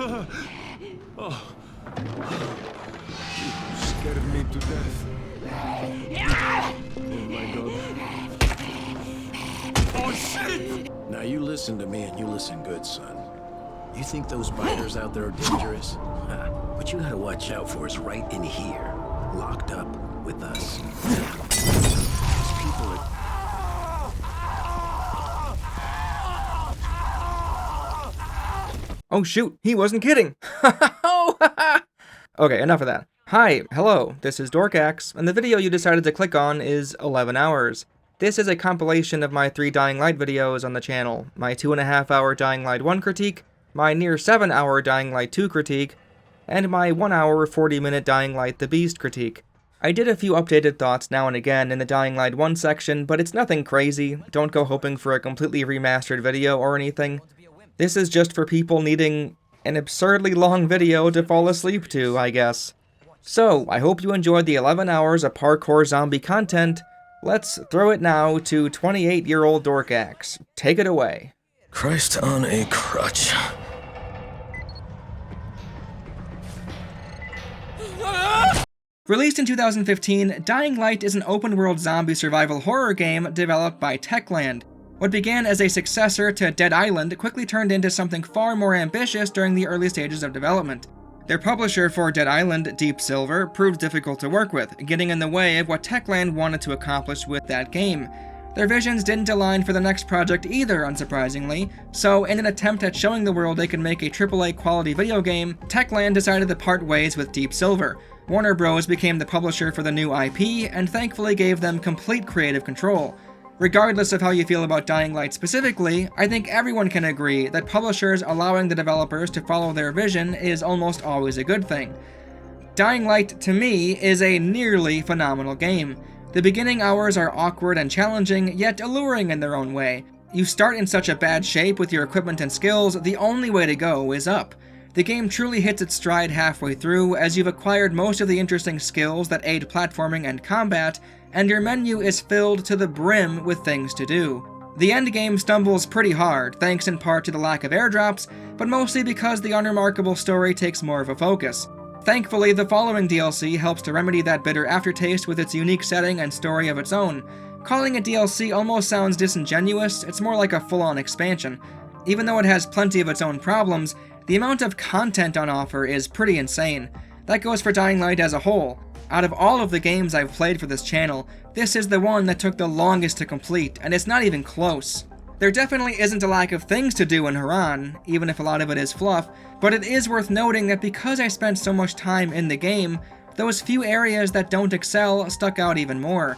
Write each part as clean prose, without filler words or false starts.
Oh. You scared me to death. Oh my God. Oh shit! Now you listen to me and you listen good, son. You think those biters out there are dangerous? What you gotta watch out for is right in here, locked up with us. These people are... Oh shoot, he wasn't kidding! Okay, enough of that. Hi, hello, this is Dorkaxe, and the video you decided to click on is 11 hours. This is a compilation of my 3 Dying Light videos on the channel, my 2.5-hour Dying Light 1 critique, my near 7-hour Dying Light 2 critique, and my 1-hour 40-minute Dying Light the Beast critique. I did a few updated thoughts now and again in the Dying Light 1 section, but it's nothing crazy. Don't go hoping for a completely remastered video or anything. This is just for people needing an absurdly long video to fall asleep to, I guess. So, I hope you enjoyed the 11 hours of parkour zombie content. Let's throw it now to 28-year-old Dorkaxe. Take it away. Christ on a crutch. Released in 2015, Dying Light is an open-world zombie survival horror game developed by Techland. What began as a successor to Dead Island quickly turned into something far more ambitious during the early stages of development. Their publisher for Dead Island, Deep Silver, proved difficult to work with, getting in the way of what Techland wanted to accomplish with that game. Their visions didn't align for the next project either, unsurprisingly, so in an attempt at showing the world they could make a AAA quality video game, Techland decided to part ways with Deep Silver. Warner Bros. Became the publisher for the new IP, and thankfully gave them complete creative control. Regardless of how you feel about Dying Light specifically, I think everyone can agree that publishers allowing the developers to follow their vision is almost always a good thing. Dying Light, to me, is a nearly phenomenal game. The beginning hours are awkward and challenging, yet alluring in their own way. You start in such a bad shape with your equipment and skills, the only way to go is up. The game truly hits its stride halfway through, as you've acquired most of the interesting skills that aid platforming and combat, and your menu is filled to the brim with things to do. The endgame stumbles pretty hard, thanks in part to the lack of airdrops, but mostly because the unremarkable story takes more of a focus. Thankfully, the following DLC helps to remedy that bitter aftertaste with its unique setting and story of its own. Calling it DLC almost sounds disingenuous, it's more like a full-on expansion. Even though it has plenty of its own problems, the amount of content on offer is pretty insane. That goes for Dying Light as a whole. Out of all of the games I've played for this channel, this is the one that took the longest to complete, and it's not even close. There definitely isn't a lack of things to do in Haran, even if a lot of it is fluff, but it is worth noting that because I spent so much time in the game, those few areas that don't excel stuck out even more.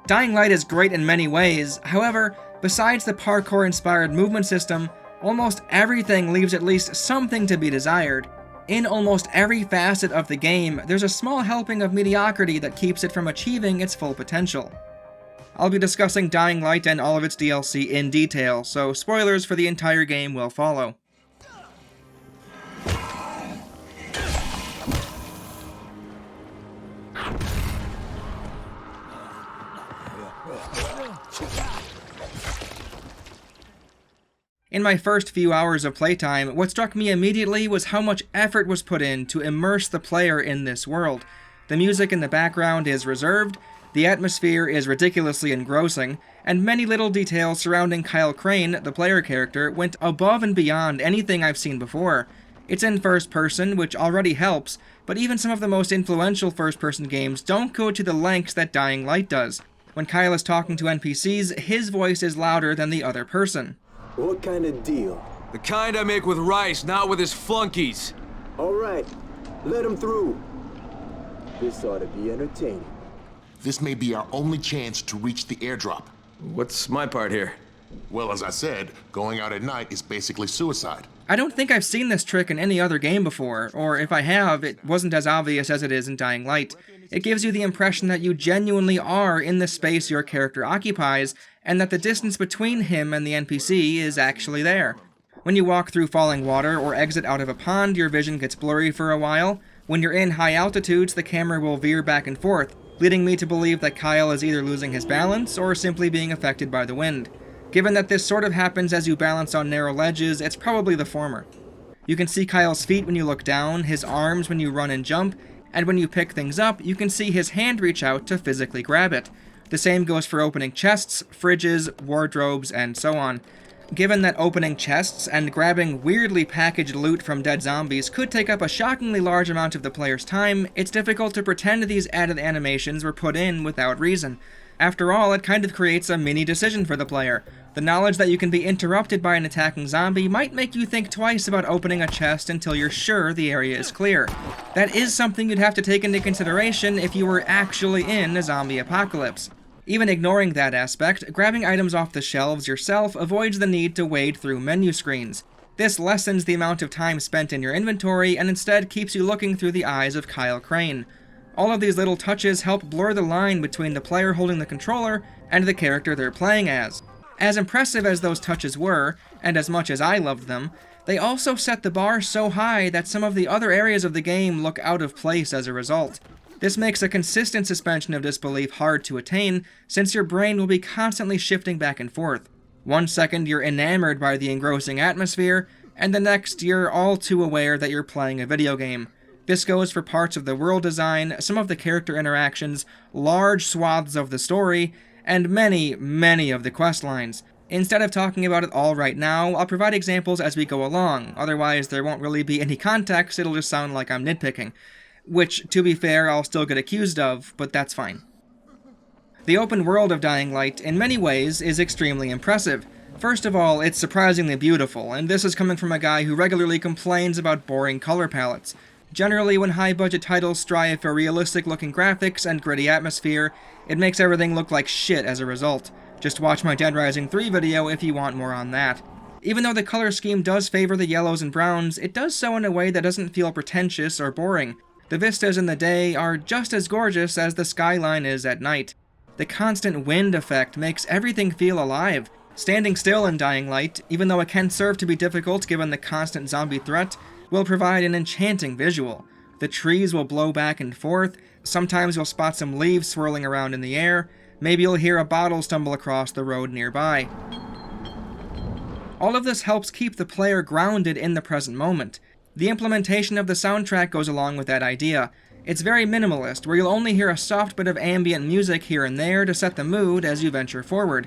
Dying Light is great in many ways, however, besides the parkour-inspired movement system, almost everything leaves at least something to be desired. In almost every facet of the game, there's a small helping of mediocrity that keeps it from achieving its full potential. I'll be discussing Dying Light and all of its DLC in detail, so spoilers for the entire game will follow. In my first few hours of playtime, what struck me immediately was how much effort was put in to immerse the player in this world. The music in the background is reserved, the atmosphere is ridiculously engrossing, and many little details surrounding Kyle Crane, the player character, went above and beyond anything I've seen before. It's in first person, which already helps, but even some of the most influential first-person games don't go to the lengths that Dying Light does. When Kyle is talking to NPCs, his voice is louder than the other person. What kind of deal? The kind I make with rice, not with his flunkies. All right, let him through. This ought to be entertaining. This may be our only chance to reach the airdrop. What's my part here? Well, as I said, going out at night is basically suicide. I don't think I've seen this trick in any other game before, or if I have, it wasn't as obvious as it is in Dying Light. It gives you the impression that you genuinely are in the space your character occupies, and that the distance between him and the NPC is actually there. When you walk through falling water or exit out of a pond, your vision gets blurry for a while. When you're in high altitudes, the camera will veer back and forth, leading me to believe that Kyle is either losing his balance or simply being affected by the wind. Given that this sort of happens as you balance on narrow ledges, it's probably the former. You can see Kyle's feet when you look down, his arms when you run and jump, and when you pick things up, you can see his hand reach out to physically grab it. The same goes for opening chests, fridges, wardrobes, and so on. Given that opening chests and grabbing weirdly packaged loot from dead zombies could take up a shockingly large amount of the player's time, it's difficult to pretend these added animations were put in without reason. After all, it kind of creates a mini decision for the player. The knowledge that you can be interrupted by an attacking zombie might make you think twice about opening a chest until you're sure the area is clear. That is something you'd have to take into consideration if you were actually in a zombie apocalypse. Even ignoring that aspect, grabbing items off the shelves yourself avoids the need to wade through menu screens. This lessens the amount of time spent in your inventory and instead keeps you looking through the eyes of Kyle Crane. All of these little touches help blur the line between the player holding the controller and the character they're playing as. As impressive as those touches were, and as much as I loved them, they also set the bar so high that some of the other areas of the game look out of place as a result. This makes a consistent suspension of disbelief hard to attain, since your brain will be constantly shifting back and forth. One second you're enamored by the engrossing atmosphere, and the next you're all too aware that you're playing a video game. This goes for parts of the world design, some of the character interactions, large swaths of the story, and many, many of the quest lines. Instead of talking about it all right now, I'll provide examples as we go along, otherwise there won't really be any context, it'll just sound like I'm nitpicking. Which, to be fair, I'll still get accused of, but that's fine. The open world of Dying Light, in many ways, is extremely impressive. First of all, it's surprisingly beautiful, and this is coming from a guy who regularly complains about boring color palettes. Generally, when high-budget titles strive for realistic-looking graphics and gritty atmosphere, it makes everything look like shit as a result. Just watch my Dead Rising 3 video if you want more on that. Even though the color scheme does favor the yellows and browns, it does so in a way that doesn't feel pretentious or boring. The vistas in the day are just as gorgeous as the skyline is at night. The constant wind effect makes everything feel alive. Standing still in Dying Light, even though it can serve to be difficult given the constant zombie threat, will provide an enchanting visual. The trees will blow back and forth, sometimes you'll spot some leaves swirling around in the air, maybe you'll hear a bottle stumble across the road nearby. All of this helps keep the player grounded in the present moment. The implementation of the soundtrack goes along with that idea. It's very minimalist, where you'll only hear a soft bit of ambient music here and there to set the mood as you venture forward.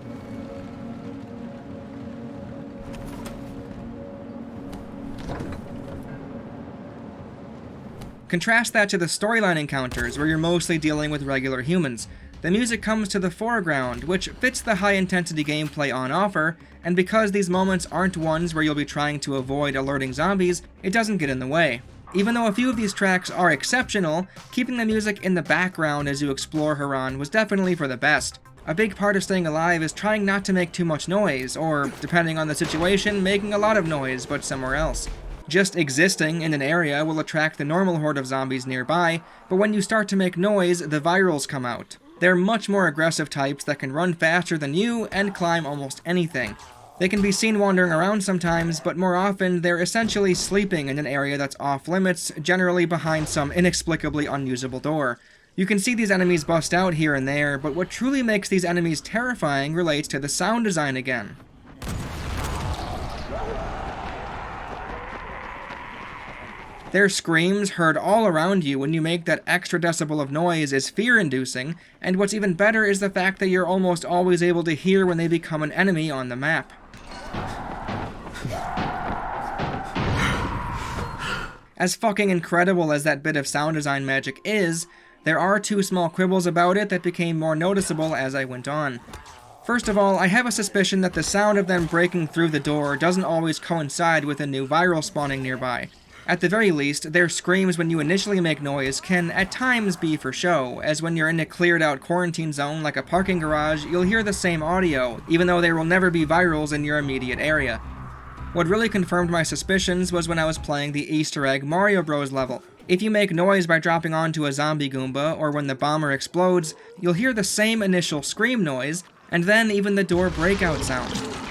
Contrast that to the storyline encounters, where you're mostly dealing with regular humans. The music comes to the foreground, which fits the high-intensity gameplay on offer, and because these moments aren't ones where you'll be trying to avoid alerting zombies, it doesn't get in the way. Even though a few of these tracks are exceptional, keeping the music in the background as you explore Haran was definitely for the best. A big part of staying alive is trying not to make too much noise, or, depending on the situation, making a lot of noise, but somewhere else. Just existing in an area will attract the normal horde of zombies nearby, but when you start to make noise, the virals come out. They're much more aggressive types that can run faster than you and climb almost anything. They can be seen wandering around sometimes, but more often they're essentially sleeping in an area that's off limits, generally behind some inexplicably unusable door. You can see these enemies bust out here and there, but what truly makes these enemies terrifying relates to the sound design again. Their screams heard all around you when you make that extra decibel of noise is fear-inducing, and what's even better is the fact that you're almost always able to hear when they become an enemy on the map. As fucking incredible as that bit of sound design magic is, there are two small quibbles about it that became more noticeable as I went on. First of all, I have a suspicion that the sound of them breaking through the door doesn't always coincide with a new viral spawning nearby. At the very least, their screams when you initially make noise can at times be for show, as when you're in a cleared out quarantine zone like a parking garage, you'll hear the same audio, even though there will never be virals in your immediate area. What really confirmed my suspicions was when I was playing the Easter egg Mario Bros level. If you make noise by dropping onto a zombie Goomba, or when the bomber explodes, you'll hear the same initial scream noise, and then even the door breakout sound.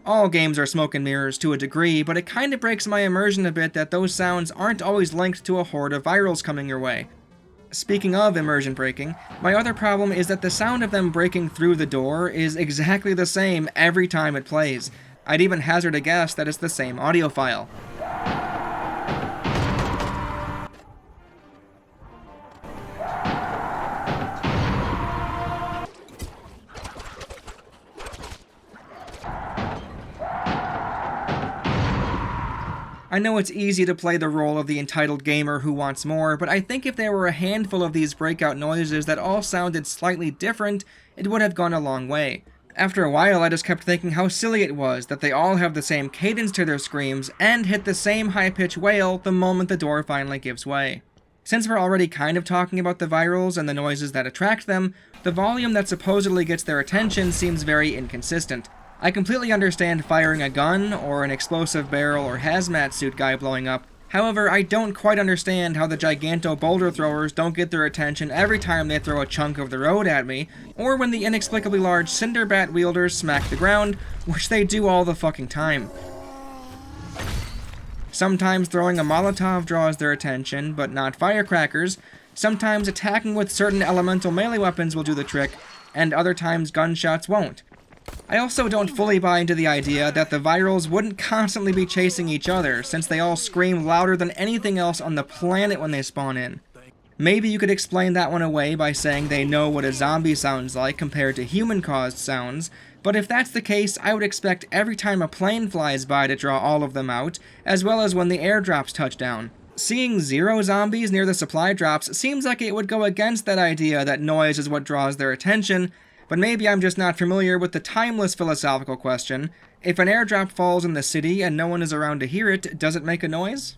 All games are smoke and mirrors to a degree, but it kinda breaks my immersion a bit that those sounds aren't always linked to a horde of virals coming your way. Speaking of immersion breaking, my other problem is that the sound of them breaking through the door is exactly the same every time it plays. I'd even hazard a guess that it's the same audio file. I know it's easy to play the role of the entitled gamer who wants more, but I think if there were a handful of these breakout noises that all sounded slightly different, it would have gone a long way. After a while, I just kept thinking how silly it was that they all have the same cadence to their screams and hit the same high-pitched wail the moment the door finally gives way. Since we're already kind of talking about the virals and the noises that attract them, the volume that supposedly gets their attention seems very inconsistent. I completely understand firing a gun, or an explosive barrel or hazmat suit guy blowing up. However, I don't quite understand how the giganto boulder throwers don't get their attention every time they throw a chunk of the road at me, or when the inexplicably large cinderbat wielders smack the ground, which they do all the fucking time. Sometimes throwing a Molotov draws their attention, but not firecrackers. Sometimes attacking with certain elemental melee weapons will do the trick, and other times gunshots won't. I also don't fully buy into the idea that the virals wouldn't constantly be chasing each other, since they all scream louder than anything else on the planet when they spawn in. Maybe you could explain that one away by saying they know what a zombie sounds like compared to human-caused sounds, but if that's the case, I would expect every time a plane flies by to draw all of them out, as well as when the airdrops touch down. Seeing 0 zombies near the supply drops seems like it would go against that idea that noise is what draws their attention, but maybe I'm just not familiar with the timeless philosophical question: if an airdrop falls in the city and no one is around to hear it, does it make a noise?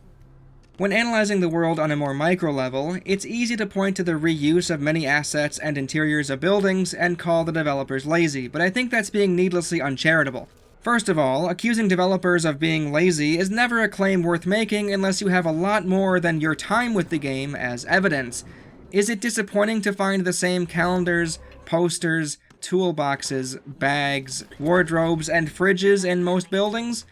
When analyzing the world on a more micro level, it's easy to point to the reuse of many assets and interiors of buildings and call the developers lazy, but I think that's being needlessly uncharitable. First of all, accusing developers of being lazy is never a claim worth making unless you have a lot more than your time with the game as evidence. Is it disappointing to find the same calendars, posters, toolboxes, bags, wardrobes, and fridges in most buildings?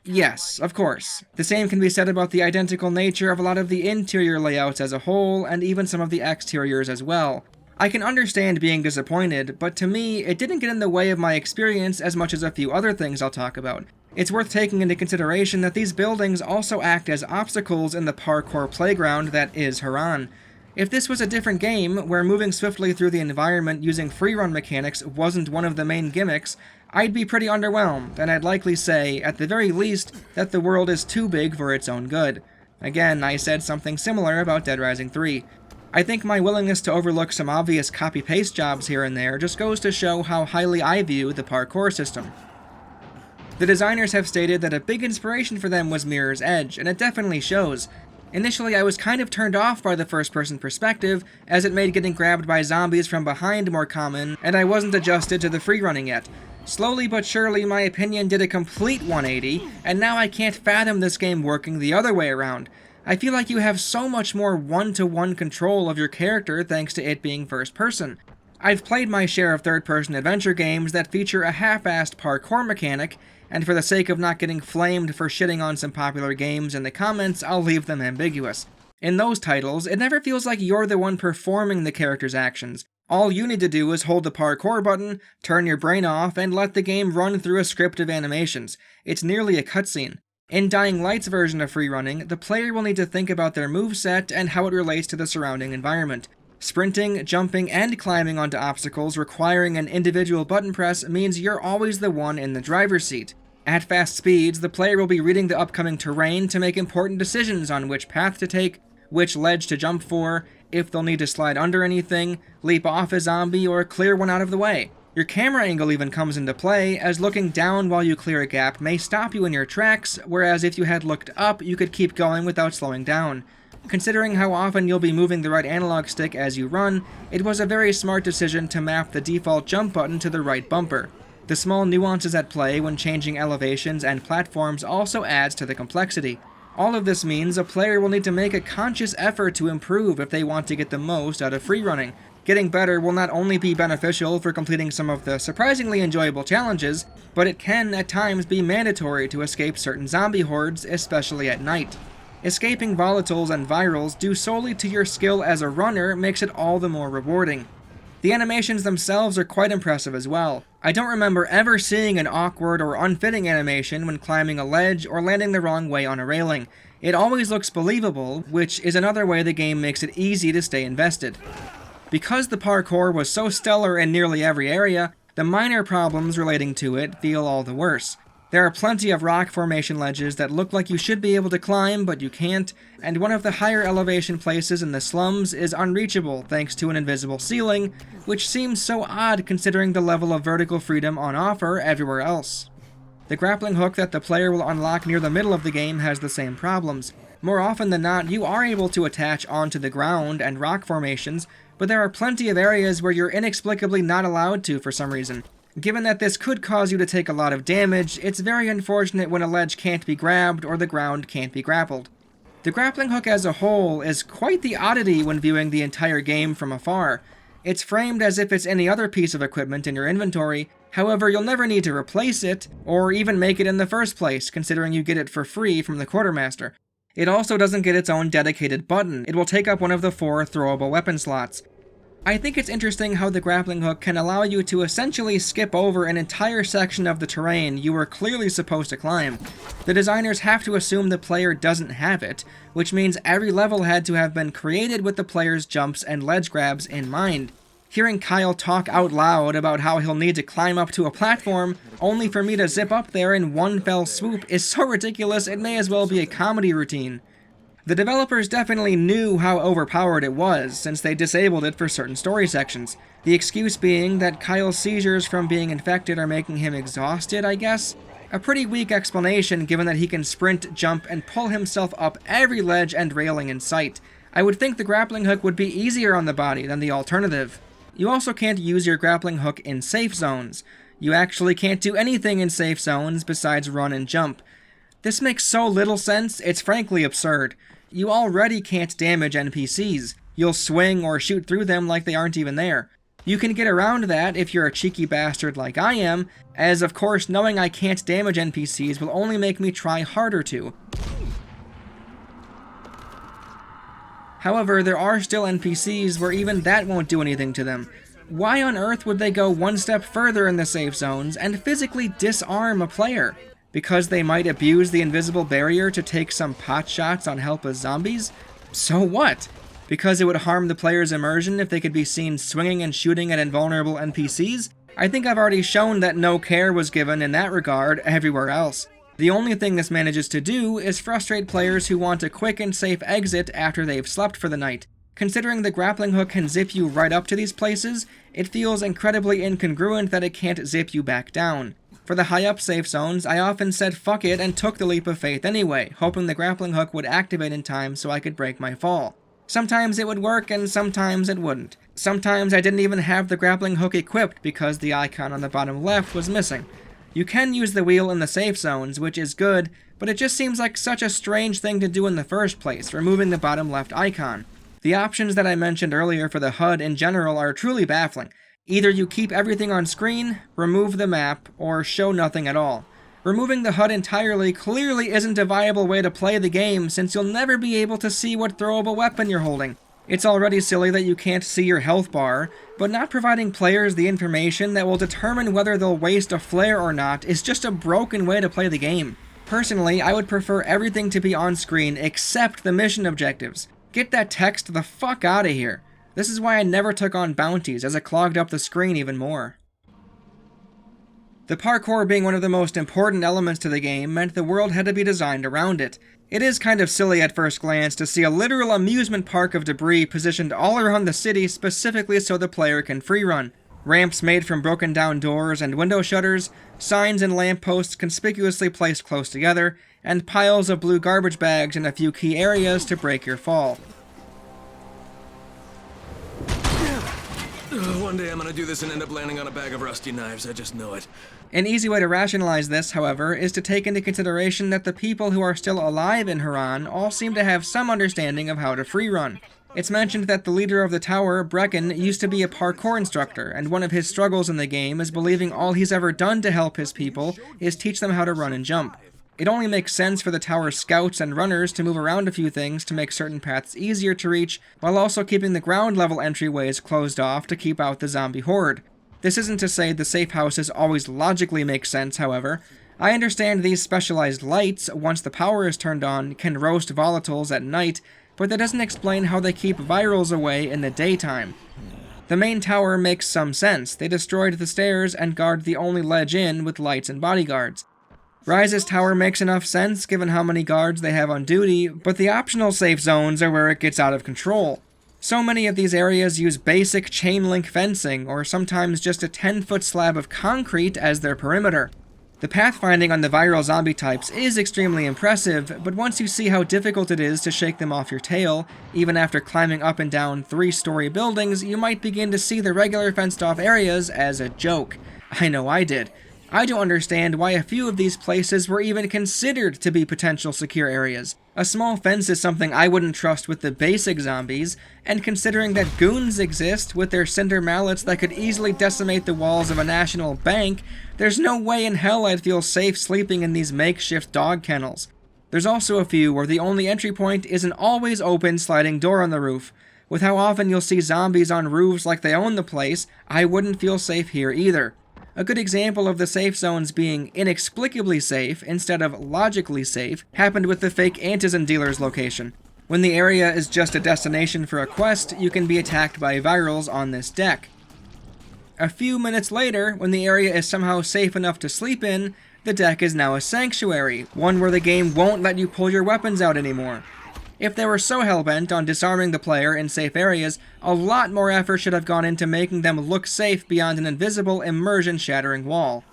Yes, of course. The same can be said about the identical nature of a lot of the interior layouts as a whole, and even some of the exteriors as well. I can understand being disappointed, but to me, it didn't get in the way of my experience as much as a few other things I'll talk about. It's worth taking into consideration that these buildings also act as obstacles in the parkour playground that is Haran. If this was a different game, where moving swiftly through the environment using free-run mechanics wasn't one of the main gimmicks, I'd be pretty underwhelmed, and I'd likely say, at the very least, that the world is too big for its own good. Again, I said something similar about Dead Rising 3. I think my willingness to overlook some obvious copy-paste jobs here and there just goes to show how highly I view the parkour system. The designers have stated that a big inspiration for them was Mirror's Edge, and it definitely shows. Initially, I was kind of turned off by the first-person perspective, as it made getting grabbed by zombies from behind more common, and I wasn't adjusted to the free-running yet. Slowly but surely, my opinion did a complete 180, and now I can't fathom this game working the other way around. I feel like you have so much more one-to-one control of your character thanks to it being first-person. I've played my share of third-person adventure games that feature a half-assed parkour mechanic, and for the sake of not getting flamed for shitting on some popular games in the comments, I'll leave them ambiguous. In those titles, it never feels like you're the one performing the character's actions. All you need to do is hold the parkour button, turn your brain off, and let the game run through a script of animations. It's nearly a cutscene. In Dying Light's version of free-running, the player will need to think about their moveset and how it relates to the surrounding environment. Sprinting, jumping, and climbing onto obstacles requiring an individual button press means you're always the one in the driver's seat. At fast speeds, the player will be reading the upcoming terrain to make important decisions on which path to take, which ledge to jump for, if they'll need to slide under anything, leap off a zombie, or clear one out of the way. Your camera angle even comes into play, as looking down while you clear a gap may stop you in your tracks, whereas if you had looked up, you could keep going without slowing down. Considering how often you'll be moving the right analog stick as you run, it was a very smart decision to map the default jump button to the right bumper. The small nuances at play when changing elevations and platforms also adds to the complexity. All of this means a player will need to make a conscious effort to improve if they want to get the most out of free-running. Getting better will not only be beneficial for completing some of the surprisingly enjoyable challenges, but it can at times be mandatory to escape certain zombie hordes, especially at night. Escaping volatiles and virals due solely to your skill as a runner makes it all the more rewarding. The animations themselves are quite impressive as well. I don't remember ever seeing an awkward or unfitting animation when climbing a ledge or landing the wrong way on a railing. It always looks believable, which is another way the game makes it easy to stay invested. Because the parkour was so stellar in nearly every area, the minor problems relating to it feel all the worse. There are plenty of rock formation ledges that look like you should be able to climb, but you can't, and one of the higher elevation places in the slums is unreachable thanks to an invisible ceiling, which seems so odd considering the level of vertical freedom on offer everywhere else. The grappling hook that the player will unlock near the middle of the game has the same problems. More often than not, you are able to attach onto the ground and rock formations, but there are plenty of areas where you're inexplicably not allowed to for some reason. Given that this could cause you to take a lot of damage, it's very unfortunate when a ledge can't be grabbed or the ground can't be grappled. The grappling hook as a whole is quite the oddity when viewing the entire game from afar. It's framed as if it's any other piece of equipment in your inventory, however you'll never need to replace it, or even make it in the first place, considering you get it for free from the quartermaster. It also doesn't get its own dedicated button. It will take up one of the 4 throwable weapon slots. I think it's interesting how the grappling hook can allow you to essentially skip over an entire section of the terrain you were clearly supposed to climb. The designers have to assume the player doesn't have it, which means every level had to have been created with the player's jumps and ledge grabs in mind. Hearing Kyle talk out loud about how he'll need to climb up to a platform, only for me to zip up there in one fell swoop, is so ridiculous it may as well be a comedy routine. The developers definitely knew how overpowered it was, since they disabled it for certain story sections. The excuse being that Kyle's seizures from being infected are making him exhausted, I guess? A pretty weak explanation given that he can sprint, jump, and pull himself up every ledge and railing in sight. I would think the grappling hook would be easier on the body than the alternative. You also can't use your grappling hook in safe zones. You actually can't do anything in safe zones besides run and jump. This makes so little sense, it's frankly absurd. You already can't damage NPCs. You'll swing or shoot through them like they aren't even there. You can get around that if you're a cheeky bastard like I am, as of course knowing I can't damage NPCs will only make me try harder to. However, there are still NPCs where even that won't do anything to them. Why on earth would they go one step further in the safe zones and physically disarm a player? Because they might abuse the invisible barrier to take some pot shots on helpless zombies? So what? Because it would harm the player's immersion if they could be seen swinging and shooting at invulnerable NPCs? I think I've already shown that no care was given in that regard everywhere else. The only thing this manages to do is frustrate players who want a quick and safe exit after they've slept for the night. Considering the grappling hook can zip you right up to these places, it feels incredibly incongruent that it can't zip you back down. For the high-up safe zones, I often said fuck it and took the leap of faith anyway, hoping the grappling hook would activate in time so I could break my fall. Sometimes it would work and sometimes it wouldn't. Sometimes I didn't even have the grappling hook equipped because the icon on the bottom left was missing. You can use the wheel in the safe zones, which is good, but it just seems like such a strange thing to do in the first place, removing the bottom left icon. The options that I mentioned earlier for the HUD in general are truly baffling. Either you keep everything on screen, remove the map, or show nothing at all. Removing the HUD entirely clearly isn't a viable way to play the game since you'll never be able to see what throwable weapon you're holding. It's already silly that you can't see your health bar, but not providing players the information that will determine whether they'll waste a flare or not is just a broken way to play the game. Personally, I would prefer everything to be on screen except the mission objectives. Get that text the fuck out of here. This is why I never took on bounties, as it clogged up the screen even more. The parkour being one of the most important elements to the game meant the world had to be designed around it. It is kind of silly at first glance to see a literal amusement park of debris positioned all around the city specifically so the player can freerun. Ramps made from broken down doors and window shutters, signs and lampposts conspicuously placed close together, and piles of blue garbage bags in a few key areas to break your fall. One day I'm gonna do this and end up landing on a bag of rusty knives, I just know it. An easy way to rationalize this, however, is to take into consideration that the people who are still alive in Haran all seem to have some understanding of how to freerun. It's mentioned that the leader of the tower, Brecken, used to be a parkour instructor, and one of his struggles in the game is believing all he's ever done to help his people is teach them how to run and jump. It only makes sense for the tower's scouts and runners to move around a few things to make certain paths easier to reach, while also keeping the ground level entryways closed off to keep out the zombie horde. This isn't to say the safe houses always logically make sense, however. I understand these specialized lights, once the power is turned on, can roast volatiles at night, but that doesn't explain how they keep virals away in the daytime. The main tower makes some sense. They destroyed the stairs and guard the only ledge in with lights and bodyguards. Rise's tower makes enough sense given how many guards they have on duty, but the optional safe zones are where it gets out of control. So many of these areas use basic chain link fencing, or sometimes just a 10-foot slab of concrete as their perimeter. The pathfinding on the viral zombie types is extremely impressive, but once you see how difficult it is to shake them off your tail, even after climbing up and down 3-story buildings, you might begin to see the regular fenced-off areas as a joke. I know I did. I don't understand why a few of these places were even considered to be potential secure areas. A small fence is something I wouldn't trust with the basic zombies, and considering that goons exist with their cinder mallets that could easily decimate the walls of a national bank, there's no way in hell I'd feel safe sleeping in these makeshift dog kennels. There's also a few where the only entry point is an always open sliding door on the roof. With how often you'll see zombies on roofs like they own the place, I wouldn't feel safe here either. A good example of the safe zones being inexplicably safe instead of logically safe happened with the fake Antizin dealer's location. When the area is just a destination for a quest, you can be attacked by virals on this deck. A few minutes later, when the area is somehow safe enough to sleep in, the deck is now a sanctuary, one where the game won't let you pull your weapons out anymore. If they were so hellbent on disarming the player in safe areas, a lot more effort should have gone into making them look safe beyond an invisible, immersion-shattering wall.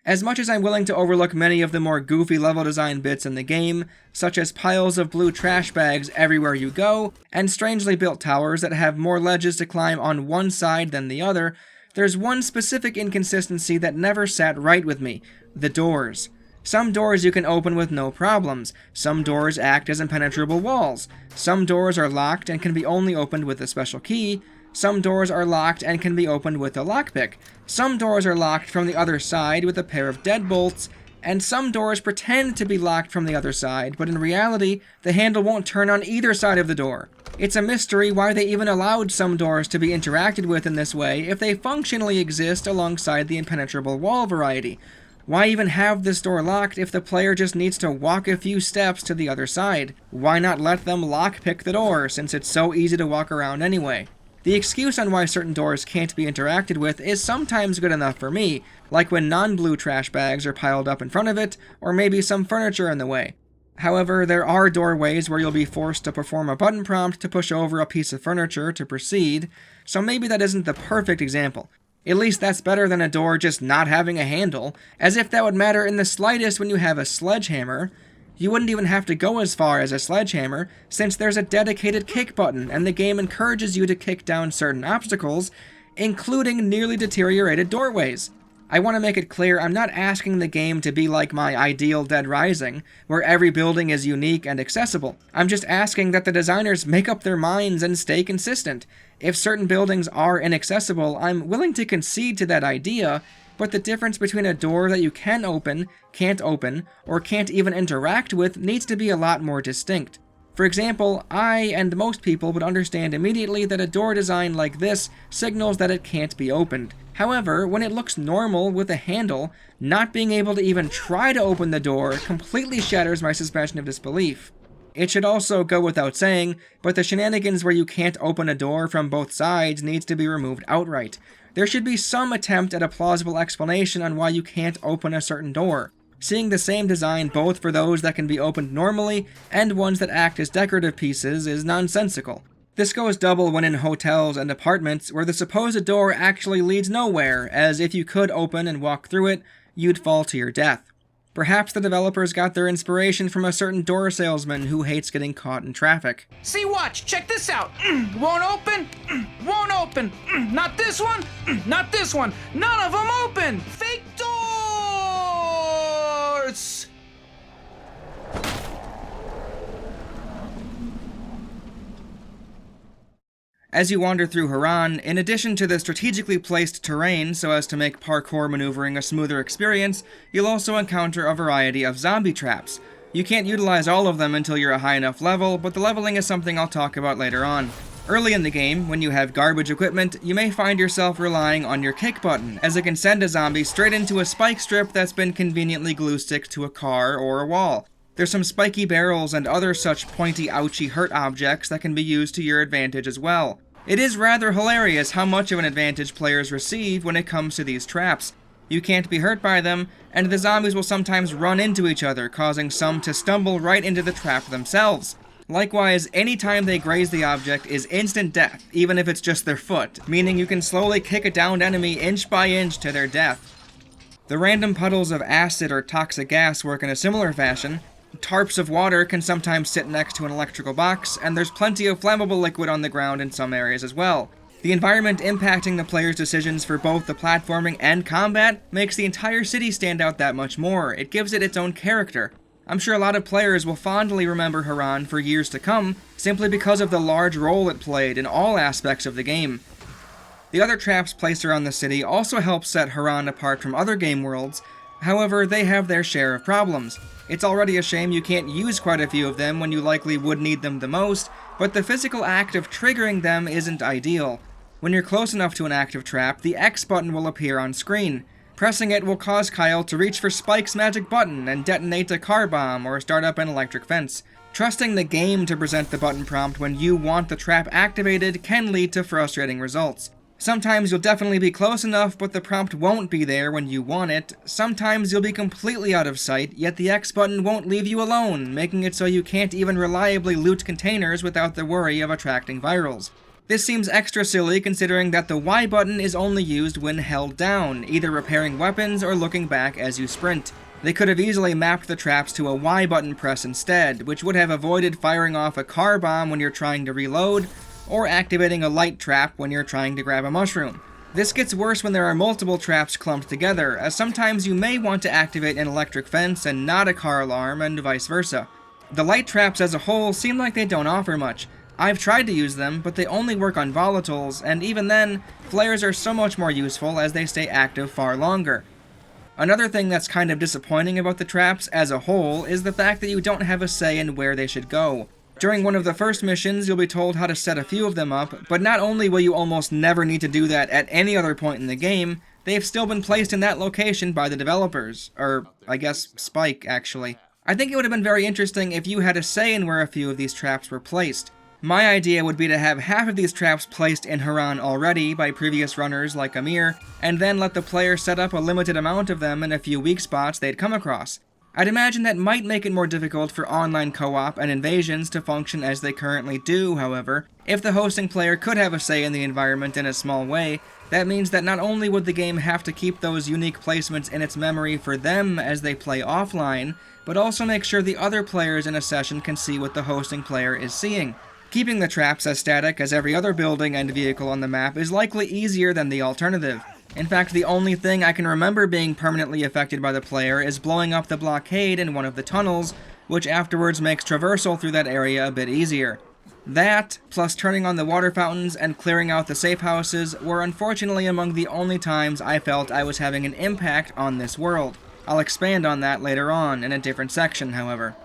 As much as I'm willing to overlook many of the more goofy level design bits in the game, such as piles of blue trash bags everywhere you go, and strangely built towers that have more ledges to climb on one side than the other, there's one specific inconsistency that never sat right with me: the doors. Some doors you can open with no problems. Some doors act as impenetrable walls. Some doors are locked and can be only opened with a special key. Some doors are locked and can be opened with a lockpick. Some doors are locked from the other side with a pair of deadbolts. And some doors pretend to be locked from the other side, but in reality, the handle won't turn on either side of the door. It's a mystery why they even allowed some doors to be interacted with in this way if they functionally exist alongside the impenetrable wall variety. Why even have this door locked if the player just needs to walk a few steps to the other side? Why not let them lockpick the door, since it's so easy to walk around anyway? The excuse on why certain doors can't be interacted with is sometimes good enough for me, like when non-blue trash bags are piled up in front of it, or maybe some furniture in the way. However, there are doorways where you'll be forced to perform a button prompt to push over a piece of furniture to proceed, so maybe that isn't the perfect example. At least that's better than a door just not having a handle, as if that would matter in the slightest when you have a sledgehammer. You wouldn't even have to go as far as a sledgehammer, since there's a dedicated kick button, and the game encourages you to kick down certain obstacles, including nearly deteriorated doorways. I want to make it clear I'm not asking the game to be like my ideal Dead Rising, where every building is unique and accessible. I'm just asking that the designers make up their minds and stay consistent. If certain buildings are inaccessible, I'm willing to concede to that idea, but the difference between a door that you can open, can't open, or can't even interact with needs to be a lot more distinct. For example, I and most people would understand immediately that a door design like this signals that it can't be opened. However, when it looks normal with a handle, not being able to even try to open the door completely shatters my suspension of disbelief. It should also go without saying, but the shenanigans where you can't open a door from both sides needs to be removed outright. There should be some attempt at a plausible explanation on why you can't open a certain door. Seeing the same design both for those that can be opened normally and ones that act as decorative pieces is nonsensical. This goes double when in hotels and apartments where the supposed door actually leads nowhere, as if you could open and walk through it, you'd fall to your death. Perhaps the developers got their inspiration from a certain door salesman who hates getting caught in traffic. See, watch, check this out. Won't open, won't open. Not this one, not this one. None of them open. Fake doors. As you wander through Haran, in addition to the strategically placed terrain so as to make parkour maneuvering a smoother experience, you'll also encounter a variety of zombie traps. You can't utilize all of them until you're a high enough level, but the leveling is something I'll talk about later on. Early in the game, when you have garbage equipment, you may find yourself relying on your kick button, as it can send a zombie straight into a spike strip that's been conveniently glue-sticked to a car or a wall. There's some spiky barrels and other such pointy ouchy hurt objects that can be used to your advantage as well. It is rather hilarious how much of an advantage players receive when it comes to these traps. You can't be hurt by them, and the zombies will sometimes run into each other, causing some to stumble right into the trap themselves. Likewise, any time they graze the object is instant death, even if it's just their foot, meaning you can slowly kick a downed enemy inch by inch to their death. The random puddles of acid or toxic gas work in a similar fashion. Tarps of water can sometimes sit next to an electrical box, and there's plenty of flammable liquid on the ground in some areas as well. The environment impacting the player's decisions for both the platforming and combat makes the entire city stand out that much more. It gives it its own character. I'm sure a lot of players will fondly remember Haran for years to come, simply because of the large role it played in all aspects of the game. The other traps placed around the city also help set Haran apart from other game worlds. However, they have their share of problems. It's already a shame you can't use quite a few of them when you likely would need them the most, but the physical act of triggering them isn't ideal. When you're close enough to an active trap, the X button will appear on screen. Pressing it will cause Kyle to reach for Spike's magic button and detonate a car bomb or start up an electric fence. Trusting the game to present the button prompt when you want the trap activated can lead to frustrating results. Sometimes you'll definitely be close enough, but the prompt won't be there when you want it. Sometimes you'll be completely out of sight, yet the X button won't leave you alone, making it so you can't even reliably loot containers without the worry of attracting virals. This seems extra silly considering that the Y button is only used when held down, either repairing weapons or looking back as you sprint. They could have easily mapped the traps to a Y button press instead, which would have avoided firing off a car bomb when you're trying to reload, or activating a light trap when you're trying to grab a mushroom. This gets worse when there are multiple traps clumped together, as sometimes you may want to activate an electric fence and not a car alarm, and vice versa. The light traps as a whole seem like they don't offer much. I've tried to use them, but they only work on volatiles, and even then, flares are so much more useful as they stay active far longer. Another thing that's kind of disappointing about the traps as a whole is the fact that you don't have a say in where they should go. During one of the first missions, you'll be told how to set a few of them up, but not only will you almost never need to do that at any other point in the game, they've still been placed in that location by the developers. Or, I guess, Spike, actually. I think it would have been very interesting if you had a say in where a few of these traps were placed. My idea would be to have half of these traps placed in Haran already by previous runners like Amir, and then let the player set up a limited amount of them in a few weak spots they'd come across. I'd imagine that might make it more difficult for online co-op and invasions to function as they currently do, however. If the hosting player could have a say in the environment in a small way, that means that not only would the game have to keep those unique placements in its memory for them as they play offline, but also make sure the other players in a session can see what the hosting player is seeing. Keeping the traps as static as every other building and vehicle on the map is likely easier than the alternative. In fact, the only thing I can remember being permanently affected by the player is blowing up the blockade in one of the tunnels, which afterwards makes traversal through that area a bit easier. That, plus turning on the water fountains and clearing out the safe houses, were unfortunately among the only times I felt I was having an impact on this world. I'll expand on that later on in a different section, however.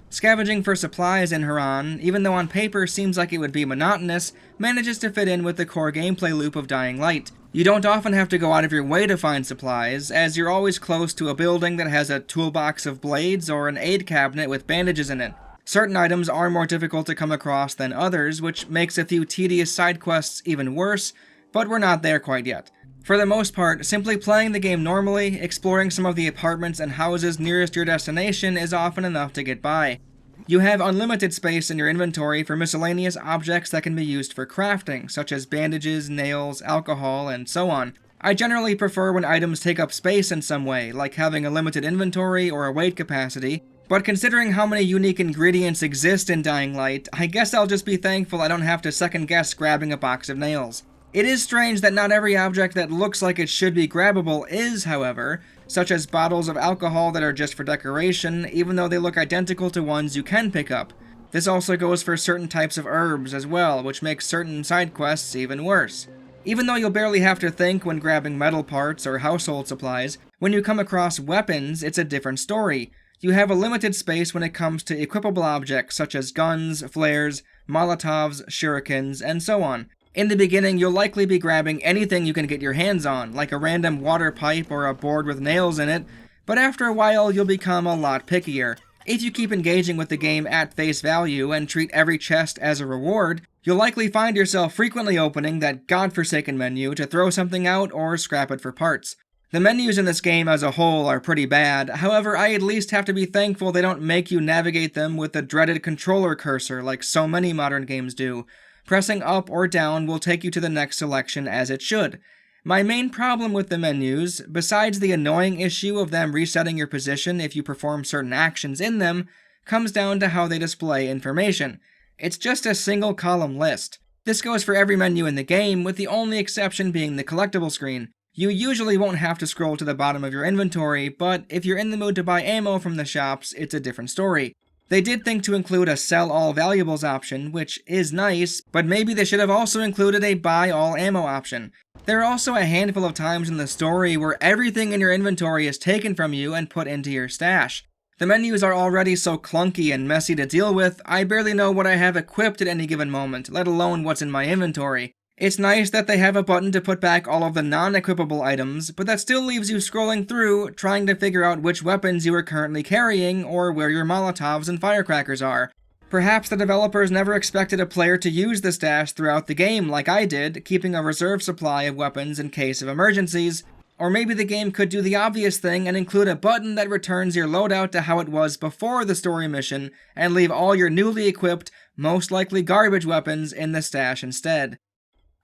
Scavenging for supplies in Haran, even though on paper seems like it would be monotonous, manages to fit in with the core gameplay loop of Dying Light. You don't often have to go out of your way to find supplies, as you're always close to a building that has a toolbox of blades or an aid cabinet with bandages in it. Certain items are more difficult to come across than others, which makes a few tedious side quests even worse, but we're not there quite yet. For the most part, simply playing the game normally, exploring some of the apartments and houses nearest your destination is often enough to get by. You have unlimited space in your inventory for miscellaneous objects that can be used for crafting, such as bandages, nails, alcohol, and so on. I generally prefer when items take up space in some way, like having a limited inventory or a weight capacity, but considering how many unique ingredients exist in Dying Light, I guess I'll just be thankful I don't have to second guess grabbing a box of nails. It is strange that not every object that looks like it should be grabbable is, however, such as bottles of alcohol that are just for decoration, even though they look identical to ones you can pick up. This also goes for certain types of herbs as well, which makes certain side quests even worse. Even though you'll barely have to think when grabbing metal parts or household supplies, when you come across weapons, it's a different story. You have a limited space when it comes to equipable objects such as guns, flares, molotovs, shurikens, and so on. In the beginning, you'll likely be grabbing anything you can get your hands on, like a random water pipe or a board with nails in it, but after a while you'll become a lot pickier. If you keep engaging with the game at face value and treat every chest as a reward, you'll likely find yourself frequently opening that godforsaken menu to throw something out or scrap it for parts. The menus in this game as a whole are pretty bad, however I at least have to be thankful they don't make you navigate them with the dreaded controller cursor like so many modern games do. Pressing up or down will take you to the next selection as it should. My main problem with the menus, besides the annoying issue of them resetting your position if you perform certain actions in them, comes down to how they display information. It's just a single column list. This goes for every menu in the game, with the only exception being the collectible screen. You usually won't have to scroll to the bottom of your inventory, but if you're in the mood to buy ammo from the shops, it's a different story. They did think to include a sell all valuables option, which is nice, but maybe they should have also included a buy all ammo option. There are also a handful of times in the story where everything in your inventory is taken from you and put into your stash. The menus are already so clunky and messy to deal with, I barely know what I have equipped at any given moment, let alone what's in my inventory. It's nice that they have a button to put back all of the non-equipable items, but that still leaves you scrolling through, trying to figure out which weapons you are currently carrying, or where your molotovs and firecrackers are. Perhaps the developers never expected a player to use the stash throughout the game like I did, keeping a reserve supply of weapons in case of emergencies, or maybe the game could do the obvious thing and include a button that returns your loadout to how it was before the story mission, and leave all your newly equipped, most likely garbage weapons in the stash instead.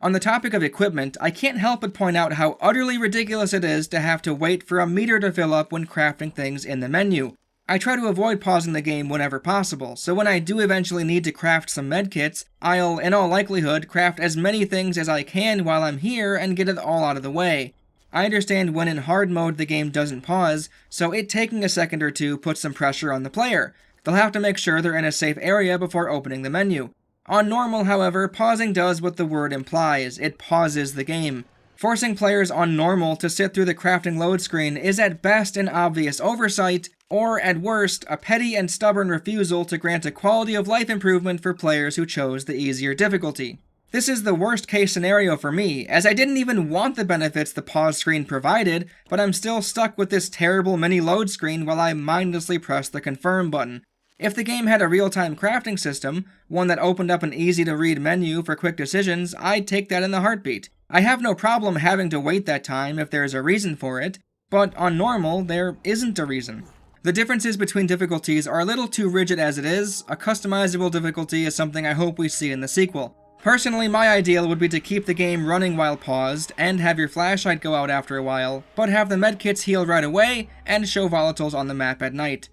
On the topic of equipment, I can't help but point out how utterly ridiculous it is to have to wait for a meter to fill up when crafting things in the menu. I try to avoid pausing the game whenever possible, so when I do eventually need to craft some medkits, I'll, in all likelihood, craft as many things as I can while I'm here and get it all out of the way. I understand when in hard mode the game doesn't pause, so it taking a second or two puts some pressure on the player. They'll have to make sure they're in a safe area before opening the menu. On normal, however, pausing does what the word implies, it pauses the game. Forcing players on normal to sit through the crafting load screen is at best an obvious oversight, or at worst, a petty and stubborn refusal to grant a quality of life improvement for players who chose the easier difficulty. This is the worst case scenario for me, as I didn't even want the benefits the pause screen provided, but I'm still stuck with this terrible mini load screen while I mindlessly press the confirm button. If the game had a real-time crafting system, one that opened up an easy-to-read menu for quick decisions, I'd take that in a heartbeat. I have no problem having to wait that time if there's a reason for it, but on normal, there isn't a reason. The differences between difficulties are a little too rigid as it is. A customizable difficulty is something I hope we see in the sequel. Personally, my ideal would be to keep the game running while paused, and have your flashlight go out after a while, but have the medkits heal right away, and show volatiles on the map at night.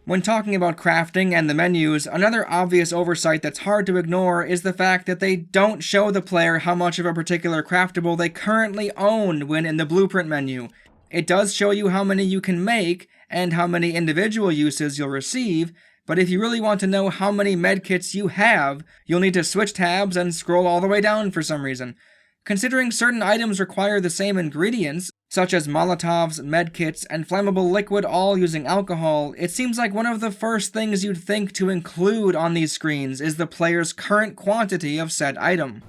When talking about crafting and the menus, another obvious oversight that's hard to ignore is the fact that they don't show the player how much of a particular craftable they currently own when in the blueprint menu. It does show you how many you can make, and how many individual uses you'll receive, but if you really want to know how many medkits you have, you'll need to switch tabs and scroll all the way down for some reason. Considering certain items require the same ingredients, such as molotovs, medkits, and flammable liquid all using alcohol, it seems like one of the first things you'd think to include on these screens is the player's current quantity of said item.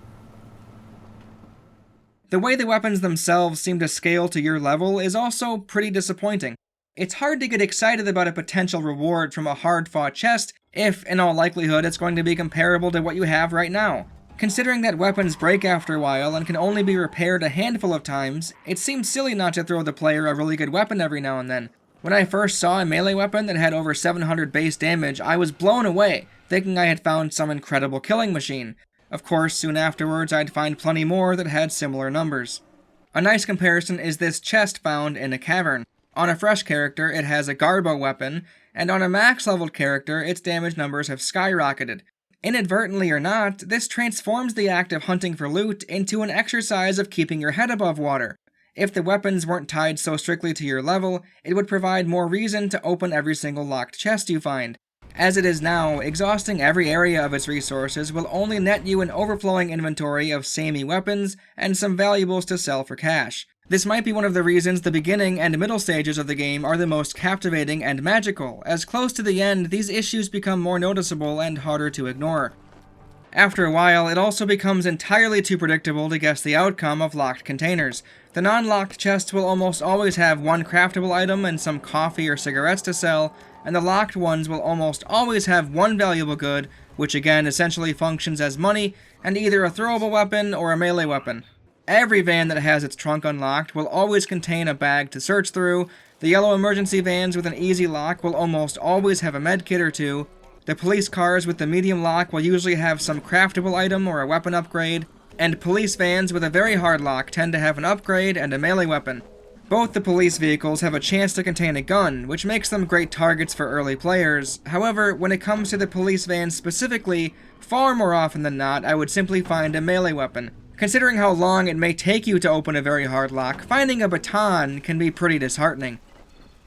The way the weapons themselves seem to scale to your level is also pretty disappointing. It's hard to get excited about a potential reward from a hard-fought chest if, in all likelihood, it's going to be comparable to what you have right now. Considering that weapons break after a while and can only be repaired a handful of times, it seems silly not to throw the player a really good weapon every now and then. When I first saw a melee weapon that had over 700 base damage, I was blown away, thinking I had found some incredible killing machine. Of course, soon afterwards I'd find plenty more that had similar numbers. A nice comparison is this chest found in a cavern. On a fresh character, it has a Garbo weapon, and on a max-leveled character, its damage numbers have skyrocketed. Inadvertently or not, this transforms the act of hunting for loot into an exercise of keeping your head above water. If the weapons weren't tied so strictly to your level, it would provide more reason to open every single locked chest you find. As it is now, exhausting every area of its resources will only net you an overflowing inventory of samey weapons and some valuables to sell for cash. This might be one of the reasons the beginning and middle stages of the game are the most captivating and magical, as close to the end these issues become more noticeable and harder to ignore. After a while, it also becomes entirely too predictable to guess the outcome of locked containers. The non-locked chests will almost always have one craftable item and some coffee or cigarettes to sell, and the locked ones will almost always have one valuable good, which again essentially functions as money, and either a throwable weapon or a melee weapon. Every van that has its trunk unlocked will always contain a bag to search through. The yellow emergency vans with an easy lock will almost always have a med kit or two. The police cars with the medium lock will usually have some craftable item or a weapon upgrade, and police vans with a very hard lock tend to have an upgrade and a melee weapon. Both the police vehicles have a chance to contain a gun, which makes them great targets for early players. However, when it comes to the police vans specifically, far more often than not, I would simply find a melee weapon. Considering how long it may take you to open a very hard lock, finding a baton can be pretty disheartening.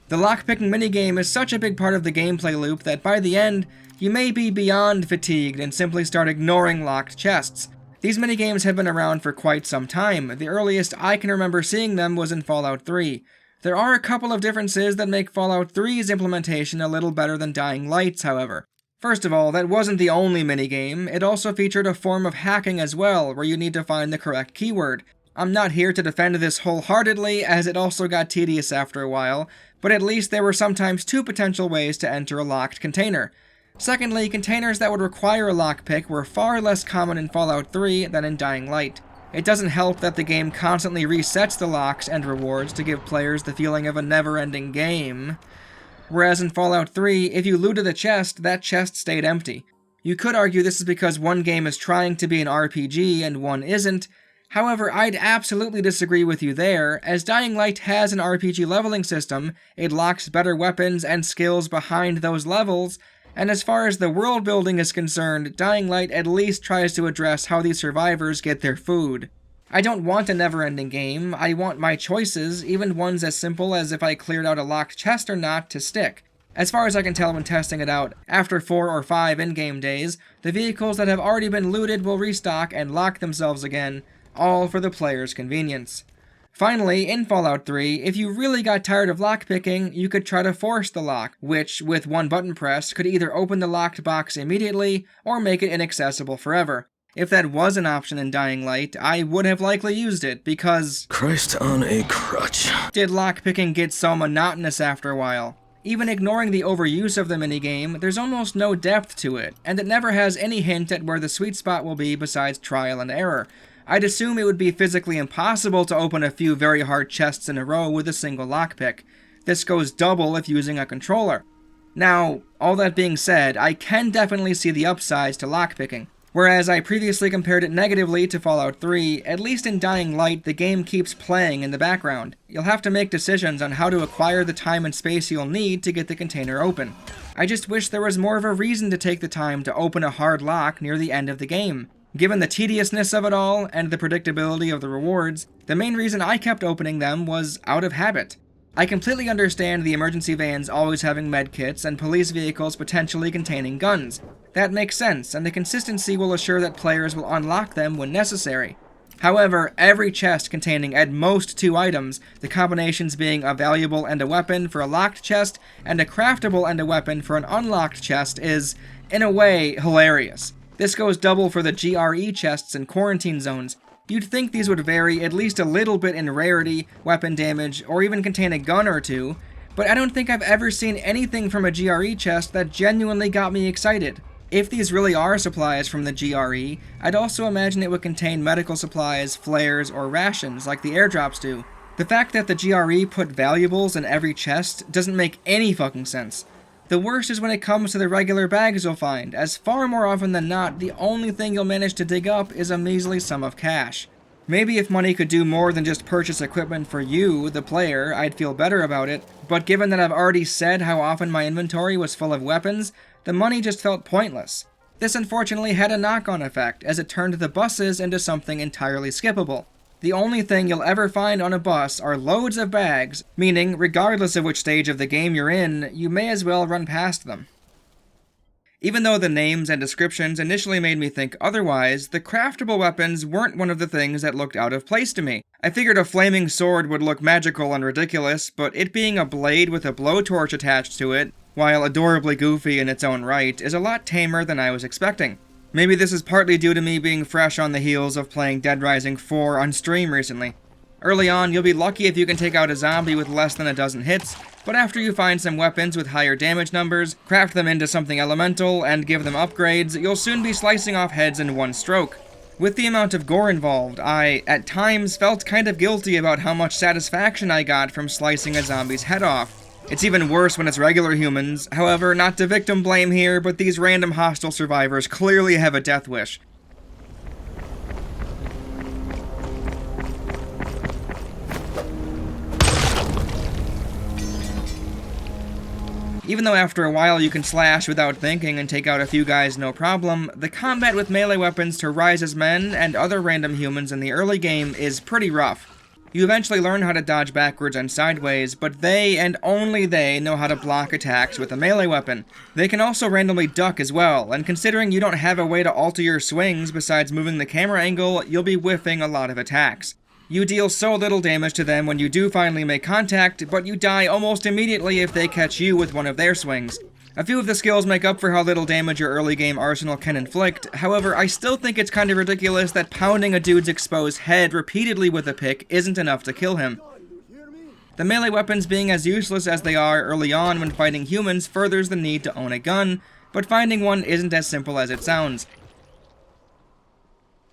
The lockpicking minigame is such a big part of the gameplay loop that by the end, you may be beyond fatigued and simply start ignoring locked chests. These minigames have been around for quite some time. The earliest I can remember seeing them was in Fallout 3. There are a couple of differences that make Fallout 3's implementation a little better than Dying Light's, however. First of all, that wasn't the only minigame. It also featured a form of hacking as well, where you need to find the correct keyword. I'm not here to defend this wholeheartedly, as it also got tedious after a while, but at least there were sometimes two potential ways to enter a locked container. Secondly, containers that would require a lockpick were far less common in Fallout 3 than in Dying Light. It doesn't help that the game constantly resets the locks and rewards to give players the feeling of a never-ending game. Whereas in Fallout 3, if you looted a chest, that chest stayed empty. You could argue this is because one game is trying to be an RPG and one isn't. However, I'd absolutely disagree with you there, as Dying Light has an RPG leveling system, it locks better weapons and skills behind those levels, and as far as the world building is concerned, Dying Light at least tries to address how these survivors get their food. I don't want a never-ending game, I want my choices, even ones as simple as if I cleared out a locked chest or not, to stick. As far as I can tell when testing it out, after 4 or 5 in-game days, the vehicles that have already been looted will restock and lock themselves again, all for the player's convenience. Finally, in Fallout 3, if you really got tired of lockpicking, you could try to force the lock, which, with one button press, could either open the locked box immediately, or make it inaccessible forever. If that was an option in Dying Light, I would have likely used it, because Christ on a crutch. did lockpicking get so monotonous after a while. Even ignoring the overuse of the minigame, there's almost no depth to it, and it never has any hint at where the sweet spot will be besides trial and error. I'd assume it would be physically impossible to open a few very hard chests in a row with a single lockpick. This goes double if using a controller. Now, all that being said, I can definitely see the upsides to lockpicking. Whereas I previously compared it negatively to Fallout 3, at least in Dying Light the game keeps playing in the background. You'll have to make decisions on how to acquire the time and space you'll need to get the container open. I just wish there was more of a reason to take the time to open a hard lock near the end of the game. Given the tediousness of it all, and the predictability of the rewards, the main reason I kept opening them was out of habit. I completely understand the emergency vans always having medkits and police vehicles potentially containing guns. That makes sense, and the consistency will assure that players will unlock them when necessary. However, every chest containing at most 2 items, the combinations being a valuable and a weapon for a locked chest, and a craftable and a weapon for an unlocked chest is, in a way, hilarious. This goes double for the GRE chests in quarantine zones. You'd think these would vary at least a little bit in rarity, weapon damage, or even contain a gun or two, but I don't think I've ever seen anything from a GRE chest that genuinely got me excited. If these really are supplies from the GRE, I'd also imagine it would contain medical supplies, flares, or rations like the airdrops do. The fact that the GRE put valuables in every chest doesn't make any fucking sense. The worst is when it comes to the regular bags you'll find, as far more often than not, the only thing you'll manage to dig up is a measly sum of cash. Maybe if money could do more than just purchase equipment for you, the player, I'd feel better about it, but given that I've already said how often my inventory was full of weapons, the money just felt pointless. This unfortunately had a knock-on effect, as it turned the buses into something entirely skippable. The only thing you'll ever find on a bus are loads of bags, meaning, regardless of which stage of the game you're in, you may as well run past them. Even though the names and descriptions initially made me think otherwise, the craftable weapons weren't one of the things that looked out of place to me. I figured a flaming sword would look magical and ridiculous, but it being a blade with a blowtorch attached to it, while adorably goofy in its own right, is a lot tamer than I was expecting. Maybe this is partly due to me being fresh on the heels of playing Dead Rising 4 on stream recently. Early on, you'll be lucky if you can take out a zombie with less than a dozen hits, but after you find some weapons with higher damage numbers, craft them into something elemental, and give them upgrades, you'll soon be slicing off heads in one stroke. With the amount of gore involved, I, at times, felt kind of guilty about how much satisfaction I got from slicing a zombie's head off. It's even worse when it's regular humans. However, not to victim blame here, but these random hostile survivors clearly have a death wish. Even though after a while you can slash without thinking and take out a few guys no problem, the combat with melee weapons to Rise's men and other random humans in the early game is pretty rough. You eventually learn how to dodge backwards and sideways, but they, and only they, know how to block attacks with a melee weapon. They can also randomly duck as well, and considering you don't have a way to alter your swings besides moving the camera angle, you'll be whiffing a lot of attacks. You deal so little damage to them when you do finally make contact, but you die almost immediately if they catch you with one of their swings. A few of the skills make up for how little damage your early game arsenal can inflict. However, I still think it's kind of ridiculous that pounding a dude's exposed head repeatedly with a pick isn't enough to kill him. The melee weapons being as useless as they are early on when fighting humans furthers the need to own a gun, but finding one isn't as simple as it sounds.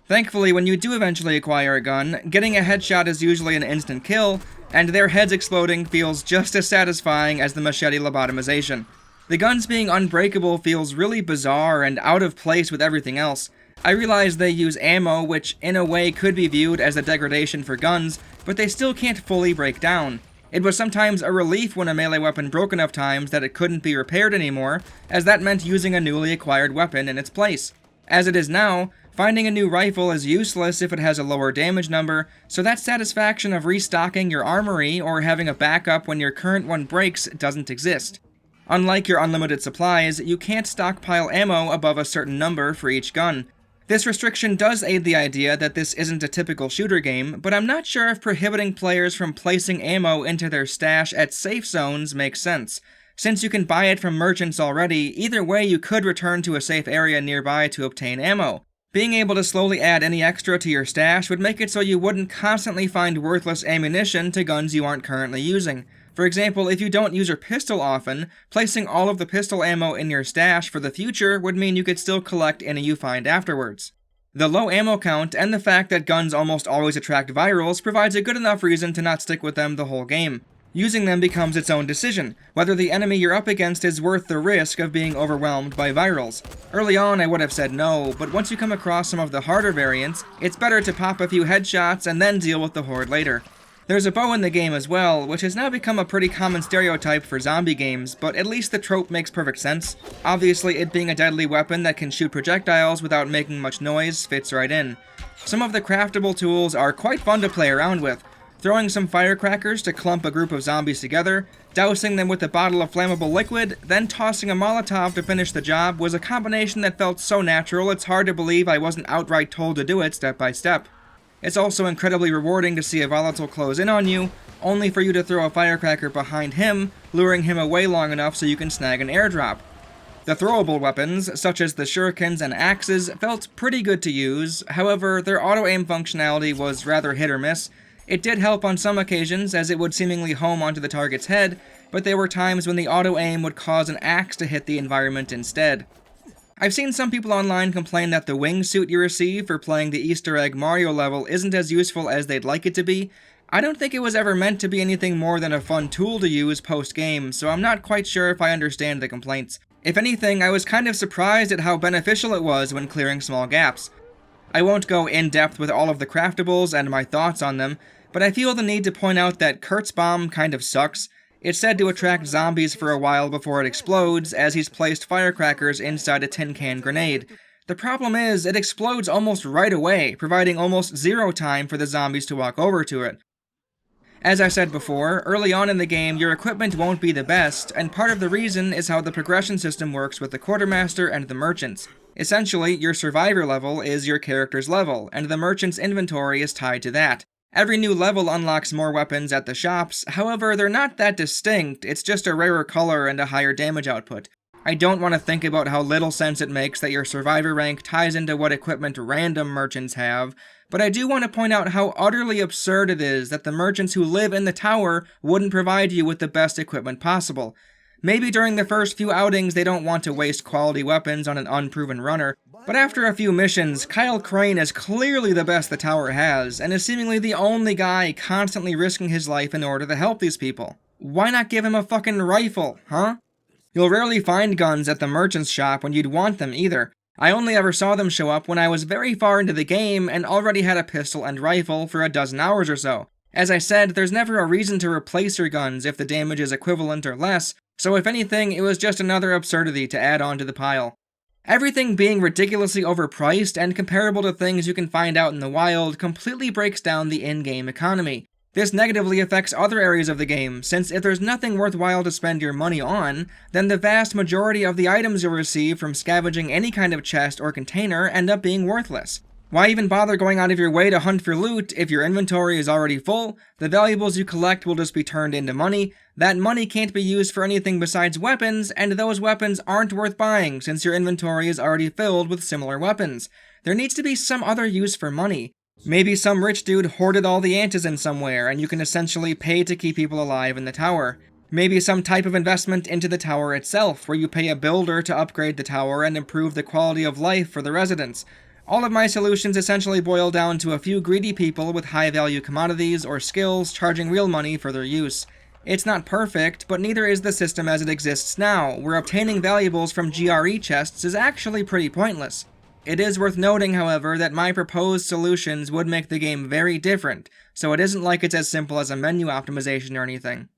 Thankfully, when you do eventually acquire a gun, getting a headshot is usually an instant kill, and their heads exploding feels just as satisfying as the machete lobotomization. The guns being unbreakable feels really bizarre and out of place with everything else. I realize they use ammo, which in a way could be viewed as a degradation for guns, but they still can't fully break down. It was sometimes a relief when a melee weapon broke enough times that it couldn't be repaired anymore, as that meant using a newly acquired weapon in its place. As it is now, finding a new rifle is useless if it has a lower damage number, so that satisfaction of restocking your armory or having a backup when your current one breaks doesn't exist. Unlike your unlimited supplies, you can't stockpile ammo above a certain number for each gun. This restriction does aid the idea that this isn't a typical shooter game, but I'm not sure if prohibiting players from placing ammo into their stash at safe zones makes sense. Since you can buy it from merchants already, either way you could return to a safe area nearby to obtain ammo. Being able to slowly add any extra to your stash would make it so you wouldn't constantly find worthless ammunition to guns you aren't currently using. For example, if you don't use your pistol often, placing all of the pistol ammo in your stash for the future would mean you could still collect any you find afterwards. The low ammo count and the fact that guns almost always attract virals provides a good enough reason to not stick with them the whole game. Using them becomes its own decision, whether the enemy you're up against is worth the risk of being overwhelmed by virals. Early on I would have said no, but once you come across some of the harder variants, it's better to pop a few headshots and then deal with the horde later. There's a bow in the game as well, which has now become a pretty common stereotype for zombie games, but at least the trope makes perfect sense. Obviously, it being a deadly weapon that can shoot projectiles without making much noise fits right in. Some of the craftable tools are quite fun to play around with. Throwing some firecrackers to clump a group of zombies together, dousing them with a bottle of flammable liquid, then tossing a Molotov to finish the job was a combination that felt so natural it's hard to believe I wasn't outright told to do it step by step. It's also incredibly rewarding to see a Volatile close in on you, only for you to throw a firecracker behind him, luring him away long enough so you can snag an airdrop. The throwable weapons, such as the shurikens and axes, felt pretty good to use, however, their auto-aim functionality was rather hit or miss. It did help on some occasions, as it would seemingly home onto the target's head, but there were times when the auto-aim would cause an axe to hit the environment instead. I've seen some people online complain that the wingsuit you receive for playing the Easter egg Mario level isn't as useful as they'd like it to be. I don't think it was ever meant to be anything more than a fun tool to use post-game, so I'm not quite sure if I understand the complaints. If anything, I was kind of surprised at how beneficial it was when clearing small gaps. I won't go in-depth with all of the craftables and my thoughts on them, but I feel the need to point out that Kurt's bomb kind of sucks. It's said to attract zombies for a while before it explodes, as he's placed firecrackers inside a tin can grenade. The problem is, it explodes almost right away, providing almost zero time for the zombies to walk over to it. As I said before, early on in the game, your equipment won't be the best, and part of the reason is how the progression system works with the quartermaster and the merchants. Essentially, your survivor level is your character's level, and the merchant's inventory is tied to that. Every new level unlocks more weapons at the shops, however, they're not that distinct, it's just a rarer color and a higher damage output. I don't want to think about how little sense it makes that your survivor rank ties into what equipment random merchants have, but I do want to point out how utterly absurd it is that the merchants who live in the tower wouldn't provide you with the best equipment possible. Maybe during the first few outings they don't want to waste quality weapons on an unproven runner, but after a few missions, Kyle Crane is clearly the best the tower has, and is seemingly the only guy constantly risking his life in order to help these people. Why not give him a fucking rifle, huh? You'll rarely find guns at the merchant's shop when you'd want them either. I only ever saw them show up when I was very far into the game and already had a pistol and rifle for a dozen hours or so. As I said, there's never a reason to replace your guns if the damage is equivalent or less, so if anything, it was just another absurdity to add on to the pile. Everything being ridiculously overpriced and comparable to things you can find out in the wild completely breaks down the in-game economy. This negatively affects other areas of the game, since if there's nothing worthwhile to spend your money on, then the vast majority of the items you'll receive from scavenging any kind of chest or container end up being worthless. Why even bother going out of your way to hunt for loot if your inventory is already full? The valuables you collect will just be turned into money, that money can't be used for anything besides weapons, and those weapons aren't worth buying since your inventory is already filled with similar weapons. There needs to be some other use for money. Maybe some rich dude hoarded all the antizin somewhere, and you can essentially pay to keep people alive in the tower. Maybe some type of investment into the tower itself, where you pay a builder to upgrade the tower and improve the quality of life for the residents. All of my solutions essentially boil down to a few greedy people with high-value commodities or skills charging real money for their use. It's not perfect, but neither is the system as it exists now, where obtaining valuables from GRE chests is actually pretty pointless. It is worth noting, however, that my proposed solutions would make the game very different, so it isn't like it's as simple as a menu optimization or anything.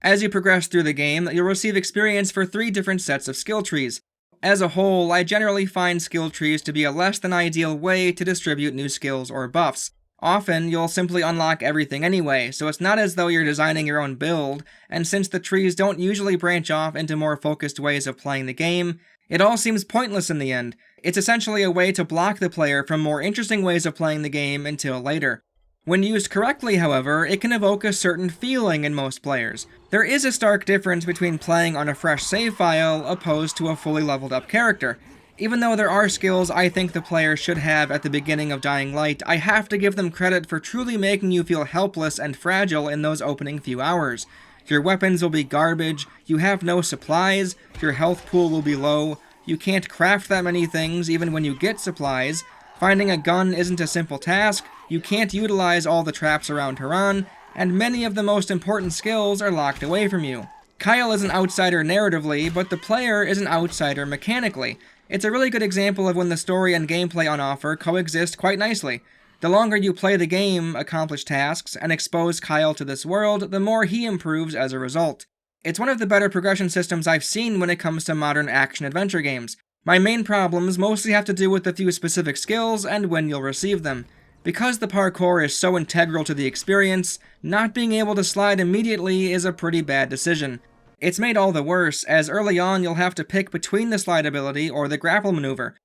As you progress through the game, you'll receive experience for 3 different sets of skill trees. As a whole, I generally find skill trees to be a less than ideal way to distribute new skills or buffs. Often, you'll simply unlock everything anyway, so it's not as though you're designing your own build, and since the trees don't usually branch off into more focused ways of playing the game, it all seems pointless in the end. It's essentially a way to block the player from more interesting ways of playing the game until later. When used correctly, however, it can evoke a certain feeling in most players. There is a stark difference between playing on a fresh save file opposed to a fully leveled up character. Even though there are skills I think the player should have at the beginning of Dying Light, I have to give them credit for truly making you feel helpless and fragile in those opening few hours. Your weapons will be garbage, you have no supplies, your health pool will be low, you can't craft that many things even when you get supplies, finding a gun isn't a simple task, you can't utilize all the traps around Haran, and many of the most important skills are locked away from you. Kyle is an outsider narratively, but the player is an outsider mechanically. It's a really good example of when the story and gameplay on offer coexist quite nicely. The longer you play the game, accomplish tasks, and expose Kyle to this world, the more he improves as a result. It's one of the better progression systems I've seen when it comes to modern action-adventure games. My main problems mostly have to do with a few specific skills and when you'll receive them. Because the parkour is so integral to the experience, not being able to slide immediately is a pretty bad decision. It's made all the worse, as early on you'll have to pick between the slide ability or the grapple maneuver.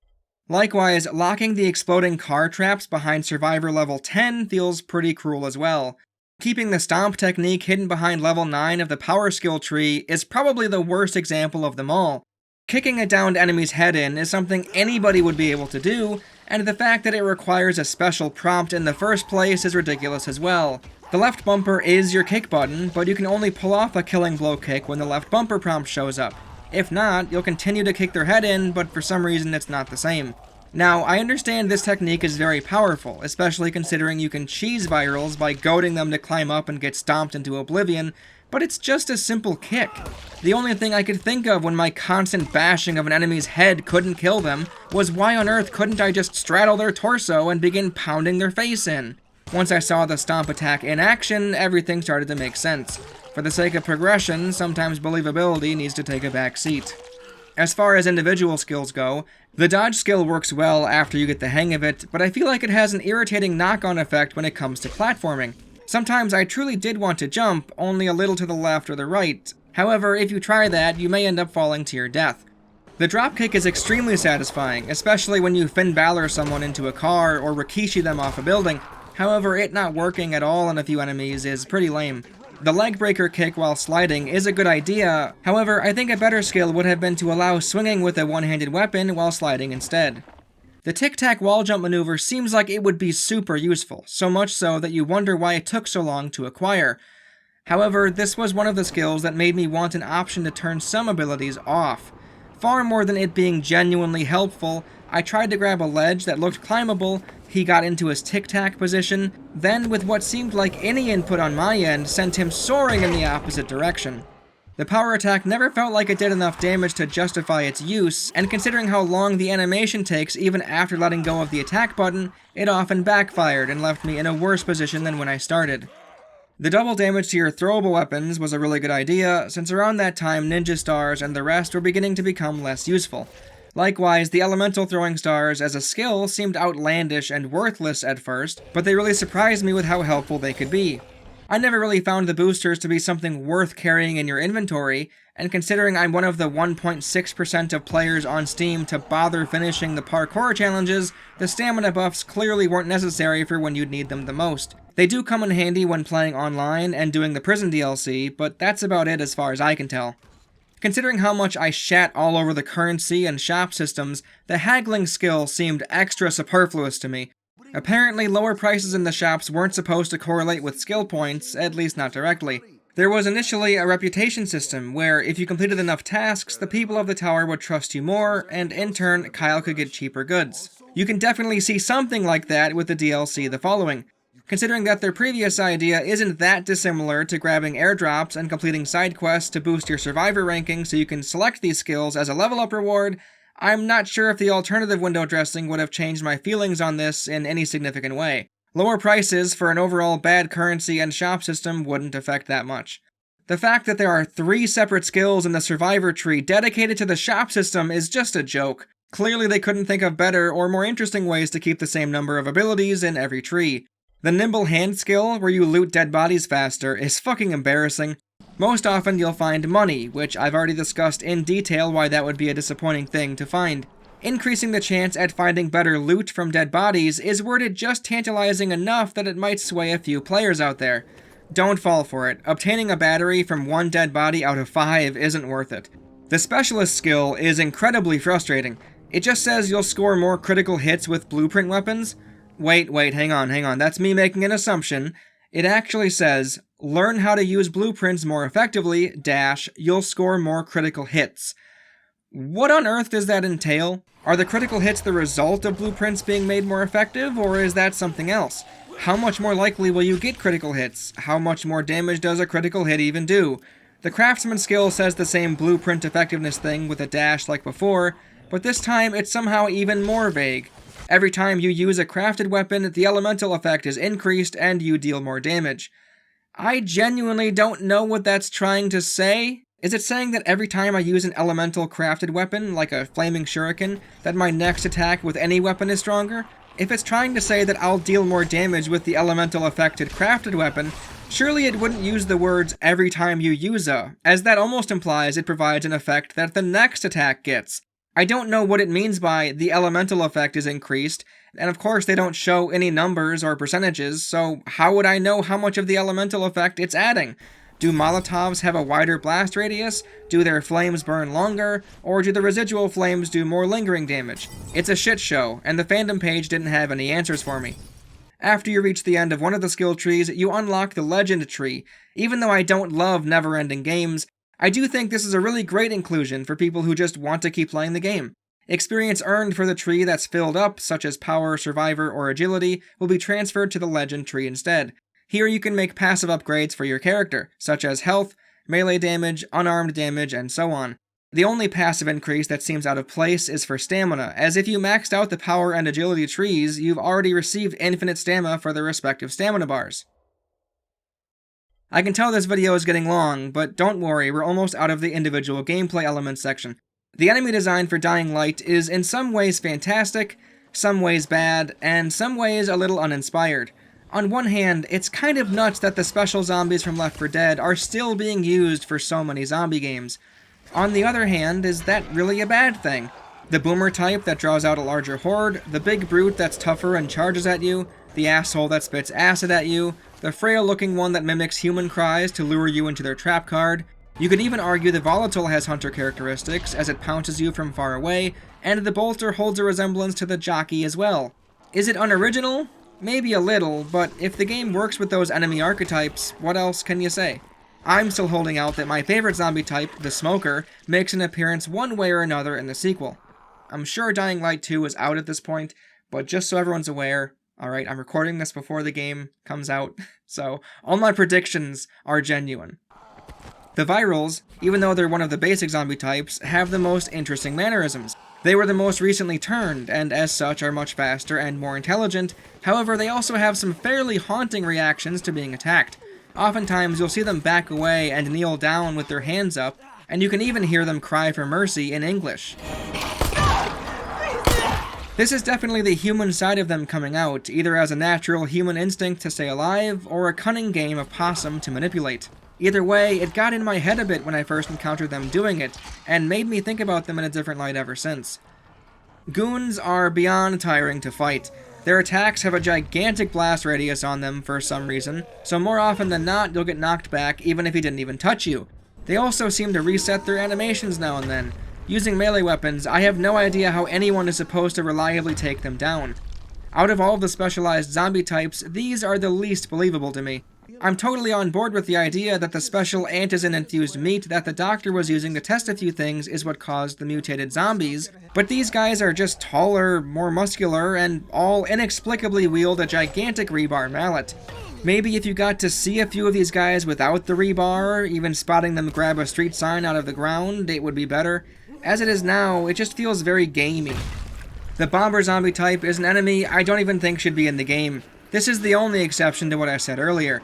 Likewise, locking the exploding car traps behind Survivor level 10 feels pretty cruel as well. Keeping the stomp technique hidden behind level 9 of the power skill tree is probably the worst example of them all. Kicking a downed enemy's head in is something anybody would be able to do, and the fact that it requires a special prompt in the first place is ridiculous as well. The left bumper is your kick button, but you can only pull off a killing blow kick when the left bumper prompt shows up. If not, you'll continue to kick their head in, but for some reason it's not the same. Now, I understand this technique is very powerful, especially considering you can cheese virals by goading them to climb up and get stomped into oblivion, but it's just a simple kick. The only thing I could think of when my constant bashing of an enemy's head couldn't kill them was why on earth couldn't I just straddle their torso and begin pounding their face in? Once I saw the stomp attack in action, everything started to make sense. For the sake of progression, sometimes believability needs to take a back seat. As far as individual skills go, the dodge skill works well after you get the hang of it, but I feel like it has an irritating knock-on effect when it comes to platforming. Sometimes I truly did want to jump, only a little to the left or the right. However, if you try that, you may end up falling to your death. The dropkick is extremely satisfying, especially when you Finn Balor someone into a car or Rikishi them off a building. However, it not working at all on a few enemies is pretty lame. The leg breaker kick while sliding is a good idea, however, I think a better skill would have been to allow swinging with a one-handed weapon while sliding instead. The tic-tac wall jump maneuver seems like it would be super useful, so much so that you wonder why it took so long to acquire. However, this was one of the skills that made me want an option to turn some abilities off. Far more than it being genuinely helpful, I tried to grab a ledge that looked climbable, he got into his tic-tac position, then with what seemed like any input on my end, sent him soaring in the opposite direction. The power attack never felt like it did enough damage to justify its use, and considering how long the animation takes even after letting go of the attack button, it often backfired and left me in a worse position than when I started. The double damage to your throwable weapons was a really good idea, since around that time ninja stars and the rest were beginning to become less useful. Likewise, the elemental throwing stars as a skill seemed outlandish and worthless at first, but they really surprised me with how helpful they could be. I never really found the boosters to be something worth carrying in your inventory, and considering I'm one of the 1.6% of players on Steam to bother finishing the parkour challenges, the stamina buffs clearly weren't necessary for when you'd need them the most. They do come in handy when playing online and doing the prison DLC, but that's about it as far as I can tell. Considering how much I shat all over the currency and shop systems, the haggling skill seemed extra superfluous to me. Apparently, lower prices in the shops weren't supposed to correlate with skill points, at least not directly. There was initially a reputation system where, if you completed enough tasks, the people of the tower would trust you more, and in turn, Kyle could get cheaper goods. You can definitely see something like that with the DLC The Following. Considering that their previous idea isn't that dissimilar to grabbing airdrops and completing side quests to boost your survivor ranking so you can select these skills as a level up reward, I'm not sure if the alternative window dressing would have changed my feelings on this in any significant way. Lower prices for an overall bad currency and shop system wouldn't affect that much. The fact that there are 3 separate skills in the survivor tree dedicated to the shop system is just a joke. Clearly they couldn't think of better or more interesting ways to keep the same number of abilities in every tree. The nimble hand skill, where you loot dead bodies faster, is fucking embarrassing. Most often you'll find money, which I've already discussed in detail why that would be a disappointing thing to find. Increasing the chance at finding better loot from dead bodies is worded just tantalizing enough that it might sway a few players out there. Don't fall for it. Obtaining a battery from 1 dead body out of 5 isn't worth it. The specialist skill is incredibly frustrating. It just says you'll score more critical hits with blueprint weapons. Wait, hang on, that's me making an assumption. It actually says, learn how to use blueprints more effectively, you'll score more critical hits. What on earth does that entail? Are the critical hits the result of blueprints being made more effective, or is that something else? How much more likely will you get critical hits? How much more damage does a critical hit even do? The craftsman skill says the same blueprint effectiveness thing with a dash like before, but this time it's somehow even more vague. Every time you use a crafted weapon, the elemental effect is increased and you deal more damage. I genuinely don't know what that's trying to say. Is it saying that every time I use an elemental crafted weapon, like a flaming shuriken, that my next attack with any weapon is stronger? If it's trying to say that I'll deal more damage with the elemental affected crafted weapon, surely it wouldn't use the words every time you use a, as that almost implies it provides an effect that the next attack gets. I don't know what it means by the elemental effect is increased, and of course they don't show any numbers or percentages, so how would I know how much of the elemental effect it's adding? Do Molotovs have a wider blast radius? Do their flames burn longer? Or do the residual flames do more lingering damage? It's a shit show, and the fandom page didn't have any answers for me. After you reach the end of one of the skill trees, you unlock the legend tree. Even though I don't love never-ending games, I do think this is a really great inclusion for people who just want to keep playing the game. Experience earned for the tree that's filled up, such as power, survivor, or agility, will be transferred to the legend tree instead. Here you can make passive upgrades for your character, such as health, melee damage, unarmed damage, and so on. The only passive increase that seems out of place is for stamina, as if you maxed out the power and agility trees, you've already received infinite stamina for the respective stamina bars. I can tell this video is getting long, but don't worry, we're almost out of the individual gameplay elements section. The enemy design for Dying Light is in some ways fantastic, some ways bad, and some ways a little uninspired. On one hand, it's kind of nuts that the special zombies from Left 4 Dead are still being used for so many zombie games. On the other hand, is that really a bad thing? The boomer type that draws out a larger horde, the big brute that's tougher and charges at you, the asshole that spits acid at you, the frail-looking one that mimics human cries to lure you into their trap card. You could even argue the Volatile has hunter characteristics, as it pounces you from far away, and the Bolter holds a resemblance to the Jockey as well. Is it unoriginal? Maybe a little, but if the game works with those enemy archetypes, what else can you say? I'm still holding out that my favorite zombie type, the Smoker, makes an appearance one way or another in the sequel. I'm sure Dying Light 2 is out at this point, but just so everyone's aware, alright, I'm recording this before the game comes out, so all my predictions are genuine. The Virals, even though they're one of the basic zombie types, have the most interesting mannerisms. They were the most recently turned, and as such are much faster and more intelligent. However, they also have some fairly haunting reactions to being attacked. Oftentimes, you'll see them back away and kneel down with their hands up, and you can even hear them cry for mercy in English. This is definitely the human side of them coming out, either as a natural human instinct to stay alive, or a cunning game of possum to manipulate. Either way, it got in my head a bit when I first encountered them doing it, and made me think about them in a different light ever since. Goons are beyond tiring to fight. Their attacks have a gigantic blast radius on them for some reason, so more often than not you'll get knocked back even if he didn't even touch you. They also seem to reset their animations now and then. Using melee weapons, I have no idea how anyone is supposed to reliably take them down. Out of all the specialized zombie types, these are the least believable to me. I'm totally on board with the idea that the special antizin-infused meat that the doctor was using to test a few things is what caused the mutated zombies, but these guys are just taller, more muscular, and all inexplicably wield a gigantic rebar mallet. Maybe if you got to see a few of these guys without the rebar, even spotting them grab a street sign out of the ground, it would be better. As it is now, it just feels very gamey. The bomber zombie type is an enemy I don't even think should be in the game. This is the only exception to what I said earlier.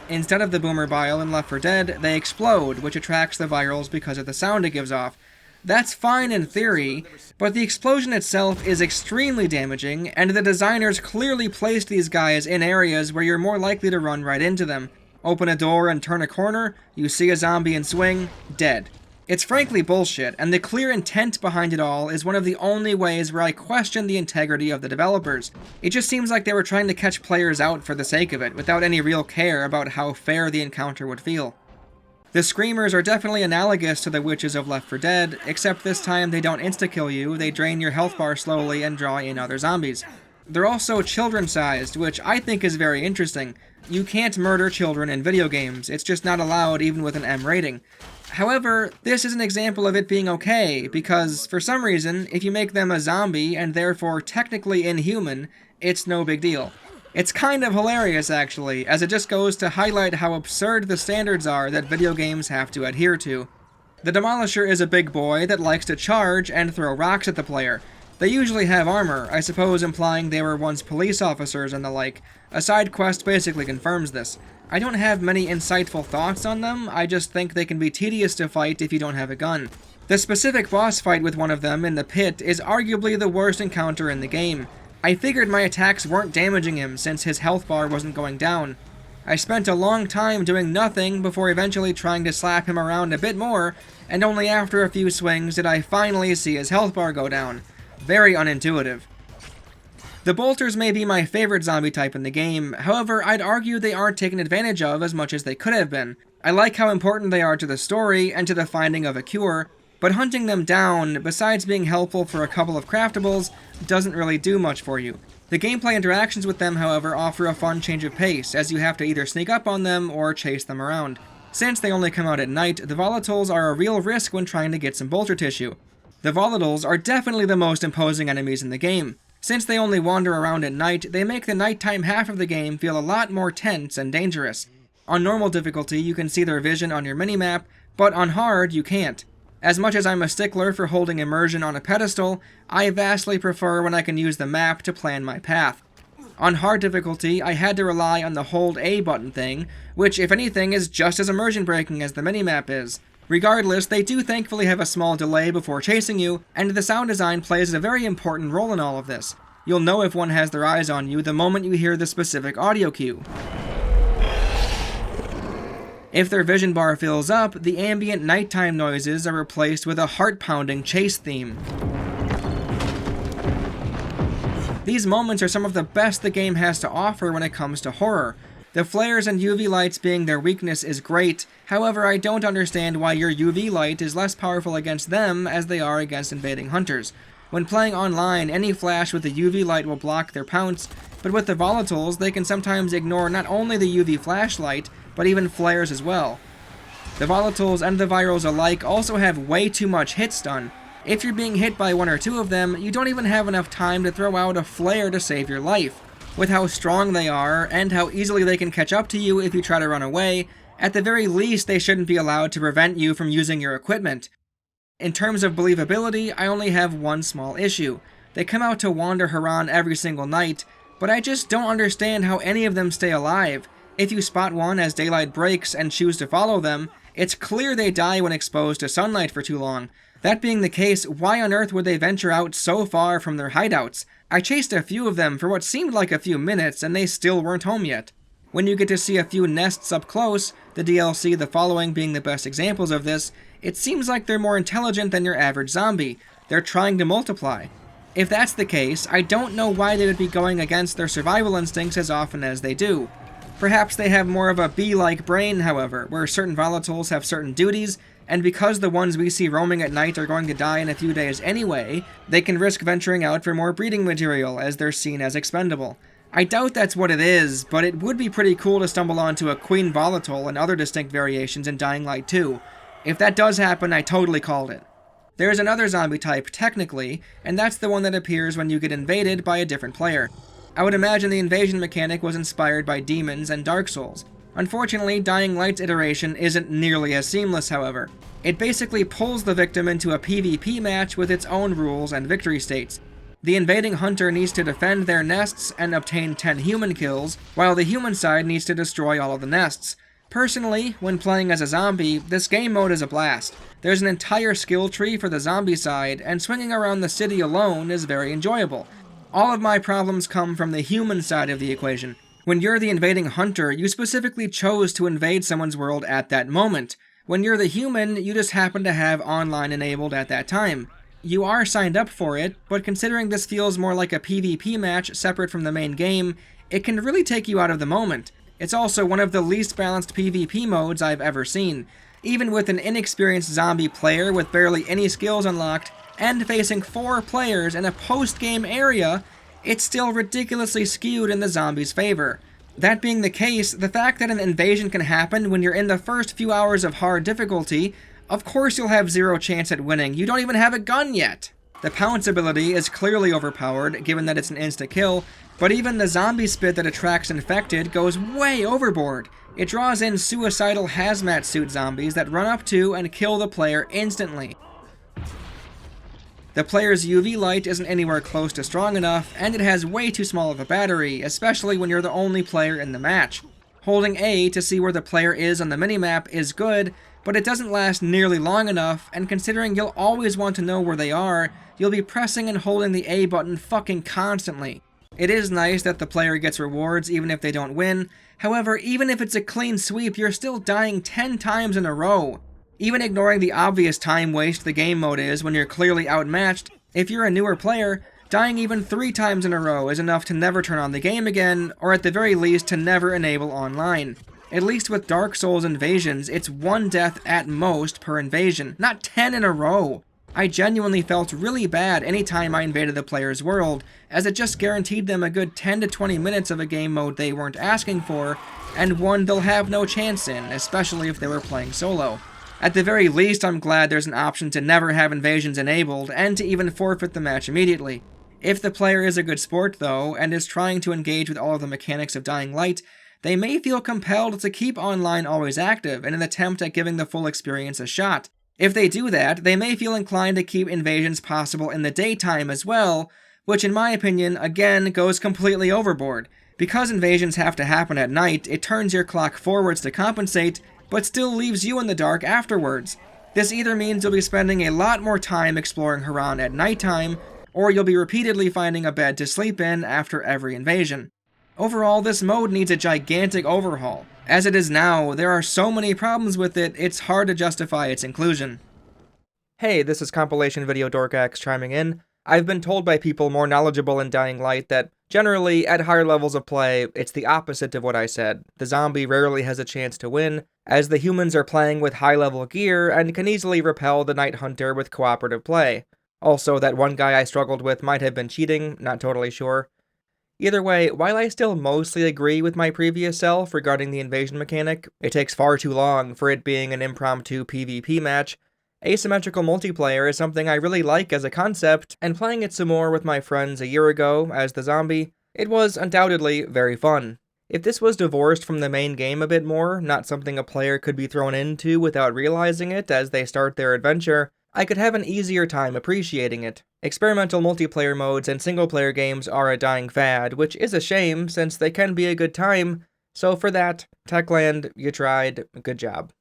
Instead of the boomer bile in Left 4 Dead, they explode, which attracts the virals because of the sound it gives off. That's fine in theory, but the explosion itself is extremely damaging, and the designers clearly placed these guys in areas where you're more likely to run right into them. Open a door and turn a corner, you see a zombie and swing, dead. It's frankly bullshit, and the clear intent behind it all is one of the only ways where I question the integrity of the developers. It just seems like they were trying to catch players out for the sake of it, without any real care about how fair the encounter would feel. The Screamers are definitely analogous to the Witches of Left 4 Dead, except this time they don't insta-kill you, they drain your health bar slowly and draw in other zombies. They're also children-sized, which I think is very interesting. You can't murder children in video games, it's just not allowed even with an M rating. However, this is an example of it being okay, because, for some reason, if you make them a zombie, and therefore technically inhuman, it's no big deal. It's kind of hilarious, actually, as it just goes to highlight how absurd the standards are that video games have to adhere to. The Demolisher is a big boy that likes to charge and throw rocks at the player. They usually have armor, I suppose implying they were once police officers and the like. A side quest basically confirms this. I don't have many insightful thoughts on them, I just think they can be tedious to fight if you don't have a gun. The specific boss fight with one of them in the pit is arguably the worst encounter in the game. I figured my attacks weren't damaging him since his health bar wasn't going down. I spent a long time doing nothing before eventually trying to slap him around a bit more, and only after a few swings did I finally see his health bar go down. Very unintuitive. The Bolters may be my favorite zombie type in the game, however, I'd argue they aren't taken advantage of as much as they could have been. I like how important they are to the story and to the finding of a cure, but hunting them down, besides being helpful for a couple of craftables, doesn't really do much for you. The gameplay interactions with them, however, offer a fun change of pace, as you have to either sneak up on them or chase them around. Since they only come out at night, the Volatiles are a real risk when trying to get some Bolter tissue. The Volatiles are definitely the most imposing enemies in the game. Since they only wander around at night, they make the nighttime half of the game feel a lot more tense and dangerous. On normal difficulty, you can see their vision on your minimap, but on hard, you can't. As much as I'm a stickler for holding immersion on a pedestal, I vastly prefer when I can use the map to plan my path. On hard difficulty, I had to rely on the hold A button thing, which if anything is just as immersion breaking as the minimap is. Regardless, they do thankfully have a small delay before chasing you, and the sound design plays a very important role in all of this. You'll know if one has their eyes on you the moment you hear the specific audio cue. If their vision bar fills up, the ambient nighttime noises are replaced with a heart-pounding chase theme. These moments are some of the best the game has to offer when it comes to horror. The flares and UV lights being their weakness is great, however I don't understand why your UV light is less powerful against them as they are against invading hunters. When playing online, any flash with the UV light will block their pounce, but with the volatiles they can sometimes ignore not only the UV flashlight, but even flares as well. The volatiles and the virals alike also have way too much hit stun. If you're being hit by one or two of them, you don't even have enough time to throw out a flare to save your life. With how strong they are, and how easily they can catch up to you if you try to run away, at the very least they shouldn't be allowed to prevent you from using your equipment. In terms of believability, I only have one small issue. They come out to wander Haran every single night, but I just don't understand how any of them stay alive. If you spot one as daylight breaks and choose to follow them, it's clear they die when exposed to sunlight for too long. That being the case, why on earth would they venture out so far from their hideouts? I chased a few of them for what seemed like a few minutes and they still weren't home yet. When you get to see a few nests up close, the DLC The Following being the best examples of this, it seems like they're more intelligent than your average zombie. They're trying to multiply. If that's the case, I don't know why they would be going against their survival instincts as often as they do. Perhaps they have more of a bee-like brain, however, where certain volatiles have certain duties, and because the ones we see roaming at night are going to die in a few days anyway, they can risk venturing out for more breeding material as they're seen as expendable. I doubt that's what it is, but it would be pretty cool to stumble onto a queen volatile and other distinct variations in Dying Light 2. If that does happen, I totally called it. There's another zombie type, technically, and that's the one that appears when you get invaded by a different player. I would imagine the invasion mechanic was inspired by Demons and Dark Souls. Unfortunately, Dying Light's iteration isn't nearly as seamless, however. It basically pulls the victim into a PvP match with its own rules and victory states. The invading hunter needs to defend their nests and obtain 10 human kills, while the human side needs to destroy all of the nests. Personally, when playing as a zombie, this game mode is a blast. There's an entire skill tree for the zombie side, and swinging around the city alone is very enjoyable. All of my problems come from the human side of the equation. When you're the invading hunter, you specifically chose to invade someone's world at that moment. When you're the human, you just happen to have online enabled at that time. You are signed up for it, but considering this feels more like a PvP match separate from the main game, it can really take you out of the moment. It's also one of the least balanced PvP modes I've ever seen. Even with an inexperienced zombie player with barely any skills unlocked, and facing 4 players in a post-game area, it's still ridiculously skewed in the zombies' favor. That being the case, the fact that an invasion can happen when you're in the first few hours of hard difficulty, of course you'll have 0 chance at winning, you don't even have a gun yet! The pounce ability is clearly overpowered, given that it's an insta-kill, but even the zombie spit that attracts infected goes way overboard. It draws in suicidal hazmat suit zombies that run up to and kill the player instantly. The player's UV light isn't anywhere close to strong enough, and it has way too small of a battery, especially when you're the only player in the match. Holding A to see where the player is on the minimap is good, but it doesn't last nearly long enough, and considering you'll always want to know where they are, you'll be pressing and holding the A button fucking constantly. It is nice that the player gets rewards even if they don't win, however, even if it's a clean sweep, you're still dying 10 times in a row. Even ignoring the obvious time waste the game mode is when you're clearly outmatched, if you're a newer player, dying even 3 times in a row is enough to never turn on the game again, or at the very least to never enable online. At least with Dark Souls invasions, it's 1 death at most per invasion, not 10 in a row. I genuinely felt really bad anytime I invaded the player's world, as it just guaranteed them a good 10 to 20 minutes of a game mode they weren't asking for, and one they'll have no chance in, especially if they were playing solo. At the very least, I'm glad there's an option to never have invasions enabled, and to even forfeit the match immediately. If the player is a good sport, though, and is trying to engage with all of the mechanics of Dying Light, they may feel compelled to keep online always active in an attempt at giving the full experience a shot. If they do that, they may feel inclined to keep invasions possible in the daytime as well, which in my opinion, again, goes completely overboard. Because invasions have to happen at night, it turns your clock forwards to compensate, but still leaves you in the dark afterwards. This either means you'll be spending a lot more time exploring Haran at nighttime, or you'll be repeatedly finding a bed to sleep in after every invasion. Overall, this mode needs a gigantic overhaul. As it is now, there are so many problems with it, it's hard to justify its inclusion. Hey, this is compilation video Dorkaxe chiming in. I've been told by people more knowledgeable in Dying Light that, generally, at higher levels of play, it's the opposite of what I said. The zombie rarely has a chance to win, as the humans are playing with high-level gear and can easily repel the Night Hunter with cooperative play. Also, that one guy I struggled with might have been cheating, not totally sure. Either way, while I still mostly agree with my previous self regarding the invasion mechanic, it takes far too long for it being an impromptu PvP match. Asymmetrical multiplayer is something I really like as a concept, and playing it some more with my friends a year ago as the zombie, it was undoubtedly very fun. If this was divorced from the main game a bit more, not something a player could be thrown into without realizing it as they start their adventure, I could have an easier time appreciating it. Experimental multiplayer modes and single-player games are a dying fad, which is a shame since they can be a good time, so for that, Techland, you tried, good job.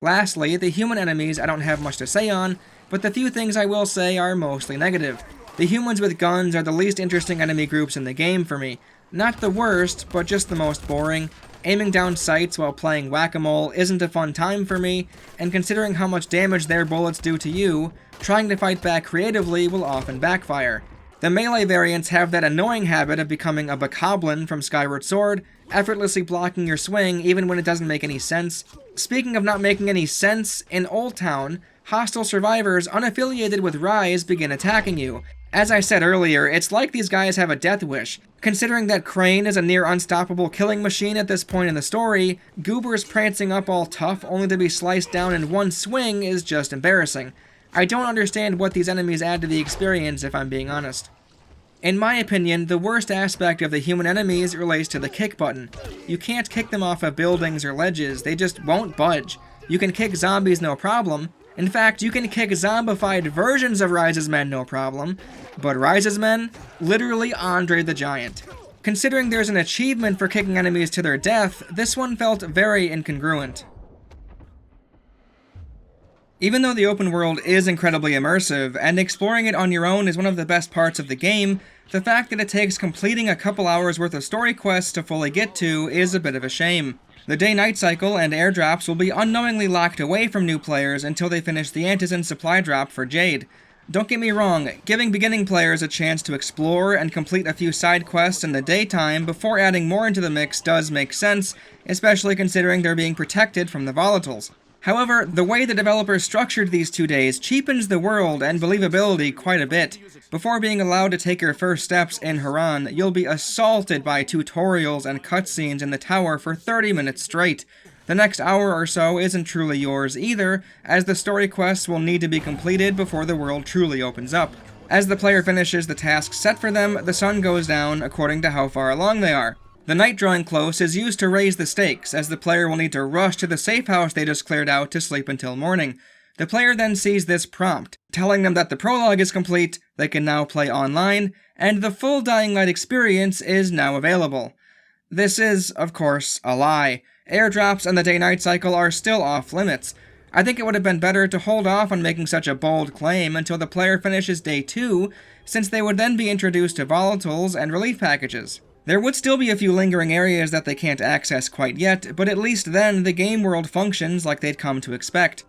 Lastly, the human enemies I don't have much to say on, but the few things I will say are mostly negative. The humans with guns are the least interesting enemy groups in the game for me. Not the worst, but just the most boring. Aiming down sights while playing whack-a-mole isn't a fun time for me, and considering how much damage their bullets do to you, trying to fight back creatively will often backfire. The melee variants have that annoying habit of becoming a bokoblin from Skyward Sword, effortlessly blocking your swing even when it doesn't make any sense. Speaking of not making any sense, in Old Town, hostile survivors unaffiliated with Rise begin attacking you. As I said earlier, it's like these guys have a death wish. Considering that Crane is a near unstoppable killing machine at this point in the story, Goobers prancing up all tough only to be sliced down in one swing is just embarrassing. I don't understand what these enemies add to the experience if I'm being honest. In my opinion, the worst aspect of the human enemies relates to the kick button. You can't kick them off of buildings or ledges, they just won't budge. You can kick zombies no problem. In fact, you can kick zombified versions of Rise's men no problem, but Rise's men? Literally Andre the Giant. Considering there's an achievement for kicking enemies to their death, this one felt very incongruent. Even though the open world is incredibly immersive, and exploring it on your own is one of the best parts of the game, the fact that it takes completing a couple hours worth of story quests to fully get to is a bit of a shame. The day-night cycle and airdrops will be unknowingly locked away from new players until they finish the Antizin supply drop for Jade. Don't get me wrong, giving beginning players a chance to explore and complete a few side quests in the daytime before adding more into the mix does make sense, especially considering they're being protected from the volatiles. However, the way the developers structured these 2 days cheapens the world and believability quite a bit. Before being allowed to take your first steps in Haran, you'll be assaulted by tutorials and cutscenes in the tower for 30 minutes straight. The next hour or so isn't truly yours either, as the story quests will need to be completed before the world truly opens up. As the player finishes the tasks set for them, the sun goes down according to how far along they are. The night drawing close is used to raise the stakes, as the player will need to rush to the safe house they just cleared out to sleep until morning. The player then sees this prompt, telling them that the prologue is complete, they can now play online, and the full Dying Light experience is now available. This is, of course, a lie. Airdrops and the day-night cycle are still off limits. I think it would have been better to hold off on making such a bold claim until the player finishes Day 2, since they would then be introduced to volatiles and relief packages. There would still be a few lingering areas that they can't access quite yet, but at least then the game world functions like they'd come to expect.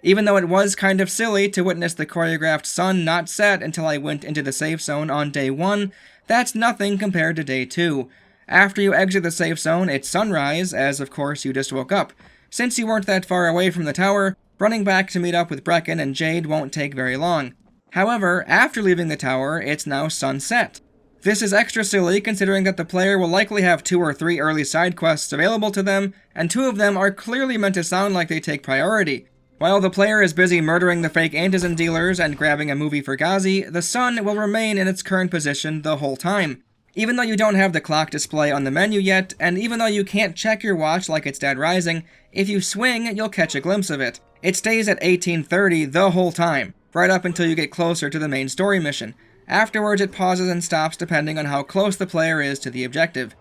Even though it was kind of silly to witness the choreographed sun not set until I went into the safe zone on Day 1, that's nothing compared to Day 2. After you exit the safe zone, it's sunrise, as of course you just woke up. Since you weren't that far away from the tower, running back to meet up with Brecken and Jade won't take very long. However, after leaving the tower, it's now sunset. This is extra silly considering that the player will likely have 2 or 3 early side quests available to them, and 2 of them are clearly meant to sound like they take priority. While the player is busy murdering the fake Antizin dealers and grabbing a movie for Ghazi, the sun will remain in its current position the whole time. Even though you don't have the clock display on the menu yet, and even though you can't check your watch like it's dead rising, if you swing, you'll catch a glimpse of it. It stays at 18:30 the whole time, right up until you get closer to the main story mission. Afterwards, it pauses and stops depending on how close the player is to the objective.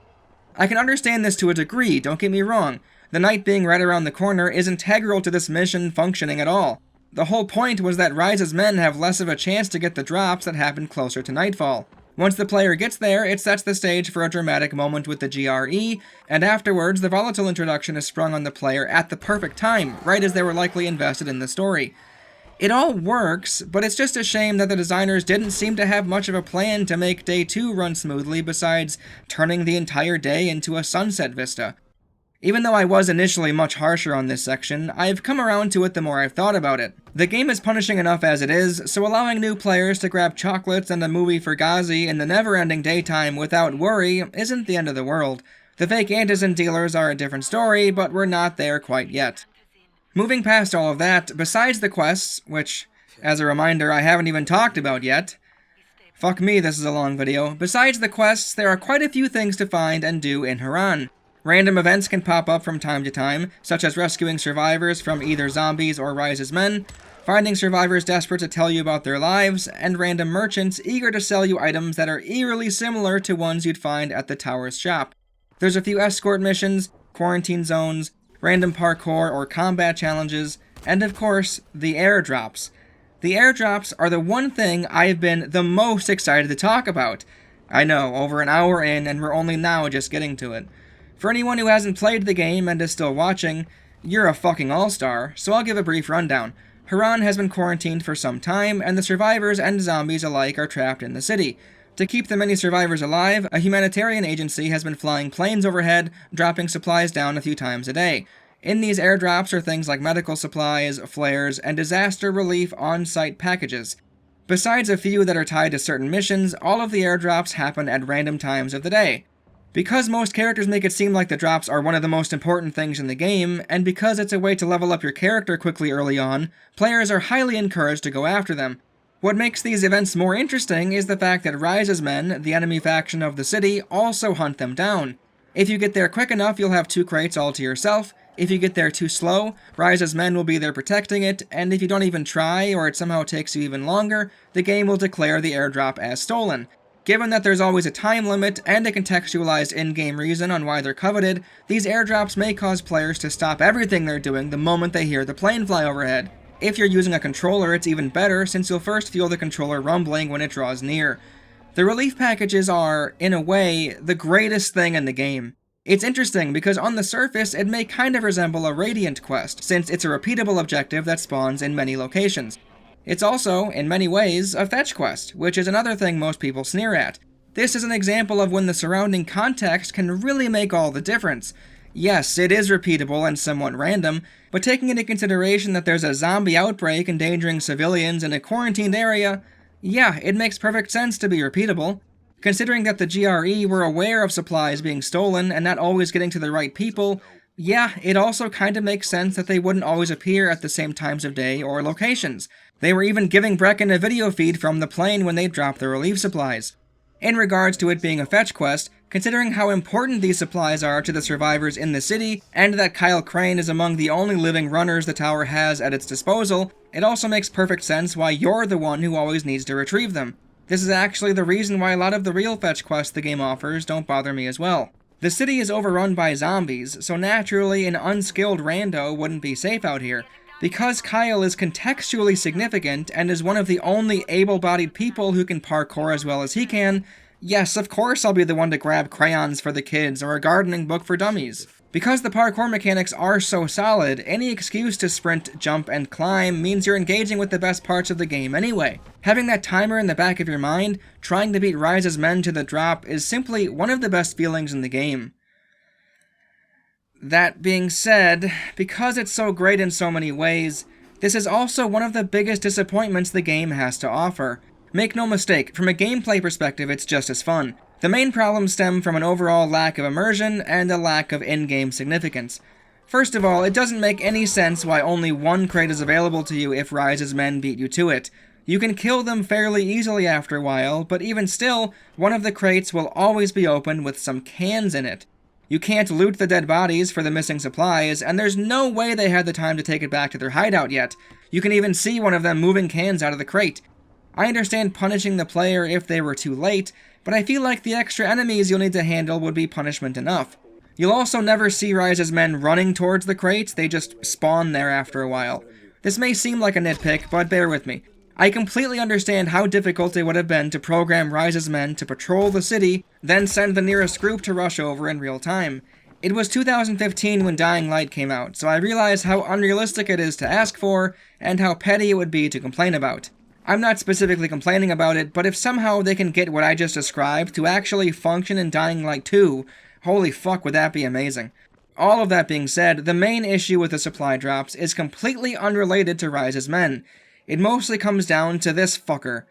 I can understand this to a degree, don't get me wrong. The night being right around the corner is integral to this mission functioning at all. The whole point was that Rise's men have less of a chance to get the drops that happen closer to nightfall. Once the player gets there, it sets the stage for a dramatic moment with the GRE, and afterwards the Volatile introduction is sprung on the player at the perfect time, right as they were likely invested in the story. It all works, but it's just a shame that the designers didn't seem to have much of a plan to make Day 2 run smoothly besides turning the entire day into a sunset vista. Even though I was initially much harsher on this section, I've come around to it the more I've thought about it. The game is punishing enough as it is, so allowing new players to grab chocolates and a movie for Ghazi in the never-ending daytime without worry isn't the end of the world. The fake antizin dealers are a different story, but we're not there quite yet. Moving past all of that, besides the quests, which, as a reminder, I haven't even talked about yet. Fuck me, this is a long video. Besides the quests, there are quite a few things to find and do in Haran. Random events can pop up from time to time, such as rescuing survivors from either zombies or Rise's men, finding survivors desperate to tell you about their lives, and random merchants eager to sell you items that are eerily similar to ones you'd find at the tower's shop. There's a few escort missions, quarantine zones, random parkour or combat challenges, and of course, the airdrops. The airdrops are the one thing I've been the most excited to talk about. I know, over an hour in, and we're only now just getting to it. For anyone who hasn't played the game and is still watching, you're a fucking all-star, so I'll give a brief rundown. Haran has been quarantined for some time, and the survivors and zombies alike are trapped in the city. To keep the many survivors alive, a humanitarian agency has been flying planes overhead, dropping supplies down a few times a day. In these airdrops are things like medical supplies, flares, and disaster relief on-site packages. Besides a few that are tied to certain missions, all of the airdrops happen at random times of the day. Because most characters make it seem like the drops are one of the most important things in the game, and because it's a way to level up your character quickly early on, players are highly encouraged to go after them. What makes these events more interesting is the fact that Rise's men, the enemy faction of the city, also hunt them down. If you get there quick enough, you'll have 2 crates all to yourself. If you get there too slow, Rise's men will be there protecting it, and if you don't even try, or it somehow takes you even longer, the game will declare the airdrop as stolen. Given that there's always a time limit and a contextualized in-game reason on why they're coveted, these airdrops may cause players to stop everything they're doing the moment they hear the plane fly overhead. If you're using a controller, it's even better, since you'll first feel the controller rumbling when it draws near. The relief packages are, in a way, the greatest thing in the game. It's interesting because on the surface, it may kind of resemble a Radiant quest, since it's a repeatable objective that spawns in many locations. It's also, in many ways, a fetch quest, which is another thing most people sneer at. This is an example of when the surrounding context can really make all the difference. Yes, it is repeatable and somewhat random, but taking into consideration that there's a zombie outbreak endangering civilians in a quarantined area, yeah, it makes perfect sense to be repeatable. Considering that the GRE were aware of supplies being stolen and not always getting to the right people, yeah, it also kind of makes sense that they wouldn't always appear at the same times of day or locations. They were even giving Brecken a video feed from the plane when they dropped the relief supplies. In regards to it being a fetch quest, considering how important these supplies are to the survivors in the city, and that Kyle Crane is among the only living runners the tower has at its disposal, it also makes perfect sense why you're the one who always needs to retrieve them. This is actually the reason why a lot of the real fetch quests the game offers don't bother me as well. The city is overrun by zombies, so naturally an unskilled rando wouldn't be safe out here. Because Kyle is contextually significant and is one of the only able-bodied people who can parkour as well as he can, yes, of course I'll be the one to grab crayons for the kids or a gardening book for dummies. Because the parkour mechanics are so solid, any excuse to sprint, jump, and climb means you're engaging with the best parts of the game anyway. Having that timer in the back of your mind, trying to beat Rise's men to the drop, is simply one of the best feelings in the game. That being said, because it's so great in so many ways, this is also one of the biggest disappointments the game has to offer. Make no mistake, from a gameplay perspective it's just as fun. The main problems stem from an overall lack of immersion and a lack of in-game significance. First of all, it doesn't make any sense why only 1 crate is available to you if Rise's men beat you to it. You can kill them fairly easily after a while, but even still, one of the crates will always be open with some cans in it. You can't loot the dead bodies for the missing supplies, and there's no way they had the time to take it back to their hideout yet. You can even see one of them moving cans out of the crate. I understand punishing the player if they were too late, but I feel like the extra enemies you'll need to handle would be punishment enough. You'll also never see Rise's men running towards the crates, they just spawn there after a while. This may seem like a nitpick, but bear with me. I completely understand how difficult it would have been to program Rise's men to patrol the city, then send the nearest group to rush over in real time. It was 2015 when Dying Light came out, so I realize how unrealistic it is to ask for, and how petty it would be to complain about. I'm not specifically complaining about it, but if somehow they can get what I just described to actually function in Dying Light 2, holy fuck would that be amazing. All of that being said, the main issue with the supply drops is completely unrelated to Rise's men. It mostly comes down to this fucker.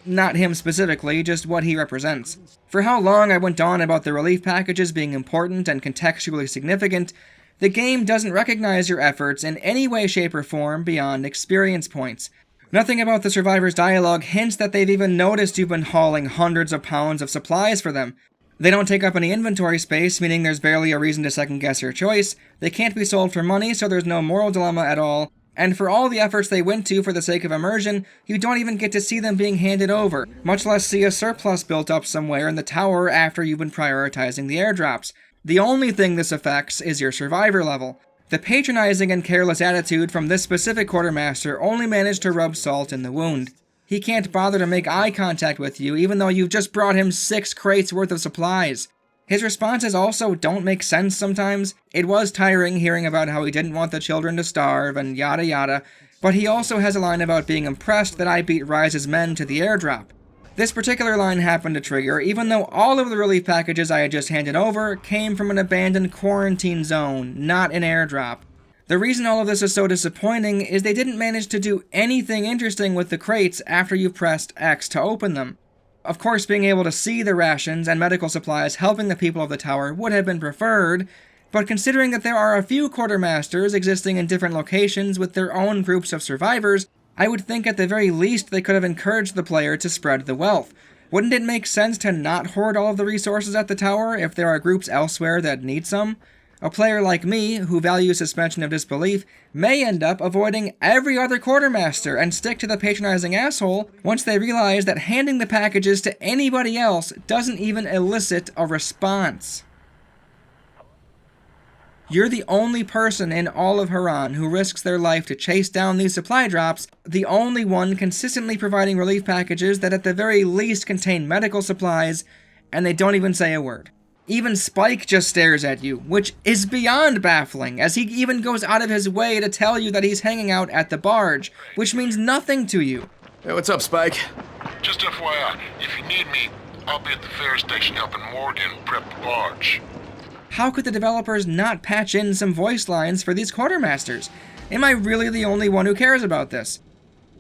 Not him specifically, just what he represents. For how long I went on about the relief packages being important and contextually significant, the game doesn't recognize your efforts in any way, shape, or form beyond experience points. Nothing about the survivors' dialogue hints that they've even noticed you've been hauling hundreds of pounds of supplies for them. They don't take up any inventory space, meaning there's barely a reason to second-guess your choice. They can't be sold for money, so there's no moral dilemma at all. And for all the efforts they went to for the sake of immersion, you don't even get to see them being handed over, much less see a surplus built up somewhere in the tower after you've been prioritizing the airdrops. The only thing this affects is your survivor level. The patronizing and careless attitude from this specific quartermaster only managed to rub salt in the wound. He can't bother to make eye contact with you even though you've just brought him 6 crates worth of supplies. His responses also don't make sense sometimes. It was tiring hearing about how he didn't want the children to starve and yada yada, but he also has a line about being impressed that I beat Rise's men to the airdrop. This particular line happened to trigger even though all of the relief packages I had just handed over came from an abandoned quarantine zone, not an airdrop. The reason all of this is so disappointing is they didn't manage to do anything interesting with the crates after you pressed X to open them. Of course, being able to see the rations and medical supplies helping the people of the tower would have been preferred, but considering that there are a few quartermasters existing in different locations with their own groups of survivors, I would think at the very least they could have encouraged the player to spread the wealth. Wouldn't it make sense to not hoard all of the resources at the tower if there are groups elsewhere that need some? A player like me, who values suspension of disbelief, may end up avoiding every other quartermaster and stick to the patronizing asshole once they realize that handing the packages to anybody else doesn't even elicit a response. You're the only person in all of Haran who risks their life to chase down these supply drops, the only one consistently providing relief packages that at the very least contain medical supplies, and they don't even say a word. Even Spike just stares at you, which is beyond baffling, as he even goes out of his way to tell you that he's hanging out at the barge, which means nothing to you. Hey, what's up, Spike? Just FYI, if you need me, I'll be at the ferry station helping Morgan prep the barge. How could the developers not patch in some voice lines for these quartermasters? Am I really the only one who cares about this?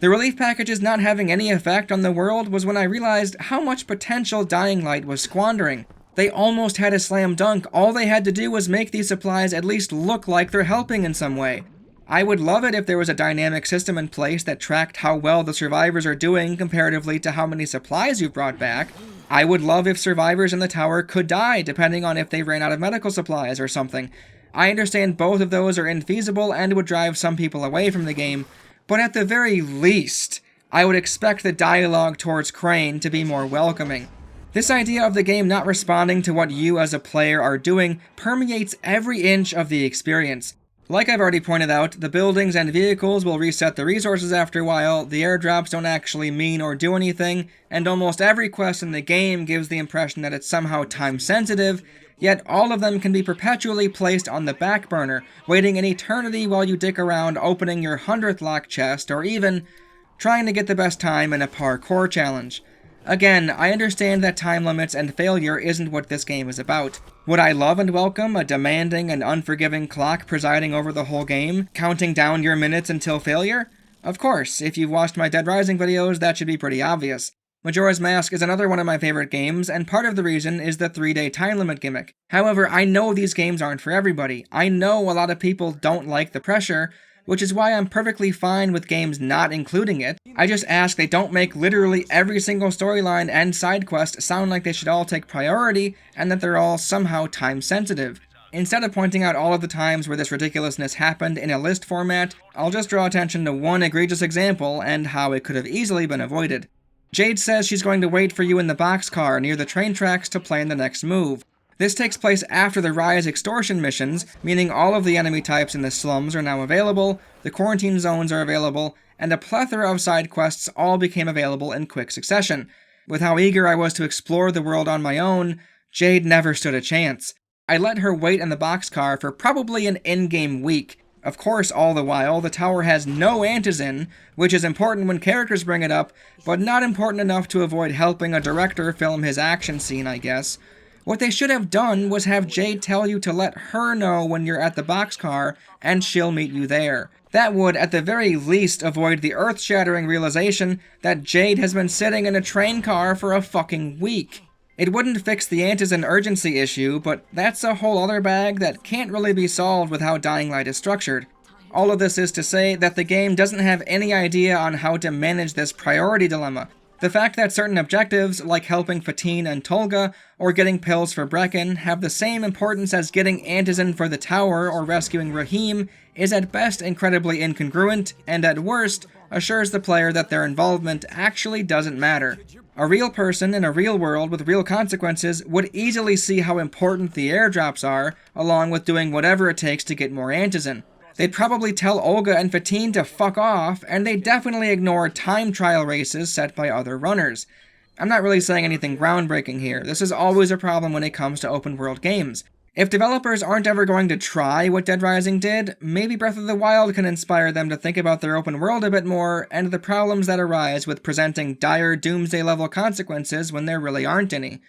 The relief packages not having any effect on the world was when I realized how much potential Dying Light was squandering. They almost had a slam dunk. All they had to do was make these supplies at least look like they're helping in some way. I would love it if there was a dynamic system in place that tracked how well the survivors are doing comparatively to how many supplies you've brought back. I would love if survivors in the tower could die depending on if they ran out of medical supplies or something. I understand both of those are infeasible and would drive some people away from the game, but at the very least, I would expect the dialogue towards Crane to be more welcoming. This idea of the game not responding to what you as a player are doing permeates every inch of the experience. Like I've already pointed out, the buildings and vehicles will reset the resources after a while, the airdrops don't actually mean or do anything, and almost every quest in the game gives the impression that it's somehow time-sensitive, yet all of them can be perpetually placed on the back burner, waiting an eternity while you dick around opening your 100th lock chest, or even trying to get the best time in a parkour challenge. Again, I understand that time limits and failure isn't what this game is about. Would I love and welcome a demanding and unforgiving clock presiding over the whole game, counting down your minutes until failure? Of course, if you've watched my Dead Rising videos, that should be pretty obvious. Majora's Mask is another one of my favorite games, and part of the reason is the 3-day time limit gimmick. However, I know these games aren't for everybody. I know a lot of people don't like the pressure, which is why I'm perfectly fine with games not including it. I just ask they don't make literally every single storyline and side quest sound like they should all take priority, and that they're all somehow time-sensitive. Instead of pointing out all of the times where this ridiculousness happened in a list format, I'll just draw attention to one egregious example and how it could have easily been avoided. Jade says she's going to wait for you in the boxcar near the train tracks to plan the next move. This takes place after the Rise extortion missions, meaning all of the enemy types in the slums are now available, the quarantine zones are available, and a plethora of side quests all became available in quick succession. With how eager I was to explore the world on my own, Jade never stood a chance. I let her wait in the boxcar for probably an in-game week. Of course, all the while, the tower has no antizin, which is important when characters bring it up, but not important enough to avoid helping a director film his action scene, I guess. What they should have done was have Jade tell you to let her know when you're at the boxcar, and she'll meet you there. That would, at the very least, avoid the earth-shattering realization that Jade has been sitting in a train car for a fucking week. It wouldn't fix the antizin urgency issue, but that's a whole other bag that can't really be solved with how Dying Light is structured. All of this is to say that the game doesn't have any idea on how to manage this priority dilemma. The fact that certain objectives, like helping Fatine and Tolga, or getting pills for Brecken, have the same importance as getting antizin for the tower or rescuing Rahim, is at best incredibly incongruent, and at worst, assures the player that their involvement actually doesn't matter. A real person in a real world with real consequences would easily see how important the airdrops are, along with doing whatever it takes to get more antizin. They'd probably tell Olga and Fatine to fuck off, and they'd definitely ignore time trial races set by other runners. I'm not really saying anything groundbreaking here. This is always a problem when it comes to open world games. If developers aren't ever going to try what Dead Rising did, maybe Breath of the Wild can inspire them to think about their open world a bit more, and the problems that arise with presenting dire doomsday-level consequences when there really aren't any.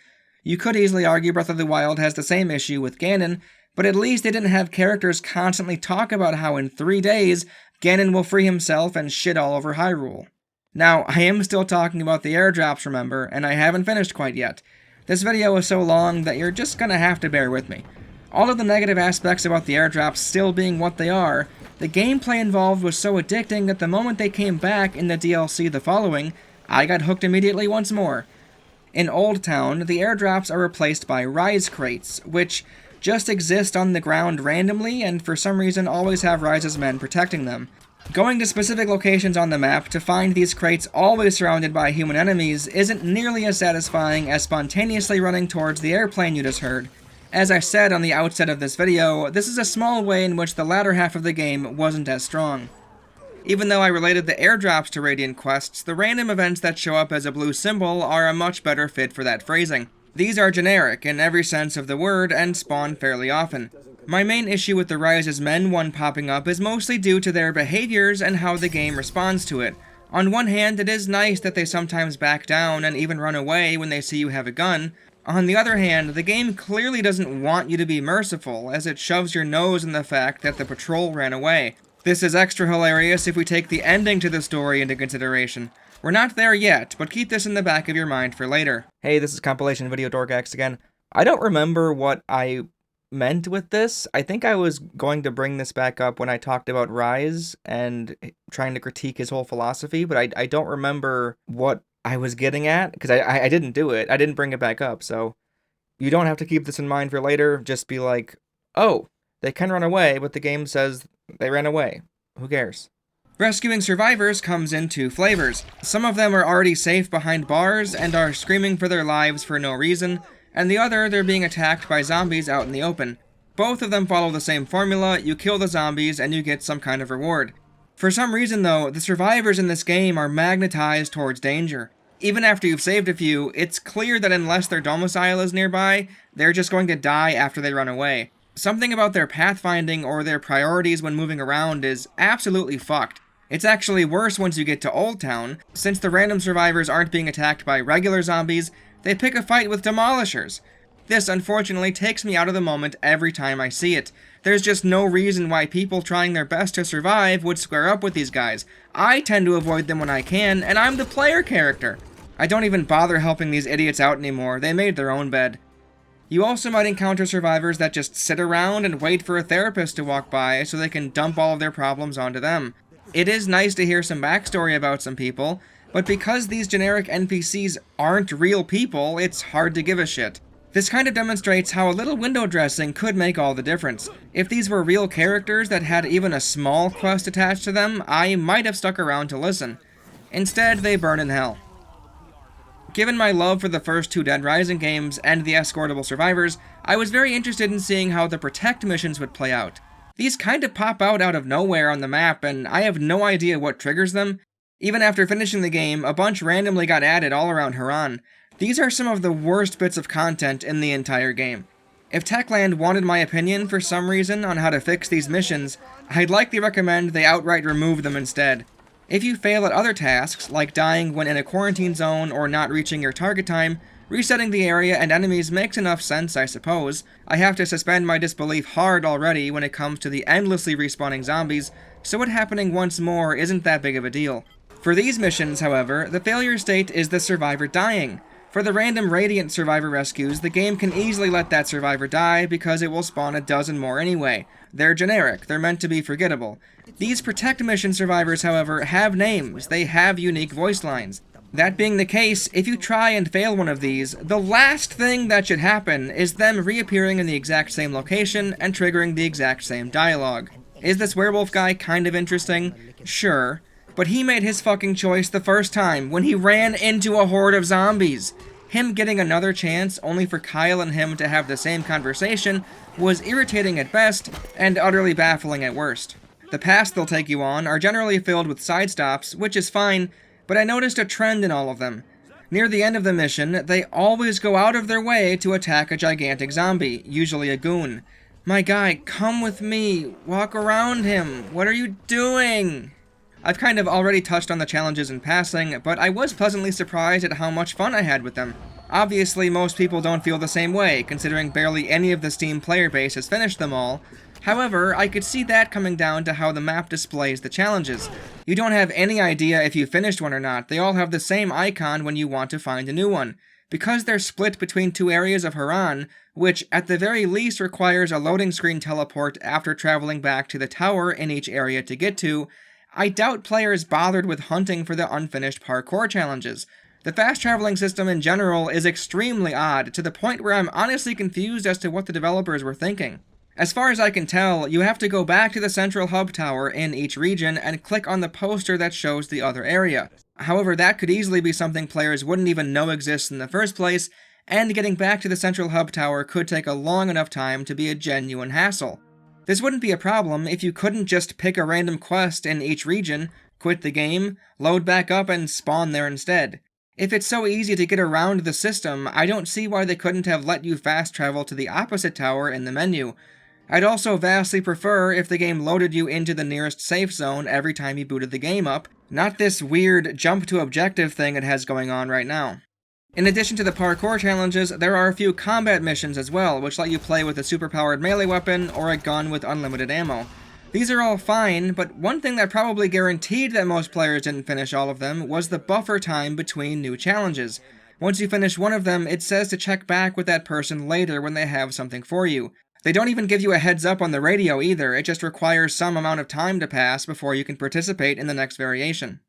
You could easily argue Breath of the Wild has the same issue with Ganon, but at least they didn't have characters constantly talk about how in 3 days, Ganon will free himself and shit all over Hyrule. Now, I am still talking about the airdrops, remember, and I haven't finished quite yet. This video is so long that you're just gonna have to bear with me. All of the negative aspects about the airdrops still being what they are, the gameplay involved was so addicting that the moment they came back in the DLC the following, I got hooked immediately once more. In Old Town, the airdrops are replaced by Rise crates, which just exist on the ground randomly and for some reason always have Rise's men protecting them. Going to specific locations on the map to find these crates always surrounded by human enemies isn't nearly as satisfying as spontaneously running towards the airplane you just heard. As I said on the outset of this video, this is a small way in which the latter half of the game wasn't as strong. Even though I related the airdrops to Radiant quests, the random events that show up as a blue symbol are a much better fit for that phrasing. These are generic in every sense of the word and spawn fairly often. My main issue with the Rise's Men one popping up is mostly due to their behaviors and how the game responds to it. On one hand, it is nice that they sometimes back down and even run away when they see you have a gun. On the other hand, the game clearly doesn't want you to be merciful, as it shoves your nose in the fact that the patrol ran away. This is extra hilarious if we take the ending to the story into consideration. We're not there yet, but keep this in the back of your mind for later. Hey, this is compilation video Dorkaxe again. I don't remember what I meant with this. I think I was going to bring this back up when I talked about Rise and trying to critique his whole philosophy, but I don't remember what I was getting at, because I didn't do it. I didn't bring it back up, so you don't have to keep this in mind for later. Just be like, oh, they can run away, but the game says they ran away. Who cares? Rescuing survivors comes in 2 flavors. Some of them are already safe behind bars and are screaming for their lives for no reason, and the other they're being attacked by zombies out in the open. Both of them follow the same formula: you kill the zombies and you get some kind of reward. For some reason though, the survivors in this game are magnetized towards danger. Even after you've saved a few, it's clear that unless their domicile is nearby, they're just going to die after they run away. Something about their pathfinding or their priorities when moving around is absolutely fucked. It's actually worse once you get to Old Town. Since the random survivors aren't being attacked by regular zombies, they pick a fight with demolishers. This unfortunately takes me out of the moment every time I see it. There's just no reason why people trying their best to survive would square up with these guys. I tend to avoid them when I can, and I'm the player character. I don't even bother helping these idiots out anymore. They made their own bed. You also might encounter survivors that just sit around and wait for a therapist to walk by so they can dump all of their problems onto them. It is nice to hear some backstory about some people, but because these generic NPCs aren't real people, it's hard to give a shit. This kind of demonstrates how a little window dressing could make all the difference. If these were real characters that had even a small quest attached to them, I might have stuck around to listen. Instead, they burn in hell. Given my love for the first 2 Dead Rising games and the escortable survivors, I was very interested in seeing how the Protect missions would play out. These kind of pop out of nowhere on the map, and I have no idea what triggers them. Even after finishing the game, a bunch randomly got added all around Haran. These are some of the worst bits of content in the entire game. If Techland wanted my opinion for some reason on how to fix these missions, I'd likely recommend they outright remove them instead. If you fail at other tasks, like dying when in a quarantine zone or not reaching your target time, resetting the area and enemies makes enough sense, I suppose. I have to suspend my disbelief hard already when it comes to the endlessly respawning zombies, so it happening once more isn't that big of a deal. For these missions, however, the failure state is the survivor dying. For the random Radiant survivor rescues, the game can easily let that survivor die because it will spawn a dozen more anyway. They're generic, they're meant to be forgettable. These Protect mission survivors, however, have names, they have unique voice lines. That being the case, if you try and fail one of these, the last thing that should happen is them reappearing in the exact same location and triggering the exact same dialogue. Is this werewolf guy kind of interesting? Sure. But he made his fucking choice the first time, when he ran into a horde of zombies. Him getting another chance, only for Kyle and him to have the same conversation, was irritating at best, and utterly baffling at worst. The paths they'll take you on are generally filled with side stops, which is fine, but I noticed a trend in all of them. Near the end of the mission, they always go out of their way to attack a gigantic zombie, usually a goon. My guy, come with me, walk around him, what are you doing? I've kind of already touched on the challenges in passing, but I was pleasantly surprised at how much fun I had with them. Obviously, most people don't feel the same way, considering barely any of the Steam player base has finished them all. However, I could see that coming down to how the map displays the challenges. You don't have any idea if you finished one or not, they all have the same icon when you want to find a new one. Because they're split between 2 areas of Haran, which at the very least requires a loading screen teleport after traveling back to the tower in each area to get to, I doubt players bothered with hunting for the unfinished parkour challenges. The fast traveling system in general is extremely odd, to the point where I'm honestly confused as to what the developers were thinking. As far as I can tell, you have to go back to the central hub tower in each region and click on the poster that shows the other area. However, that could easily be something players wouldn't even know exists in the first place, and getting back to the central hub tower could take a long enough time to be a genuine hassle. This wouldn't be a problem if you couldn't just pick a random quest in each region, quit the game, load back up, and spawn there instead. If it's so easy to get around the system, I don't see why they couldn't have let you fast travel to the opposite tower in the menu. I'd also vastly prefer if the game loaded you into the nearest safe zone every time you booted the game up, not this weird jump to objective thing it has going on right now. In addition to the parkour challenges, there are a few combat missions as well, which let you play with a superpowered melee weapon or a gun with unlimited ammo. These are all fine, but one thing that probably guaranteed that most players didn't finish all of them was the buffer time between new challenges. Once you finish one of them, it says to check back with that person later when they have something for you. They don't even give you a heads up on the radio either, it just requires some amount of time to pass before you can participate in the next variation.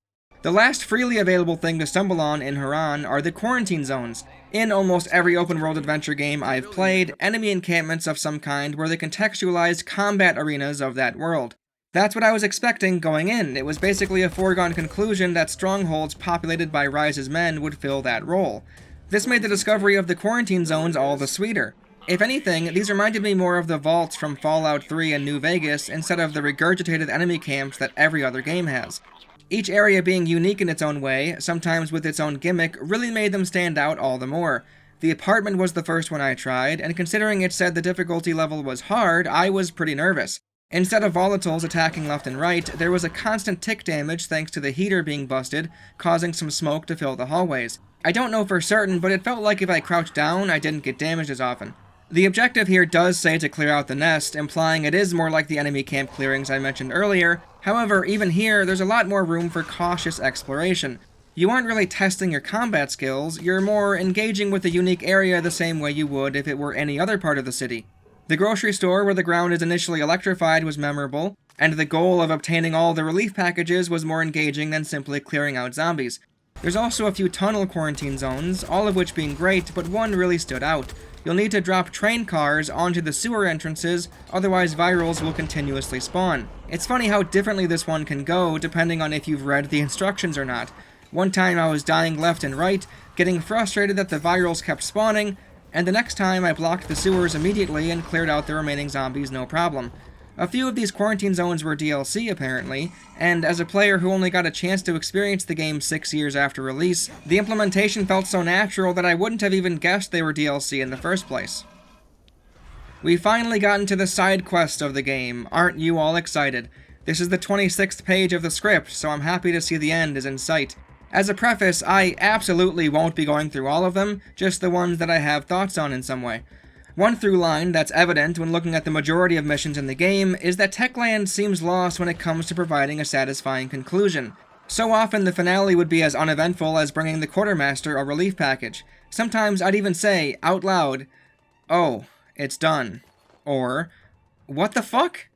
The last freely available thing to stumble on in Haran are the quarantine zones. In almost every open-world adventure game I've played, enemy encampments of some kind were the contextualized combat arenas of that world. That's what I was expecting going in. It was basically a foregone conclusion that strongholds populated by Ryze's men would fill that role. This made the discovery of the quarantine zones all the sweeter. If anything, these reminded me more of the vaults from Fallout 3 and New Vegas instead of the regurgitated enemy camps that every other game has. Each area being unique in its own way, sometimes with its own gimmick, really made them stand out all the more. The apartment was the first one I tried, and considering it said the difficulty level was hard, I was pretty nervous. Instead of volatiles attacking left and right, there was a constant tick damage thanks to the heater being busted, causing some smoke to fill the hallways. I don't know for certain, but it felt like if I crouched down, I didn't get damaged as often. The objective here does say to clear out the nest, implying it is more like the enemy camp clearings I mentioned earlier. However, even here, there's a lot more room for cautious exploration. You aren't really testing your combat skills, you're more engaging with the unique area the same way you would if it were any other part of the city. The grocery store where the ground is initially electrified was memorable, and the goal of obtaining all the relief packages was more engaging than simply clearing out zombies. There's also a few tunnel quarantine zones, all of which being great, but one really stood out. You'll need to drop train cars onto the sewer entrances, otherwise virals will continuously spawn. It's funny how differently this one can go depending on if you've read the instructions or not. One time I was dying left and right, getting frustrated that the virals kept spawning, and the next time I blocked the sewers immediately and cleared out the remaining zombies no problem. A few of these quarantine zones were DLC apparently, and as a player who only got a chance to experience the game 6 years after release, the implementation felt so natural that I wouldn't have even guessed they were DLC in the first place. We finally gotten to the side quest of the game. Aren't you all excited? This is the 26th page of the script, so I'm happy to see the end is in sight. As a preface, I absolutely won't be going through all of them, just the ones that I have thoughts on in some way. One through line that's evident when looking at the majority of missions in the game is that Techland seems lost when it comes to providing a satisfying conclusion. So often the finale would be as uneventful as bringing the quartermaster a relief package. Sometimes I'd even say, out loud, "Oh, it's done." Or, "What the fuck?"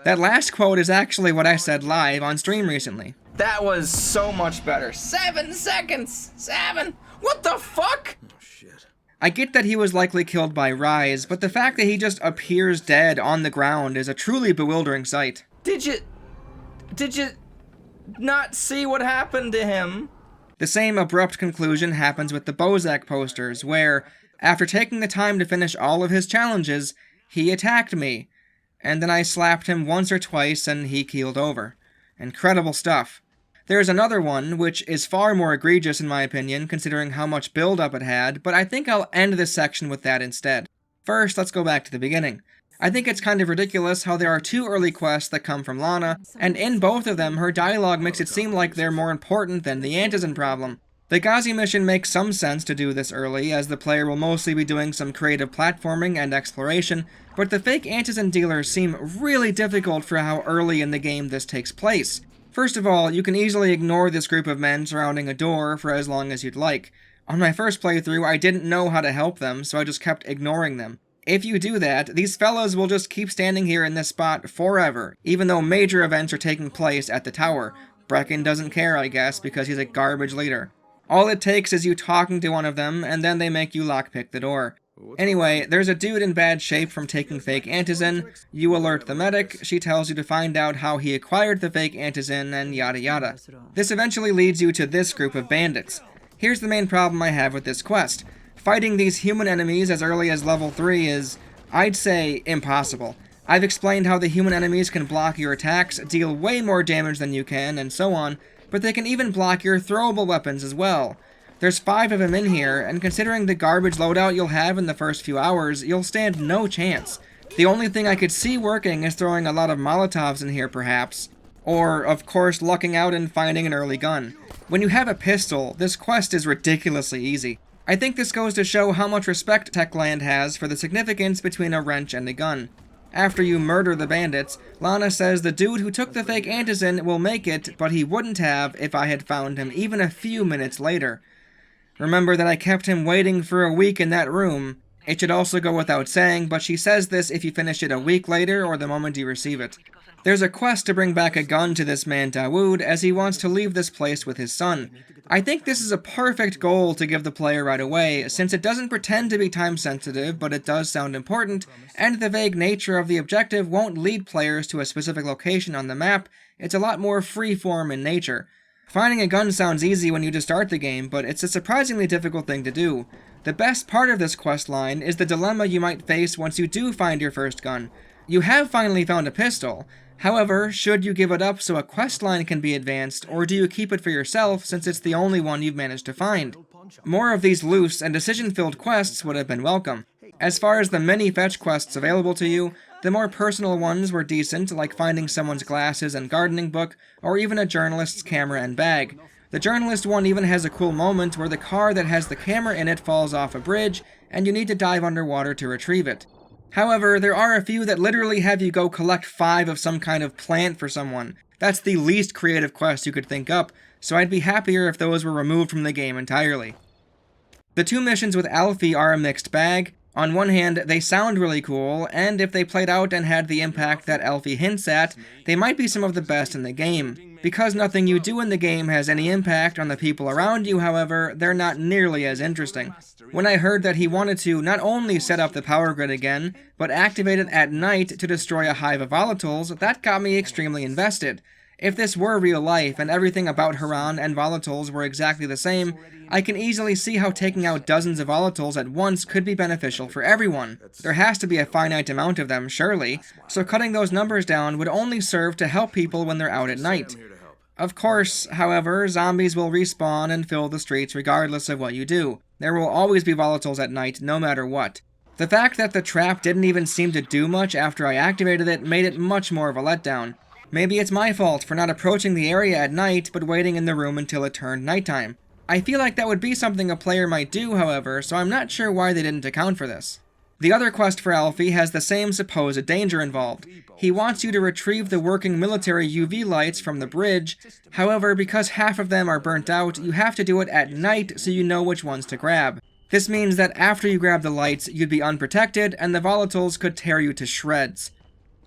That last quote is actually what I said live on stream recently. That was so much better. 7 seconds! 7! What the fuck? Oh, shit. I get that he was likely killed by Rise, but the fact that he just appears dead on the ground is a truly bewildering sight. Did you not see what happened to him? The same abrupt conclusion happens with the Bozak posters, where, after taking the time to finish all of his challenges, he attacked me. And then I slapped him once or twice and he keeled over. Incredible stuff. There's another one, which is far more egregious in my opinion, considering how much build-up it had, but I think I'll end this section with that instead. First, let's go back to the beginning. I think it's kind of ridiculous how there are 2 early quests that come from Lana, and in both of them her dialogue makes it seem like they're more important than the Antizin problem. The Ghazi mission makes some sense to do this early, as the player will mostly be doing some creative platforming and exploration, but the fake Antizin dealers seem really difficult for how early in the game this takes place. First of all, you can easily ignore this group of men surrounding a door for as long as you'd like. On my first playthrough, I didn't know how to help them, so I just kept ignoring them. If you do that, these fellows will just keep standing here in this spot forever, even though major events are taking place at the tower. Brecken doesn't care, I guess, because he's a garbage leader. All it takes is you talking to one of them, and then they make you lockpick the door. Anyway, there's a dude in bad shape from taking fake Antizin. You alert the medic, she tells you to find out how he acquired the fake Antizin, and yada yada. This eventually leads you to this group of bandits. Here's the main problem I have with this quest. Fighting these human enemies as early as level 3 is, I'd say, impossible. I've explained how the human enemies can block your attacks, deal way more damage than you can, and so on, but they can even block your throwable weapons as well. There's 5 of them in here, and considering the garbage loadout you'll have in the first few hours, you'll stand no chance. The only thing I could see working is throwing a lot of Molotovs in here perhaps, or, of course, lucking out and finding an early gun. When you have a pistol, this quest is ridiculously easy. I think this goes to show how much respect Techland has for the significance between a wrench and a gun. After you murder the bandits, Lana says the dude who took the fake Antizin will make it, but he wouldn't have if I had found him even a few minutes later. Remember that I kept him waiting for a week in that room. It should also go without saying, but she says this if you finish it a week later or the moment you receive it. There's a quest to bring back a gun to this man Dawood, as he wants to leave this place with his son. I think this is a perfect goal to give the player right away, since it doesn't pretend to be time sensitive, but it does sound important, and the vague nature of the objective won't lead players to a specific location on the map. It's a lot more free-form in nature. Finding a gun sounds easy when you just start the game, but it's a surprisingly difficult thing to do. The best part of this quest line is the dilemma you might face once you do find your first gun. You have finally found a pistol. However, should you give it up so a quest line can be advanced, or do you keep it for yourself since it's the only one you've managed to find? More of these loose and decision-filled quests would have been welcome. As far as the many fetch quests available to you, the more personal ones were decent, like finding someone's glasses and gardening book, or even a journalist's camera and bag. The journalist one even has a cool moment where the car that has the camera in it falls off a bridge, and you need to dive underwater to retrieve it. However, there are a few that literally have you go collect 5 of some kind of plant for someone. That's the least creative quest you could think up, so I'd be happier if those were removed from the game entirely. The 2 missions with Alfie are a mixed bag. On one hand, they sound really cool, and if they played out and had the impact that Alfie hints at, they might be some of the best in the game. Because nothing you do in the game has any impact on the people around you, however, they're not nearly as interesting. When I heard that he wanted to not only set up the power grid again, but activate it at night to destroy a hive of volatiles, that got me extremely invested. If this were real life, and everything about Haran and Volatiles were exactly the same, I can easily see how taking out dozens of Volatiles at once could be beneficial for everyone. There has to be a finite amount of them, surely, so cutting those numbers down would only serve to help people when they're out at night. Of course, however, zombies will respawn and fill the streets regardless of what you do. There will always be Volatiles at night, no matter what. The fact that the trap didn't even seem to do much after I activated it made it much more of a letdown. Maybe it's my fault for not approaching the area at night, but waiting in the room until it turned nighttime. I feel like that would be something a player might do, however, so I'm not sure why they didn't account for this. The other quest for Alfie has the same supposed danger involved. He wants you to retrieve the working military UV lights from the bridge. However, because half of them are burnt out, you have to do it at night so you know which ones to grab. This means that after you grab the lights, you'd be unprotected, and the Volatiles could tear you to shreds.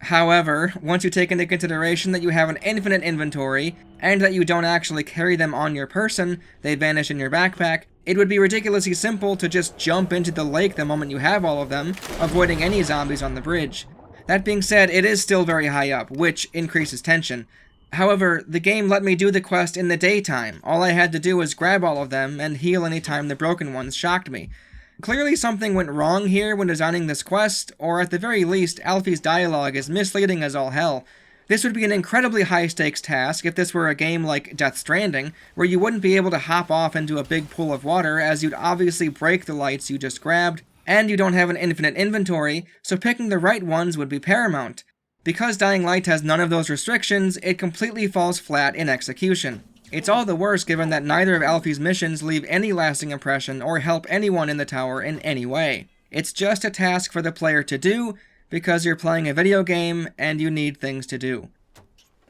However, once you take into consideration that you have an infinite inventory, and that you don't actually carry them on your person, they vanish in your backpack, it would be ridiculously simple to just jump into the lake the moment you have all of them, avoiding any zombies on the bridge. That being said, it is still very high up, which increases tension. However, the game let me do the quest in the daytime. All I had to do was grab all of them and heal anytime the broken ones shocked me. Clearly something went wrong here when designing this quest, or at the very least, Alfie's dialogue is misleading as all hell. This would be an incredibly high-stakes task if this were a game like Death Stranding, where you wouldn't be able to hop off into a big pool of water as you'd obviously break the lights you just grabbed, and you don't have an infinite inventory, so picking the right ones would be paramount. Because Dying Light has none of those restrictions, it completely falls flat in execution. It's all the worse given that neither of Alfie's missions leave any lasting impression or help anyone in the tower in any way. It's just a task for the player to do, because you're playing a video game and you need things to do.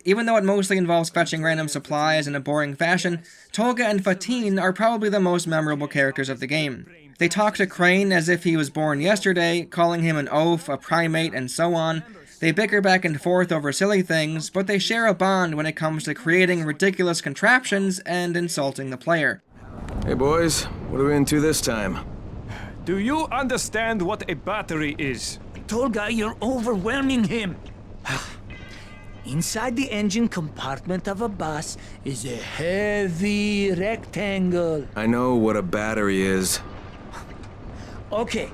Even though it mostly involves fetching random supplies in a boring fashion, Tolga and Fatin are probably the most memorable characters of the game. They talk to Crane as if he was born yesterday, calling him an oaf, a primate, and so on. They bicker back and forth over silly things, but they share a bond when it comes to creating ridiculous contraptions and insulting the player. Hey boys, what are we into this time? Do you understand what a battery is? Tolga, you're overwhelming him. Inside the engine compartment of a bus is a heavy rectangle. I know what a battery is. Okay,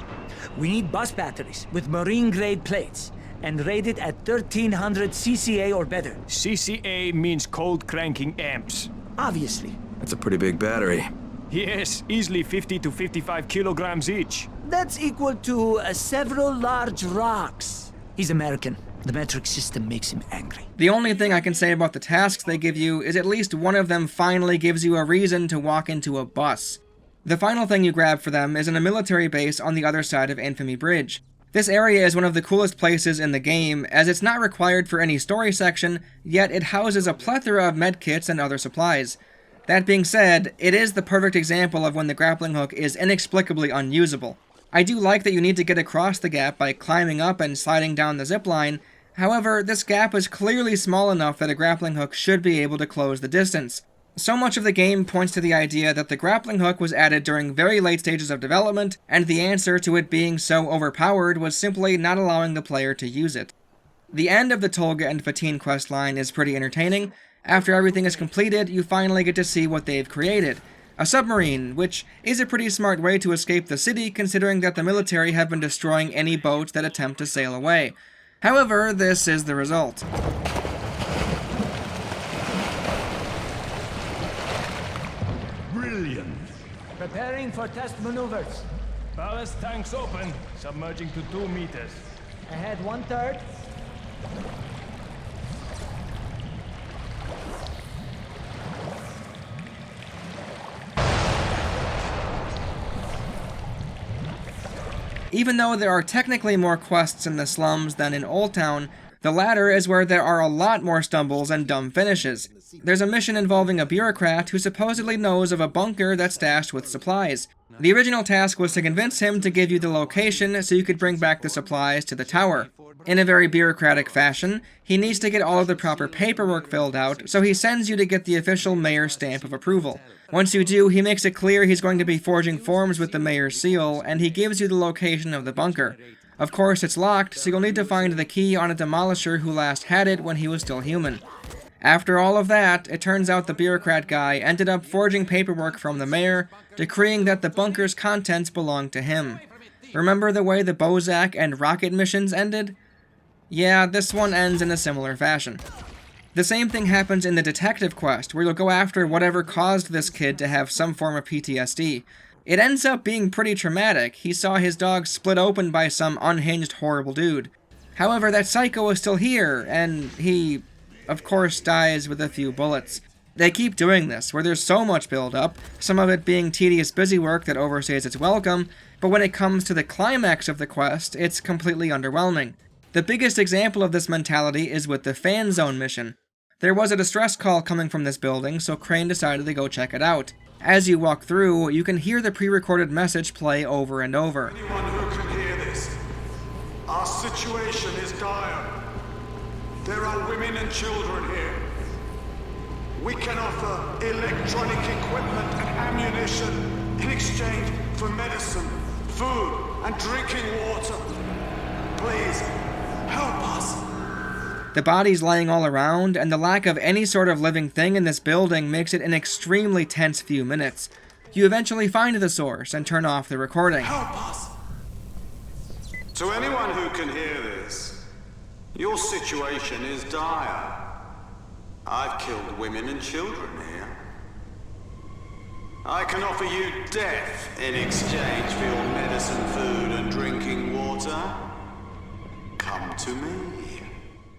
we need bus batteries with marine-grade plates and rated at 1300 CCA or better. CCA means cold cranking amps. Obviously. That's a pretty big battery. Yes, easily 50 to 55 kilograms each. That's equal to several large rocks. He's American. The metric system makes him angry. The only thing I can say about the tasks they give you is at least one of them finally gives you a reason to walk into a bus. The final thing you grab for them is in a military base on the other side of Infamy Bridge. This area is one of the coolest places in the game, as it's not required for any story section, yet it houses a plethora of medkits and other supplies. That being said, it is the perfect example of when the grappling hook is inexplicably unusable. I do like that you need to get across the gap by climbing up and sliding down the zipline. However, this gap is clearly small enough that a grappling hook should be able to close the distance. So much of the game points to the idea that the grappling hook was added during very late stages of development, and the answer to it being so overpowered was simply not allowing the player to use it. The end of the Tolga and Fatin questline is pretty entertaining. After everything is completed, you finally get to see what they've created. A submarine, which is a pretty smart way to escape the city considering that the military have been destroying any boats that attempt to sail away. However, this is the result. Brilliant. Preparing for test maneuvers. Ballast tanks open, submerging to 2 meters. Ahead 1/3. Even though there are technically more quests in the slums than in Old Town, the latter is where there are a lot more stumbles and dumb finishes. There's a mission involving a bureaucrat who supposedly knows of a bunker that's stashed with supplies. The original task was to convince him to give you the location so you could bring back the supplies to the tower. In a very bureaucratic fashion, he needs to get all of the proper paperwork filled out, so he sends you to get the official mayor's stamp of approval. Once you do, he makes it clear he's going to be forging forms with the mayor's seal, and he gives you the location of the bunker. Of course, it's locked, so you'll need to find the key on a demolisher who last had it when he was still human. After all of that, it turns out the bureaucrat guy ended up forging paperwork from the mayor, decreeing that the bunker's contents belonged to him. Remember the way the Bozak and Rocket missions ended? Yeah, this one ends in a similar fashion. The same thing happens in the detective quest, where you'll go after whatever caused this kid to have some form of PTSD. It ends up being pretty traumatic. He saw his dog split open by some unhinged horrible dude. However, that psycho is still here, and he, of course, dies with a few bullets. They keep doing this, where there's so much build-up, some of it being tedious busy work that overstays its welcome, but when it comes to the climax of the quest, it's completely underwhelming. The biggest example of this mentality is with the fan zone mission. There was a distress call coming from this building, so Crane decided to go check it out. As you walk through, you can hear the pre-recorded message play over and over. Anyone who can hear this, our situation is dire. There are women and children here. We can offer electronic equipment and ammunition in exchange for medicine, food, and drinking water. Please, help us. The bodies laying all around, and the lack of any sort of living thing in this building makes it an extremely tense few minutes. You eventually find the source and turn off the recording. Help us. To anyone who can hear this, your situation is dire. I've killed women and children here. I can offer you death in exchange for your medicine, food, and drinking water. Come to me.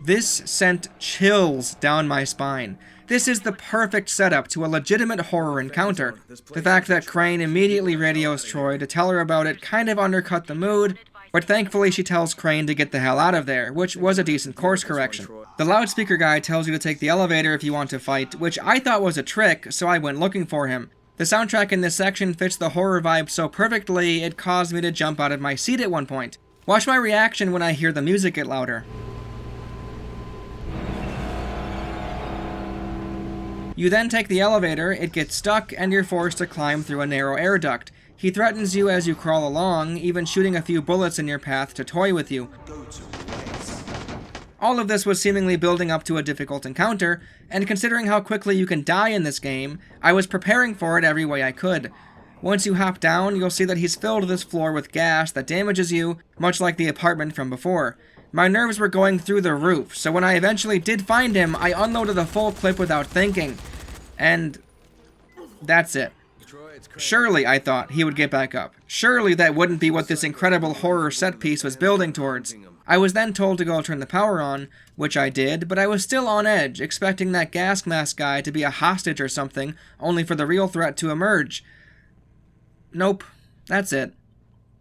This sent chills down my spine. This is the perfect setup to a legitimate horror encounter. The fact that Crane immediately radios Troy to tell her about it kind of undercut the mood, but thankfully she tells Crane to get the hell out of there, which was a decent course correction. The loudspeaker guy tells you to take the elevator if you want to fight, which I thought was a trick, so I went looking for him. The soundtrack in this section fits the horror vibe so perfectly, it caused me to jump out of my seat at one point. Watch my reaction when I hear the music get louder. You then take the elevator, it gets stuck, and you're forced to climb through a narrow air duct. He threatens you as you crawl along, even shooting a few bullets in your path to toy with you. All of this was seemingly building up to a difficult encounter, and considering how quickly you can die in this game, I was preparing for it every way I could. Once you hop down, you'll see that he's filled this floor with gas that damages you, much like the apartment from before. My nerves were going through the roof, so when I eventually did find him, I unloaded a full clip without thinking. And that's it. Surely, I thought, he would get back up. Surely that wouldn't be what this incredible horror set piece was building towards. I was then told to go turn the power on, which I did, but I was still on edge, expecting that gas mask guy to be a hostage or something, only for the real threat to emerge. Nope, that's it.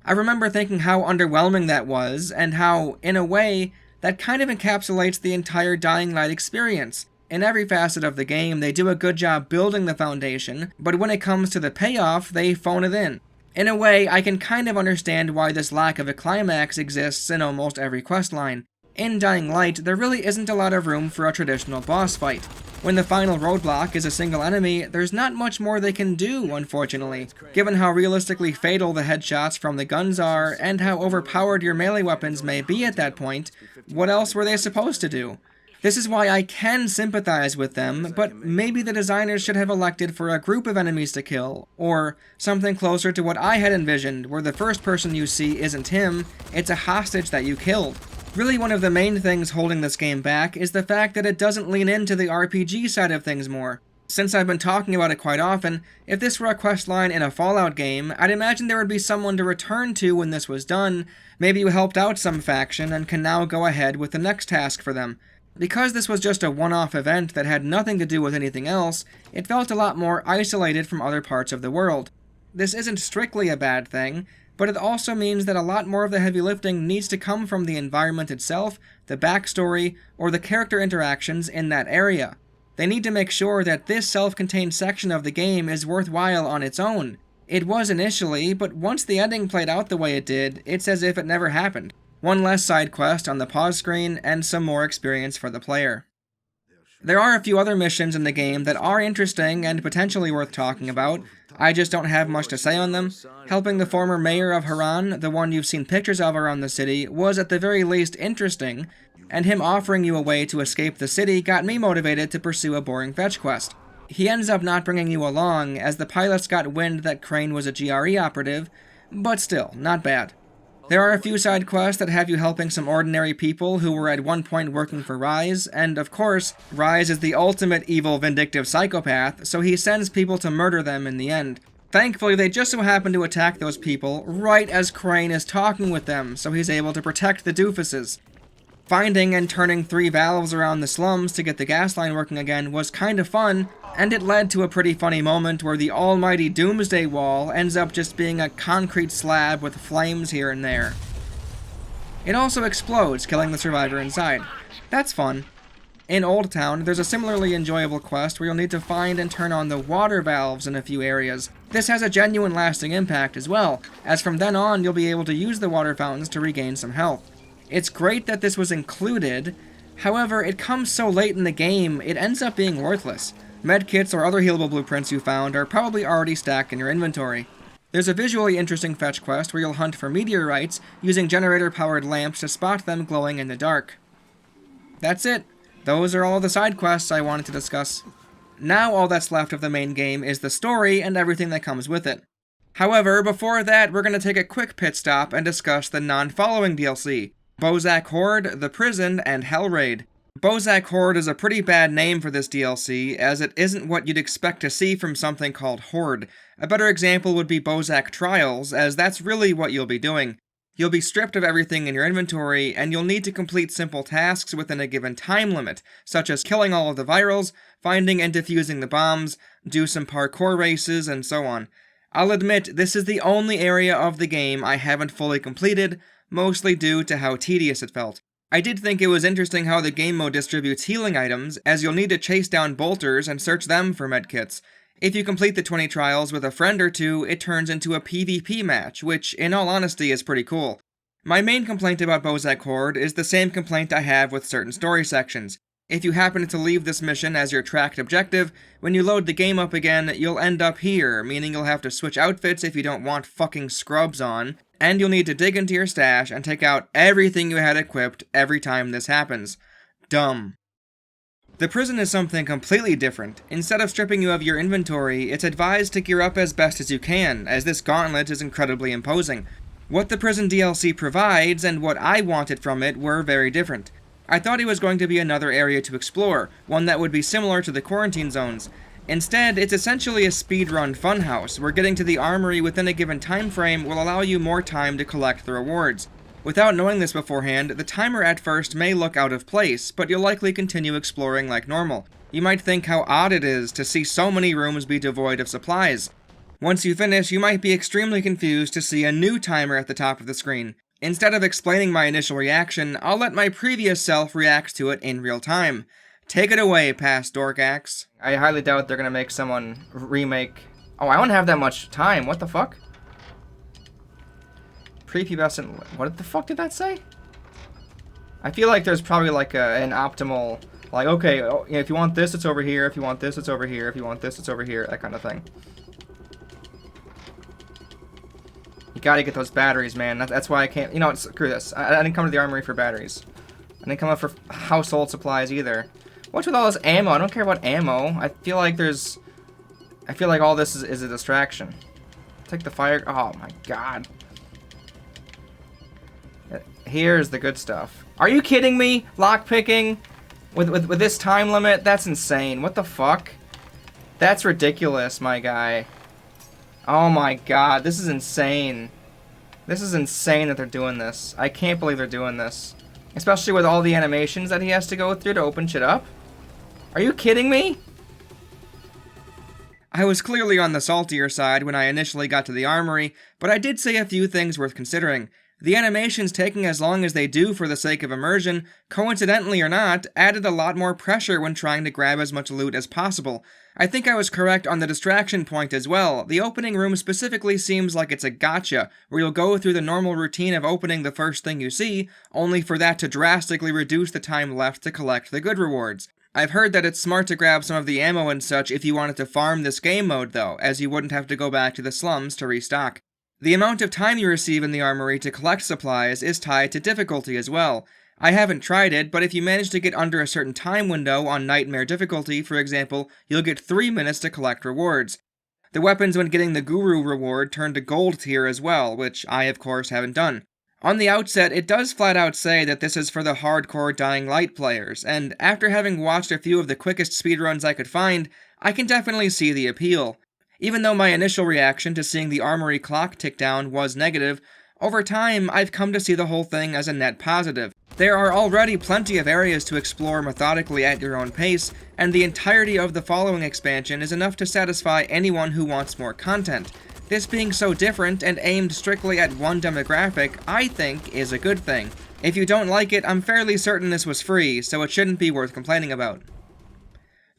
I remember thinking how underwhelming that was, and how, in a way, that kind of encapsulates the entire Dying Light experience. In every facet of the game, they do a good job building the foundation, but when it comes to the payoff, they phone it in. In a way, I can kind of understand why this lack of a climax exists in almost every questline. In Dying Light, there really isn't a lot of room for a traditional boss fight. When the final roadblock is a single enemy, there's not much more they can do, unfortunately. Given how realistically fatal the headshots from the guns are, and how overpowered your melee weapons may be at that point, what else were they supposed to do? This is why I can sympathize with them, but maybe the designers should have elected for a group of enemies to kill, or something closer to what I had envisioned, where the first person you see isn't him, it's a hostage that you killed. Really, one of the main things holding this game back is the fact that it doesn't lean into the RPG side of things more. Since I've been talking about it quite often, if this were a questline in a Fallout game, I'd imagine there would be someone to return to when this was done. Maybe you helped out some faction and can now go ahead with the next task for them. Because this was just a one-off event that had nothing to do with anything else, it felt a lot more isolated from other parts of the world. This isn't strictly a bad thing, but it also means that a lot more of the heavy lifting needs to come from the environment itself, the backstory, or the character interactions in that area. They need to make sure that this self-contained section of the game is worthwhile on its own. It was initially, but once the ending played out the way it did, it's as if it never happened. One less side quest on the pause screen, and some more experience for the player. There are a few other missions in the game that are interesting and potentially worth talking about. I just don't have much to say on them. Helping the former mayor of Haran, the one you've seen pictures of around the city, was at the very least interesting. and him offering you a way to escape the city got me motivated to pursue a boring fetch quest. He ends up not bringing you along, as the pilots got wind that Crane was a GRE operative, but still, not bad. There are a few side quests that have you helping some ordinary people who were at one point working for Rise, and of course, Rise is the ultimate evil, vindictive psychopath, so he sends people to murder them in the end. Thankfully, they just so happen to attack those people right as Crane is talking with them, so he's able to protect the doofuses. Finding and turning 3 valves around the slums to get the gas line working again was kinda fun, and it led to a pretty funny moment where the almighty Doomsday Wall ends up just being a concrete slab with flames here and there. It also explodes, killing the survivor inside. That's fun. In Old Town, there's a similarly enjoyable quest where you'll need to find and turn on the water valves in a few areas. This has a genuine lasting impact as well, as from then on you'll be able to use the water fountains to regain some health. It's great that this was included, however, it comes so late in the game, it ends up being worthless. Medkits or other healable blueprints you found are probably already stacked in your inventory. There's a visually interesting fetch quest where you'll hunt for meteorites using generator-powered lamps to spot them glowing in the dark. That's it. Those are all the side quests I wanted to discuss. Now all that's left of the main game is the story and everything that comes with it. However, before that, we're going to take a quick pit stop and discuss the non-following DLC. Bozak Horde, The Prison, and Hell Raid. Bozak Horde is a pretty bad name for this DLC, as it isn't what you'd expect to see from something called Horde. A better example would be Bozak Trials, as that's really what you'll be doing. You'll be stripped of everything in your inventory, and you'll need to complete simple tasks within a given time limit, such as killing all of the virals, finding and defusing the bombs, do some parkour races, and so on. I'll admit, this is the only area of the game I haven't fully completed, mostly due to how tedious it felt. I did think it was interesting how the game mode distributes healing items, as you'll need to chase down bolters and search them for medkits. If you complete the 20 trials with a friend or two, it turns into a PvP match, which, in all honesty, is pretty cool. My main complaint about Bozak Horde is the same complaint I have with certain story sections. If you happen to leave this mission as your tracked objective, when you load the game up again, you'll end up here, meaning you'll have to switch outfits if you don't want fucking scrubs on, and you'll need to dig into your stash and take out everything you had equipped every time this happens. Dumb. The Prison is something completely different. Instead of stripping you of your inventory, it's advised to gear up as best as you can, as this gauntlet is incredibly imposing. What the Prison DLC provides, and what I wanted from it, were very different. I thought it was going to be another area to explore, one that would be similar to the quarantine zones. Instead, it's essentially a speedrun funhouse, where getting to the armory within a given time frame will allow you more time to collect the rewards. Without knowing this beforehand, the timer at first may look out of place, but you'll likely continue exploring like normal. You might think how odd it is to see so many rooms be devoid of supplies. Once you finish, you might be extremely confused to see a new timer at the top of the screen. Instead of explaining my initial reaction, I'll let my previous self react to it in real time. Take it away, past Dorkaxe. I highly doubt they're gonna make someone remake... Oh, I don't have that much time, what the fuck? Prepubescent... What the fuck did that say? I feel like there's probably like an optimal... Like, okay, if you want this, it's over here. If you want this, it's over here. If you want this, it's over here. That kind of thing. You gotta get those batteries, man. That's why I can't... You know what, screw this. I didn't come to the armory for batteries. I didn't come up for household supplies either. What's with all this ammo? I don't care about ammo. I feel like there's... I feel like all this is a distraction. Take the fire... Oh my god. Here's the good stuff. Are you kidding me? Lockpicking? With this time limit? That's insane. What the fuck? That's ridiculous, my guy. Oh my god, this is insane. This is insane that they're doing this. I can't believe they're doing this. Especially with all the animations that he has to go through to open shit up. Are you kidding me? I was clearly on the saltier side when I initially got to the armory, but I did say a few things worth considering. The animations taking as long as they do for the sake of immersion, coincidentally or not, added a lot more pressure when trying to grab as much loot as possible. I think I was correct on the distraction point as well. The opening room specifically seems like it's a gotcha, where you'll go through the normal routine of opening the first thing you see, only for that to drastically reduce the time left to collect the good rewards. I've heard that it's smart to grab some of the ammo and such if you wanted to farm this game mode though, as you wouldn't have to go back to the slums to restock. The amount of time you receive in the armory to collect supplies is tied to difficulty as well. I haven't tried it, but if you manage to get under a certain time window on Nightmare difficulty, for example, you'll get 3 minutes to collect rewards. The weapons when getting the Guru reward turn to gold tier as well, which I of course haven't done. On the outset, it does flat out say that this is for the hardcore Dying Light players, and after having watched a few of the quickest speedruns I could find, I can definitely see the appeal. Even though my initial reaction to seeing the armory clock tick down was negative, over time I've come to see the whole thing as a net positive. There are already plenty of areas to explore methodically at your own pace, and the entirety of the following expansion is enough to satisfy anyone who wants more content. This being so different and aimed strictly at one demographic, I think, is a good thing. If you don't like it, I'm fairly certain this was free, so it shouldn't be worth complaining about.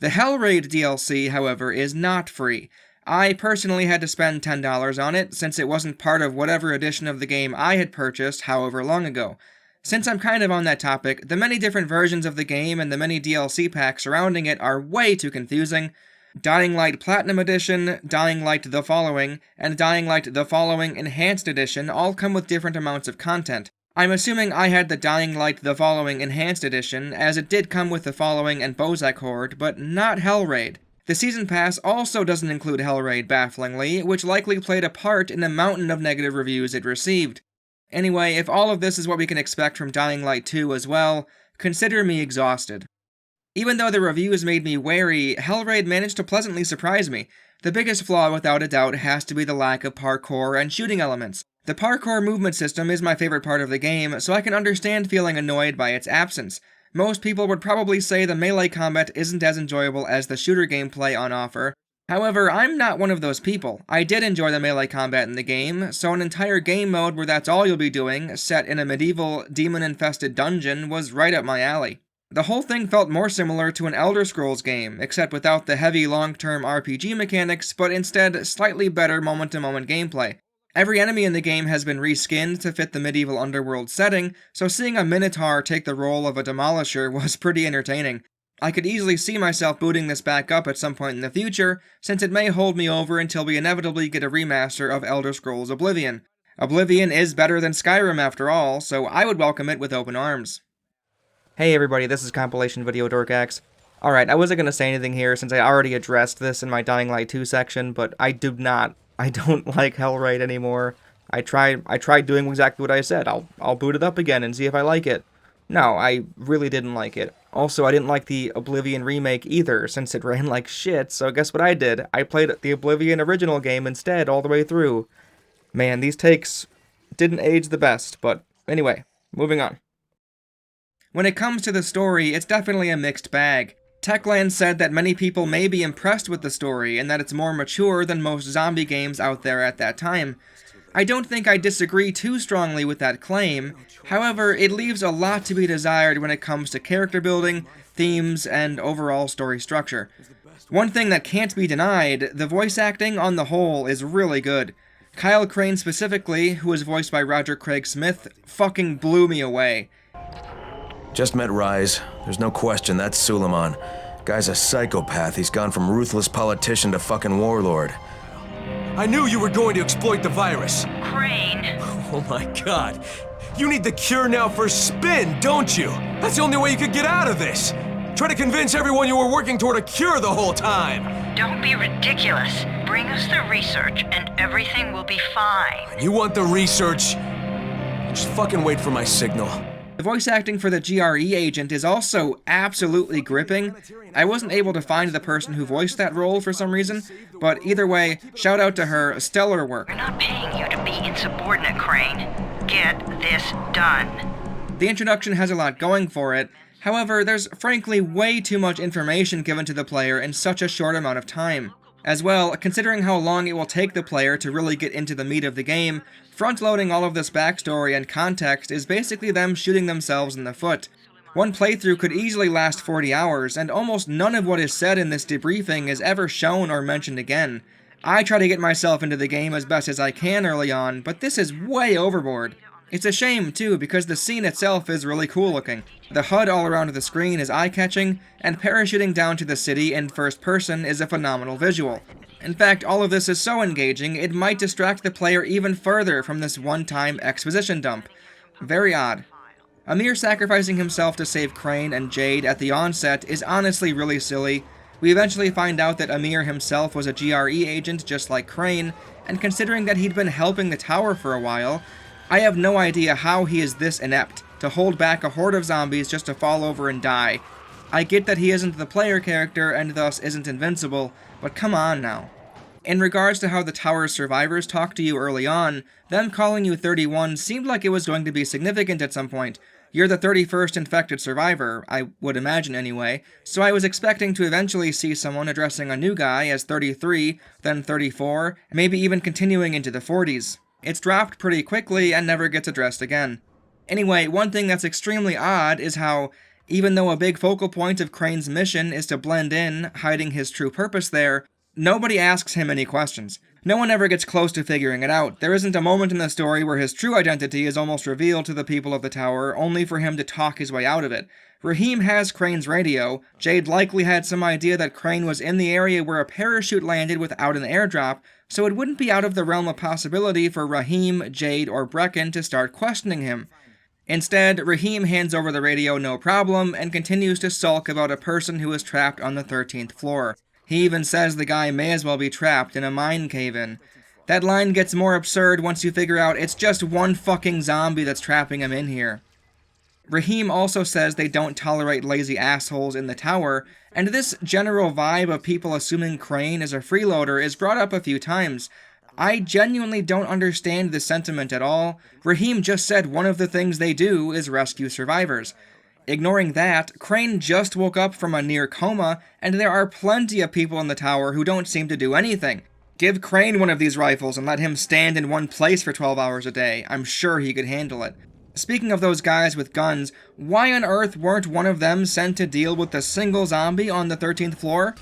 The Hellraid DLC, however, is not free. I personally had to spend $10 on it, since it wasn't part of whatever edition of the game I had purchased however long ago. Since I'm kind of on that topic, the many different versions of the game and the many DLC packs surrounding it are way too confusing. Dying Light Platinum Edition, Dying Light The Following, and Dying Light The Following Enhanced Edition all come with different amounts of content. I'm assuming I had the Dying Light The Following Enhanced Edition, as it did come with The Following and Bozak Horde, but not Hellraid. The Season Pass also doesn't include Hellraid, bafflingly, which likely played a part in the mountain of negative reviews it received. Anyway, if all of this is what we can expect from Dying Light 2 as well, consider me exhausted. Even though the reviews made me wary, Hellraid managed to pleasantly surprise me. The biggest flaw, without a doubt, has to be the lack of parkour and shooting elements. The parkour movement system is my favorite part of the game, so I can understand feeling annoyed by its absence. Most people would probably say the melee combat isn't as enjoyable as the shooter gameplay on offer. However, I'm not one of those people. I did enjoy the melee combat in the game, so an entire game mode where that's all you'll be doing, set in a medieval, demon-infested dungeon, was right up my alley. The whole thing felt more similar to an Elder Scrolls game, except without the heavy long-term RPG mechanics, but instead slightly better moment-to-moment gameplay. Every enemy in the game has been reskinned to fit the medieval underworld setting, so seeing a Minotaur take the role of a demolisher was pretty entertaining. I could easily see myself booting this back up at some point in the future, since it may hold me over until we inevitably get a remaster of Elder Scrolls Oblivion. Oblivion is better than Skyrim after all, so I would welcome it with open arms. Hey everybody, this is Compilation Video Dorkaxe. Alright, I wasn't going to say anything here since I already addressed this in my Dying Light 2 section, but I don't like Hellraid anymore. I tried doing exactly what I said. I'll boot it up again and see if I like it. No, I really didn't like it. Also, I didn't like the Oblivion remake either, since it ran like shit, so guess what I did? I played the Oblivion original game instead all the way through. Man, these takes didn't age the best, but anyway, moving on. When it comes to the story, it's definitely a mixed bag. Techland said that many people may be impressed with the story, and that it's more mature than most zombie games out there at that time. I don't think I disagree too strongly with that claim, however, it leaves a lot to be desired when it comes to character building, themes, and overall story structure. One thing that can't be denied, the voice acting on the whole is really good. Kyle Crane specifically, who was voiced by Roger Craig Smith, fucking blew me away. Just met Rise. There's no question that's Suleiman. Guy's a psychopath. He's gone from ruthless politician to fucking warlord. I knew you were going to exploit the virus. Crane. Oh my god. You need the cure now for spin, don't you? That's the only way you could get out of this. Try to convince everyone you were working toward a cure the whole time. Don't be ridiculous. Bring us the research and everything will be fine. You want the research? Just fucking wait for my signal. The voice acting for the GRE agent is also absolutely gripping. I wasn't able to find the person who voiced that role for some reason, but either way, shout out to her, stellar work. We're not paying you to be insubordinate, Crane. Get this done. The introduction has a lot going for it. However, there's frankly way too much information given to the player in such a short amount of time. As well, considering how long it will take the player to really get into the meat of the game, front-loading all of this backstory and context is basically them shooting themselves in the foot. One playthrough could easily last 40 hours, and almost none of what is said in this debriefing is ever shown or mentioned again. I try to get myself into the game as best as I can early on, but this is way overboard. It's a shame, too, because the scene itself is really cool looking. The HUD all around the screen is eye-catching, and parachuting down to the city in first person is a phenomenal visual. In fact, all of this is so engaging, it might distract the player even further from this one-time exposition dump. Very odd. Amir sacrificing himself to save Crane and Jade at the onset is honestly really silly. We eventually find out that Amir himself was a GRE agent just like Crane, and considering that he'd been helping the tower for a while, I have no idea how he is this inept to hold back a horde of zombies just to fall over and die. I get that he isn't the player character and thus isn't invincible, but come on now. In regards to how the tower's survivors talk to you early on, them calling you 31 seemed like it was going to be significant at some point. You're the 31st infected survivor, I would imagine anyway, so I was expecting to eventually see someone addressing a new guy as 33, then 34, maybe even continuing into the 40s. It's dropped pretty quickly and never gets addressed again. Anyway, one thing that's extremely odd is how, even though a big focal point of Crane's mission is to blend in, hiding his true purpose there, nobody asks him any questions. No one ever gets close to figuring it out. There isn't a moment in the story where his true identity is almost revealed to the people of the tower, only for him to talk his way out of it. Raheem has Crane's radio. Jade likely had some idea that Crane was in the area where a parachute landed without an airdrop, so it wouldn't be out of the realm of possibility for Raheem, Jade, or Brecken to start questioning him. Instead, Raheem hands over the radio no problem and continues to sulk about a person who is trapped on the 13th floor. He even says the guy may as well be trapped in a mine cave-in. That line gets more absurd once you figure out it's just one fucking zombie that's trapping him in here. Raheem also says they don't tolerate lazy assholes in the tower, and this general vibe of people assuming Crane is a freeloader is brought up a few times. I genuinely don't understand this sentiment at all. Raheem just said one of the things they do is rescue survivors. Ignoring that, Crane just woke up from a near coma, and there are plenty of people in the tower who don't seem to do anything. Give Crane one of these rifles and let him stand in one place for 12 hours a day. I'm sure he could handle it. Speaking of those guys with guns, why on earth weren't one of them sent to deal with the single zombie on the 13th floor?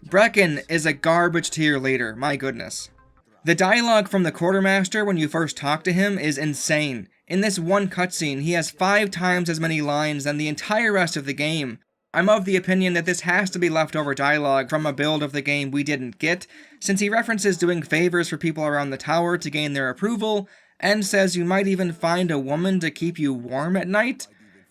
Brecken is a garbage tier leader, my goodness. The dialogue from the quartermaster when you first talk to him is insane. In this one cutscene, he has 5 times as many lines than the entire rest of the game. I'm of the opinion that this has to be leftover dialogue from a build of the game we didn't get, since he references doing favors for people around the tower to gain their approval, and says you might even find a woman to keep you warm at night.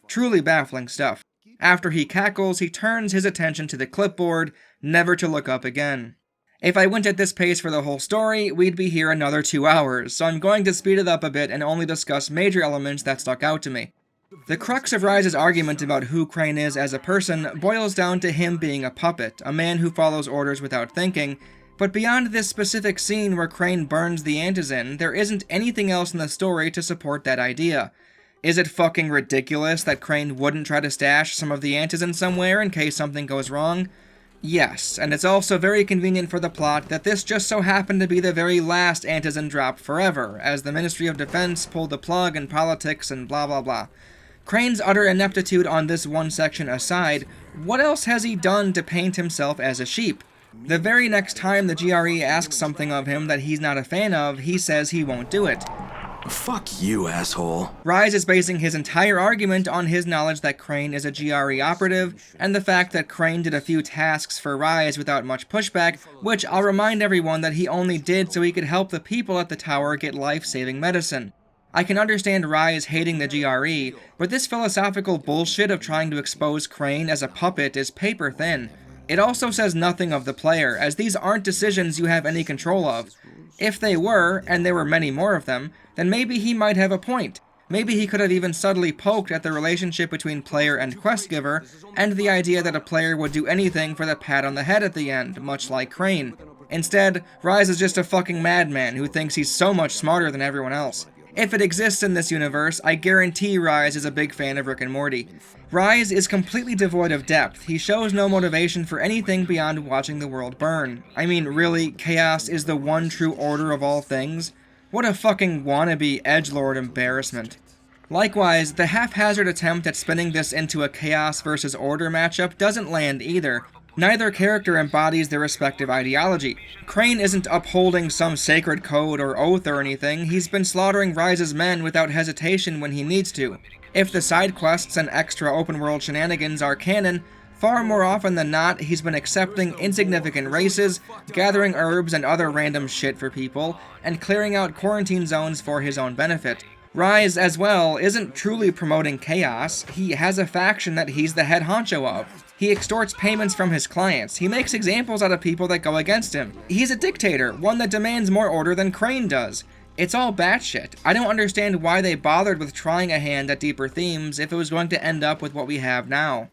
Truly baffling stuff. After he cackles, he turns his attention to the clipboard, never to look up again. If I went at this pace for the whole story, we'd be here another 2 hours, so I'm going to speed it up a bit and only discuss major elements that stuck out to me. The crux of Rise's argument about who Crane is as a person boils down to him being a puppet, a man who follows orders without thinking, but beyond this specific scene where Crane burns the antizin, there isn't anything else in the story to support that idea. Is it fucking ridiculous that Crane wouldn't try to stash some of the antizin somewhere in case something goes wrong? Yes, and it's also very convenient for the plot that this just so happened to be the very last antizin drop forever, as the Ministry of Defense pulled the plug in politics and blah blah blah. Crane's utter ineptitude on this one section aside, what else has he done to paint himself as a sheep? The very next time the GRE asks something of him that he's not a fan of, he says he won't do it. Fuck you, asshole. Rise is basing his entire argument on his knowledge that Crane is a GRE operative, and the fact that Crane did a few tasks for Rise without much pushback, which I'll remind everyone that he only did so he could help the people at the tower get life-saving medicine. I can understand Rise hating the GRE, but this philosophical bullshit of trying to expose Crane as a puppet is paper thin. It also says nothing of the player, as these aren't decisions you have any control of. If they were, and there were many more of them, then maybe he might have a point. Maybe he could have even subtly poked at the relationship between player and quest giver, and the idea that a player would do anything for the pat on the head at the end, much like Crane. Instead, Rise is just a fucking madman who thinks he's so much smarter than everyone else. If it exists in this universe, I guarantee Rise is a big fan of Rick and Morty. Rise is completely devoid of depth. He shows no motivation for anything beyond watching the world burn. I mean, really, chaos is the one true order of all things? What a fucking wannabe edgelord embarrassment. Likewise, the haphazard attempt at spinning this into a chaos versus order matchup doesn't land either. Neither character embodies their respective ideology. Crane isn't upholding some sacred code or oath or anything, he's been slaughtering Rise's men without hesitation when he needs to. If the side quests and extra open-world shenanigans are canon, far more often than not, he's been accepting insignificant races, gathering herbs and other random shit for people, and clearing out quarantine zones for his own benefit. Rise, as well, isn't truly promoting chaos. He has a faction that he's the head honcho of. He extorts payments from his clients. He makes examples out of people that go against him. He's a dictator, one that demands more order than Crane does. It's all batshit. I don't understand why they bothered with trying a hand at deeper themes if it was going to end up with what we have now.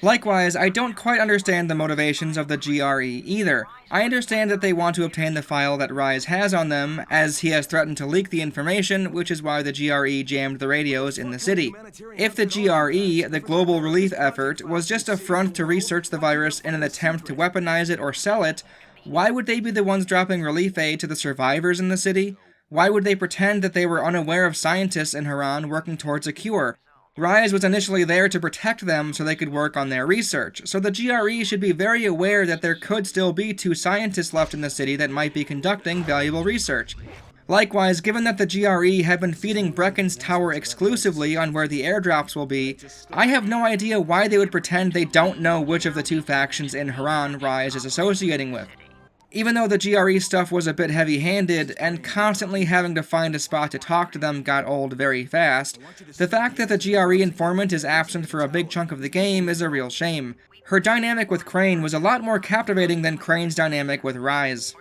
Likewise, I don't quite understand the motivations of the GRE either. I understand that they want to obtain the file that Rise has on them, as he has threatened to leak the information, which is why the GRE jammed the radios in the city. If the GRE, the global relief effort, was just a front to research the virus in an attempt to weaponize it or sell it, why would they be the ones dropping relief aid to the survivors in the city? Why would they pretend that they were unaware of scientists in Haran working towards a cure? Rise was initially there to protect them so they could work on their research, so the GRE should be very aware that there could still be 2 scientists left in the city that might be conducting valuable research. Likewise, given that the GRE have been feeding Brecken's tower exclusively on where the airdrops will be, I have no idea why they would pretend they don't know which of the 2 factions in Haran Rise is associating with. Even though the GRE stuff was a bit heavy-handed, and constantly having to find a spot to talk to them got old very fast, the fact that the GRE informant is absent for a big chunk of the game is a real shame. Her dynamic with Crane was a lot more captivating than Crane's dynamic with Rise.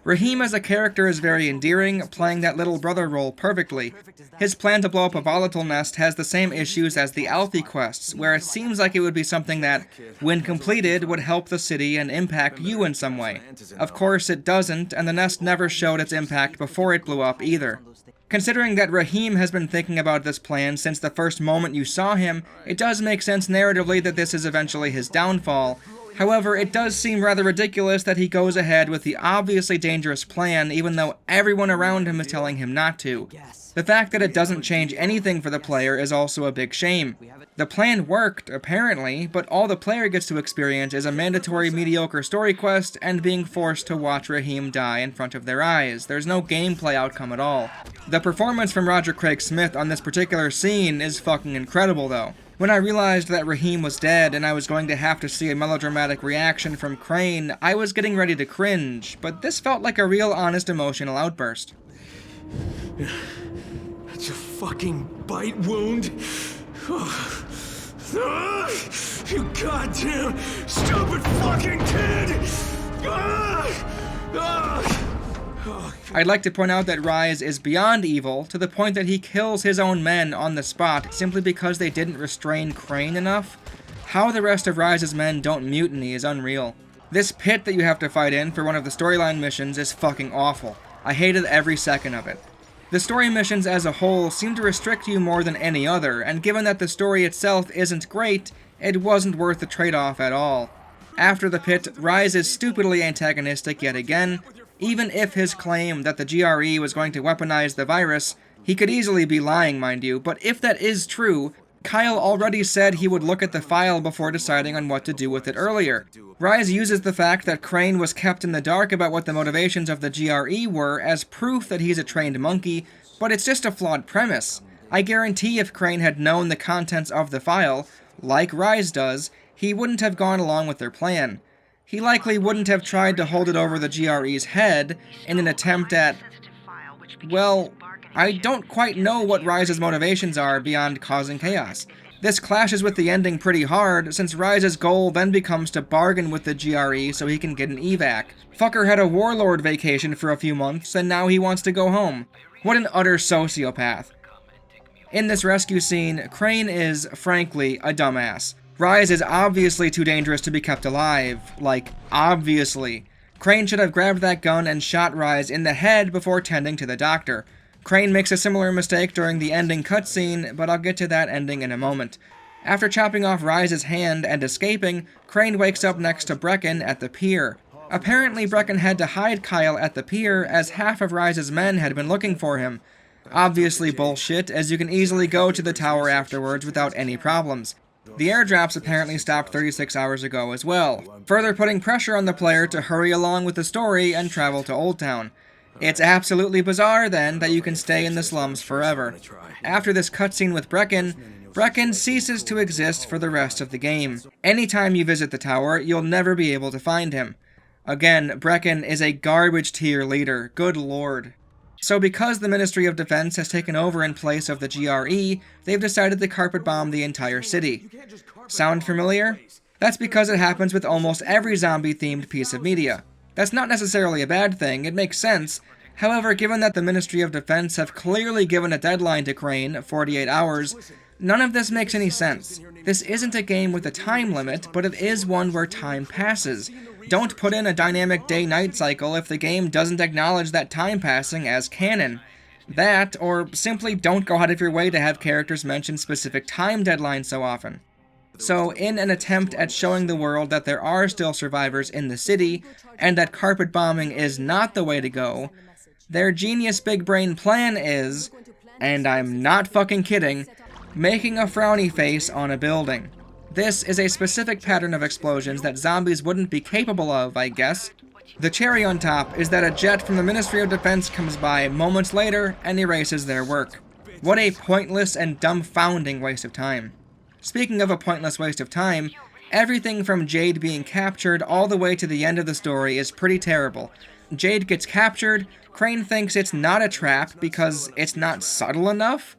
Rahim as a character is very endearing, playing that little brother role perfectly. His plan to blow up a Volatile nest has the same issues as the Alfie quests, where it seems like it would be something that, when completed, would help the city and impact you in some way. Of course it doesn't, and the nest never showed its impact before it blew up either. Considering that Rahim has been thinking about this plan since the first moment you saw him, it does make sense narratively that this is eventually his downfall. However, it does seem rather ridiculous that he goes ahead with the obviously dangerous plan even though everyone around him is telling him not to. The fact that it doesn't change anything for the player is also a big shame. The plan worked, apparently, but all the player gets to experience is a mandatory mediocre story quest and being forced to watch Rahim die in front of their eyes. There's no gameplay outcome at all. The performance from Roger Craig Smith on this particular scene is fucking incredible though. When I realized that Rahim was dead and I was going to have to see a melodramatic reaction from Crane, I was getting ready to cringe, but this felt like a real honest emotional outburst. That's a fucking bite wound? You goddamn stupid fucking kid! I'd like to point out that Rise is beyond evil, to the point that he kills his own men on the spot simply because they didn't restrain Crane enough. How the rest of Rise's men don't mutiny is unreal. This pit that you have to fight in for one of the storyline missions is fucking awful. I hated every second of it. The story missions as a whole seem to restrict you more than any other, and given that the story itself isn't great, it wasn't worth the trade-off at all. After the pit, Rise is stupidly antagonistic yet again. Even if his claim that the GRE was going to weaponize the virus, he could easily be lying, mind you, but if that is true, Kyle already said he would look at the file before deciding on what to do with it earlier. Rise uses the fact that Crane was kept in the dark about what the motivations of the GRE were as proof that he's a trained monkey, but it's just a flawed premise. I guarantee if Crane had known the contents of the file, like Rise does, he wouldn't have gone along with their plan. He likely wouldn't have tried to hold it over the GRE's head in an attempt at... well, I don't quite know what Rise's motivations are beyond causing chaos. This clashes with the ending pretty hard, since Rise's goal then becomes to bargain with the GRE so he can get an evac. Fucker had a warlord vacation for a few months, and now he wants to go home. What an utter sociopath. In this rescue scene, Crane is, frankly, a dumbass. Rise is obviously too dangerous to be kept alive. Like, obviously. Crane should have grabbed that gun and shot Rise in the head before tending to the doctor. Crane makes a similar mistake during the ending cutscene, but I'll get to that ending in a moment. After chopping off Rise's hand and escaping, Crane wakes up next to Brecken at the pier. Apparently Brecken had to hide Kyle at the pier as half of Rise's men had been looking for him. Obviously bullshit, as you can easily go to the tower afterwards without any problems. The airdrops apparently stopped 36 hours ago as well, further putting pressure on the player to hurry along with the story and travel to Old Town. It's absolutely bizarre, then, that you can stay in the slums forever. After this cutscene with Brecken ceases to exist for the rest of the game. Anytime you visit the tower, you'll never be able to find him. Again, Brecken is a garbage tier leader, good lord. So because the Ministry of Defense has taken over in place of the GRE, they've decided to carpet bomb the entire city. Sound familiar? That's because it happens with almost every zombie-themed piece of media. That's not necessarily a bad thing, it makes sense. However, given that the Ministry of Defense have clearly given a deadline to Crane, 48 hours, none of this makes any sense. This isn't a game with a time limit, but it is one where time passes. Don't put in a dynamic day-night cycle if the game doesn't acknowledge that time passing as canon. That, or simply don't go out of your way to have characters mention specific time deadlines so often. So, in an attempt at showing the world that there are still survivors in the city, and that carpet bombing is not the way to go, their genius big brain plan is, and I'm not fucking kidding, making a frowny face on a building. This is a specific pattern of explosions that zombies wouldn't be capable of, I guess. The cherry on top is that a jet from the Ministry of Defense comes by moments later and erases their work. What a pointless and dumbfounding waste of time. Speaking of a pointless waste of time, everything from Jade being captured all the way to the end of the story is pretty terrible. Jade gets captured, Crane thinks it's not a trap because it's not subtle enough?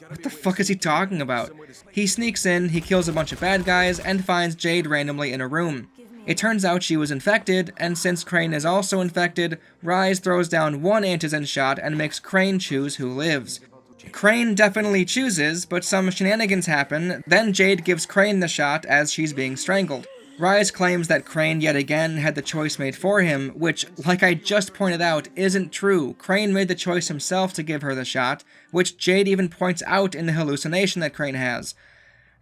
What the fuck is he talking about? He sneaks in, he kills a bunch of bad guys, and finds Jade randomly in a room. It turns out she was infected, and since Crane is also infected, Rise throws down one antigen shot and makes Crane choose who lives. Crane definitely chooses, but some shenanigans happen, then Jade gives Crane the shot as she's being strangled. Rise claims that Crane yet again had the choice made for him, which, like I just pointed out, isn't true. Crane made the choice himself to give her the shot, which Jade even points out in the hallucination that Crane has.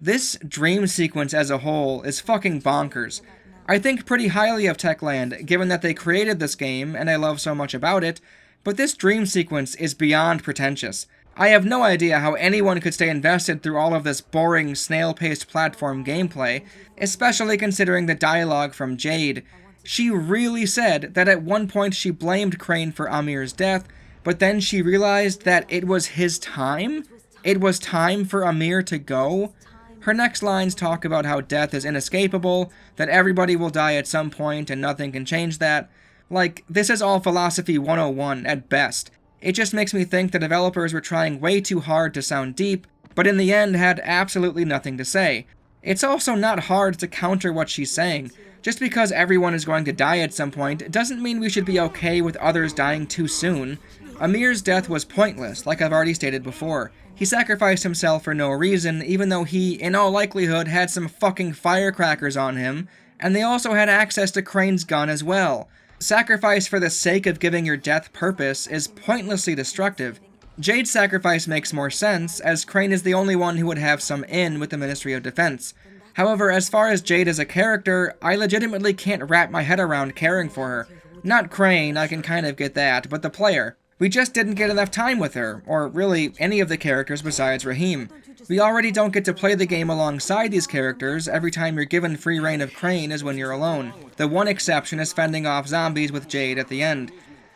This dream sequence as a whole is fucking bonkers. I think pretty highly of Techland, given that they created this game, and I love so much about it, but this dream sequence is beyond pretentious. I have no idea how anyone could stay invested through all of this boring, snail-paced platform gameplay, especially considering the dialogue from Jade. She really said that at one point she blamed Crane for Amir's death, but then she realized that it was his time? It was time for Amir to go? Her next lines talk about how death is inescapable, that everybody will die at some point and nothing can change that. Like, this is all philosophy 101 at best. It just makes me think the developers were trying way too hard to sound deep, but in the end had absolutely nothing to say. It's also not hard to counter what she's saying. Just because everyone is going to die at some point doesn't mean we should be okay with others dying too soon. Amir's death was pointless, like I've already stated before. He sacrificed himself for no reason, even though he, in all likelihood, had some fucking firecrackers on him, and they also had access to Crane's gun as well. Sacrifice for the sake of giving your death purpose is pointlessly destructive. Jade's sacrifice makes more sense, as Crane is the only one who would have some in with the Ministry of Defense. However, as far as Jade as a character, I legitimately can't wrap my head around caring for her. Not Crane, I can kind of get that, but the player. We just didn't get enough time with her, or really any of the characters besides Rahim. We already don't get to play the game alongside these characters. Every time you're given free reign of Crane is when you're alone. The one exception is fending off zombies with Jade at the end.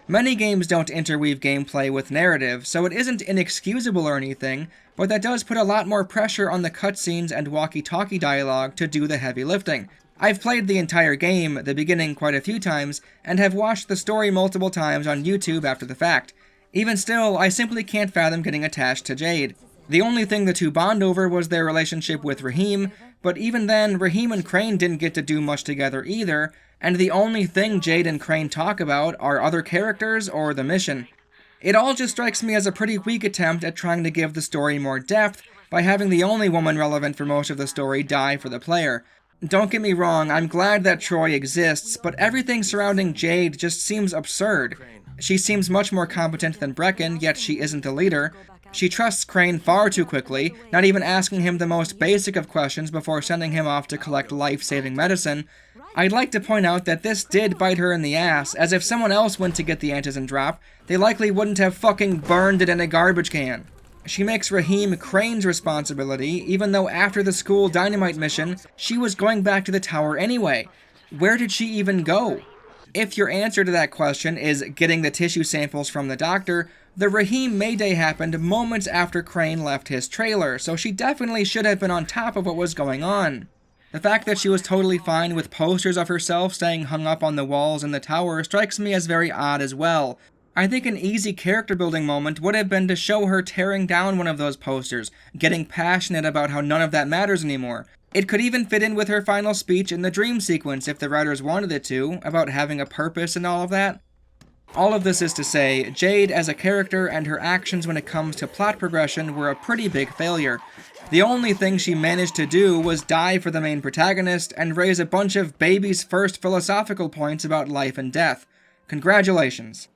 Many games don't interweave gameplay with narrative, so it isn't inexcusable or anything, but that does put a lot more pressure on the cutscenes and walkie-talkie dialogue to do the heavy lifting. I've played the entire game, the beginning quite a few times, and have watched the story multiple times on YouTube after the fact. Even still, I simply can't fathom getting attached to Jade. The only thing the two bond over was their relationship with Rahim, but even then, Rahim and Crane didn't get to do much together either, and the only thing Jade and Crane talk about are other characters or the mission. It all just strikes me as a pretty weak attempt at trying to give the story more depth by having the only woman relevant for most of the story die for the player. Don't get me wrong, I'm glad that Troy exists, but everything surrounding Jade just seems absurd. She seems much more competent than Brecken, yet she isn't the leader. She trusts Crane far too quickly, not even asking him the most basic of questions before sending him off to collect life-saving medicine. I'd like to point out that this did bite her in the ass, as if someone else went to get the antigen drop, they likely wouldn't have fucking burned it in a garbage can. She makes Rahim Crane's responsibility, even though after the school dynamite mission, she was going back to the tower anyway. Where did she even go? If your answer to that question is getting the tissue samples from the doctor, the Rahim Mayday happened moments after Crane left his trailer, so she definitely should have been on top of what was going on. The fact that she was totally fine with posters of herself staying hung up on the walls in the tower strikes me as very odd as well. I think an easy character building moment would have been to show her tearing down one of those posters, getting passionate about how none of that matters anymore. It could even fit in with her final speech in the dream sequence if the writers wanted it to, about having a purpose and all of that. All of this is to say, Jade as a character and her actions when it comes to plot progression were a pretty big failure. The only thing she managed to do was die for the main protagonist and raise a bunch of baby's first philosophical points about life and death. Congratulations.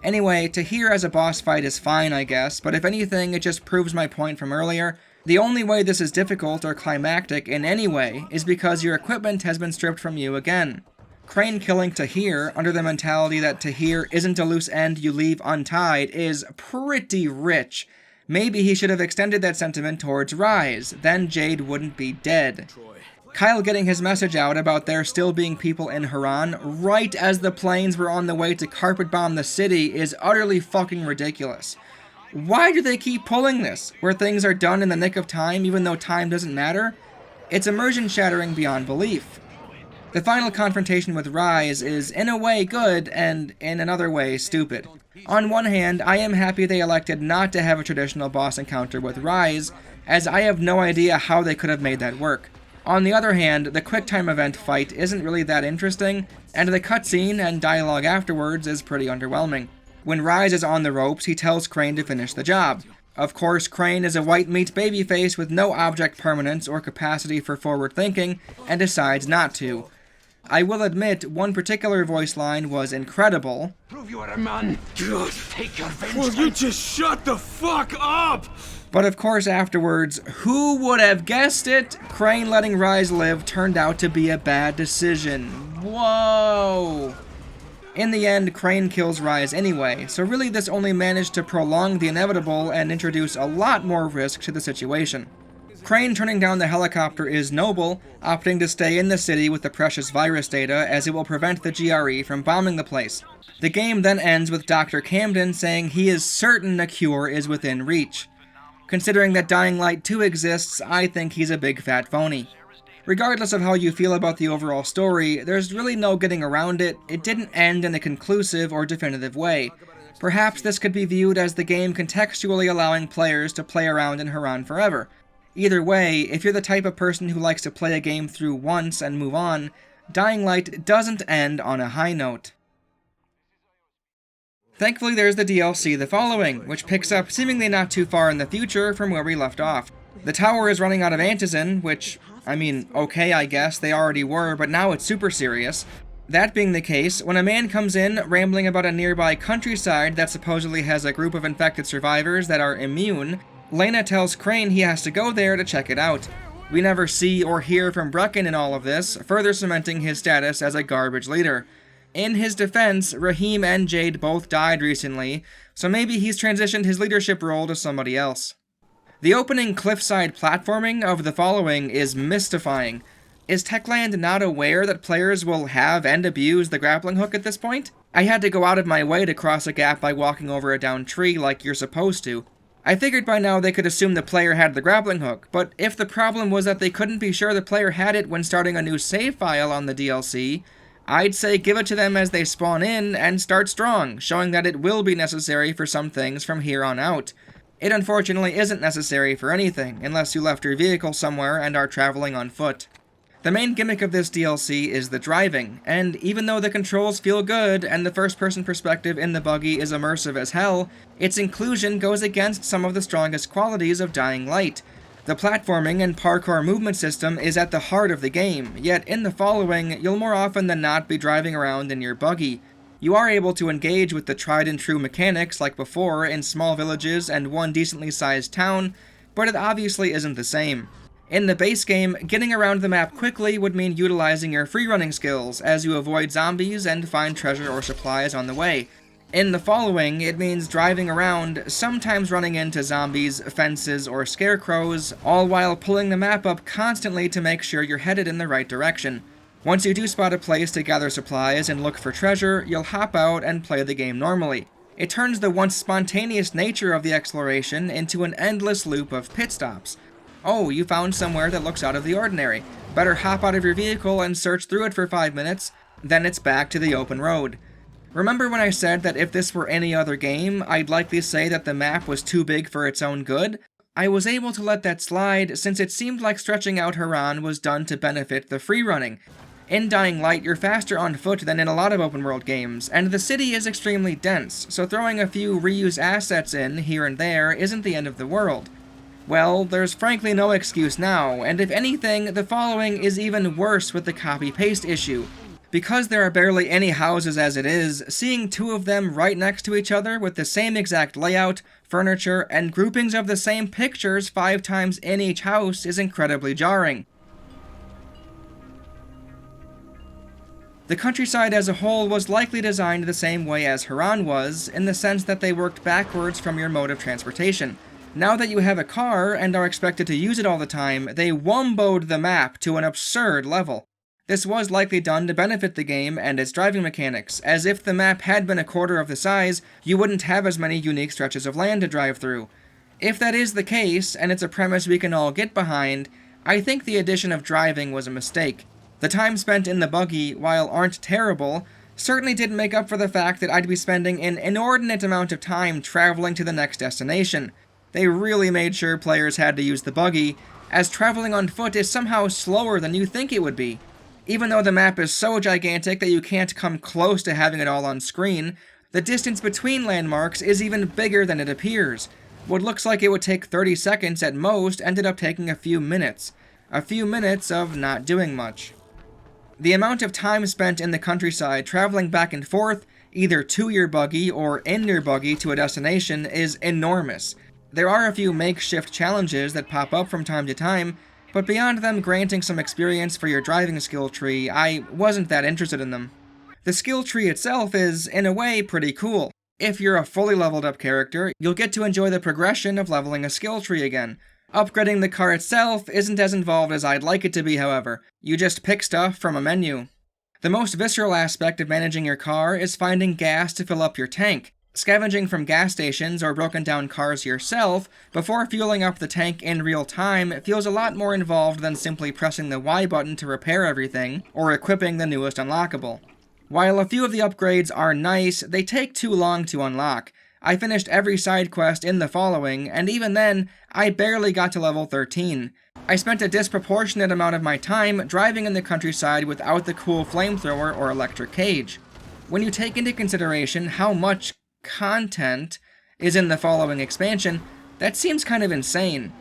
Anyway, Tahir as a boss fight is fine, I guess, but if anything, it just proves my point from earlier. The only way this is difficult or climactic in any way is because your equipment has been stripped from you again. Crane killing Tahir, under the mentality that Tahir isn't a loose end you leave untied, is pretty rich. Maybe he should have extended that sentiment towards Rise, then Jade wouldn't be dead. Kyle getting his message out about there still being people in Haran right as the planes were on the way to carpet bomb the city is utterly fucking ridiculous. Why do they keep pulling this, where things are done in the nick of time even though time doesn't matter? It's immersion shattering beyond belief. The final confrontation with Rise is in a way good and in another way stupid. On one hand, I am happy they elected not to have a traditional boss encounter with Rise, as I have no idea how they could have made that work. On the other hand, the QuickTime event fight isn't really that interesting, and the cutscene and dialogue afterwards is pretty underwhelming. When Rise is on the ropes, he tells Crane to finish the job. Of course, Crane is a white meat babyface with no object permanence or capacity for forward thinking, and decides not to. I will admit, one particular voice line was incredible. Prove you are a man. Take your vengeance. Will you just shut the fuck up? But of course afterwards, who would have guessed it? Crane letting Rise live turned out to be a bad decision. Whoa! In the end, Crane kills Rise anyway, so really this only managed to prolong the inevitable and introduce a lot more risk to the situation. Crane turning down the helicopter is noble, opting to stay in the city with the precious virus data as it will prevent the GRE from bombing the place. The game then ends with Dr. Camden saying he is certain a cure is within reach. Considering that Dying Light 2 exists, I think he's a big fat phony. Regardless of how you feel about the overall story, there's really no getting around it. It didn't end in a conclusive or definitive way. Perhaps this could be viewed as the game contextually allowing players to play around in Haran forever. Either way, if you're the type of person who likes to play a game through once and move on, Dying Light doesn't end on a high note. Thankfully there's the DLC The Following, which picks up seemingly not too far in the future from where we left off. The tower is running out of antizin, which, I mean, okay I guess, they already were, but now it's super serious. That being the case, when a man comes in rambling about a nearby countryside that supposedly has a group of infected survivors that are immune, Lena tells Crane he has to go there to check it out. We never see or hear from Brecken in all of this, further cementing his status as a garbage leader. In his defense, Rahim and Jade both died recently, so maybe he's transitioned his leadership role to somebody else. The opening cliffside platforming of The Following is mystifying. Is Techland not aware that players will have and abuse the grappling hook at this point? I had to go out of my way to cross a gap by walking over a downed tree like you're supposed to. I figured by now they could assume the player had the grappling hook, but if the problem was that they couldn't be sure the player had it when starting a new save file on the DLC, I'd say give it to them as they spawn in and start strong, showing that it will be necessary for some things from here on out. It unfortunately isn't necessary for anything, unless you left your vehicle somewhere and are traveling on foot. The main gimmick of this DLC is the driving, and even though the controls feel good and the first-person perspective in the buggy is immersive as hell, its inclusion goes against some of the strongest qualities of Dying Light. The platforming and parkour movement system is at the heart of the game, yet in The Following, you'll more often than not be driving around in your buggy. You are able to engage with the tried-and-true mechanics like before in small villages and one decently sized town, but it obviously isn't the same. In the base game, getting around the map quickly would mean utilizing your free-running skills as you avoid zombies and find treasure or supplies on the way. In The Following, it means driving around, sometimes running into zombies, fences, or scarecrows, all while pulling the map up constantly to make sure you're headed in the right direction. Once you do spot a place to gather supplies and look for treasure, you'll hop out and play the game normally. It turns the once spontaneous nature of the exploration into an endless loop of pit stops. Oh, you found somewhere that looks out of the ordinary. Better hop out of your vehicle and search through it for 5 minutes, then it's back to the open road. Remember when I said that if this were any other game, I'd likely say that the map was too big for its own good? I was able to let that slide since it seemed like stretching out Haran was done to benefit the freerunning. In Dying Light, you're faster on foot than in a lot of open-world games, and the city is extremely dense, so throwing a few reuse assets in here and there isn't the end of the world. Well, there's frankly no excuse now, and if anything, the following is even worse with the copy-paste issue. Because there are barely any houses as it is, seeing two of them right next to each other with the same exact layout, furniture, and groupings of the same pictures 5 times in each house is incredibly jarring. The countryside as a whole was likely designed the same way as Haran was, in the sense that they worked backwards from your mode of transportation. Now that you have a car and are expected to use it all the time, they womboed the map to an absurd level. This was likely done to benefit the game and its driving mechanics, as if the map had been a quarter of the size, you wouldn't have as many unique stretches of land to drive through. If that is the case, and it's a premise we can all get behind, I think the addition of driving was a mistake. The time spent in the buggy, while aren't terrible, certainly didn't make up for the fact that I'd be spending an inordinate amount of time traveling to the next destination. They really made sure players had to use the buggy, as traveling on foot is somehow slower than you think it would be. Even though the map is so gigantic that you can't come close to having it all on screen, the distance between landmarks is even bigger than it appears. What looks like it would take 30 seconds at most ended up taking a few minutes. A few minutes of not doing much. The amount of time spent in the countryside traveling back and forth, either to your buggy or in your buggy to a destination, is enormous. There are a few makeshift challenges that pop up from time to time, but beyond them granting some experience for your driving skill tree, I wasn't that interested in them. The skill tree itself is, in a way, pretty cool. If you're a fully leveled up character, you'll get to enjoy the progression of leveling a skill tree again. Upgrading the car itself isn't as involved as I'd like it to be, however. You just pick stuff from a menu. The most visceral aspect of managing your car is finding gas to fill up your tank. Scavenging from gas stations or broken down cars yourself before fueling up the tank in real time feels a lot more involved than simply pressing the Y button to repair everything or equipping the newest unlockable. While a few of the upgrades are nice, they take too long to unlock. I finished every side quest in the following, and even then, I barely got to level 13. I spent a disproportionate amount of my time driving in the countryside without the cool flamethrower or electric cage. When you take into consideration how much content is in the following expansion, that seems kind of insane.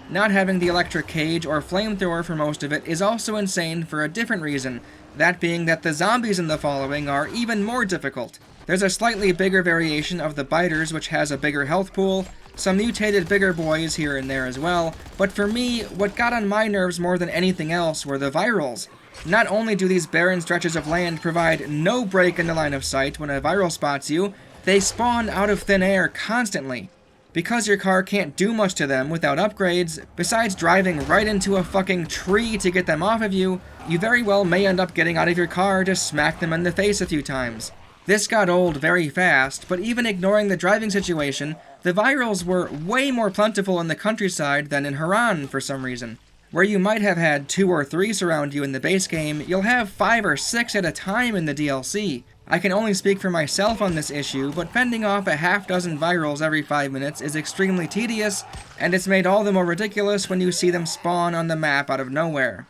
Not having the electric cage or flamethrower for most of it is also insane for a different reason, that being that the zombies in the following are even more difficult. There's a slightly bigger variation of the biters which has a bigger health pool, some mutated bigger boys here and there as well, but for me, what got on my nerves more than anything else were the virals. Not only do these barren stretches of land provide no break in the line of sight when a viral spots you, they spawn out of thin air constantly. Because your car can't do much to them without upgrades, besides driving right into a fucking tree to get them off of you, you very well may end up getting out of your car to smack them in the face a few times. This got old very fast, but even ignoring the driving situation, the virals were way more plentiful in the countryside than in Haran for some reason. Where you might have had 2 or 3 surround you in the base game, you'll have 5 or 6 at a time in the DLC. I can only speak for myself on this issue, but fending off a half dozen virals every 5 minutes is extremely tedious, and it's made all the more ridiculous when you see them spawn on the map out of nowhere.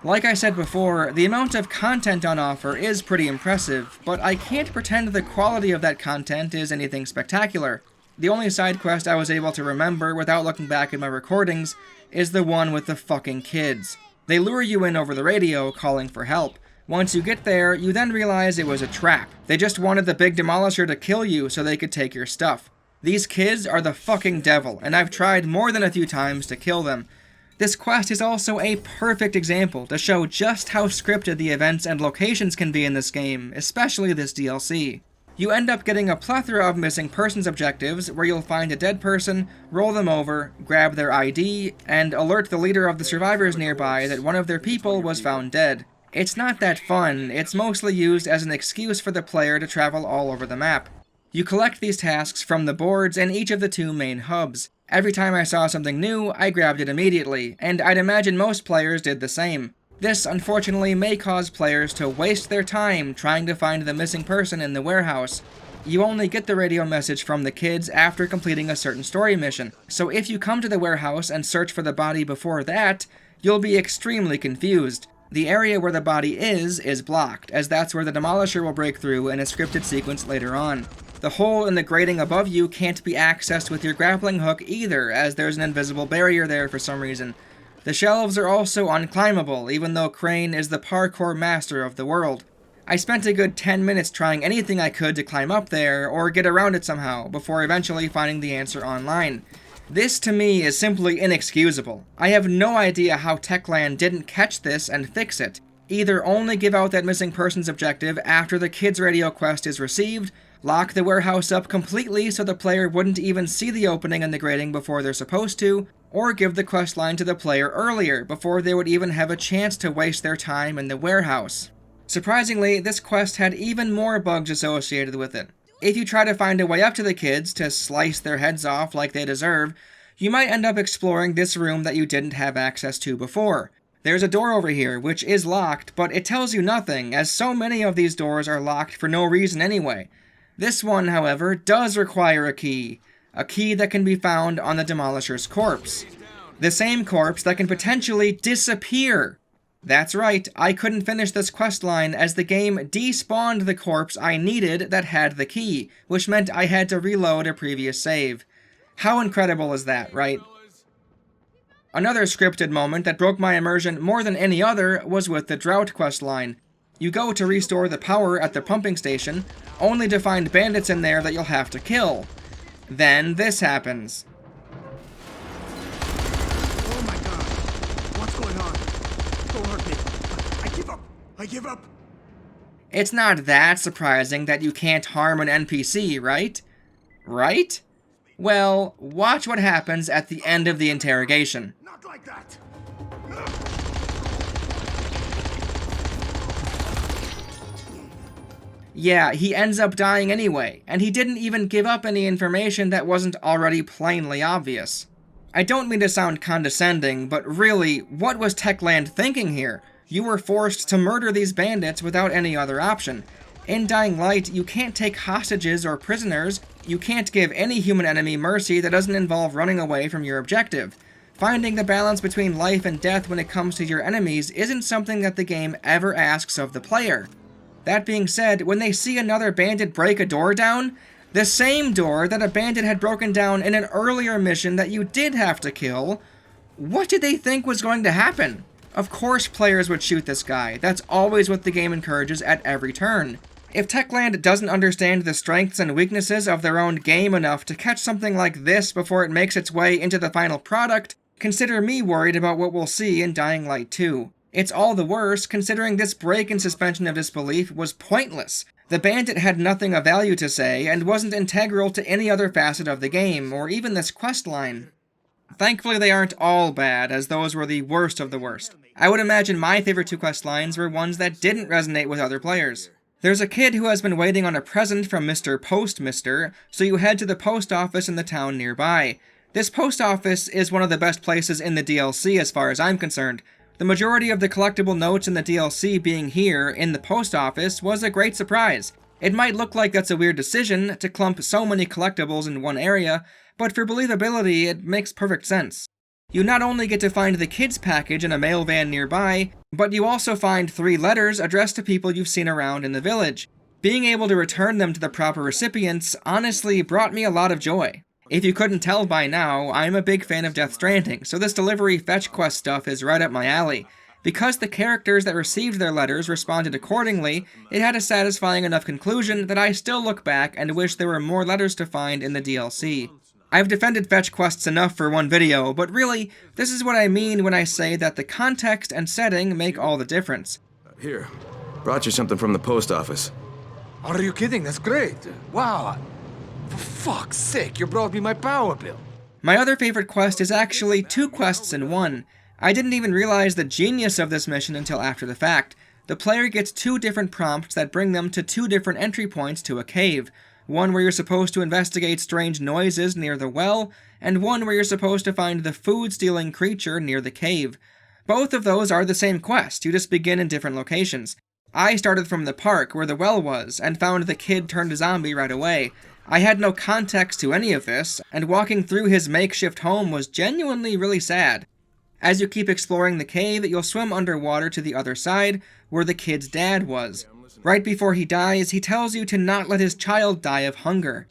Like I said before, the amount of content on offer is pretty impressive, but I can't pretend the quality of that content is anything spectacular. The only side quest I was able to remember without looking back at my recordings is the one with the fucking kids. They lure you in over the radio, calling for help. Once you get there, you then realize it was a trap. They just wanted the big demolisher to kill you so they could take your stuff. These kids are the fucking devil, and I've tried more than a few times to kill them. This quest is also a perfect example to show just how scripted the events and locations can be in this game, especially this DLC. You end up getting a plethora of missing persons objectives where you'll find a dead person, roll them over, grab their ID, and alert the leader of the survivors nearby that one of their people was found dead. It's not that fun, it's mostly used as an excuse for the player to travel all over the map. You collect these tasks from the boards in each of the 2 main hubs. Every time I saw something new, I grabbed it immediately, and I'd imagine most players did the same. This, unfortunately, may cause players to waste their time trying to find the missing person in the warehouse. You only get the radio message from the kids after completing a certain story mission, so if you come to the warehouse and search for the body before that, you'll be extremely confused. The area where the body is blocked, as that's where the Demolisher will break through in a scripted sequence later on. The hole in the grating above you can't be accessed with your grappling hook either, as there's an invisible barrier there for some reason. The shelves are also unclimbable, even though Crane is the parkour master of the world. I spent a good 10 minutes trying anything I could to climb up there, or get around it somehow, before eventually finding the answer online. This, to me, is simply inexcusable. I have no idea how Techland didn't catch this and fix it. Either only give out that missing persons objective after the kids' radio quest is received, lock the warehouse up completely so the player wouldn't even see the opening in the grating before they're supposed to, or give the quest line to the player earlier, before they would even have a chance to waste their time in the warehouse. Surprisingly, this quest had even more bugs associated with it. If you try to find a way up to the kids to slice their heads off like they deserve, you might end up exploring this room that you didn't have access to before. There's a door over here, which is locked, but it tells you nothing, as so many of these doors are locked for no reason anyway. This one, however, does require a key that can be found on the Demolisher's corpse. The same corpse that can potentially disappear. That's right, I couldn't finish this questline as the game despawned the corpse I needed that had the key, which meant I had to reload a previous save. How incredible is that, right? Another scripted moment that broke my immersion more than any other was with the Drought questline. You go to restore the power at the pumping station, only to find bandits in there that you'll have to kill. Then this happens. Oh my god. What's going on? Don't hurt me. I give up. I give up. It's not that surprising that you can't harm an NPC, right? Right? Well, watch what happens at the end of the interrogation. Not like that. Yeah, he ends up dying anyway, and he didn't even give up any information that wasn't already plainly obvious. I don't mean to sound condescending, but really, what was Techland thinking here? You were forced to murder these bandits without any other option. In Dying Light, you can't take hostages or prisoners, you can't give any human enemy mercy that doesn't involve running away from your objective. Finding the balance between life and death when it comes to your enemies isn't something that the game ever asks of the player. That being said, when they see another bandit break a door down, the same door that a bandit had broken down in an earlier mission that you did have to kill, what did they think was going to happen? Of course players would shoot this guy. That's always what the game encourages at every turn. If Techland doesn't understand the strengths and weaknesses of their own game enough to catch something like this before it makes its way into the final product, consider me worried about what we'll see in Dying Light 2. It's all the worse considering this break in suspension of disbelief was pointless. The bandit had nothing of value to say and wasn't integral to any other facet of the game, or even this questline. Thankfully they aren't all bad, as those were the worst of the worst. I would imagine my favorite two questlines were ones that didn't resonate with other players. There's a kid who has been waiting on a present from Mr. Postmister, so you head to the post office in the town nearby. This post office is one of the best places in the DLC as far as I'm concerned. The majority of the collectible notes in the DLC being here, in the post office, was a great surprise. It might look like that's a weird decision, to clump so many collectibles in one area, but for believability, it makes perfect sense. You not only get to find the kids package in a mail van nearby, but you also find 3 letters addressed to people you've seen around in the village. Being able to return them to the proper recipients honestly brought me a lot of joy. If you couldn't tell by now, I'm a big fan of Death Stranding, so this delivery fetch quest stuff is right up my alley. Because the characters that received their letters responded accordingly, it had a satisfying enough conclusion that I still look back and wish there were more letters to find in the DLC. I've defended fetch quests enough for one video, but really, this is what I mean when I say that the context and setting make all the difference. Here, brought you something from the post office. Are you kidding? That's great. Wow. For fuck's sake, you brought me my power bill. My other favorite quest is actually 2 quests in one. I didn't even realize the genius of this mission until after the fact. The player gets 2 different prompts that bring them to 2 different entry points to a cave. One where you're supposed to investigate strange noises near the well, and one where you're supposed to find the food-stealing creature near the cave. Both of those are the same quest, you just begin in different locations. I started from the park where the well was, and found the kid turned zombie right away. I had no context to any of this, and walking through his makeshift home was genuinely really sad. As you keep exploring the cave, you'll swim underwater to the other side, where the kid's dad was. Right before he dies, he tells you to not let his child die of hunger.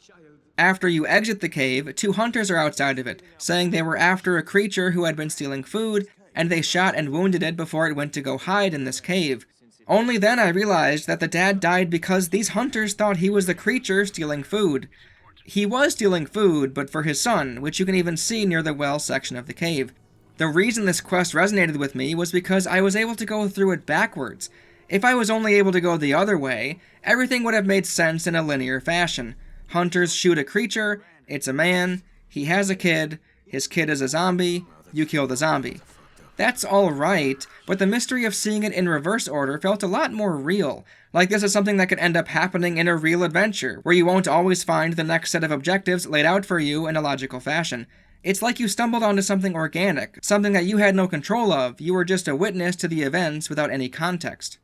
After you exit the cave, 2 hunters are outside of it, saying they were after a creature who had been stealing food, and they shot and wounded it before it went to go hide in this cave. Only then I realized that the dad died because these hunters thought he was the creature stealing food. He was stealing food, but for his son, which you can even see near the well section of the cave. The reason this quest resonated with me was because I was able to go through it backwards. If I was only able to go the other way, everything would have made sense in a linear fashion. Hunters shoot a creature, it's a man, he has a kid, his kid is a zombie, you kill the zombie. That's alright, but the mystery of seeing it in reverse order felt a lot more real. Like this is something that could end up happening in a real adventure, where you won't always find the next set of objectives laid out for you in a logical fashion. It's like you stumbled onto something organic, something that you had no control of, you were just a witness to the events without any context.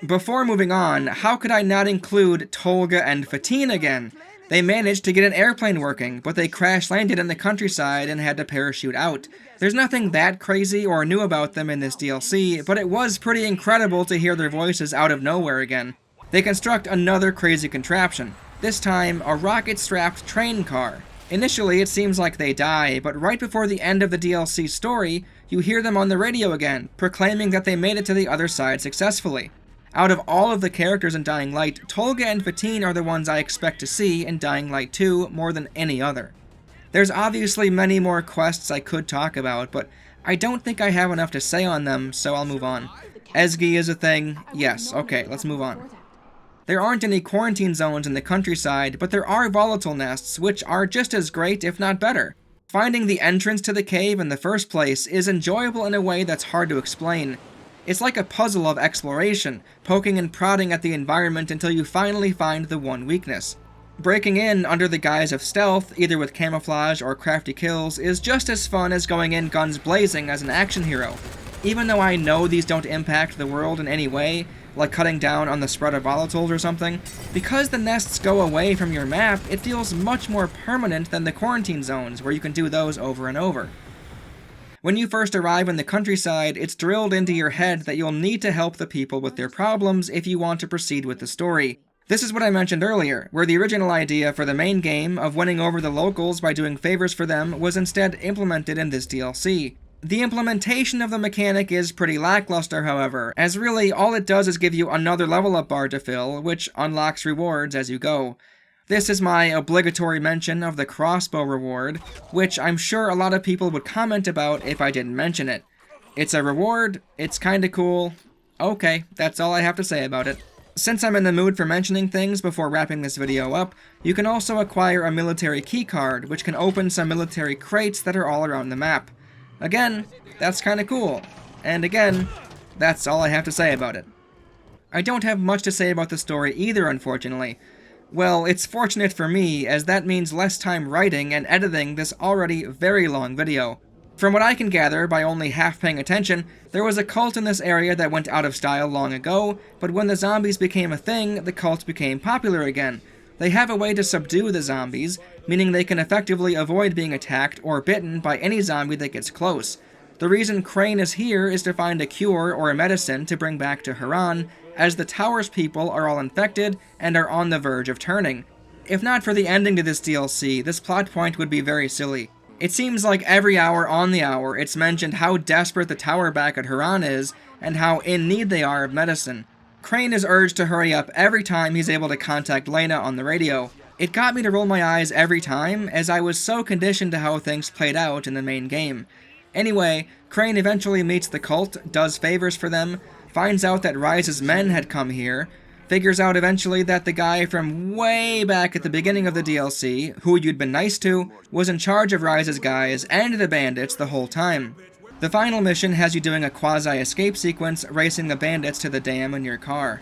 Before moving on, how could I not include Tolga and Fatine again? They managed to get an airplane working, but they crash-landed in the countryside and had to parachute out. There's nothing that crazy or new about them in this DLC, but it was pretty incredible to hear their voices out of nowhere again. They construct another crazy contraption, this time a rocket-strapped train car. Initially, it seems like they die, but right before the end of the DLC story, you hear them on the radio again, proclaiming that they made it to the other side successfully. Out of all of the characters in Dying Light, Tolga and Fatine are the ones I expect to see in Dying Light 2 more than any other. There's obviously many more quests I could talk about, but I don't think I have enough to say on them, so I'll move on. Esgy is a thing? Yes, okay, let's move on. There aren't any quarantine zones in the countryside, but there are volatile nests, which are just as great, if not better. Finding the entrance to the cave in the first place is enjoyable in a way that's hard to explain. It's like a puzzle of exploration, poking and prodding at the environment until you finally find the one weakness. Breaking in under the guise of stealth, either with camouflage or crafty kills, is just as fun as going in guns blazing as an action hero. Even though I know these don't impact the world in any way, like cutting down on the spread of volatiles or something, because the nests go away from your map, it feels much more permanent than the quarantine zones, where you can do those over and over. When you first arrive in the countryside, it's drilled into your head that you'll need to help the people with their problems if you want to proceed with the story. This is what I mentioned earlier, where the original idea for the main game of winning over the locals by doing favors for them was instead implemented in this DLC. The implementation of the mechanic is pretty lackluster, however, as really all it does is give you another level up bar to fill, which unlocks rewards as you go. This is my obligatory mention of the crossbow reward, which I'm sure a lot of people would comment about if I didn't mention it. It's a reward, it's kinda cool. Okay, that's all I have to say about it. Since I'm in the mood for mentioning things before wrapping this video up, you can also acquire a military keycard, which can open some military crates that are all around the map. Again, that's kinda cool. And again, that's all I have to say about it. I don't have much to say about the story either, unfortunately. Well, it's fortunate for me, as that means less time writing and editing this already very long video. From what I can gather by only half paying attention, there was a cult in this area that went out of style long ago, but when the zombies became a thing, the cult became popular again. They have a way to subdue the zombies, meaning they can effectively avoid being attacked or bitten by any zombie that gets close. The reason Crane is here is to find a cure or a medicine to bring back to Haran, as the tower's people are all infected and are on the verge of turning. If not for the ending to this DLC, this plot point would be very silly. It seems like every hour on the hour it's mentioned how desperate the tower back at Haran is, and how in need they are of medicine. Crane is urged to hurry up every time he's able to contact Lena on the radio. It got me to roll my eyes every time, as I was so conditioned to how things played out in the main game. Anyway, Crane eventually meets the cult, does favors for them, finds out that Rise's men had come here, figures out eventually that the guy from way back at the beginning of the DLC, who you'd been nice to, was in charge of Rise's guys and the bandits the whole time. The final mission has you doing a quasi-escape sequence, racing the bandits to the dam in your car.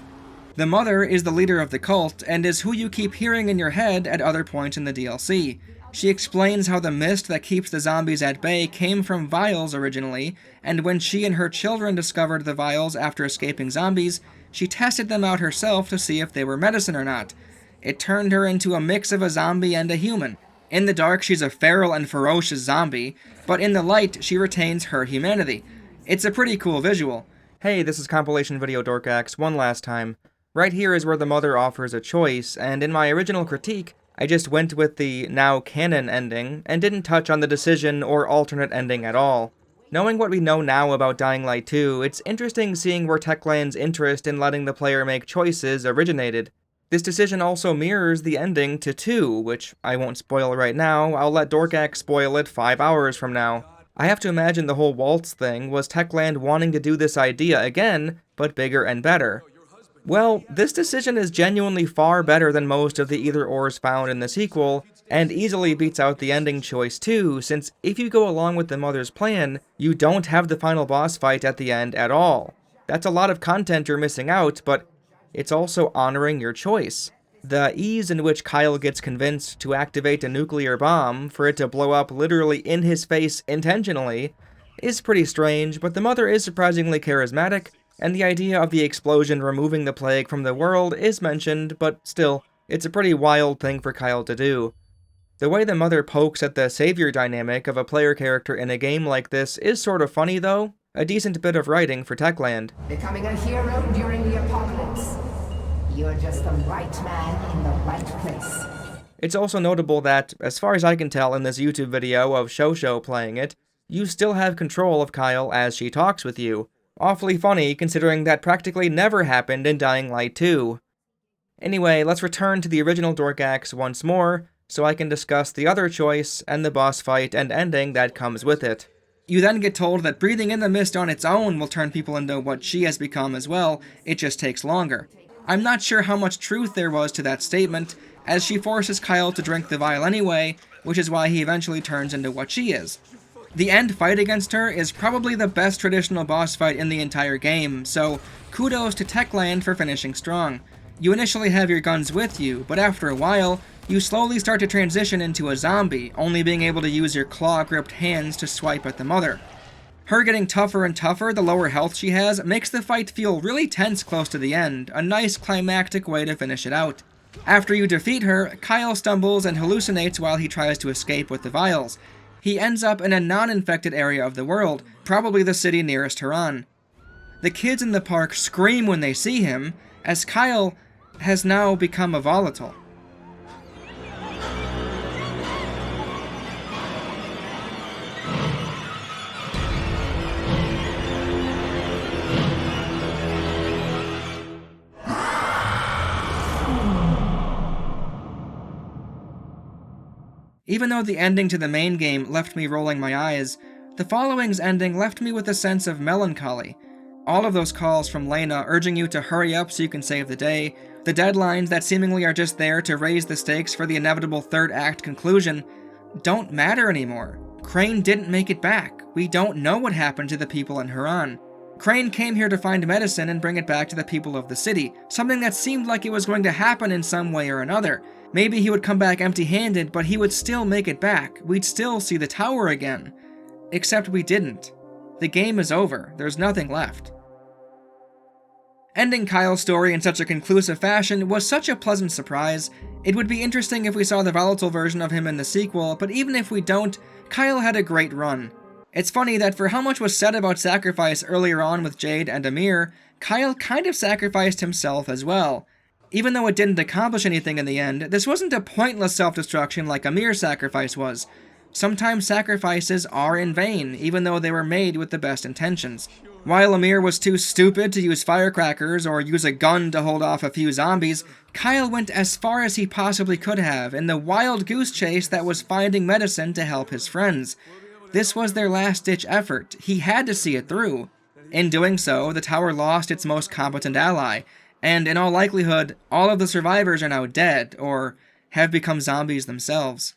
The mother is the leader of the cult, and is who you keep hearing in your head at other points in the DLC. She explains how the mist that keeps the zombies at bay came from vials originally, and when she and her children discovered the vials after escaping zombies, she tested them out herself to see if they were medicine or not. It turned her into a mix of a zombie and a human. In the dark, she's a feral and ferocious zombie, but in the light, she retains her humanity. It's a pretty cool visual. Hey, this is Compilation Video Dorkaxe one last time. Right here is where the mother offers a choice, and in my original critique, I just went with the now canon ending, and didn't touch on the decision or alternate ending at all. Knowing what we know now about Dying Light 2, it's interesting seeing where Techland's interest in letting the player make choices originated. This decision also mirrors the ending to 2, which I won't spoil right now, I'll let Dorkaxe spoil it 5 hours from now. I have to imagine the whole waltz thing was Techland wanting to do this idea again, but bigger and better. Well, this decision is genuinely far better than most of the either-ors found in the sequel, and easily beats out the ending choice too, since if you go along with the mother's plan, you don't have the final boss fight at the end at all. That's a lot of content you're missing out, but it's also honoring your choice. The ease in which Kyle gets convinced to activate a nuclear bomb for it to blow up literally in his face intentionally is pretty strange, but the mother is surprisingly charismatic, and the idea of the explosion removing the plague from the world is mentioned, but still, it's a pretty wild thing for Kyle to do. The way the mother pokes at the savior dynamic of a player character in a game like this is sort of funny though, a decent bit of writing for Techland. Becoming a hero during the apocalypse. You're just the right man in the right place. It's also notable that, as far as I can tell in this YouTube video of Shosho playing it, you still have control of Kyle as she talks with you. Awfully funny considering that practically never happened in Dying Light 2. Anyway, let's return to the original Dorkaxe once more, so I can discuss the other choice and the boss fight and ending that comes with it. You then get told that breathing in the mist on its own will turn people into what she has become as well, it just takes longer. I'm not sure how much truth there was to that statement, as she forces Kyle to drink the vial anyway, which is why he eventually turns into what she is. The end fight against her is probably the best traditional boss fight in the entire game, so kudos to Techland for finishing strong. You initially have your guns with you, but after a while, you slowly start to transition into a zombie, only being able to use your claw-gripped hands to swipe at the mother. Her getting tougher and tougher the lower health she has makes the fight feel really tense close to the end, a nice climactic way to finish it out. After you defeat her, Kyle stumbles and hallucinates while he tries to escape with the vials. He ends up in a non-infected area of the world, probably the city nearest Haran. The kids in the park scream when they see him, as Kyle has now become a Volatile. Even though the ending to the main game left me rolling my eyes, the following's ending left me with a sense of melancholy. All of those calls from Lena urging you to hurry up so you can save the day, the deadlines that seemingly are just there to raise the stakes for the inevitable third act conclusion, don't matter anymore. Crane didn't make it back. We don't know what happened to the people in Haran. Crane came here to find medicine and bring it back to the people of the city, something that seemed like it was going to happen in some way or another. Maybe he would come back empty-handed, but he would still make it back. We'd still see the tower again. Except we didn't. The game is over. There's nothing left. Ending Kyle's story in such a conclusive fashion was such a pleasant surprise. It would be interesting if we saw the Volatile version of him in the sequel, but even if we don't, Kyle had a great run. It's funny that for how much was said about sacrifice earlier on with Jade and Amir, Kyle kind of sacrificed himself as well. Even though it didn't accomplish anything in the end, this wasn't a pointless self-destruction like Amir's sacrifice was. Sometimes sacrifices are in vain, even though they were made with the best intentions. While Amir was too stupid to use firecrackers or use a gun to hold off a few zombies, Kyle went as far as he possibly could have in the wild goose chase that was finding medicine to help his friends. This was their last-ditch effort. He had to see it through. In doing so, the tower lost its most competent ally, and in all likelihood, all of the survivors are now dead, or have become zombies themselves.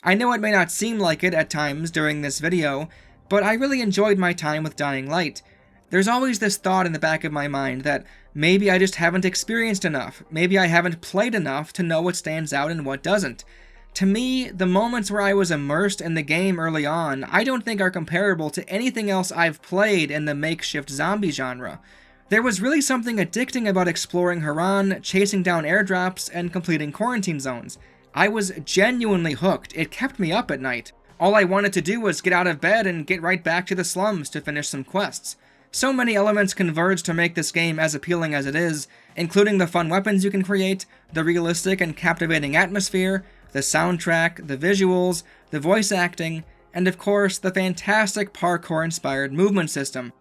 I know it may not seem like it at times during this video, but I really enjoyed my time with Dying Light. There's always this thought in the back of my mind that maybe I just haven't experienced enough, maybe I haven't played enough to know what stands out and what doesn't. To me, the moments where I was immersed in the game early on, I don't think are comparable to anything else I've played in the makeshift zombie genre. There was really something addicting about exploring Haran, chasing down airdrops, and completing quarantine zones. I was genuinely hooked. It kept me up at night. All I wanted to do was get out of bed and get right back to the slums to finish some quests. So many elements converge to make this game as appealing as it is, including the fun weapons you can create, the realistic and captivating atmosphere, the soundtrack, the visuals, the voice acting, and of course, the fantastic parkour-inspired movement system.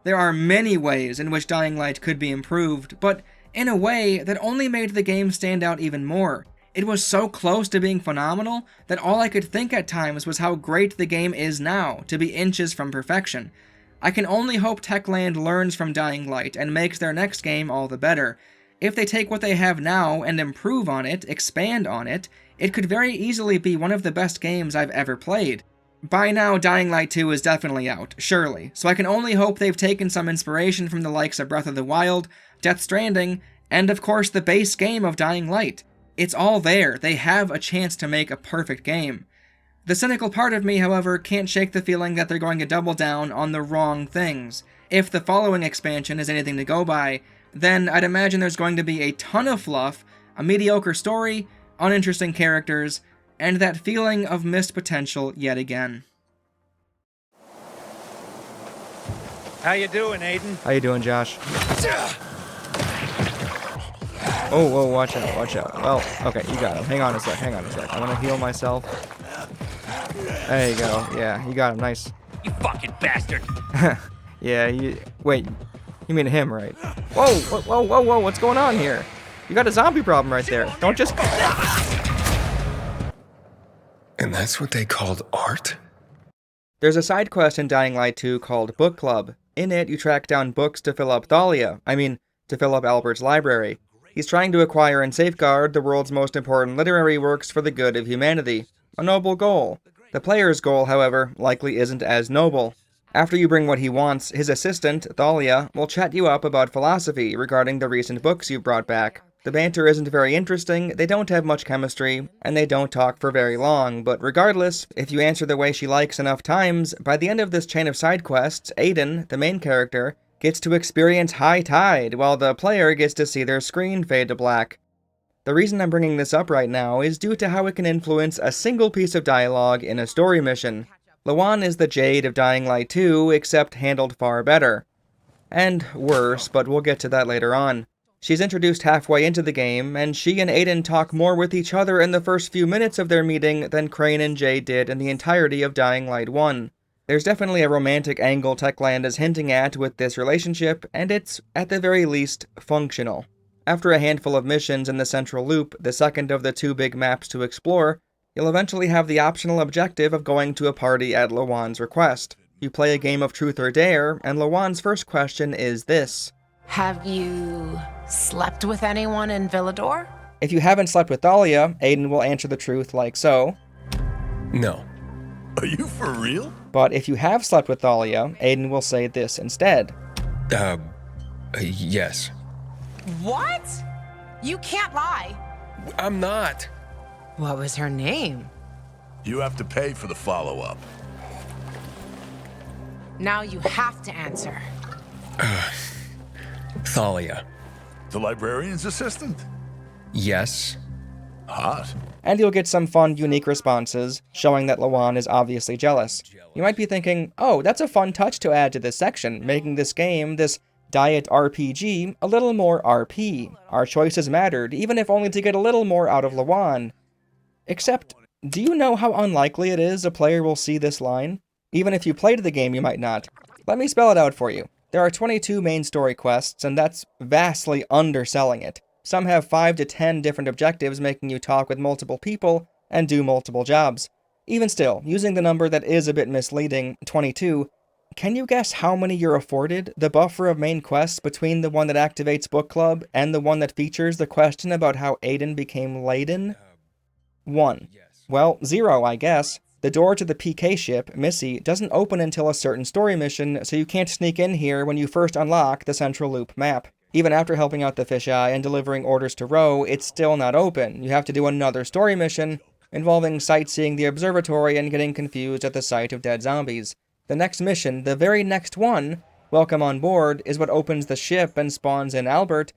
There are many ways in which Dying Light could be improved, but in a way that only made the game stand out even more. It was so close to being phenomenal that all I could think at times was how great the game is now, to be inches from perfection. I can only hope Techland learns from Dying Light and makes their next game all the better. If they take what they have now and improve on it, expand on it, it could very easily be one of the best games I've ever played. By now, Dying Light 2 is definitely out, surely, so I can only hope they've taken some inspiration from the likes of Breath of the Wild, Death Stranding, and of course the base game of Dying Light. It's all there, they have a chance to make a perfect game. The cynical part of me, however, can't shake the feeling that they're going to double down on the wrong things. If the following expansion is anything to go by, then I'd imagine there's going to be a ton of fluff, a mediocre story, uninteresting characters, and that feeling of missed potential yet again. How you doing, Aiden? How you doing, Josh? Oh, whoa, watch out, watch out. Well, okay, you got him. Hang on a sec. I'm gonna heal myself. There you go. Yeah, you got him. Nice. You fucking bastard! Yeah, wait, you mean him, right? Whoa, whoa, what's going on here? You got a zombie problem right there. Don't just... And that's what they called art? There's a side quest in Dying Light 2 called Book Club. In it, you track down books to fill up to fill up Albert's library. He's trying to acquire and safeguard the world's most important literary works for the good of humanity. A noble goal. The player's goal, however, likely isn't as noble. After you bring what he wants, his assistant, Thalia, will chat you up about philosophy regarding the recent books you've brought back. The banter isn't very interesting, they don't have much chemistry, and they don't talk for very long, but regardless, if you answer the way she likes enough times, by the end of this chain of side quests, Aiden, the main character, gets to experience high tide, while the player gets to see their screen fade to black. The reason I'm bringing this up right now is due to how it can influence a single piece of dialogue in a story mission. Lawan is the Jade of Dying Light 2, except handled far better. And worse, but we'll get to that later on. She's introduced halfway into the game, and she and Aiden talk more with each other in the first few minutes of their meeting than Crane and Jade did in the entirety of Dying Light 1. There's definitely a romantic angle Techland is hinting at with this relationship, and it's, at the very least, functional. After a handful of missions in the Central Loop, the second of the two big maps to explore, you'll eventually have the optional objective of going to a party at Lawan's request. You play a game of Truth or Dare, and Lawan's first question is this. Have you slept with anyone in Villador? If you haven't slept with Thalia, Aiden will answer the truth like so. No. Are you for real? But if you have slept with Thalia, Aiden will say this instead. Yes. What? You can't lie. I'm not. What was her name? You have to pay for the follow-up. Now you have to answer. Thalia. The librarian's assistant? Yes. Hot. And you'll get some fun, unique responses, showing that Lawan is obviously jealous. You might be thinking, oh, that's a fun touch to add to this section, making this game, this diet RPG, a little more RP. Our choices mattered, even if only to get a little more out of Lawan. Except, do you know how unlikely it is a player will see this line? Even if you played the game, you might not. Let me spell it out for you. There are 22 main story quests, and that's vastly underselling it. Some have 5 to 10 different objectives, making you talk with multiple people and do multiple jobs. Even still, using the number that is a bit misleading, 22, can you guess how many you're afforded? The buffer of main quests between the one that activates Book Club and the one that features the question about how Aiden became Layden? 1. Well, 0, I guess. The door to the PK ship, Missy, doesn't open until a certain story mission, so you can't sneak in here when you first unlock the Central Loop map. Even after helping out the fisheye and delivering orders to Roe, it's still not open. You have to do another story mission, involving sightseeing the observatory and getting confused at the sight of dead zombies. The next mission, the very next one, Welcome on Board, is what opens the ship and spawns in Albert,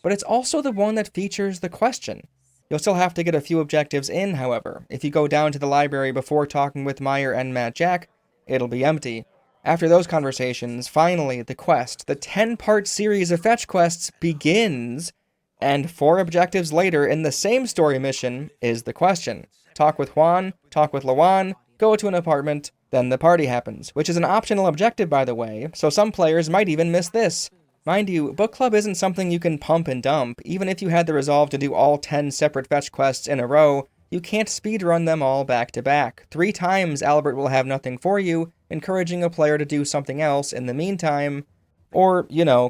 but it's also the one that features the question. You'll still have to get a few objectives in, however. If you go down to the library before talking with Meyer and Matt Jack, it'll be empty. After those conversations, finally, the quest, the 10-part series of fetch quests, begins, and 4 objectives later in the same story mission is the question. Talk with Juan, talk with Lawan, go to an apartment, then the party happens, which is an optional objective, by the way, so some players might even miss this. Mind you, book club isn't something you can pump and dump. Even if you had the resolve to do all 10 separate fetch quests in a row, you can't speedrun them all back to back. 3 times Albert will have nothing for you, encouraging a player to do something else in the meantime. Or,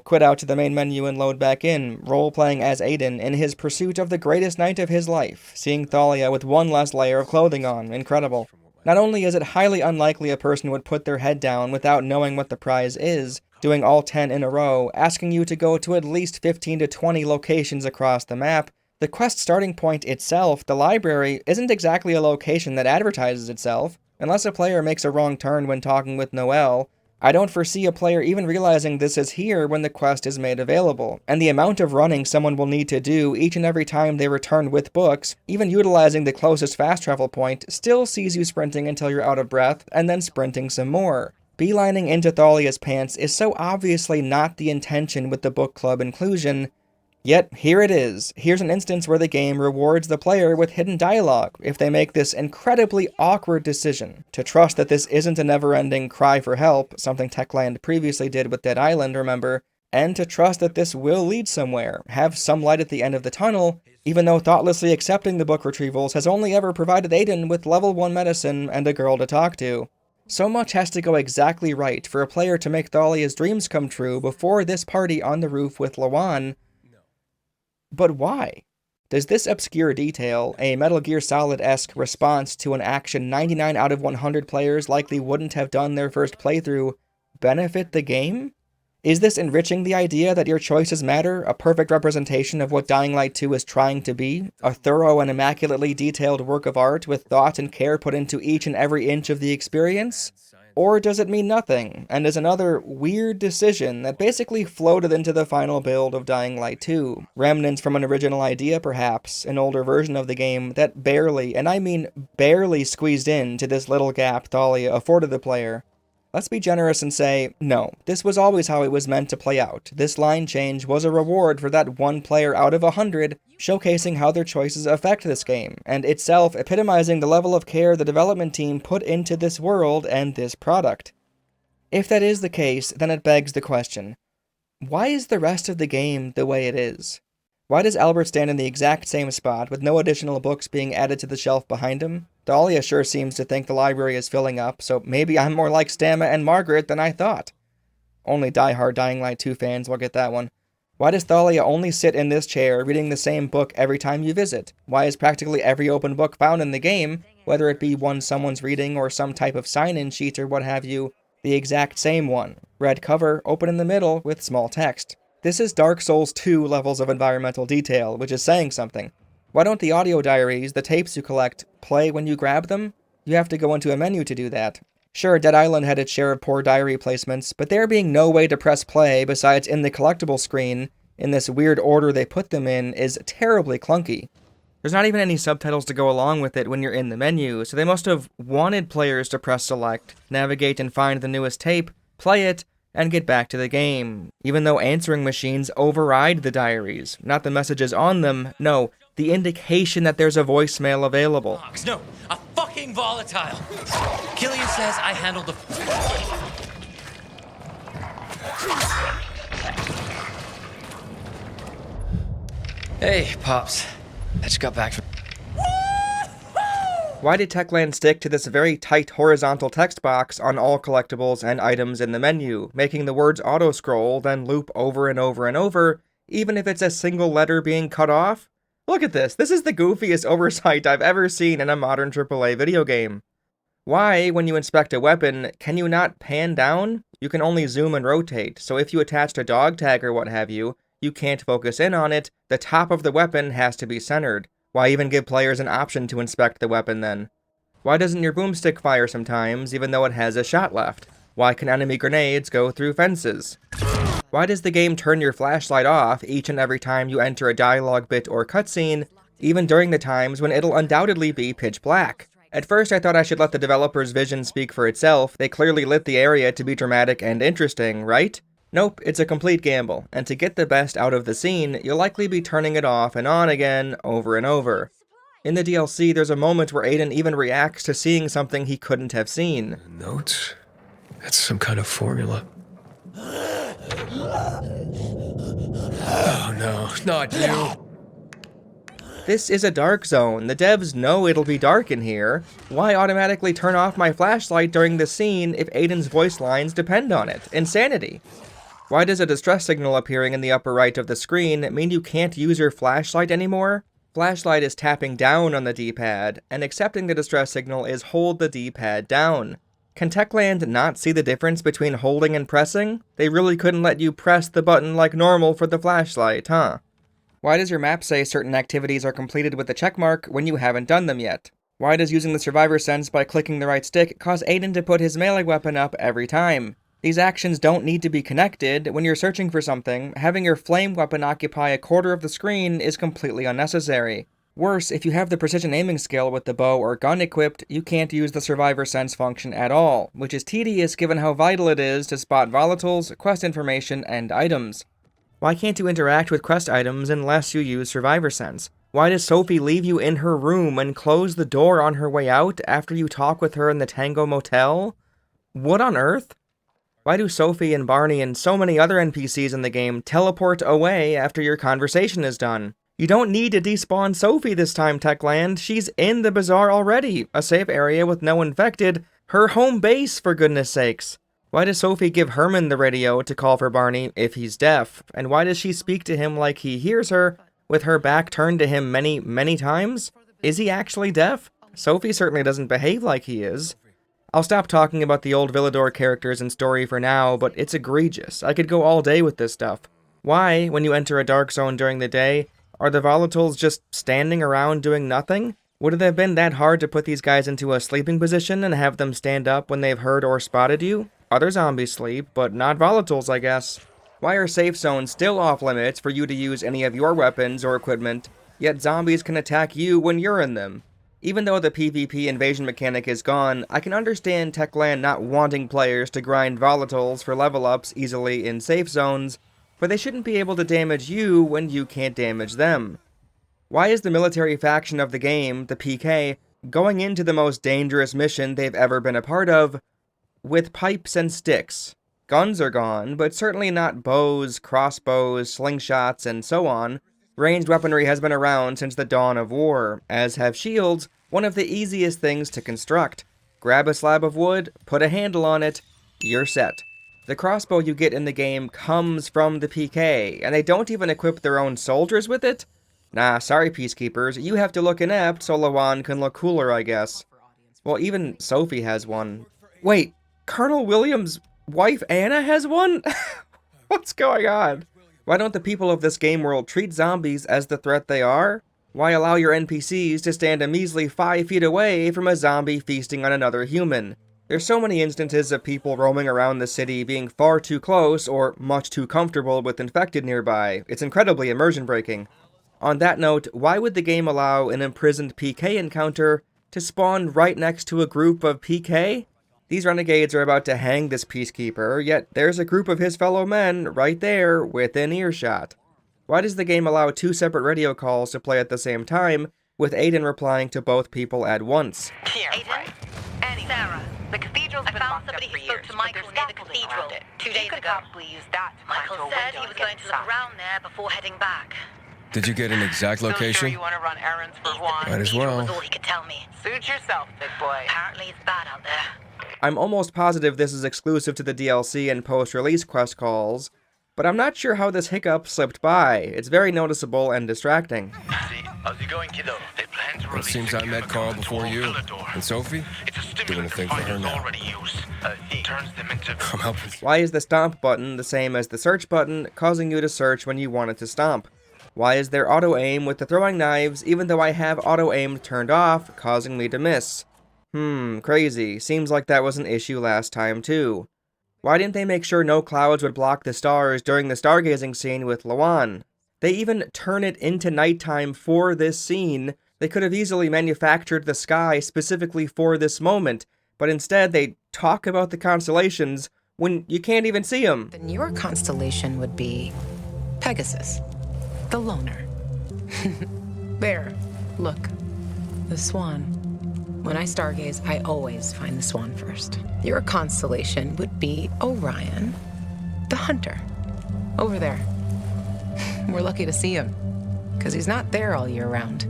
quit out to the main menu and load back in, role-playing as Aiden in his pursuit of the greatest night of his life, seeing Thalia with 1 less layer of clothing on. Incredible. Not only is it highly unlikely a person would put their head down without knowing what the prize is, doing all 10 in a row, asking you to go to at least 15 to 20 locations across the map, the quest starting point itself, the library, isn't exactly a location that advertises itself. Unless a player makes a wrong turn when talking with Noel, I don't foresee a player even realizing this is here when the quest is made available, and the amount of running someone will need to do each and every time they return with books, even utilizing the closest fast travel point, still sees you sprinting until you're out of breath, and then sprinting some more. Beelining into Thalia's pants is so obviously not the intention with the book club inclusion, yet here it is. Here's an instance where the game rewards the player with hidden dialogue if they make this incredibly awkward decision to trust that this isn't a never-ending cry for help, something Techland previously did with Dead Island, remember, and to trust that this will lead somewhere, have some light at the end of the tunnel, even though thoughtlessly accepting the book retrievals has only ever provided Aiden with level 1 medicine and a girl to talk to. So much has to go exactly right for a player to make Thalia's dreams come true before this party on the roof with Lawan. But why? Does this obscure detail, a Metal Gear Solid-esque response to an action 99 out of 100 players likely wouldn't have done their first playthrough, benefit the game? Is this enriching the idea that your choices matter, a perfect representation of what Dying Light 2 is trying to be, a thorough and immaculately detailed work of art with thought and care put into each and every inch of the experience? Or does it mean nothing, and is another weird decision that basically floated into the final build of Dying Light 2? Remnants from an original idea, perhaps, an older version of the game that barely, and I mean barely, squeezed into this little gap Thalia afforded the player. Let's be generous and say, no, this was always how it was meant to play out. This line change was a reward for that 1 player out of 100, showcasing how their choices affect this game, and itself epitomizing the level of care the development team put into this world and this product. If that is the case, then it begs the question, why is the rest of the game the way it is? Why does Albert stand in the exact same spot with no additional books being added to the shelf behind him? Thalia sure seems to think the library is filling up, so maybe I'm more like Stamma and Margaret than I thought. Only die-hard Dying Light 2 fans will get that one. Why does Thalia only sit in this chair reading the same book every time you visit? Why is practically every open book found in the game, whether it be one someone's reading or some type of sign-in sheet or what have you, the exact same one? Red cover, open in the middle, with small text. This is Dark Souls 2 levels of environmental detail, which is saying something. Why don't the audio diaries, the tapes you collect, play when you grab them? You have to go into a menu to do that. Sure, Dead Island had its share of poor diary placements, but there being no way to press play besides in the collectible screen, in this weird order they put them in, is terribly clunky. There's not even any subtitles to go along with it when you're in the menu, so they must have wanted players to press select, navigate and find the newest tape, play it, and get back to the game, even though answering machines override the diaries. Not the messages on them, no, the indication that there's a voicemail available. No, a fucking volatile. Killian says I handled the... Hey, Pops. I just got back from... Why did Techland stick to this very tight horizontal text box on all collectibles and items in the menu, making the words auto-scroll, then loop over and over and over, even if it's a single letter being cut off? Look at this. This is the goofiest oversight I've ever seen in a modern AAA video game. Why, when you inspect a weapon, can you not pan down? You can only zoom and rotate, so if you attached a dog tag or what have you, you can't focus in on it, the top of the weapon has to be centered. Why even give players an option to inspect the weapon then? Why doesn't your boomstick fire sometimes, even though it has a shot left? Why can enemy grenades go through fences? Why does the game turn your flashlight off each and every time you enter a dialogue bit or cutscene, even during the times when it'll undoubtedly be pitch black? At first I thought I should let the developer's vision speak for itself. They clearly lit the area to be dramatic and interesting, right? Nope, it's a complete gamble, and to get the best out of the scene, you'll likely be turning it off and on again, over and over. In the DLC, there's a moment where Aiden even reacts to seeing something he couldn't have seen. Notes? That's some kind of formula. Oh no, not you! This is a dark zone. The devs know it'll be dark in here. Why automatically turn off my flashlight during the scene if Aiden's voice lines depend on it? Insanity. Why does a distress signal appearing in the upper right of the screen mean you can't use your flashlight anymore? Flashlight is tapping down on the D-pad, and accepting the distress signal is hold the D-pad down. Can Techland not see the difference between holding and pressing? They really couldn't let you press the button like normal for the flashlight, huh? Why does your map say certain activities are completed with the checkmark when you haven't done them yet? Why does using the survivor sense by clicking the right stick cause Aiden to put his melee weapon up every time? These actions don't need to be connected. When you're searching for something, having your flame weapon occupy a quarter of the screen is completely unnecessary. Worse, if you have the precision aiming skill with the bow or gun equipped, you can't use the survivor sense function at all, which is tedious given how vital it is to spot volatiles, quest information, and items. Why can't you interact with quest items unless you use survivor sense? Why does Sophie leave you in her room and close the door on her way out after you talk with her in the Tango Motel? What on earth? Why do Sophie and Barney and so many other NPCs in the game teleport away after your conversation is done? You don't need to despawn Sophie this time, Techland. She's in the bazaar already, a safe area with no infected, her home base for goodness sakes. Why does Sophie give Herman the radio to call for Barney if he's deaf? And why does she speak to him like he hears her, with her back turned to him many, many times? Is he actually deaf? Sophie certainly doesn't behave like he is. I'll stop talking about the old Villador characters and story for now, but it's egregious. I could go all day with this stuff. Why, when you enter a dark zone during the day, are the volatiles just standing around doing nothing? Would it have been that hard to put these guys into a sleeping position and have them stand up when they've heard or spotted you? Other zombies sleep, but not volatiles, I guess. Why are safe zones still off limits for you to use any of your weapons or equipment, yet zombies can attack you when you're in them? Even though the PvP invasion mechanic is gone, I can understand Techland not wanting players to grind volatiles for level ups easily in safe zones, but they shouldn't be able to damage you when you can't damage them. Why is the military faction of the game, the PK, going into the most dangerous mission they've ever been a part of with pipes and sticks? Guns are gone, but certainly not bows, crossbows, slingshots, and so on. Ranged weaponry has been around since the dawn of war, as have shields, one of the easiest things to construct. Grab a slab of wood, put a handle on it, you're set. The crossbow you get in the game comes from the PK, and they don't even equip their own soldiers with it? Nah, sorry Peacekeepers, you have to look inept so Lawan can look cooler, I guess. Well, even Sophie has one. Wait, Colonel Williams' wife Anna has one? What's going on? Why don't the people of this game world treat zombies as the threat they are? Why allow your NPCs to stand a measly 5 feet away from a zombie feasting on another human? There's so many instances of people roaming around the city being far too close or much too comfortable with infected nearby. It's incredibly immersion breaking. On that note, why would the game allow an imprisoned PK encounter to spawn right next to a group of PK? These renegades are about to hang this peacekeeper, yet there's a group of his fellow men right there within earshot. Why does the game allow 2 separate radio calls to play at the same time, with Aiden replying to both people at once? Here, Aiden? Annie, Sarah. The cathedral's been locked up for years, but there's near the cathedral 2 days ago. Probably use that to Michael said he was going to look around there before heading back. Did you get an exact location? Sure you want to run errands for Juan? Might as well. Was all he could tell me. Suit yourself, big boy. Apparently it's bad out there. I'm almost positive this is exclusive to the DLC and post-release quest calls, but I'm not sure how this hiccup slipped by. It's very noticeable and distracting. How's it going, kiddo? They plan to It seems I met Carl before you. And Sophie? Doing a thing for her now. Turns them into... I'm helping. Why is the stomp button the same as the search button, causing you to search when you want it to stomp? Why is there auto-aim with the throwing knives even though I have auto-aim turned off, causing me to miss? Crazy. Seems like that was an issue last time too. Why didn't they make sure no clouds would block the stars during the stargazing scene with Lawan? They even turn it into nighttime for this scene. They could have easily manufactured the sky specifically for this moment, but instead they talk about the constellations when you can't even see them. Then your constellation would be Pegasus, the loner. There, look, the swan. When I stargaze, I always find the swan first. Your constellation would be Orion, the hunter. Over there. We're lucky to see him, because he's not there all year round.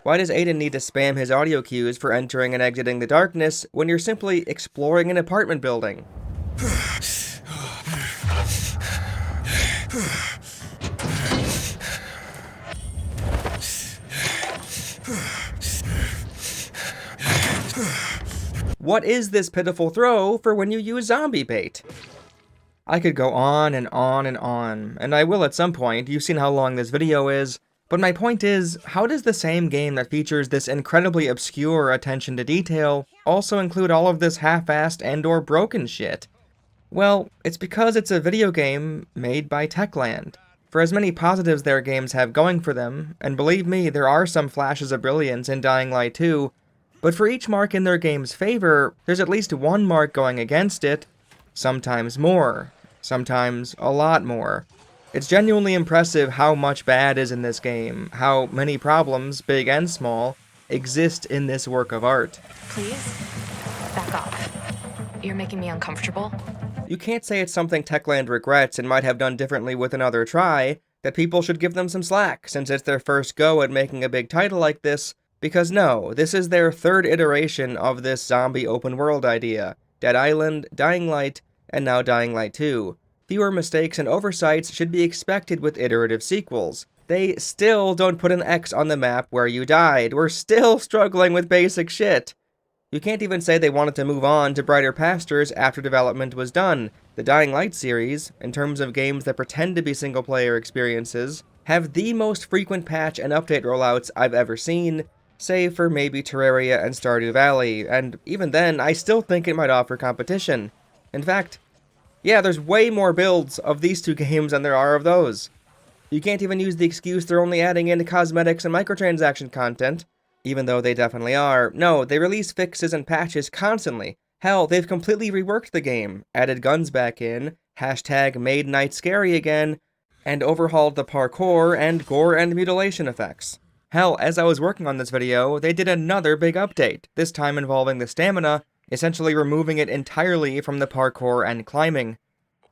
Why does Aiden need to spam his audio cues for entering and exiting the darkness when you're simply exploring an apartment building? What is this pitiful throw for when you use zombie bait? I could go on and on and on, and I will at some point. You've seen how long this video is. But my point is, how does the same game that features this incredibly obscure attention to detail also include all of this half-assed and/or broken shit? Well, it's because it's a video game made by Techland. For as many positives their games have going for them, and believe me, there are some flashes of brilliance in Dying Light 2, but for each mark in their game's favor, there's at least one mark going against it, sometimes more, sometimes a lot more. It's genuinely impressive how much bad is in this game, how many problems, big and small, exist in this work of art. Please, back off. You're making me uncomfortable. You can't say it's something Techland regrets and might have done differently with another try, that people should give them some slack since it's their first go at making a big title like this, because no, this is their third iteration of this zombie open world idea. Dead Island, Dying Light, and now Dying Light 2. Fewer mistakes and oversights should be expected with iterative sequels. They still don't put an X on the map where you died. We're still struggling with basic shit. You can't even say they wanted to move on to brighter pastures after development was done. The Dying Light series, in terms of games that pretend to be single-player experiences, have the most frequent patch and update rollouts I've ever seen, save for maybe Terraria and Stardew Valley, and even then, I still think it might offer competition. In fact, yeah, there's way more builds of these two games than there are of those. You can't even use the excuse they're only adding in cosmetics and microtransaction content, even though they definitely are. No, they release fixes and patches constantly. Hell, they've completely reworked the game, added guns back in, #made night scary again, and overhauled the parkour and gore and mutilation effects. Hell, as I was working on this video, they did another big update, this time involving the stamina, essentially removing it entirely from the parkour and climbing.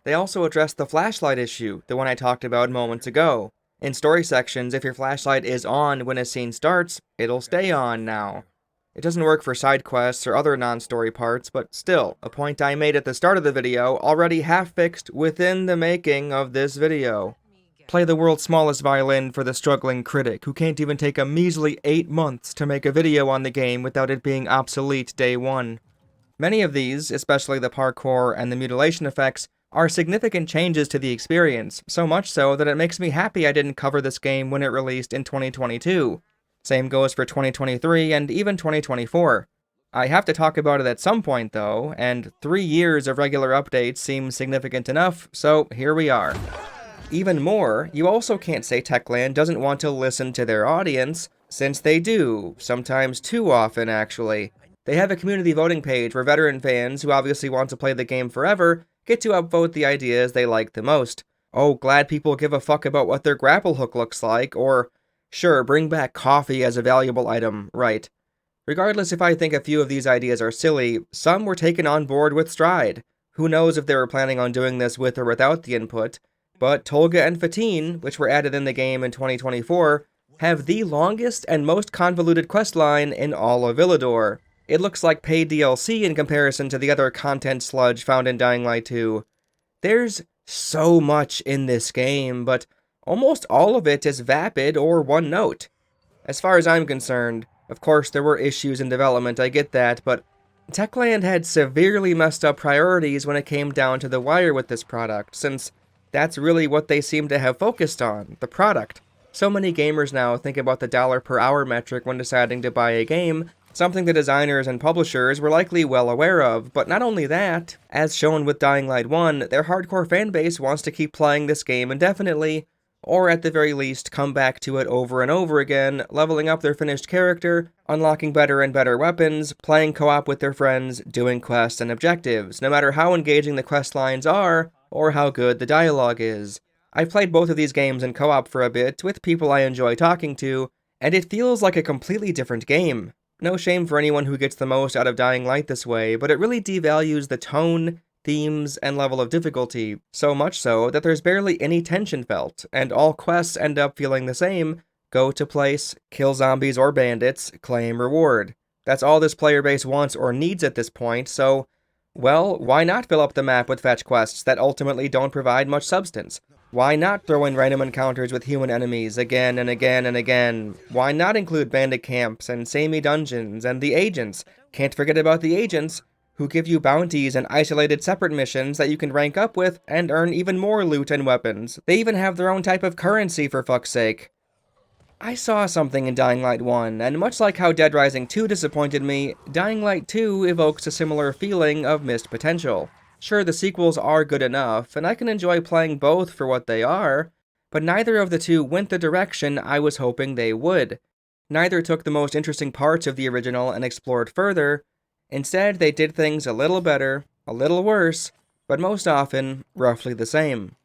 They also addressed the flashlight issue, the one I talked about moments ago. In story sections, if your flashlight is on when a scene starts, it'll stay on now. It doesn't work for side quests or other non-story parts, but still, a point I made at the start of the video already half-fixed within the making of this video. Play the world's smallest violin for the struggling critic who can't even take a measly 8 months to make a video on the game without it being obsolete day one. Many of these, especially the parkour and the mutilation effects, are significant changes to the experience, so much so that it makes me happy I didn't cover this game when it released in 2022. Same goes for 2023 and even 2024. I have to talk about it at some point though, and 3 years of regular updates seems significant enough, so here we are. Even more, you also can't say Techland doesn't want to listen to their audience, since they do, sometimes too often actually. They have a community voting page where veteran fans, who obviously want to play the game forever, get to upvote the ideas they like the most. Oh, glad people give a fuck about what their grapple hook looks like, or, sure, bring back coffee as a valuable item, right. Regardless if I think a few of these ideas are silly, some were taken on board with stride. Who knows if they were planning on doing this with or without the input, but Tolga and Fatine, which were added in the game in 2024, have the longest and most convoluted questline in all of Villador. It looks like paid DLC in comparison to the other content sludge found in Dying Light 2. There's so much in this game, but almost all of it is vapid or one note. As far as I'm concerned, of course there were issues in development, I get that, but Techland had severely messed up priorities when it came down to the wire with this product, since that's really what they seem to have focused on, the product. So many gamers now think about the dollar per hour metric when deciding to buy a game, something the designers and publishers were likely well aware of, but not only that, as shown with Dying Light 1, their hardcore fanbase wants to keep playing this game indefinitely, or at the very least come back to it over and over again, leveling up their finished character, unlocking better and better weapons, playing co-op with their friends, doing quests and objectives, no matter how engaging the quest lines are, or how good the dialogue is. I've played both of these games in co-op for a bit, with people I enjoy talking to, and it feels like a completely different game. No shame for anyone who gets the most out of Dying Light this way, but it really devalues the tone, themes, and level of difficulty, so much so that there's barely any tension felt, and all quests end up feeling the same: go to place, kill zombies or bandits, claim reward. That's all this player base wants or needs at this point, so, well, why not fill up the map with fetch quests that ultimately don't provide much substance? Why not throw in random encounters with human enemies again and again and again? Why not include bandit camps and samey dungeons and the agents? Can't forget about the agents, who give you bounties and isolated separate missions that you can rank up with and earn even more loot and weapons. They even have their own type of currency, for fuck's sake. I saw something in Dying Light 1, and much like how Dead Rising 2 disappointed me, Dying Light 2 evokes a similar feeling of missed potential. Sure, the sequels are good enough, and I can enjoy playing both for what they are, but neither of the two went the direction I was hoping they would. Neither took the most interesting parts of the original and explored further. Instead, they did things a little better, a little worse, but most often, roughly the same.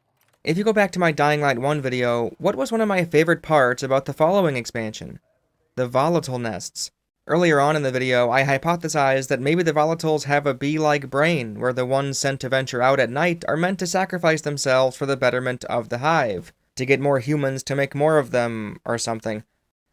If you go back to my Dying Light 1 video, what was one of my favorite parts about the following expansion? The Volatile nests. Earlier on in the video, I hypothesized that maybe the Volatiles have a bee-like brain, where the ones sent to venture out at night are meant to sacrifice themselves for the betterment of the hive, to get more humans to make more of them, or something.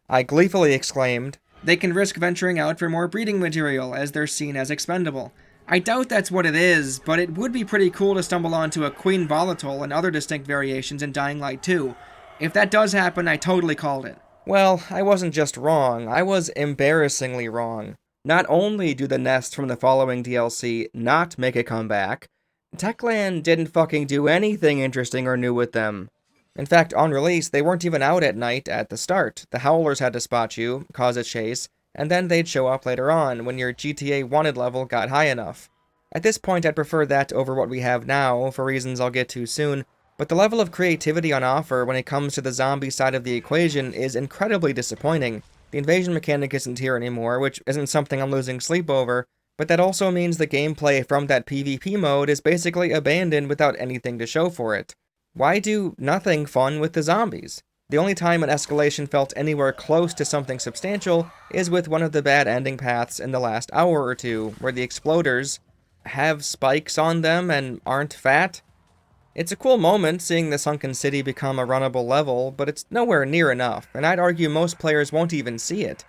I gleefully exclaimed, They can risk venturing out for more breeding material, as they're seen as expendable. I doubt that's what it is, but it would be pretty cool to stumble onto a Queen Volatile and other distinct variations in Dying Light 2. If that does happen, I totally called it. Well, I wasn't just wrong, I was embarrassingly wrong. Not only do the nests from the following DLC not make a comeback, Techland didn't fucking do anything interesting or new with them. In fact, on release, they weren't even out at night at the start. The Howlers had to spot you, cause a chase, and then they'd show up later on when your GTA Wanted level got high enough. At this point, I'd prefer that over what we have now, for reasons I'll get to soon, but the level of creativity on offer when it comes to the zombie side of the equation is incredibly disappointing. The invasion mechanic isn't here anymore, which isn't something I'm losing sleep over, but that also means the gameplay from that PvP mode is basically abandoned without anything to show for it. Why do nothing fun with the zombies? The only time an escalation felt anywhere close to something substantial is with one of the bad ending paths in the last hour or two, where the exploders have spikes on them and aren't fat. It's a cool moment seeing the sunken city become a runnable level, but it's nowhere near enough, and I'd argue most players won't even see it.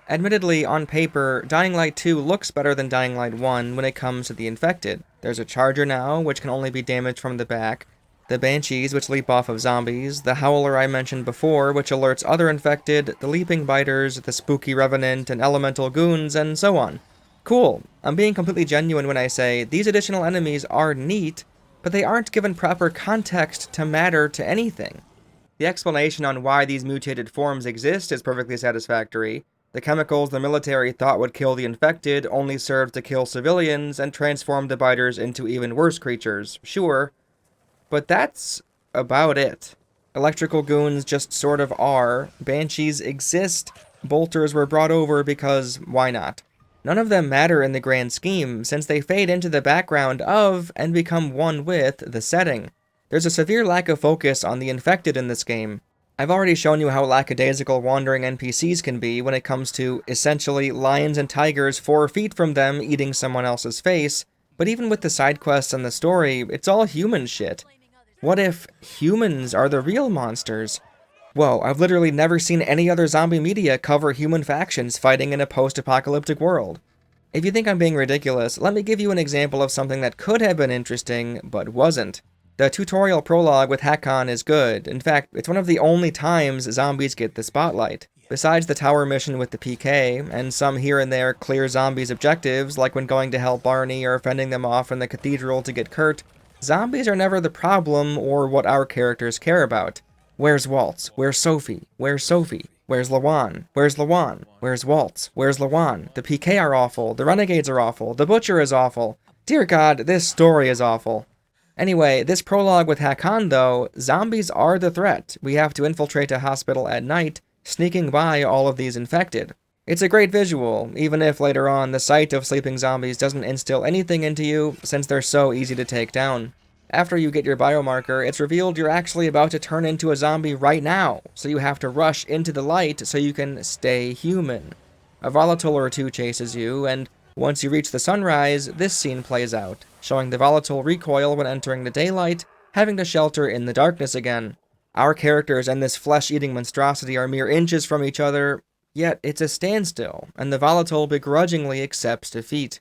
Admittedly, on paper, Dying Light 2 looks better than Dying Light 1 when it comes to the infected. There's a charger now, which can only be damaged from the back, the Banshees, which leap off of zombies, the Howler I mentioned before, which alerts other infected, the Leaping Biters, the Spooky Revenant, and Elemental Goons, and so on. Cool. I'm being completely genuine when I say these additional enemies are neat, but they aren't given proper context to matter to anything. The explanation on why these mutated forms exist is perfectly satisfactory. The chemicals the military thought would kill the infected only served to kill civilians and transform the biters into even worse creatures, sure. But that's about it. Electrical goons just sort of are. Banshees exist. Bolters were brought over because why not? None of them matter in the grand scheme, since they fade into the background of, and become one with, the setting. There's a severe lack of focus on the infected in this game. I've already shown you how lackadaisical wandering NPCs can be when it comes to, essentially, lions and tigers 4 feet from them eating someone else's face, but even with the side quests and the story, it's all human shit. What if humans are the real monsters? Whoa, I've literally never seen any other zombie media cover human factions fighting in a post-apocalyptic world. If you think I'm being ridiculous, let me give you an example of something that could have been interesting, but wasn't. The tutorial prologue with Hakon is good. In fact, it's one of the only times zombies get the spotlight. Besides the tower mission with the PK, and some here and there clear zombies' objectives, like when going to help Barney or fending them off in the cathedral to get Kurt, zombies are never the problem or what our characters care about. Where's Waltz? Where's Sophie? Where's Sophie? Where's Lawan? Where's Lawan? Where's Waltz? Where's Lawan? The PK are awful. The Renegades are awful. The Butcher is awful. Dear God, this story is awful. Anyway, this prologue with Hakan, though, zombies are the threat. We have to infiltrate a hospital at night, sneaking by all of these infected. It's a great visual, even if later on the sight of sleeping zombies doesn't instill anything into you, since they're so easy to take down. After you get your biomarker, it's revealed you're actually about to turn into a zombie right now, so you have to rush into the light so you can stay human. A volatile or two chases you, and once you reach the sunrise, this scene plays out, showing the volatile recoil when entering the daylight, having to shelter in the darkness again. Our characters and this flesh-eating monstrosity are mere inches from each other, yet it's a standstill, and the volatile begrudgingly accepts defeat.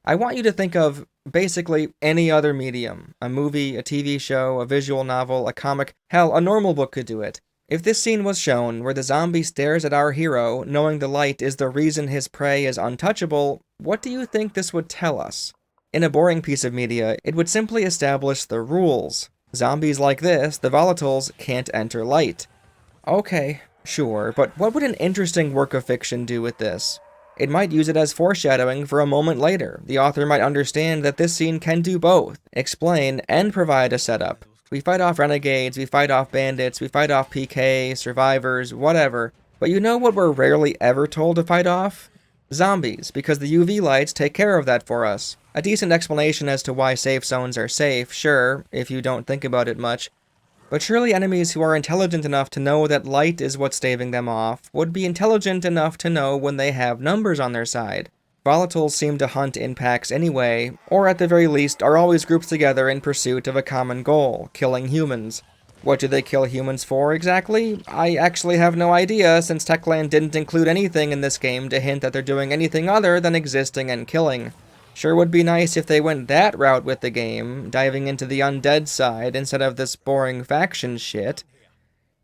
I want you to think of basically any other medium. A movie, a TV show, a visual novel, a comic, hell, a normal book could do it. If this scene was shown, where the zombie stares at our hero, knowing the light is the reason his prey is untouchable, what do you think this would tell us? In a boring piece of media, it would simply establish the rules. Zombies like this, the volatiles, can't enter light. Okay, sure, but what would an interesting work of fiction do with this? It might use it as foreshadowing for a moment later. The author might understand that this scene can do both, explain, and provide a setup. We fight off renegades, we fight off bandits, we fight off PK, survivors, whatever. But you know what we're rarely ever told to fight off? Zombies, because the UV lights take care of that for us. A decent explanation as to why safe zones are safe, sure, if you don't think about it much. But surely enemies who are intelligent enough to know that light is what's staving them off would be intelligent enough to know when they have numbers on their side. Volatiles seem to hunt in packs anyway, or at the very least are always grouped together in pursuit of a common goal, killing humans. What do they kill humans for exactly? I actually have no idea, since Techland didn't include anything in this game to hint that they're doing anything other than existing and killing. Sure would be nice if they went that route with the game, diving into the undead side instead of this boring faction shit.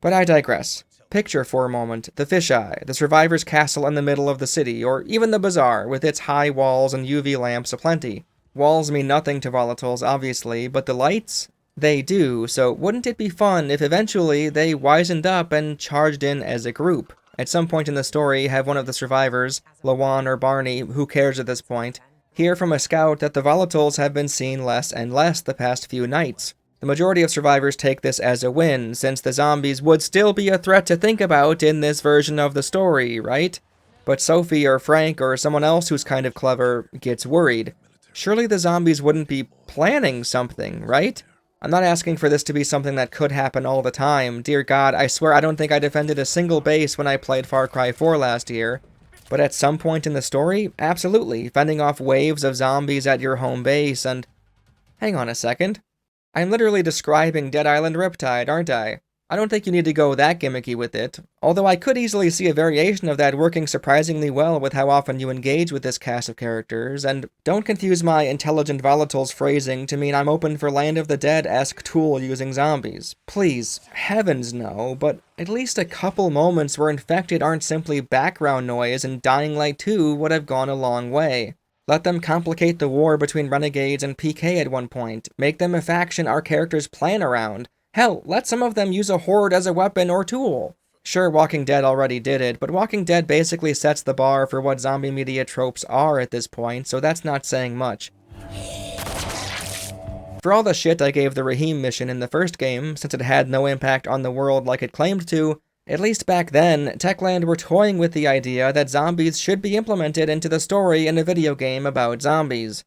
But I digress. Picture for a moment the fisheye, the survivor's castle in the middle of the city, or even the bazaar with its high walls and UV lamps aplenty. Walls mean nothing to volatiles, obviously, but the lights? They do, so wouldn't it be fun if eventually they wisened up and charged in as a group? At some point in the story, have one of the survivors, Lawan or Barney, who cares at this point, hear from a scout that the volatiles have been seen less and less the past few nights. The majority of survivors take this as a win, since the zombies would still be a threat to think about in this version of the story, right? But Sophie or Frank or someone else who's kind of clever gets worried. Surely the zombies wouldn't be planning something, right? I'm not asking for this to be something that could happen all the time. Dear God, I swear I don't think I defended a single base when I played Far Cry 4 last year. But at some point in the story, absolutely, fending off waves of zombies at your home base and... Hang on a second. I'm literally describing Dead Island Riptide, aren't I? I don't think you need to go that gimmicky with it, although I could easily see a variation of that working surprisingly well with how often you engage with this cast of characters, and don't confuse my intelligent volatiles phrasing to mean I'm open for Land of the Dead-esque tool using zombies. Please, heavens no, but at least a couple moments where infected aren't simply background noise and Dying Light 2 would have gone a long way. Let them complicate the war between Renegades and PK at one point, make them a faction our characters plan around. Hell, let some of them use a horde as a weapon or tool. Sure, Walking Dead already did it, but Walking Dead basically sets the bar for what zombie media tropes are at this point, so that's not saying much. For all the shit I gave the Rahim mission in the first game, since it had no impact on the world like it claimed to, at least back then, Techland were toying with the idea that zombies should be implemented into the story in a video game about zombies.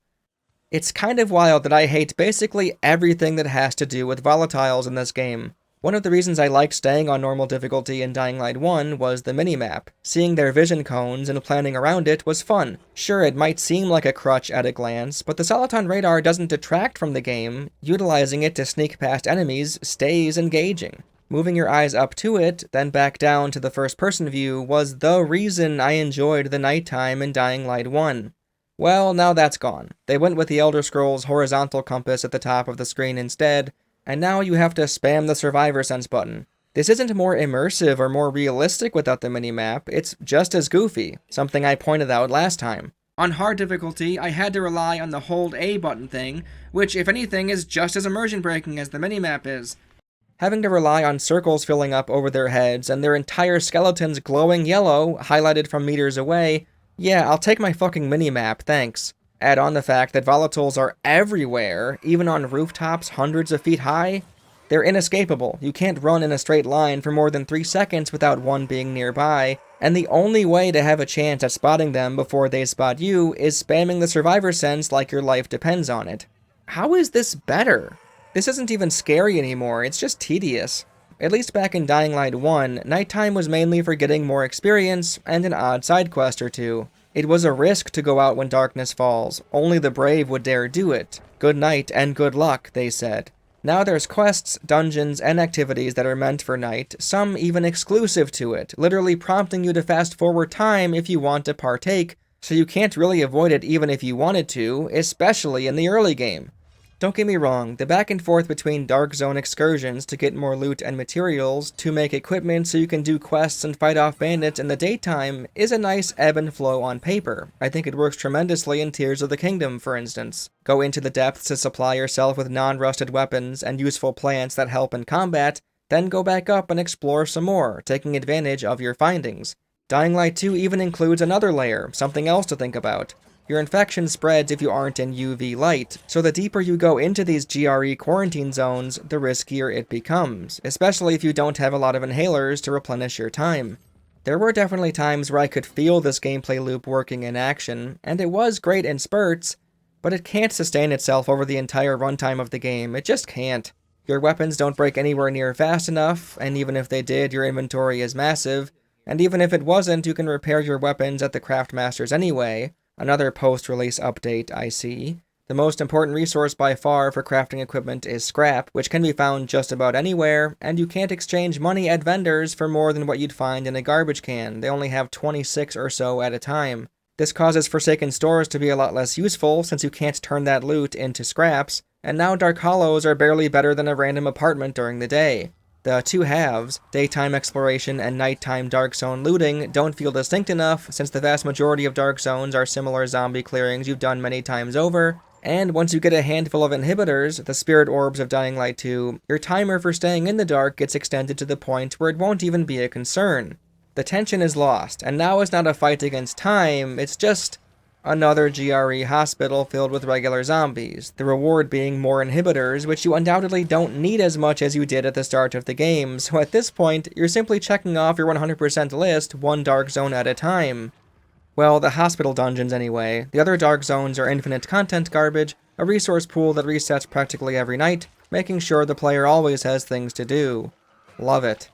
It's kind of wild that I hate basically everything that has to do with volatiles in this game. One of the reasons I liked staying on normal difficulty in Dying Light 1 was the minimap. Seeing their vision cones and planning around it was fun. Sure, it might seem like a crutch at a glance, but the Soliton radar doesn't detract from the game. Utilizing it to sneak past enemies stays engaging. Moving your eyes up to it, then back down to the first-person view was the reason I enjoyed the nighttime in Dying Light 1. Well, now that's gone. They went with the Elder Scrolls horizontal compass at the top of the screen instead, and now you have to spam the Survivor Sense button. This isn't more immersive or more realistic without the minimap, it's just as goofy, something I pointed out last time. On hard difficulty, I had to rely on the hold A button thing, which if anything is just as immersion breaking as the minimap is. Having to rely on circles filling up over their heads and their entire skeletons glowing yellow, highlighted from meters away, yeah, I'll take my fucking minimap, thanks. Add on the fact that volatiles are everywhere, even on rooftops hundreds of feet high. They're inescapable. You can't run in a straight line for more than 3 seconds without one being nearby, and the only way to have a chance at spotting them before they spot you is spamming the survivor sense like your life depends on it. How is this better? This isn't even scary anymore, it's just tedious. At least back in Dying Light 1, nighttime was mainly for getting more experience and an odd side quest or two. It was a risk to go out when darkness falls. Only the brave would dare do it. Good night and good luck, they said. Now there's quests, dungeons, and activities that are meant for night, some even exclusive to it, literally prompting you to fast forward time if you want to partake, so you can't really avoid it even if you wanted to, especially in the early game. Don't get me wrong, the back and forth between Dark Zone excursions to get more loot and materials, to make equipment so you can do quests and fight off bandits in the daytime, is a nice ebb and flow on paper. I think it works tremendously in Tears of the Kingdom, for instance. Go into the depths to supply yourself with non-rusted weapons and useful plants that help in combat, then go back up and explore some more, taking advantage of your findings. Dying Light 2 even includes another layer, something else to think about. Your infection spreads if you aren't in UV light, so the deeper you go into these GRE quarantine zones, the riskier it becomes, especially if you don't have a lot of inhalers to replenish your time. There were definitely times where I could feel this gameplay loop working in action, and it was great in spurts, but it can't sustain itself over the entire runtime of the game, it just can't. Your weapons don't break anywhere near fast enough, and even if they did, your inventory is massive, and even if it wasn't, you can repair your weapons at the Craftmasters anyway. Another post-release update, I see. The most important resource by far for crafting equipment is scrap, which can be found just about anywhere, and you can't exchange money at vendors for more than what you'd find in a garbage can. They only have 26 or so at a time. This causes Forsaken stores to be a lot less useful, since you can't turn that loot into scraps, and now Dark Hollows are barely better than a random apartment during the day. The two halves, daytime exploration and nighttime Dark Zone looting, don't feel distinct enough since the vast majority of Dark Zones are similar zombie clearings you've done many times over, and once you get a handful of inhibitors, the spirit orbs of Dying Light 2, your timer for staying in the dark gets extended to the point where it won't even be a concern. The tension is lost, and now it's not a fight against time, it's just another GRE hospital filled with regular zombies, the reward being more inhibitors, which you undoubtedly don't need as much as you did at the start of the game, so at this point, you're simply checking off your 100% list one Dark Zone at a time. Well, the hospital dungeons anyway. The other Dark Zones are infinite content garbage, a resource pool that resets practically every night, making sure the player always has things to do. Love it.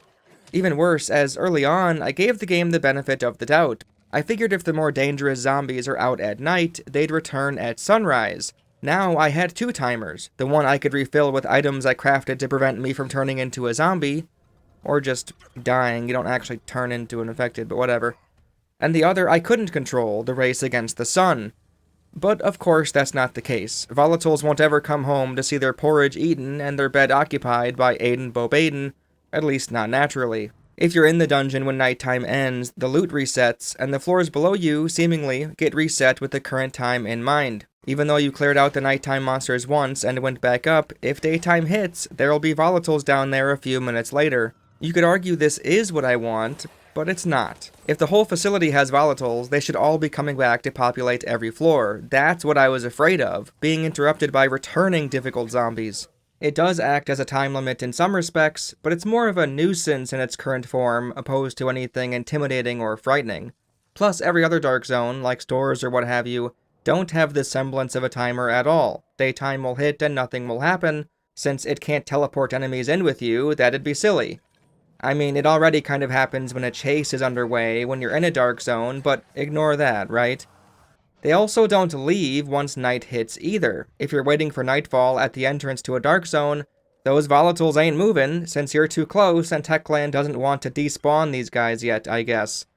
Even worse, as early on, I gave the game the benefit of the doubt. I figured if the more dangerous zombies are out at night, they'd return at sunrise. Now I had two timers, the one I could refill with items I crafted to prevent me from turning into a zombie, or just dying. You don't actually turn into an infected, but whatever. And the other I couldn't control, the race against the sun. But of course that's not the case. Volatiles won't ever come home to see their porridge eaten and their bed occupied by Aiden Bobaden, at least not naturally. If you're in the dungeon when nighttime ends, the loot resets, and the floors below you, seemingly, get reset with the current time in mind. Even though you cleared out the nighttime monsters once and went back up, if daytime hits, there'll be volatiles down there a few minutes later. You could argue this is what I want, but it's not. If the whole facility has volatiles, they should all be coming back to populate every floor. That's what I was afraid of, being interrupted by returning difficult zombies. It does act as a time limit in some respects, but it's more of a nuisance in its current form, opposed to anything intimidating or frightening. Plus, every other Dark Zone, like stores or what have you, don't have this semblance of a timer at all. Daytime will hit and nothing will happen. Since it can't teleport enemies in with you, that'd be silly. I mean, it already kind of happens when a chase is underway when you're in a Dark Zone, but ignore that, right? They also don't leave once night hits either. If you're waiting for nightfall at the entrance to a Dark Zone, those volatiles ain't moving, since you're too close and Techland doesn't want to despawn these guys yet, I guess.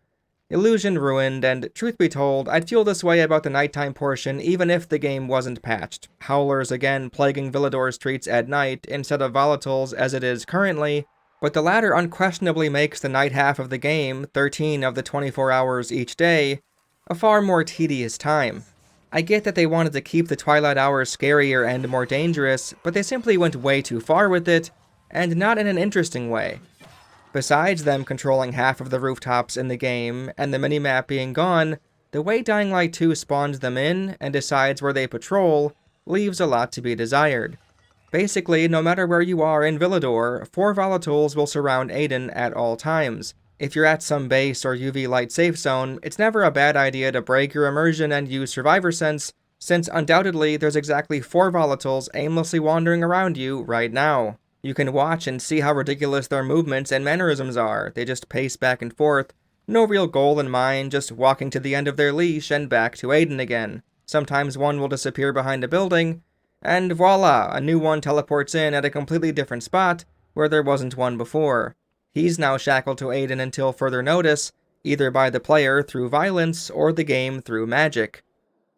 Illusion ruined, and truth be told, I'd feel this way about the nighttime portion even if the game wasn't patched. Howlers again plaguing Villador streets at night instead of volatiles as it is currently, but the latter unquestionably makes the night half of the game, 13 of the 24 hours each day, a far more tedious time. I get that they wanted to keep the twilight hours scarier and more dangerous, but they simply went way too far with it, and not in an interesting way. Besides them controlling half of the rooftops in the game, and the minimap being gone, the way Dying Light 2 spawns them in and decides where they patrol leaves a lot to be desired. Basically, no matter where you are in Villador, 4 volatiles will surround Aiden at all times. If you're at some base or UV light safe zone, it's never a bad idea to break your immersion and use Survivor Sense, since undoubtedly there's exactly 4 volatiles aimlessly wandering around you right now. You can watch and see how ridiculous their movements and mannerisms are. They just pace back and forth, no real goal in mind, just walking to the end of their leash and back to Aiden again. Sometimes one will disappear behind a building, and voila, a new one teleports in at a completely different spot where there wasn't one before. He's now shackled to Aiden until further notice, either by the player through violence or the game through magic.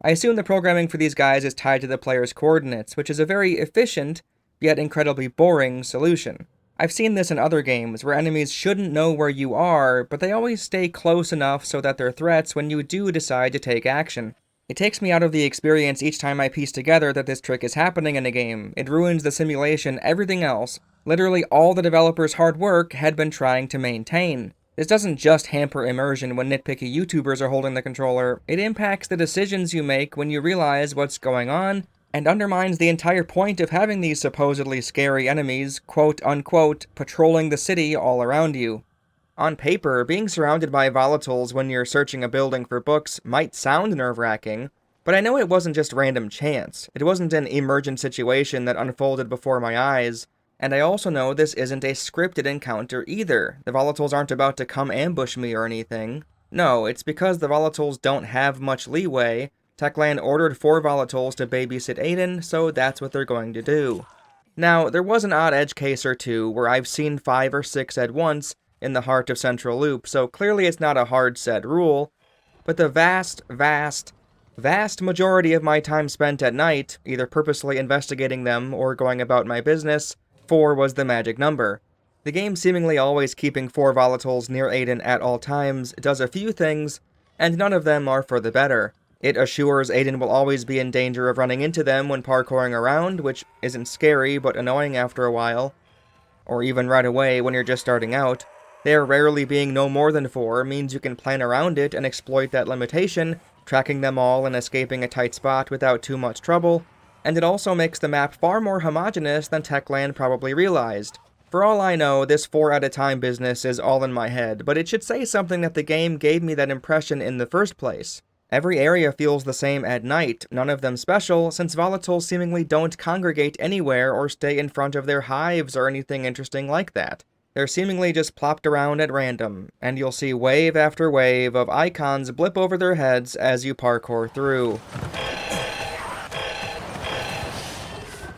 I assume the programming for these guys is tied to the player's coordinates, which is a very efficient, yet incredibly boring solution. I've seen this in other games, where enemies shouldn't know where you are, but they always stay close enough so that they're threats when you do decide to take action. It takes me out of the experience each time I piece together that this trick is happening in a game. It ruins the simulation, everything else, literally all the developers' hard work had been trying to maintain. This doesn't just hamper immersion when nitpicky YouTubers are holding the controller, it impacts the decisions you make when you realize what's going on, and undermines the entire point of having these supposedly scary enemies, quote-unquote, patrolling the city all around you. On paper, being surrounded by volatiles when you're searching a building for books might sound nerve-wracking, but I know it wasn't just random chance. It wasn't an emergent situation that unfolded before my eyes, and I also know this isn't a scripted encounter either. The volatiles aren't about to come ambush me or anything. No, it's because the volatiles don't have much leeway. Techland ordered 4 volatiles to babysit Aiden, so that's what they're going to do. Now, there was an odd edge case or two where I've seen 5 or 6 at once in the heart of Central Loop, so clearly it's not a hard set rule, but the vast majority of my time spent at night, either purposely investigating them or going about my business, 4 was the magic number. The game seemingly always keeping 4 volatiles near Aiden at all times does a few things, and none of them are for the better. It assures Aiden will always be in danger of running into them when parkouring around, which isn't scary but annoying after a while, or even right away when you're just starting out. There rarely being no more than 4 means you can plan around it and exploit that limitation, tracking them all and escaping a tight spot without too much trouble, and it also makes the map far more homogeneous than Techland probably realized. For all I know, this 4 at a time business is all in my head, but it should say something that the game gave me that impression in the first place. Every area feels the same at night, none of them special, since volatiles seemingly don't congregate anywhere or stay in front of their hives or anything interesting like that. They're seemingly just plopped around at random, and you'll see wave after wave of icons blip over their heads as you parkour through.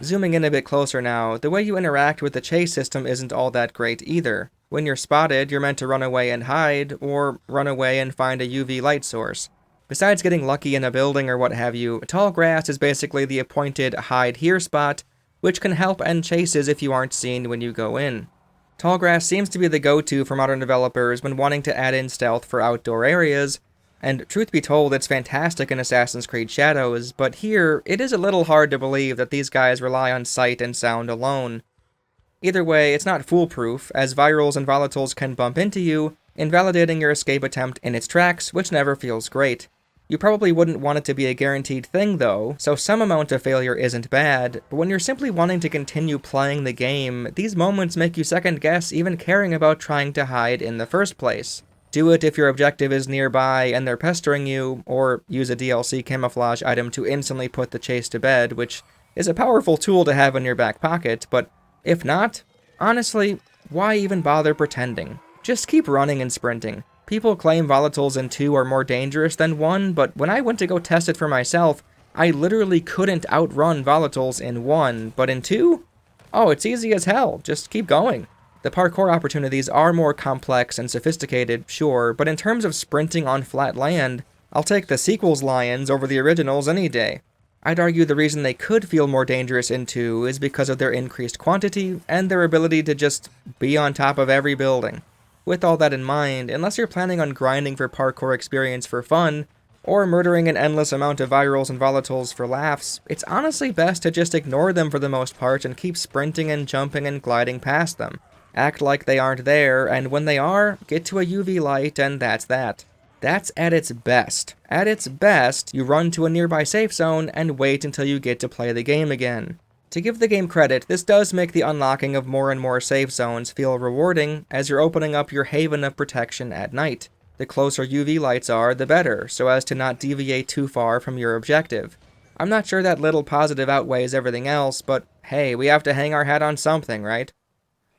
Zooming in a bit closer now, the way you interact with the chase system isn't all that great either. When you're spotted, you're meant to run away and hide, or run away and find a UV light source. Besides getting lucky in a building or what have you, tall grass is basically the appointed hide here spot, which can help end chases if you aren't seen when you go in. Tall grass seems to be the go-to for modern developers when wanting to add in stealth for outdoor areas, and truth be told, it's fantastic in Assassin's Creed Shadows, but here, it is a little hard to believe that these guys rely on sight and sound alone. Either way, it's not foolproof, as virals and volatiles can bump into you, invalidating your escape attempt in its tracks, which never feels great. You probably wouldn't want it to be a guaranteed thing though, so some amount of failure isn't bad, but when you're simply wanting to continue playing the game, these moments make you second guess even caring about trying to hide in the first place. Do it if your objective is nearby and they're pestering you, or use a DLC camouflage item to instantly put the chase to bed, which is a powerful tool to have in your back pocket, but if not, honestly, why even bother pretending? Just keep running and sprinting. People claim volatiles in 2 are more dangerous than 1, but when I went to go test it for myself, I literally couldn't outrun volatiles in 1, but in 2? Oh, it's easy as hell, just keep going. The parkour opportunities are more complex and sophisticated, sure, but in terms of sprinting on flat land, I'll take the sequel's lions over the originals any day. I'd argue the reason they could feel more dangerous in 2 is because of their increased quantity and their ability to just be on top of every building. With all that in mind, unless you're planning on grinding for parkour experience for fun, or murdering an endless amount of virals and volatiles for laughs, it's honestly best to just ignore them for the most part and keep sprinting and jumping and gliding past them. Act like they aren't there, and when they are, get to a UV light, and that's that. That's at its best. At its best, you run to a nearby safe zone and wait until you get to play the game again. To give the game credit, this does make the unlocking of more and more safe zones feel rewarding as you're opening up your haven of protection at night. The closer UV lights are, the better, so as to not deviate too far from your objective. I'm not sure that little positive outweighs everything else, but hey, we have to hang our hat on something, right?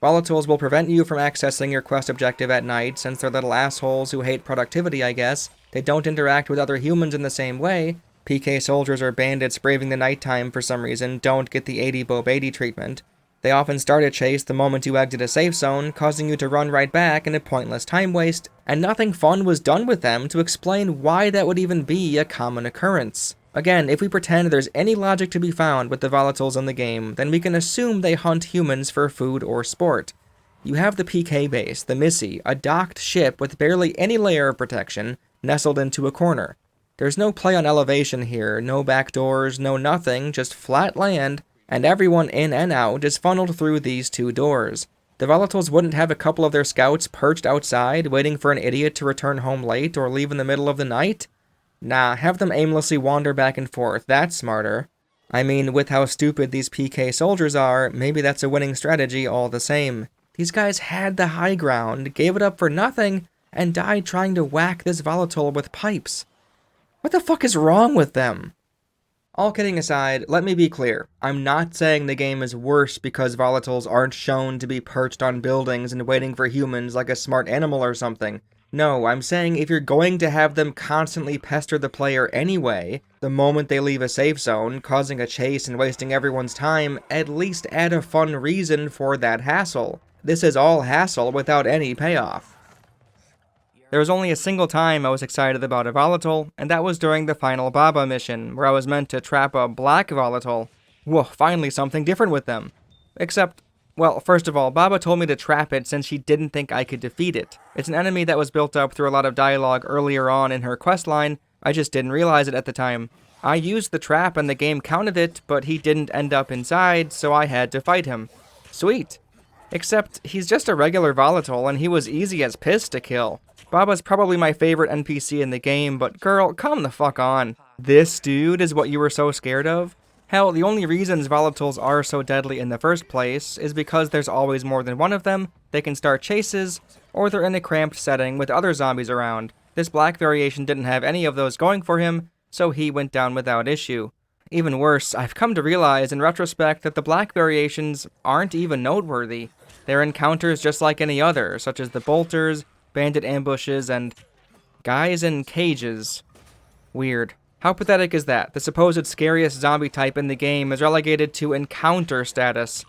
Volatiles will prevent you from accessing your quest objective at night, since they're little assholes who hate productivity, I guess. They don't interact with other humans in the same way. PK soldiers or bandits braving the nighttime for some reason don't get the 80 Bob 80 treatment. They often start a chase the moment you exit a safe zone, causing you to run right back in a pointless time waste, and nothing fun was done with them to explain why that would even be a common occurrence. Again, if we pretend there's any logic to be found with the volatiles in the game, then we can assume they hunt humans for food or sport. You have the PK base, the Missy, a docked ship with barely any layer of protection, nestled into a corner. There's no play on elevation here, no back doors, no nothing, just flat land, and everyone in and out is funneled through these two doors. The volatiles wouldn't have a couple of their scouts perched outside, waiting for an idiot to return home late or leave in the middle of the night? Nah, have them aimlessly wander back and forth, that's smarter. I mean, with how stupid these PK soldiers are, maybe that's a winning strategy all the same. These guys had the high ground, gave it up for nothing, and died trying to whack this volatile with pipes. What the fuck is wrong with them? All kidding aside, let me be clear. I'm not saying the game is worse because volatiles aren't shown to be perched on buildings and waiting for humans like a smart animal or something. No, I'm saying if you're going to have them constantly pester the player anyway, the moment they leave a safe zone, causing a chase and wasting everyone's time, at least add a fun reason for that hassle. This is all hassle without any payoff. There was only a single time I was excited about a volatile, and that was during the final Baba mission, where I was meant to trap a black volatile. Whoa, finally something different with them. Except, well, first of all, Baba told me to trap it since she didn't think I could defeat it. It's an enemy that was built up through a lot of dialogue earlier on in her questline, I just didn't realize it at the time. I used the trap and the game counted it, but he didn't end up inside, so I had to fight him. Sweet. Except, he's just a regular volatile, and he was easy as piss to kill. Baba's probably my favorite NPC in the game, but girl, come the fuck on. This dude is what you were so scared of? Hell, the only reasons volatiles are so deadly in the first place is because there's always more than one of them, they can start chases, or they're in a cramped setting with other zombies around. This black variation didn't have any of those going for him, so he went down without issue. Even worse, I've come to realize in retrospect that the black variations aren't even noteworthy. They're encounters just like any other, such as the bolters, bandit ambushes, and guys in cages. Weird. How pathetic is that? The supposed scariest zombie type in the game is relegated to encounter status.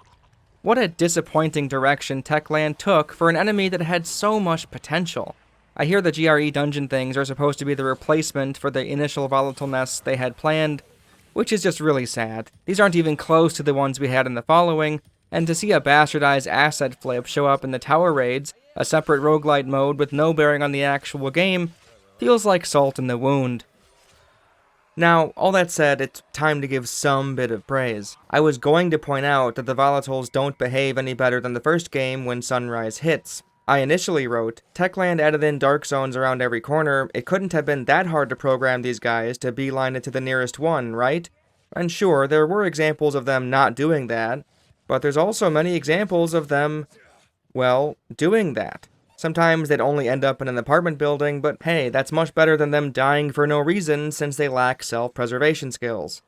What a disappointing direction Techland took for an enemy that had so much potential. I hear the GRE dungeon things are supposed to be the replacement for the initial volatile nests they had planned, which is just really sad. These aren't even close to the ones we had in the following, and to see a bastardized asset flip show up in the tower raids, a separate roguelite mode with no bearing on the actual game, feels like salt in the wound. Now, all that said, it's time to give some bit of praise. I was going to point out that the volatiles don't behave any better than the first game when sunrise hits. I initially wrote, Techland added in dark zones around every corner, it couldn't have been that hard to program these guys to beeline it to the nearest one, right? And sure, there were examples of them not doing that, but there's also many examples of them, well, doing that. Sometimes they'd only end up in an apartment building, but hey, that's much better than them dying for no reason since they lack self-preservation skills.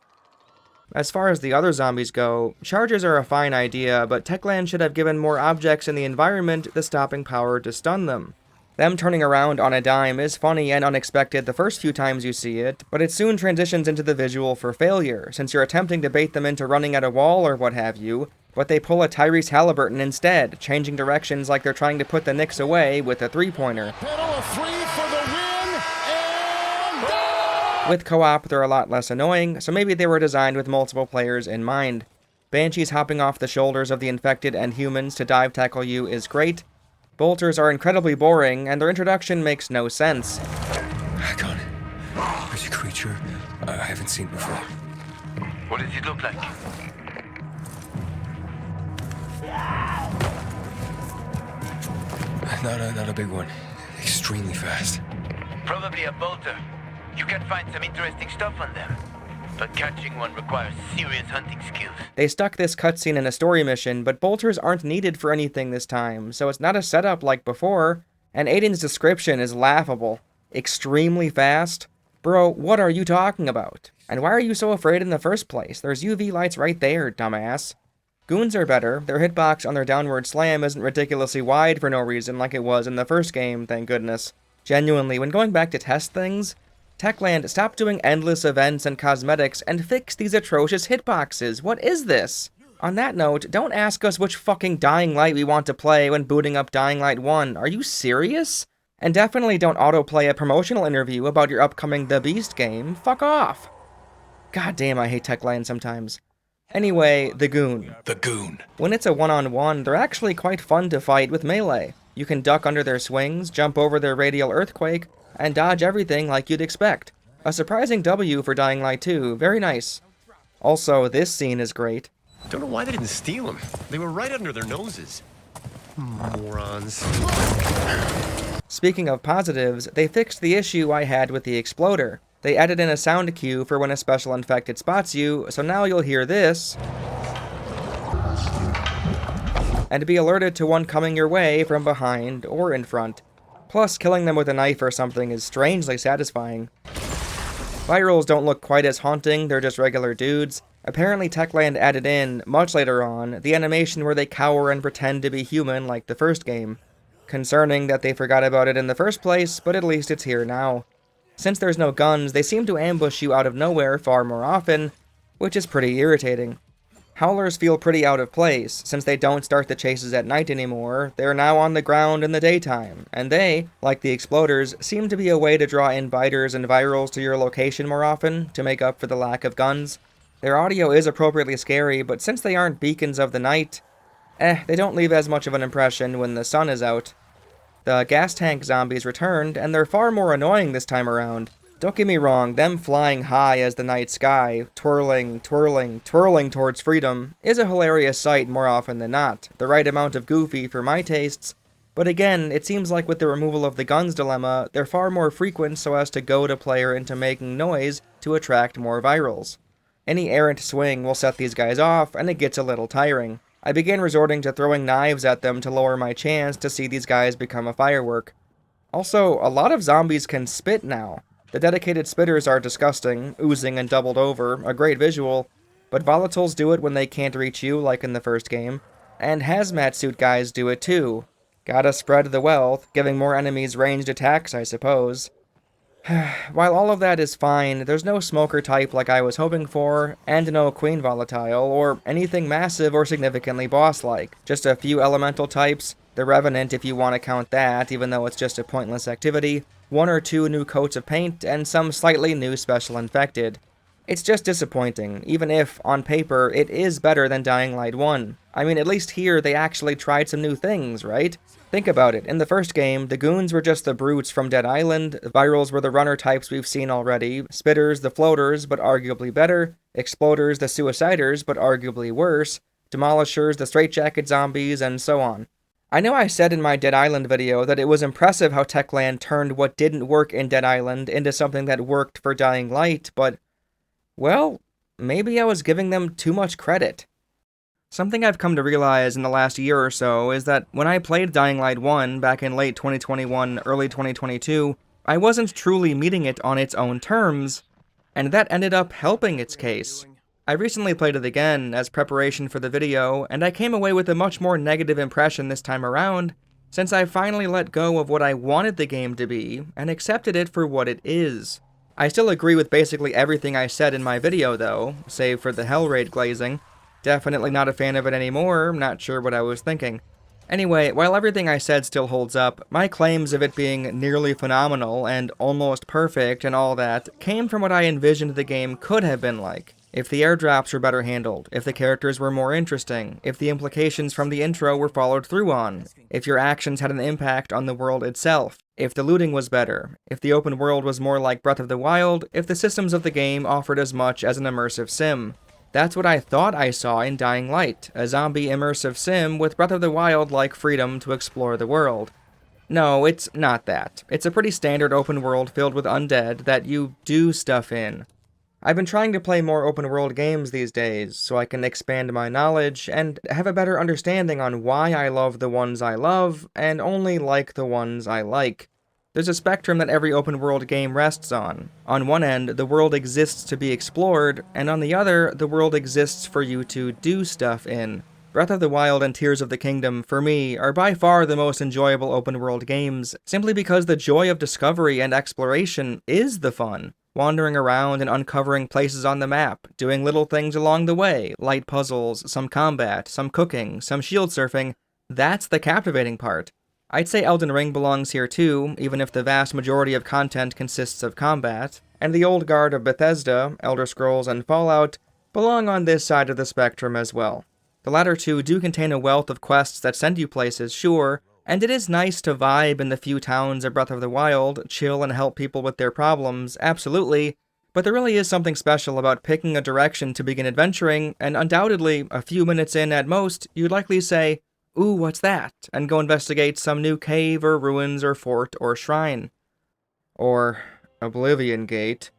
As far as the other zombies go, charges are a fine idea, but Techland should have given more objects in the environment the stopping power to stun them. Them turning around on a dime is funny and unexpected the first few times you see it, but it soon transitions into the visual for failure, since you're attempting to bait them into running at a wall or what have you, but they pull a Tyrese Halliburton instead, changing directions like they're trying to put the Knicks away with a three-pointer. With co-op, they're a lot less annoying, so maybe they were designed with multiple players in mind. Banshees hopping off the shoulders of the infected and humans to dive tackle you is great. Bolters are incredibly boring, and their introduction makes no sense. Got it. There's haven't seen before. What does it look like? Not a big one. Extremely fast. Probably a bolter. You can find some interesting stuff on them. But catching one requires serious hunting skills. They stuck this cutscene in a story mission, but bolters aren't needed for anything this time, so it's not a setup like before, and Aiden's description is laughable. Extremely fast? Bro, what are you talking about? And why are you so afraid in the first place? There's UV lights right there, dumbass. Goons are better. Their hitbox on their downward slam isn't ridiculously wide for no reason like it was in the first game, thank goodness. Genuinely, when going back to test things, Techland, stop doing endless events and cosmetics and fix these atrocious hitboxes. What is this? On that note, don't ask us which fucking Dying Light we want to play when booting up Dying Light 1. Are you serious? And definitely don't autoplay a promotional interview about your upcoming The Beast game. Fuck off. God damn, I hate Techland sometimes. Anyway, the Goon. The Goon. When it's a one-on-one, they're actually quite fun to fight with melee. You can duck under their swings, jump over their radial earthquake, and dodge everything like you'd expect. A surprising W for Dying Light 2, very nice. Also, this scene is great. Don't know why they didn't steal them. They were right under their noses. Morons. Speaking of positives, they fixed the issue I had with the exploder. They added in a sound cue for when a special infected spots you, so now you'll hear this, and be alerted to one coming your way from behind or in front. Plus, killing them with a knife or something is strangely satisfying. Virals don't look quite as haunting, they're just regular dudes. Apparently Techland added in, much later on, the animation where they cower and pretend to be human like the first game. Concerning that they forgot about it in the first place, but at least it's here now. Since there's no guns, they seem to ambush you out of nowhere far more often, which is pretty irritating. Howlers feel pretty out of place, since they don't start the chases at night anymore. They're now on the ground in the daytime, and they, like the exploders, seem to be a way to draw in biters and virals to your location more often, to make up for the lack of guns. Their audio is appropriately scary, but since they aren't beacons of the night, they don't leave as much of an impression when the sun is out. The gas tank zombies returned, and they're far more annoying this time around. Don't get me wrong, them flying high as the night sky, twirling towards freedom, is a hilarious sight more often than not, the right amount of goofy for my tastes, but again, it seems like with the removal of the guns dilemma, they're far more frequent so as to goad a player into making noise to attract more virals. Any errant swing will set these guys off, and it gets a little tiring. I began resorting to throwing knives at them to lower my chance to see these guys become a firework. Also, a lot of zombies can spit now. The dedicated spitters are disgusting, oozing and doubled over, a great visual, but volatiles do it when they can't reach you like in the first game, and hazmat suit guys do it too. Gotta spread the wealth, giving more enemies ranged attacks, I suppose. While all of that is fine, there's no smoker type like I was hoping for, and no queen volatile, or anything massive or significantly boss-like. Just a few elemental types, the Revenant if you want to count that, even though it's just a pointless activity, one or two new coats of paint, and some slightly new special infected. It's just disappointing, even if, on paper, it is better than Dying Light 1. I mean, at least here they actually tried some new things, right? Think about it, in the first game, the goons were just the brutes from Dead Island, virals were the runner types we've seen already, spitters the floaters, but arguably better, exploders the suiciders, but arguably worse, demolishers the straitjacket zombies, and so on. I know I said in my Dead Island video that it was impressive how Techland turned what didn't work in Dead Island into something that worked for Dying Light, but, well, maybe I was giving them too much credit. Something I've come to realize in the last year or so is that when I played Dying Light 1 back in late 2021, early 2022, I wasn't truly meeting it on its own terms, and that ended up helping its case. I recently played it again as preparation for the video, and I came away with a much more negative impression this time around, since I finally let go of what I wanted the game to be, and accepted it for what it is. I still agree with basically everything I said in my video though, save for the Hell Raid glazing. Definitely not a fan of it anymore, not sure what I was thinking. Anyway, while everything I said still holds up, my claims of it being nearly phenomenal and almost perfect and all that came from what I envisioned the game could have been like. if the airdrops were better handled, if the characters were more interesting, if the implications from the intro were followed through on, if your actions had an impact on the world itself, if the looting was better, if the open world was more like Breath of the Wild, if the systems of the game offered as much as an immersive sim. That's what I thought I saw in Dying Light, a zombie immersive sim with Breath of the Wild-like freedom to explore the world. No, it's not that. It's a pretty standard open world filled with undead that you do stuff in. I've been trying to play more open world games these days, so I can expand my knowledge and have a better understanding on why I love the ones I love, and only like the ones I like. There's a spectrum that every open world game rests on. On one end, the world exists to be explored, and on the other, the world exists for you to do stuff in. Breath of the Wild and Tears of the Kingdom, for me, are by far the most enjoyable open world games, simply because the joy of discovery and exploration is the fun. Wandering around and uncovering places on the map, doing little things along the way, light puzzles, some combat, some cooking, some shield surfing, that's the captivating part. I'd say Elden Ring belongs here too, even if the vast majority of content consists of combat, and the old guard of Bethesda, Elder Scrolls, and Fallout belong on this side of the spectrum as well. The latter two do contain a wealth of quests that send you places, sure, and it is nice to vibe in the few towns of Breath of the Wild, chill and help people with their problems, absolutely, but there really is something special about picking a direction to begin adventuring, and undoubtedly, a few minutes in at most, you'd likely say, "Ooh, what's that?" and go investigate some new cave or ruins or fort or shrine. Or Oblivion Gate.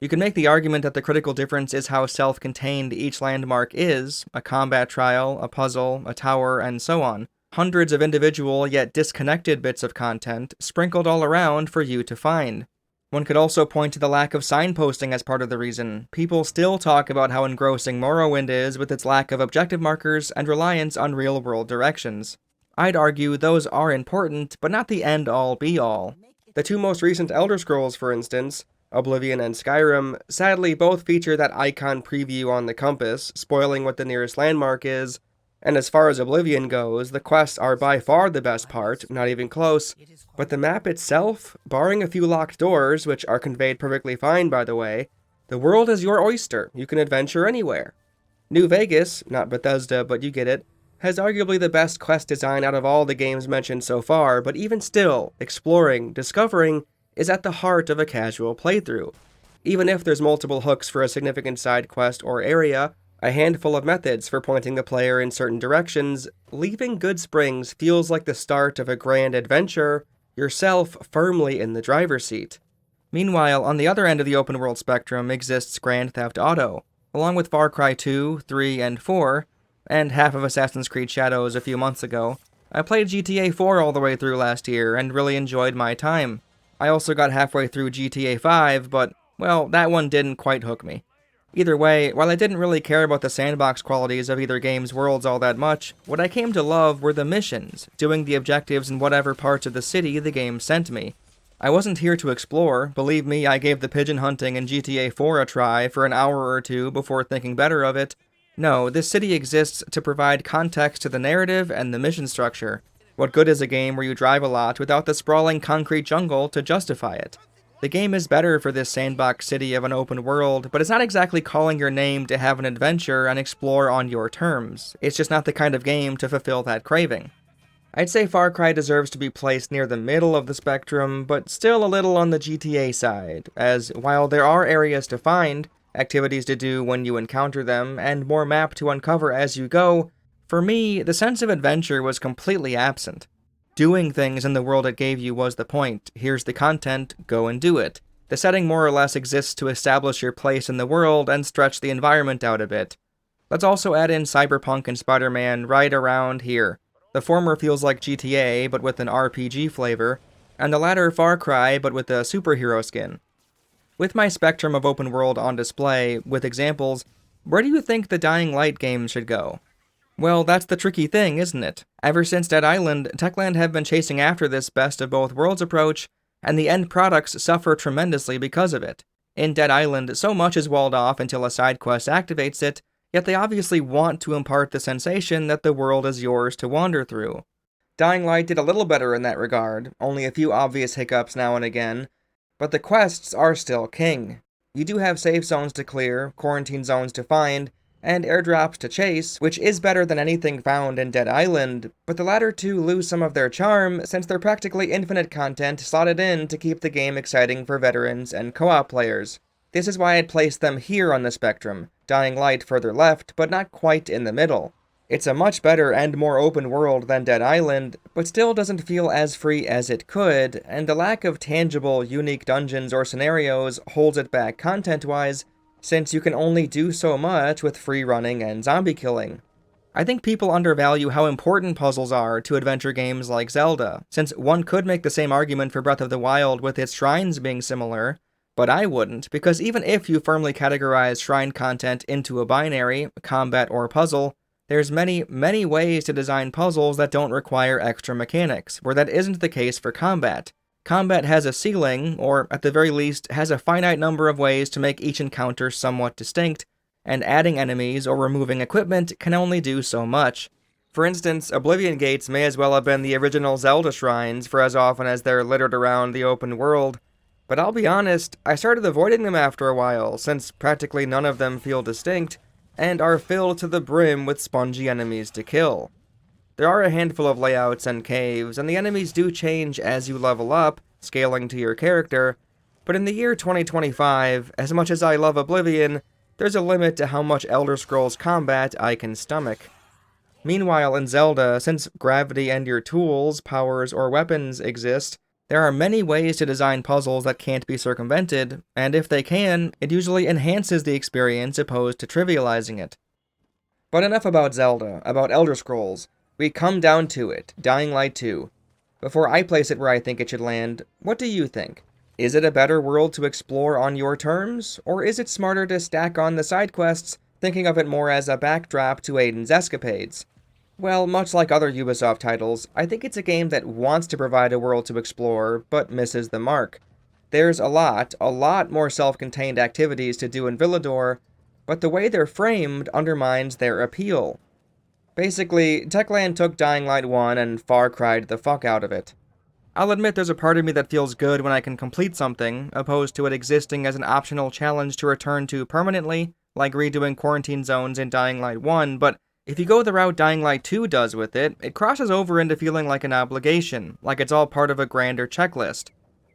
You can make the argument that the critical difference is how self-contained each landmark is, a combat trial, a puzzle, a tower, and so on. Hundreds of individual yet disconnected bits of content sprinkled all around for you to find. One could also point to the lack of signposting as part of the reason. People still talk about how engrossing Morrowind is with its lack of objective markers and reliance on real-world directions. I'd argue those are important, but not the end-all be-all. The two most recent Elder Scrolls, for instance, Oblivion and Skyrim, sadly both feature that icon preview on the compass, spoiling what the nearest landmark is, and as far as Oblivion goes, the quests are by far the best part, not even close, but the map itself, barring a few locked doors, which are conveyed perfectly fine by the way, the world is your oyster, you can adventure anywhere. New Vegas, not Bethesda, but you get it, has arguably the best quest design out of all the games mentioned so far, but even still, exploring, discovering, is at the heart of a casual playthrough. Even if there's multiple hooks for a significant side quest or area, a handful of methods for pointing the player in certain directions, leaving Good Springs feels like the start of a grand adventure, yourself firmly in the driver's seat. Meanwhile, on the other end of the open world spectrum exists Grand Theft Auto, along with Far Cry 2, 3, and 4, and half of Assassin's Creed Shadows a few months ago. I played GTA 4 all the way through last year and really enjoyed my time. I also got halfway through GTA 5, but, well, that one didn't quite hook me. Either way, while I didn't really care about the sandbox qualities of either game's worlds all that much, what I came to love were the missions, doing the objectives in whatever parts of the city the game sent me. I wasn't here to explore. Believe me, I gave the pigeon hunting in GTA 4 a try for an hour or two before thinking better of it. No, this city exists to provide context to the narrative and the mission structure. What good is a game where you drive a lot without the sprawling concrete jungle to justify it? The game is better for this sandbox city of an open world, but it's not exactly calling your name to have an adventure and explore on your terms. It's just not the kind of game to fulfill that craving. I'd say Far Cry deserves to be placed near the middle of the spectrum, but still a little on the GTA side, as while there are areas to find, activities to do when you encounter them, and more map to uncover as you go, for me, the sense of adventure was completely absent. Doing things in the world it gave you was the point. Here's the content, go and do it. The setting more or less exists to establish your place in the world and stretch the environment out a bit. Let's also add in Cyberpunk and Spider-Man right around here. The former feels like GTA, but with an RPG flavor, and the latter Far Cry, but with a superhero skin. With my spectrum of open world on display, with examples, where do you think the Dying Light games should go? Well, that's the tricky thing, isn't it? Ever since Dead Island, Techland have been chasing after this best of both worlds approach, and the end products suffer tremendously because of it. In Dead Island, so much is walled off until a side quest activates it, yet they obviously want to impart the sensation that the world is yours to wander through. Dying Light did a little better in that regard, only a few obvious hiccups now and again, but the quests are still king. You do have safe zones to clear, quarantine zones to find, and airdrops to chase, which is better than anything found in Dead Island, but the latter two lose some of their charm since they're practically infinite content slotted in to keep the game exciting for veterans and co-op players. This is why I'd place them here on the spectrum, Dying Light further left, but not quite in the middle. It's a much better and more open world than Dead Island, but still doesn't feel as free as it could, and the lack of tangible, unique dungeons or scenarios holds it back content-wise, since you can only do so much with free running and zombie killing. I think people undervalue how important puzzles are to adventure games like Zelda, since one could make the same argument for Breath of the Wild with its shrines being similar, but I wouldn't, because even if you firmly categorize shrine content into a binary, combat or puzzle, there's many, many ways to design puzzles that don't require extra mechanics, where that isn't the case for combat. Combat has a ceiling, or at the very least, has a finite number of ways to make each encounter somewhat distinct, and adding enemies or removing equipment can only do so much. For instance, Oblivion Gates may as well have been the original Zelda shrines for as often as they're littered around the open world, but I'll be honest, I started avoiding them after a while, since practically none of them feel distinct, and are filled to the brim with spongy enemies to kill. There are a handful of layouts and caves, and the enemies do change as you level up, scaling to your character, but in the year 2025, as much as I love Oblivion, there's a limit to how much Elder Scrolls combat I can stomach. Meanwhile, in Zelda, since gravity and your tools, powers, or weapons exist, there are many ways to design puzzles that can't be circumvented, and if they can, it usually enhances the experience opposed to trivializing it. But enough about Zelda, about Elder Scrolls. We come down to it, Dying Light 2. Before I place it where I think it should land, what do you think? Is it a better world to explore on your terms, or is it smarter to stack on the side quests, thinking of it more as a backdrop to Aiden's escapades? Well, much like other Ubisoft titles, I think it's a game that wants to provide a world to explore, but misses the mark. There's a lot more self-contained activities to do in Villador, but the way they're framed undermines their appeal. Basically, Techland took Dying Light 1 and Far Cry'd the fuck out of it. I'll admit there's a part of me that feels good when I can complete something, opposed to it existing as an optional challenge to return to permanently, like redoing quarantine zones in Dying Light 1, but if you go the route Dying Light 2 does with it, it crosses over into feeling like an obligation, like it's all part of a grander checklist.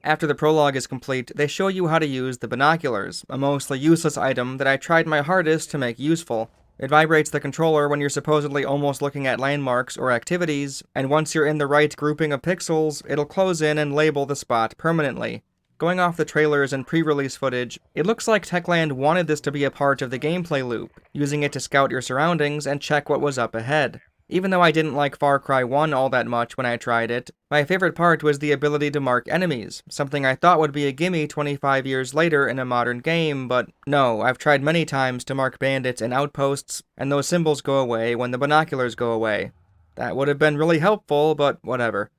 After the prologue is complete, they show you how to use the binoculars, a mostly useless item that I tried my hardest to make useful. It vibrates the controller when you're supposedly almost looking at landmarks or activities, and once you're in the right grouping of pixels, it'll close in and label the spot permanently. Going off the trailers and pre-release footage, it looks like Techland wanted this to be a part of the gameplay loop, using it to scout your surroundings and check what was up ahead. Even though I didn't like Far Cry 1 all that much when I tried it, my favorite part was the ability to mark enemies, something I thought would be a gimme 25 years later in a modern game, but no, I've tried many times to mark bandits and outposts, and those symbols go away when the binoculars go away. That would have been really helpful, but whatever.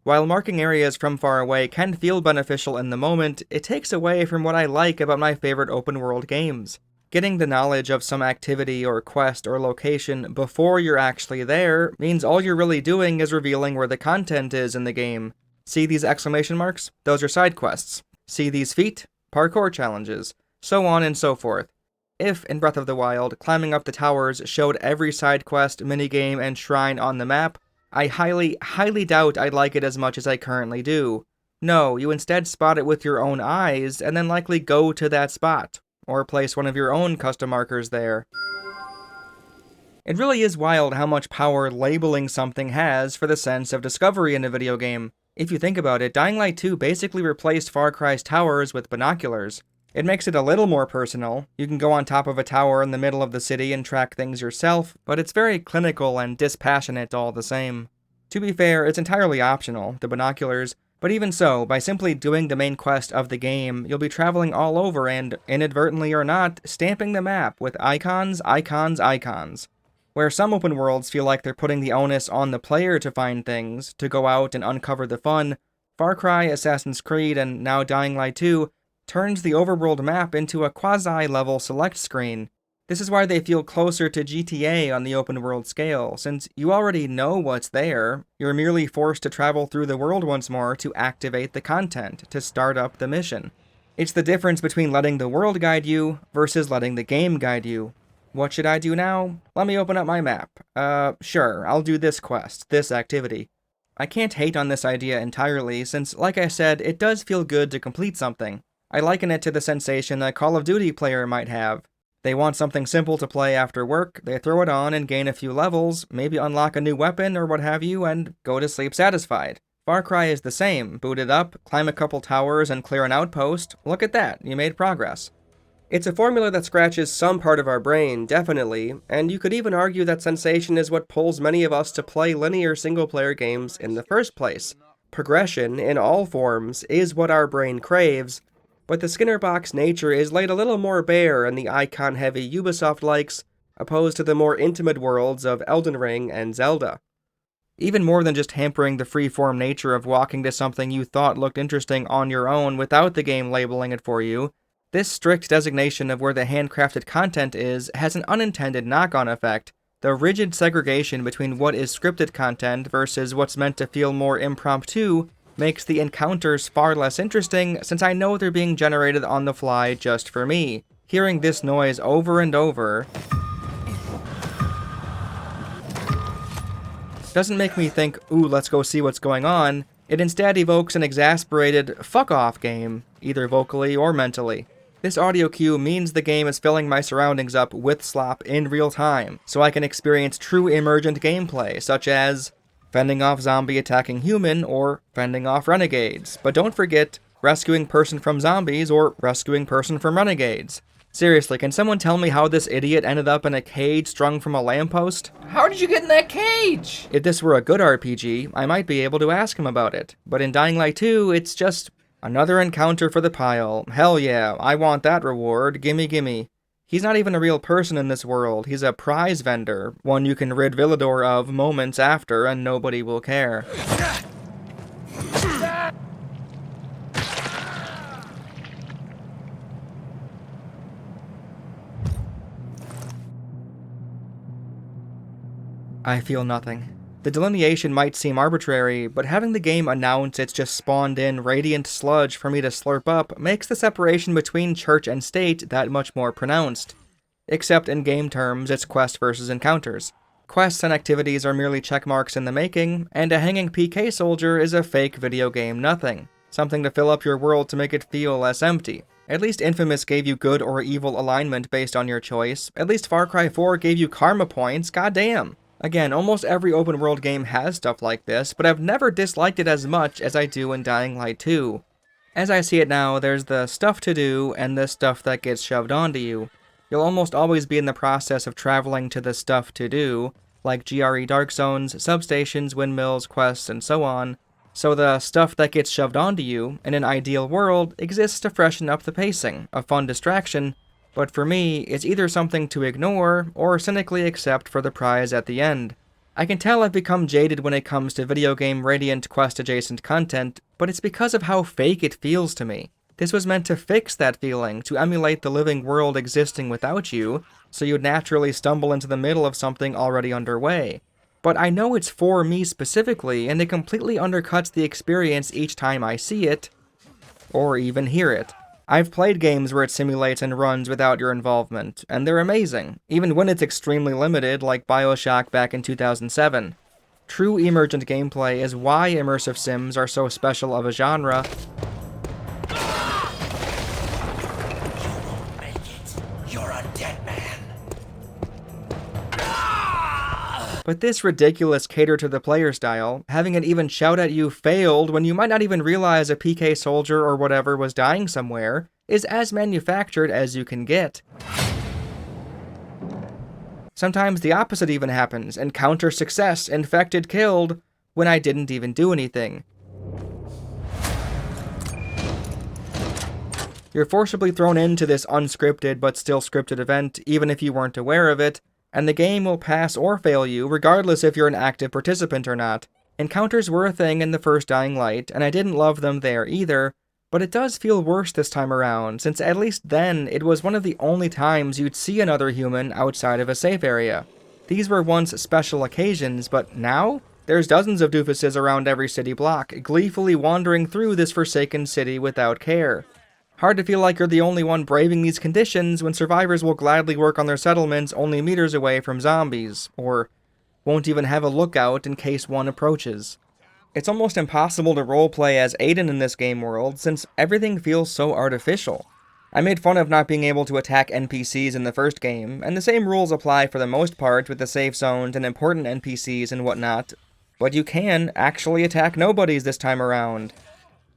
While marking areas from far away can feel beneficial in the moment, it takes away from what I like about my favorite open-world games. Getting the knowledge of some activity or quest or location before you're actually there means all you're really doing is revealing where the content is in the game. See these exclamation marks? Those are side quests. See these feet? Parkour challenges. So on and so forth. If, in Breath of the Wild, climbing up the towers showed every side quest, minigame, and shrine on the map, I highly doubt I'd like it as much as I currently do. No, you instead spot it with your own eyes, and then likely go to that spot, or place one of your own custom markers there. It really is wild how much power labeling something has for the sense of discovery in a video game. If you think about it, Dying Light 2 basically replaced Far Cry's towers with binoculars. It makes it a little more personal. You can go on top of a tower in the middle of the city and track things yourself, but it's very clinical and dispassionate all the same. To be fair, it's entirely optional, the binoculars, but even so, by simply doing the main quest of the game, you'll be traveling all over and, inadvertently or not, stamping the map with icons, icons, icons. Where some open worlds feel like they're putting the onus on the player to find things, to go out and uncover the fun, Far Cry, Assassin's Creed, and now Dying Light 2 turns the overworld map into a quasi-level select screen. This is why they feel closer to GTA on the open world scale, since you already know what's there, you're merely forced to travel through the world once more to activate the content, to start up the mission. It's the difference between letting the world guide you versus letting the game guide you. What should I do now? Let me open up my map. Sure, I'll do this quest, this activity. I can't hate on this idea entirely, since, like I said, it does feel good to complete something. I liken it to the sensation a Call of Duty player might have. They want something simple to play after work, they throw it on and gain a few levels, maybe unlock a new weapon or what have you, and go to sleep satisfied. Far Cry is the same. Boot it up, climb a couple towers, and clear an outpost. Look at that, you made progress. It's a formula that scratches some part of our brain, definitely, and you could even argue that sensation is what pulls many of us to play linear single-player games in the first place. Progression, in all forms, is what our brain craves, but the Skinner box nature is laid a little more bare in the icon-heavy Ubisoft likes, opposed to the more intimate worlds of Elden Ring and Zelda. Even more than just hampering the free-form nature of walking to something you thought looked interesting on your own without the game labeling it for you, this strict designation of where the handcrafted content is has an unintended knock-on effect. The rigid segregation between what is scripted content versus what's meant to feel more impromptu makes the encounters far less interesting, since I know they're being generated on the fly just for me. Hearing this noise over and over doesn't make me think, ooh, let's go see what's going on. It instead evokes an exasperated fuck-off game, either vocally or mentally. This audio cue means the game is filling my surroundings up with slop in real time, so I can experience true emergent gameplay, such as fending off zombie attacking human or fending off renegades. But don't forget, rescuing person from zombies or rescuing person from renegades. Seriously, can someone tell me how this idiot ended up in a cage strung from a lamppost? How did you get in that cage? If this were a good RPG, I might be able to ask him about it. But in Dying Light 2, it's just another encounter for the pile. Hell yeah, I want that reward, gimme gimme. He's not even a real person in this world, he's a prize vendor, one you can rid Villador of moments after and nobody will care. I feel nothing. The delineation might seem arbitrary, but having the game announce it's just spawned in radiant sludge for me to slurp up makes the separation between church and state that much more pronounced. Except in game terms, it's quest versus encounters. Quests and activities are merely checkmarks in the making, and a hanging PK soldier is a fake video game nothing. Something to fill up your world to make it feel less empty. At least Infamous gave you good or evil alignment based on your choice. At least Far Cry 4 gave you karma points, goddamn. Again, almost every open world game has stuff like this, but I've never disliked it as much as I do in Dying Light 2. As I see it now, there's the stuff to do and the stuff that gets shoved onto you. You'll almost always be in the process of traveling to the stuff to do, like GRE Dark Zones, substations, windmills, quests, and so on. So the stuff that gets shoved onto you, in an ideal world, exists to freshen up the pacing, a fun distraction, but for me, it's either something to ignore, or cynically accept for the prize at the end. I can tell I've become jaded when it comes to video game radiant quest-adjacent content, but it's because of how fake it feels to me. This was meant to fix that feeling, to emulate the living world existing without you, so you'd naturally stumble into the middle of something already underway. But I know it's for me specifically, and it completely undercuts the experience each time I see it, or even hear it. I've played games where it simulates and runs without your involvement, and they're amazing, even when it's extremely limited, like BioShock back in 2007. True emergent gameplay is why immersive sims are so special of a genre. You're a dead man. But this ridiculous cater to the player style, having it even shout at you failed when you might not even realize a PK soldier or whatever was dying somewhere, is as manufactured as you can get. Sometimes the opposite even happens, encounter success, infected killed, when I didn't even do anything. You're forcibly thrown into this unscripted but still scripted event, even if you weren't aware of it, and the game will pass or fail you, regardless if you're an active participant or not. Encounters were a thing in the first Dying Light, and I didn't love them there either, but it does feel worse this time around, since at least then, it was one of the only times you'd see another human outside of a safe area. These were once special occasions, but now? There's dozens of doofuses around every city block, gleefully wandering through this forsaken city without care. Hard to feel like you're the only one braving these conditions when survivors will gladly work on their settlements only meters away from zombies, or won't even have a lookout in case one approaches. It's almost impossible to roleplay as Aiden in this game world since everything feels so artificial. I made fun of not being able to attack NPCs in the first game, and the same rules apply for the most part with the safe zones and important NPCs and whatnot, but you can actually attack nobodies this time around.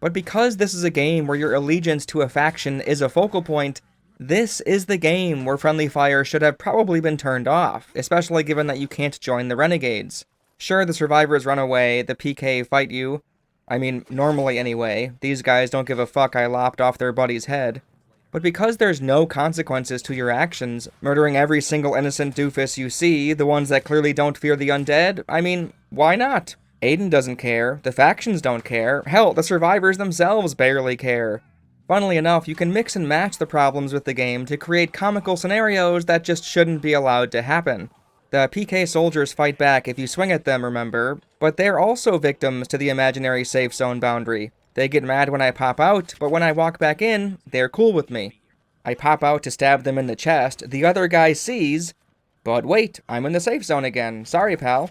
But because this is a game where your allegiance to a faction is a focal point, this is the game where friendly fire should have probably been turned off, especially given that you can't join the renegades. Sure, the survivors run away, the PK fight you. I mean, normally anyway, these guys don't give a fuck I lopped off their buddy's head. But because there's no consequences to your actions, murdering every single innocent doofus you see, the ones that clearly don't fear the undead, I mean, why not? Aiden doesn't care, the factions don't care, hell, the survivors themselves barely care. Funnily enough, you can mix and match the problems with the game to create comical scenarios that just shouldn't be allowed to happen. The PK soldiers fight back if you swing at them, remember, but they're also victims to the imaginary safe zone boundary. They get mad when I pop out, but when I walk back in, they're cool with me. I pop out to stab them in the chest, the other guy sees, but wait, I'm in the safe zone again, sorry pal.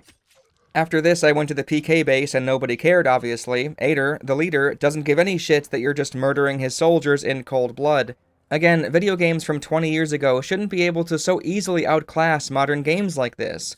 After this, I went to the PK base and nobody cared, obviously. Ader, the leader, doesn't give any shit that you're just murdering his soldiers in cold blood. Again, video games from 20 years ago shouldn't be able to so easily outclass modern games like this.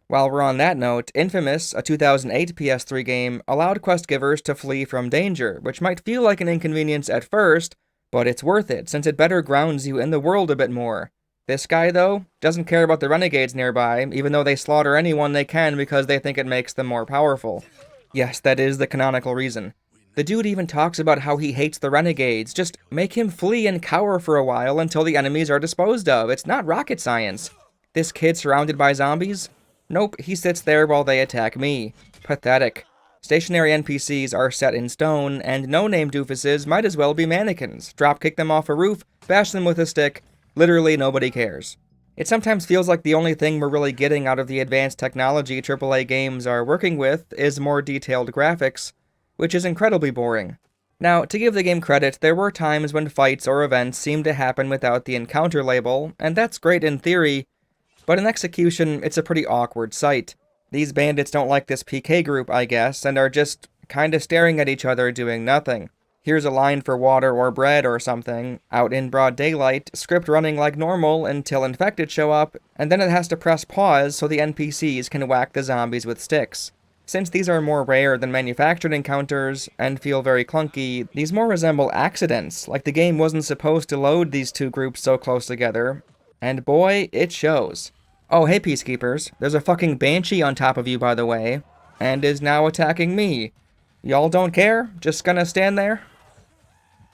While we're on that note, Infamous, a 2008 PS3 game, allowed quest givers to flee from danger, which might feel like an inconvenience at first, but it's worth it, since it better grounds you in the world a bit more. This guy, though, doesn't care about the renegades nearby, even though they slaughter anyone they can because they think it makes them more powerful. Yes, that is the canonical reason. The dude even talks about how he hates the renegades. Just make him flee and cower for a while until the enemies are disposed of. It's not rocket science. This kid surrounded by zombies? Nope, he sits there while they attack me. Pathetic. Stationary NPCs are set in stone, and no-name doofuses might as well be mannequins. Dropkick them off a roof, bash them with a stick. Literally nobody cares. It sometimes feels like the only thing we're really getting out of the advanced technology AAA games are working with is more detailed graphics, which is incredibly boring. Now, to give the game credit, there were times when fights or events seemed to happen without the encounter label, and that's great in theory, but in execution, it's a pretty awkward sight. These bandits don't like this PK group, I guess, and are just kinda staring at each other doing nothing. Here's a line for water or bread or something, out in broad daylight, script running like normal until infected show up, and then it has to press pause so the NPCs can whack the zombies with sticks. Since these are more rare than manufactured encounters, and feel very clunky, these more resemble accidents, like the game wasn't supposed to load these two groups so close together. And boy, it shows. Oh hey Peacekeepers, there's a fucking banshee on top of you by the way, and is now attacking me. Y'all don't care? Just gonna stand there?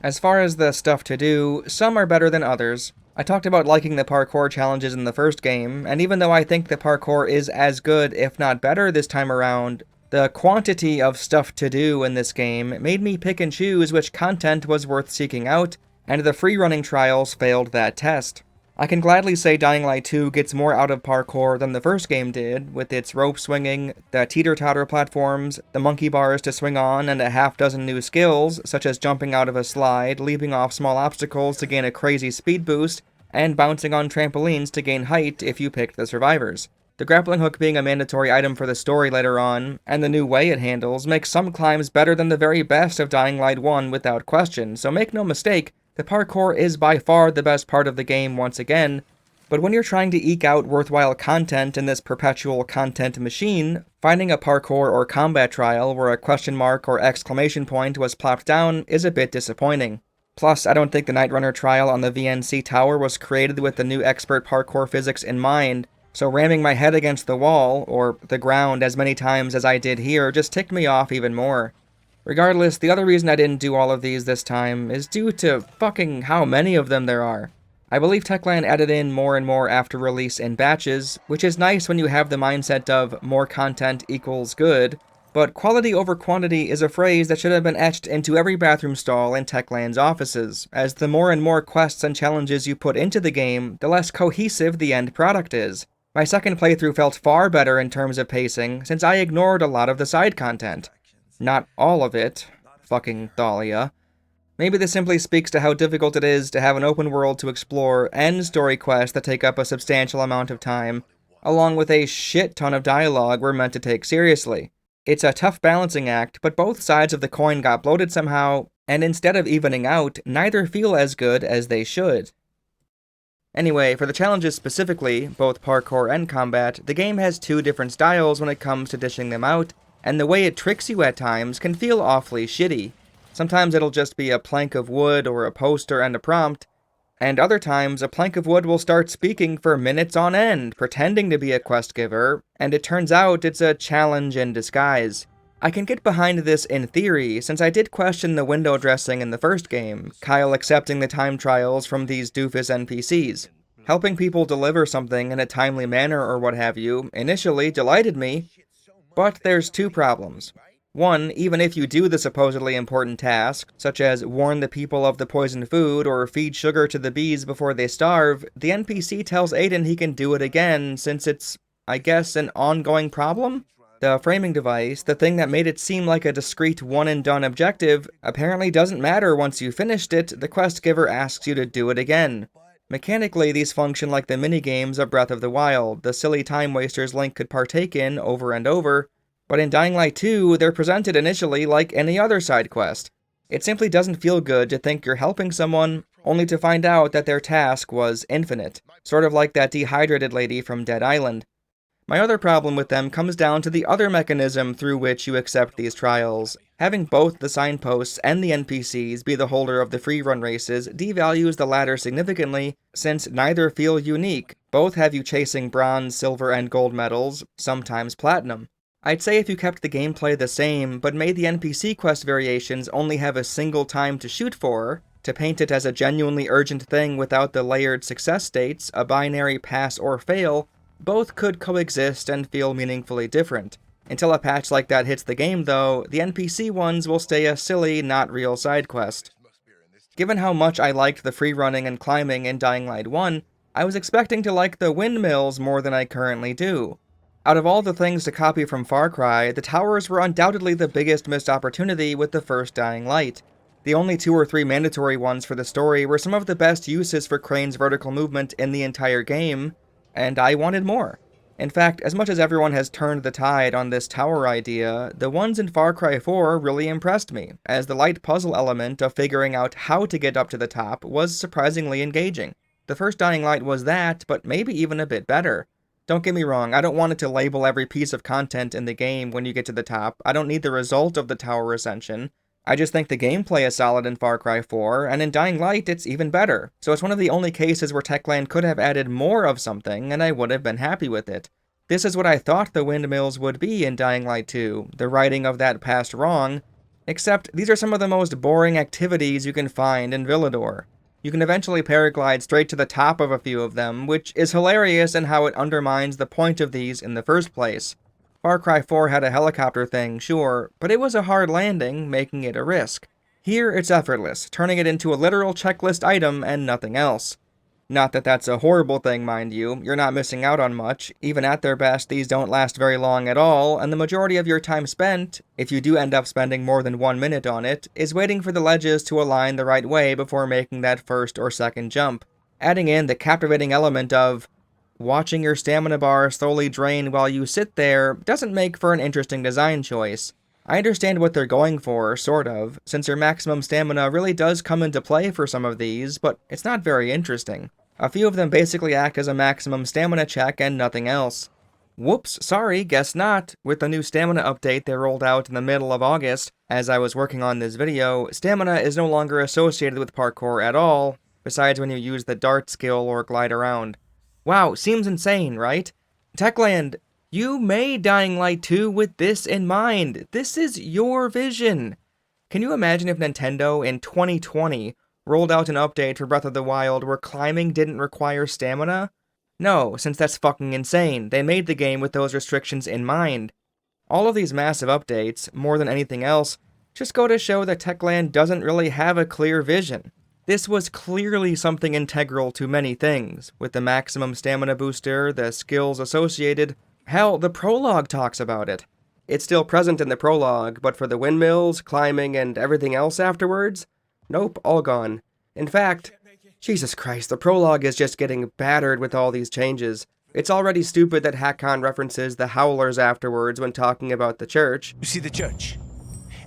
As far as the stuff to do, some are better than others. I talked about liking the parkour challenges in the first game, and even though I think the parkour is as good, if not better this time around, the quantity of stuff to do in this game made me pick and choose which content was worth seeking out, and the free running trials failed that test. I can gladly say Dying Light 2 gets more out of parkour than the first game did, with its rope swinging, the teeter-totter platforms, the monkey bars to swing on, and a half-dozen new skills, such as jumping out of a slide, leaping off small obstacles to gain a crazy speed boost, and bouncing on trampolines to gain height if you picked the survivors. The grappling hook being a mandatory item for the story later on, and the new way it handles, makes some climbs better than the very best of Dying Light 1 without question, so make no mistake, the parkour is by far the best part of the game once again, but when you're trying to eke out worthwhile content in this perpetual content machine, finding a parkour or combat trial where a question mark or exclamation point was plopped down is a bit disappointing. Plus, I don't think the Night Runner trial on the VNC tower was created with the new expert parkour physics in mind, so ramming my head against the wall, or the ground as many times as I did here, just ticked me off even more. Regardless, the other reason I didn't do all of these this time is due to fucking how many of them there are. I believe Techland added in more and more after release in batches, which is nice when you have the mindset of more content equals good, but quality over quantity is a phrase that should have been etched into every bathroom stall in Techland's offices, as the more and more quests and challenges you put into the game, the less cohesive the end product is. My second playthrough felt far better in terms of pacing, since I ignored a lot of the side content. Not all of it. Fucking Thalia. Maybe this simply speaks to how difficult it is to have an open world to explore and story quests that take up a substantial amount of time, along with a shit ton of dialogue we're meant to take seriously. It's a tough balancing act, but both sides of the coin got bloated somehow, and instead of evening out, neither feel as good as they should. Anyway, for the challenges specifically, both parkour and combat, the game has two different styles when it comes to dishing them out, and the way it tricks you at times can feel awfully shitty. Sometimes it'll just be a plank of wood or a poster and a prompt, and other times a plank of wood will start speaking for minutes on end, pretending to be a quest giver, and it turns out it's a challenge in disguise. I can get behind this in theory, since I did question the window dressing in the first game, Kyle accepting the time trials from these doofus NPCs. Helping people deliver something in a timely manner or what have you initially delighted me, but there's two problems. One, even if you do the supposedly important task, such as warn the people of the poisoned food or feed sugar to the bees before they starve, the NPC tells Aiden he can do it again since it's, I guess, an ongoing problem? The framing device, the thing that made it seem like a discrete one-and-done objective, apparently doesn't matter once you've finished it, the quest giver asks you to do it again. Mechanically, these function like the minigames of Breath of the Wild, the silly time wasters Link could partake in over and over, but in Dying Light 2, they're presented initially like any other side quest. It simply doesn't feel good to think you're helping someone, only to find out that their task was infinite, sort of like that dehydrated lady from Dead Island. My other problem with them comes down to the other mechanism through which you accept these trials. Having both the signposts and the NPCs be the holder of the free run races devalues the latter significantly, since neither feel unique. Both have you chasing bronze, silver, and gold medals, sometimes platinum. I'd say if you kept the gameplay the same, but made the NPC quest variations only have a single time to shoot for, to paint it as a genuinely urgent thing without the layered success states, a binary pass or fail, both could coexist and feel meaningfully different. Until a patch like that hits the game though, the NPC ones will stay a silly, not real side quest. Given how much I liked the free running and climbing in Dying Light 1, I was expecting to like the windmills more than I currently do. Out of all the things to copy from Far Cry, the towers were undoubtedly the biggest missed opportunity with the first Dying Light. The only 2 or 3 mandatory ones for the story were some of the best uses for Crane's vertical movement in the entire game, and I wanted more. In fact, as much as everyone has turned the tide on this tower idea, the ones in Far Cry 4 really impressed me, as the light puzzle element of figuring out how to get up to the top was surprisingly engaging. The first Dying Light was that, but maybe even a bit better. Don't get me wrong, I don't want it to label every piece of content in the game when you get to the top. I don't need the result of the tower ascension. I just think the gameplay is solid in Far Cry 4, and in Dying Light it's even better. So it's one of the only cases where Techland could have added more of something, and I would have been happy with it. This is what I thought the windmills would be in Dying Light 2, the righting of that past wrong, except these are some of the most boring activities you can find in Villador. You can eventually paraglide straight to the top of a few of them, which is hilarious in how it undermines the point of these in the first place. Far Cry 4 had a helicopter thing, sure, but it was a hard landing, making it a risk. Here it's effortless, turning it into a literal checklist item and nothing else. Not that that's a horrible thing, mind you, you're not missing out on much. Even at their best, these don't last very long at all, and the majority of your time spent, if you do end up spending more than 1 minute on it, is waiting for the ledges to align the right way before making that first or second jump. Adding in the captivating element of watching your stamina bar slowly drain while you sit there doesn't make for an interesting design choice. I understand what they're going for, sort of, since your maximum stamina really does come into play for some of these, but it's not very interesting. A few of them basically act as a maximum stamina check and nothing else. Whoops, sorry, guess not. With the new stamina update they rolled out in the middle of August, as I was working on this video, stamina is no longer associated with parkour at all, besides when you use the dart skill or glide around. Wow, seems insane, right? Techland, you made Dying Light 2 with this in mind. This is your vision. Can you imagine if Nintendo in 2020 rolled out an update for Breath of the Wild where climbing didn't require stamina? No, since that's fucking insane. They made the game with those restrictions in mind. All of these massive updates, more than anything else, just go to show that Techland doesn't really have a clear vision. This was clearly something integral to many things, with the maximum stamina booster, the skills associated. Hell, the prologue talks about it. It's still present in the prologue, but for the windmills, climbing, and everything else afterwards, Nope, all gone. In fact, Jesus Christ, the prologue is just getting battered with all these changes. It's already stupid that Hakon references the Howlers afterwards when talking about the church. You see the church?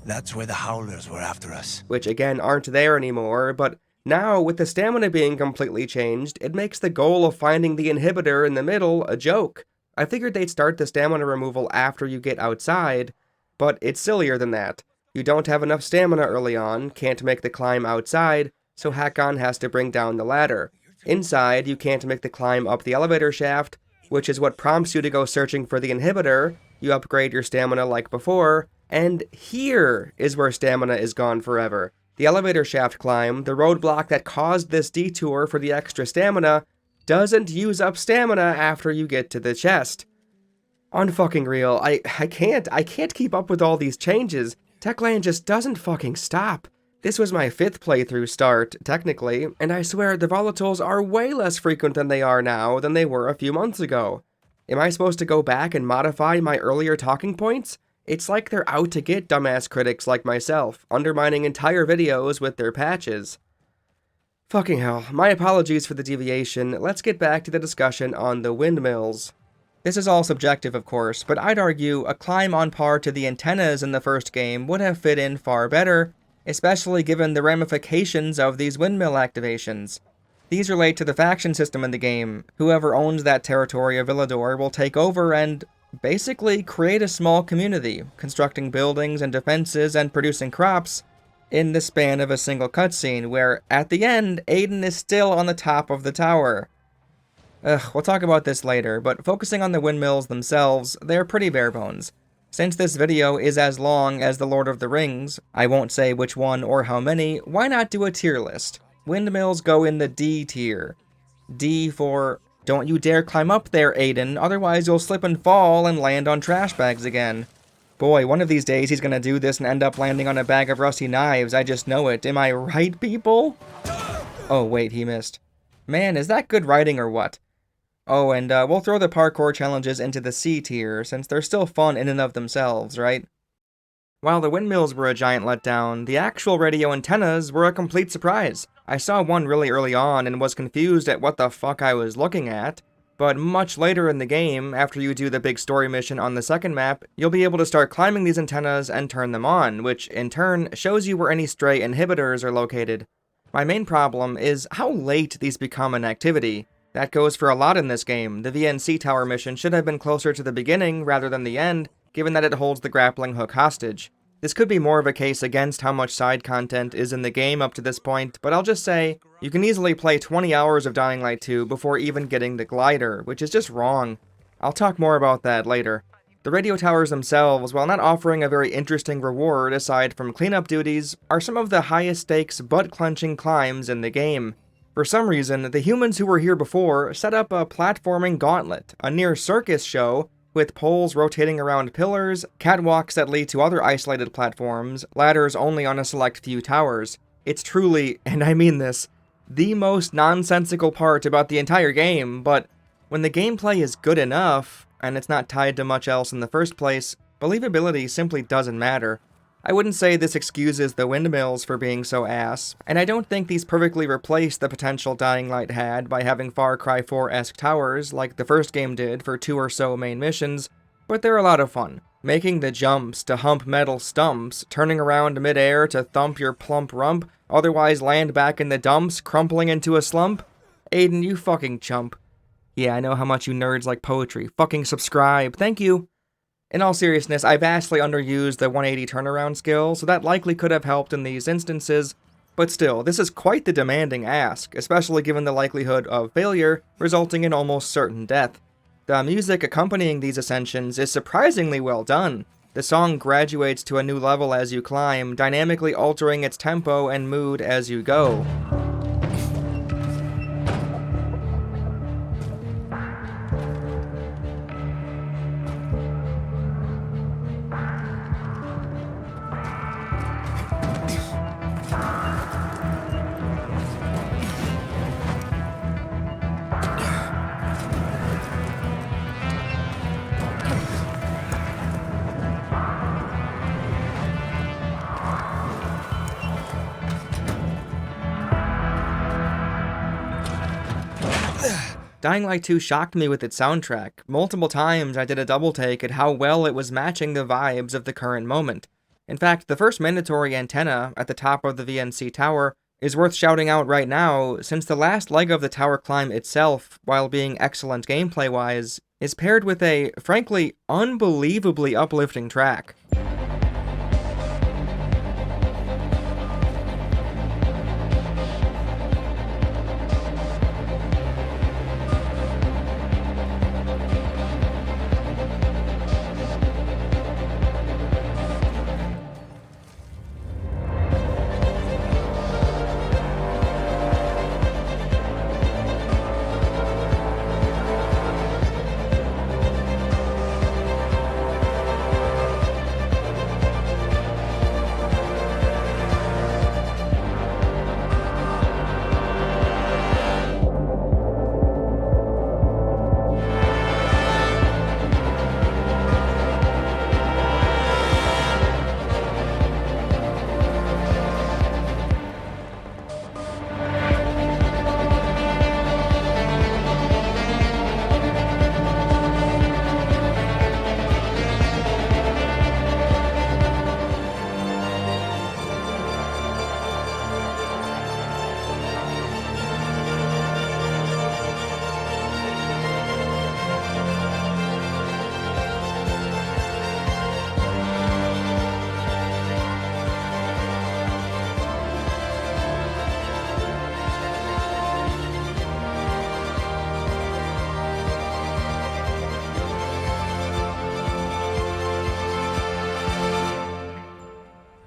That's where the Howlers were after us. Which again aren't there anymore, but now with the stamina being completely changed, it makes the goal of finding the inhibitor in the middle a joke. I figured they'd start the stamina removal after you get outside, but it's sillier than that. You don't have enough stamina early on, can't make the climb outside, so Hakon has to bring down the ladder. Inside, you can't make the climb up the elevator shaft, which is what prompts you to go searching for the inhibitor. You upgrade your stamina like before, and here is where stamina is gone forever. The elevator shaft climb, the roadblock that caused this detour for the extra stamina, doesn't use up stamina after you get to the chest. Unfucking real. I can't keep up with all these changes. Techland just doesn't fucking stop. This was my 5th playthrough start, technically, and I swear the volatiles are way less frequent than they are now than they were a few months ago. Am I supposed to go back and modify my earlier talking points? It's like they're out to get dumbass critics like myself, undermining entire videos with their patches. Fucking hell, my apologies for the deviation. Let's get back to the discussion on the windmills. This is all subjective, of course, but I'd argue a climb on par to the antennas in the first game would have fit in far better, especially given the ramifications of these windmill activations. These relate to the faction system in the game. Whoever owns that territory of Villador will take over and basically create a small community, constructing buildings and defenses and producing crops in the span of a single cutscene, where, at the end, Aiden is still on the top of the tower. We'll talk about this later, but focusing on the windmills themselves, they're pretty bare bones. Since this video is as long as The Lord of the Rings, I won't say which one or how many, why not do a tier list? Windmills go in the D tier. D for, don't you dare climb up there, Aiden, otherwise you'll slip and fall and land on trash bags again. Boy, one of these days he's gonna do this and end up landing on a bag of rusty knives, I just know it. Am I right, people? Oh wait, he missed. Man, is that good writing or what? Oh, and we'll throw the parkour challenges into the C tier, since they're still fun in and of themselves, right? While the windmills were a giant letdown, the actual radio antennas were a complete surprise. I saw one really early on and was confused at what the fuck I was looking at, but much later in the game, after you do the big story mission on the second map, you'll be able to start climbing these antennas and turn them on, which in turn shows you where any stray inhibitors are located. My main problem is how late these become an activity. That goes for a lot in this game. The VNC tower mission should have been closer to the beginning rather than the end, given that it holds the grappling hook hostage. This could be more of a case against how much side content is in the game up to this point, but I'll just say, you can easily play 20 hours of Dying Light 2 before even getting the glider, which is just wrong. I'll talk more about that later. The radio towers themselves, while not offering a very interesting reward aside from cleanup duties, are some of the highest stakes butt-clenching climbs in the game. For some reason, the humans who were here before set up a platforming gauntlet, a near circus show, with poles rotating around pillars, catwalks that lead to other isolated platforms, ladders only on a select few towers. It's truly, and I mean this, the most nonsensical part about the entire game, but when the gameplay is good enough, and it's not tied to much else in the first place, believability simply doesn't matter. I wouldn't say this excuses the windmills for being so ass, and I don't think these perfectly replace the potential Dying Light had by having Far Cry 4-esque towers like the first game did for 2 or so main missions, but they're a lot of fun. Making the jumps to hump metal stumps, turning around mid-air to thump your plump rump, otherwise land back in the dumps, crumpling into a slump. Aiden, you fucking chump. Yeah, I know how much you nerds like poetry. Fucking subscribe, thank you. In all seriousness, I vastly underused the 180 turnaround skill, so that likely could have helped in these instances, but still, this is quite the demanding ask, especially given the likelihood of failure, resulting in almost certain death. The music accompanying these ascensions is surprisingly well done. The song graduates to a new level as you climb, dynamically altering its tempo and mood as you go. Dying Light 2 shocked me with its soundtrack. Multiple times I did a double take at how well it was matching the vibes of the current moment. In fact, the first mandatory antenna at the top of the VNC tower is worth shouting out right now, since the last leg of the tower climb itself, while being excellent gameplay-wise, is paired with a, frankly, unbelievably uplifting track.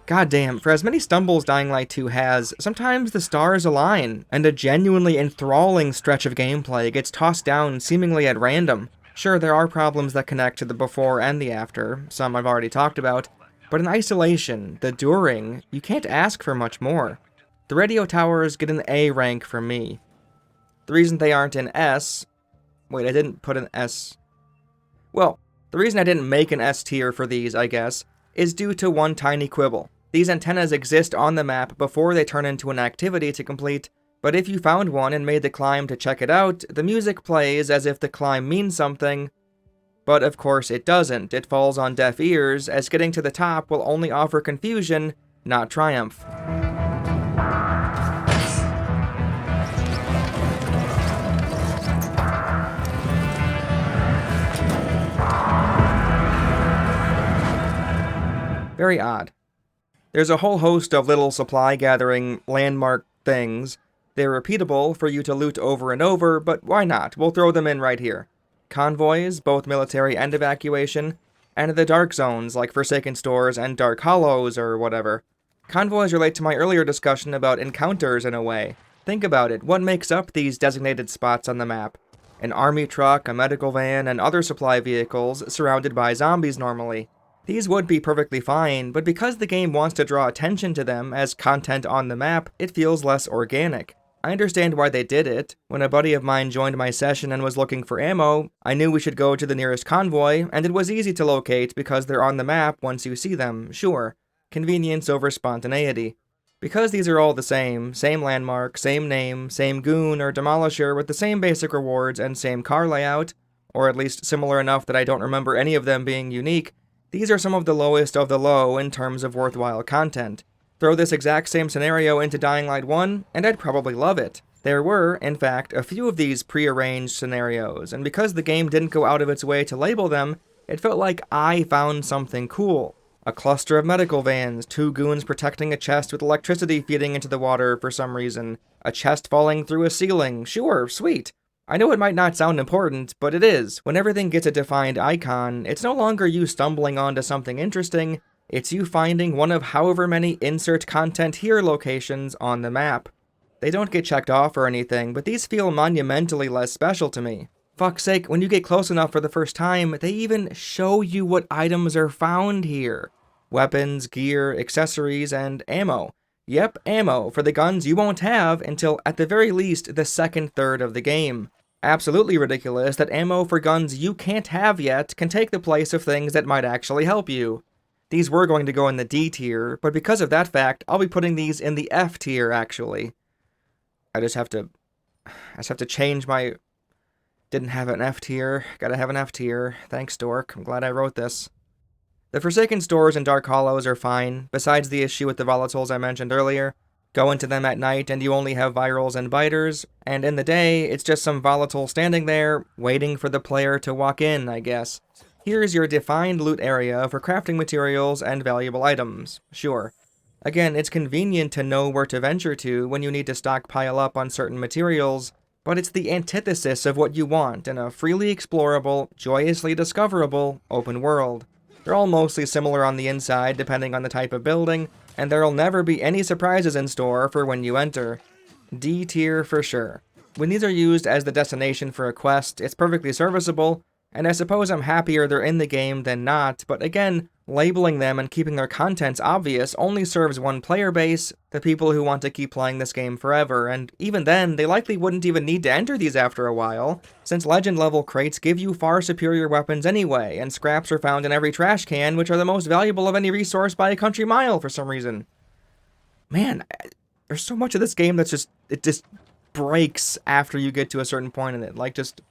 Goddamn, for as many stumbles Dying Light 2 has, sometimes the stars align, and a genuinely enthralling stretch of gameplay gets tossed down seemingly at random. Sure, there are problems that connect to the before and the after, some I've already talked about, but in isolation, the during, you can't ask for much more. The radio towers get an A rank from me. The reason they aren't an S... Wait, I didn't put an S... Well, the reason I didn't make an S tier for these, I guess, is due to one tiny quibble. These antennas exist on the map before they turn into an activity to complete, but if you found one and made the climb to check it out, the music plays as if the climb means something. But of course it doesn't. It falls on deaf ears, as getting to the top will only offer confusion, not triumph. Very odd. There's a whole host of little supply-gathering landmark things. They're repeatable for you to loot over and over, but why not? We'll throw them in right here. Convoys, both military and evacuation, and the dark zones like Forsaken Stores and Dark Hollows or whatever. Convoys relate to my earlier discussion about encounters in a way. Think about it, what makes up these designated spots on the map? An army truck, a medical van, and other supply vehicles surrounded by zombies normally. These would be perfectly fine, but because the game wants to draw attention to them as content on the map, it feels less organic. I understand why they did it. When a buddy of mine joined my session and was looking for ammo, I knew we should go to the nearest convoy, and it was easy to locate because they're on the map once you see them, sure. Convenience over spontaneity. Because these are all the same landmark, same name, same goon or demolisher with the same basic rewards and same car layout, or at least similar enough that I don't remember any of them being unique, these are some of the lowest of the low in terms of worthwhile content. Throw this exact same scenario into Dying Light 1, and I'd probably love it. There were, in fact, a few of these pre-arranged scenarios, and because the game didn't go out of its way to label them, it felt like I found something cool. A cluster of medical vans, 2 goons protecting a chest with electricity feeding into the water for some reason, a chest falling through a ceiling, sure, sweet. I know it might not sound important, but it is. When everything gets a defined icon, it's no longer you stumbling onto something interesting, it's you finding one of however many insert content here locations on the map. They don't get checked off or anything, but these feel monumentally less special to me. Fuck's sake, when you get close enough for the first time, they even show you what items are found here. Weapons, gear, accessories, and ammo. Yep, ammo for the guns you won't have until at the very least the second third of the game. Absolutely ridiculous that ammo for guns you can't have yet can take the place of things that might actually help you. These were going to go in the D tier, but because of that fact, I'll be putting these in the F tier, actually. I just have to change my... Didn't have an F tier. Gotta have an F tier. Thanks, Dork. I'm glad I wrote this. The Forsaken stores and Dark Hollows are fine, besides the issue with the volatiles I mentioned earlier. Go into them at night and you only have virals and biters, and in the day, it's just some volatile standing there, waiting for the player to walk in, I guess. Here's your defined loot area for crafting materials and valuable items, sure. Again, it's convenient to know where to venture to when you need to stockpile up on certain materials, but it's the antithesis of what you want in a freely explorable, joyously discoverable, open world. They're all mostly similar on the inside depending on the type of building, and there'll never be any surprises in store for when you enter. D tier for sure. When these are used as the destination for a quest, it's perfectly serviceable, and I suppose I'm happier they're in the game than not, but again, labeling them and keeping their contents obvious only serves one player base, the people who want to keep playing this game forever, and even then, they likely wouldn't even need to enter these after a while, since legend level crates give you far superior weapons anyway, and scraps are found in every trash can, which are the most valuable of any resource by a country mile for some reason. Man, there's so much of this game that's it just breaks after you get to a certain point in it, like just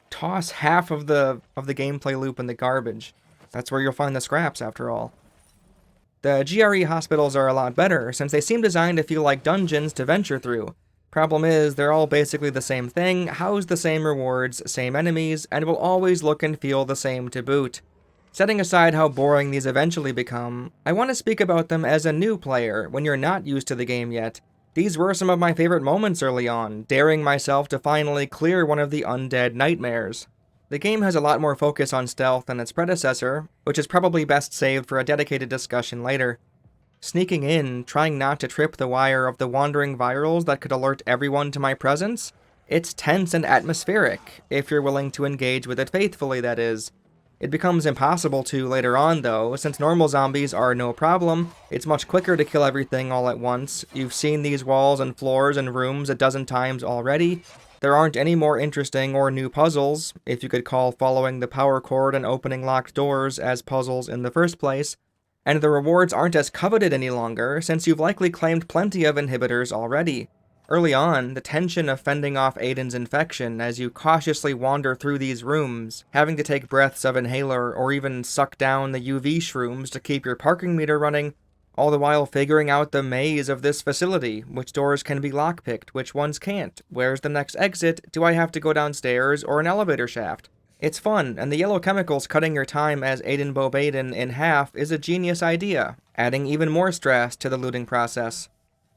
toss half of the gameplay loop in the garbage. That's where you'll find the scraps, after all. The GRE hospitals are a lot better, since they seem designed to feel like dungeons to venture through. Problem is, they're all basically the same thing, house the same rewards, same enemies, and will always look and feel the same to boot. Setting aside how boring these eventually become, I want to speak about them as a new player, when you're not used to the game yet. These were some of my favorite moments early on, daring myself to finally clear one of the undead nightmares. The game has a lot more focus on stealth than its predecessor, which is probably best saved for a dedicated discussion later. Sneaking in, trying not to trip the wire of the wandering virals that could alert everyone to my presence? It's tense and atmospheric, if you're willing to engage with it faithfully, that is. It becomes impossible to later on, though, since normal zombies are no problem. It's much quicker to kill everything all at once. You've seen these walls and floors and rooms a dozen times already. There aren't any more interesting or new puzzles, if you could call following the power cord and opening locked doors as puzzles in the first place. And the rewards aren't as coveted any longer, since you've likely claimed plenty of inhibitors already. Early on, the tension of fending off Aiden's infection as you cautiously wander through these rooms, having to take breaths of inhaler or even suck down the UV shrooms to keep your parking meter running, all the while figuring out the maze of this facility, which doors can be lockpicked, which ones can't, where's the next exit, do I have to go downstairs or an elevator shaft? It's fun, and the yellow chemicals cutting your time as Aiden Bobaden in half is a genius idea, adding even more stress to the looting process.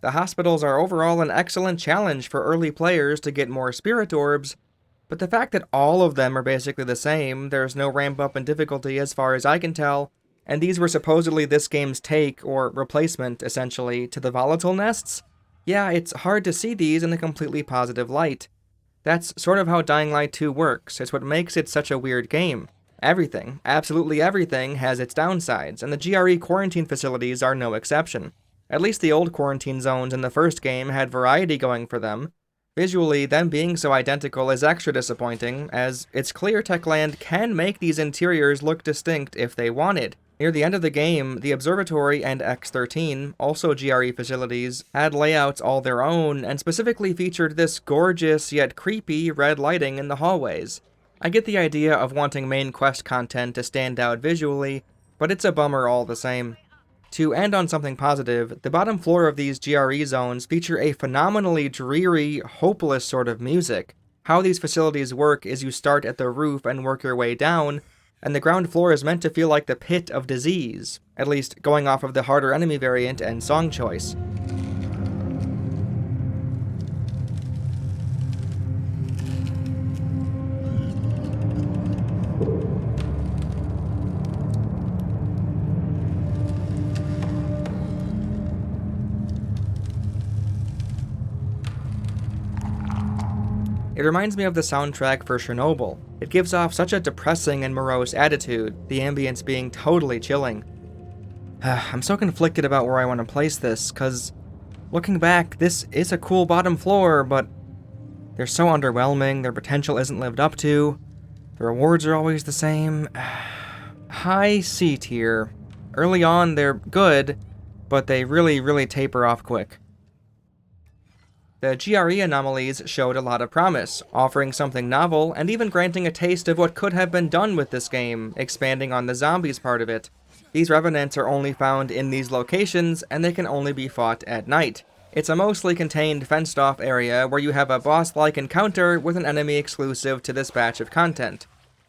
The hospitals are overall an excellent challenge for early players to get more spirit orbs, but the fact that all of them are basically the same, there's no ramp up in difficulty as far as I can tell, and these were supposedly this game's take, or replacement, essentially, to the volatile nests? Yeah, it's hard to see these in a completely positive light. That's sort of how Dying Light 2 works, it's what makes it such a weird game. Everything, absolutely everything, has its downsides, and the GRE quarantine facilities are no exception. At least the old quarantine zones in the first game had variety going for them. Visually, them being so identical is extra disappointing, as it's clear Techland can make these interiors look distinct if they wanted. Near the end of the game, the Observatory and X-13, also GRE facilities, had layouts all their own, and specifically featured this gorgeous yet creepy red lighting in the hallways. I get the idea of wanting main quest content to stand out visually, but it's a bummer all the same. To end on something positive, the bottom floor of these GRE zones feature a phenomenally dreary, hopeless sort of music. How these facilities work is you start at the roof and work your way down, and the ground floor is meant to feel like the pit of disease, at least going off of the harder enemy variant and song choice. It reminds me of the soundtrack for Chernobyl. It gives off such a depressing and morose attitude, the ambience being totally chilling. I'm so conflicted about where I want to place this, cause looking back, this is a cool bottom floor, but they're so underwhelming, their potential isn't lived up to, the rewards are always the same. High C tier. Early on, they're good, but they really taper off quick. The GRE anomalies showed a lot of promise, offering something novel and even granting a taste of what could have been done with this game, expanding on the zombies part of it. These revenants are only found in these locations, and they can only be fought at night. It's a mostly contained, fenced-off area where you have a boss-like encounter with an enemy exclusive to this batch of content.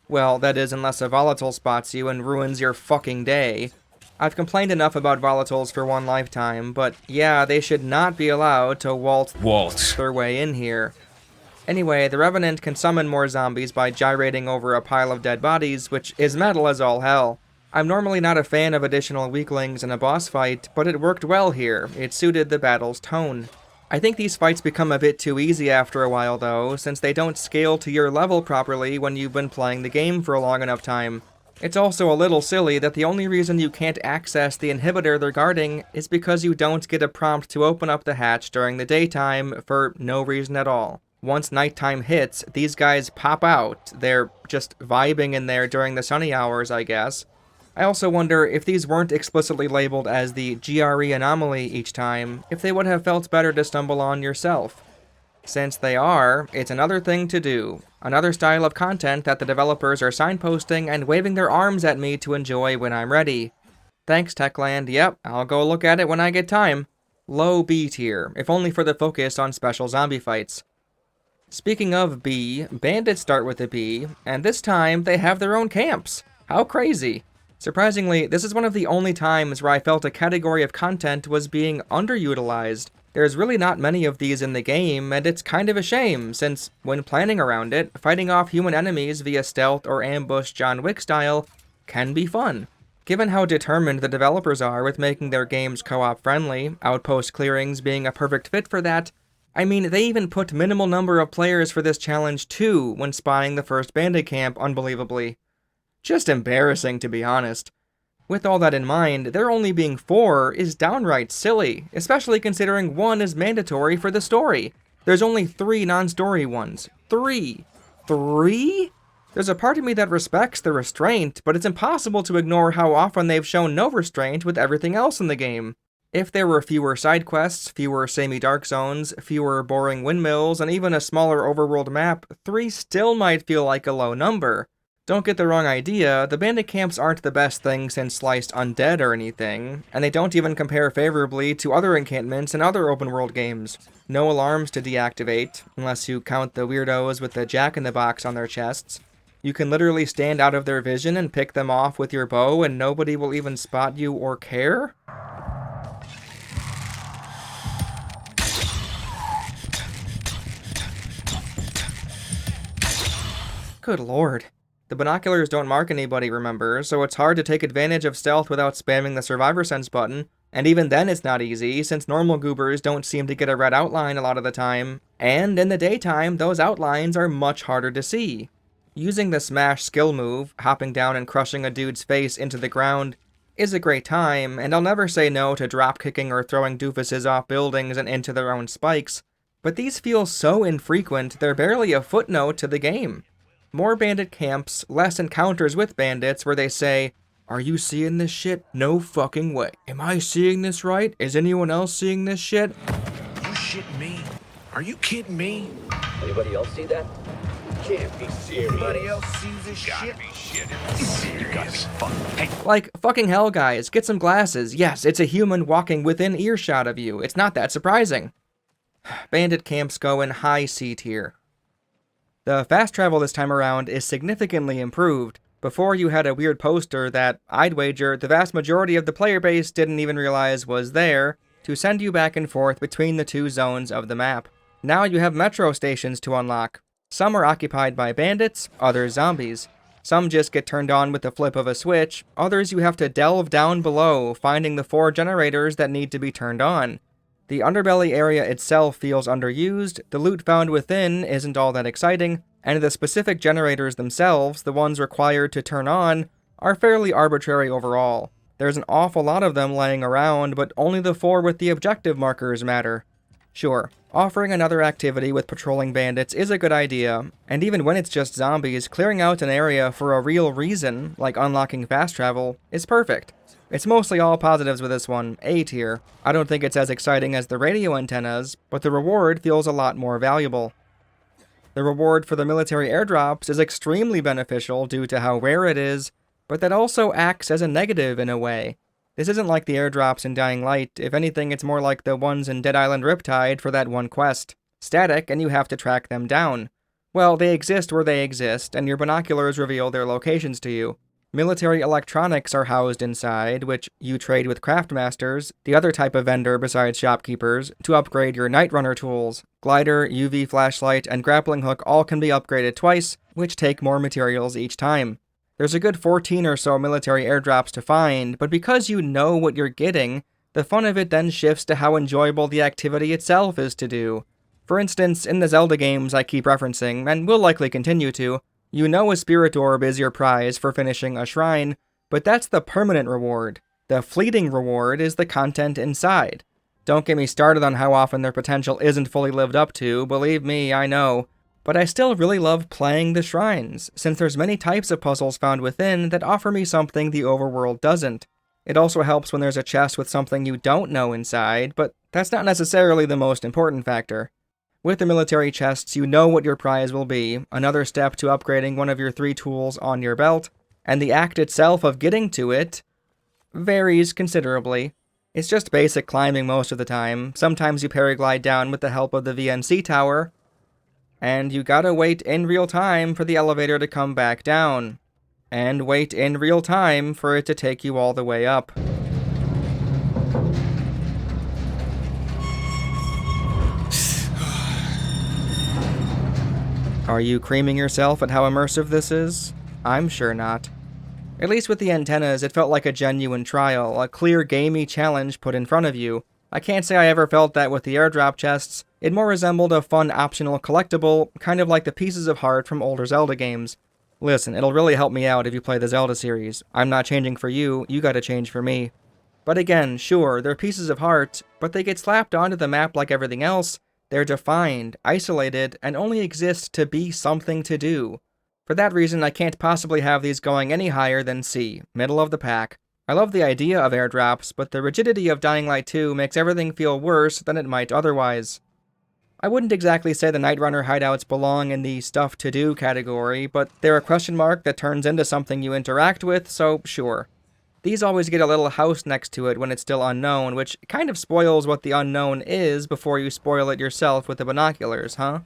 Well, that is unless a Volatile spots you and ruins your fucking day. I've complained enough about Volatiles for one lifetime, but yeah, they should not be allowed to waltz their way in here. Anyway, the Revenant can summon more zombies by gyrating over a pile of dead bodies, which is metal as all hell. I'm normally not a fan of additional weaklings in a boss fight, but it worked well here. It suited the battle's tone. I think these fights become a bit too easy after a while though, since they don't scale to your level properly when you've been playing the game for a long enough time. It's also a little silly that the only reason you can't access the inhibitor they're guarding is because you don't get a prompt to open up the hatch during the daytime for no reason at all. Once nighttime hits, these guys pop out. They're just vibing in there during the sunny hours, I guess. I also wonder if these weren't explicitly labeled as the GRE anomaly each time, if they would have felt better to stumble on yourself. Since they are, it's another thing to do. Another style of content that the developers are signposting and waving their arms at me to enjoy when I'm ready. Thanks, Techland. Yep, I'll go look at it when I get time. Low B tier, if only for the focus on special zombie fights. Speaking of B, bandits start with a B, and this time they have their own camps. How crazy. Surprisingly, this is one of the only times where I felt a category of content was being underutilized. There's really not many of these in the game, and it's kind of a shame, since when planning around it, fighting off human enemies via stealth or ambush John Wick style can be fun. Given how determined the developers are with making their games co-op friendly, outpost clearings being a perfect fit for that, I mean, they even put minimal number of players for this challenge too when spotting the first bandit camp unbelievably. Just embarrassing, to be honest. With all that in mind, there only being 4 is downright silly, especially considering 1 is mandatory for the story. There's only 3 non-story ones. 3? 3? There's a part of me that respects the restraint, but it's impossible to ignore how often they've shown no restraint with everything else in the game. If there were fewer side quests, fewer semi-dark zones, fewer boring windmills, and even a smaller overworld map, 3 still might feel like a low number. Don't get the wrong idea, the bandit camps aren't the best thing since sliced undead or anything, and they don't even compare favorably to other encampments in other open-world games. No alarms to deactivate, unless you count the weirdos with the jack-in-the-box on their chests. You can literally stand out of their vision and pick them off with your bow and nobody will even spot you or care? Good lord. The binoculars don't mark anybody, remember, so it's hard to take advantage of stealth without spamming the Survivor Sense button, and even then it's not easy, since normal goobers don't seem to get a red outline a lot of the time, and in the daytime, those outlines are much harder to see. Using the smash skill move, hopping down and crushing a dude's face into the ground, is a great time, and I'll never say no to drop-kicking or throwing doofuses off buildings and into their own spikes, but these feel so infrequent they're barely a footnote to the game. More bandit camps, less encounters with bandits where they say, "Are you seeing this shit? No fucking way. Am I seeing this right? Is anyone else seeing this shit?" You shitting me? Are you kidding me? Anybody else see that? Can't be serious. Anybody else see this shit? You gotta be fucking. Hey. Like, fucking hell, guys, get some glasses. Yes, it's a human walking within earshot of you. It's not that surprising. Bandit camps go in high C tier. The fast travel this time around is significantly improved. Before you had a weird poster that, I'd wager, the vast majority of the player base didn't even realize was there, to send you back and forth between the 2 zones of the map. Now you have metro stations to unlock. Some are occupied by bandits, others zombies. Some just get turned on with the flip of a switch, others you have to delve down below, finding the 4 generators that need to be turned on. The underbelly area itself feels underused, the loot found within isn't all that exciting, and the specific generators themselves, the ones required to turn on, are fairly arbitrary overall. There's an awful lot of them laying around, but only the 4 with the objective markers matter. Sure, offering another activity with patrolling bandits is a good idea, and even when it's just zombies, clearing out an area for a real reason, like unlocking fast travel, is perfect. It's mostly all positives with this one, A tier. I don't think it's as exciting as the radio antennas, but the reward feels a lot more valuable. The reward for the military airdrops is extremely beneficial due to how rare it is, but that also acts as a negative in a way. This isn't like the airdrops in Dying Light. If anything, it's more like the ones in Dead Island Riptide for that one quest. Static, and you have to track them down. Well, they exist where they exist, and your binoculars reveal their locations to you. Military electronics are housed inside, which you trade with craftmasters, the other type of vendor besides shopkeepers, to upgrade your Night Runner tools. Glider, UV flashlight, and grappling hook all can be upgraded twice, which take more materials each time. There's a good 14 or so military airdrops to find, but because you know what you're getting, the fun of it then shifts to how enjoyable the activity itself is to do. For instance, in the Zelda games I keep referencing, and will likely continue to, you know a spirit orb is your prize for finishing a shrine, but that's the permanent reward. The fleeting reward is the content inside. Don't get me started on how often their potential isn't fully lived up to, believe me, I know. But I still really love playing the shrines, since there's many types of puzzles found within that offer me something the overworld doesn't. It also helps when there's a chest with something you don't know inside, but that's not necessarily the most important factor. With the military chests, you know what your prize will be, another step to upgrading one of your 3 tools on your belt, and the act itself of getting to it varies considerably. It's just basic climbing most of the time. Sometimes you paraglide down with the help of the VNC tower, and you gotta wait in real time for the elevator to come back down, and wait in real time for it to take you all the way up. Are you creaming yourself at how immersive this is? I'm sure not. At least with the antennas, it felt like a genuine trial, a clear gamey challenge put in front of you. I can't say I ever felt that with the airdrop chests. It more resembled a fun optional collectible, kind of like the pieces of heart from older Zelda games. Listen, it'll really help me out if you play the Zelda series. I'm not changing for you, you gotta change for me. But again, sure, they're pieces of heart, but they get slapped onto the map like everything else. They're defined, isolated, and only exist to be something to do. For that reason, I can't possibly have these going any higher than C, middle of the pack. I love the idea of airdrops, but the rigidity of Dying Light 2 makes everything feel worse than it might otherwise. I wouldn't exactly say the Night Runner hideouts belong in the stuff to do category, but they're a question mark that turns into something you interact with, so sure. These always get a little house next to it when it's still unknown, which kind of spoils what the unknown is before you spoil it yourself with the binoculars, huh?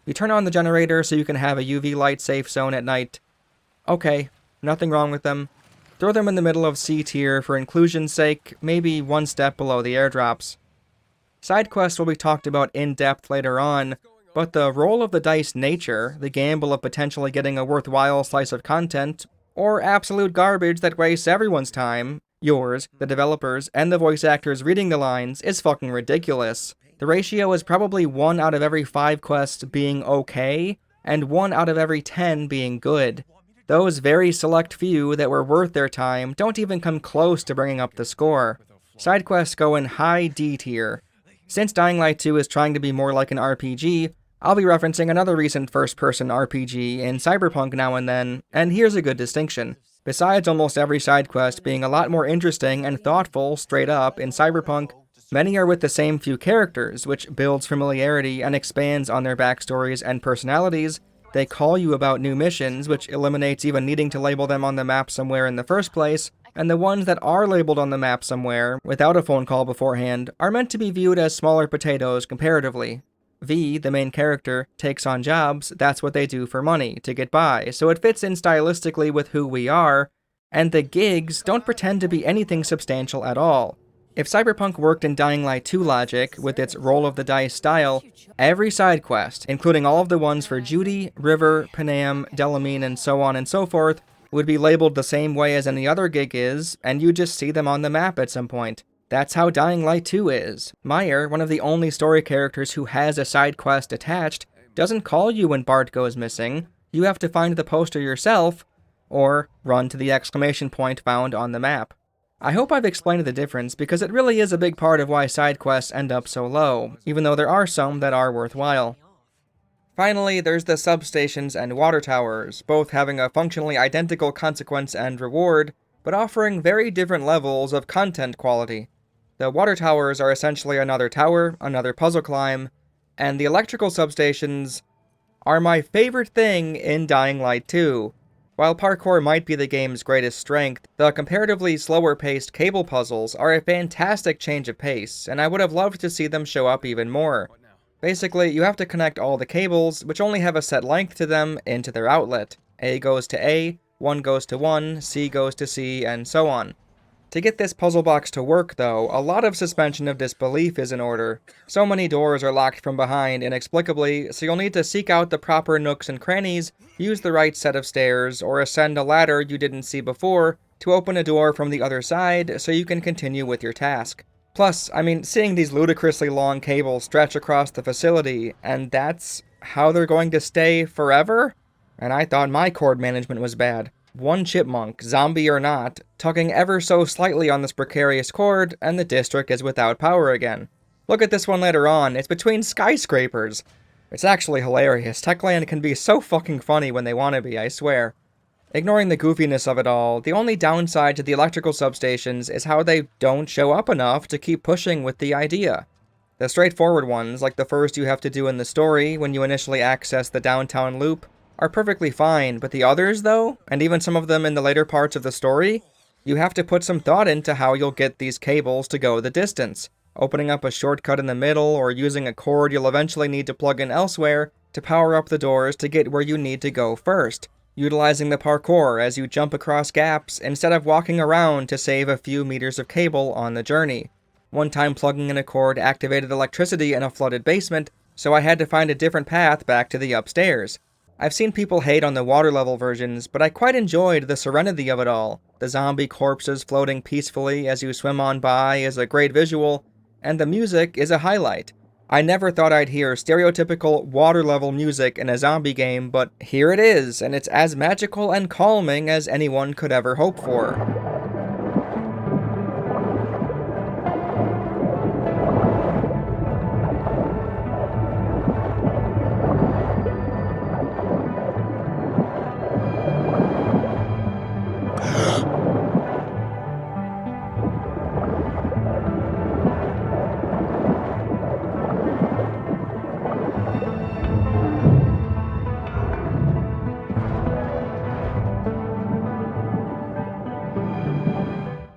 You turn on the generator so you can have a UV light safe zone at night. Okay, nothing wrong with them. Throw them in the middle of C tier for inclusion's sake, maybe one step below the airdrops. Side quests will be talked about in depth later on, but the roll of the dice nature, the gamble of potentially getting a worthwhile slice of content, or absolute garbage that wastes everyone's time, yours, the developers, and the voice actors reading the lines, is fucking ridiculous. The ratio is probably 1 out of every 5 quests being okay, and 1 out of every 10 being good. Those very select few that were worth their time don't even come close to bringing up the score. Side quests go in high D tier. Since Dying Light 2 is trying to be more like an RPG, I'll be referencing another recent first-person RPG in Cyberpunk now and then, and here's a good distinction. Besides almost every side quest being a lot more interesting and thoughtful straight up in Cyberpunk, many are with the same few characters, which builds familiarity and expands on their backstories and personalities. They call you about new missions, which eliminates even needing to label them on the map somewhere in the first place, and the ones that are labeled on the map somewhere, without a phone call beforehand, are meant to be viewed as smaller potatoes comparatively. V, the main character, takes on jobs, that's what they do for money, to get by, so it fits in stylistically with who we are, and the gigs don't pretend to be anything substantial at all. If Cyberpunk worked in Dying Light 2 logic, with its roll of the dice style, every side quest, including all of the ones for Judy, River, Panam, Delamine, and so on and so forth, would be labeled the same way as any other gig is, and you just see them on the map at some point. That's how Dying Light 2 is. Meyer, one of the only story characters who has a side quest attached, doesn't call you when Bart goes missing. You have to find the poster yourself, or run to the exclamation point found on the map. I hope I've explained the difference, because it really is a big part of why side quests end up so low, even though there are some that are worthwhile. Finally, there's the substations and water towers, both having a functionally identical consequence and reward, but offering very different levels of content quality. The water towers are essentially another tower, another puzzle climb, and the electrical substations are my favorite thing in Dying Light 2. While parkour might be the game's greatest strength, the comparatively slower-paced cable puzzles are a fantastic change of pace, and I would have loved to see them show up even more. Basically, you have to connect all the cables, which only have a set length to them, into their outlet. A goes to A, 1 goes to 1, C goes to C, and so on. To get this puzzle box to work, though, a lot of suspension of disbelief is in order. So many doors are locked from behind inexplicably, so you'll need to seek out the proper nooks and crannies, use the right set of stairs, or ascend a ladder you didn't see before to open a door from the other side so you can continue with your task. Plus, I mean, seeing these ludicrously long cables stretch across the facility, and that's how they're going to stay forever? And I thought my cord management was bad. One chipmunk, zombie or not, tugging ever so slightly on this precarious cord, and the district is without power again. Look at this one later on, it's between skyscrapers. It's actually hilarious. Techland can be so fucking funny when they want to be, I swear. Ignoring the goofiness of it all, the only downside to the electrical substations is how they don't show up enough to keep pushing with the idea. The straightforward ones, like the first you have to do in the story when you initially access the downtown loop, are perfectly fine, but the others, though, and even some of them in the later parts of the story, you have to put some thought into how you'll get these cables to go the distance, opening up a shortcut in the middle or using a cord you'll eventually need to plug in elsewhere to power up the doors to get where you need to go first, utilizing the parkour as you jump across gaps instead of walking around to save a few meters of cable on the journey. One time plugging in a cord activated electricity in a flooded basement, so I had to find a different path back to the upstairs. I've seen people hate on the water level versions, but I quite enjoyed the serenity of it all. The zombie corpses floating peacefully as you swim on by is a great visual, and the music is a highlight. I never thought I'd hear stereotypical water level music in a zombie game, but here it is, and it's as magical and calming as anyone could ever hope for.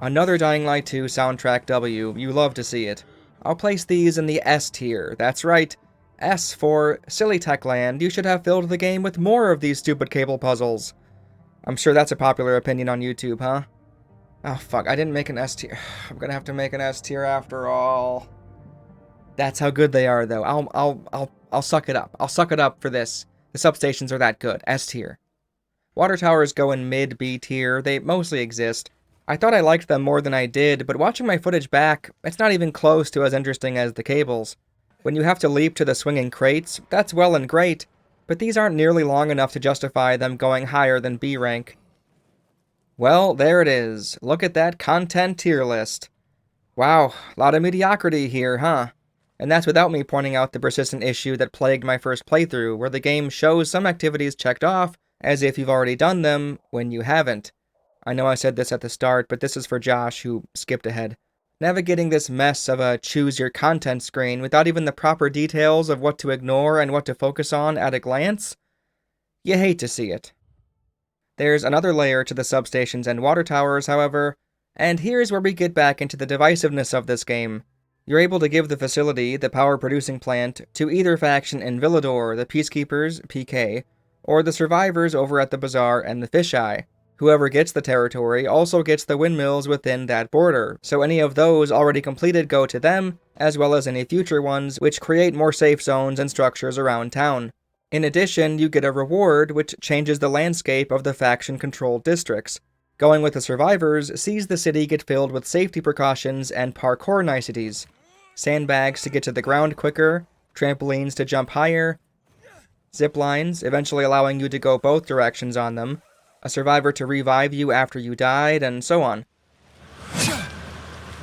Another Dying Light 2 soundtrack W, you love to see it. I'll place these in the S tier, that's right. S for Silly Techland, you should have filled the game with more of these stupid cable puzzles. I'm sure that's a popular opinion on YouTube, huh? Oh fuck, I didn't make an S tier. I'm gonna have to make an S tier after all. That's how good they are, though. I'll suck it up. I'll suck it up for this. The substations are that good. S tier. Water towers go in mid B tier. They mostly exist. I thought I liked them more than I did, but watching my footage back, it's not even close to as interesting as the cables. When you have to leap to the swinging crates, that's well and great, but these aren't nearly long enough to justify them going higher than B rank. Well, there it is. Look at that content tier list. Wow, a lot of mediocrity here, huh? And that's without me pointing out the persistent issue that plagued my first playthrough, where the game shows some activities checked off as if you've already done them when you haven't. I know I said this at the start, but this is for Josh, who skipped ahead. Navigating this mess of a choose your content screen without even the proper details of what to ignore and what to focus on at a glance? You hate to see it. There's another layer to the substations and water towers, however, and here's where we get back into the divisiveness of this game. You're able to give the facility, the power-producing plant, to either faction in Villador, the Peacekeepers, PK, or the survivors over at the Bazaar and the Fisheye. Whoever gets the territory also gets the windmills within that border, so any of those already completed go to them, as well as any future ones, which create more safe zones and structures around town. In addition, you get a reward which changes the landscape of the faction-controlled districts. Going with the survivors sees the city get filled with safety precautions and parkour niceties. Sandbags to get to the ground quicker, trampolines to jump higher, zip lines, eventually allowing you to go both directions on them, a survivor to revive you after you died, and so on.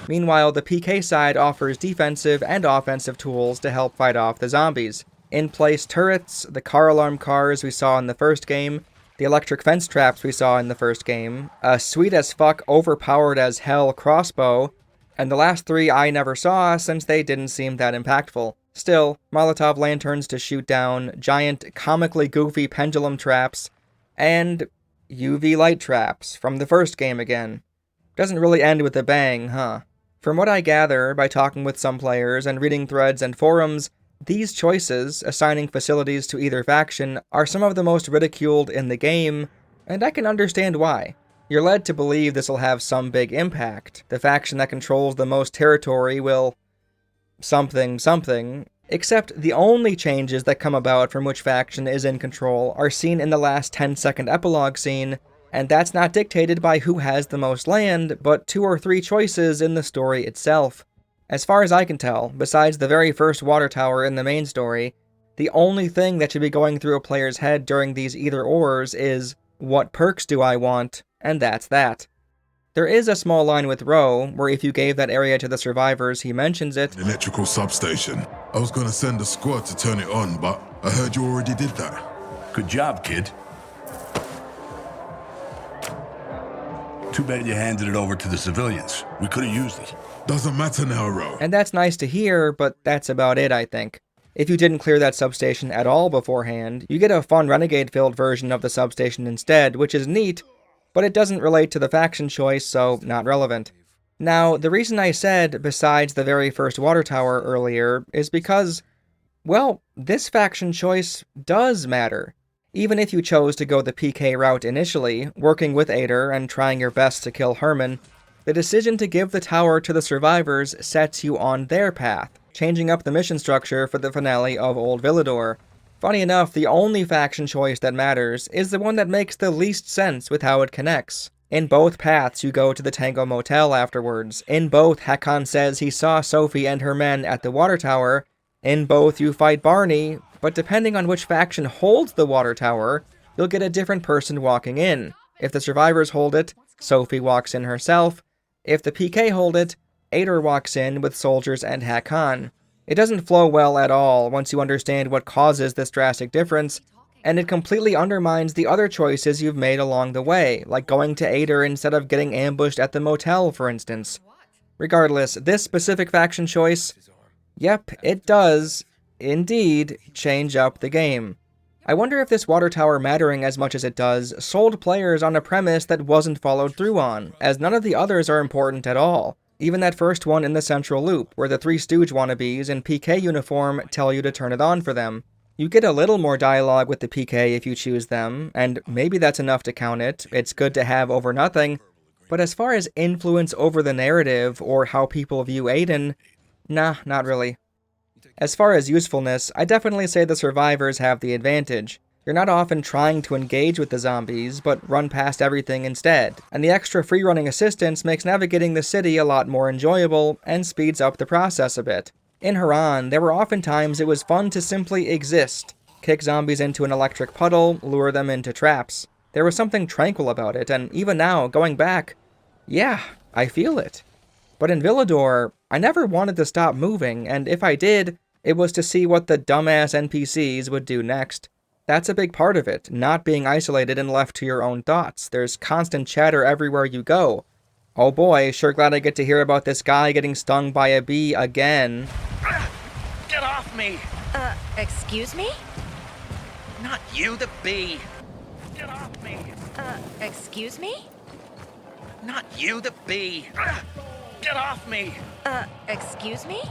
Meanwhile, the PK side offers defensive and offensive tools to help fight off the zombies. In-place turrets, the car alarm cars we saw in the first game, the electric fence traps we saw in the first game, a sweet as fuck overpowered as hell crossbow, and the last 3 I never saw since they didn't seem that impactful. Still, Molotov lanterns to shoot down, giant comically goofy pendulum traps, and UV light traps from the first game again. Doesn't really end with a bang, huh? From what I gather by talking with some players and reading threads and forums, these choices, assigning facilities to either faction, are some of the most ridiculed in the game, and I can understand why. You're led to believe this will have some big impact. The faction that controls the most territory will something, except the only changes that come about from which faction is in control are seen in the last 10-second epilogue scene, and that's not dictated by who has the most land, but 2 or 3 choices in the story itself. As far as I can tell, besides the very first water tower in the main story, the only thing that should be going through a player's head during these either-ors is, what perks do I want? And that's that. There is a small line with Ro, where if you gave that area to the survivors, he mentions it. Electrical substation. I was gonna send a squad to turn it on, but I heard you already did that. Good job, kid. Too bad you handed it over to the civilians. We could have used it. Doesn't matter now, Ro. And that's nice to hear, but that's about it, I think. If you didn't clear that substation at all beforehand, you get a fun Renegade-filled version of the substation instead, which is neat, but it doesn't relate to the faction choice, so not relevant. Now, the reason I said, besides the very first water tower earlier, is because, well, this faction choice does matter. Even if you chose to go the PK route initially, working with Ader and trying your best to kill Herman, the decision to give the tower to the survivors sets you on their path, changing up the mission structure for the finale of Old Villador. Funny enough, the only faction choice that matters is the one that makes the least sense with how it connects. In both paths, you go to the Tango Motel afterwards. In both, Hakon says he saw Sophie and her men at the water tower. In both, you fight Barney, but depending on which faction holds the water tower, you'll get a different person walking in. If the survivors hold it, Sophie walks in herself. If the PK hold it, Ader walks in with soldiers and Hakon. It doesn't flow well at all once you understand what causes this drastic difference, and it completely undermines the other choices you've made along the way, like going to Ader instead of getting ambushed at the motel, for instance. Regardless, this specific faction choice, yep, it does, indeed, change up the game. I wonder if this water tower mattering as much as it does sold players on a premise that wasn't followed through on, as none of the others are important at all. Even that first one in the central loop, where the 3 Stooge wannabes in PK uniform tell you to turn it on for them. You get a little more dialogue with the PK if you choose them, and maybe that's enough to count it. It's good to have over nothing. But as far as influence over the narrative, or how people view Aiden, nah, not really. As far as usefulness, I definitely say the survivors have the advantage. You're not often trying to engage with the zombies, but run past everything instead, and the extra free-running assistance makes navigating the city a lot more enjoyable, and speeds up the process a bit. In Haran, there were often times it was fun to simply exist, kick zombies into an electric puddle, lure them into traps. There was something tranquil about it, and even now, going back, yeah, I feel it. But in Villador, I never wanted to stop moving, and if I did, it was to see what the dumbass NPCs would do next. That's a big part of it, not being isolated and left to your own thoughts. There's constant chatter everywhere you go. Oh boy, sure glad I get to hear about this guy getting stung by a bee again. Get off me! Excuse me? Not you, the bee! Get off me! Excuse me? Not you, the bee! Get off me! Excuse me?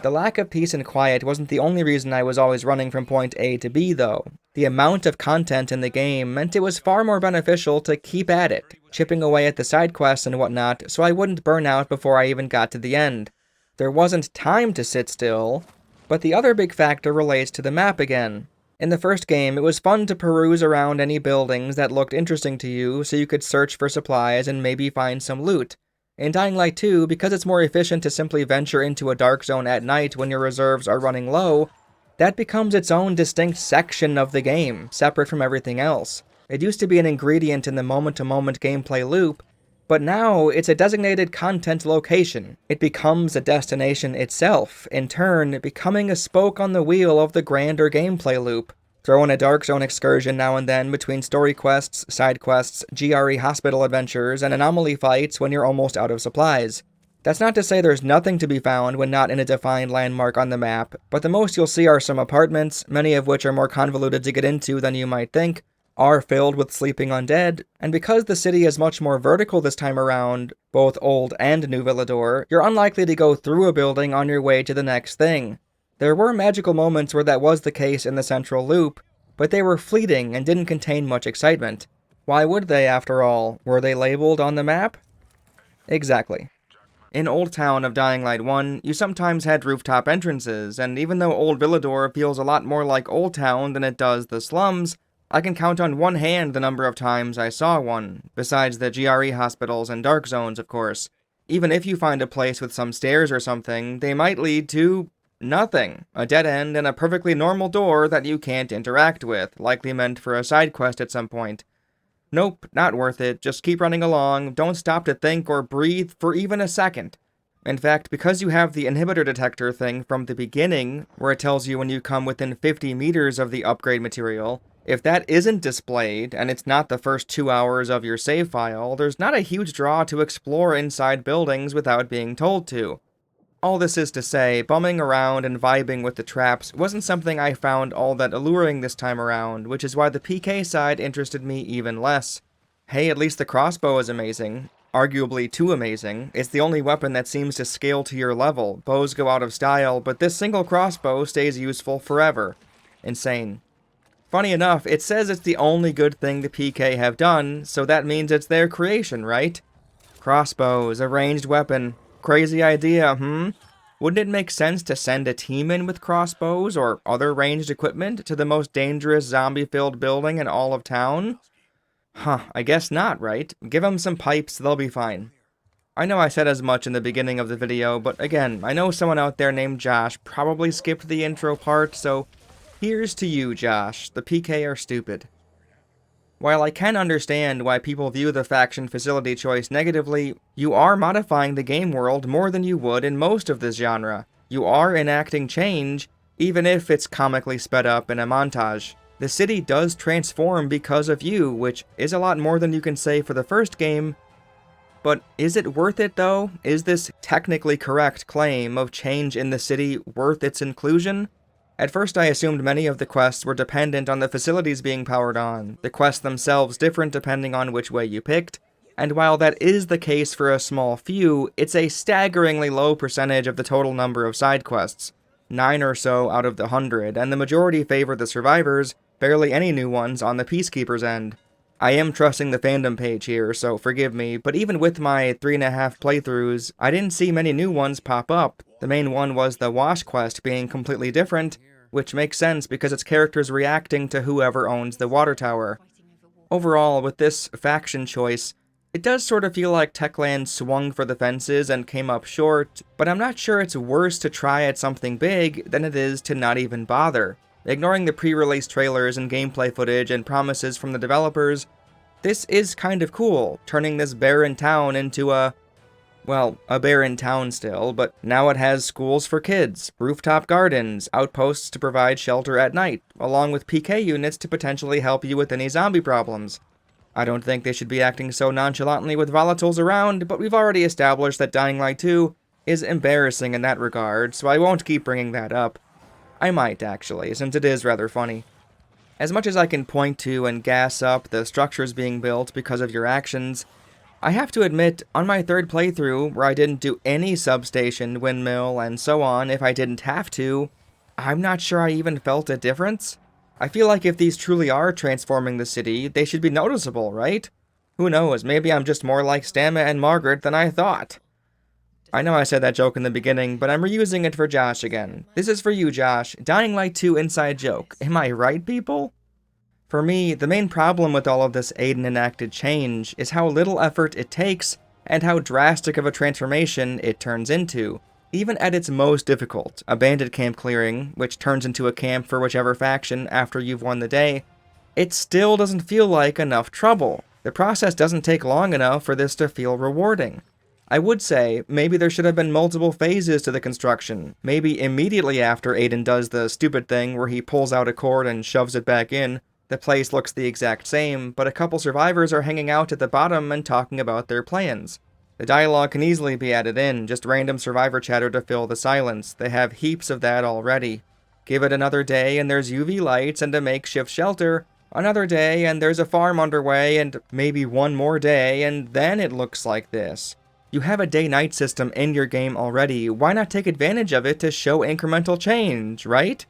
The lack of peace and quiet wasn't the only reason I was always running from point A to B, though. The amount of content in the game meant it was far more beneficial to keep at it, chipping away at the side quests and whatnot, so I wouldn't burn out before I even got to the end. There wasn't time to sit still, but the other big factor relates to the map again. In the first game, it was fun to peruse around any buildings that looked interesting to you so you could search for supplies and maybe find some loot. In Dying Light 2, because it's more efficient to simply venture into a dark zone at night when your reserves are running low, that becomes its own distinct section of the game, separate from everything else. It used to be an ingredient in the moment-to-moment gameplay loop, but now it's a designated content location. It becomes a destination itself, in turn becoming a spoke on the wheel of the grander gameplay loop. Throw in a Dark Zone excursion now and then between story quests, side quests, GRE hospital adventures, and anomaly fights when you're almost out of supplies. That's not to say there's nothing to be found when not in a defined landmark on the map, but the most you'll see are some apartments, many of which are more convoluted to get into than you might think, are filled with sleeping undead, and because the city is much more vertical this time around, both Old and New Villador, you're unlikely to go through a building on your way to the next thing. There were magical moments where that was the case in the central loop, but they were fleeting and didn't contain much excitement. Why would they, after all? Were they labeled on the map? Exactly. In Old Town of Dying Light 1, you sometimes had rooftop entrances, and even though Old Villador feels a lot more like Old Town than it does the slums, I can count on one hand the number of times I saw one, besides the GRE hospitals and dark zones, of course. Even if you find a place with some stairs or something, they might lead to nothing. A dead end and a perfectly normal door that you can't interact with, likely meant for a side quest at some point. Nope, not worth it. Just keep running along, don't stop to think or breathe for even a second. In fact, because you have the inhibitor detector thing from the beginning, where it tells you when you come within 50 meters of the upgrade material, if that isn't displayed, and it's not the first 2 hours of your save file, there's not a huge draw to explore inside buildings without being told to. All this is to say, bumming around and vibing with the traps wasn't something I found all that alluring this time around, which is why the PK side interested me even less. Hey, at least the crossbow is amazing. Arguably too amazing. It's the only weapon that seems to scale to your level. Bows go out of style, but this single crossbow stays useful forever. Insane. Funny enough, it says it's the only good thing the PK have done, so that means it's their creation, right? Crossbows, a ranged weapon. Crazy idea, Wouldn't it make sense to send a team in with crossbows or other ranged equipment to the most dangerous zombie-filled building in all of town? I guess not, right? Give them some pipes, they'll be fine. I know I said as much in the beginning of the video, but again, I know someone out there named Josh probably skipped the intro part, so here's to you, Josh. The PK are stupid. While I can understand why people view the faction facility choice negatively, you are modifying the game world more than you would in most of this genre. You are enacting change, even if it's comically sped up in a montage. The city does transform because of you, which is a lot more than you can say for the first game. But is it worth it though? Is this technically correct claim of change in the city worth its inclusion? At first I assumed many of the quests were dependent on the facilities being powered on, the quests themselves different depending on which way you picked, and while that is the case for a small few, it's a staggeringly low percentage of the total number of side quests, 9 or so out of the 100, and the majority favor the survivors, barely any new ones on the Peacekeepers' end. I am trusting the fandom page here, so forgive me, but even with my 3.5 playthroughs, I didn't see many new ones pop up. The main one was the Wash quest being completely different, which makes sense because it's characters reacting to whoever owns the water tower. Overall, with this faction choice, it does sort of feel like Techland swung for the fences and came up short, but I'm not sure it's worse to try at something big than it is to not even bother. Ignoring the pre-release trailers and gameplay footage and promises from the developers, this is kind of cool, turning this barren town into a barren town still, but now it has schools for kids, rooftop gardens, outposts to provide shelter at night, along with PK units to potentially help you with any zombie problems. I don't think they should be acting so nonchalantly with volatiles around, but we've already established that Dying Light 2 is embarrassing in that regard, so I won't keep bringing that up. I might, actually, since it is rather funny. As much as I can point to and gas up the structures being built because of your actions, I have to admit, on my third playthrough, where I didn't do any substation, windmill, and so on if I didn't have to, I'm not sure I even felt a difference. I feel like if these truly are transforming the city, they should be noticeable, right? Who knows, maybe I'm just more like Stamma and Margaret than I thought. I know I said that joke in the beginning, but I'm reusing it for Josh again. This is for you, Josh. Dying Light 2 inside joke. Am I right, people? For me, the main problem with all of this Aiden enacted change is how little effort it takes and how drastic of a transformation it turns into. Even at its most difficult, a bandit camp clearing, which turns into a camp for whichever faction after you've won the day, it still doesn't feel like enough trouble. The process doesn't take long enough for this to feel rewarding. I would say, maybe there should have been multiple phases to the construction. Maybe immediately after Aiden does the stupid thing where he pulls out a cord and shoves it back in, the place looks the exact same, but a couple survivors are hanging out at the bottom and talking about their plans. The dialogue can easily be added in, just random survivor chatter to fill the silence. They have heaps of that already. Give it another day and there's UV lights and a makeshift shelter. Another day and there's a farm underway, and maybe one more day and then it looks like this. You have a day-night system in your game already, why not take advantage of it to show incremental change, right?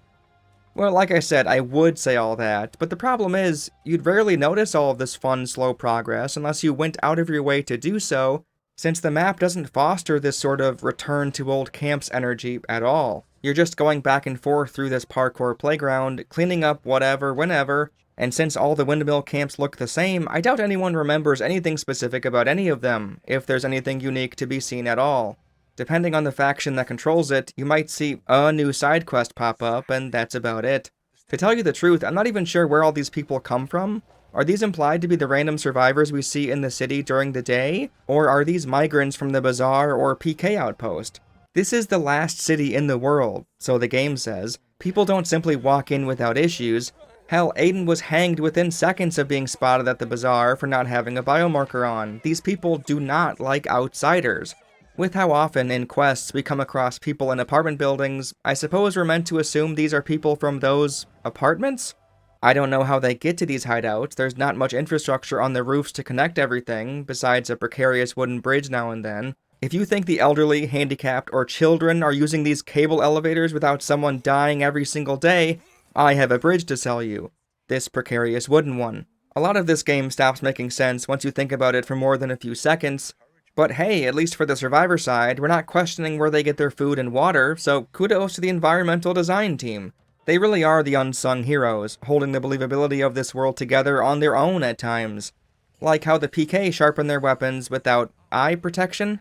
Well, like I said, I would say all that, but the problem is, you'd rarely notice all of this fun, slow progress unless you went out of your way to do so, since the map doesn't foster this sort of return to old camps energy at all. You're just going back and forth through this parkour playground, cleaning up whatever, whenever, and since all the windmill camps look the same, I doubt anyone remembers anything specific about any of them, if there's anything unique to be seen at all. Depending on the faction that controls it, you might see a new side quest pop up, and that's about it. To tell you the truth, I'm not even sure where all these people come from. Are these implied to be the random survivors we see in the city during the day? Or are these migrants from the bazaar or PK outpost? This is the last city in the world, so the game says. People don't simply walk in without issues. Hell, Aiden was hanged within seconds of being spotted at the bazaar for not having a biomarker on. These people do not like outsiders. With how often in quests we come across people in apartment buildings, I suppose we're meant to assume these are people from those apartments? I don't know how they get to these hideouts. There's not much infrastructure on the roofs to connect everything, besides a precarious wooden bridge now and then. If you think the elderly, handicapped, or children are using these cable elevators without someone dying every single day, I have a bridge to sell you. This precarious wooden one. A lot of this game stops making sense once you think about it for more than a few seconds. But hey, at least for the survivor side, we're not questioning where they get their food and water, so kudos to the environmental design team. They really are the unsung heroes, holding the believability of this world together on their own at times. Like how the PK sharpen their weapons without eye protection.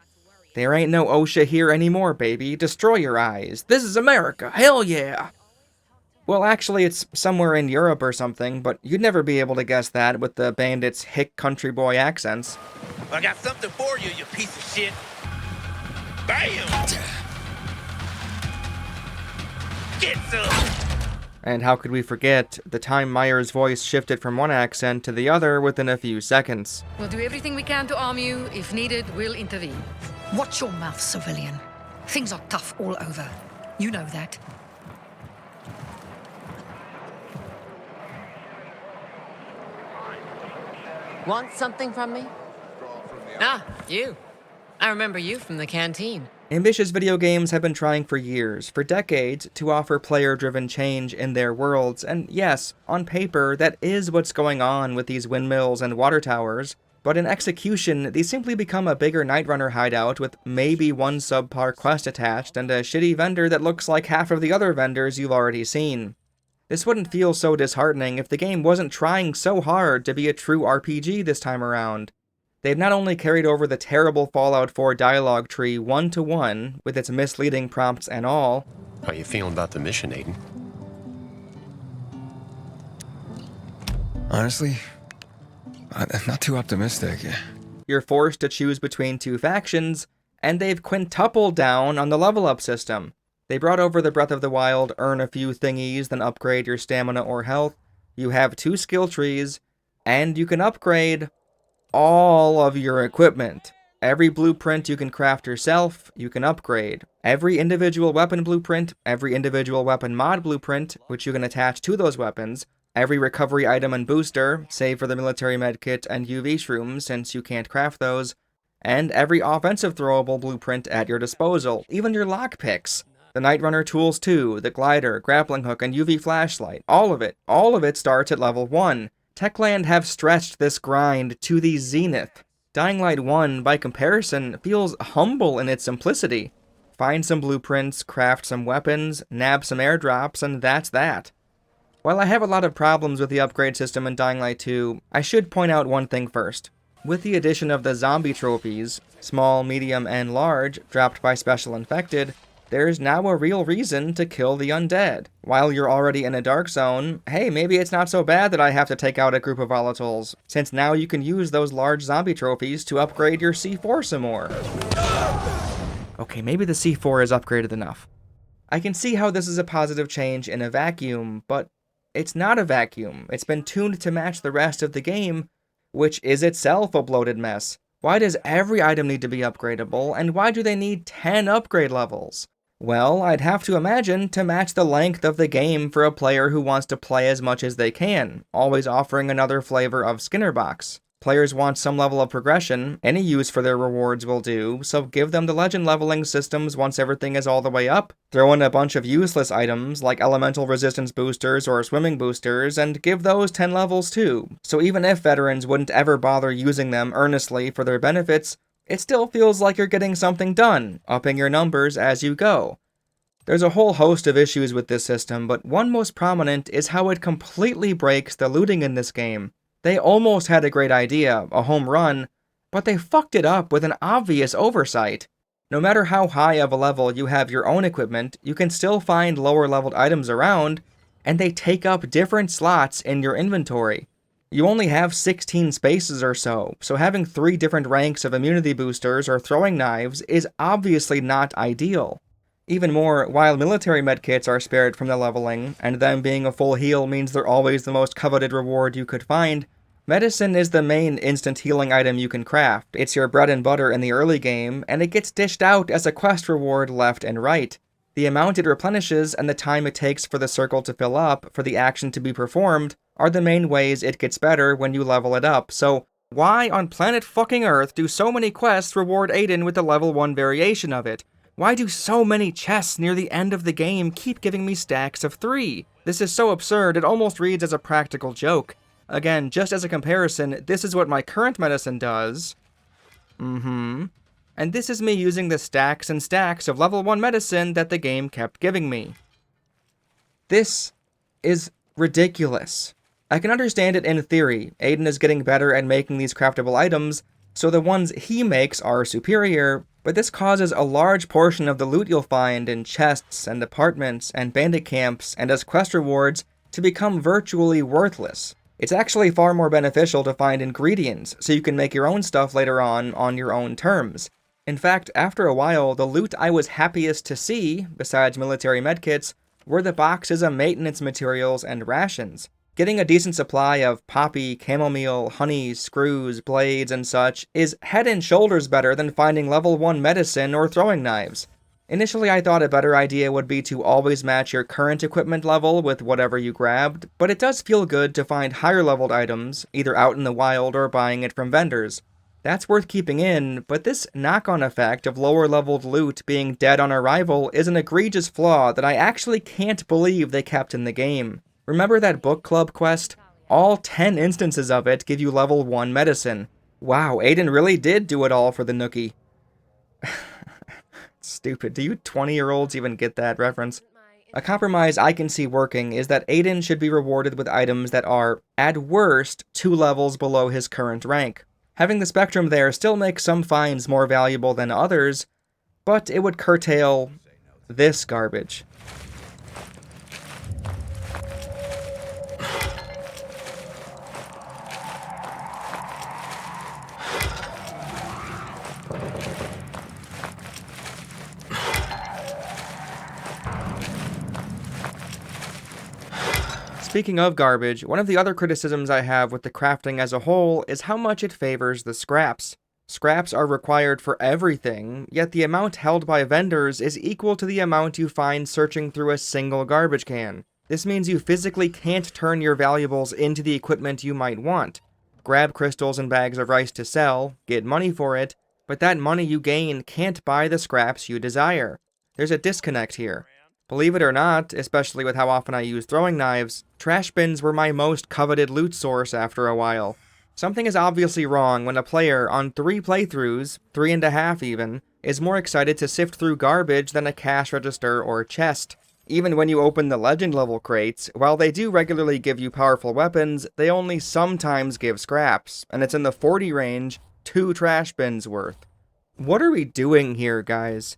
There ain't no OSHA here anymore, baby. Destroy your eyes. This is America, hell yeah! Well, actually, it's somewhere in Europe or something, but you'd never be able to guess that with the bandits' hick country boy accents. I got something for you, you piece of shit. Bam! Get some! And how could we forget, the time Meyer's voice shifted from one accent to the other within a few seconds. We'll do everything we can to arm you. If needed, we'll intervene. Watch your mouth, civilian. Things are tough all over. You know that. Want something from me? Ah, you. I remember you from the canteen. Ambitious video games have been trying for years, for decades, to offer player-driven change in their worlds, and yes, on paper, that is what's going on with these windmills and water towers, but in execution, these simply become a bigger Night Runner hideout with maybe one subpar quest attached and a shitty vendor that looks like half of the other vendors you've already seen. This wouldn't feel so disheartening if the game wasn't trying so hard to be a true RPG this time around. They've not only carried over the terrible Fallout 4 dialogue tree one-to-one, with its misleading prompts and all. How you feeling about the mission, Aiden? Honestly, I'm not too optimistic. You're forced to choose between two factions, and they've quintupled down on the level-up system. They brought over the Breath of the Wild, earn a few thingies, then upgrade your stamina or health. You have 2 skill trees, and you can upgrade all of your equipment. Every blueprint you can craft yourself, you can upgrade. Every individual weapon blueprint, every individual weapon mod blueprint, which you can attach to those weapons, every recovery item and booster, save for the military medkit and UV shrooms since you can't craft those, and every offensive throwable blueprint at your disposal, even your lockpicks. The Night Runner tools too, the glider, grappling hook, and UV flashlight, all of it starts at level 1. Techland have stretched this grind to the zenith. Dying Light 1, by comparison, feels humble in its simplicity. Find some blueprints, craft some weapons, nab some airdrops, and that's that. While I have a lot of problems with the upgrade system in Dying Light 2, I should point out one thing first. With the addition of the zombie trophies, small, medium, and large, dropped by Special Infected, there's now a real reason to kill the undead. While you're already in a dark zone, hey, maybe it's not so bad that I have to take out a group of volatiles, since now you can use those large zombie trophies to upgrade your C4 some more. Okay, maybe the C4 is upgraded enough. I can see how this is a positive change in a vacuum, but it's not a vacuum. It's been tuned to match the rest of the game, which is itself a bloated mess. Why does every item need to be upgradable, and why do they need 10 upgrade levels? Well, I'd have to imagine to match the length of the game for a player who wants to play as much as they can, always offering another flavor of Skinnerbox. Players want some level of progression, any use for their rewards will do, so give them the legend leveling systems once everything is all the way up. Throw in a bunch of useless items, like elemental resistance boosters or swimming boosters, and give those 10 levels too. So even if veterans wouldn't ever bother using them earnestly for their benefits, it still feels like you're getting something done, upping your numbers as you go. There's a whole host of issues with this system, but one most prominent is how it completely breaks the looting in this game. They almost had a great idea, a home run, but they fucked it up with an obvious oversight. No matter how high of a level you have your own equipment, you can still find lower leveled items around, and they take up different slots in your inventory. You only have 16 spaces or so having 3 different ranks of immunity boosters or throwing knives is obviously not ideal. Even more, while military medkits are spared from the leveling, and them being a full heal means they're always the most coveted reward you could find, medicine is the main instant healing item you can craft. It's your bread and butter in the early game, and it gets dished out as a quest reward left and right. The amount it replenishes and the time it takes for the circle to fill up for the action to be performed are the main ways it gets better when you level it up, so why on planet fucking Earth do so many quests reward Aiden with the level 1 variation of it? Why do so many chests near the end of the game keep giving me stacks of 3? This is so absurd, it almost reads as a practical joke. Again, just as a comparison, this is what my current medicine does. And this is me using the stacks and stacks of level 1 medicine that the game kept giving me. This is ridiculous. I can understand it in theory. Aiden is getting better at making these craftable items, so the ones he makes are superior, but this causes a large portion of the loot you'll find in chests and apartments and bandit camps and as quest rewards to become virtually worthless. It's actually far more beneficial to find ingredients so you can make your own stuff later on your own terms. In fact, after a while, the loot I was happiest to see, besides military medkits, were the boxes of maintenance materials and rations. Getting a decent supply of poppy, chamomile, honey, screws, blades, and such is head and shoulders better than finding level 1 medicine or throwing knives. Initially I thought a better idea would be to always match your current equipment level with whatever you grabbed, but it does feel good to find higher leveled items, either out in the wild or buying it from vendors. That's worth keeping in, but this knock-on effect of lower leveled loot being dead on arrival is an egregious flaw that I actually can't believe they kept in the game. Remember that book club quest? All 10 instances of it give you level 1 medicine. Wow, Aiden really did do it all for the nookie. Stupid. Do you 20-year-olds even get that reference? A compromise I can see working is that Aiden should be rewarded with items that are, at worst, 2 levels below his current rank. Having the spectrum there still makes some finds more valuable than others, but it would curtail this garbage. Speaking of garbage, one of the other criticisms I have with the crafting as a whole is how much it favors the scraps. Scraps are required for everything, yet the amount held by vendors is equal to the amount you find searching through a single garbage can. This means you physically can't turn your valuables into the equipment you might want. Grab crystals and bags of rice to sell, get money for it, but that money you gain can't buy the scraps you desire. There's a disconnect here. Believe it or not, especially with how often I use throwing knives, trash bins were my most coveted loot source after a while. Something is obviously wrong when a player on 3 playthroughs, 3.5 even, is more excited to sift through garbage than a cash register or chest. Even when you open the legend level crates, while they do regularly give you powerful weapons, they only sometimes give scraps, and it's in the 40 range, 2 trash bins worth. What are we doing here, guys?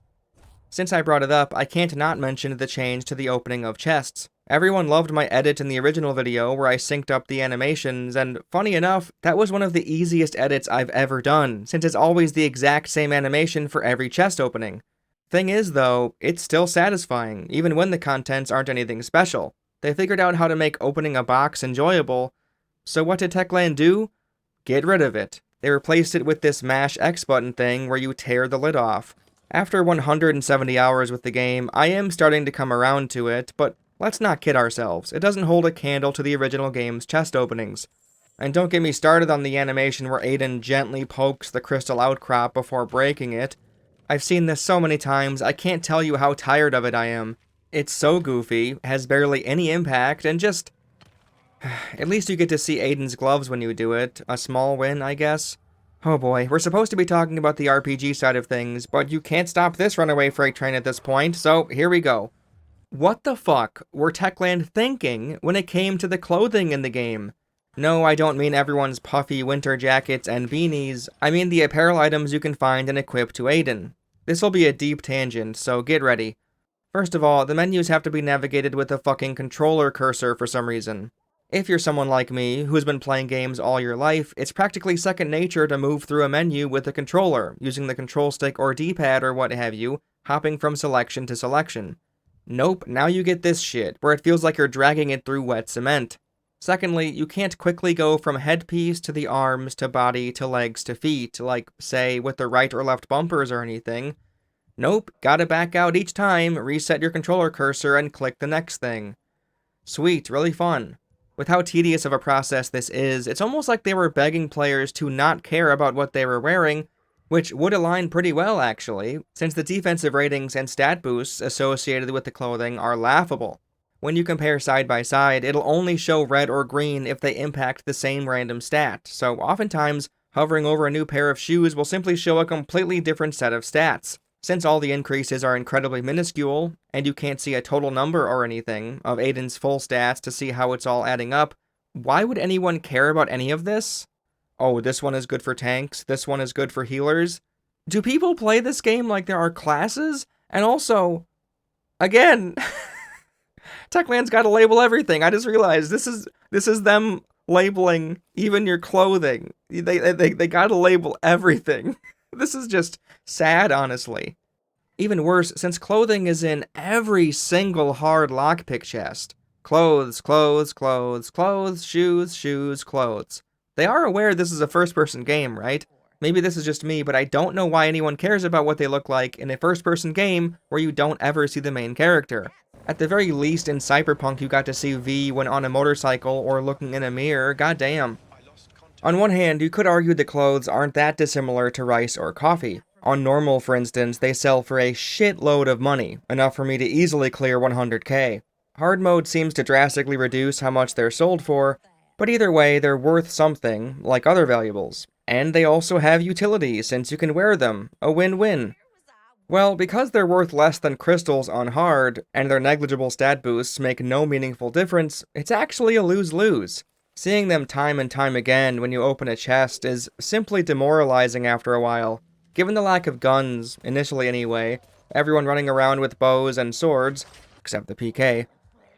Since I brought it up, I can't not mention the change to the opening of chests. Everyone loved my edit in the original video where I synced up the animations, and funny enough, that was one of the easiest edits I've ever done, since it's always the exact same animation for every chest opening. Thing is though, it's still satisfying, even when the contents aren't anything special. They figured out how to make opening a box enjoyable. So what did Techland do? Get rid of it. They replaced it with this mash X button thing where you tear the lid off. After 170 hours with the game, I am starting to come around to it, but let's not kid ourselves. It doesn't hold a candle to the original game's chest openings. And don't get me started on the animation where Aiden gently pokes the crystal outcrop before breaking it. I've seen this so many times, I can't tell you how tired of it I am. It's so goofy, has barely any impact, and just... At least you get to see Aiden's gloves when you do it. A small win, I guess. Oh boy, we're supposed to be talking about the RPG side of things, but you can't stop this runaway freight train at this point, so here we go. What the fuck were Techland thinking when it came to the clothing in the game? No, I don't mean everyone's puffy winter jackets and beanies, I mean the apparel items you can find and equip to Aiden. This'll be a deep tangent, so get ready. First of all, the menus have to be navigated with a fucking controller cursor for some reason. If you're someone like me, who's been playing games all your life, it's practically second nature to move through a menu with a controller, using the control stick or D-pad or what have you, hopping from selection to selection. Nope, now you get this shit, where it feels like you're dragging it through wet cement. Secondly, you can't quickly go from headpiece to the arms to body to legs to feet, like, say, with the right or left bumpers or anything. Nope, gotta back out each time, reset your controller cursor, and click the next thing. Sweet, really fun. With how tedious of a process this is, it's almost like they were begging players to not care about what they were wearing, which would align pretty well actually, since the defensive ratings and stat boosts associated with the clothing are laughable. When you compare side by side, it'll only show red or green if they impact the same random stat, so oftentimes, hovering over a new pair of shoes will simply show a completely different set of stats. Since all the increases are incredibly minuscule, and you can't see a total number or anything of Aiden's full stats to see how it's all adding up, why would anyone care about any of this? Oh, this one is good for tanks, this one is good for healers. Do people play this game like there are classes? And also, again, Techland's gotta label everything. I just realized this is them labeling even your clothing. They gotta label everything. This is just sad, honestly. Even worse, since clothing is in every single hard lockpick chest. Clothes, clothes, clothes, clothes, shoes, shoes, clothes. They are aware this is a first-person game, right? Maybe this is just me, but I don't know why anyone cares about what they look like in a first-person game where you don't ever see the main character. At the very least, in Cyberpunk you got to see V when on a motorcycle or looking in a mirror, goddamn. On one hand, you could argue the clothes aren't that dissimilar to rice or coffee. On normal, for instance, they sell for a shitload of money, enough for me to easily clear 100k. Hard mode seems to drastically reduce how much they're sold for, but either way, they're worth something, like other valuables. And they also have utility, since you can wear them. A win-win. Well, because they're worth less than crystals on hard, and their negligible stat boosts make no meaningful difference, it's actually a lose-lose. Seeing them time and time again when you open a chest is simply demoralizing after a while. Given the lack of guns, initially anyway, everyone running around with bows and swords, except the PK,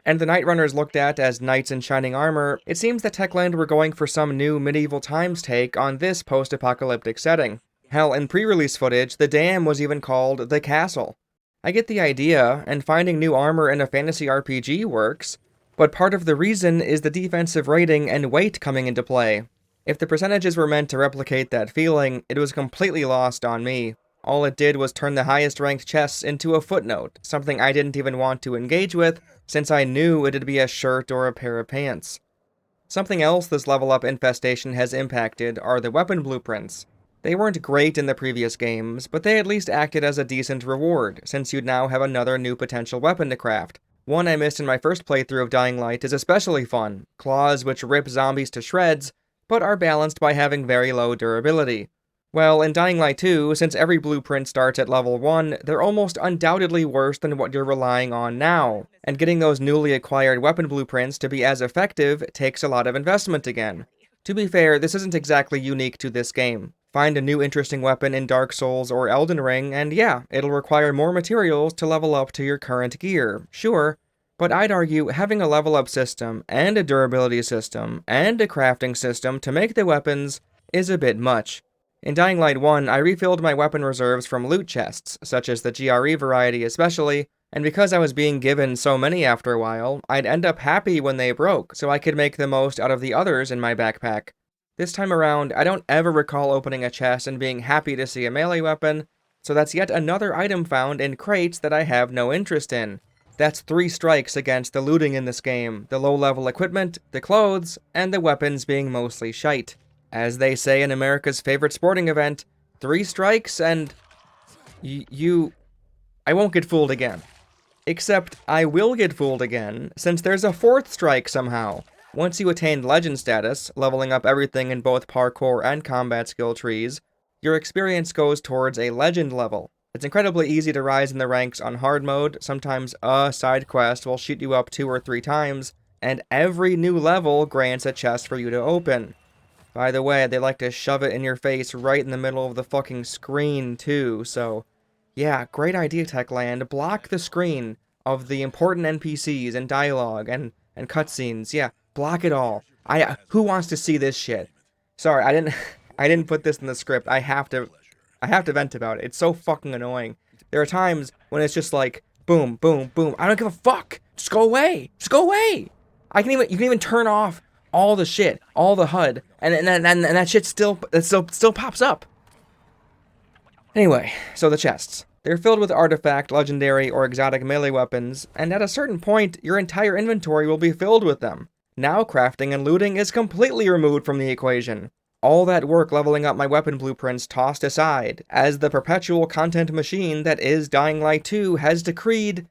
and the Night Runners looked at as knights in shining armor, it seems that Techland were going for some new medieval times take on this post-apocalyptic setting. Hell, in pre-release footage, the dam was even called the castle. I get the idea, and finding new armor in a fantasy RPG works, but part of the reason is the defensive rating and weight coming into play. If the percentages were meant to replicate that feeling, it was completely lost on me. All it did was turn the highest ranked chests into a footnote, something I didn't even want to engage with, since I knew it'd be a shirt or a pair of pants. Something else this level up infestation has impacted are the weapon blueprints. They weren't great in the previous games, but they at least acted as a decent reward, since you'd now have another new potential weapon to craft. One I missed in my first playthrough of Dying Light is especially fun, claws which rip zombies to shreds, but are balanced by having very low durability. Well, in Dying Light 2, since every blueprint starts at level 1, they're almost undoubtedly worse than what you're relying on now, and getting those newly acquired weapon blueprints to be as effective takes a lot of investment again. To be fair, this isn't exactly unique to this game. find a new interesting weapon in Dark Souls or Elden Ring, and yeah, it'll require more materials to level up to your current gear, sure, but I'd argue having a level up system, and a durability system, and a crafting system to make the weapons is a bit much. In Dying Light 1, I refilled my weapon reserves from loot chests, such as the GRE variety especially, and because I was being given so many after a while, I'd end up happy when they broke, so I could make the most out of the others in my backpack. This time around, I don't ever recall opening a chest and being happy to see a melee weapon, so that's yet another item found in crates that I have no interest in. That's 3 strikes against the looting in this game, the low-level equipment, the clothes, and the weapons being mostly shite. As they say in America's favorite sporting event, 3 strikes and... I won't get fooled again. Except, I will get fooled again, since there's a 4th strike somehow. Once you attain legend status, leveling up everything in both parkour and combat skill trees, your experience goes towards a legend level. It's incredibly easy to rise in the ranks on hard mode, sometimes a side quest will shoot you up 2 or 3 times, and every new level grants a chest for you to open. By the way, they like to shove it in your face right in the middle of the fucking screen too, so... yeah, great idea, Techland. Block the screen of the important NPCs and dialogue and cutscenes. Yeah, block it all. Who wants to see this shit? Sorry, I didn't put this in the script. I have to vent about it. It's so fucking annoying. There are times when it's just like boom, boom, boom. I don't give a fuck. Just go away. Just go away. You can even turn off all the shit, all the HUD, and that shit still pops up. Anyway, so the chests. They're filled with artifact, legendary, or exotic melee weapons, and at a certain point, your entire inventory will be filled with them. Now crafting and looting is completely removed from the equation. All that work leveling up my weapon blueprints tossed aside, as the perpetual content machine that is Dying Light 2 has decreed...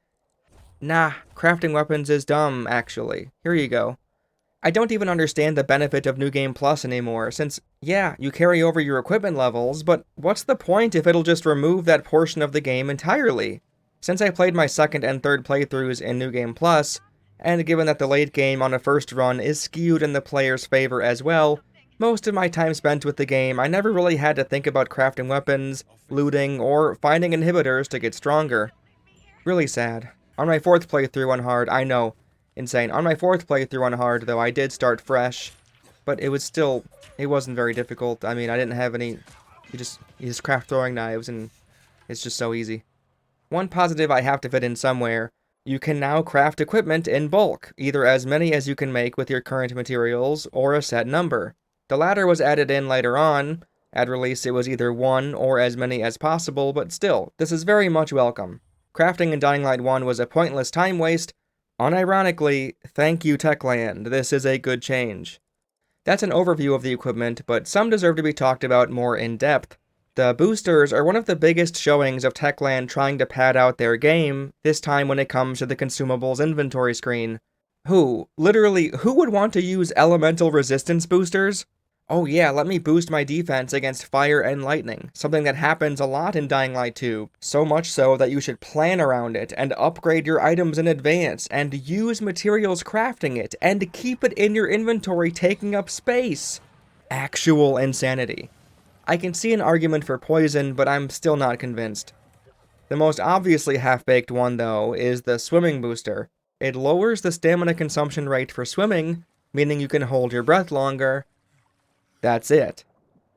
nah, crafting weapons is dumb, actually. Here you go. I don't even understand the benefit of New Game Plus anymore, since, yeah, you carry over your equipment levels, but what's the point if it'll just remove that portion of the game entirely? Since I played my second and third playthroughs in New Game Plus, and given that the late game on a first run is skewed in the player's favor as well, most of my time spent with the game, I never really had to think about crafting weapons, looting, or finding inhibitors to get stronger. Really sad. On my 4th playthrough on hard, I know, insane. On my 4th playthrough on hard, though, I did start fresh, but it wasn't very difficult. I mean, I didn't have any, you just craft throwing knives, and it's just so easy. One positive I have to fit in somewhere, you can now craft equipment in bulk, either as many as you can make with your current materials, or a set number. The latter was added in later on. At release, it was either 1 or as many as possible, but still, this is very much welcome. Crafting in Dying Light 1 was a pointless time waste. Unironically, thank you, Techland. This is a good change. That's an overview of the equipment, but some deserve to be talked about more in depth. The boosters are one of the biggest showings of Techland trying to pad out their game, this time when it comes to the consumables inventory screen. Who would want to use elemental resistance boosters? Oh yeah, let me boost my defense against fire and lightning, something that happens a lot in Dying Light 2, so much so that you should plan around it, and upgrade your items in advance, and use materials crafting it, and keep it in your inventory taking up space. Actual insanity. I can see an argument for poison, but I'm still not convinced. The most obviously half-baked one, though, is the swimming booster. It lowers the stamina consumption rate for swimming, meaning you can hold your breath longer. That's it.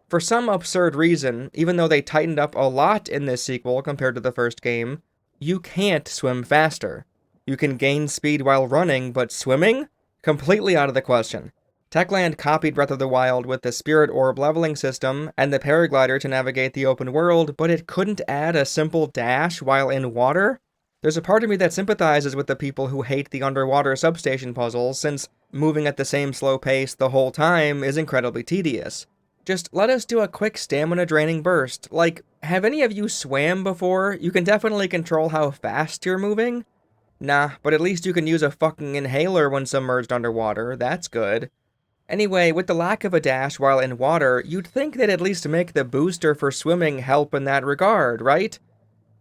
For some absurd reason, even though they tightened up a lot in this sequel compared to the first game, you can't swim faster. You can gain speed while running, but swimming? Completely out of the question. Techland copied Breath of the Wild with the Spirit Orb leveling system and the paraglider to navigate the open world, but it couldn't add a simple dash while in water? There's a part of me that sympathizes with the people who hate the underwater substation puzzles, since moving at the same slow pace the whole time is incredibly tedious. Just let us do a quick stamina-draining burst. Like, have any of you swam before? You can definitely control how fast you're moving? Nah, but at least you can use a fucking inhaler when submerged underwater. That's good. Anyway, with the lack of a dash while in water, you'd think they'd at least make the booster for swimming help in that regard, right?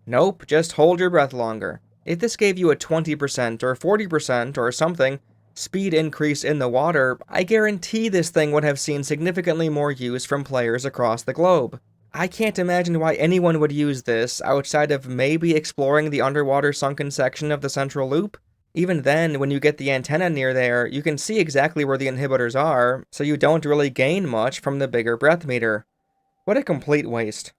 Nope, just hold your breath longer. If this gave you a 20% or 40% or something, speed increase in the water, I guarantee this thing would have seen significantly more use from players across the globe. I can't imagine why anyone would use this outside of maybe exploring the underwater sunken section of the central loop. Even then, when you get the antenna near there, you can see exactly where the inhibitors are, so you don't really gain much from the bigger breath meter. What a complete waste.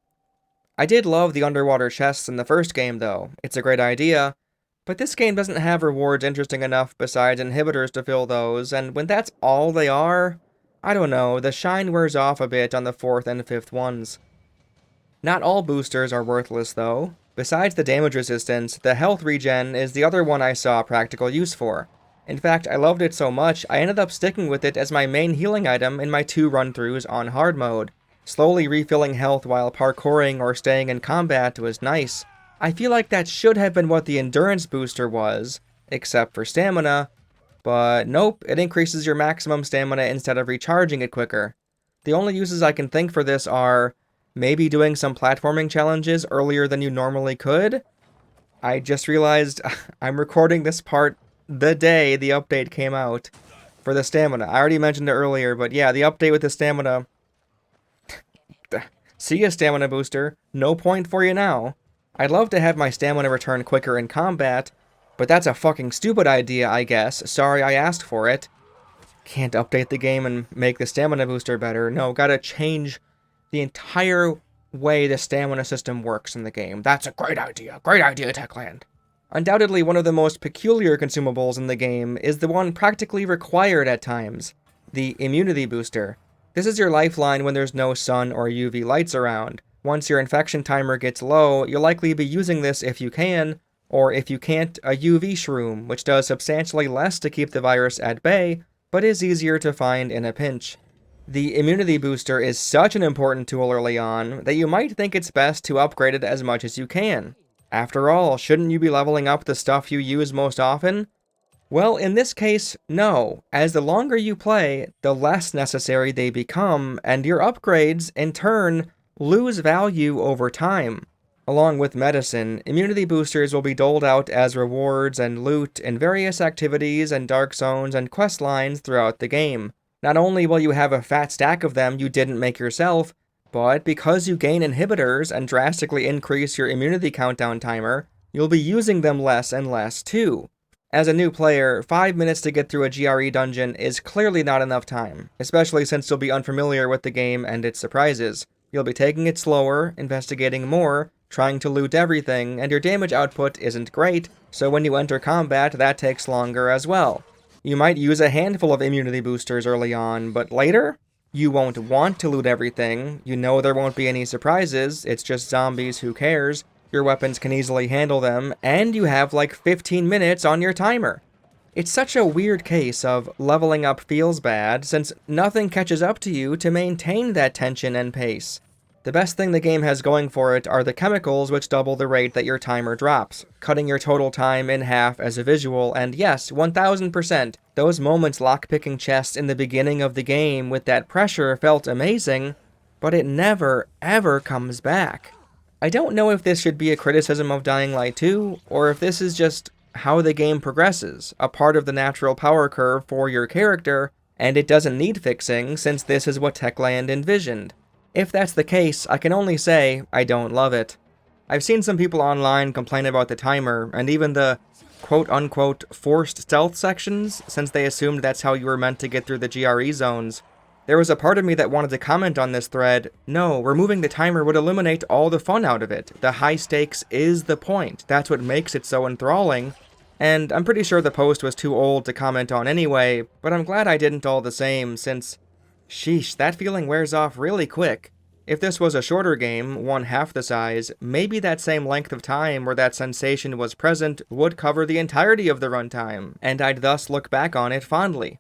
I did love the underwater chests in the first game though, it's a great idea, but this game doesn't have rewards interesting enough besides inhibitors to fill those, and when that's all they are, I don't know, the shine wears off a bit on the 4th and 5th ones. Not all boosters are worthless though. Besides the damage resistance, the health regen is the other one I saw practical use for. In fact, I loved it so much, I ended up sticking with it as my main healing item in my 2 run-throughs on hard mode. Slowly refilling health while parkouring or staying in combat was nice. I feel like that should have been what the endurance booster was, except for stamina, but nope, it increases your maximum stamina instead of recharging it quicker. The only uses I can think for this are maybe doing some platforming challenges earlier than you normally could. I just realized I'm recording this part the day the update came out for the stamina. I already mentioned it earlier, but yeah, the update with the stamina. See ya, stamina booster. No point for you now. I'd love to have my stamina return quicker in combat, but that's a fucking stupid idea, I guess. Sorry I asked for it. Can't update the game and make the stamina booster better. No, gotta change the entire way the stamina system works in the game. That's a great idea. Great idea, Techland. Undoubtedly, one of the most peculiar consumables in the game is the one practically required at times, the immunity booster. This is your lifeline when there's no sun or UV lights around. Once your infection timer gets low, you'll likely be using this if you can, or if you can't, a UV shroom, which does substantially less to keep the virus at bay, but is easier to find in a pinch. The immunity booster is such an important tool early on that you might think it's best to upgrade it as much as you can. After all, shouldn't you be leveling up the stuff you use most often? Well, in this case, no. As the longer you play, the less necessary they become, and your upgrades, in turn, lose value over time. Along with medicine, immunity boosters will be doled out as rewards and loot in various activities and dark zones and quest lines throughout the game. Not only will you have a fat stack of them you didn't make yourself, but because you gain inhibitors and drastically increase your immunity countdown timer, you'll be using them less and less too. As a new player, 5 minutes to get through a GRE dungeon is clearly not enough time, especially since you'll be unfamiliar with the game and its surprises. You'll be taking it slower, investigating more, trying to loot everything, and your damage output isn't great, so when you enter combat, that takes longer as well. You might use a handful of immunity boosters early on, but later? You won't want to loot everything, you know there won't be any surprises, it's just zombies, who cares, your weapons can easily handle them, and you have like 15 minutes on your timer. It's such a weird case of leveling up feels bad, since nothing catches up to you to maintain that tension and pace. The best thing the game has going for it are the chemicals which double the rate that your timer drops, cutting your total time in half as a visual, and yes, 1000%, those moments lockpicking chests in the beginning of the game with that pressure felt amazing, but it never, ever comes back. I don't know if this should be a criticism of Dying Light 2, or if this is just how the game progresses, a part of the natural power curve for your character, and it doesn't need fixing since this is what Techland envisioned. If that's the case, I can only say I don't love it. I've seen some people online complain about the timer, and even the quote-unquote forced stealth sections, since they assumed that's how you were meant to get through the GRE zones. There was a part of me that wanted to comment on this thread, no, removing the timer would eliminate all the fun out of it. The high stakes is the point, that's what makes it so enthralling. And I'm pretty sure the post was too old to comment on anyway, but I'm glad I didn't all the same, since sheesh, that feeling wears off really quick. If this was a shorter game, one half the size, maybe that same length of time where that sensation was present would cover the entirety of the runtime, and I'd thus look back on it fondly.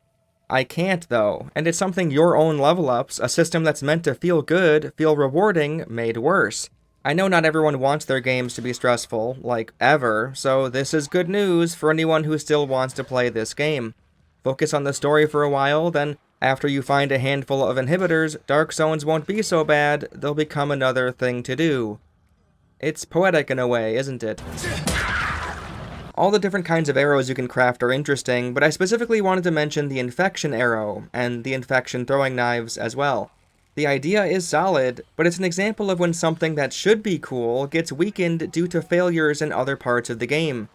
I can't though, and it's something your own level ups, a system that's meant to feel good, feel rewarding, made worse. I know not everyone wants their games to be stressful, like ever, so this is good news for anyone who still wants to play this game. Focus on the story for a while, then after you find a handful of inhibitors, dark zones won't be so bad, they'll become another thing to do. It's poetic in a way, isn't it? all the different kinds of arrows you can craft are interesting, but I specifically wanted to mention the infection arrow, and the infection throwing knives as well. The idea is solid, but it's an example of when something that should be cool gets weakened due to failures in other parts of the game.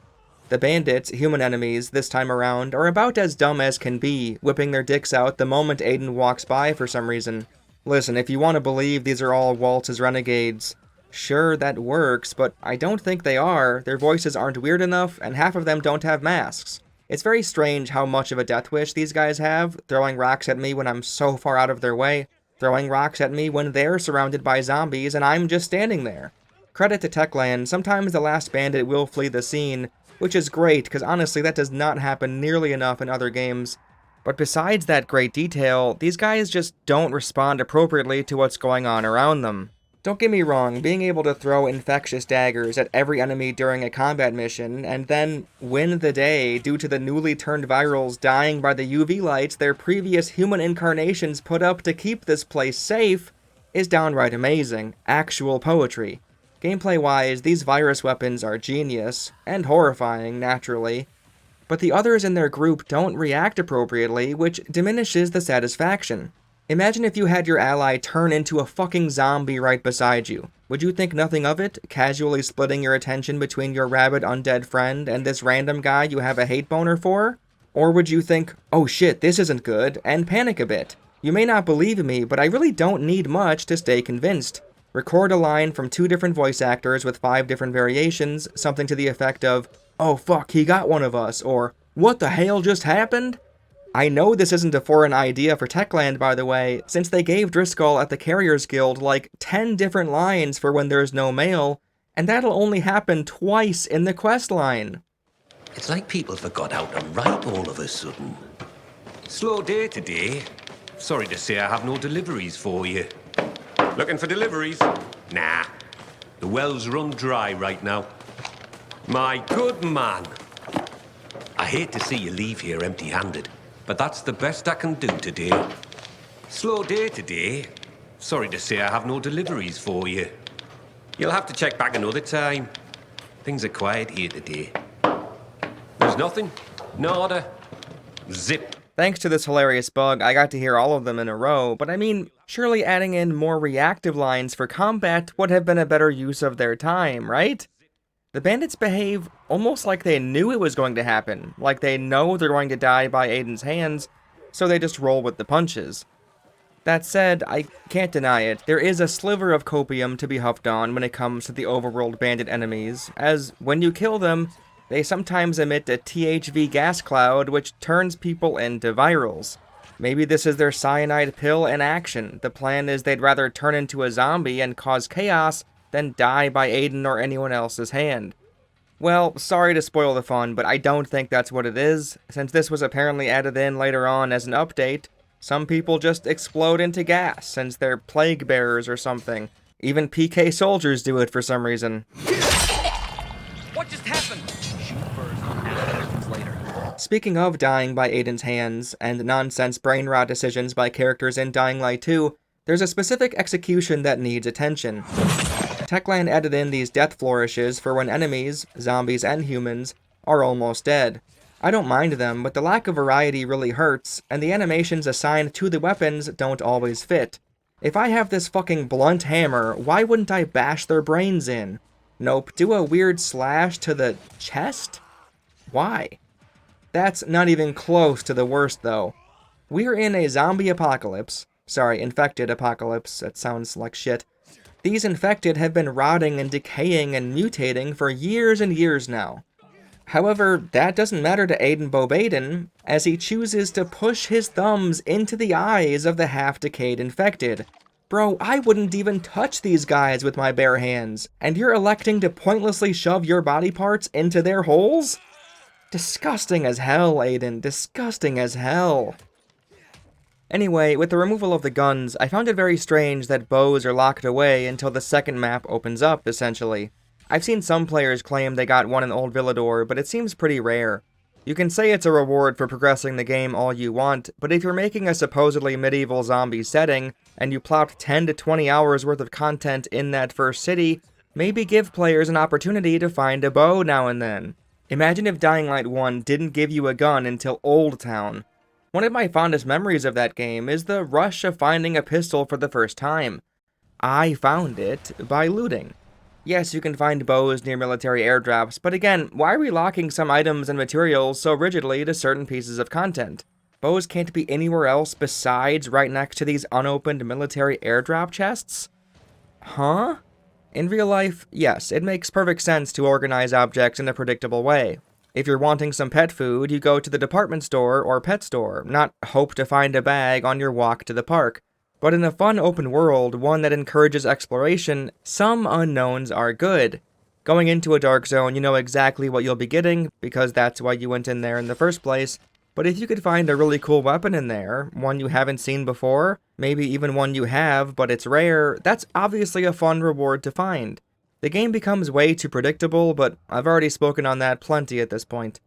The bandits, human enemies, this time around, are about as dumb as can be, whipping their dicks out the moment Aiden walks by for some reason. Listen, if you want to believe these are all Waltz's renegades, sure, that works, but I don't think they are. Their voices aren't weird enough, and half of them don't have masks. It's very strange how much of a death wish these guys have, throwing rocks at me when I'm so far out of their way, throwing rocks at me when they're surrounded by zombies and I'm just standing there. Credit to Techland, sometimes the last bandit will flee the scene, which is great, because honestly that does not happen nearly enough in other games. But besides that great detail, these guys just don't respond appropriately to what's going on around them. Don't get me wrong, being able to throw infectious daggers at every enemy during a combat mission, and then win the day due to the newly turned virals dying by the UV lights their previous human incarnations put up to keep this place safe, is downright amazing. Actual poetry. Gameplay-wise, these virus weapons are genius, and horrifying, naturally, but the others in their group don't react appropriately, which diminishes the satisfaction. Imagine if you had your ally turn into a fucking zombie right beside you. Would you think nothing of it, casually splitting your attention between your rabid undead friend and this random guy you have a hate boner for? Or would you think, oh shit, this isn't good, and panic a bit? You may not believe me, but I really don't need much to stay convinced. Record a line from 2 different voice actors with 5 different variations, something to the effect of, oh fuck, he got one of us, or what the hell just happened? I know this isn't a foreign idea for Techland, by the way, since they gave Driscoll at the Carriers Guild like 10 different lines for when there's no mail, and that'll only happen twice in the quest line. It's like people forgot how to write all of a sudden. Slow day today. Sorry to say I have no deliveries for you. Looking for deliveries? Nah. The well's run dry right now. My good man. I hate to see you leave here empty-handed, but that's the best I can do today. Slow day today. Sorry to say I have no deliveries for you. You'll have to check back another time. Things are quiet here today. There's nothing. Nada. Zip. Thanks to this hilarious bug, I got to hear all of them in a row, but I mean, surely adding in more reactive lines for combat would have been a better use of their time, right? The bandits behave almost like they knew it was going to happen, like they know they're going to die by Aiden's hands, so they just roll with the punches. That said, I can't deny it, there is a sliver of copium to be huffed on when it comes to the overworld bandit enemies, as when you kill them, they sometimes emit a THV gas cloud which turns people into virals. Maybe this is their cyanide pill in action. The plan is they'd rather turn into a zombie and cause chaos than die by Aiden or anyone else's hand. Well, sorry to spoil the fun, but I don't think that's what it is. Since this was apparently added in later on as an update, some people just explode into gas since they're plague bearers or something. Even PK soldiers do it for some reason. What just happened? Shoot first, ask questions later. Speaking of dying by Aiden's hands, and nonsense brain rot decisions by characters in Dying Light 2, there's a specific execution that needs attention. Techland added in these death flourishes for when enemies, zombies and humans, are almost dead. I don't mind them, but the lack of variety really hurts, and the animations assigned to the weapons don't always fit. If I have this fucking blunt hammer, why wouldn't I bash their brains in? Nope, do a weird slash to the chest? Why? That's not even close to the worst, though. We're in a zombie apocalypse. Sorry, infected apocalypse, that sounds like shit. These infected have been rotting and decaying and mutating for years and years now. However, that doesn't matter to Aiden Bobaden, as he chooses to push his thumbs into the eyes of the half-decayed infected. Bro, I wouldn't even touch these guys with my bare hands, and you're electing to pointlessly shove your body parts into their holes? Disgusting as hell, Aiden. Disgusting as hell. Anyway, with the removal of the guns, I found it very strange that bows are locked away until the second map opens up, essentially. I've seen some players claim they got one in Old Villador, but it seems pretty rare. You can say it's a reward for progressing the game all you want, but if you're making a supposedly medieval zombie setting, and you plopped 10 to 20 hours worth of content in that first city, maybe give players an opportunity to find a bow now and then. Imagine if Dying Light 1 didn't give you a gun until Old Town. One of my fondest memories of that game is the rush of finding a pistol for the first time. I found it by looting. Yes, you can find bows near military airdrops, but again, why are we locking some items and materials so rigidly to certain pieces of content? Bows can't be anywhere else besides right next to these unopened military airdrop chests? Huh? In real life, yes, it makes perfect sense to organize objects in a predictable way. If you're wanting some pet food, you go to the department store or pet store, not hope to find a bag on your walk to the park. But in a fun open world, one that encourages exploration, some unknowns are good. Going into a dark zone, you know exactly what you'll be getting, because that's why you went in there in the first place. But if you could find a really cool weapon in there, one you haven't seen before, maybe even one you have, but it's rare, that's obviously a fun reward to find. The game becomes way too predictable, but I've already spoken on that plenty at this point.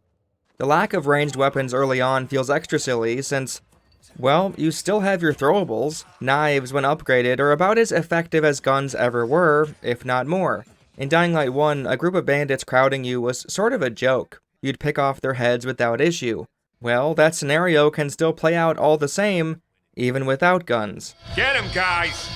The lack of ranged weapons early on feels extra silly, since, well, you still have your throwables. Knives, when upgraded, are about as effective as guns ever were, if not more. In Dying Light 1, a group of bandits crowding you was sort of a joke. You'd pick off their heads without issue. Well, that scenario can still play out all the same, even without guns. Get him, guys!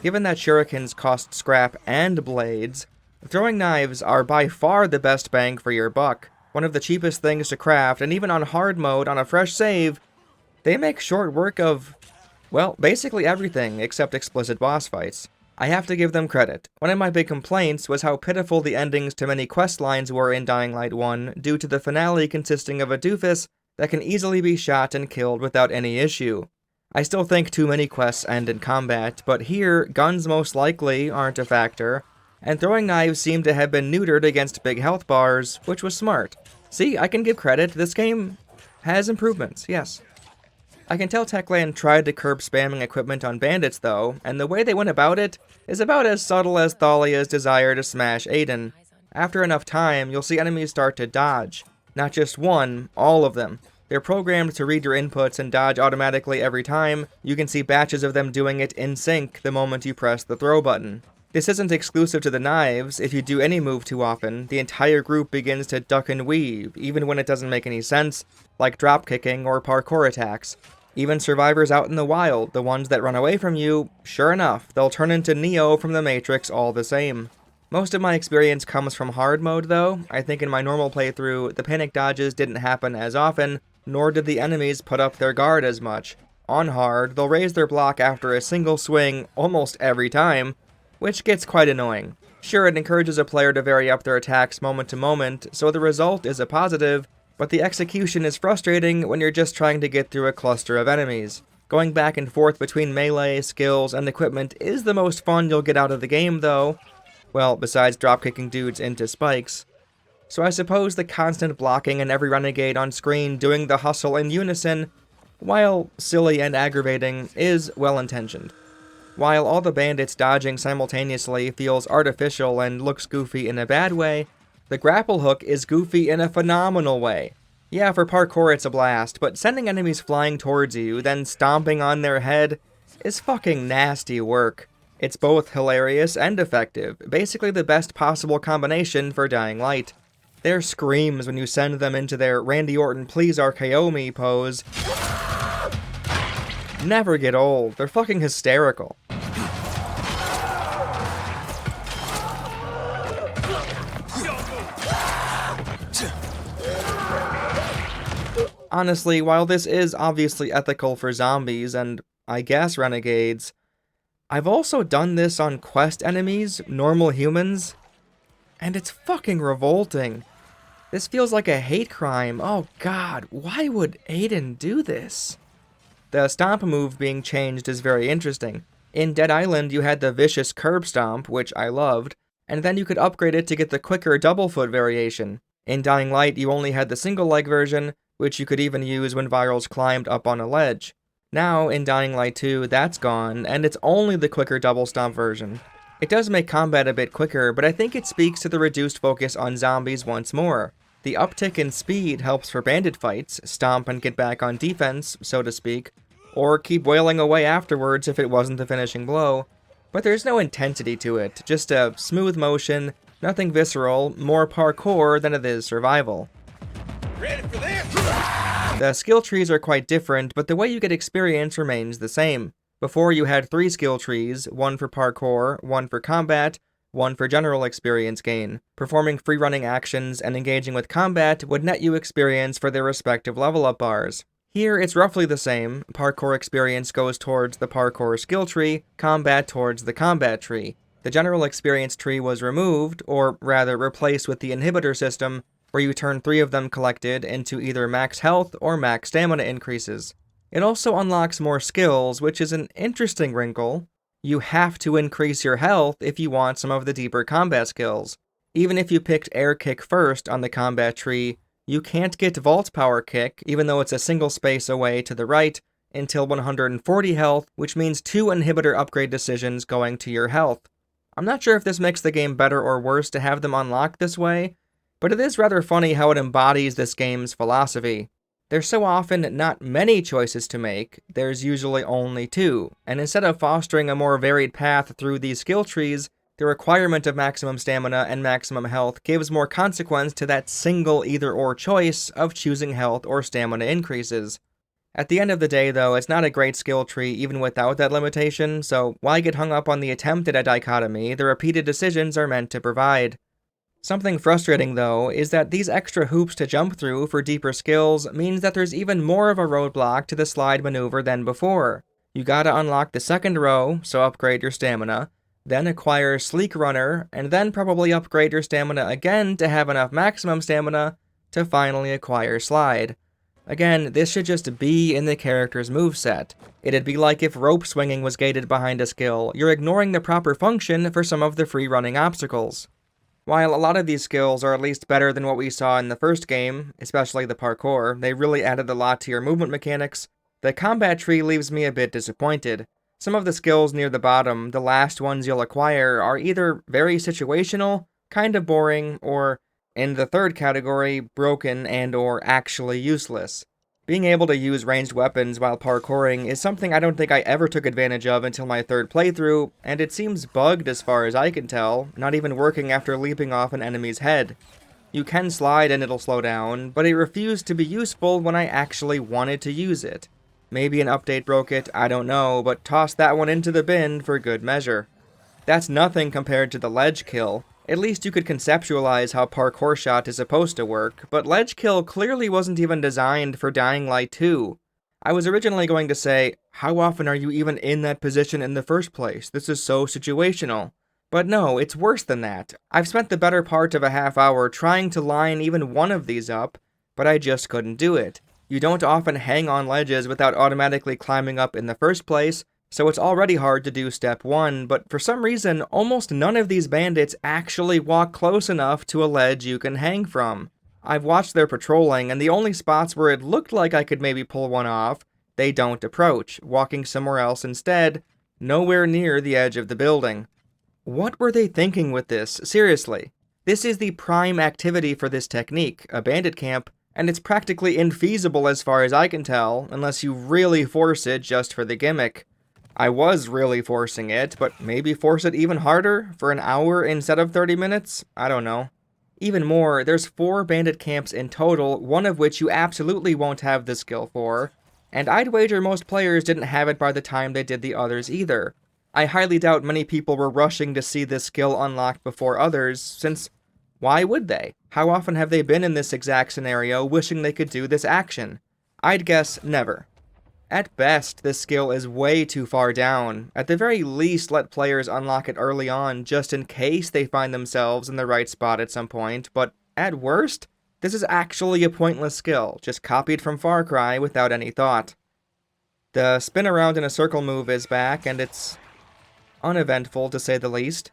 Given that shurikens cost scrap and blades, throwing knives are by far the best bang for your buck. One of the cheapest things to craft, and even on hard mode on a fresh save, they make short work of, well, basically everything except explicit boss fights. I have to give them credit. One of my big complaints was how pitiful the endings to many quest lines were in Dying Light 1 due to the finale consisting of a doofus that can easily be shot and killed without any issue. I still think too many quests end in combat, but here, guns most likely aren't a factor, and throwing knives seem to have been neutered against big health bars, which was smart. See, I can give credit, this game has improvements, yes. I can tell Techland tried to curb spamming equipment on bandits though, and the way they went about it is about as subtle as Thalia's desire to smash Aiden. After enough time, you'll see enemies start to dodge. Not just one, all of them. They're programmed to read your inputs and dodge automatically every time. You can see batches of them doing it in sync the moment you press the throw button. This isn't exclusive to the knives. If you do any move too often, the entire group begins to duck and weave, even when it doesn't make any sense, like drop-kicking or parkour attacks. Even survivors out in the wild, the ones that run away from you, sure enough, they'll turn into Neo from the Matrix all the same. Most of my experience comes from hard mode though. I think in my normal playthrough, the panic dodges didn't happen as often, nor did the enemies put up their guard as much. On hard, they'll raise their block after a single swing almost every time, which gets quite annoying. Sure, it encourages a player to vary up their attacks moment to moment, so the result is a positive, but the execution is frustrating when you're just trying to get through a cluster of enemies. Going back and forth between melee, skills, and equipment is the most fun you'll get out of the game though. Well, besides dropkicking dudes into spikes. So I suppose the constant blocking and every renegade on screen doing the hustle in unison, while silly and aggravating, is well-intentioned. While all the bandits dodging simultaneously feels artificial and looks goofy in a bad way, the grapple hook is goofy in a phenomenal way. Yeah, for parkour it's a blast, but sending enemies flying towards you, then stomping on their head, is fucking nasty work. It's both hilarious and effective, basically the best possible combination for Dying Light. Their screams when you send them into their Randy Orton please RKO me pose never get old. They're fucking hysterical. Honestly, while this is obviously ethical for zombies and, I guess, renegades, I've also done this on quest enemies, normal humans, and it's fucking revolting. This feels like a hate crime. Oh god, why would Aiden do this? The stomp move being changed is very interesting. In Dead Island, you had the vicious curb stomp, which I loved, and then you could upgrade it to get the quicker double foot variation. In Dying Light, you only had the single leg version, which you could even use when virals climbed up on a ledge. Now, in Dying Light 2, that's gone, and it's only the quicker double stomp version. It does make combat a bit quicker, but I think it speaks to the reduced focus on zombies once more. The uptick in speed helps for bandit fights, stomp and get back on defense, so to speak, or keep wailing away afterwards if it wasn't the finishing blow, but there's no intensity to it, just a smooth motion, nothing visceral, more parkour than it is survival. Ready for this? The skill trees are quite different, but the way you get experience remains the same. Before you had 3 skill trees, one for parkour, one for combat, one for general experience gain. Performing free-running actions and engaging with combat would net you experience for their respective level-up bars. Here, it's roughly the same. Parkour experience goes towards the parkour skill tree, combat towards the combat tree. The general experience tree was removed, or rather replaced with the inhibitor system, where you turn 3 of them collected into either max health or max stamina increases. It also unlocks more skills, which is an interesting wrinkle. You have to increase your health if you want some of the deeper combat skills. Even if you picked air kick first on the combat tree, you can't get vault power kick, even though it's a single space away to the right, until 140 health, which means 2 inhibitor upgrade decisions going to your health. I'm not sure if this makes the game better or worse to have them unlocked this way, but it is rather funny how it embodies this game's philosophy. There's so often not many choices to make, there's usually only 2, and instead of fostering a more varied path through these skill trees, the requirement of maximum stamina and maximum health gives more consequence to that single either-or choice of choosing health or stamina increases. At the end of the day, though, it's not a great skill tree even without that limitation, so why get hung up on the attempt at a dichotomy the repeated decisions are meant to provide? Something frustrating, though, is that these extra hoops to jump through for deeper skills means that there's even more of a roadblock to the slide maneuver than before. You gotta unlock the second row, so upgrade your stamina, then acquire Sleek Runner, and then probably upgrade your stamina again to have enough maximum stamina to finally acquire Slide. Again, this should just be in the character's moveset. It'd be like if rope swinging was gated behind a skill, you're ignoring the proper function for some of the free-running obstacles. While a lot of these skills are at least better than what we saw in the first game, especially the parkour, they really added a lot to your movement mechanics, the combat tree leaves me a bit disappointed. Some of the skills near the bottom, the last ones you'll acquire, are either very situational, kind of boring, or, in the third category, broken and or actually useless. Being able to use ranged weapons while parkouring is something I don't think I ever took advantage of until my third playthrough, and it seems bugged as far as I can tell, not even working after leaping off an enemy's head. You can slide and it'll slow down, but it refused to be useful when I actually wanted to use it. Maybe an update broke it, I don't know, but toss that one into the bin for good measure. That's nothing compared to the ledge kill. At least you could conceptualize how parkour shot is supposed to work, but ledge kill clearly wasn't even designed for Dying Light 2. I was originally going to say, how often are you even in that position in the first place? This is so situational. But no, it's worse than that. I've spent the better part of a half hour trying to line even one of these up, but I just couldn't do it. You don't often hang on ledges without automatically climbing up in the first place, so it's already hard to do step 1, but for some reason, almost none of these bandits actually walk close enough to a ledge you can hang from. I've watched their patrolling, and the only spots where it looked like I could maybe pull one off, they don't approach, walking somewhere else instead, nowhere near the edge of the building. What were they thinking with this? Seriously. This is the prime activity for this technique, a bandit camp, and it's practically infeasible as far as I can tell, unless you really force it just for the gimmick. I was really forcing it, but maybe force it even harder, for an hour instead of 30 minutes? I don't know. Even more, there's 4 bandit camps in total, one of which you absolutely won't have the skill for, and I'd wager most players didn't have it by the time they did the others either. I highly doubt many people were rushing to see this skill unlocked before others, since why would they? How often have they been in this exact scenario wishing they could do this action? I'd guess never. At best, this skill is way too far down. At the very least, let players unlock it early on just in case they find themselves in the right spot at some point, but at worst, this is actually a pointless skill, just copied from Far Cry without any thought. The spin around in a circle move is back, and it's uneventful to say the least.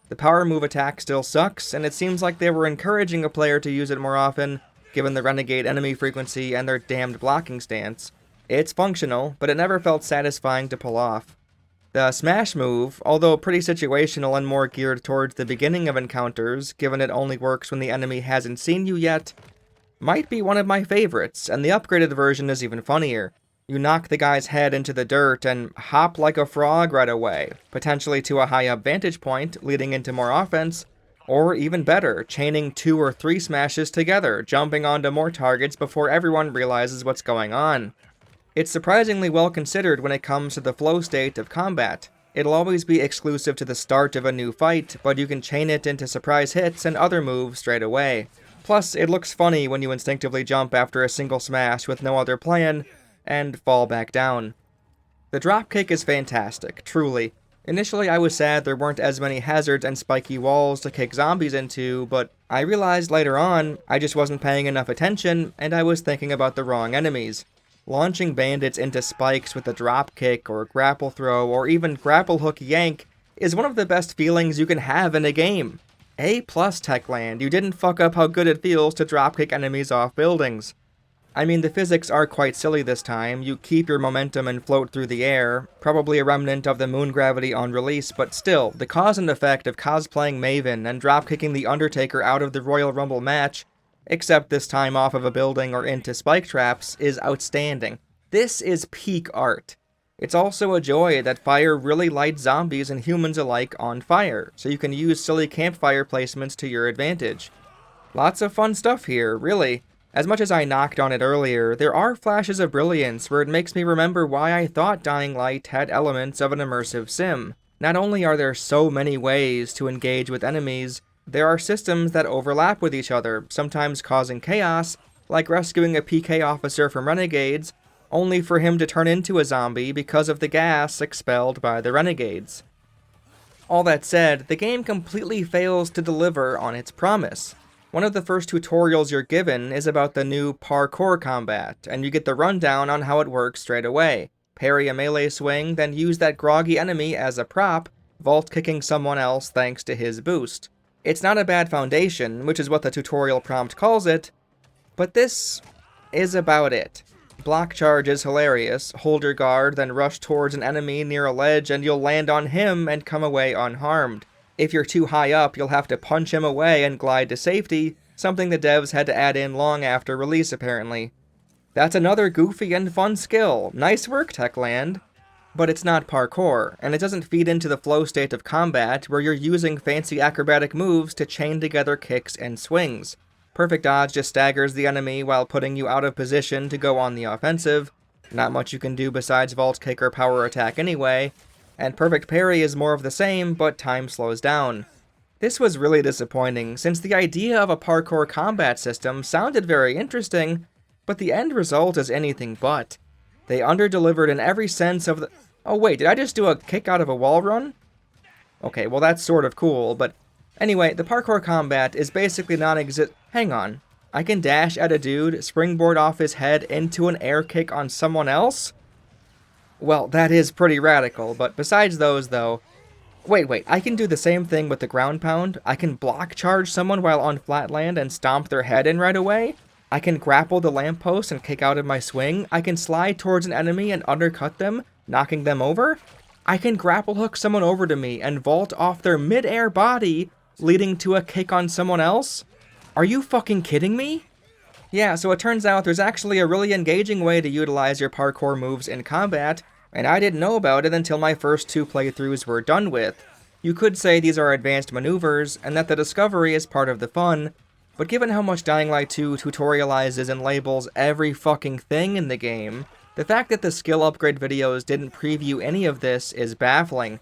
The power move attack still sucks, and it seems like they were encouraging a player to use it more often, given the renegade enemy frequency and their damned blocking stance. It's functional, but it never felt satisfying to pull off. The smash move, although pretty situational and more geared towards the beginning of encounters, given it only works when the enemy hasn't seen you yet, might be one of my favorites, and the upgraded version is even funnier. You knock the guy's head into the dirt and hop like a frog right away, potentially to a high-up vantage point, leading into more offense, or even better, chaining 2 or 3 smashes together, jumping onto more targets before everyone realizes what's going on. It's surprisingly well considered when it comes to the flow state of combat. It'll always be exclusive to the start of a new fight, but you can chain it into surprise hits and other moves straight away. Plus, it looks funny when you instinctively jump after a single smash with no other plan, and fall back down. The dropkick is fantastic, truly. Initially I was sad there weren't as many hazards and spiky walls to kick zombies into, but I realized later on I just wasn't paying enough attention and I was thinking about the wrong enemies. Launching bandits into spikes with a dropkick or grapple throw or even grapple hook yank is one of the best feelings you can have in a game. A+ Techland, you didn't fuck up how good it feels to dropkick enemies off buildings. I mean, the physics are quite silly this time. You keep your momentum and float through the air, probably a remnant of the moon gravity on release, but still, the cause and effect of cosplaying Maven and dropkicking the Undertaker out of the Royal Rumble match, except this time off of a building or into spike traps, is outstanding. This is peak art. It's also a joy that fire really lights zombies and humans alike on fire, so you can use silly campfire placements to your advantage. Lots of fun stuff here, really. As much as I knocked on it earlier, there are flashes of brilliance where it makes me remember why I thought Dying Light had elements of an immersive sim. Not only are there so many ways to engage with enemies, there are systems that overlap with each other, sometimes causing chaos, like rescuing a PK officer from renegades, only for him to turn into a zombie because of the gas expelled by the renegades. All that said, the game completely fails to deliver on its promise. One of the first tutorials you're given is about the new parkour combat, and you get the rundown on how it works straight away. Parry a melee swing, then use that groggy enemy as a prop, vault-kicking someone else thanks to his boost. It's not a bad foundation, which is what the tutorial prompt calls it, but this is about it. Block charge is hilarious. Hold your guard, then rush towards an enemy near a ledge and you'll land on him and come away unharmed. If you're too high up, you'll have to punch him away and glide to safety, something the devs had to add in long after release apparently. That's another goofy and fun skill. Nice work, Techland. But it's not parkour, and it doesn't feed into the flow state of combat where you're using fancy acrobatic moves to chain together kicks and swings. Perfect Dodge just staggers the enemy while putting you out of position to go on the offensive. Not much you can do besides vault kick or power attack anyway. And Perfect Parry is more of the same, but time slows down. This was really disappointing, since the idea of a parkour combat system sounded very interesting, but the end result is anything but. They under-delivered in every sense of the— oh wait, did I just do a kick out of a wall run? Okay, well that's sort of cool, but anyway, the parkour combat is basically non-exist— hang on, I can dash at a dude, springboard off his head into an air kick on someone else? Well, that is pretty radical, but besides those, though— wait, I can do the same thing with the ground pound? I can block charge someone while on flat land and stomp their head in right away? I can grapple the lamppost and kick out of my swing? I can slide towards an enemy and undercut them, knocking them over? I can grapple hook someone over to me and vault off their mid-air body, leading to a kick on someone else? Are you fucking kidding me? Yeah, so it turns out there's actually a really engaging way to utilize your parkour moves in combat, and I didn't know about it until my first 2 playthroughs were done with. You could say these are advanced maneuvers, and that the discovery is part of the fun, but given how much Dying Light 2 tutorializes and labels every fucking thing in the game, the fact that the skill upgrade videos didn't preview any of this is baffling.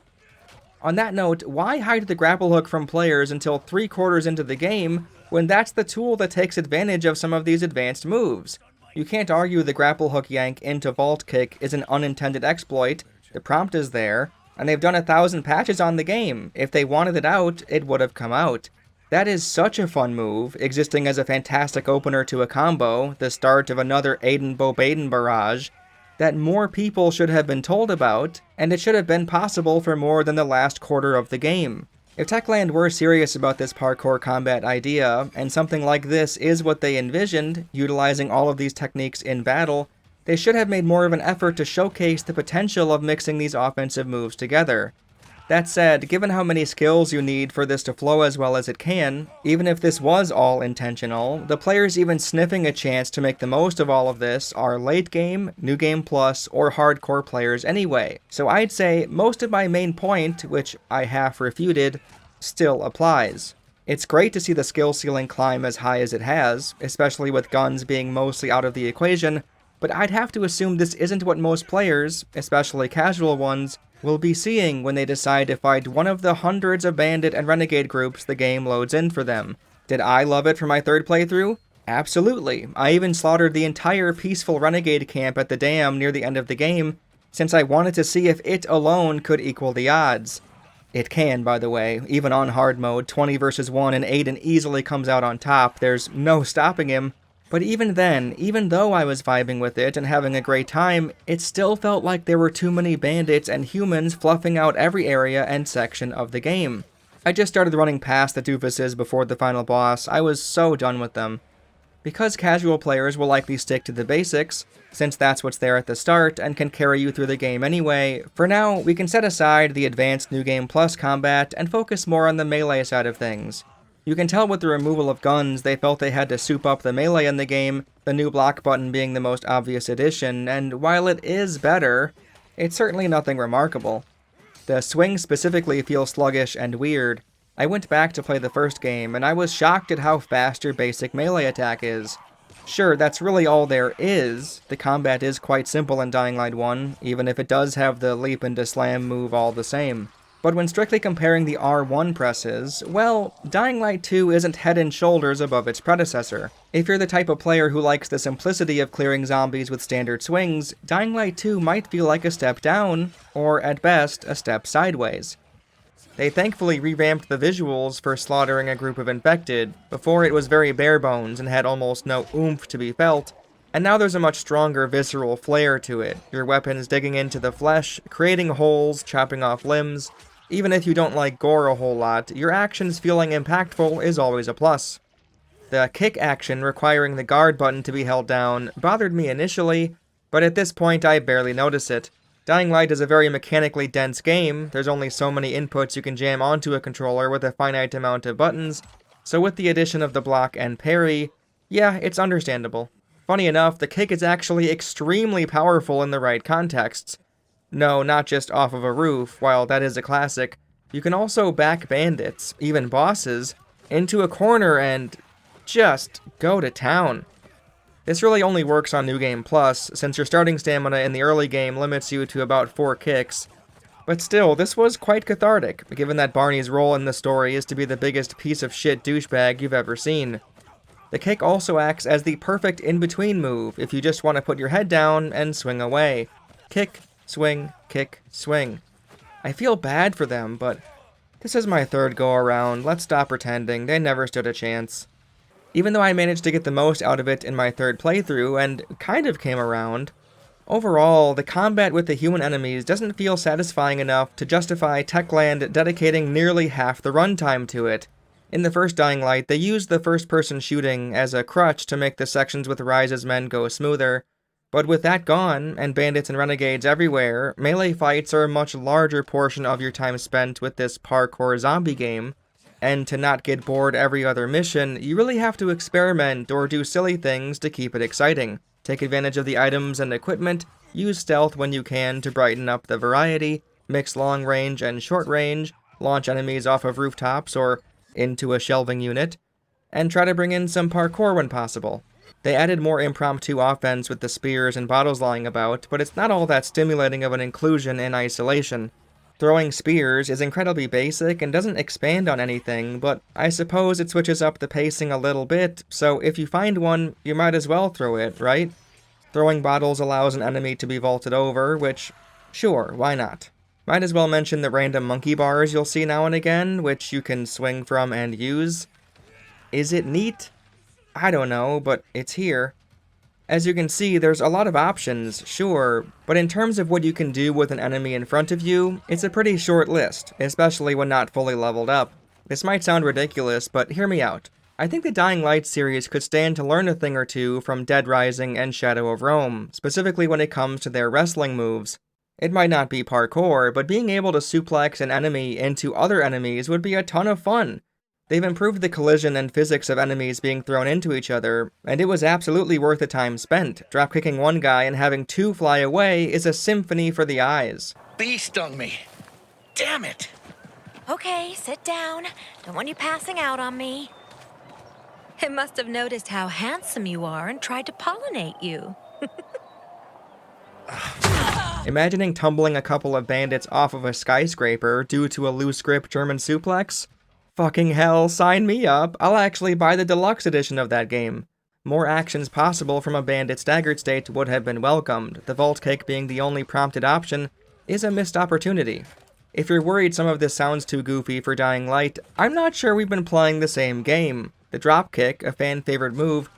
On that note, why hide the grapple hook from players until 3/4 into the game, when that's the tool that takes advantage of some of these advanced moves? You can't argue the grapple hook yank into vault kick is an unintended exploit, the prompt is there, and they've done 1,000 patches on the game. If they wanted it out, it would have come out. That is such a fun move, existing as a fantastic opener to a combo, the start of another Aiden-Bobaden barrage, that more people should have been told about, and it should have been possible for more than the last quarter of the game. If Techland were serious about this parkour combat idea, and something like this is what they envisioned, utilizing all of these techniques in battle, they should have made more of an effort to showcase the potential of mixing these offensive moves together. That said, given how many skills you need for this to flow as well as it can, even if this was all intentional, the players even sniffing a chance to make the most of all of this are late game, New Game Plus, or hardcore players anyway. So I'd say most of my main point, which I half refuted, still applies. It's great to see the skill ceiling climb as high as it has, especially with guns being mostly out of the equation, but I'd have to assume this isn't what most players, especially casual ones, will be seeing when they decide to fight one of the hundreds of bandit and renegade groups the game loads in for them. Did I love it for my third playthrough? Absolutely. I even slaughtered the entire peaceful renegade camp at the dam near the end of the game, since I wanted to see if it alone could equal the odds. It can, by the way. Even on hard mode, 20 versus 1 and Aiden easily comes out on top. There's no stopping him. But even then, even though I was vibing with it and having a great time, it still felt like there were too many bandits and humans fluffing out every area and section of the game. I just started running past the doofuses before the final boss. I was so done with them. Because casual players will likely stick to the basics, since that's what's there at the start and can carry you through the game anyway, for now we can set aside the advanced New Game Plus combat and focus more on the melee side of things. You can tell with the removal of guns they felt they had to soup up the melee in the game, the new block button being the most obvious addition, and while it is better, it's certainly nothing remarkable. The swing specifically feels sluggish and weird. I went back to play the first game, and I was shocked at how fast your basic melee attack is. Sure, that's really all there is. The combat is quite simple in Dying Light 1, even if it does have the leap into slam move all the same. But when strictly comparing the R1 presses, well, Dying Light 2 isn't head and shoulders above its predecessor. If you're the type of player who likes the simplicity of clearing zombies with standard swings, Dying Light 2 might feel like a step down, or at best, a step sideways. They thankfully revamped the visuals for slaughtering a group of infected. Before it was very bare bones and had almost no oomph to be felt, and now there's a much stronger visceral flair to it, your weapons digging into the flesh, creating holes, chopping off limbs. Even if you don't like gore a whole lot, your actions feeling impactful is always a plus. The kick action requiring the guard button to be held down bothered me initially, but at this point I barely notice it. Dying Light is a very mechanically dense game, there's only so many inputs you can jam onto a controller with a finite amount of buttons, so with the addition of the block and parry, yeah, it's understandable. Funny enough, the kick is actually extremely powerful in the right contexts. No, not just off of a roof, while that is a classic. You can also back bandits, even bosses, into a corner and just go to town. This really only works on New Game Plus, since your starting stamina in the early game limits you to about 4 kicks. But still, this was quite cathartic, given that Barney's role in the story is to be the biggest piece of shit douchebag you've ever seen. The kick also acts as the perfect in-between move if you just want to put your head down and swing away. Kick, swing, kick, swing. I feel bad for them, but this is my third go-around. Let's stop pretending. They never stood a chance. Even though I managed to get the most out of it in my third playthrough, and kind of came around, overall, the combat with the human enemies doesn't feel satisfying enough to justify Techland dedicating nearly half the runtime to it. In the first Dying Light, they used the first-person shooting as a crutch to make the sections with Rise's men go smoother, but with that gone, and bandits and renegades everywhere, melee fights are a much larger portion of your time spent with this parkour zombie game, and to not get bored every other mission, you really have to experiment or do silly things to keep it exciting. Take advantage of the items and equipment, use stealth when you can to brighten up the variety, mix long range and short range, launch enemies off of rooftops or into a shelving unit, and try to bring in some parkour when possible. They added more impromptu offense with the spears and bottles lying about, but it's not all that stimulating of an inclusion in isolation. Throwing spears is incredibly basic and doesn't expand on anything, but I suppose it switches up the pacing a little bit, so if you find one, you might as well throw it, right? Throwing bottles allows an enemy to be vaulted over, which, sure, why not? Might as well mention the random monkey bars you'll see now and again, which you can swing from and use. Is it neat? I don't know, but it's here. As you can see, there's a lot of options, sure, but in terms of what you can do with an enemy in front of you, it's a pretty short list, especially when not fully leveled up. This might sound ridiculous, but hear me out. I think the Dying Light series could stand to learn a thing or two from Dead Rising and Shadow of Rome, specifically when it comes to their wrestling moves. It might not be parkour, but being able to suplex an enemy into other enemies would be a ton of fun. They've improved the collision and physics of enemies being thrown into each other, and it was absolutely worth the time spent. Dropkicking one guy and having two fly away is a symphony for the eyes. Bee stung me. Damn it! Okay, sit down. Don't want you passing out on me. It must have noticed how handsome you are and tried to pollinate you. Imagining tumbling a couple of bandits off of a skyscraper due to a loose grip German suplex? Fucking hell, sign me up. I'll actually buy the deluxe edition of that game. More actions possible from a bandit staggered state would have been welcomed. The vault kick being the only prompted option is a missed opportunity. If you're worried some of this sounds too goofy for Dying Light, I'm not sure we've been playing the same game. The dropkick, a fan-favorite move,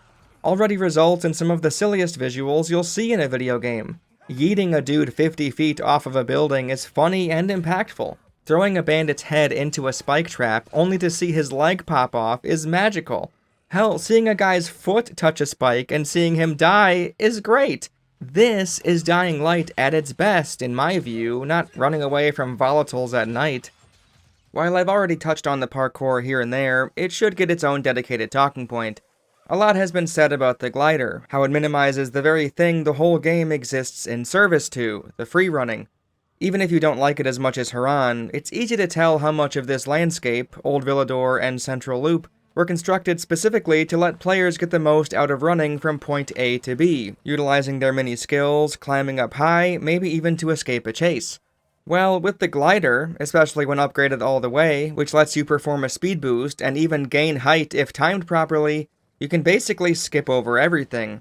already results in some of the silliest visuals you'll see in a video game. Yeeting a dude 50 feet off of a building is funny and impactful. Throwing a bandit's head into a spike trap only to see his leg pop off is magical. Hell, seeing a guy's foot touch a spike and seeing him die is great. This is Dying Light at its best, in my view, not running away from volatiles at night. While I've already touched on the parkour here and there, it should get its own dedicated talking point. A lot has been said about the glider, how it minimizes the very thing the whole game exists in service to, the free running. Even if you don't like it as much as Haran, it's easy to tell how much of this landscape, Old Villador and Central Loop, were constructed specifically to let players get the most out of running from point A to B, utilizing their mini skills, climbing up high, maybe even to escape a chase. Well, with the glider, especially when upgraded all the way, which lets you perform a speed boost and even gain height if timed properly, you can basically skip over everything.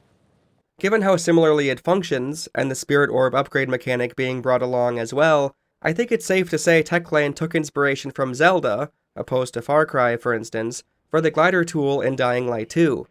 Given how similarly it functions, and the Spirit Orb upgrade mechanic being brought along as well, I think it's safe to say Techland took inspiration from Zelda, opposed to Far Cry for instance, for the glider tool in Dying Light 2.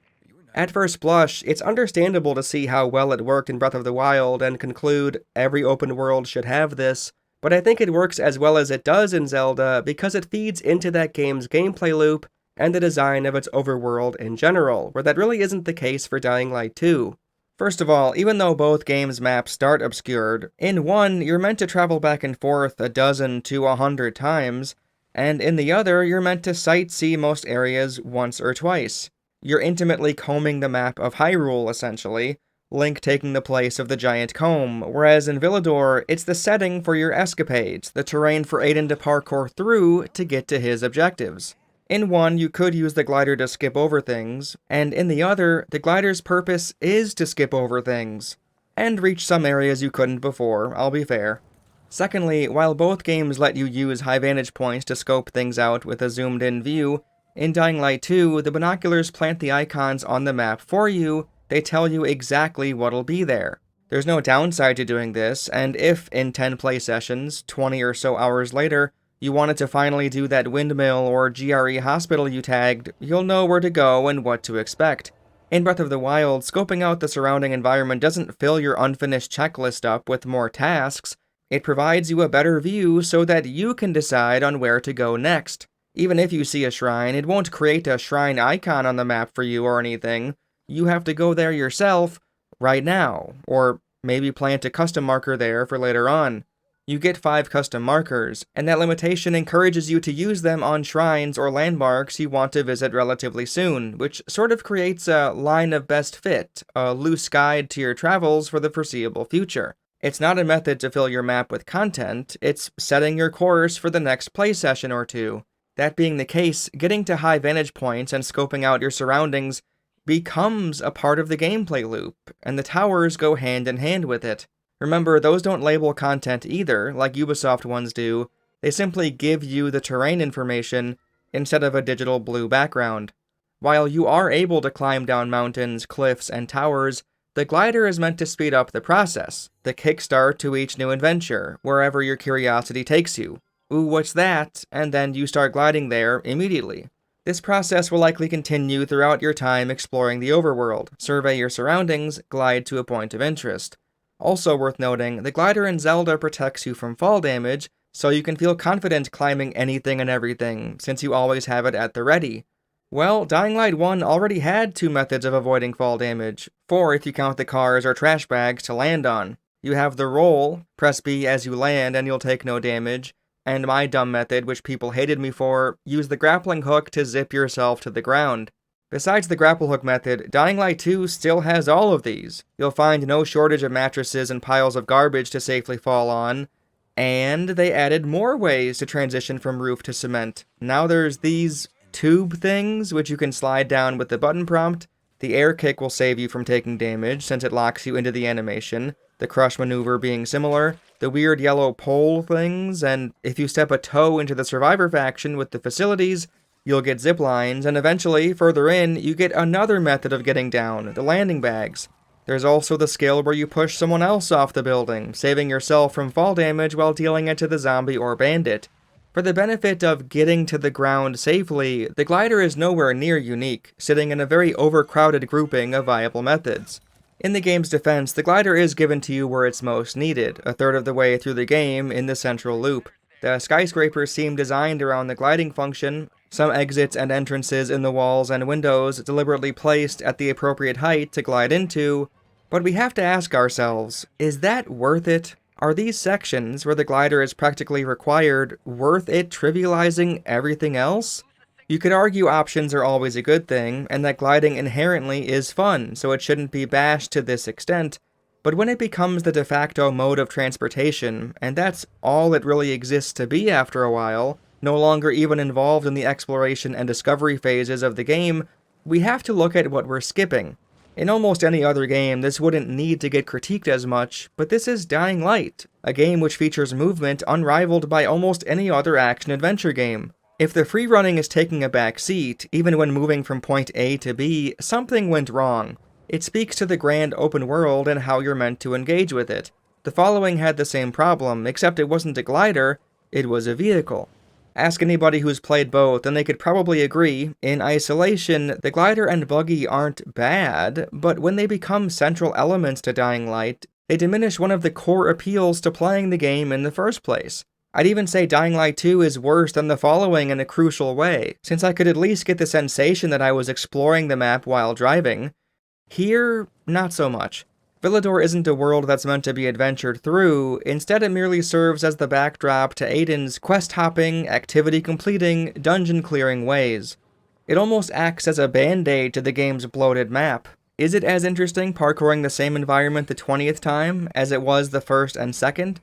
At first blush, it's understandable to see how well it worked in Breath of the Wild and conclude every open world should have this, but I think it works as well as it does in Zelda because it feeds into that game's gameplay loop and the design of its overworld in general, where that really isn't the case for Dying Light 2. First of all, even though both games' maps start obscured, in one you're meant to travel back and forth a dozen to 100 times, and in the other you're meant to sightsee most areas once or twice. You're intimately combing the map of Hyrule, essentially, Link taking the place of the giant comb, whereas in Villador, it's the setting for your escapades, the terrain for Aiden to parkour through to get to his objectives. In one, you could use the glider to skip over things, and in the other, the glider's purpose is to skip over things. And reach some areas you couldn't before, I'll be fair. Secondly, while both games let you use high vantage points to scope things out with a zoomed-in view, in Dying Light 2, the binoculars plant the icons on the map for you. They tell you exactly what'll be there. There's no downside to doing this, and if, in 10 play sessions, 20 or so hours later, you wanted to finally do that windmill or GRE hospital you tagged, you'll know where to go and what to expect. In Breath of the Wild, scoping out the surrounding environment doesn't fill your unfinished checklist up with more tasks. It provides you a better view so that you can decide on where to go next. Even if you see a shrine, it won't create a shrine icon on the map for you or anything. You have to go there yourself, right now, or maybe plant a custom marker there for later on. You get 5 custom markers, and that limitation encourages you to use them on shrines or landmarks you want to visit relatively soon, which sort of creates a line of best fit, a loose guide to your travels for the foreseeable future. It's not a method to fill your map with content, it's setting your course for the next play session or two. That being the case, getting to high vantage points and scoping out your surroundings becomes a part of the gameplay loop, and the towers go hand in hand with it. Remember, those don't label content either, like Ubisoft ones do. They simply give you the terrain information instead of a digital blue background. While you are able to climb down mountains, cliffs, and towers, the glider is meant to speed up the process, the kickstart to each new adventure, wherever your curiosity takes you. Ooh, what's that? And then you start gliding there immediately. This process will likely continue throughout your time exploring the overworld. Survey your surroundings, glide to a point of interest. Also worth noting, the glider in Zelda protects you from fall damage, so you can feel confident climbing anything and everything, since you always have it at the ready. Well, Dying Light 1 already had 2 methods of avoiding fall damage, 4 if you count the cars or trash bags to land on. You have the roll, press B as you land and you'll take no damage, and my dumb method, which people hated me for, use the grappling hook to zip yourself to the ground. Besides the grapple hook method, Dying Light 2 still has all of these. You'll find no shortage of mattresses and piles of garbage to safely fall on, and they added more ways to transition from roof to cement. Now there's these tube things, which you can slide down with the button prompt. The air kick will save you from taking damage, since it locks you into the animation, the crush maneuver being similar, the weird yellow pole things, and if you step a toe into the survivor faction with the facilities, you'll get zip lines, and eventually, further in, you get another method of getting down, the landing bags. There's also the skill where you push someone else off the building, saving yourself from fall damage while dealing it to the zombie or bandit. For the benefit of getting to the ground safely, the glider is nowhere near unique, sitting in a very overcrowded grouping of viable methods. In the game's defense, the glider is given to you where it's most needed, a third of the way through the game in the central loop. The skyscrapers seem designed around the gliding function, some exits and entrances in the walls and windows deliberately placed at the appropriate height to glide into, but we have to ask ourselves, is that worth it? Are these sections, where the glider is practically required, worth it trivializing everything else? You could argue options are always a good thing, and that gliding inherently is fun, so it shouldn't be bashed to this extent, but when it becomes the de facto mode of transportation, and that's all it really exists to be after a while, no longer even involved in the exploration and discovery phases of the game, we have to look at what we're skipping. In almost any other game, this wouldn't need to get critiqued as much, but this is Dying Light, a game which features movement unrivaled by almost any other action-adventure game. If the free running is taking a back seat, even when moving from point A to B, something went wrong. It speaks to the grand open world and how you're meant to engage with it. The following had the same problem, except it wasn't a glider, it was a vehicle. Ask anybody who's played both, and they could probably agree, in isolation, the glider and buggy aren't bad, but when they become central elements to Dying Light, they diminish one of the core appeals to playing the game in the first place. I'd even say Dying Light 2 is worse than the following in a crucial way, since I could at least get the sensation that I was exploring the map while driving. Here, not so much. Villador isn't a world that's meant to be adventured through, instead it merely serves as the backdrop to Aiden's quest-hopping, activity-completing, dungeon-clearing ways. It almost acts as a band-aid to the game's bloated map. Is it as interesting parkouring the same environment the 20th time as it was the first and second?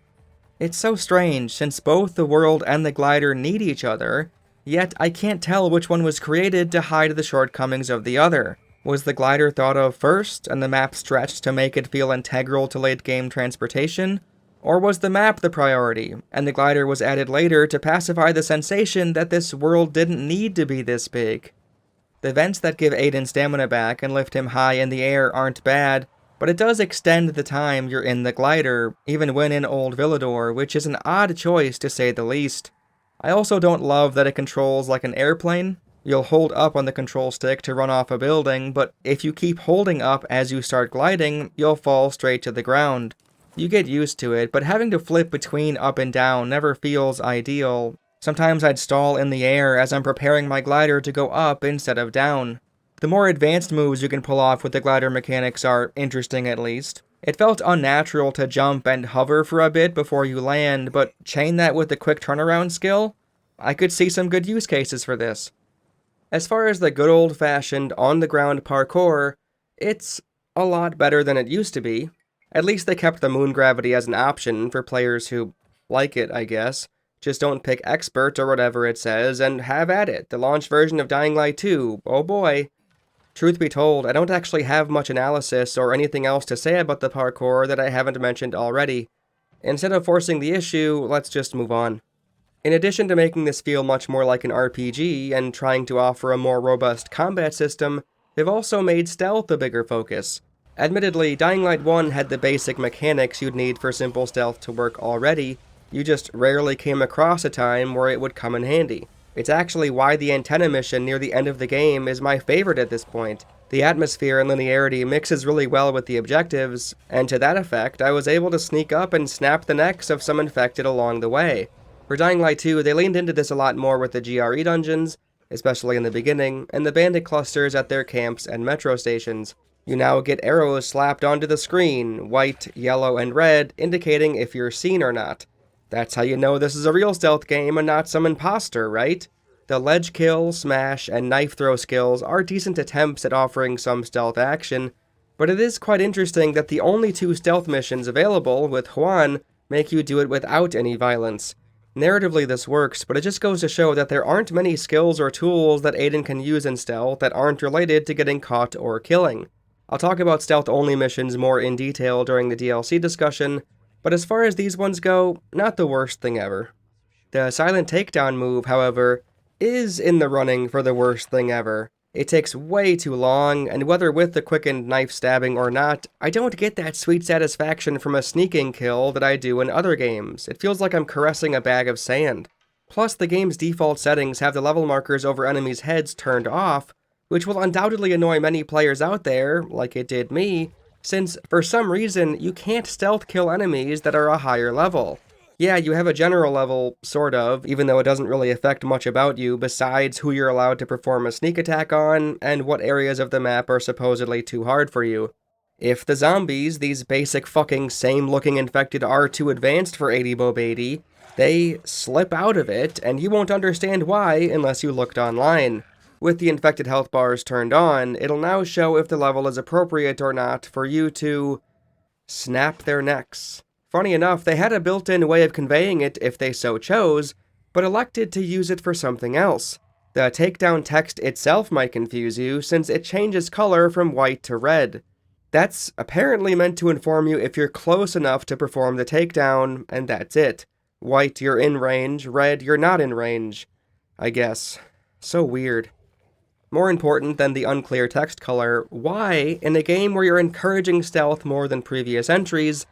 It's so strange, since both the world and the glider need each other, yet I can't tell which one was created to hide the shortcomings of the other. Was the glider thought of first, and the map stretched to make it feel integral to late-game transportation? Or was the map the priority, and the glider was added later to pacify the sensation that this world didn't need to be this big? The vents that give Aiden stamina back and lift him high in the air aren't bad, but it does extend the time you're in the glider, even when in Old Villador, which is an odd choice to say the least. I also don't love that it controls like an airplane. You'll hold up on the control stick to run off a building, but if you keep holding up as you start gliding, you'll fall straight to the ground. You get used to it, but having to flip between up and down never feels ideal. Sometimes I'd stall in the air as I'm preparing my glider to go up instead of down. The more advanced moves you can pull off with the glider mechanics are interesting at least. It felt unnatural to jump and hover for a bit before you land, but chain that with the quick turnaround skill? I could see some good use cases for this. As far as the good old-fashioned, on-the-ground parkour, it's a lot better than it used to be. At least they kept the moon gravity as an option for players who like it, I guess. Just don't pick expert or whatever it says, and have at it. The launch version of Dying Light 2, oh boy. Truth be told, I don't actually have much analysis or anything else to say about the parkour that I haven't mentioned already. Instead of forcing the issue, let's just move on. In addition to making this feel much more like an RPG and trying to offer a more robust combat system, they've also made stealth a bigger focus. Admittedly, Dying Light 1 had the basic mechanics you'd need for simple stealth to work already, you just rarely came across a time where it would come in handy. It's actually why the antenna mission near the end of the game is my favorite at this point. The atmosphere and linearity mixes really well with the objectives, and to that effect, I was able to sneak up and snap the necks of some infected along the way. For Dying Light 2, they leaned into this a lot more with the GRE dungeons, especially in the beginning, and the bandit clusters at their camps and metro stations. You now get arrows slapped onto the screen, white, yellow, and red, indicating if you're seen or not. That's how you know this is a real stealth game and not some imposter, right? The ledge kill, smash, and knife throw skills are decent attempts at offering some stealth action, but it is quite interesting that the only 2 stealth missions available with Juan make you do it without any violence. Narratively this works, but it just goes to show that there aren't many skills or tools that Aiden can use in stealth that aren't related to getting caught or killing. I'll talk about stealth-only missions more in detail during the DLC discussion, but as far as these ones go, not the worst thing ever. The silent takedown move, however, is in the running for the worst thing ever. It takes way too long, and whether with the quickened knife stabbing or not, I don't get that sweet satisfaction from a sneaking kill that I do in other games. It feels like I'm caressing a bag of sand. Plus, the game's default settings have the level markers over enemies' heads turned off, which will undoubtedly annoy many players out there, like it did me, since, for some reason, you can't stealth kill enemies that are a higher level. Yeah, you have a general level, sort of, even though it doesn't really affect much about you besides who you're allowed to perform a sneak attack on, and what areas of the map are supposedly too hard for you. If the zombies, these basic fucking same-looking infected, are too advanced for 80 Bob-80, they slip out of it, and you won't understand why unless you looked online. With the infected health bars turned on, it'll now show if the level is appropriate or not for you to snap their necks. Funny enough, they had a built-in way of conveying it if they so chose, but elected to use it for something else. The takedown text itself might confuse you, since it changes color from white to red. That's apparently meant to inform you if you're close enough to perform the takedown, and that's it. White, you're in range, red, you're not in range. I guess. So weird. More important than the unclear text color, why, in a game where you're encouraging stealth more than previous entries,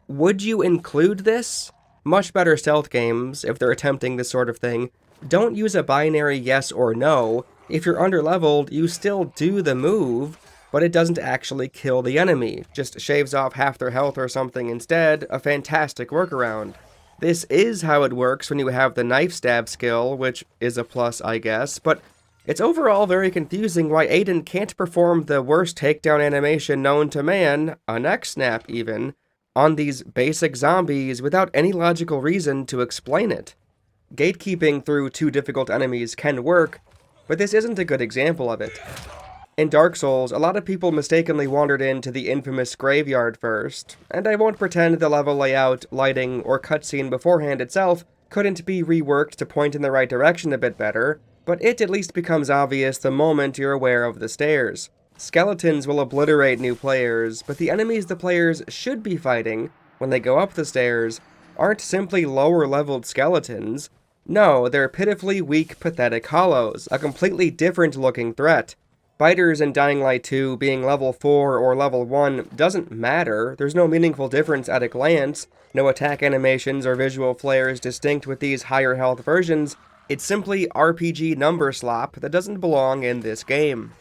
would you include this? Much better stealth games, if they're attempting this sort of thing, don't use a binary yes or no. If you're underleveled, you still do the move, but it doesn't actually kill the enemy, just shaves off half their health or something instead, a fantastic workaround. This is how it works when you have the knife stab skill, which is a plus, I guess, but it's overall very confusing why Aiden can't perform the worst takedown animation known to man, a neck snap even, on these basic zombies without any logical reason to explain it. Gatekeeping through too difficult enemies can work, but this isn't a good example of it. In Dark Souls, a lot of people mistakenly wandered into the infamous graveyard first, and I won't pretend the level layout, lighting, or cutscene beforehand itself couldn't be reworked to point in the right direction a bit better, but it at least becomes obvious the moment you're aware of the stairs. Skeletons will obliterate new players, but the enemies the players should be fighting, when they go up the stairs, aren't simply lower-leveled skeletons. No, they're pitifully weak, pathetic hollows, a completely different-looking threat. Biters in Dying Light 2 being level 4 or level 1 doesn't matter, there's no meaningful difference at a glance, no attack animations or visual flares distinct with these higher health versions. It's simply RPG number slop that doesn't belong in this game.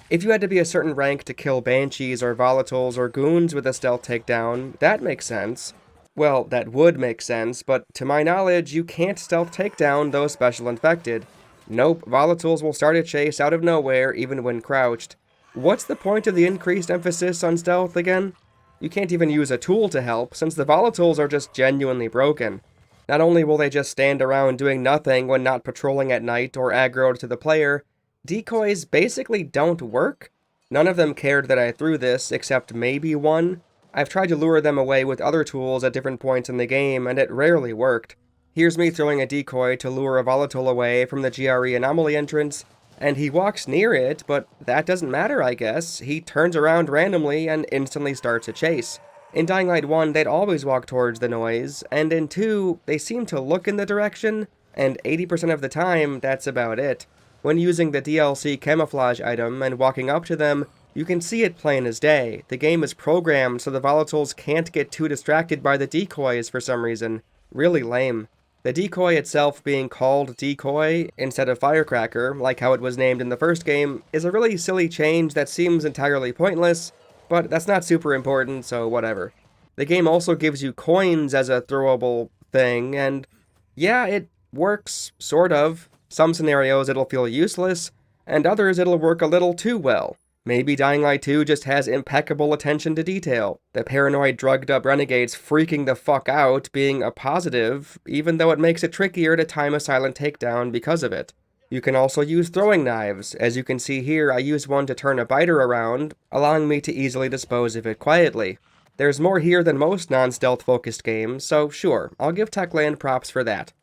If you had to be a certain rank to kill banshees or volatiles or goons with a stealth takedown, that makes sense. Well, that would make sense, but to my knowledge, you can't stealth takedown those special infected. Nope, volatiles will start a chase out of nowhere even when crouched. What's the point of the increased emphasis on stealth again? You can't even use a tool to help, since the volatiles are just genuinely broken. Not only will they just stand around doing nothing when not patrolling at night or aggroed to the player, decoys basically don't work. None of them cared that I threw this, except maybe one. I've tried to lure them away with other tools at different points in the game, and it rarely worked. Here's me throwing a decoy to lure a volatile away from the GRE anomaly entrance, and he walks near it, but that doesn't matter, I guess. He turns around randomly and instantly starts a chase. In Dying Light 1, they'd always walk towards the noise, and in 2, they seem to look in the direction, and 80% of the time, that's about it. When using the DLC camouflage item and walking up to them, you can see it plain as day. The game is programmed so the volatiles can't get too distracted by the decoys for some reason. Really lame. The decoy itself being called decoy instead of firecracker, like how it was named in the first game, is a really silly change that seems entirely pointless, but that's not super important, so whatever. The game also gives you coins as a throwable thing, and yeah, it works, sort of. Some scenarios it'll feel useless, and others it'll work a little too well. Maybe Dying Light 2 just has impeccable attention to detail, the paranoid drugged-up renegades freaking the fuck out being a positive, even though it makes it trickier to time a silent takedown because of it. You can also use throwing knives. As you can see here, I use one to turn a biter around, allowing me to easily dispose of it quietly. There's more here than most non-stealth focused games, so sure, I'll give Techland props for that.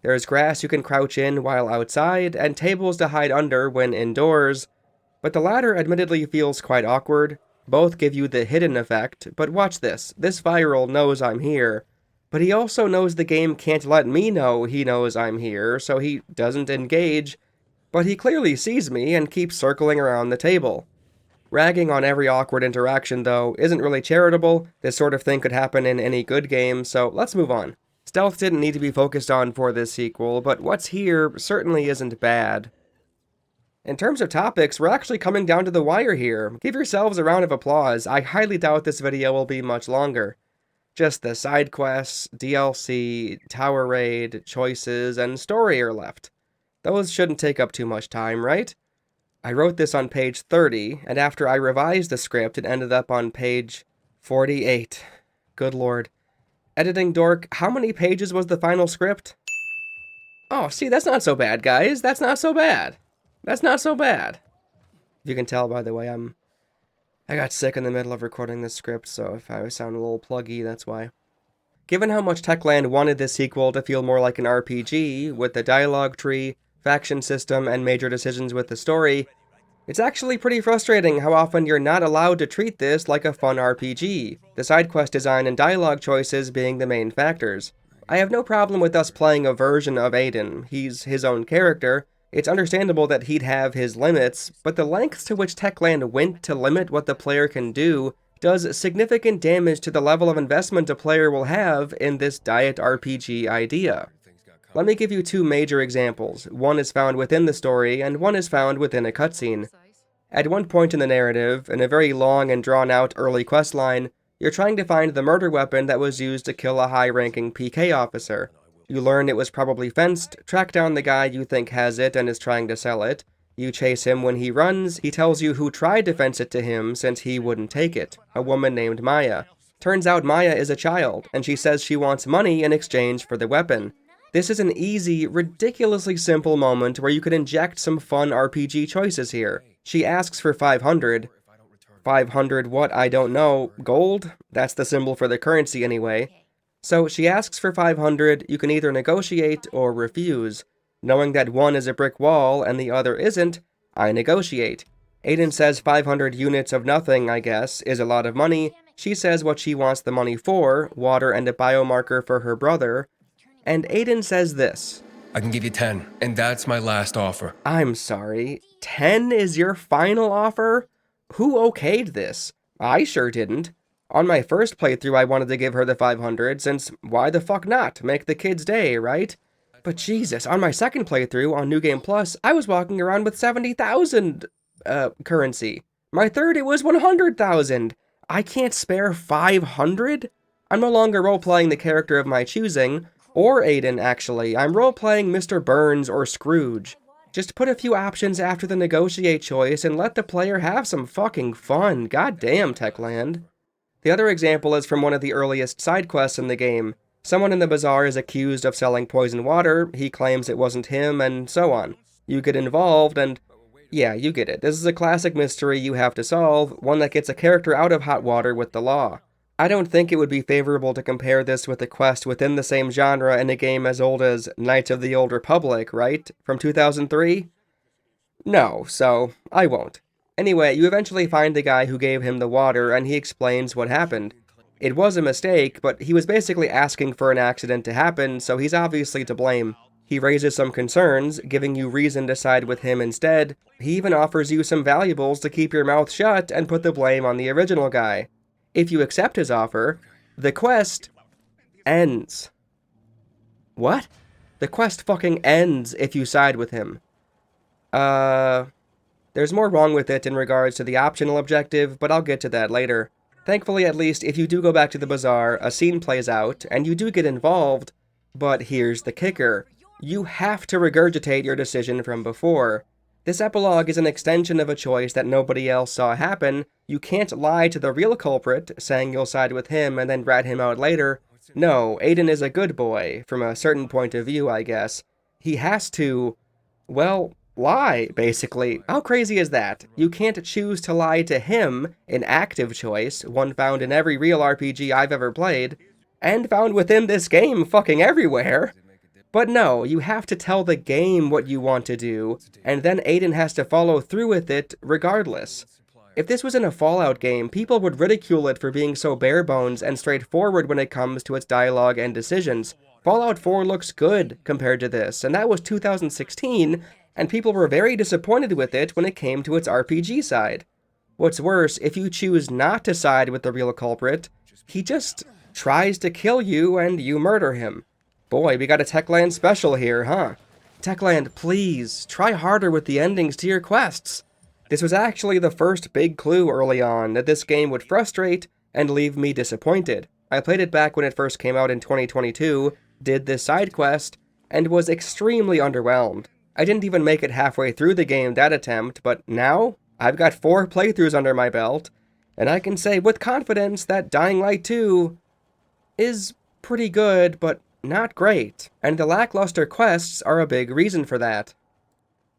There's grass you can crouch in while outside, and tables to hide under when indoors, but the latter admittedly feels quite awkward. Both give you the hidden effect, but watch this. This viral knows I'm here, but he also knows the game can't let me know he knows I'm here, so he doesn't engage, but he clearly sees me and keeps circling around the table. Ragging on every awkward interaction, though, isn't really charitable. This sort of thing could happen in any good game, so let's move on. Stealth didn't need to be focused on for this sequel, but what's here certainly isn't bad. In terms of topics, we're actually coming down to the wire here. Give yourselves a round of applause. I highly doubt this video will be much longer. Just the side quests, DLC, tower raid, choices, and story are left. Those shouldn't take up too much time, right? I wrote this on page 30, and after I revised the script, it ended up on page 48. Good lord. Editing dork, how many pages was the final script? Oh, see, that's not so bad, guys. That's not so bad. That's not so bad. You can tell, by the way, I got sick in the middle of recording this script, so if I sound a little pluggy, that's why. Given how much Techland wanted this sequel to feel more like an RPG, with the dialogue tree, faction system, and major decisions with the story, it's actually pretty frustrating how often you're not allowed to treat this like a fun RPG, the side quest design and dialogue choices being the main factors. I have no problem with us playing a version of Aiden. He's his own character. It's understandable that he'd have his limits, but the lengths to which Techland went to limit what the player can do does significant damage to the level of investment a player will have in this diet RPG idea. Let me give you two major examples. One is found within the story, and one is found within a cutscene. At one point in the narrative, in a very long and drawn-out early questline, you're trying to find the murder weapon that was used to kill a high-ranking PK officer. You learn it was probably fenced, track down the guy you think has it and is trying to sell it. You chase him when he runs. He tells you who tried to fence it to him since he wouldn't take it, a woman named Maya. Turns out Maya is a child, and she says she wants money in exchange for the weapon. This is an easy, ridiculously simple moment where you could inject some fun RPG choices here. She asks for 500. 500 what? I don't know. Gold? That's the symbol for the currency anyway. So she asks for 500, you can either negotiate or refuse. Knowing that one is a brick wall and the other isn't, I negotiate. Aiden says 500 units of nothing, I guess, is a lot of money. She says what she wants the money for, water and a biomarker for her brother. And Aiden says this. I can give you 10, and that's my last offer. I'm sorry, 10 is your final offer? Who okayed this? I sure didn't. On my first playthrough, I wanted to give her the 500, since why the fuck not? Make the kid's day, right? But Jesus, on my second playthrough, on New Game Plus, I was walking around with 70,000, currency. My third, it was 100,000. I can't spare 500? I'm no longer role-playing the character of my choosing, or Aiden, actually. I'm role-playing Mr. Burns or Scrooge. Just put a few options after the negotiate choice and let the player have some fucking fun. Goddamn, Techland. The other example is from one of the earliest side quests in the game. Someone in the bazaar is accused of selling poison water, he claims it wasn't him, and so on. You get involved and... yeah, you get it. This is a classic mystery you have to solve, one that gets a character out of hot water with the law. I don't think it would be favorable to compare this with a quest within the same genre in a game as old as Knights of the Old Republic, right? From 2003? No, so I won't. Anyway, you eventually find the guy who gave him the water, and he explains what happened. It was a mistake, but he was basically asking for an accident to happen, so he's obviously to blame. He raises some concerns, giving you reason to side with him instead. He even offers you some valuables to keep your mouth shut and put the blame on the original guy. If you accept his offer, the quest ends. What? The quest fucking ends if you side with him. There's more wrong with it in regards to the optional objective, but I'll get to that later. Thankfully, at least, if you do go back to the bazaar, a scene plays out, and you do get involved, but here's the kicker. You have to regurgitate your decision from before. This epilogue is an extension of a choice that nobody else saw happen. You can't lie to the real culprit, saying you'll side with him and then rat him out later. No, Aiden is a good boy, from a certain point of view, I guess. He has to, well, lie, basically. How crazy is that? You can't choose to lie to him, an active choice, one found in every real RPG I've ever played, and found within this game fucking everywhere. But no, you have to tell the game what you want to do, and then Aiden has to follow through with it regardless. If this was in a Fallout game, people would ridicule it for being so bare-bones and straightforward when it comes to its dialogue and decisions. Fallout 4 looks good compared to this, and that was 2016, and people were very disappointed with it when it came to its RPG side. What's worse, if you choose not to side with the real culprit, he just tries to kill you and you murder him. Boy, we got a Techland special here, huh? Techland, please, try harder with the endings to your quests. This was actually the first big clue early on that this game would frustrate and leave me disappointed. I played it back when it first came out in 2022, did this side quest, and was extremely underwhelmed. I didn't even make it halfway through the game that attempt, but now, I've got 4 playthroughs under my belt, and I can say with confidence that Dying Light 2 is pretty good, but not great, and the lackluster quests are a big reason for that.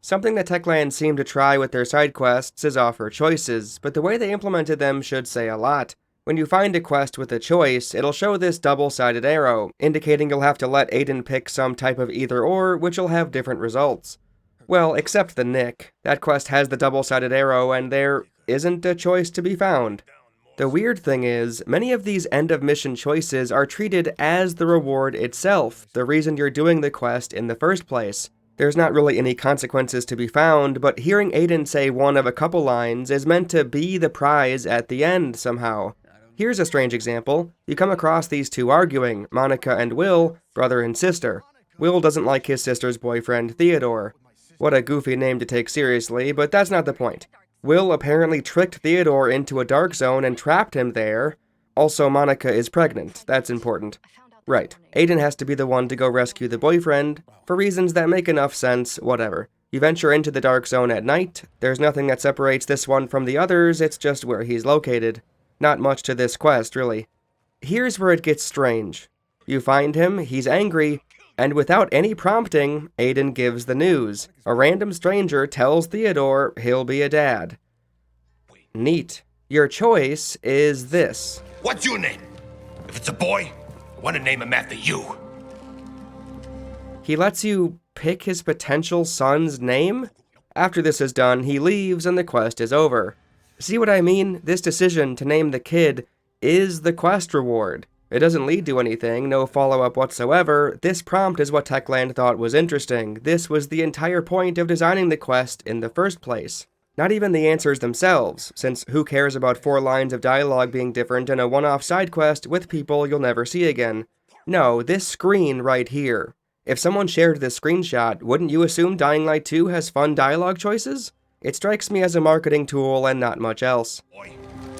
Something that Techland seemed to try with their side quests is offer choices, but the way they implemented them should say a lot. When you find a quest with a choice, it'll show this double-sided arrow, indicating you'll have to let Aiden pick some type of either-or, which will have different results. Well, except the Nick. That quest has the double-sided arrow, and there isn't a choice to be found. The weird thing is, many of these end-of-mission choices are treated as the reward itself, the reason you're doing the quest in the first place. There's not really any consequences to be found, but hearing Aiden say one of a couple lines is meant to be the prize at the end somehow. Here's a strange example. You come across these two arguing, Monica and Will, brother and sister. Will doesn't like his sister's boyfriend, Theodore. What a goofy name to take seriously, but that's not the point. Will apparently tricked Theodore into a dark zone and trapped him there. Also, Monica is pregnant. That's important. Right. Aiden has to be the one to go rescue the boyfriend. For reasons that make enough sense, whatever. You venture into the dark zone at night. There's nothing that separates this one from the others, it's just where he's located. Not much to this quest, really. Here's where it gets strange. You find him, he's angry, and without any prompting, Aiden gives the news. A random stranger tells Theodore he'll be a dad. Neat. Your choice is this. What's your name? If it's a boy, I want to name him after you. He lets you pick his potential son's name? After this is done, he leaves and the quest is over. See what I mean? This decision to name the kid is the quest reward. It doesn't lead to anything, no follow-up whatsoever. This prompt is what Techland thought was interesting. This was the entire point of designing the quest in the first place. Not even the answers themselves, since who cares about 4 lines of dialogue being different in a one-off side quest with people you'll never see again? No, this screen right here. If someone shared this screenshot, wouldn't you assume Dying Light 2 has fun dialogue choices? It strikes me as a marketing tool and not much else. Boy,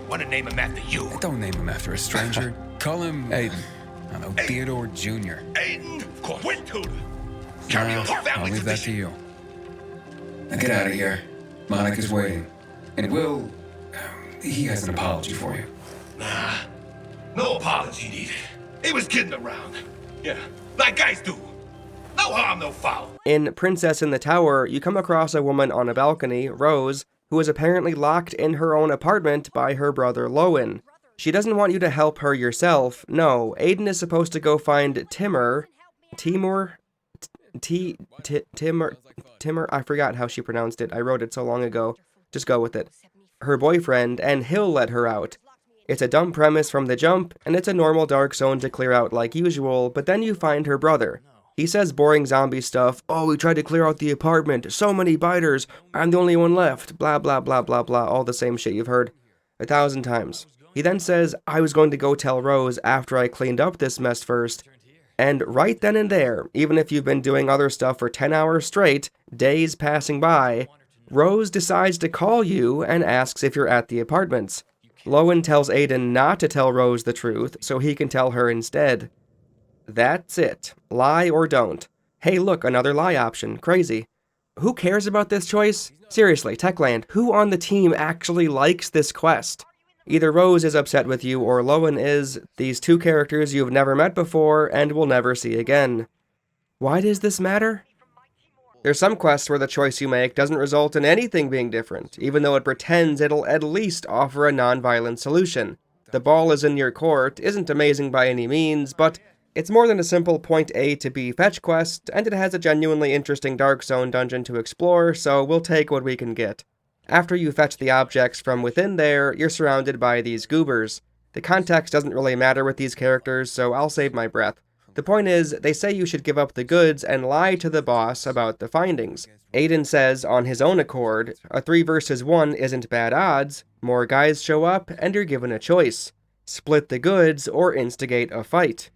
want to name him after you. Don't name him after a stranger. Call him Aiden. I don't know, Theodore Jr. Aiden, of course. Went to carry on the family I'll leave that to tradition. you. Now get out of here. Monica's waiting. And Will, he has an apology for you. Nah, no apology needed. He was kidding around. Yeah, like guys do. No harm, no foul. In Princess in the Tower, you come across a woman on a balcony, Rose, who is apparently locked in her own apartment by her brother Lowen. She doesn't want you to help her yourself. No, Aiden is supposed to go find Timur, I forgot how she pronounced it. I wrote it so long ago. Just go with it. Her boyfriend, and he'll let her out. It's a dumb premise from the jump, and it's a normal dark zone to clear out like usual, but then you find her brother. He says boring zombie stuff. Oh, we tried to clear out the apartment. So many biters. I'm the only one left. Blah, blah, blah, blah, blah. All the same shit you've heard 1,000 times. He then says, I was going to go tell Rose after I cleaned up this mess first. And right then and there, even if you've been doing other stuff for 10 hours straight, days passing by, Rose decides to call you and asks if you're at the apartments. Lowen tells Aiden not to tell Rose the truth, so he can tell her instead. That's it. Lie or don't. Hey look, another lie option. Crazy. who cares about this choice? Seriously, Techland, who on the team actually likes this quest? Either Rose is upset with you or Lowen is, these two characters you've never met before and will never see again. Why does this matter? There's some quests where the choice you make doesn't result in anything being different, even though it pretends it'll at least offer a non-violent solution. The ball is in your court isn't amazing by any means, but it's more than a simple point A to B fetch quest, and it has a genuinely interesting Dark Zone dungeon to explore, so we'll take what we can get. After you fetch the objects from within there, you're surrounded by these goobers. The context doesn't really matter with these characters, so I'll save my breath. The point is, they say you should give up the goods and lie to the boss about the findings. Aiden says, on his own accord, a 3 versus 1 isn't bad odds, more guys show up, and you're given a choice. Split the goods or instigate a fight.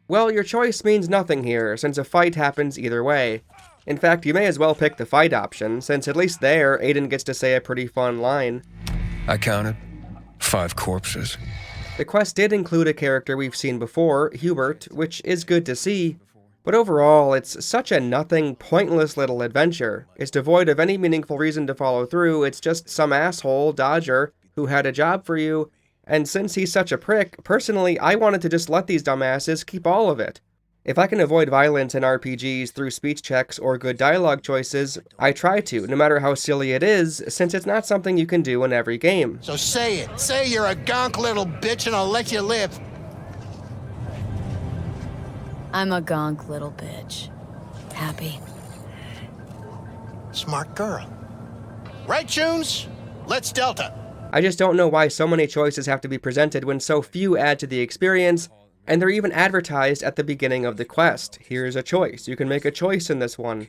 Well, your choice means nothing here, since a fight happens either way. In fact, you may as well pick the fight option, since at least there, Aiden gets to say a pretty fun line. I counted 5 corpses. The quest did include a character we've seen before, Hubert, which is good to see, but overall, it's such a nothing, pointless little adventure. It's devoid of any meaningful reason to follow through, it's just some asshole, Dodger, who had a job for you, and since he's such a prick, personally, I wanted to just let these dumbasses keep all of it. If I can avoid violence in RPGs through speech checks or good dialogue choices, I try to, no matter how silly it is, since it's not something you can do in every game. So say it. Say you're a gonk little bitch and I'll let you live. I'm a gonk little bitch. Happy. Smart girl. Right, Tunes? Let's Delta. I just don't know why so many choices have to be presented when so few add to the experience, and they're even advertised at the beginning of the quest. Here's a choice. You can make a choice in this one.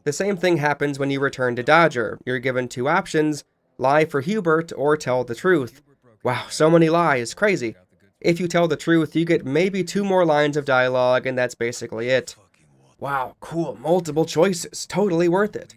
The same thing happens when you return to Dodger. You're given 2 options, lie for Hubert or tell the truth. Wow, so many lies. Crazy. If you tell the truth, you get maybe 2 more lines of dialogue, and that's basically it. Wow, cool. Multiple choices. Totally worth it.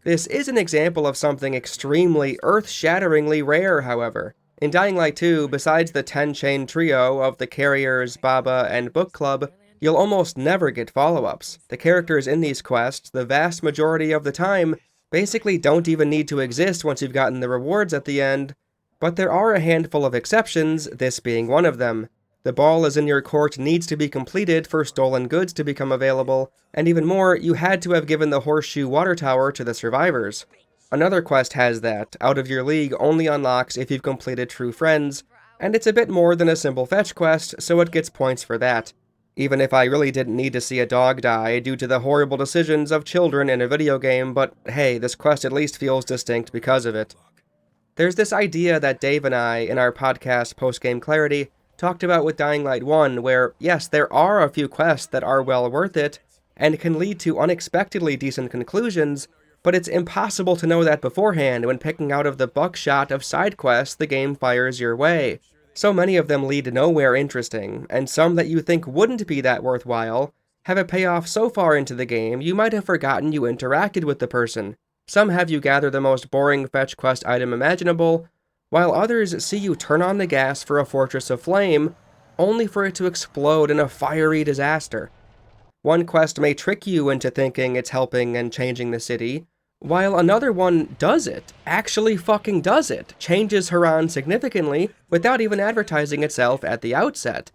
This is an example of something extremely, earth-shatteringly rare, however. In Dying Light 2, besides the 10-chain trio of the Carriers, Baba, and Book Club, you'll almost never get follow-ups. The characters in these quests, the vast majority of the time, basically don't even need to exist once you've gotten the rewards at the end, but there are a handful of exceptions, this being one of them. The ball is in your court needs to be completed for stolen goods to become available, and even more, you had to have given the Horseshoe Water Tower to the survivors. Another quest has that, Out of Your League only unlocks if you've completed True Friends, and it's a bit more than a simple fetch quest, so it gets points for that. Even if I really didn't need to see a dog die due to the horrible decisions of children in a video game, but hey, this quest at least feels distinct because of it. There's this idea that Dave and I, in our podcast Post-Game Clarity, talked about with Dying Light 1, where, yes, there are a few quests that are well worth it, and can lead to unexpectedly decent conclusions, but it's impossible to know that beforehand when picking out of the buckshot of side quests the game fires your way. So many of them lead to nowhere interesting, and some that you think wouldn't be that worthwhile have a payoff so far into the game you might have forgotten you interacted with the person. Some have you gather the most boring fetch quest item imaginable, while others see you turn on the gas for a fortress of flame, only for it to explode in a fiery disaster. One quest may trick you into thinking it's helping and changing the city, while another one does it, actually fucking does it, changes Haran significantly without even advertising itself at the outset.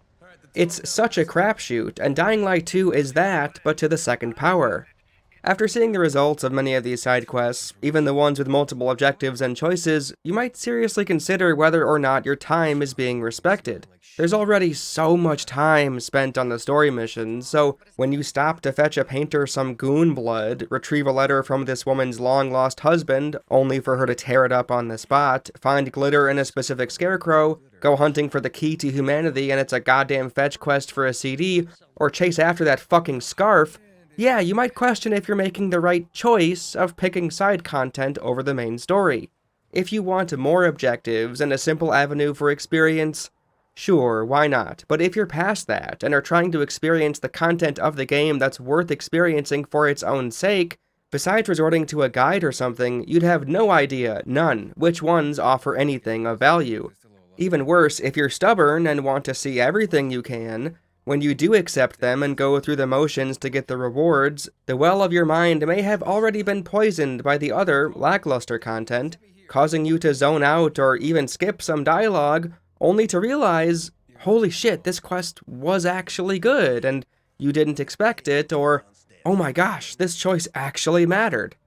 It's such a crapshoot, and Dying Light 2 is that, but to the second power. After seeing the results of many of these side quests, even the ones with multiple objectives and choices, you might seriously consider whether or not your time is being respected. There's already so much time spent on the story missions, so when you stop to fetch a painter some goon blood, retrieve a letter from this woman's long-lost husband, only for her to tear it up on the spot, find glitter in a specific scarecrow, go hunting for the key to humanity and it's a goddamn fetch quest for a CD, or chase after that fucking scarf, yeah, you might question if you're making the right choice of picking side content over the main story. If you want more objectives and a simple avenue for experience, sure, why not? But if you're past that and are trying to experience the content of the game that's worth experiencing for its own sake, besides resorting to a guide or something, you'd have no idea, none, which ones offer anything of value. Even worse, if you're stubborn and want to see everything you can, When you do accept them and go through the motions to get the rewards, the well of your mind may have already been poisoned by the other, lackluster content, causing you to zone out or even skip some dialogue, only to realize, holy shit, this quest was actually good, and you didn't expect it, or, oh my gosh, this choice actually mattered.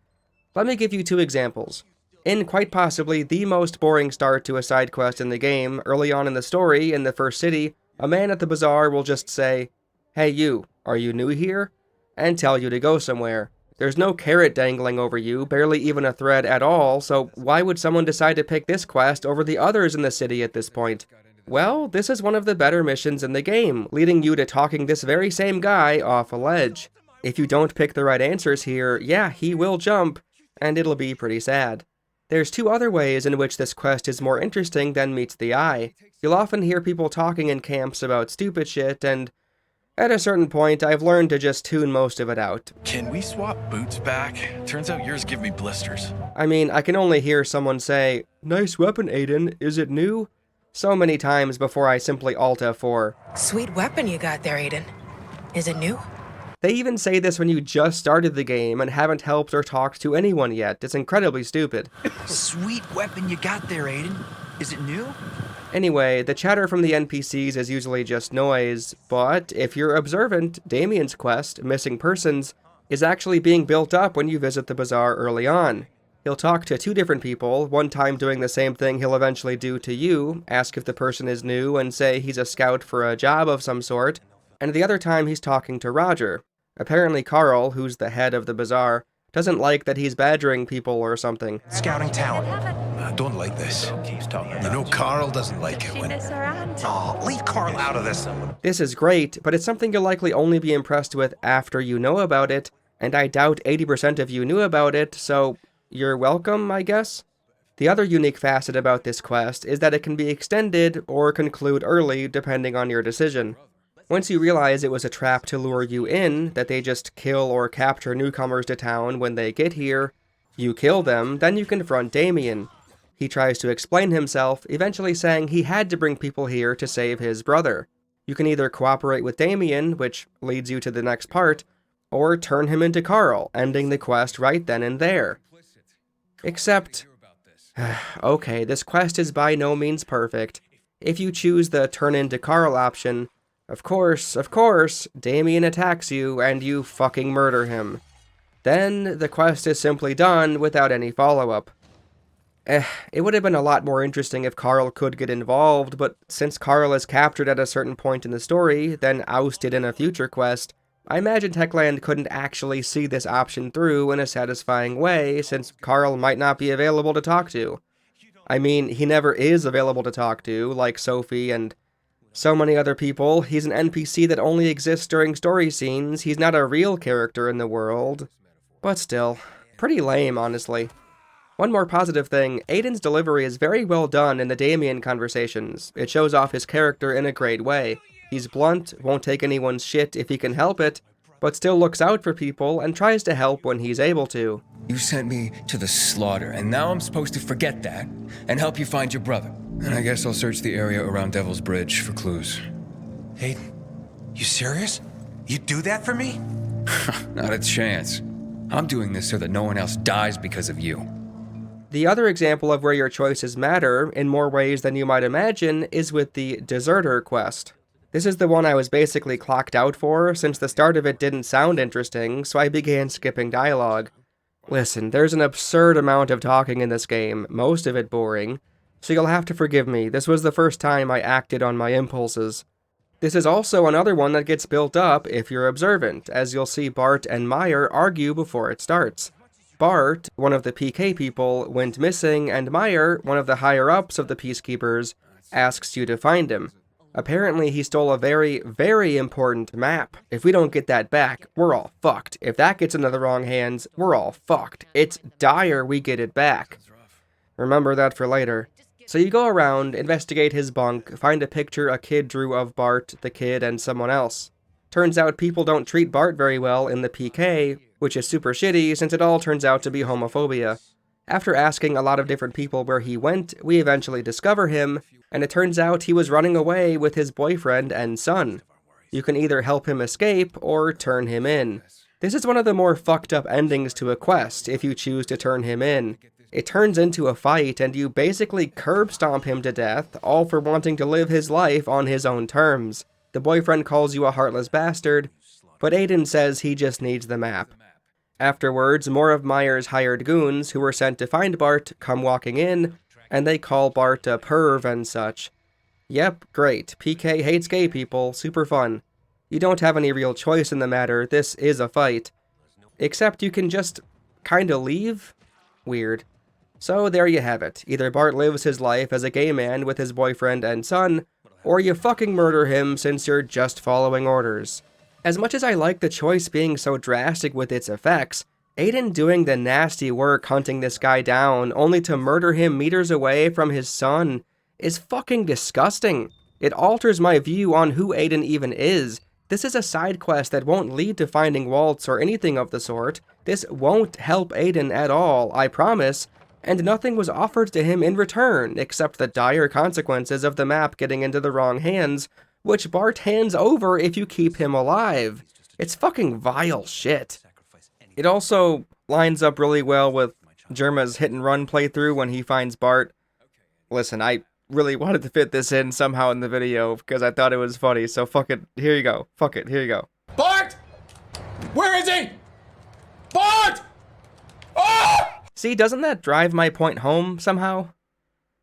Let me give you 2 examples. In quite possibly the most boring start to a side quest in the game, early on in the story, in the first city, a man at the bazaar will just say, "Hey you, are you new here?" and tell you to go somewhere. There's no carrot dangling over you, barely even a thread at all, so why would someone decide to pick this quest over the others in the city at this point? Well, this is one of the better missions in the game, leading you to talking this very same guy off a ledge. If you don't pick the right answers here, yeah, he will jump, and it'll be pretty sad. There's 2 other ways in which this quest is more interesting than meets the eye. You'll often hear people talking in camps about stupid shit, and at a certain point, I've learned to just tune most of it out. Can we swap boots back? Turns out yours give me blisters. I mean, I can only hear someone say, "Nice weapon, Aiden, is it new?" so many times before I simply alt F4. Sweet weapon you got there, Aiden. Is it new? They even say this when you just started the game and haven't helped or talked to anyone yet. It's incredibly stupid. Sweet weapon you got there, Aiden. Is it new? Anyway, the chatter from the NPCs is usually just noise, but if you're observant, Damien's quest, Missing Persons, is actually being built up when you visit the bazaar early on. He'll talk to 2 different people, one time doing the same thing he'll eventually do to you, ask if the person is new and say he's a scout for a job of some sort, and the other time he's talking to Roger. Apparently Carl, who's the head of the bazaar, doesn't like that he's badgering people or something. Scouting talent. I don't like this. You know Carl doesn't like it when... Oh, leave Carl out of this. This is great, but it's something you'll likely only be impressed with after you know about it, and I doubt 80% of you knew about it, so you're welcome, I guess? The other unique facet about this quest is that it can be extended or conclude early depending on your decision. Once you realize it was a trap to lure you in, that they just kill or capture newcomers to town when they get here, you kill them, then you confront Damien. He tries to explain himself, eventually saying he had to bring people here to save his brother. You can either cooperate with Damien, which leads you to the next part, or turn him into Carl, ending the quest right then and there. Except, okay, this quest is by no means perfect. If you choose the turn into Carl option, of course, Damien attacks you and you fucking murder him. Then the quest is simply done without any follow-up. It would have been a lot more interesting if Carl could get involved, but since Carl is captured at a certain point in the story, then ousted in a future quest, I imagine Techland couldn't actually see this option through in a satisfying way, since Carl might not be available to talk to. I mean, he never is available to talk to, like Sophie and so many other people. He's an NPC that only exists during story scenes. He's not a real character in the world. But still, pretty lame, honestly. One more positive thing, Aiden's delivery is very well done in the Damien conversations. It shows off his character in a great way. He's blunt, won't take anyone's shit if he can help it, but still looks out for people and tries to help when he's able to. You sent me to the slaughter, and now I'm supposed to forget that and help you find your brother. And I guess I'll search the area around Devil's Bridge for clues. Aiden, you serious? You'd do that for me? Not a chance. I'm doing this so that no one else dies because of you. The other example of where your choices matter, in more ways than you might imagine, is with the Deserter quest. This is the one I was basically clocked out for, since the start of it didn't sound interesting, so I began skipping dialogue. Listen, there's an absurd amount of talking in this game, most of it boring, so you'll have to forgive me. This was the first time I acted on my impulses. This is also another one that gets built up if you're observant, as you'll see Bart and Meyer argue before it starts. Bart, one of the PK people, went missing, and Meyer, one of the higher-ups of the Peacekeepers, asks you to find him. Apparently he stole a very, very important map. If we don't get that back, we're all fucked. If that gets into the wrong hands, we're all fucked. It's dire we get it back. Remember that for later. So you go around, investigate his bunk, find a picture a kid drew of Bart, the kid, and someone else. Turns out people don't treat Bart very well in the PK, which is super shitty since it all turns out to be homophobia. After asking a lot of different people where he went, we eventually discover him, and it turns out he was running away with his boyfriend and son. You can either help him escape or turn him in. This is one of the more fucked up endings to a quest if you choose to turn him in. It turns into a fight and you basically curb stomp him to death, all for wanting to live his life on his own terms. The boyfriend calls you a heartless bastard, but Aiden says he just needs the map. Afterwards, more of Meyer's hired goons who were sent to find Bart come walking in, and they call Bart a perv and such. Yep, great. PK hates gay people, super fun. You don't have any real choice in the matter, this is a fight. Except you can just kinda leave? Weird. So there you have it. Either Bart lives his life as a gay man with his boyfriend and son, or you fucking murder him since you're just following orders. As much as I like the choice being so drastic with its effects, Aiden doing the nasty work hunting this guy down only to murder him meters away from his son is fucking disgusting. It alters my view on who Aiden even is. This is a side quest that won't lead to finding Waltz or anything of the sort. This won't help Aiden at all, I promise, and nothing was offered to him in return except the dire consequences of the map getting into the wrong hands, which Bart hands over if you keep him alive. It's fucking vile shit. It also lines up really well with Jerma's hit and run playthrough when he finds Bart. Listen, I really wanted to fit this in somehow in the video because I thought it was funny, so fuck it, here you go. Fuck it, here you go. Bart! Where is he? Bart! Oh! See, doesn't that drive my point home somehow?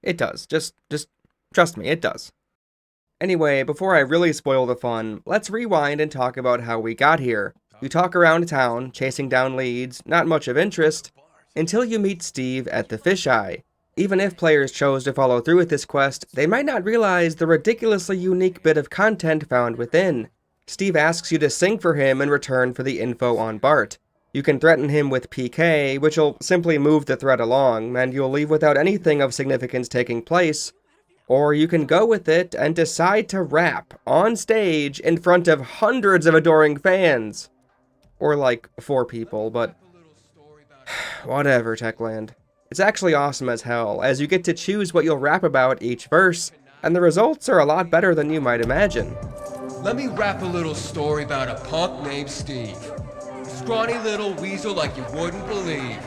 It does. Just trust me, it does. Anyway, before I really spoil the fun, let's rewind and talk about how we got here. You talk around town, chasing down leads, not much of interest, until you meet Steve at the fisheye. Even if players chose to follow through with this quest, they might not realize the ridiculously unique bit of content found within. Steve asks you to sing for him in return for the info on Bart. You can threaten him with PK, which will simply move the threat along, and you'll leave without anything of significance taking place. Or you can go with it and decide to rap on stage in front of hundreds of adoring fans. Or like 4 people, but whatever, Techland. It's actually awesome as hell, as you get to choose what you'll rap about each verse, and the results are a lot better than you might imagine. Let me rap a little story about a punk named Steve. Scrawny little weasel like you wouldn't believe.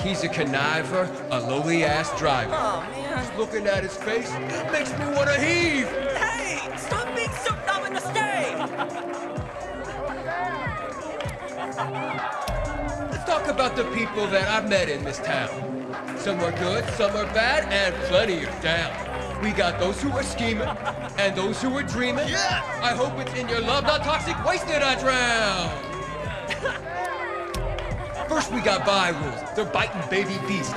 He's a conniver, a lowly-ass driver. Oh, man. Just looking at his face, it makes me want to heave. Hey, stop being so dumb in the stage! Let's talk about the people that I've met in this town. Some are good, some are bad, and plenty are down. We got those who are scheming, and those who are dreaming. Yeah! I hope it's in your love, not toxic, wasted, I drown. First we got buy rules, they're biting baby beasts.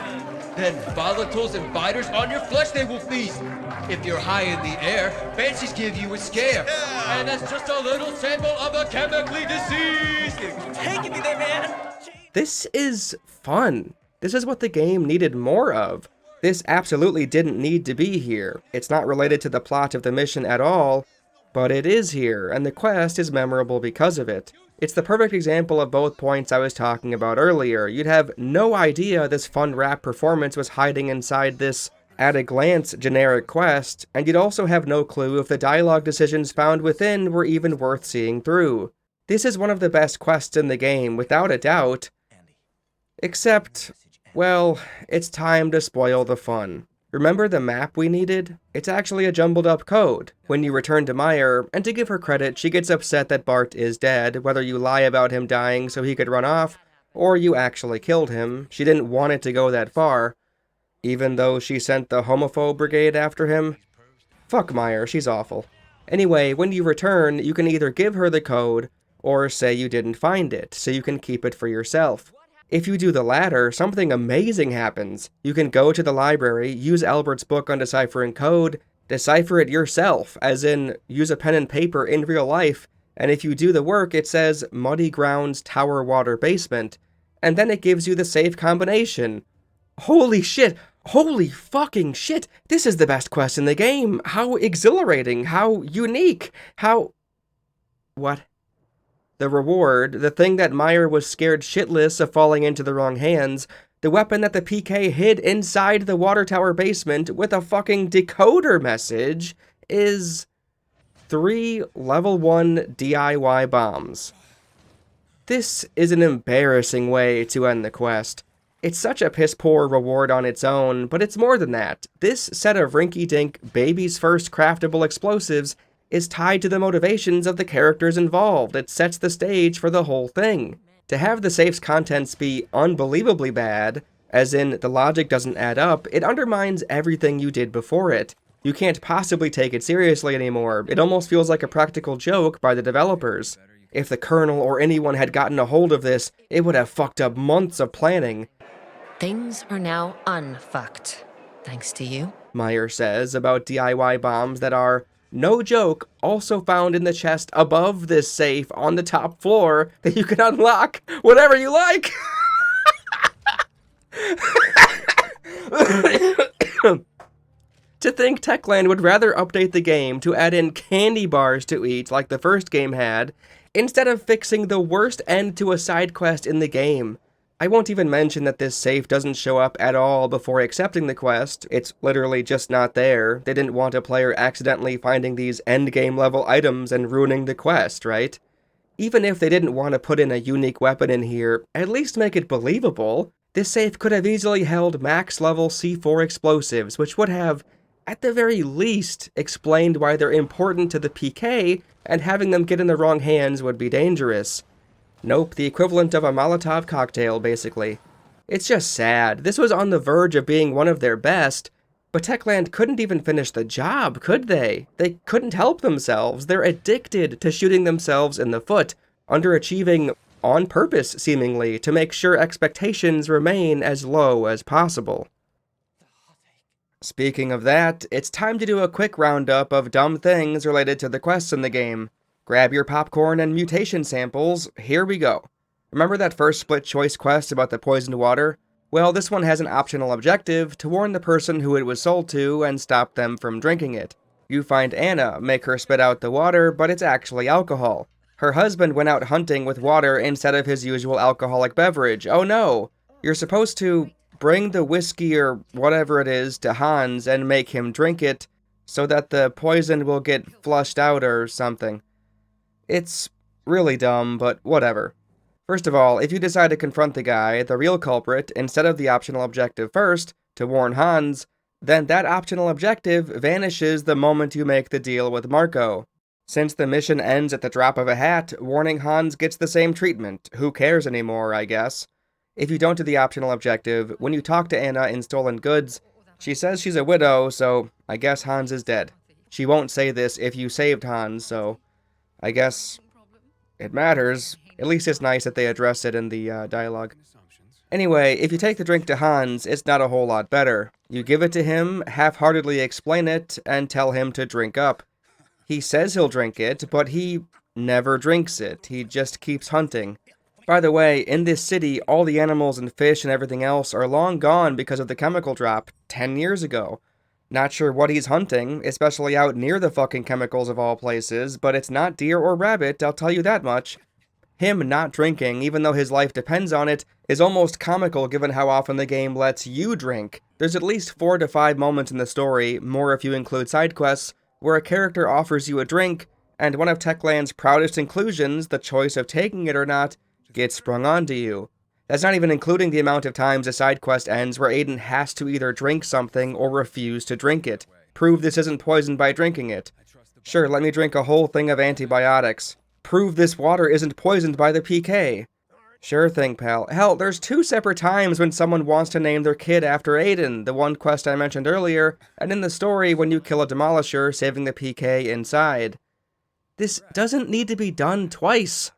Then volatiles and biters, on your flesh they will feast. If you're high in the air, banshees give you a scare. Yeah. And that's just a little sample of the chemically diseased. Taking me there, man! This is fun. This is what the game needed more of. This absolutely didn't need to be here. It's not related to the plot of the mission at all, but it is here, and the quest is memorable because of it. It's the perfect example of both points I was talking about earlier. You'd have no idea this fun rap performance was hiding inside this, at a glance, generic quest, and you'd also have no clue if the dialogue decisions found within were even worth seeing through. This is one of the best quests in the game, without a doubt. Except, well, it's time to spoil the fun. Remember the map we needed? It's actually a jumbled up code. When you return to Meyer, and to give her credit, she gets upset that Bart is dead, whether you lie about him dying so he could run off, or you actually killed him. She didn't want it to go that far, even though she sent the homophobe brigade after him. Fuck Meyer, she's awful. Anyway, when you return, you can either give her the code, or say you didn't find it, so you can keep it for yourself. If you do the latter, something amazing happens. You can go to the library, use Albert's book on deciphering code, decipher it yourself, as in, use a pen and paper in real life, and if you do the work, it says, Muddy Grounds Tower Water Basement, and then it gives you the safe combination. Holy shit! Holy fucking shit! This is the best quest in the game! How exhilarating! How unique! How... What? The reward, the thing that Meyer was scared shitless of falling into the wrong hands, the weapon that the PK hid inside the water tower basement with a fucking decoder message, is... 3 level 1 DIY bombs. This is an embarrassing way to end the quest. It's such a piss-poor reward on its own, but it's more than that. This set of rinky-dink, baby's first craftable explosives is tied to the motivations of the characters involved. It sets the stage for the whole thing. To have the safe's contents be unbelievably bad, as in the logic doesn't add up, it undermines everything you did before it. You can't possibly take it seriously anymore. It almost feels like a practical joke by the developers. If the Colonel or anyone had gotten a hold of this, it would have fucked up months of planning. Things are now unfucked, thanks to you. Meyer says about DIY bombs that are, no joke, also found in the chest above this safe on the top floor that you can unlock whatever you like. To think Techland would rather update the game to add in candy bars to eat like the first game had, instead of fixing the worst end to a side quest in the game. I won't even mention that this safe doesn't show up at all before accepting the quest. It's literally just not there. They didn't want a player accidentally finding these endgame level items and ruining the quest, right? Even if they didn't want to put in a unique weapon in here, at least make it believable. This safe could have easily held max level C4 explosives, which would have, at the very least, explained why they're important to the PK, and having them get in the wrong hands would be dangerous. Nope, the equivalent of a Molotov cocktail, basically. It's just sad. This was on the verge of being one of their best, but Techland couldn't even finish the job, could they? They couldn't help themselves. They're addicted to shooting themselves in the foot, underachieving on purpose, seemingly, to make sure expectations remain as low as possible. Speaking of that, it's time to do a quick roundup of dumb things related to the quests in the game. Grab your popcorn and mutation samples, here we go. Remember that first split choice quest about the poisoned water? Well, this one has an optional objective to warn the person who it was sold to and stop them from drinking it. You find Anna, make her spit out the water, but it's actually alcohol. Her husband went out hunting with water instead of his usual alcoholic beverage. Oh no! You're supposed to bring the whiskey or whatever it is to Hans and make him drink it so that the poison will get flushed out or something. It's really dumb, but whatever. First of all, if you decide to confront the guy, the real culprit, instead of the optional objective first, to warn Hans, then that optional objective vanishes the moment you make the deal with Marco. Since the mission ends at the drop of a hat, warning Hans gets the same treatment. Who cares anymore, I guess. If you don't do the optional objective, when you talk to Anna in Stolen Goods, she says she's a widow, so I guess Hans is dead. She won't say this if you saved Hans, so I guess it matters. At least it's nice that they address it in the dialogue. Anyway, if you take the drink to Hans, it's not a whole lot better. You give it to him, half-heartedly explain it, and tell him to drink up. He says he'll drink it, but he never drinks it. He just keeps hunting. By the way, in this city, all the animals and fish and everything else are long gone because of the chemical drop 10 years ago. Not sure what he's hunting, especially out near the fucking chemicals of all places, but it's not deer or rabbit, I'll tell you that much. Him not drinking, even though his life depends on it, is almost comical given how often the game lets you drink. There's at least 4 to 5 moments in the story, more if you include side quests, where a character offers you a drink, and one of Techland's proudest inclusions, the choice of taking it or not, gets sprung onto you. That's not even including the amount of times a side quest ends where Aiden has to either drink something or refuse to drink it. Prove this isn't poisoned by drinking it. Sure, let me drink a whole thing of antibiotics. Prove this water isn't poisoned by the PK. Sure thing, pal. Hell, there's 2 separate times when someone wants to name their kid after Aiden, the one quest I mentioned earlier, and in the story when you kill a demolisher, saving the PK inside. This doesn't need to be done twice.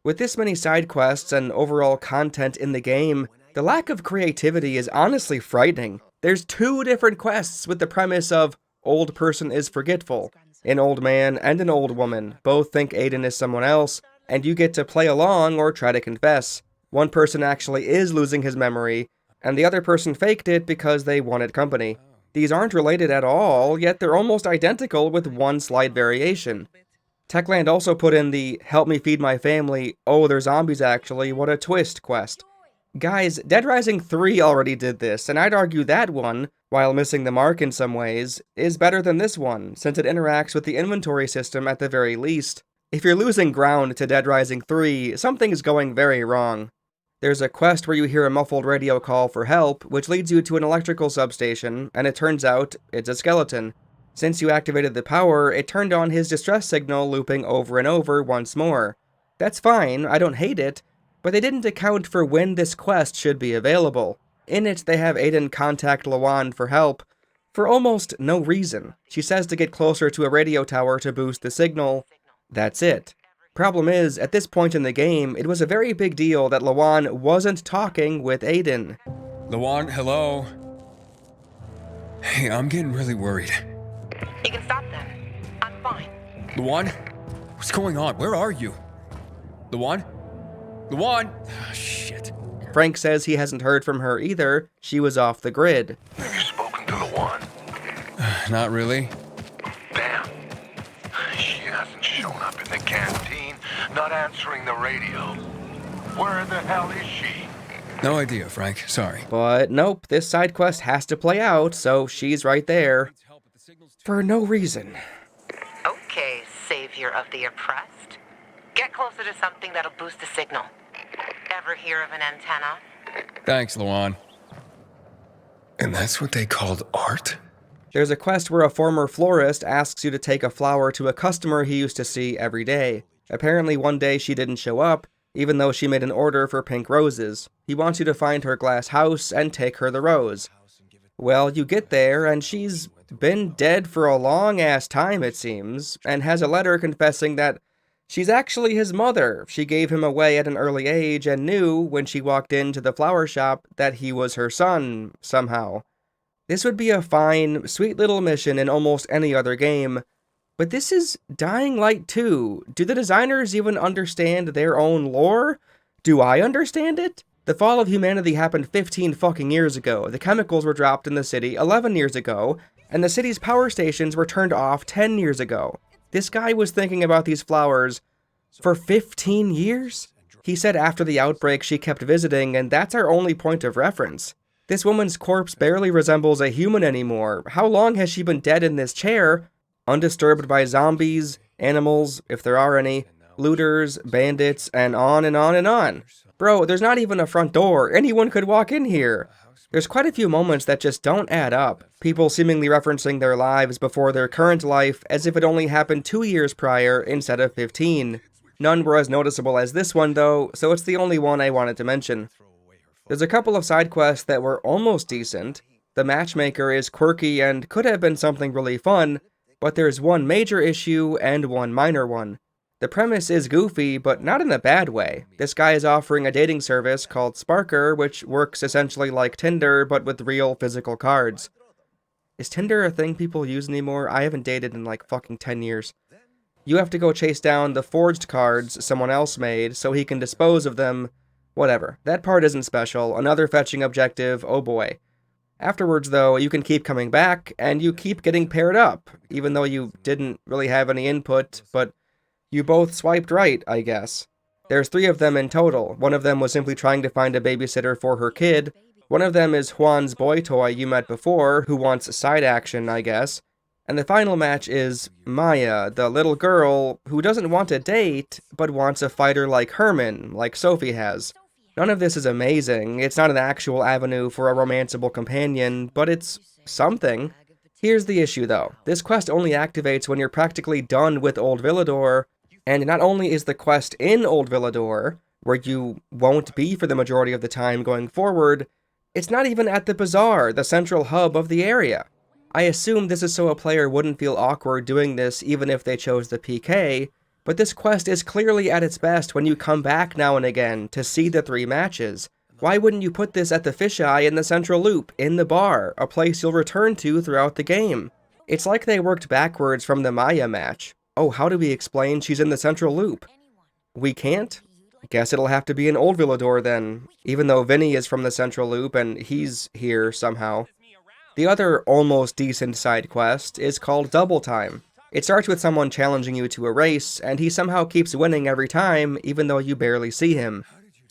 With this many side quests and overall content in the game, the lack of creativity is honestly frightening. There's 2 different quests with the premise of old person is forgetful. An old man and an old woman both think Aiden is someone else, and you get to play along or try to confess. One person actually is losing his memory, and the other person faked it because they wanted company. These aren't related at all, yet they're almost identical with one slight variation. Techland also put in the help me feed my family, oh they're zombies actually, what a twist quest. Guys, Dead Rising 3 already did this, and I'd argue that one, while missing the mark in some ways, is better than this one, since it interacts with the inventory system at the very least. If you're losing ground to Dead Rising 3, something's going very wrong. There's a quest where you hear a muffled radio call for help, which leads you to an electrical substation, and it turns out it's a skeleton. Since you activated the power, it turned on his distress signal looping over and over once more. That's fine, I don't hate it, but they didn't account for when this quest should be available. In it, they have Aiden contact Lawan for help, for almost no reason. She says to get closer to a radio tower to boost the signal. That's it. Problem is, at this point in the game, it was a very big deal that Lawan wasn't talking with Aiden. Lawan, hello? Hey, I'm getting really worried. You can stop them. I'm fine. Lawan? What's going on? Where are you? Lawan? Lawan! Oh, shit. Frank says he hasn't heard from her either. She was off the grid. Have you spoken to Lawan? Not really. Damn. She hasn't shown up in the canteen, not answering the radio. Where the hell is she? No idea, Frank. Sorry. But nope, this side quest has to play out, so she's right there. For no reason. Okay, savior of the oppressed. Get closer to something that'll boost the signal. Ever hear of an antenna? Thanks, Lawan. And that's what they called art? There's a quest where a former florist asks you to take a flower to a customer he used to see every day. Apparently one day she didn't show up, even though she made an order for pink roses. He wants you to find her glass house and take her the rose. Well, you get there, and she's been dead for a long-ass time, it seems, and has a letter confessing that she's actually his mother. She gave him away at an early age and knew, when she walked into the flower shop, that he was her son, somehow. This would be a fine, sweet little mission in almost any other game, but this is Dying Light 2. Do the designers even understand their own lore? Do I understand it? The fall of humanity happened 15 fucking years ago, the chemicals were dropped in the city 11 years ago, and the city's power stations were turned off 10 years ago. This guy was thinking about these flowers for 15 years? He said after the outbreak she kept visiting, and that's our only point of reference. This woman's corpse barely resembles a human anymore. How long has she been dead in this chair? Undisturbed by zombies, animals, if there are any, looters, bandits, and on and on and on. Bro, there's not even a front door. Anyone could walk in here. There's quite a few moments that just don't add up. People seemingly referencing their lives before their current life as if it only happened 2 years prior instead of 15. None were as noticeable as this one though, so it's the only one I wanted to mention. There's a couple of side quests that were almost decent. The matchmaker is quirky and could have been something really fun, but there's one major issue and one minor one. The premise is goofy, but not in a bad way. This guy is offering a dating service called Sparker, which works essentially like Tinder, but with real physical cards. Is Tinder a thing people use anymore? I haven't dated in like fucking 10 years. You have to go chase down the forged cards someone else made, so he can dispose of them. Whatever. That part isn't special. Another fetching objective, oh boy. Afterwards, though, you can keep coming back, and you keep getting paired up, even though you didn't really have any input, but you both swiped right, I guess. There's 3 of them in total. One of them was simply trying to find a babysitter for her kid. One of them is Juan's boy toy you met before, who wants side action, I guess. And the final match is Maya, the little girl who doesn't want a date, but wants a fighter like Herman, like Sophie has. None of this is amazing. It's not an actual avenue for a romanceable companion, but it's something. Here's the issue, though. This quest only activates when you're practically done with Old Villador, and not only is the quest in Old Villador, where you won't be for the majority of the time going forward, it's not even at the bazaar, the central hub of the area. I assume this is so a player wouldn't feel awkward doing this even if they chose the PK, but this quest is clearly at its best when you come back now and again to see the 3 matches. Why wouldn't you put this at the fisheye in the central loop, in the bar, a place you'll return to throughout the game? It's like they worked backwards from the Maya match. Oh, how do we explain she's in the central loop? We can't? Guess it'll have to be in Old Villador then, even though Vinny is from the central loop and he's here somehow. The other almost decent side quest is called Double Time. It starts with someone challenging you to a race, and he somehow keeps winning every time, even though you barely see him.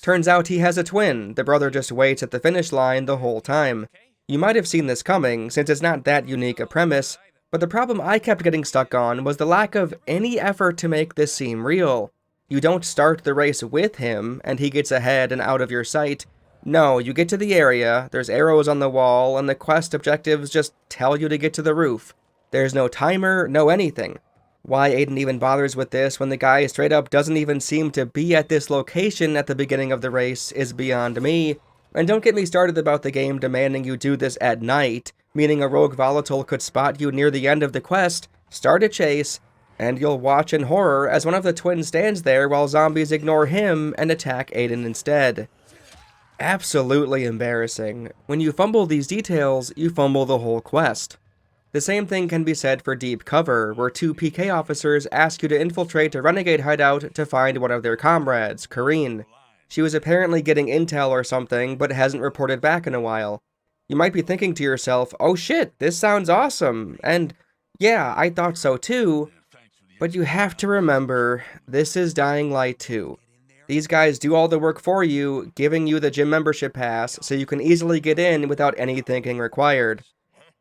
Turns out he has a twin. The brother just waits at the finish line the whole time. You might have seen this coming, since it's not that unique a premise, but the problem I kept getting stuck on was the lack of any effort to make this seem real. You don't start the race with him, and he gets ahead and out of your sight. No, you get to the area, there's arrows on the wall, and the quest objectives just tell you to get to the roof. There's no timer, no anything. Why Aiden even bothers with this when the guy straight up doesn't even seem to be at this location at the beginning of the race is beyond me. And don't get me started about the game demanding you do this at night, meaning a rogue volatile could spot you near the end of the quest, start a chase, and you'll watch in horror as one of the twins stands there while zombies ignore him and attack Aiden instead. Absolutely embarrassing. When you fumble these details, you fumble the whole quest. The same thing can be said for Deep Cover, where 2 PK officers ask you to infiltrate a renegade hideout to find one of their comrades, Kareen. She was apparently getting intel or something, but hasn't reported back in a while. You might be thinking to yourself, oh shit, this sounds awesome, and yeah, I thought so too, but you have to remember, this is Dying Light 2. These guys do all the work for you, giving you the gym membership pass so you can easily get in without any thinking required.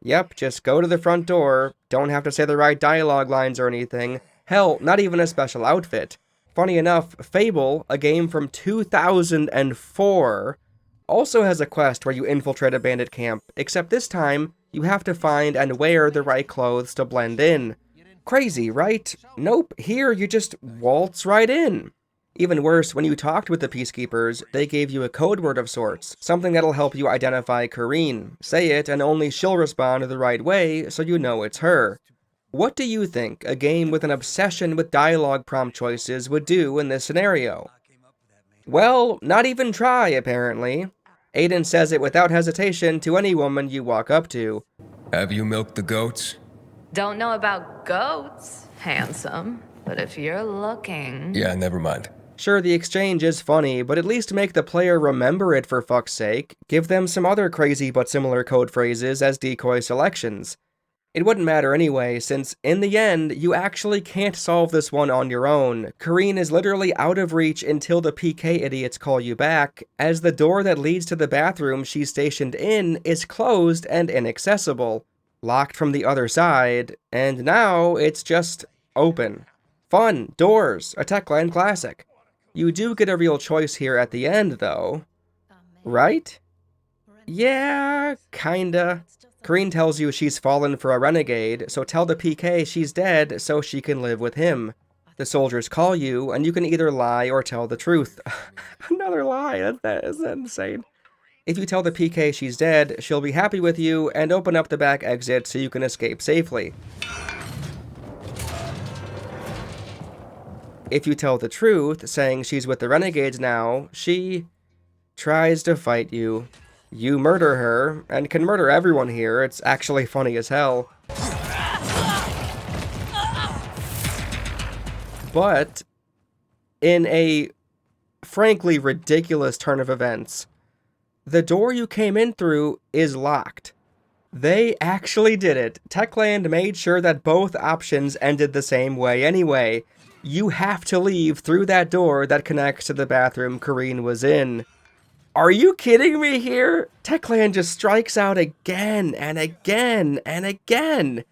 Yep, just go to the front door, don't have to say the right dialogue lines or anything, hell, not even a special outfit. Funny enough, Fable, a game from 2004, also has a quest where you infiltrate a bandit camp, except this time, you have to find and wear the right clothes to blend in. Crazy, right? Nope, here you just waltz right in. Even worse, when you talked with the Peacekeepers, they gave you a code word of sorts, something that'll help you identify Kareen. Say it, and only she'll respond the right way, so you know it's her. What do you think a game with an obsession with dialogue prompt choices would do in this scenario? Well, not even try, apparently. Aiden says it without hesitation to any woman you walk up to. Have you milked the goats? Don't know about goats, handsome, but if you're looking... Yeah, never mind. Sure, the exchange is funny, but at least make the player remember it for fuck's sake. Give them some other crazy but similar code phrases as decoy selections. It wouldn't matter anyway, since in the end, you actually can't solve this one on your own. Kareen is literally out of reach until the PK idiots call you back, as the door that leads to the bathroom she's stationed in is closed and inaccessible. Locked from the other side, and now it's just open. Fun, doors, a Techland classic. You do get a real choice here at the end, though. Right? Yeah, kinda. Kareen tells you she's fallen for a renegade, so tell the PK she's dead so she can live with him. The soldiers call you, and you can either lie or tell the truth. Another lie, isn't that insane? If you tell the PK she's dead, she'll be happy with you and open up the back exit so you can escape safely. If you tell the truth, saying she's with the renegades now, she tries to fight you. You murder her, and can murder everyone here, it's actually funny as hell. But, in a frankly ridiculous turn of events, the door you came in through is locked. They actually did it. Techland made sure that both options ended the same way anyway. You have to leave through that door that connects to the bathroom Kareen was in. Are you kidding me here? Techland just strikes out again and again and again.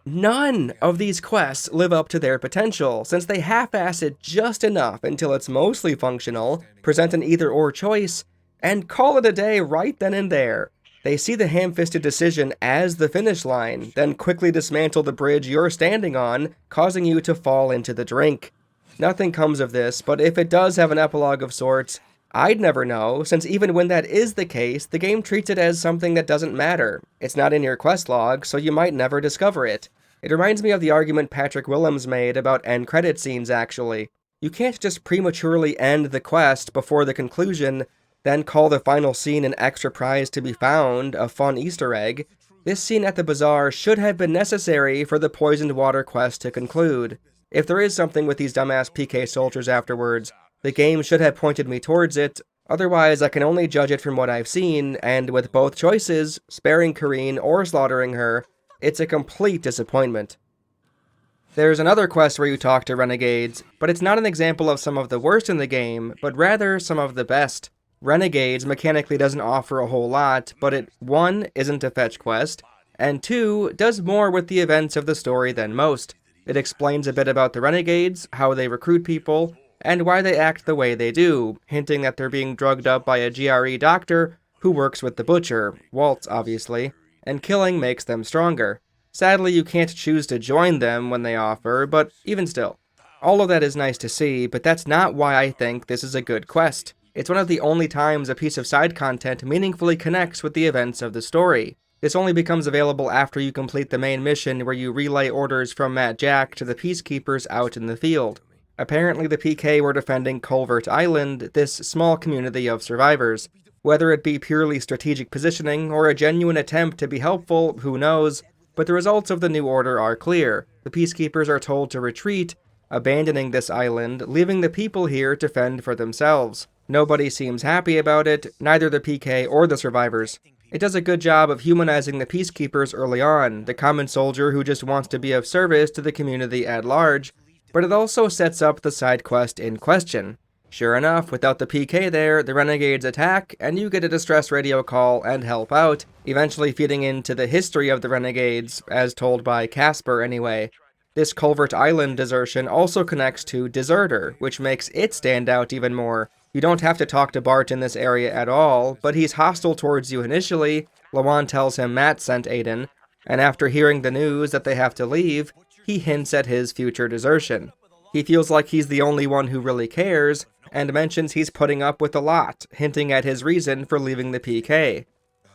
None of these quests live up to their potential, since they half-ass it just enough until it's mostly functional, present an either-or choice, and call it a day right then and there. They see the ham-fisted decision as the finish line, then quickly dismantle the bridge you're standing on, causing you to fall into the drink. Nothing comes of this, but if it does have an epilogue of sorts, I'd never know, since even when that is the case, the game treats it as something that doesn't matter. It's not in your quest log, so you might never discover it. It reminds me of the argument Patrick Willems made about end credit scenes, actually. You can't just prematurely end the quest before the conclusion, then call the final scene an extra prize to be found, a fun Easter egg. This scene at the bazaar should have been necessary for the poisoned water quest to conclude. If there is something with these dumbass PK soldiers afterwards, the game should have pointed me towards it, otherwise I can only judge it from what I've seen, and with both choices, sparing Kareen or slaughtering her, it's a complete disappointment. There's another quest where you talk to renegades, but it's not an example of some of the worst in the game, but rather some of the best. Renegades mechanically doesn't offer a whole lot, but it 1. Isn't a fetch quest, and 2. Does more with the events of the story than most. It explains a bit about the renegades, how they recruit people, and why they act the way they do, hinting that they're being drugged up by a GRE doctor who works with the butcher, Waltz obviously, and killing makes them stronger. Sadly, you can't choose to join them when they offer, but even still. All of that is nice to see, but that's not why I think this is a good quest. It's one of the only times a piece of side content meaningfully connects with the events of the story. This only becomes available after you complete the main mission where you relay orders from Matt Jack to the peacekeepers out in the field. Apparently the PK were defending Culvert Island, this small community of survivors. Whether it be purely strategic positioning or a genuine attempt to be helpful, who knows, but the results of the new order are clear. The peacekeepers are told to retreat, abandoning this island, leaving the people here to fend for themselves. Nobody seems happy about it, neither the PK or the survivors. It does a good job of humanizing the peacekeepers early on, the common soldier who just wants to be of service to the community at large, but it also sets up the side quest in question. Sure enough, without the PK there, the renegades attack, and you get a distress radio call and help out, eventually feeding into the history of the renegades, as told by Casper anyway. This Culvert Island desertion also connects to Deserter, which makes it stand out even more. You don't have to talk to Bart in this area at all, but he's hostile towards you initially. Lawan tells him Matt sent Aiden, and after hearing the news that they have to leave, he hints at his future desertion. He feels like he's the only one who really cares, and mentions he's putting up with a lot, hinting at his reason for leaving the PK.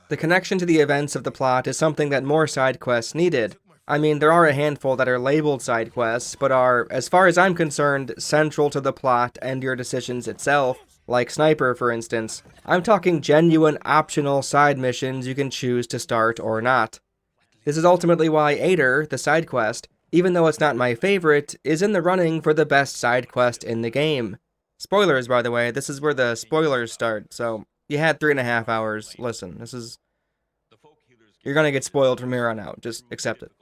The connection to the events of the plot is something that more side quests needed. I mean, there are a handful that are labeled side quests, but are, as far as I'm concerned, central to the plot and your decisions itself, like Sniper, for instance. I'm talking genuine, optional side missions you can choose to start or not. This is ultimately why Ader, the side quest, even though it's not my favorite, is in the running for the best side quest in the game. Spoilers, by the way, this is where the spoilers start, so you had 3.5 hours. Listen, you're gonna get spoiled from here on out, just accept it.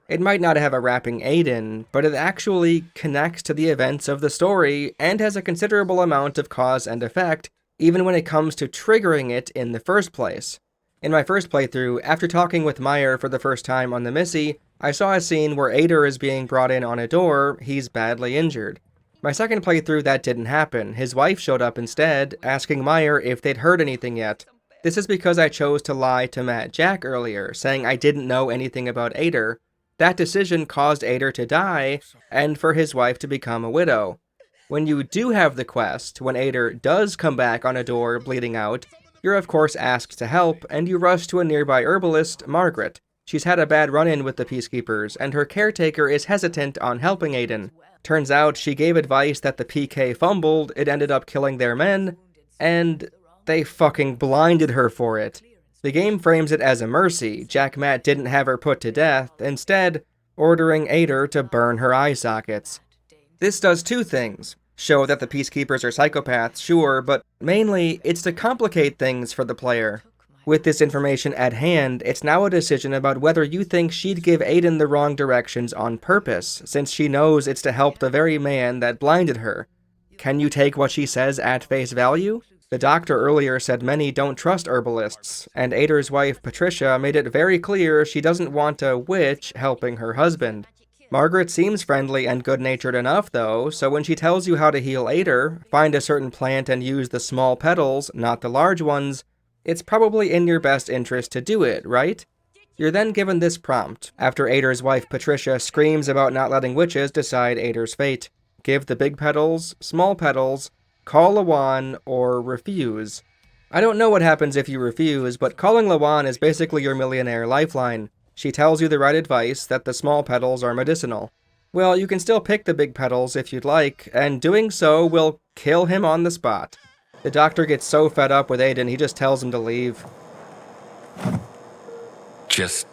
It might not have a wrapping Aiden, but it actually connects to the events of the story and has a considerable amount of cause and effect, even when it comes to triggering it in the first place. In my first playthrough, after talking with Meyer for the first time on the Missy, I saw a scene where Ader is being brought in on a door, he's badly injured. My second playthrough that didn't happen, his wife showed up instead, asking Meyer if they'd heard anything yet. This is because I chose to lie to Matt Jack earlier, saying I didn't know anything about Ader. That decision caused Ader to die, and for his wife to become a widow. When you do have the quest, when Ader does come back on a door bleeding out, you're of course asked to help, and you rush to a nearby herbalist, Margaret. She's had a bad run-in with the peacekeepers, and her caretaker is hesitant on helping Aiden. Turns out she gave advice that the PK fumbled, it ended up killing their men, and they fucking blinded her for it. The game frames it as a mercy. Jack Matt didn't have her put to death, instead ordering Ader to burn her eye sockets. This does two things. Show that the peacekeepers are psychopaths, sure, but mainly it's to complicate things for the player. With this information at hand, it's now a decision about whether you think she'd give Aiden the wrong directions on purpose, since she knows it's to help the very man that blinded her. Can you take what she says at face value? The doctor earlier said many don't trust herbalists, and Ader's wife Patricia made it very clear she doesn't want a witch helping her husband. Margaret seems friendly and good-natured enough, though, so when she tells you how to heal Ader, find a certain plant and use the small petals, not the large ones, it's probably in your best interest to do it, right? You're then given this prompt, after Ader's wife Patricia screams about not letting witches decide Ader's fate. Give the big petals, small petals, call Lawan, or refuse. I don't know what happens if you refuse, but calling Lawan is basically your millionaire lifeline. She tells you the right advice, that the small petals are medicinal. Well, you can still pick the big petals if you'd like, and doing so will kill him on the spot. The doctor gets so fed up with Aiden, he just tells him to leave. Just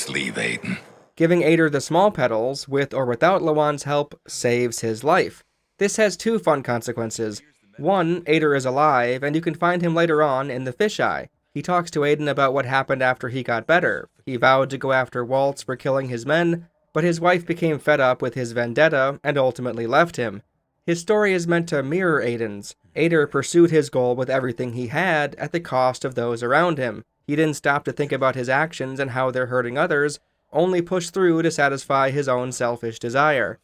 leave, Aiden. Giving Ader the small petals, with or without Lawan's help, saves his life. This has two fun consequences. One, Ader is alive, and you can find him later on in the fisheye. He talks to Aiden about what happened after he got better. He vowed to go after Waltz for killing his men, but his wife became fed up with his vendetta and ultimately left him. His story is meant to mirror Aiden's. Ader pursued his goal with everything he had at the cost of those around him. He didn't stop to think about his actions and how they're hurting others, only pushed through to satisfy his own selfish desire.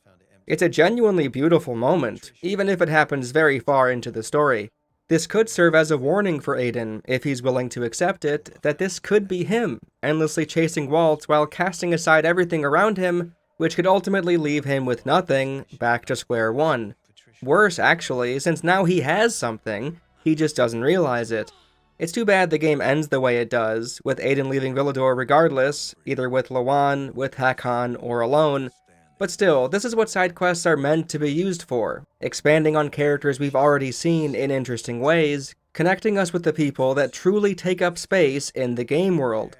It's a genuinely beautiful moment, even if it happens very far into the story. This could serve as a warning for Aiden, if he's willing to accept it, that this could be him, endlessly chasing Walt while casting aside everything around him, which could ultimately leave him with nothing, back to square one. Worse, actually, since now he has something, he just doesn't realize it. It's too bad the game ends the way it does, with Aiden leaving Villador regardless, either with Lawan, with Hakon, or alone. But still, this is what side quests are meant to be used for, expanding on characters we've already seen in interesting ways, connecting us with the people that truly take up space in the game world.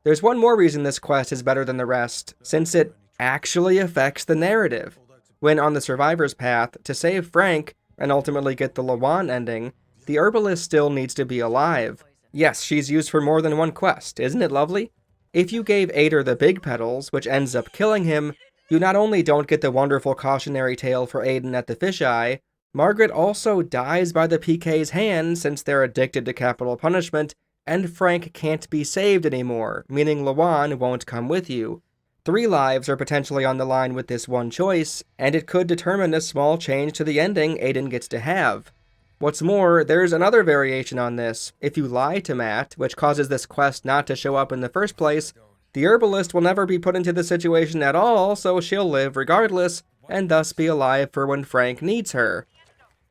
There's one more reason this quest is better than the rest, since it actually affects the narrative. When on the survivor's path, to save Frank, and ultimately get the Lawan ending, the herbalist still needs to be alive. Yes, she's used for more than one quest, isn't it lovely? If you gave Ader the big petals, which ends up killing him, you not only don't get the wonderful cautionary tale for Aiden at the fisheye, Margaret also dies by the PK's hand since they're addicted to capital punishment, and Frank can't be saved anymore, meaning Lawan won't come with you. 3 lives are potentially on the line with this one choice, and it could determine a small change to the ending Aiden gets to have. What's more, there's another variation on this. If you lie to Matt, which causes this quest not to show up in the first place, the herbalist will never be put into the situation at all, so she'll live regardless, and thus be alive for when Frank needs her.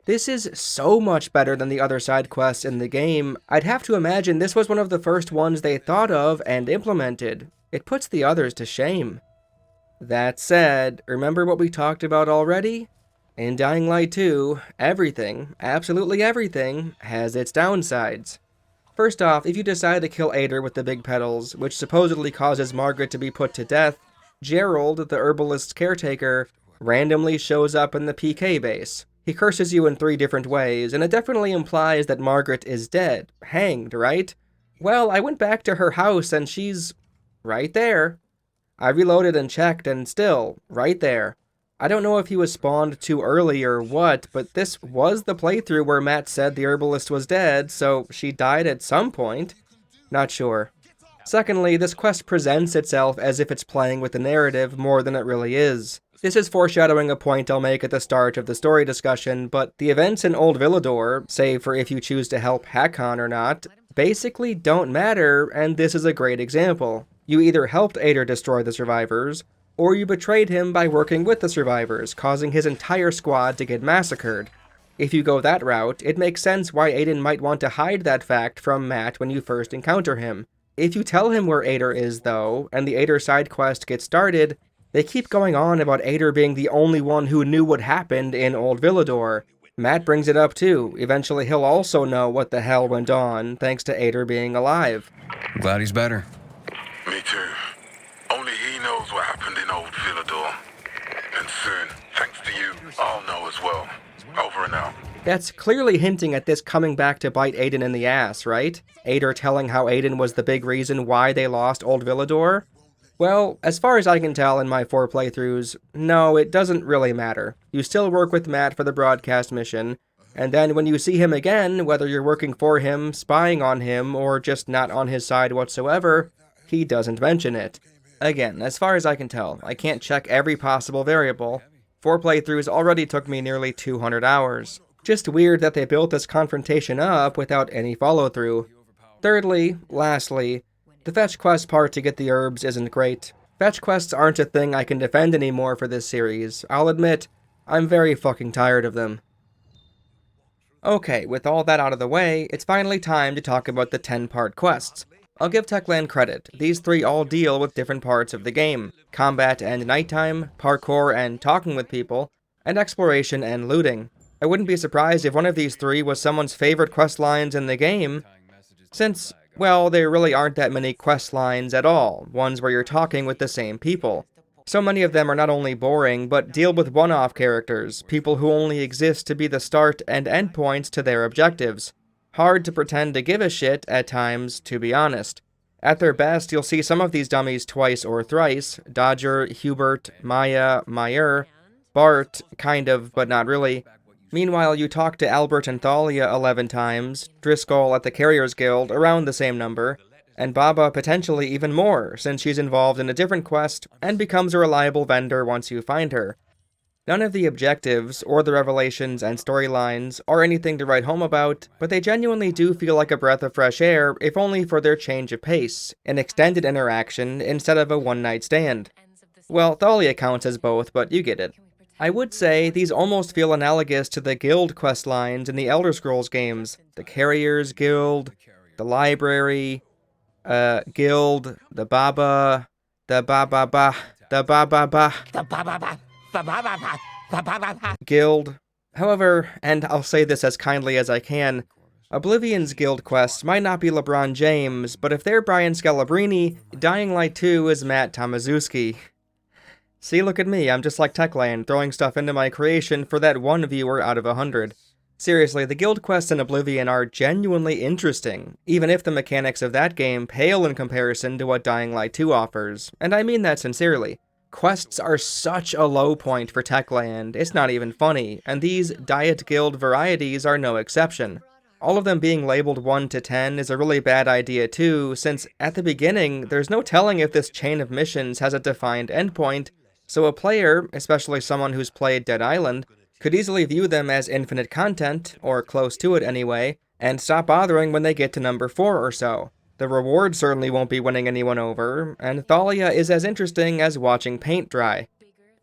This is so much better than the other side quests in the game. I'd have to imagine this was one of the first ones they thought of and implemented. It puts the others to shame. That said, remember what we talked about already? In Dying Light 2, everything, absolutely everything, has its downsides. First off, if you decide to kill Ader with the big petals, which supposedly causes Margaret to be put to death, Gerald, the herbalist's caretaker, randomly shows up in the PK base. He curses you in 3 different ways, and it definitely implies that Margaret is dead, hanged, right? Well, I went back to her house and she's right there. I reloaded and checked and still, right there. I don't know if he was spawned too early or what, but this was the playthrough where Matt said the herbalist was dead, so she died at some point. Not sure. Secondly, this quest presents itself as if it's playing with the narrative more than it really is. This is foreshadowing a point I'll make at the start of the story discussion, but the events in Old Villador, save for if you choose to help Hakon or not, basically don't matter, and this is a great example. You either helped Ader destroy the survivors, or you betrayed him by working with the survivors, causing his entire squad to get massacred. If you go that route, it makes sense why Aiden might want to hide that fact from Matt when you first encounter him. If you tell him where Ader is, though, and the Ader side quest gets started, they keep going on about Ader being the only one who knew what happened in Old Villador. Matt brings it up too. Eventually he'll also know what the hell went on, thanks to Ader being alive. Glad he's better. Me too. Only he knows what happened in Old Villador. And soon, thanks to you, I'll know as well. Over and out. That's clearly hinting at this coming back to bite Aiden in the ass, right? Ader telling how Aiden was the big reason why they lost Old Villador? Well, as far as I can tell in my 4 playthroughs, no, it doesn't really matter. You still work with Matt for the broadcast mission, and then when you see him again, whether you're working for him, spying on him, or just not on his side whatsoever, he doesn't mention it. Again, as far as I can tell, I can't check every possible variable. 4 playthroughs already took me nearly 200 hours. Just weird that they built this confrontation up without any follow-through. Thirdly, lastly, the fetch quest part to get the herbs isn't great. Fetch quests aren't a thing I can defend anymore for this series. I'll admit, I'm very fucking tired of them. Okay, with all that out of the way, it's finally time to talk about the 10-part quests. I'll give Techland credit. These 3 all deal with different parts of the game. Combat and nighttime, parkour and talking with people, and exploration and looting. I wouldn't be surprised if one of these 3 was someone's favorite quest lines in the game, since, well, there really aren't that many quest lines at all, ones where you're talking with the same people. So many of them are not only boring, but deal with one-off characters, people who only exist to be the start and end points to their objectives. Hard to pretend to give a shit at times, to be honest. At their best, you'll see some of these dummies twice or thrice: Dodger, Hubert, Maya, Meyer, Bart, kind of, but not really. Meanwhile, you talk to Albert and Thalia 11 times, Driscoll at the Carriers Guild around the same number, and Baba potentially even more, since she's involved in a different quest and becomes a reliable vendor once you find her. None of the objectives, or the revelations and storylines, are anything to write home about, but they genuinely do feel like a breath of fresh air, if only for their change of pace, an extended interaction instead of a one-night stand. Well, Thalia counts as both, but you get it. I would say these almost feel analogous to the guild quest lines in the Elder Scrolls games. The Carriers Guild, the Library, Guild, the Baba, the Ba-Ba-Ba, the Ba-Ba-Ba, the Ba-Ba-Ba. Guild. However, and I'll say this as kindly as I can, Oblivion's guild quests might not be LeBron James, but if they're Brian Scalabrine, Dying Light 2 is Matt Tomaszewski. See, look at me, I'm just like Techland, throwing stuff into my creation for that one viewer out of 100. Seriously, the guild quests in Oblivion are genuinely interesting, even if the mechanics of that game pale in comparison to what Dying Light 2 offers, and I mean that sincerely. Quests are such a low point for Techland, it's not even funny, and these Diet Guild varieties are no exception. All of them being labeled 1 to 10 is a really bad idea too, since at the beginning, there's no telling if this chain of missions has a defined endpoint, so a player, especially someone who's played Dead Island, could easily view them as infinite content, or close to it anyway, and stop bothering when they get to number 4 or so. The reward certainly won't be winning anyone over, and Thalia is as interesting as watching paint dry.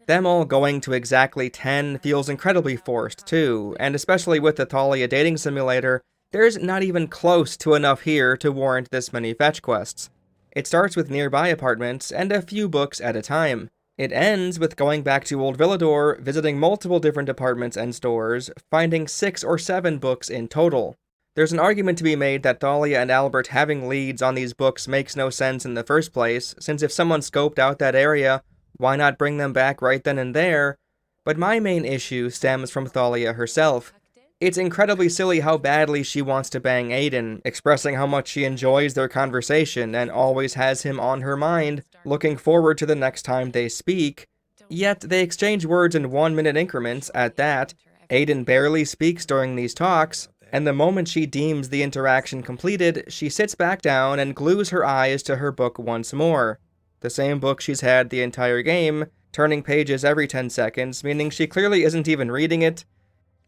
Them all going to exactly 10 feels incredibly forced too, and especially with the Thalia dating simulator, there's not even close to enough here to warrant this many fetch quests. It starts with nearby apartments and a few books at a time. It ends with going back to Old Villador, visiting multiple different apartments and stores, finding 6 or 7 books in total. There's an argument to be made that Thalia and Albert having leads on these books makes no sense in the first place, since if someone scoped out that area, why not bring them back right then and there? But my main issue stems from Thalia herself. It's incredibly silly how badly she wants to bang Aiden, expressing how much she enjoys their conversation and always has him on her mind, looking forward to the next time they speak. Yet they exchange words in 1-minute increments at that. Aiden barely speaks during these talks, and the moment she deems the interaction completed, she sits back down and glues her eyes to her book once more. The same book she's had the entire game, turning pages every 10 seconds, meaning she clearly isn't even reading it.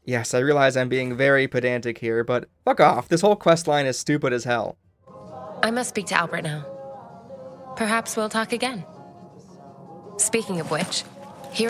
Yes, I realize I'm being very pedantic here, but fuck off, this whole questline is stupid as hell. I must speak to Albert now. Perhaps we'll talk again. Speaking of which, here...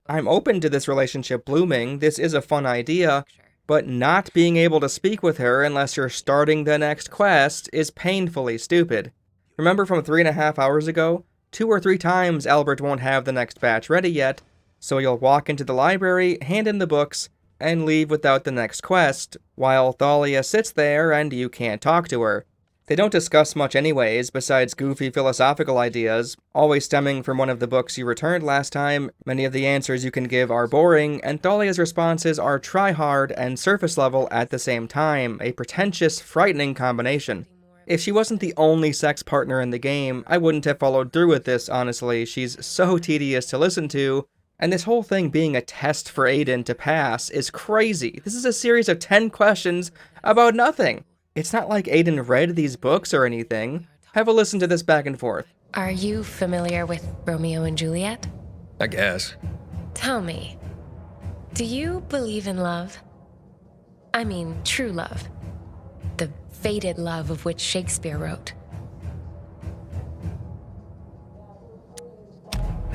I'm open to this relationship blooming, this is a fun idea, but not being able to speak with her unless you're starting the next quest is painfully stupid. Remember from 3.5 hours ago? 2 or 3 times Albert won't have the next batch ready yet, so you'll walk into the library, hand in the books, and leave without the next quest, while Thalia sits there and you can't talk to her. They don't discuss much anyways, besides goofy philosophical ideas, always stemming from one of the books you returned last time. Many of the answers you can give are boring, and Thalia's responses are try-hard and surface-level at the same time, a pretentious, frightening combination. If she wasn't the only sex partner in the game, I wouldn't have followed through with this, honestly. She's so tedious to listen to, and this whole thing being a test for Aiden to pass is crazy. This is a series of 10 questions about nothing. It's not like Aiden read these books or anything. Have a listen to this back and forth. Are you familiar with Romeo and Juliet? I guess. Tell me, do you believe in love? I mean, true love. The fated love of which Shakespeare wrote.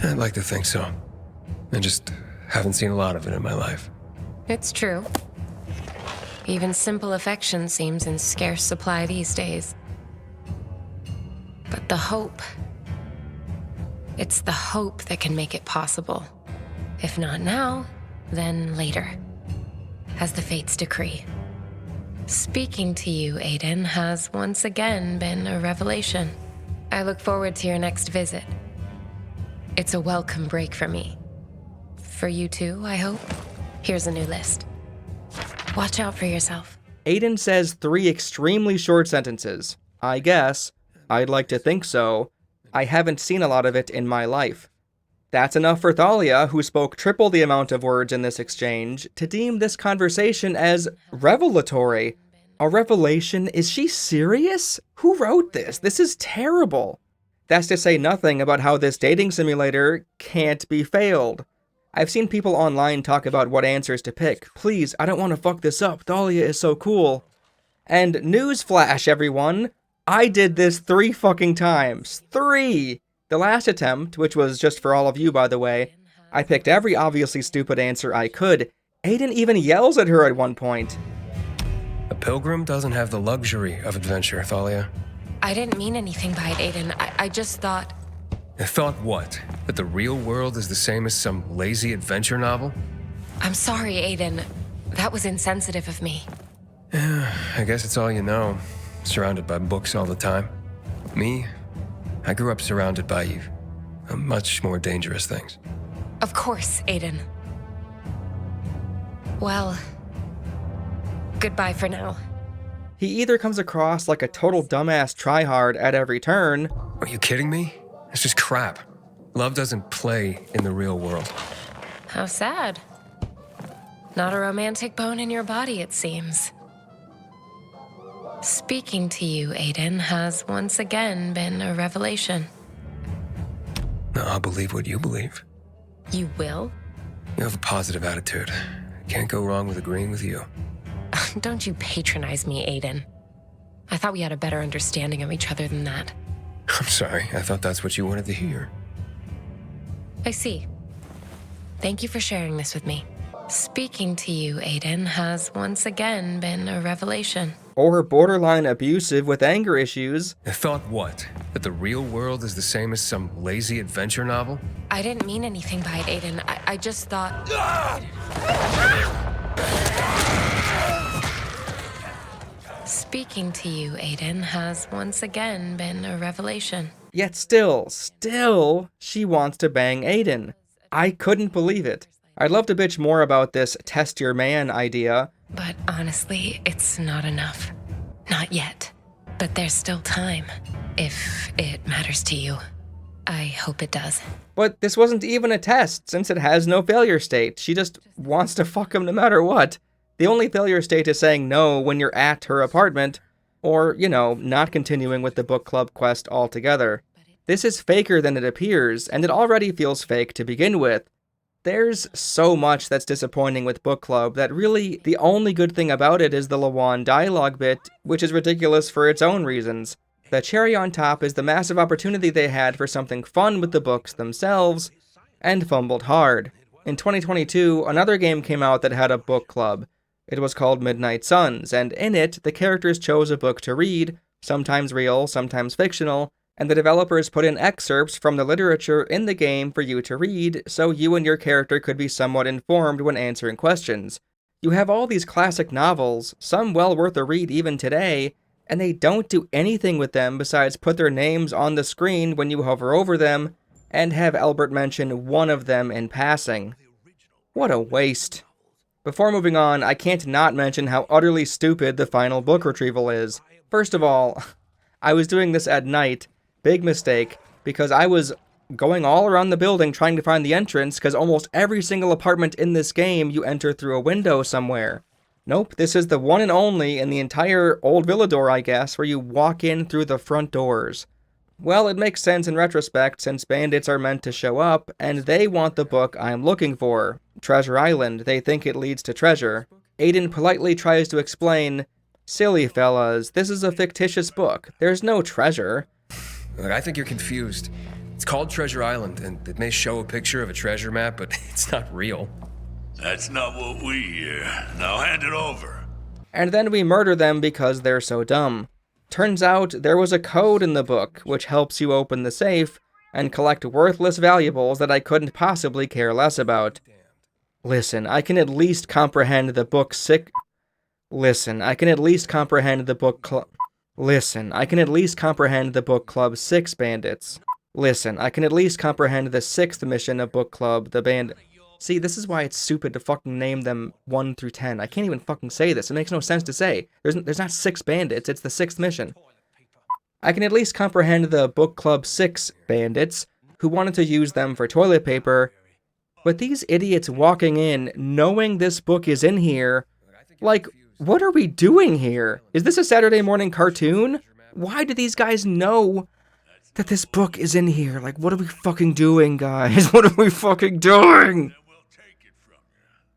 I'd like to think so. I just haven't seen a lot of it in my life. It's true. Even simple affection seems in scarce supply these days. But the hope... it's the hope that can make it possible. If not now, then later. As the fates decree. Speaking to you, Aiden, has once again been a revelation. I look forward to your next visit. It's a welcome break for me. For you too, I hope. Here's a new list. Watch out for yourself. Aiden says 3 extremely short sentences. I guess. I'd like to think so. I haven't seen a lot of it in my life. That's enough for Thalia, who spoke triple the amount of words in this exchange, to deem this conversation as revelatory. A revelation? Is she serious? Who wrote this? This is terrible. That's to say nothing about how this dating simulator can't be failed. I've seen people online talk about what answers to pick. Please, I don't want to fuck this up. Thalia is so cool. And newsflash, everyone. I did this 3 fucking times. 3! The last attempt, which was just for all of you, by the way, I picked every obviously stupid answer I could. Aiden even yells at her at one point. A pilgrim doesn't have the luxury of adventure, Thalia. I didn't mean anything by it, Aiden. I just thought... I thought what? That the real world is the same as some lazy adventure novel? I'm sorry, Aiden. That was insensitive of me. I guess it's all you know. Surrounded by books all the time. Me, I grew up surrounded by much more dangerous things. Of course, Aiden. Well, goodbye for now. He either comes across like a total dumbass tryhard at every turn... Are you kidding me? It's just crap. Love doesn't play in the real world. How sad. Not a romantic bone in your body, it seems. Speaking to you, Aiden, has once again been a revelation. No, I'll believe what you believe. You will? You have a positive attitude. Can't go wrong with agreeing with you. Don't you patronize me, Aiden. I thought we had a better understanding of each other than that. I'm sorry, I thought that's what you wanted to hear. I see. Thank you for sharing this with me. Speaking to you, Aiden, has once again been a revelation. Or borderline abusive with anger issues. I thought what? That the real world is the same as some lazy adventure novel? I didn't mean anything by it, Aiden. I just thought... Speaking to you, Aiden, has once again been a revelation. Yet still, she wants to bang Aiden. I couldn't believe it. I'd love to bitch more about this test your man idea. But honestly, it's not enough. Not yet. But there's still time. If it matters to you. I hope it does. But this wasn't even a test, since it has no failure state. She just wants to fuck him no matter what. The only failure state is saying no when you're at her apartment, or, you know, not continuing with the book club quest altogether. This is faker than it appears, and it already feels fake to begin with. There's so much that's disappointing with book club that really the only good thing about it is the Lawan dialogue bit, which is ridiculous for its own reasons. The cherry on top is the massive opportunity they had for something fun with the books themselves, and fumbled hard. In 2022, another game came out that had a book club. It was called Midnight Suns, and in it, the characters chose a book to read, sometimes real, sometimes fictional, and the developers put in excerpts from the literature in the game for you to read, so you and your character could be somewhat informed when answering questions. You have all these classic novels, some well worth a read even today, and they don't do anything with them besides put their names on the screen when you hover over them, and have Albert mention one of them in passing. What a waste. Before moving on, I can't not mention how utterly stupid the final book retrieval is. First of all, I was doing this at night, big mistake, because I was going all around the building trying to find the entrance, because almost every single apartment in this game you enter through a window somewhere. Nope, this is the one and only in the entire Old Villador, I guess, where you walk in through the front doors. Well, it makes sense in retrospect, since bandits are meant to show up, and they want the book I'm looking for. Treasure Island. They think it leads to treasure. Aiden politely tries to explain, "Silly fellas, this is a fictitious book. There's no treasure." Look, I think you're confused. It's called Treasure Island, and it may show a picture of a treasure map, but it's not real. That's not what we hear. Now hand it over. And then we murder them because they're so dumb. Turns out there was a code in the book, which helps you open the safe and collect worthless valuables that I couldn't possibly care less about. Listen, I can at least comprehend the book Listen, I can at least comprehend the book Listen, I can at least comprehend the book club 6 bandits. Listen, I can at least comprehend the 6th mission of Book Club, the band... See, this is why it's stupid to fucking name them 1 through 10. I can't even fucking say this. It makes no sense to say. There's not 6 bandits, it's the 6th mission. I can at least comprehend the Book Club 6 bandits, who wanted to use them for toilet paper, but these idiots walking in, knowing this book is in here, like, what are we doing here? Is this a Saturday morning cartoon? Why do these guys know that this book is in here? Like, what are we fucking doing, guys? What are we fucking doing?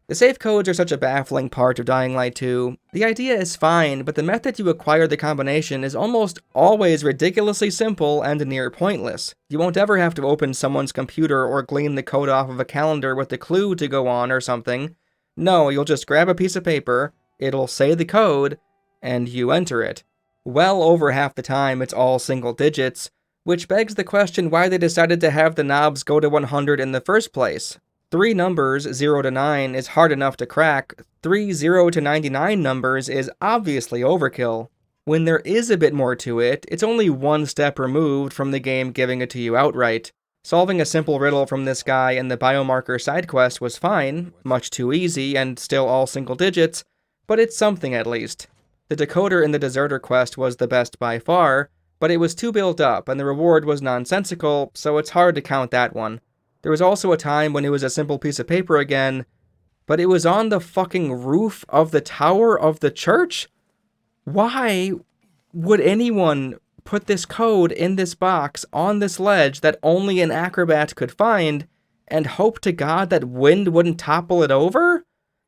The safe codes are such a baffling part of Dying Light 2. The idea is fine, but the method you acquire the combination is almost always ridiculously simple and near pointless. You won't ever have to open someone's computer or glean the code off of a calendar with a clue to go on or something. No, you'll just grab a piece of paper, it'll say the code, and you enter it. Well over half the time it's all single digits, which begs the question why they decided to have the knobs go to 100 in the first place. 3 numbers, 0 to 9, is hard enough to crack. 3 0 to 99 numbers is obviously overkill. When there is a bit more to it, it's only one step removed from the game giving it to you outright. Solving a simple riddle from this guy in the biomarker side quest was fine, much too easy and still all single digits, but it's something at least. The decoder in the deserter quest was the best by far, but it was too built up and the reward was nonsensical, so it's hard to count that one. There was also a time when it was a simple piece of paper again, but it was on the fucking roof of the tower of the church? Why would anyone put this code in this box on this ledge that only an acrobat could find and hope to God that wind wouldn't topple it over?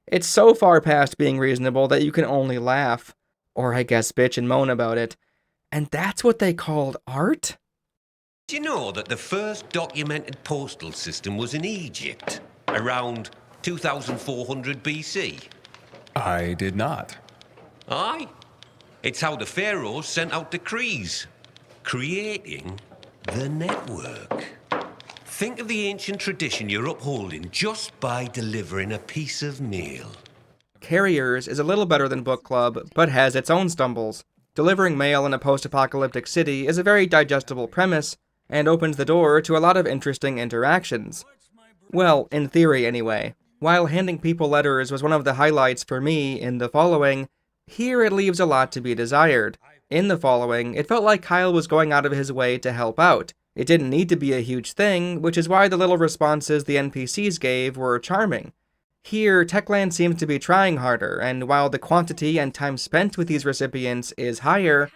It's so far past being reasonable that you can only laugh, or I guess bitch and moan about it. And that's what they called art? Do you know that the first documented postal system was in Egypt, around 2400 BC? I did not. Aye. It's how the pharaohs sent out decrees, creating the network. Think of the ancient tradition you're upholding just by delivering a piece of mail. Carriers is a little better than Book Club, but has its own stumbles. Delivering mail in a post-apocalyptic city is a very digestible premise, and opens the door to a lot of interesting interactions. Well, in theory anyway. While handing people letters was one of the highlights for me in The Following, here it leaves a lot to be desired. In The Following, it felt like Kyle was going out of his way to help out. It didn't need to be a huge thing, which is why the little responses the NPCs gave were charming. Here, Techland seems to be trying harder, and while the quantity and time spent with these recipients is higher,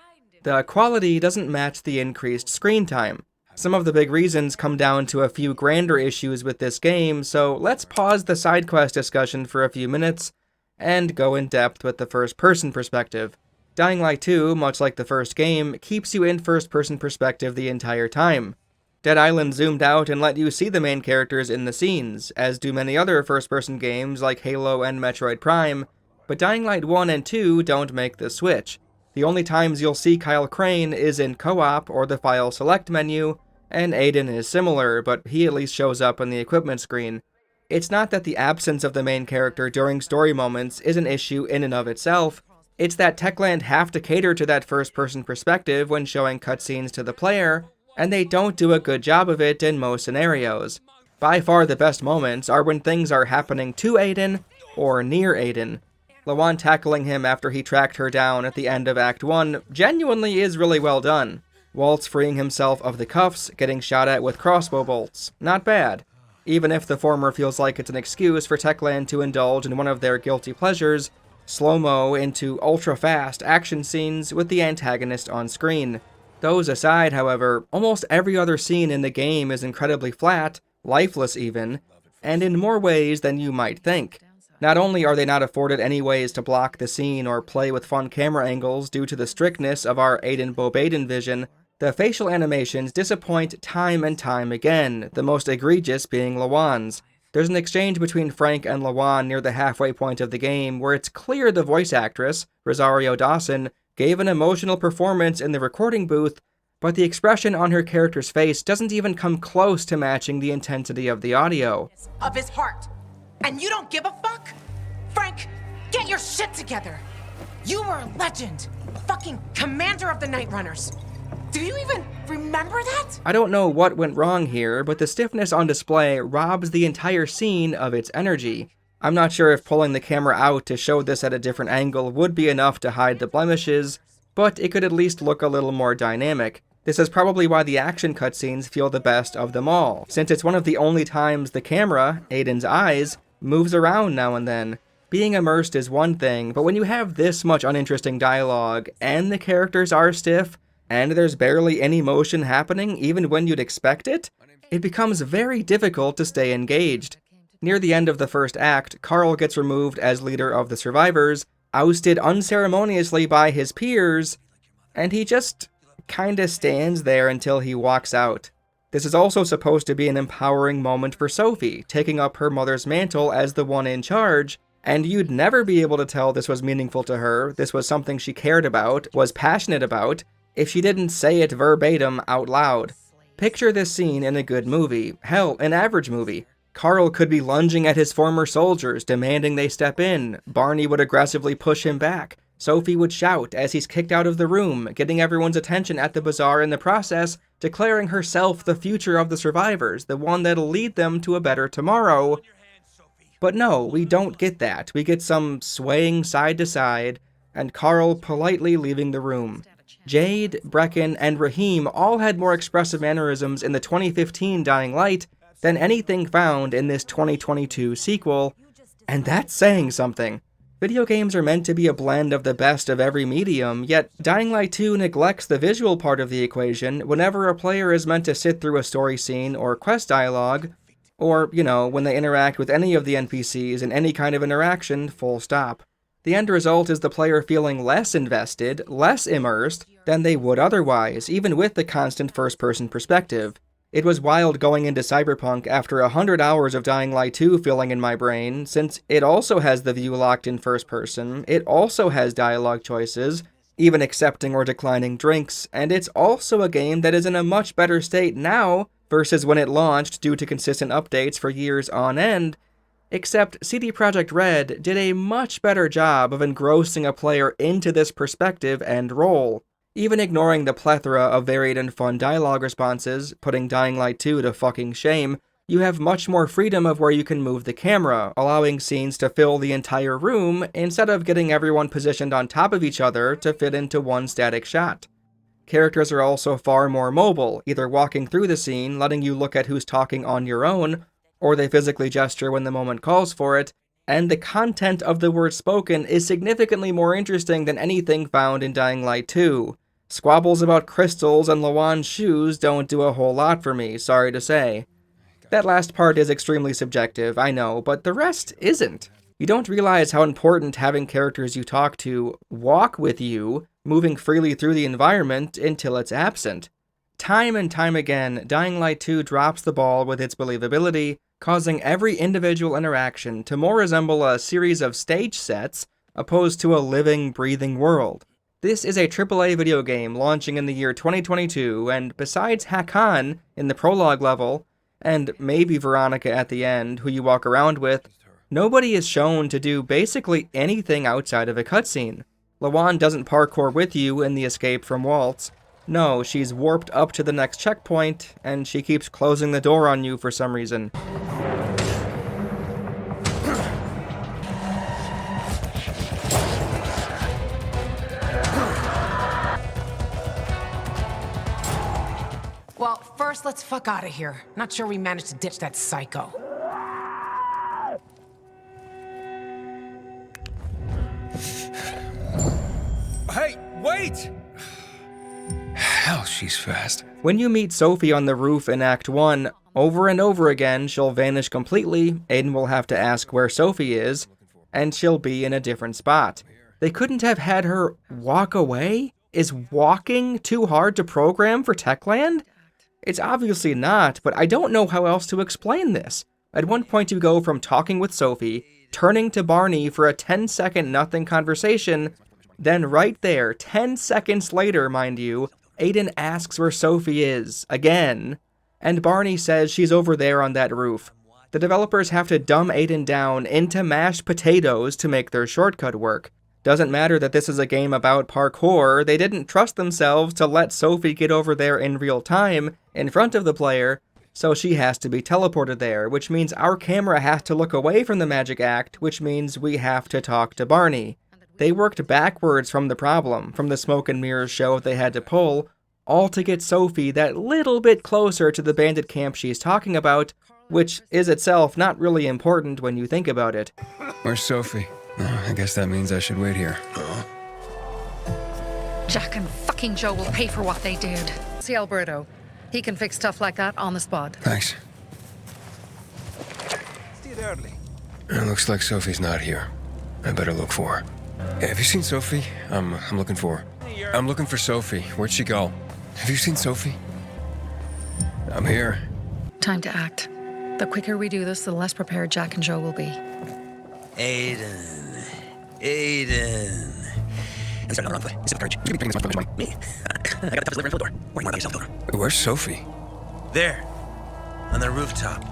the quality doesn't match the increased screen time. Some of the big reasons come down to a few grander issues with this game, so let's pause the side quest discussion for a few minutes and go in depth with the first-person perspective. Dying Light 2, much like the first game, keeps you in first-person perspective the entire time. Dead Island zoomed out and let you see the main characters in the scenes, as do many other first-person games like Halo and Metroid Prime, but Dying Light 1 and 2 don't make the switch. The only times you'll see Kyle Crane is in co-op or the file select menu, and Aiden is similar, but he at least shows up on the equipment screen. It's not that the absence of the main character during story moments is an issue in and of itself, it's that Techland have to cater to that first-person perspective when showing cutscenes to the player, and they don't do a good job of it in most scenarios. By far the best moments are when things are happening to Aiden, or near Aiden. Lawan tackling him after he tracked her down at the end of Act 1 genuinely is really well done. Waltz freeing himself of the cuffs, getting shot at with crossbow bolts. Not bad. Even if the former feels like it's an excuse for Techland to indulge in one of their guilty pleasures, slow-mo into ultra-fast action scenes with the antagonist on screen. Those aside, however, almost every other scene in the game is incredibly flat, lifeless even, and in more ways than you might think. Not only are they not afforded any ways to block the scene or play with fun camera angles due to the strictness of our Aiden Bobaden vision, the facial animations disappoint time and time again, the most egregious being Lawan's. There's an exchange between Frank and Lawan near the halfway point of the game where it's clear the voice actress, Rosario Dawson, gave an emotional performance in the recording booth, but the expression on her character's face doesn't even come close to matching the intensity of the audio. Of his heart. And you don't give a fuck? Frank, get your shit together. You were a legend. Fucking commander of the Night Runners. Do you even remember that? I don't know what went wrong here, but the stiffness on display robs the entire scene of its energy. I'm not sure if pulling the camera out to show this at a different angle would be enough to hide the blemishes, but it could at least look a little more dynamic. This is probably why the action cutscenes feel the best of them all, since it's one of the only times the camera, Aiden's eyes, moves around now and then. Being immersed is one thing, but when you have this much uninteresting dialogue, and the characters are stiff, and there's barely any motion happening even when you'd expect it, it becomes very difficult to stay engaged. Near the end of the first act, Carl gets removed as leader of the survivors, ousted unceremoniously by his peers, and he just kinda stands there until he walks out. This is also supposed to be an empowering moment for Sophie, taking up her mother's mantle as the one in charge, and you'd never be able to tell this was meaningful to her, this was something she cared about, was passionate about, if she didn't say it verbatim out loud. Picture this scene in a good movie, hell, an average movie. Carl could be lunging at his former soldiers, demanding they step in. Barney would aggressively push him back. Sophie would shout as he's kicked out of the room, getting everyone's attention at the bazaar in the process, declaring herself the future of the survivors, the one that'll lead them to a better tomorrow. But no, we don't get that. We get some swaying side to side, and Carl politely leaving the room. Jade, Brecken, and Raheem all had more expressive mannerisms in the 2015 Dying Light than anything found in this 2022 sequel, and that's saying something. Video games are meant to be a blend of the best of every medium, yet Dying Light 2 neglects the visual part of the equation whenever a player is meant to sit through a story scene or quest dialogue, or, when they interact with any of the NPCs in any kind of interaction, full stop. The end result is the player feeling less invested, less immersed, than they would otherwise, even with the constant first-person perspective. It was wild going into Cyberpunk after 100 hours of Dying Light 2 filling in my brain, since it also has the view locked in first person, it also has dialogue choices, even accepting or declining drinks, and it's also a game that is in a much better state now versus when it launched due to consistent updates for years on end, except CD Projekt Red did a much better job of engrossing a player into this perspective and role. Even ignoring the plethora of varied and fun dialogue responses, putting Dying Light 2 to fucking shame, you have much more freedom of where you can move the camera, allowing scenes to fill the entire room instead of getting everyone positioned on top of each other to fit into one static shot. Characters are also far more mobile, either walking through the scene, letting you look at who's talking on your own, or they physically gesture when the moment calls for it, and the content of the words spoken is significantly more interesting than anything found in Dying Light 2. Squabbles about crystals and Lawan's shoes don't do a whole lot for me, sorry to say. That last part is extremely subjective, I know, but the rest isn't. You don't realize how important having characters you talk to walk with you, moving freely through the environment until it's absent. Time and time again, Dying Light 2 drops the ball with its believability, causing every individual interaction to more resemble a series of stage sets opposed to a living, breathing world. This is a AAA video game launching in the year 2022, and besides Hakan in the prologue level, and maybe Veronica at the end, who you walk around with, nobody is shown to do basically anything outside of a cutscene. Lawan doesn't parkour with you in the escape from Waltz. No, she's warped up to the next checkpoint, and she keeps closing the door on you for some reason. Well, first let's fuck out of here. Not sure we managed to ditch that psycho. Hey, wait! Hell, she's fast. When you meet Sophie on the roof in Act 1, over and over again, she'll vanish completely, Aiden will have to ask where Sophie is, and she'll be in a different spot. They couldn't have had her walk away? Is walking too hard to program for Techland? It's obviously not, but I don't know how else to explain this. At one point you go from talking with Sophie, turning to Barney for a 10-second nothing conversation, then right there, 10 seconds later, mind you, Aiden asks where Sophie is, again, and Barney says she's over there on that roof. The developers have to dumb Aiden down into mashed potatoes to make their shortcut work. Doesn't matter that this is a game about parkour, they didn't trust themselves to let Sophie get over there in real time, in front of the player, so she has to be teleported there, which means our camera has to look away from the magic act, which means we have to talk to Barney. They worked backwards from the problem, from the smoke and mirrors show they had to pull, all to get Sophie that little bit closer to the bandit camp she's talking about, which is itself not really important when you think about it. Where's Sophie? Oh, I guess that means I should wait here. Jack and fucking Joe will pay for what they did. See Alberto. He can fix stuff like that on the spot. Thanks. It looks like Sophie's not here. I better look for her. Hey, have you seen Sophie? I'm looking for her. I'm looking for Sophie. Where'd she go? Have you seen Sophie? I'm here. Time to act. The quicker we do this, the less prepared Jack and Joe will be. Aiden. I'm starting on the wrong foot. It's a courage. You be paying this much money. Me? I got the toughest liver in Philidor. Worry more about yourself, Philidor. Where's Sophie? There. On the rooftop.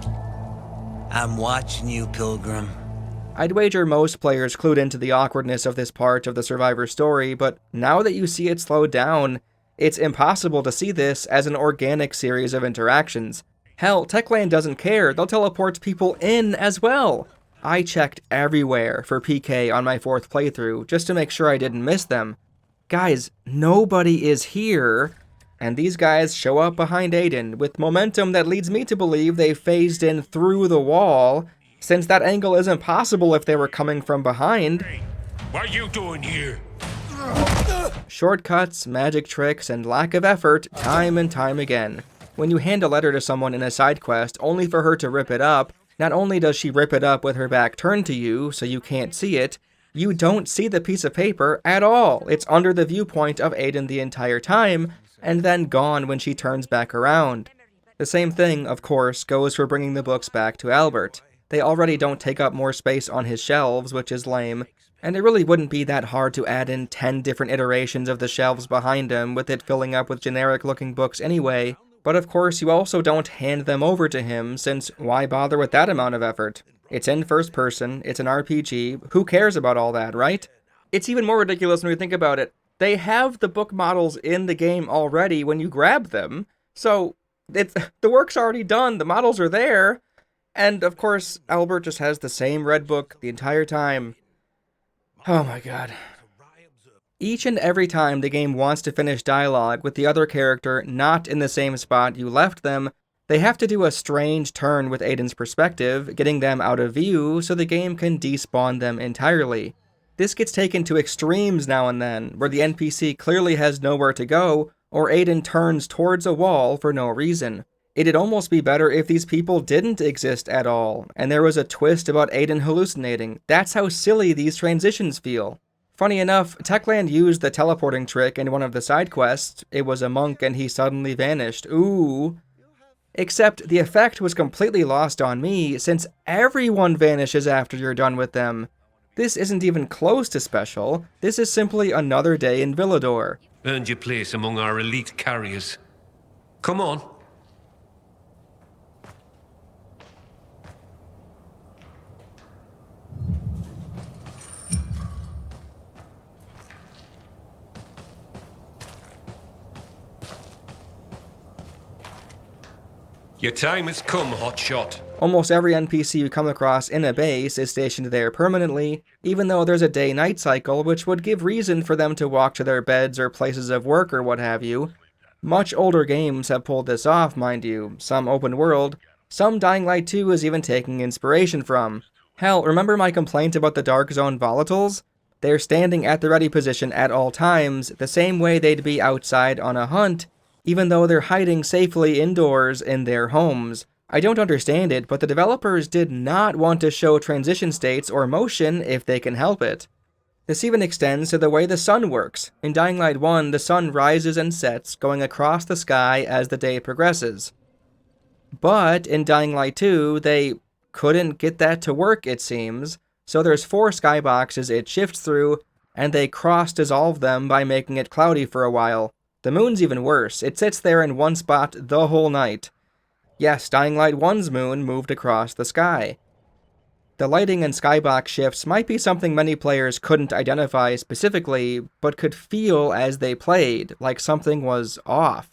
I'm watching you, Pilgrim. I'd wager most players clued into the awkwardness of this part of the Survivor story, but now that you see it slowed down, it's impossible to see this as an organic series of interactions. Hell, Techland doesn't care, they'll teleport people in as well. I checked everywhere for PK on my 4th playthrough, just to make sure I didn't miss them. Guys, nobody is here, and these guys show up behind Aiden with momentum that leads me to believe they phased in through the wall, since that angle isn't possible if they were coming from behind. Hey, what are you doing here? Shortcuts, magic tricks, and lack of effort time and time again. When you hand a letter to someone in a side quest only for her to rip it up, not only does she rip it up with her back turned to you so you can't see it, you don't see the piece of paper at all. It's under the viewpoint of Aiden the entire time, and then gone when she turns back around. The same thing, of course, goes for bringing the books back to Albert. They already don't take up more space on his shelves, which is lame, and it really wouldn't be that hard to add in 10 different iterations of the shelves behind him with it filling up with generic-looking books anyway, but of course you also don't hand them over to him, since why bother with that amount of effort? It's in first person, it's an RPG, who cares about all that, right? It's even more ridiculous when we think about it. They have the book models in the game already when you grab them, so the work's already done, the models are there, and of course Albert just has the same red book the entire time. Oh my god. Each and every time the game wants to finish dialogue with the other character not in the same spot you left them, they have to do a strange turn with Aiden's perspective, getting them out of view so the game can despawn them entirely. This gets taken to extremes now and then, where the NPC clearly has nowhere to go, or Aiden turns towards a wall for no reason. It'd almost be better if these people didn't exist at all, and there was a twist about Aiden hallucinating. That's how silly these transitions feel. Funny enough, Techland used the teleporting trick in one of the side quests. It was a monk and he suddenly vanished. Ooh. Except the effect was completely lost on me, since everyone vanishes after you're done with them. This isn't even close to special. This is simply another day in Villador. Earned your place among our elite carriers. Come on. Your time has come, hotshot. Almost every NPC you come across in a base is stationed there permanently, even though there's a day-night cycle which would give reason for them to walk to their beds or places of work or what have you. Much older games have pulled this off, mind you, some open world, some Dying Light 2 is even taking inspiration from. Hell, remember my complaint about the Dark Zone Volatiles? They're standing at the ready position at all times, the same way they'd be outside on a hunt, even though they're hiding safely indoors in their homes. I don't understand it, but the developers did not want to show transition states or motion if they can help it. This even extends to the way the sun works. In Dying Light 1, the sun rises and sets, going across the sky as the day progresses. But in Dying Light 2, they couldn't get that to work, it seems, so there's 4 skyboxes it shifts through, and they cross-dissolve them by making it cloudy for a while. The moon's even worse. It sits there in one spot the whole night. Yes, Dying Light 1's moon moved across the sky. The lighting and skybox shifts might be something many players couldn't identify specifically, but could feel as they played, like something was off.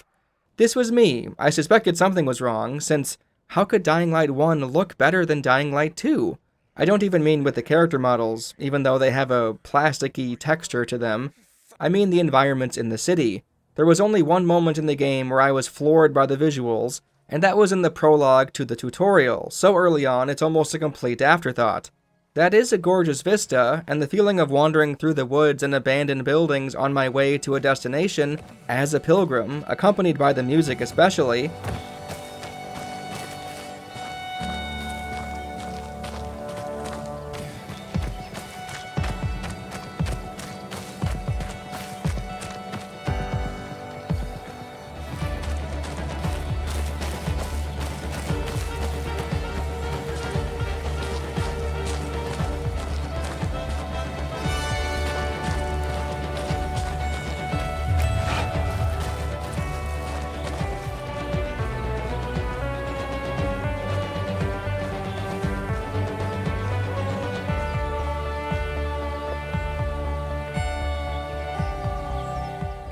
This was me. I suspected something was wrong, since how could Dying Light 1 look better than Dying Light 2? I don't even mean with the character models, even though they have a plasticky texture to them. I mean the environments in the city. There was only one moment in the game where I was floored by the visuals, and that was in the prologue to the tutorial, so early on it's almost a complete afterthought. That is a gorgeous vista, and the feeling of wandering through the woods and abandoned buildings on my way to a destination as a pilgrim, accompanied by the music especially.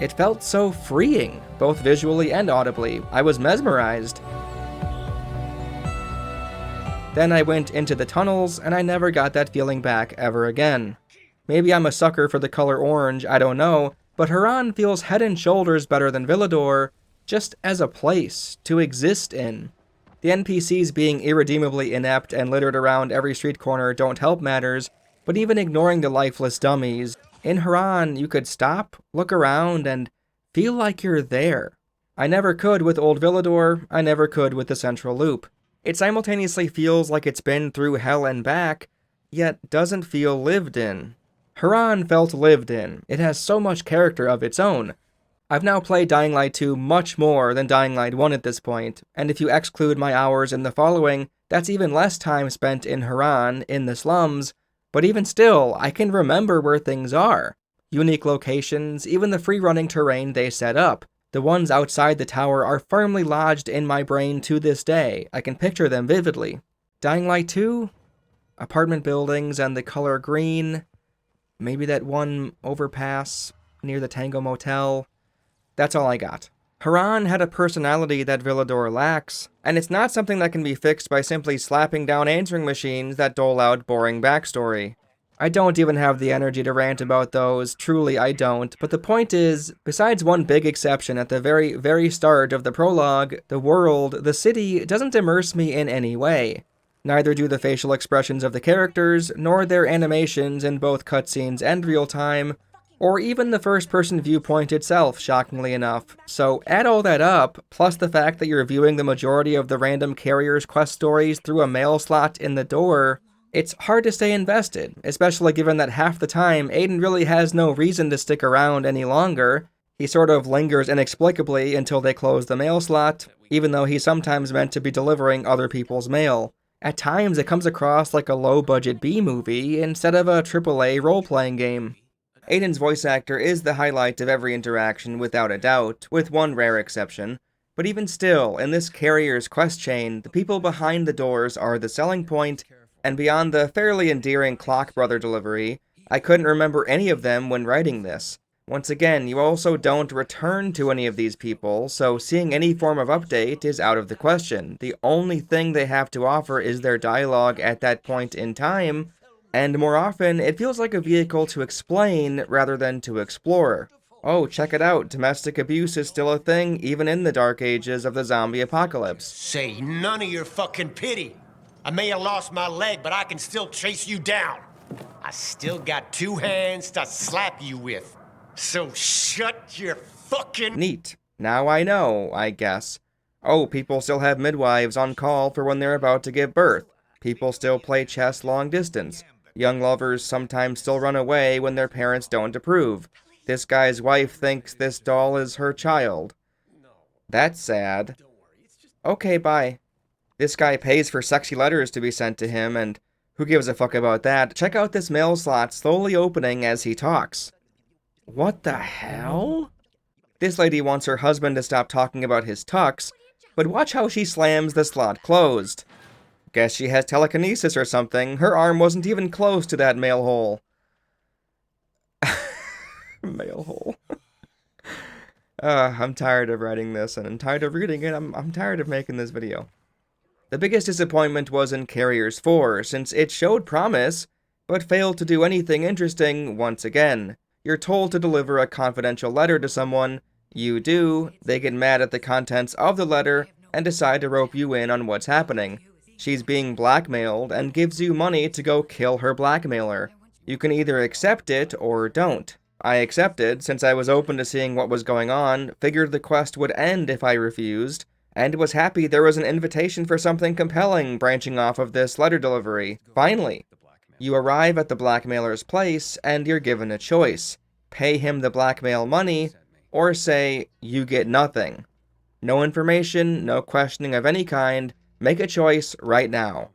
It felt so freeing, both visually and audibly. I was mesmerized. Then I went into the tunnels, and I never got that feeling back ever again. Maybe I'm a sucker for the color orange, I don't know, but Haran feels head and shoulders better than Villador, just as a place to exist in. The NPCs being irredeemably inept and littered around every street corner don't help matters, but even ignoring the lifeless dummies, in Haran, you could stop, look around, and feel like you're there. I never could with Old Villador, I never could with the Central Loop. It simultaneously feels like it's been through hell and back, yet doesn't feel lived in. Haran felt lived in. It has so much character of its own. I've now played Dying Light 2 much more than Dying Light 1 at this point, and if you exclude my hours in the following, that's even less time spent in Haran, in the slums. But even still, I can remember where things are. Unique locations, even the free-running terrain they set up. The ones outside the tower are firmly lodged in my brain to this day. I can picture them vividly. Dying Light 2? Apartment buildings and the color green. Maybe that one overpass near the Tango Motel. That's all I got. Haran had a personality that Villador lacks, and it's not something that can be fixed by simply slapping down answering machines that dole out boring backstory. I don't even have the energy to rant about those, truly I don't, but the point is, besides one big exception at the very, very start of the prologue, the world, the city, doesn't immerse me in any way. Neither do the facial expressions of the characters, nor their animations in both cutscenes and real time, or even the first-person viewpoint itself, shockingly enough. So add all that up, plus the fact that you're viewing the majority of the random carrier's quest stories through a mail slot in the door, it's hard to stay invested, especially given that half the time Aiden really has no reason to stick around any longer. He sort of lingers inexplicably until they close the mail slot, even though he's sometimes meant to be delivering other people's mail. At times it comes across like a low-budget B-movie instead of a AAA role-playing game. Aiden's voice actor is the highlight of every interaction without a doubt, with one rare exception. But even still, in this carrier's quest chain, the people behind the doors are the selling point, and beyond the fairly endearing Clock Brother delivery, I couldn't remember any of them when writing this. Once again, you also don't return to any of these people, so seeing any form of update is out of the question. The only thing they have to offer is their dialogue at that point in time, and more often, it feels like a vehicle to explain rather than to explore. Oh, check it out, domestic abuse is still a thing even in the dark ages of the zombie apocalypse. Say none of your fucking pity. I may have lost my leg, but I can still chase you down. I still got 2 hands to slap you with. So shut your fucking... Neat. Now I know, I guess. Oh, people still have midwives on call for when they're about to give birth. People still play chess long distance. Young lovers sometimes still run away when their parents don't approve. This guy's wife thinks this doll is her child. That's sad. Okay, bye. This guy pays for sexy letters to be sent to him, and who gives a fuck about that? Check out this mail slot slowly opening as he talks. What the hell? This lady wants her husband to stop talking about his tux, but watch how she slams the slot closed. Guess she has telekinesis or something. Her arm wasn't even close to that mail hole. Mail hole. I'm tired of writing this, and I'm tired of reading it. I'm tired of making this video. The biggest disappointment was in Carriers 4, since it showed promise, but failed to do anything interesting once again. You're told to deliver a confidential letter to someone. You do. They get mad at the contents of the letter and decide to rope you in on what's happening. She's being blackmailed and gives you money to go kill her blackmailer. You can either accept it or don't. I accepted, since I was open to seeing what was going on, figured the quest would end if I refused, and was happy there was an invitation for something compelling branching off of this letter delivery. Finally, you arrive at the blackmailer's place, and you're given a choice. Pay him the blackmail money, or say, you get nothing. No information, no questioning of any kind, make a choice right now.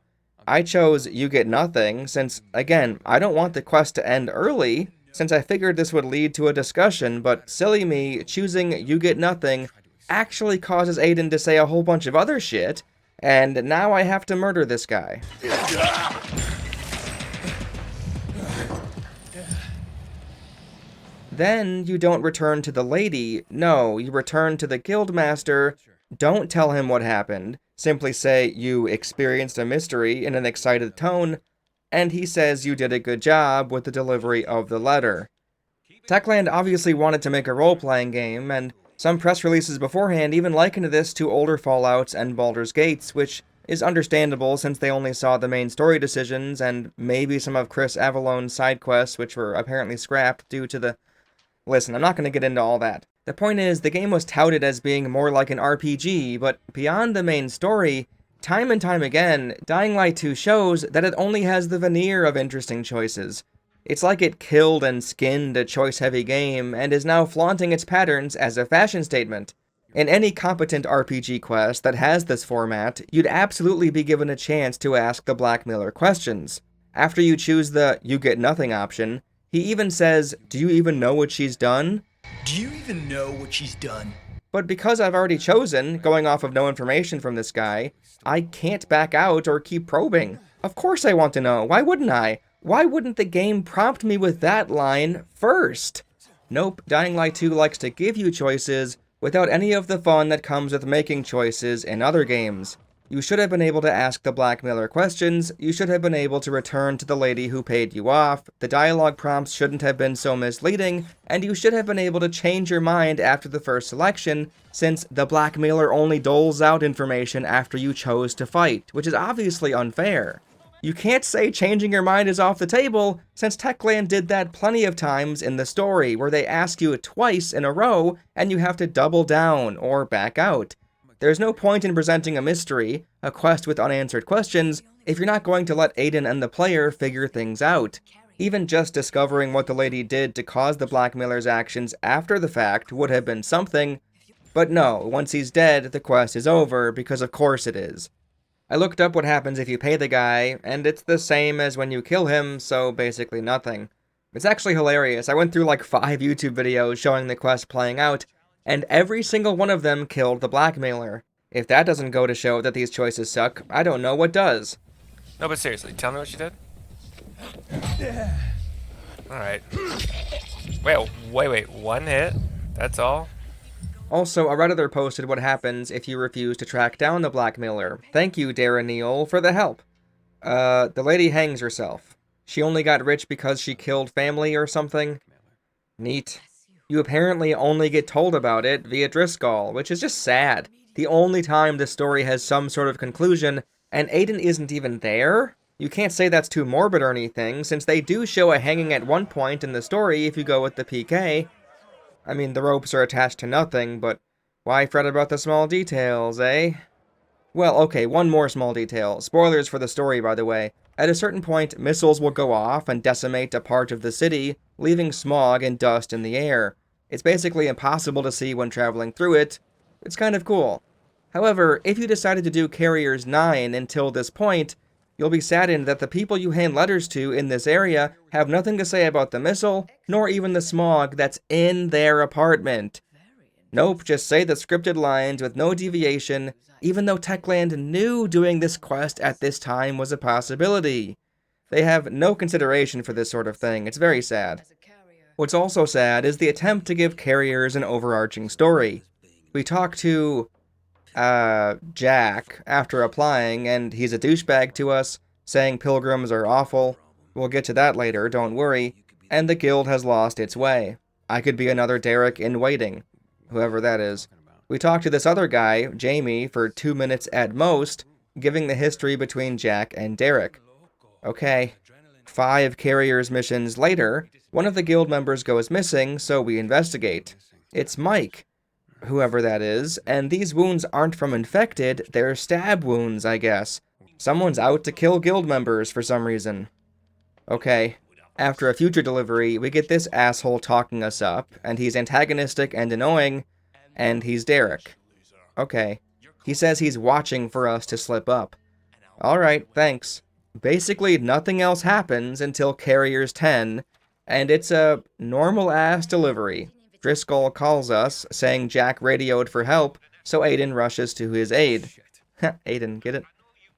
I chose you get nothing, since, again, I don't want the quest to end early, since I figured this would lead to a discussion, but silly me, choosing you get nothing actually causes Aiden to say a whole bunch of other shit, and now I have to murder this guy. Then you don't return to the lady, no, you return to the guildmaster. Don't tell him what happened, simply say you experienced a mystery in an excited tone, and he says you did a good job with the delivery of the letter. Techland obviously wanted to make a role-playing game, and some press releases beforehand even likened this to older Fallouts and Baldur's Gates, which is understandable since they only saw the main story decisions and maybe some of Chris Avalone's side quests, which were apparently scrapped due to the... Listen, I'm not going to get into all that. The point is, the game was touted as being more like an RPG, but beyond the main story, time and time again, Dying Light 2 shows that it only has the veneer of interesting choices. It's like it killed and skinned a choice-heavy game, and is now flaunting its patterns as a fashion statement. In any competent RPG quest that has this format, you'd absolutely be given a chance to ask the blackmailer questions. After you choose the you get nothing option, he even says, do you even know what she's done? Do you even know what she's done? But because I've already chosen, going off of no information from this guy, I can't back out or keep probing. Of course I want to know. Why wouldn't I? Why wouldn't the game prompt me with that line first? Nope, Dying Light 2 likes to give you choices without any of the fun that comes with making choices in other games. You should have been able to ask the blackmailer questions, you should have been able to return to the lady who paid you off, the dialogue prompts shouldn't have been so misleading, and you should have been able to change your mind after the first selection, since the blackmailer only doles out information after you chose to fight, which is obviously unfair. You can't say changing your mind is off the table, since Techland did that plenty of times in the story, where they ask you twice in a row, and you have to double down or back out. There's no point in presenting a mystery, a quest with unanswered questions, if you're not going to let Aiden and the player figure things out. Even just discovering what the lady did to cause the blackmailer's actions after the fact would have been something, but no, once he's dead, the quest is over, because of course it is. I looked up what happens if you pay the guy, and it's the same as when you kill him, so basically nothing. It's actually hilarious. I went through like 5 YouTube videos showing the quest playing out, and every single one of them killed the blackmailer. If that doesn't go to show that these choices suck, I don't know what does. No, but seriously, tell me what you did. Alright. Wait, 1 hit? That's all? Also, a Redditor posted what happens if you refuse to track down the blackmailer. Thank you, Darren Neal, for the help. The lady hangs herself. She only got rich because she killed family or something? Neat. You apparently only get told about it via Driscoll, which is just sad. The only time the story has some sort of conclusion, and Aiden isn't even there? You can't say that's too morbid or anything, since they do show a hanging at one point in the story if you go with the PK. I mean, the ropes are attached to nothing, but why fret about the small details, eh? Well, okay, one more small detail. Spoilers for the story, by the way. At a certain point, missiles will go off and decimate a part of the city, leaving smog and dust in the air. It's basically impossible to see when traveling through it. It's kind of cool. However, if you decided to do Carriers 9 until this point, you'll be saddened that the people you hand letters to in this area have nothing to say about the missile, nor even the smog that's in their apartment. Nope, just say the scripted lines with no deviation, even though Techland knew doing this quest at this time was a possibility. They have no consideration for this sort of thing. It's very sad. What's also sad is the attempt to give carriers an overarching story. We talk to, Jack after applying, and he's a douchebag to us, saying pilgrims are awful. We'll get to that later, don't worry. And the guild has lost its way. I could be another Derek in waiting, whoever that is. We talk to this other guy, Jamie, for 2 minutes at most, giving the history between Jack and Derek. Okay. 5 carriers missions later, one of the guild members goes missing, so we investigate. It's Mike, whoever that is, and these wounds aren't from infected, they're stab wounds, I guess. Someone's out to kill guild members for some reason. Okay. After a future delivery, we get this asshole talking us up, and he's antagonistic and annoying, and he's Derek. Okay. He says he's watching for us to slip up. Alright, thanks. Basically, nothing else happens until Carriers 10, and it's a normal-ass delivery. Driscoll calls us, saying Jack radioed for help, so Aiden rushes to his aid. Aiden, get it?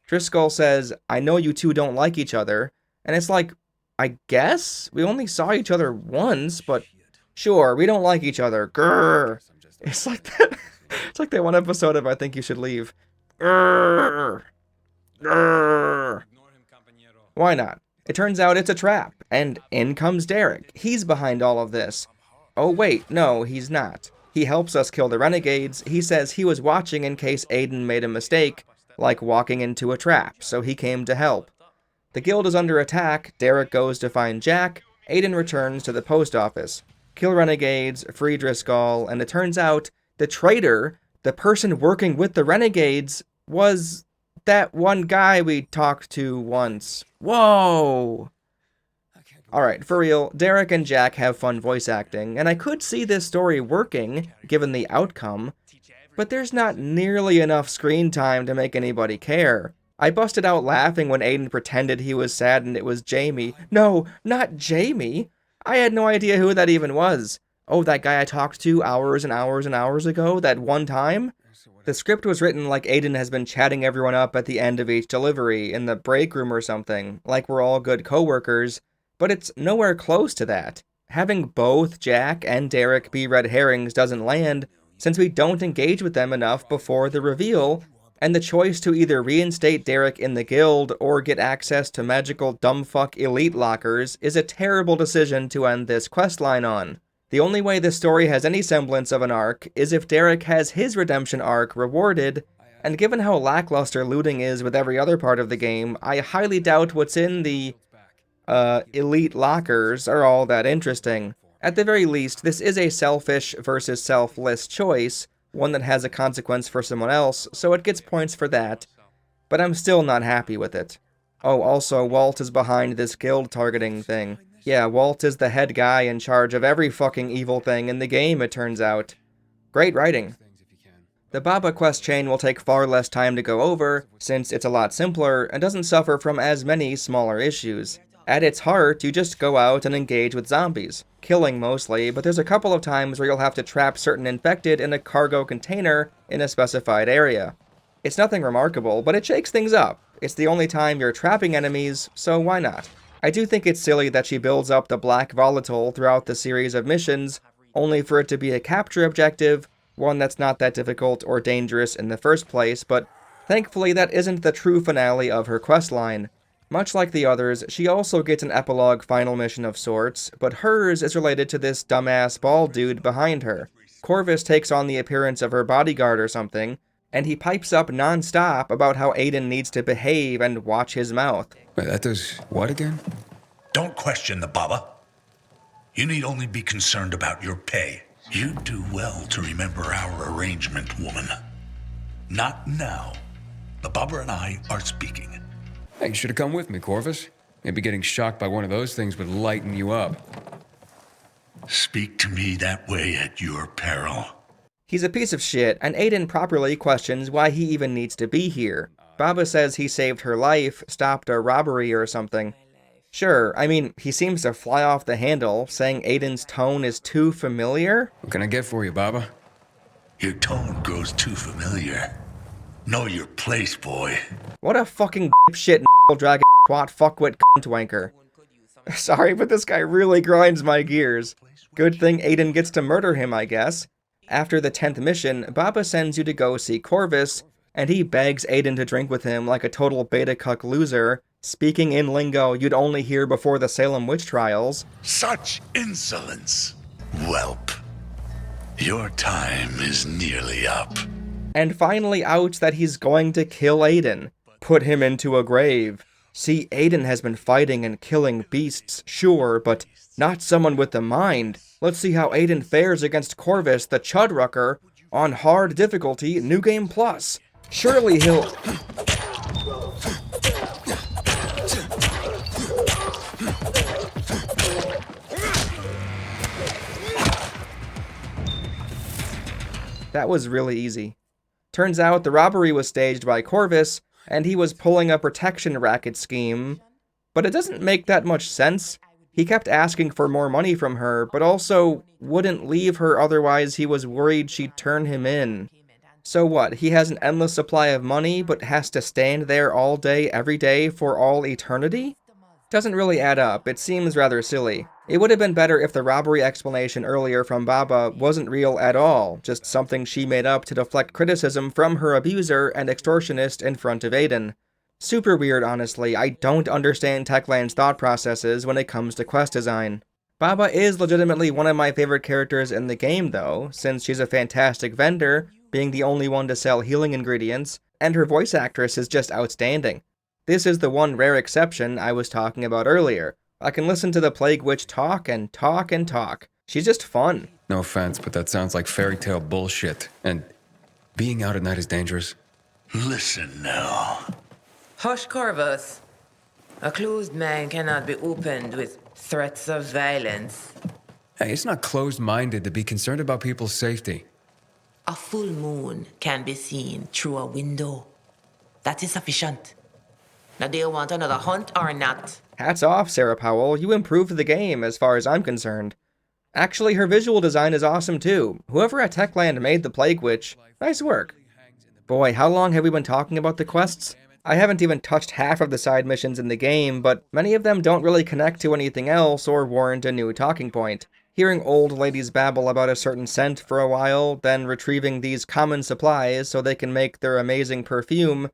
Driscoll says, I know you two don't like each other, and it's like, I guess? We only saw each other once, but sure, we don't like each other. Grrr. It's like that. It's like that one episode of I Think You Should Leave. Grrr. Grrr. Why not? It turns out it's a trap, and in comes Derek. He's behind all of this. Oh wait, no, he's not. He helps us kill the renegades. He says he was watching in case Aiden made a mistake, like walking into a trap, so he came to help. The guild is under attack, Derek goes to find Jack, Aiden returns to the post office. Kill renegades, free Driscoll, and it turns out the traitor, the person working with the renegades, was that one guy we talked to once. Whoa! Alright, for real, Derek and Jack have fun voice acting, and I could see this story working, given the outcome, but there's not nearly enough screen time to make anybody care. I busted out laughing when Aiden pretended he was sad and it was Jamie. No, not Jamie! I had no idea who that even was. Oh, that guy I talked to hours and hours and hours ago, that one time? The script was written like Aiden has been chatting everyone up at the end of each delivery, in the break room or something, like we're all good co-workers, but it's nowhere close to that. Having both Jack and Derek be red herrings doesn't land, since we don't engage with them enough before the reveal, and the choice to either reinstate Derek in the guild or get access to magical dumbfuck elite lockers is a terrible decision to end this questline on. The only way this story has any semblance of an arc is if Derek has his redemption arc rewarded, and given how lackluster looting is with every other part of the game, I highly doubt what's in the elite lockers are all that interesting. At the very least, this is a selfish versus selfless choice, one that has a consequence for someone else, so it gets points for that, but I'm still not happy with it. Oh, also, Walt is behind this guild targeting thing. Yeah, Walt is the head guy in charge of every fucking evil thing in the game, it turns out. Great writing. The Baba quest chain will take far less time to go over, since it's a lot simpler and doesn't suffer from as many smaller issues. At its heart, you just go out and engage with zombies. Killing mostly, but there's a couple of times where you'll have to trap certain infected in a cargo container in a specified area. It's nothing remarkable, but it shakes things up. It's the only time you're trapping enemies, so why not? I do think it's silly that she builds up the black Volatile throughout the series of missions, only for it to be a capture objective, one that's not that difficult or dangerous in the first place, but thankfully that isn't the true finale of her questline. Much like the others, she also gets an epilogue final mission of sorts, but hers is related to this dumbass bald dude behind her. Corvus takes on the appearance of her bodyguard or something, and he pipes up non-stop about how Aiden needs to behave and watch his mouth. Wait, that does what again? Don't question the Baba. You need only be concerned about your pay. You do well to remember our arrangement, woman. Not now. The Baba and I are speaking. Hey, you should have come with me, Corvus. Maybe getting shocked by one of those things would lighten you up. Speak to me that way at your peril. He's a piece of shit, and Aiden properly questions why he even needs to be here. Baba says he saved her life, stopped a robbery or something. Sure, I mean, he seems to fly off the handle, saying Aiden's tone is too familiar. What can I get for you, Baba? Your tone grows too familiar. Know your place, boy. What a fucking shit dragon twat fuckwit cunt wanker. Sorry, but this guy really grinds my gears. Good thing Aiden gets to murder him, I guess. After the 10th mission, Baba sends you to go see Corvus, and he begs Aiden to drink with him like a total beta cuck loser, speaking in lingo you'd only hear before the Salem witch trials. Such insolence, whelp. Your time is nearly up. And finally outs that he's going to kill Aiden, put him into a grave. See, Aiden has been fighting and killing beasts, sure, but not someone with the mind. Let's see how Aiden fares against Corvus the Chudrucker on hard difficulty, New Game Plus. Surely he'll... That was really easy. Turns out the robbery was staged by Corvus, and he was pulling a protection racket scheme. But it doesn't make that much sense. He kept asking for more money from her, but also wouldn't leave her, otherwise he was worried she'd turn him in. So what, he has an endless supply of money, but has to stand there all day, every day, for all eternity? Doesn't really add up. It seems rather silly. It would have been better if the robbery explanation earlier from Baba wasn't real at all, just something she made up to deflect criticism from her abuser and extortionist in front of Aiden. Super weird, honestly. I don't understand Techland's thought processes when it comes to quest design. Baba is legitimately one of my favorite characters in the game, though, since she's a fantastic vendor, being the only one to sell healing ingredients, and her voice actress is just outstanding. This is the one rare exception I was talking about earlier. I can listen to the Plague Witch talk and talk and talk. She's just fun. No offense, but that sounds like fairy tale bullshit. And being out at night is dangerous. Listen now. Hush, Corvus. A closed man cannot be opened with threats of violence. Hey, it's not closed-minded to be concerned about people's safety. A full moon can be seen through a window. That is sufficient. Now, do you want another hunt or not? Hats off, Sarah Powell. You improved the game, as far as I'm concerned. Actually, her visual design is awesome, too. Whoever at Techland made the Plague Witch, nice work. Boy, how long have we been talking about the quests? I haven't even touched half of the side missions in the game, but many of them don't really connect to anything else or warrant a new talking point. Hearing old ladies babble about a certain scent for a while, then retrieving these common supplies so they can make their amazing perfume,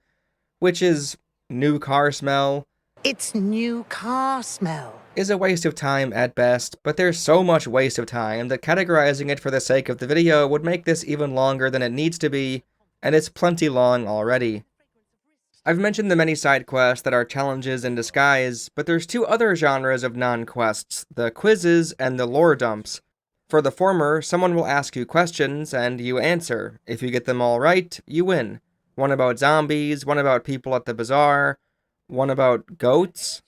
which is new car smell. It's new car smell. Is a waste of time at best, but there's so much waste of time that categorizing it for the sake of the video would make this even longer than it needs to be, and it's plenty long already. I've mentioned the many side quests that are challenges in disguise, but there's two other genres of non-quests, the quizzes and the lore dumps. For the former, someone will ask you questions, and you answer. If you get them all right, you win. One about zombies, one about people at the bazaar, one about goats.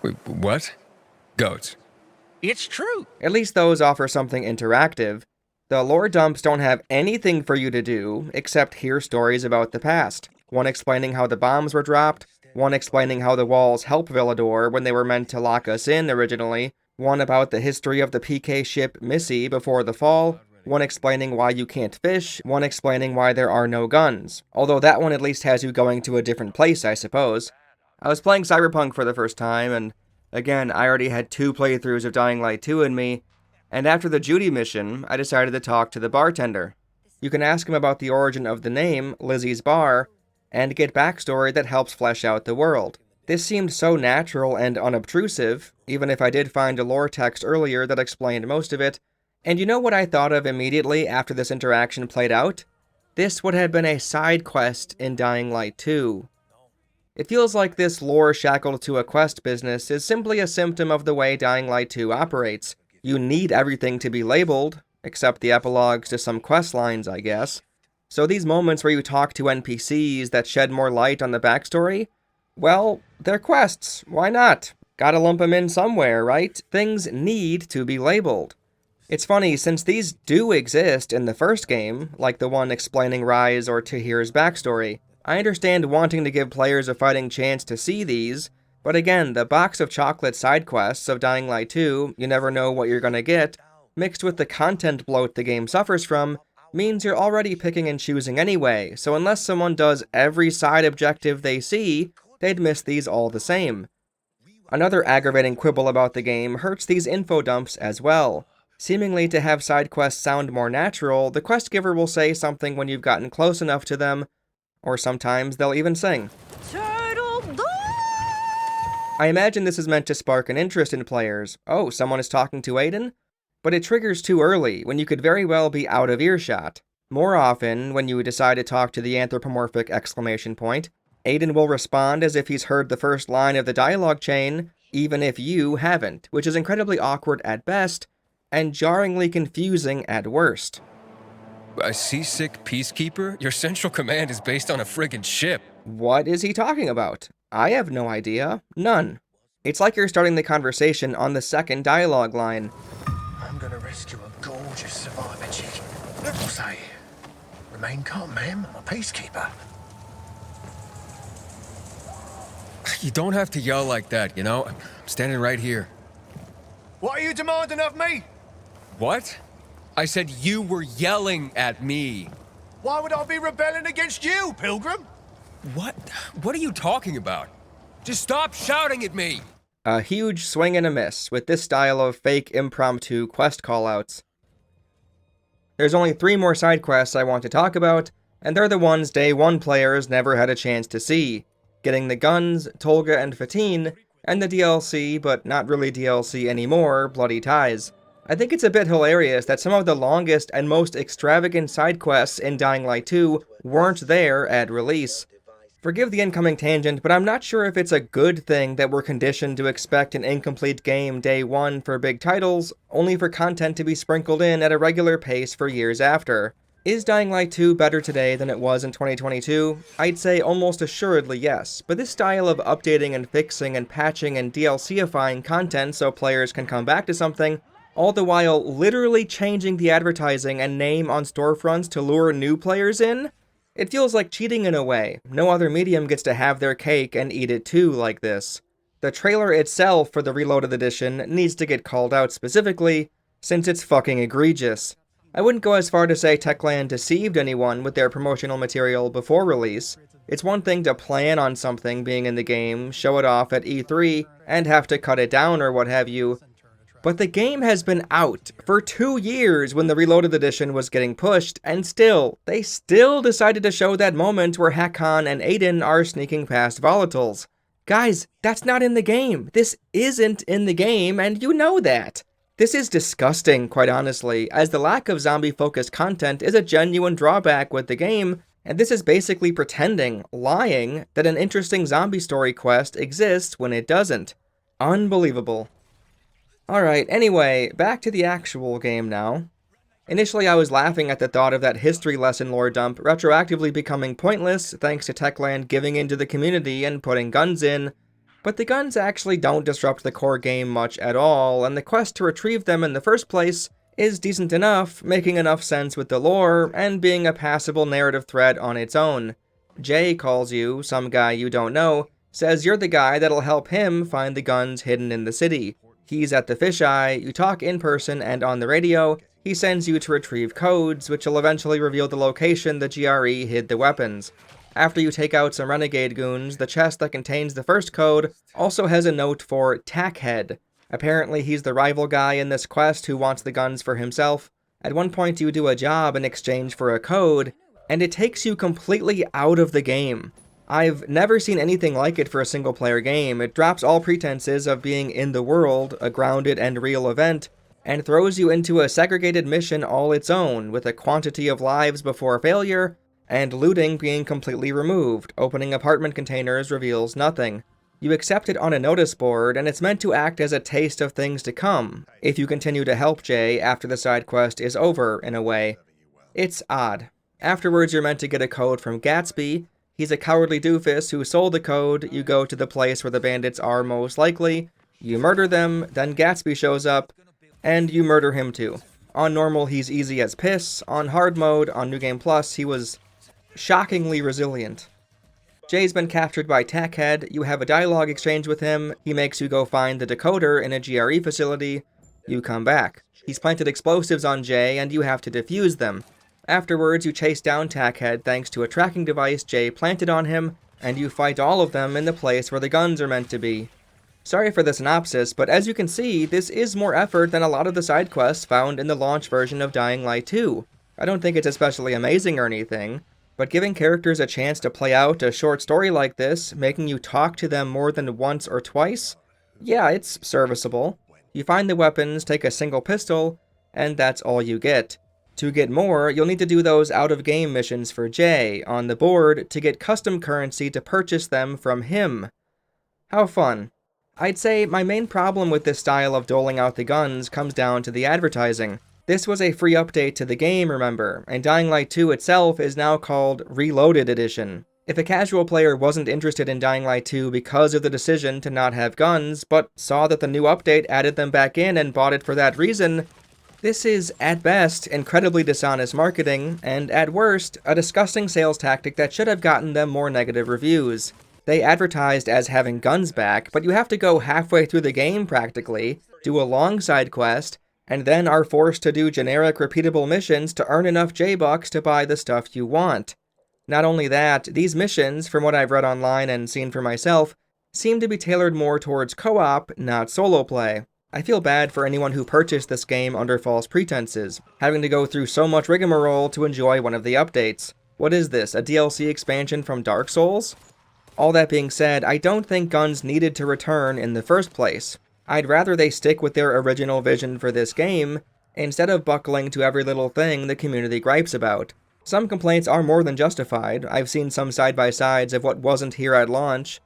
Wait, what? Goats. It's true. At least those offer something interactive. The lore dumps don't have anything for you to do, except hear stories about the past. One explaining how the bombs were dropped, one explaining how the walls help Villador when they were meant to lock us in originally, one about the history of the PK ship Missy before the fall, one explaining why you can't fish, one explaining why there are no guns. Although that one at least has you going to a different place, I suppose. I was playing Cyberpunk for the first time, and again, I already had 2 playthroughs of Dying Light 2 in me, and after the Judy mission, I decided to talk to the bartender. You can ask him about the origin of the name, Lizzie's Bar, and get backstory that helps flesh out the world. This seemed so natural and unobtrusive, even if I did find a lore text earlier that explained most of it. And you know what I thought of immediately after this interaction played out? This would have been a side quest in Dying Light 2. It feels like this lore shackled to a quest business is simply a symptom of the way Dying Light 2 operates. You need everything to be labeled, except the epilogues to some quest lines, I guess. So these moments where you talk to NPCs that shed more light on the backstory, well, they're quests. Why not? Gotta lump them in somewhere, right? Things need to be labeled. It's funny, since these do exist in the first game, like the one explaining Rise or Tahir's backstory, I understand wanting to give players a fighting chance to see these, but again, the box of chocolate side quests of Dying Light 2, you never know what you're gonna get, mixed with the content bloat the game suffers from, means you're already picking and choosing anyway, so unless someone does every side objective they see, they'd miss these all the same. Another aggravating quibble about the game hurts these info dumps as well. Seemingly to have side quests sound more natural, the quest giver will say something when you've gotten close enough to them, or sometimes they'll even sing. I imagine this is meant to spark an interest in players. Oh, someone is talking to Aiden? But it triggers too early, when you could very well be out of earshot. More often, when you decide to talk to the anthropomorphic exclamation point, Aiden will respond as if he's heard the first line of the dialogue chain, even if you haven't, which is incredibly awkward at best, and jarringly confusing at worst. A seasick peacekeeper? Your central command is based on a friggin' ship. What is he talking about? I have no idea. None. It's like you're starting the conversation on the second dialogue line. I'm gonna rescue a gorgeous survivor chick. I'll say, remain calm, ma'am. I'm a peacekeeper. You don't have to yell like that, you know? I'm standing right here. What are you demanding of me? What? I said you were yelling at me. Why would I be rebelling against you, Pilgrim? What? What are you talking about? Just stop shouting at me! A huge swing and a miss with this style of fake impromptu quest callouts. There's only 3 more side quests I want to talk about, and they're the ones Day 1 players never had a chance to see. Getting the guns, Tolga and Fatine, and the DLC, but not really DLC anymore, Bloody Ties. I think it's a bit hilarious that some of the longest and most extravagant side quests in Dying Light 2 weren't there at release. Forgive the incoming tangent, but I'm not sure if it's a good thing that we're conditioned to expect an incomplete game Day 1 for big titles, only for content to be sprinkled in at a regular pace for years after. Is Dying Light 2 better today than it was in 2022? I'd say almost assuredly yes, but this style of updating and fixing and patching and DLCifying content so players can come back to something, all the while literally changing the advertising and name on storefronts to lure new players in? It feels like cheating in a way. No other medium gets to have their cake and eat it too like this. The trailer itself for the Reloaded Edition needs to get called out specifically, since it's fucking egregious. I wouldn't go as far to say Techland deceived anyone with their promotional material before release. It's one thing to plan on something being in the game, show it off at E3, and have to cut it down or what have you. But the game has been out for 2 years when the Reloaded Edition was getting pushed, and they still decided to show that moment where Hakon and Aiden are sneaking past Volatiles. Guys, that's not in the game. This isn't in the game, and you know that. This is disgusting, quite honestly, as the lack of zombie-focused content is a genuine drawback with the game, and this is basically pretending, lying, that an interesting zombie story quest exists when it doesn't. Unbelievable. Alright, anyway, back to the actual game now. Initially I was laughing at the thought of that history lesson lore dump retroactively becoming pointless thanks to Techland giving in to the community and putting guns in, but the guns actually don't disrupt the core game much at all, and the quest to retrieve them in the first place is decent enough, making enough sense with the lore, and being a passable narrative thread on its own. Jay calls you, some guy you don't know, says you're the guy that'll help him find the guns hidden in the city. He's at the fisheye, you talk in person and on the radio, he sends you to retrieve codes, which will eventually reveal the location the GRE hid the weapons. After you take out some renegade goons, the chest that contains the first code also has a note for Tackhead. Apparently he's the rival guy in this quest who wants the guns for himself. At one point you do a job in exchange for a code, and it takes you completely out of the game. I've never seen anything like it for a single-player game. It drops all pretenses of being in the world, a grounded and real event, and throws you into a segregated mission all its own, with a quantity of lives before failure, and looting being completely removed. Opening apartment containers reveals nothing. You accept it on a notice board, and it's meant to act as a taste of things to come, if you continue to help Jay after the side quest is over, in a way. It's odd. Afterwards you're meant to get a code from Gatsby. He's a cowardly doofus who sold the code. You go to the place where the bandits are most likely, you murder them, then Gatsby shows up, and you murder him too. On normal, he's easy as piss. On hard mode, on New Game Plus, he was shockingly resilient. Jay's been captured by Tackhead. You have a dialogue exchange with him. He makes you go find the decoder in a GRE facility. You come back. He's planted explosives on Jay, and you have to defuse them. Afterwards, you chase down Tackhead thanks to a tracking device Jay planted on him, and you fight all of them in the place where the guns are meant to be. Sorry for the synopsis, but as you can see, this is more effort than a lot of the side quests found in the launch version of Dying Light 2. I don't think it's especially amazing or anything, but giving characters a chance to play out a short story like this, making you talk to them more than once or twice, yeah, it's serviceable. You find the weapons, take a single pistol, and that's all you get. To get more, you'll need to do those out-of-game missions for Jay on the board to get custom currency to purchase them from him. How fun. I'd say my main problem with this style of doling out the guns comes down to the advertising. This was a free update to the game, remember, and Dying Light 2 itself is now called Reloaded Edition. If a casual player wasn't interested in Dying Light 2 because of the decision to not have guns, but saw that the new update added them back in and bought it for that reason, this is, at best, incredibly dishonest marketing, and at worst, a disgusting sales tactic that should have gotten them more negative reviews. They advertised as having guns back, but you have to go halfway through the game, practically, do a long side quest, and then are forced to do generic repeatable missions to earn enough J-Bucks to buy the stuff you want. Not only that, these missions, from what I've read online and seen for myself, seem to be tailored more towards co-op, not solo play. I feel bad for anyone who purchased this game under false pretenses, having to go through so much rigmarole to enjoy one of the updates. What is this, a DLC expansion from Dark Souls? All that being said, I don't think guns needed to return in the first place. I'd rather they stick with their original vision for this game, instead of buckling to every little thing the community gripes about. Some complaints are more than justified. I've seen some side-by-sides of what wasn't here at launch,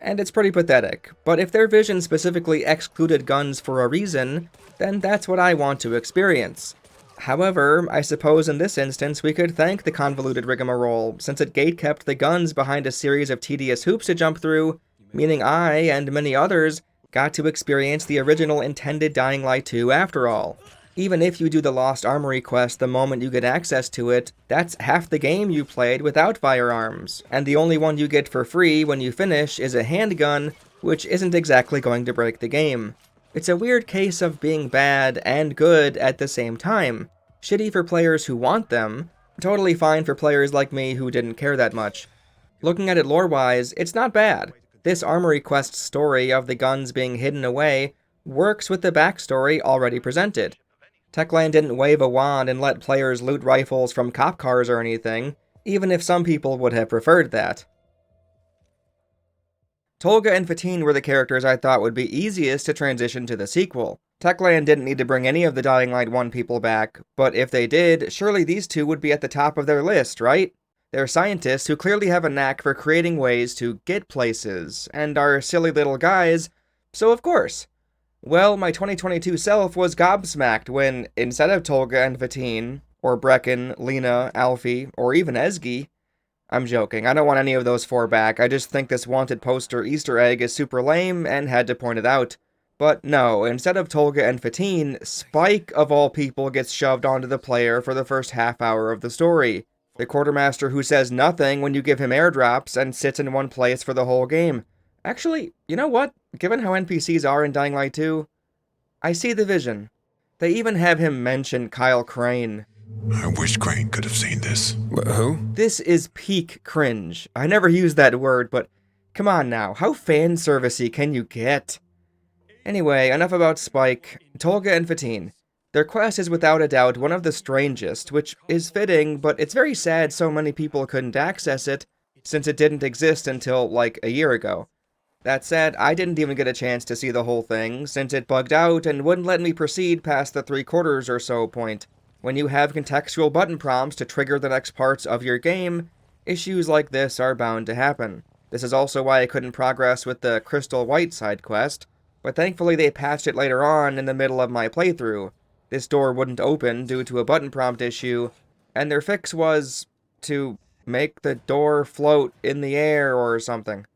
and it's pretty pathetic. But if their vision specifically excluded guns for a reason, then that's what I want to experience. However, I suppose in this instance we could thank the convoluted rigmarole, since it gatekept the guns behind a series of tedious hoops to jump through, meaning I, and many others, got to experience the original intended Dying Light 2 after all. Even if you do the Lost Armory quest the moment you get access to it, that's half the game you played without firearms, and the only one you get for free when you finish is a handgun, which isn't exactly going to break the game. It's a weird case of being bad and good at the same time. Shitty for players who want them, totally fine for players like me who didn't care that much. Looking at it lore-wise, it's not bad. This Armory quest story of the guns being hidden away works with the backstory already presented. Techland didn't wave a wand and let players loot rifles from cop cars or anything, even if some people would have preferred that. Tolga and Fatine were the characters I thought would be easiest to transition to the sequel. Techland didn't need to bring any of the Dying Light 1 people back, but if they did, surely these two would be at the top of their list, right? They're scientists who clearly have a knack for creating ways to get places, and are silly little guys, so of course. Well, my 2022 self was gobsmacked when, instead of Tolga and Fatine, or Brecken, Lena, Alfie, or even Ezgi, I'm joking, I don't want any of those four back, I just think this wanted poster Easter egg is super lame and had to point it out. But no, instead of Tolga and Fatine, Spike, of all people, gets shoved onto the player for the first half hour of the story. The quartermaster who says nothing when you give him airdrops and sits in one place for the whole game. Actually, you know what? Given how NPCs are in Dying Light 2, I see the vision. They even have him mention Kyle Crane. I wish Crane could have seen this. Who? This is peak cringe. I never used that word, but come on now, how fan servicey can you get? Anyway, enough about Spike. Tolga and Fatine. Their quest is without a doubt one of the strangest, which is fitting, but it's very sad so many people couldn't access it, since it didn't exist until, like, a year ago. That said, I didn't even get a chance to see the whole thing, since it bugged out and wouldn't let me proceed past the 3/4 or so point. When you have contextual button prompts to trigger the next parts of your game, issues like this are bound to happen. This is also why I couldn't progress with the Crystal White side quest, but thankfully they patched it later on in the middle of my playthrough. This door wouldn't open due to a button prompt issue, and their fix was to make the door float in the air or something.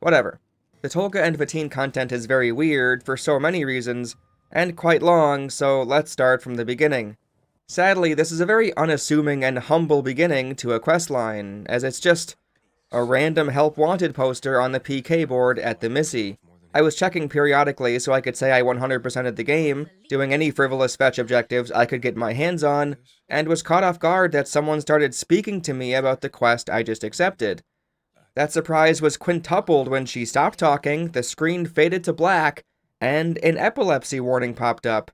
Whatever. The Tolga and Fatine content is very weird for so many reasons, and quite long, so let's start from the beginning. Sadly, this is a very unassuming and humble beginning to a questline, as it's just a random help wanted poster on the PK board at the Missy. I was checking periodically so I could say I 100%ed the game, doing any frivolous fetch objectives I could get my hands on, and was caught off guard that someone started speaking to me about the quest I just accepted. That surprise was quintupled when she stopped talking, the screen faded to black, and an epilepsy warning popped up.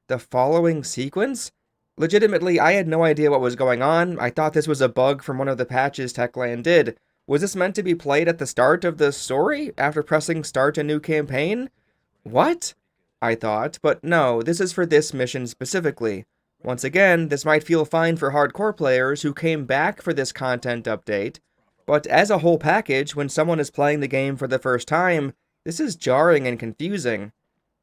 The following sequence? Legitimately, I had no idea what was going on. I thought this was a bug from one of the patches Techland did. Was this meant to be played at the start of the story, after pressing start a new campaign? What? I thought, but no, this is for this mission specifically. Once again, this might feel fine for hardcore players who came back for this content update, but as a whole package, when someone is playing the game for the first time, this is jarring and confusing.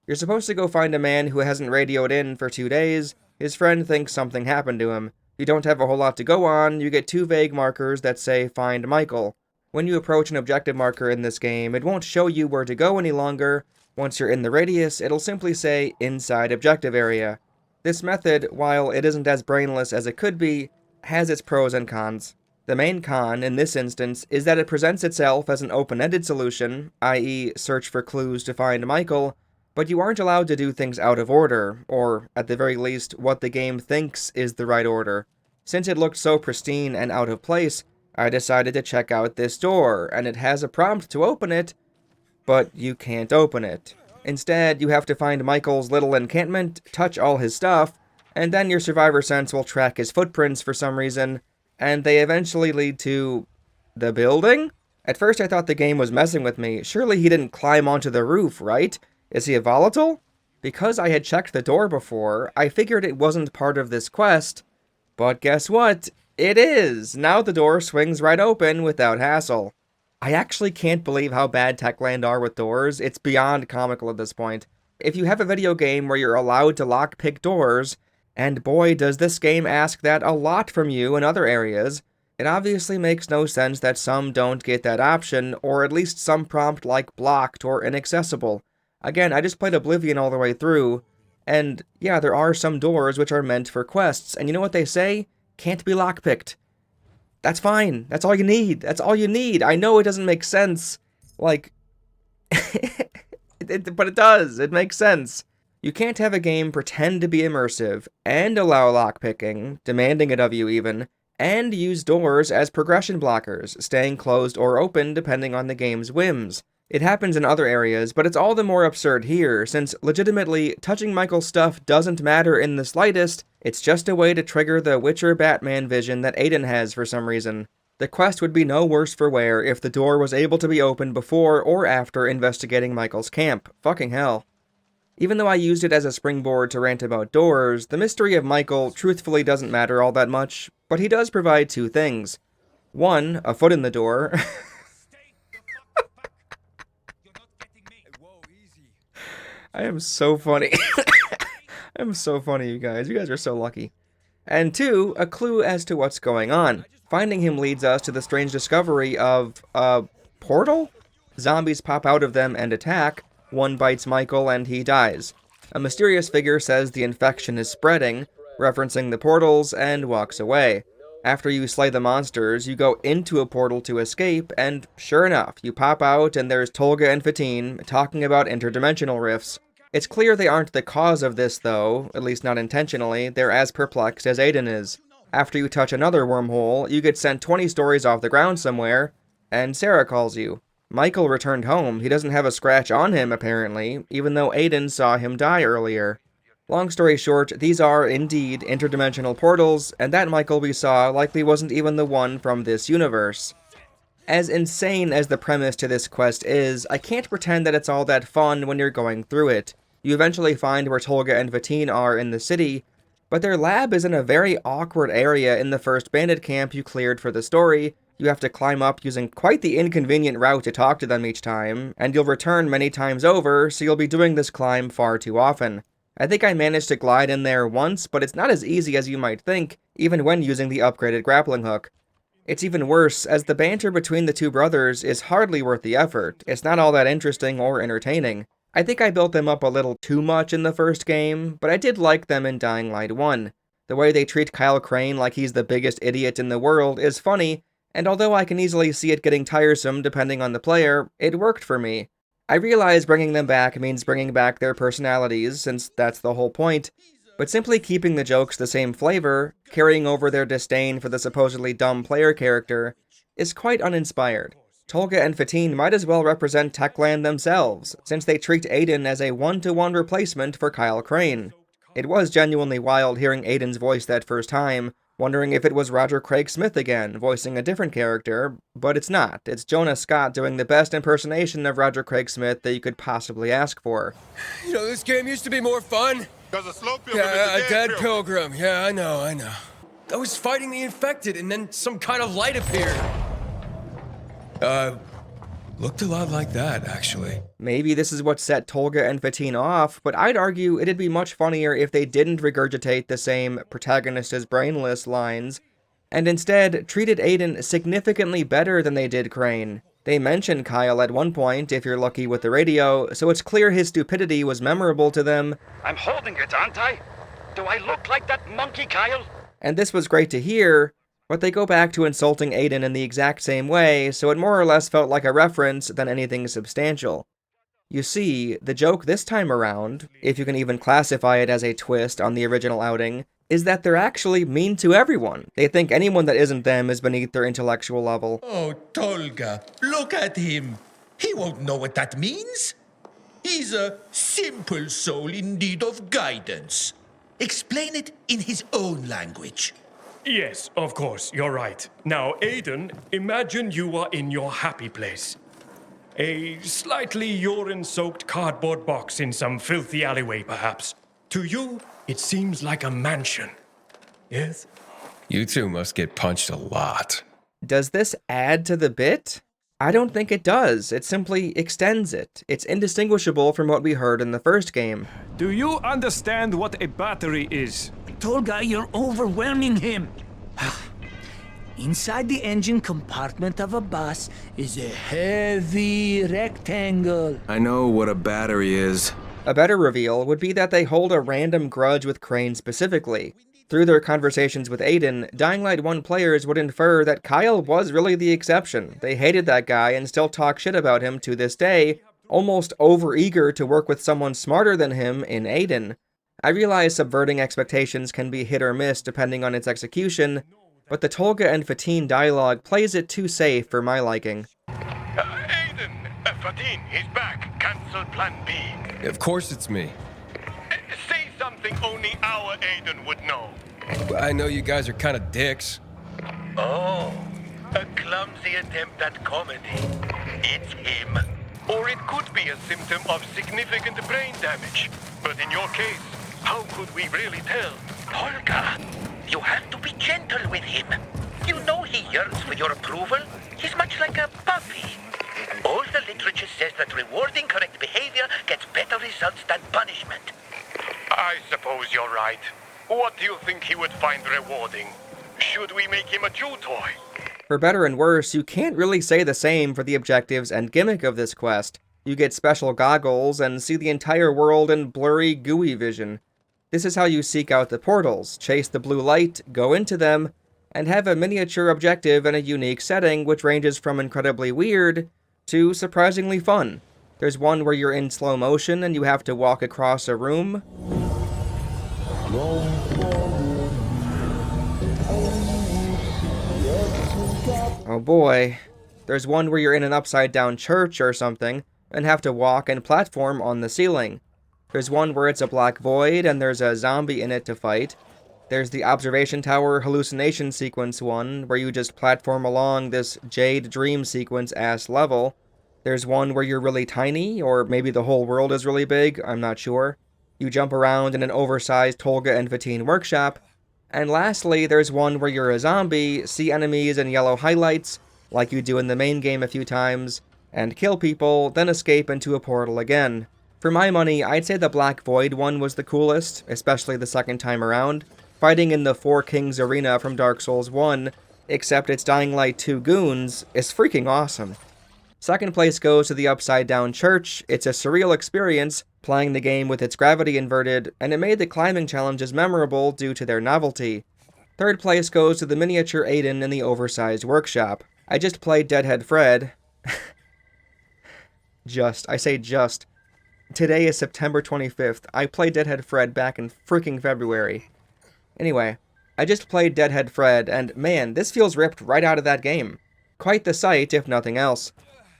You're supposed to go find a man who hasn't radioed in for 2 days. His friend thinks something happened to him. You don't have a whole lot to go on, you get 2 vague markers that say, find Michael. When you approach an objective marker in this game, it won't show you where to go any longer. Once you're in the radius, it'll simply say, inside objective area. This method, while it isn't as brainless as it could be, has its pros and cons. The main con, in this instance, is that it presents itself as an open-ended solution, i.e. search for clues to find Michael, but you aren't allowed to do things out of order, or, at the very least, what the game thinks is the right order. Since it looked so pristine and out of place, I decided to check out this door, and it has a prompt to open it, but you can't open it. Instead, you have to find Michael's little encampment, touch all his stuff, and then your survivor sense will track his footprints for some reason, and they eventually lead to the building? At first I thought the game was messing with me. Surely he didn't climb onto the roof, right? Is he a volatile? Because I had checked the door before, I figured it wasn't part of this quest, but guess what? It is! Now the door swings right open without hassle. I actually can't believe how bad Techland are with doors. It's beyond comical at this point. If you have a video game where you're allowed to lockpick doors, and boy does this game ask that a lot from you in other areas, it obviously makes no sense that some don't get that option, or at least some prompt like blocked or inaccessible. Again, I just played Oblivion all the way through, and yeah, there are some doors which are meant for quests, and you know what they say? Can't be lockpicked. That's fine. That's all you need. That's all you need. I know it doesn't make sense. Like, but it does. It makes sense. You can't have a game pretend to be immersive, and allow lockpicking, demanding it of you even, and use doors as progression blockers, staying closed or open depending on the game's whims. It happens in other areas, but it's all the more absurd here, since legitimately, touching Michael's stuff doesn't matter in the slightest. It's just a way to trigger the Witcher Batman vision that Aiden has for some reason. The quest would be no worse for wear if the door was able to be opened before or after investigating Michael's camp. Fucking hell. Even though I used it as a springboard to rant about doors, the mystery of Michael truthfully doesn't matter all that much, but he does provide 2 things. 1, a foot in the door. I am so funny. I'm so funny, you guys. You guys are so lucky. And 2, a clue as to what's going on. Finding him leads us to the strange discovery of a portal? Zombies pop out of them and attack. One bites Michael and he dies. A mysterious figure says the infection is spreading, referencing the portals, and walks away. After you slay the monsters, you go into a portal to escape, and sure enough, you pop out and there's Tolga and Fatine talking about interdimensional rifts. It's clear they aren't the cause of this though, at least not intentionally. They're as perplexed as Aiden is. After you touch another wormhole, you get sent 20 stories off the ground somewhere, and Sarah calls you. Michael returned home. He doesn't have a scratch on him, apparently, even though Aiden saw him die earlier. Long story short, these are, indeed, interdimensional portals, and that Michael we saw likely wasn't even the one from this universe. As insane as the premise to this quest is, I can't pretend that it's all that fun when you're going through it. You eventually find where Tolga and Fatine are in the city, but their lab is in a very awkward area in the first bandit camp you cleared for the story. You have to climb up using quite the inconvenient route to talk to them each time, and you'll return many times over, so you'll be doing this climb far too often. I think I managed to glide in there once, but it's not as easy as you might think, even when using the upgraded grappling hook. It's even worse, as the banter between the 2 brothers is hardly worth the effort. It's not all that interesting or entertaining. I think I built them up a little too much in the first game, but I did like them in Dying Light 1. The way they treat Kyle Crane like he's the biggest idiot in the world is funny, and although I can easily see it getting tiresome depending on the player, it worked for me. I realize bringing them back means bringing back their personalities, since that's the whole point, but simply keeping the jokes the same flavor, carrying over their disdain for the supposedly dumb player character, is quite uninspired. Tolga and Fatine might as well represent Techland themselves, since they treat Aiden as a one-to-one replacement for Kyle Crane. It was genuinely wild hearing Aiden's voice that first time, wondering if it was Roger Craig Smith again, voicing a different character, but it's not. It's Jonah Scott doing the best impersonation of Roger Craig Smith that you could possibly ask for. You know, this game used to be more fun. Because a slow pilgrim Yeah, is a dead pilgrim. Yeah, I know. I was fighting the infected, and then some kind of light appeared. Looked a lot like that, actually. Maybe this is what set Tolga and Fatine off, but I'd argue it'd be much funnier if they didn't regurgitate the same protagonist is brainless lines, and instead treated Aiden significantly better than they did Crane. They mention Kyle at one point, if you're lucky with the radio, so it's clear his stupidity was memorable to them. I'm holding it, aren't I? Do I look like that monkey, Kyle? And this was great to hear, but they go back to insulting Aiden in the exact same way, so it more or less felt like a reference than anything substantial. You see, the joke this time around, if you can even classify it as a twist on the original outing, is that they're actually mean to everyone. They think anyone that isn't them is beneath their intellectual level. Oh, Tolga, look at him. He won't know what that means. He's a simple soul in need of guidance. Explain it in his own language. Yes, of course, you're right. Now, Aiden, imagine you are in your happy place. A slightly urine-soaked cardboard box in some filthy alleyway, perhaps. To you, it seems like a mansion. Yes? You two must get punched a lot. Does this add to the bit? I don't think it does. It simply extends it. It's indistinguishable from what we heard in the first game. Do you understand what a battery is? Tolga, you're overwhelming him. Inside the engine compartment of a bus is a heavy rectangle. I know what a battery is. A better reveal would be that they hold a random grudge with Crane specifically. Through their conversations with Aiden, Dying Light 1 players would infer that Kyle was really the exception. They hated that guy and still talk shit about him to this day, almost overeager to work with someone smarter than him in Aiden. I realize subverting expectations can be hit or miss depending on its execution, but the Tolga and Fatine dialogue plays it too safe for my liking. Aiden, Fatine, he's back. Cancel plan B. Of course it's me. Say something only our Aiden would know. I know you guys are kind of dicks. Oh, a clumsy attempt at comedy. It's him. Or it could be a symptom of significant brain damage. But in your case, how could we really tell? Tolga, you have to be gentle with him. You know he yearns for your approval. He's much like a puppy. All the literature says that rewarding correct behavior gets better results than punishment. I suppose you're right. What do you think he would find rewarding? Should we make him a chew toy? For better and worse, you can't really say the same for the objectives and gimmick of this quest. You get special goggles and see the entire world in blurry, gooey vision. This is how you seek out the portals, chase the blue light, go into them, and have a miniature objective in a unique setting which ranges from incredibly weird to surprisingly fun. There's one where you're in slow motion and you have to walk across a room. Oh boy. There's one where you're in an upside-down church or something and have to walk and platform on the ceiling. There's one where it's a black void and there's a zombie in it to fight. There's the observation tower hallucination sequence one, where you just platform along this Jade dream sequence-ass level. There's one where you're really tiny, or maybe the whole world is really big, I'm not sure. You jump around in an oversized Tolga and Fatine workshop. And lastly, there's one where you're a zombie, see enemies in yellow highlights, like you do in the main game a few times, and kill people, then escape into a portal again. For my money, I'd say the Black Void one was the coolest, especially the second time around. Fighting in the Four Kings arena from Dark Souls 1, except it's Dying Light 2 goons, is freaking awesome. Second place goes to the Upside Down Church. It's a surreal experience, playing the game with its gravity inverted, and it made the climbing challenges memorable due to their novelty. Third place goes to the miniature Aiden in the oversized workshop. I just played Deadhead Fred. I say just. Today is September 25th. I played Deadhead Fred back in freaking February. Anyway, I just played Deadhead Fred, and man, this feels ripped right out of that game. Quite the sight, if nothing else.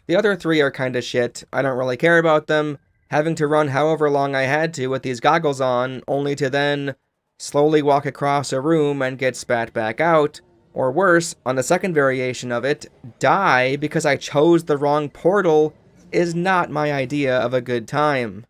The other three are kinda shit. I don't really care about them. Having to run however long I had to with these goggles on, only to then slowly walk across a room and get spat back out, or worse, on the second variation of it, die because I chose the wrong portal, is not my idea of a good time.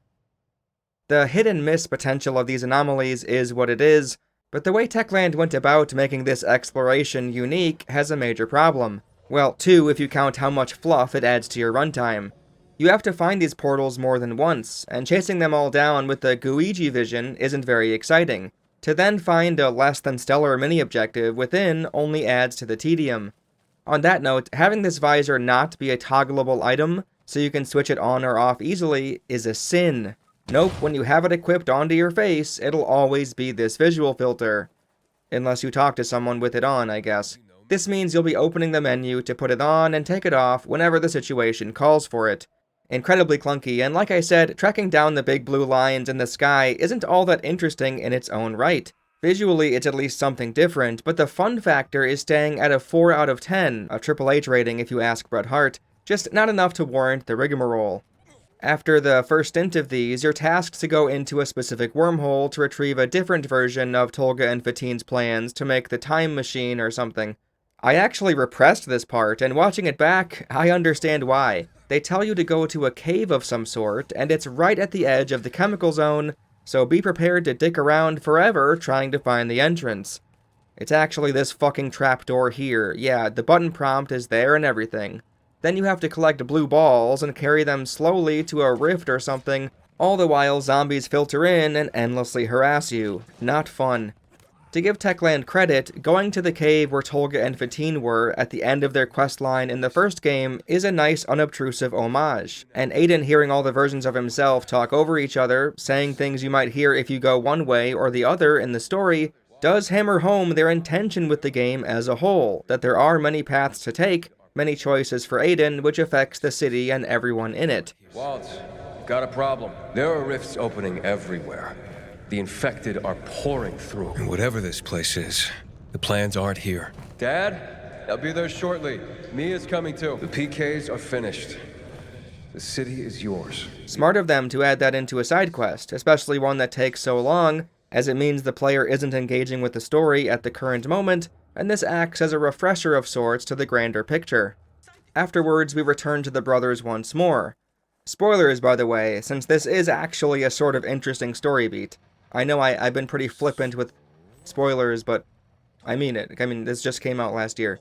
The hit-and-miss potential of these anomalies is what it is, but the way Techland went about making this exploration unique has a major problem. Well, two if you count how much fluff it adds to your runtime. You have to find these portals more than once, and chasing them all down with the Guiji vision isn't very exciting. To then find a less-than-stellar mini-objective within only adds to the tedium. On that note, having this visor not be a toggleable item, so you can switch it on or off easily, is a sin. Nope, when you have it equipped onto your face, it'll always be this visual filter. Unless you talk to someone with it on, I guess. This means you'll be opening the menu to put it on and take it off whenever the situation calls for it. Incredibly clunky, and like I said, tracking down the big blue lines in the sky isn't all that interesting in its own right. Visually, it's at least something different, but the fun factor is staying at a 4 out of 10, a Triple H rating if you ask Bret Hart, just not enough to warrant the rigmarole. After the first stint of these, you're tasked to go into a specific wormhole to retrieve a different version of Tolga and Fatine's plans to make the time machine or something. I actually repressed this part, and watching it back, I understand why. They tell you to go to a cave of some sort, and it's right at the edge of the chemical zone, so be prepared to dick around forever trying to find the entrance. It's actually this fucking trapdoor here. Yeah, the button prompt is there and everything. Then you have to collect blue balls and carry them slowly to a rift or something, all the while zombies filter in and endlessly harass you. Not fun. To give Techland credit, going to the cave where Tolga and Fatine were at the end of their questline in the first game is a nice unobtrusive homage, and Aiden hearing all the versions of himself talk over each other, saying things you might hear if you go one way or the other in the story, does hammer home their intention with the game as a whole, that there are many paths to take, many choices for Aiden, which affects the city and everyone in it. Waltz, got a problem. There are rifts opening everywhere. The infected are pouring through. And whatever this place is, the plans aren't here. Dad, I'll be there shortly. Mia's coming too. The PKs are finished. The city is yours. Smart of them to add that into a side quest, especially one that takes so long, as it means the player isn't engaging with the story at the current moment, and this acts as a refresher of sorts to the grander picture. Afterwards, we return to the brothers once more. Spoilers, by the way, since this is actually a sort of interesting story beat. I know I've been pretty flippant with spoilers, but I mean it. I mean, this just came out last year.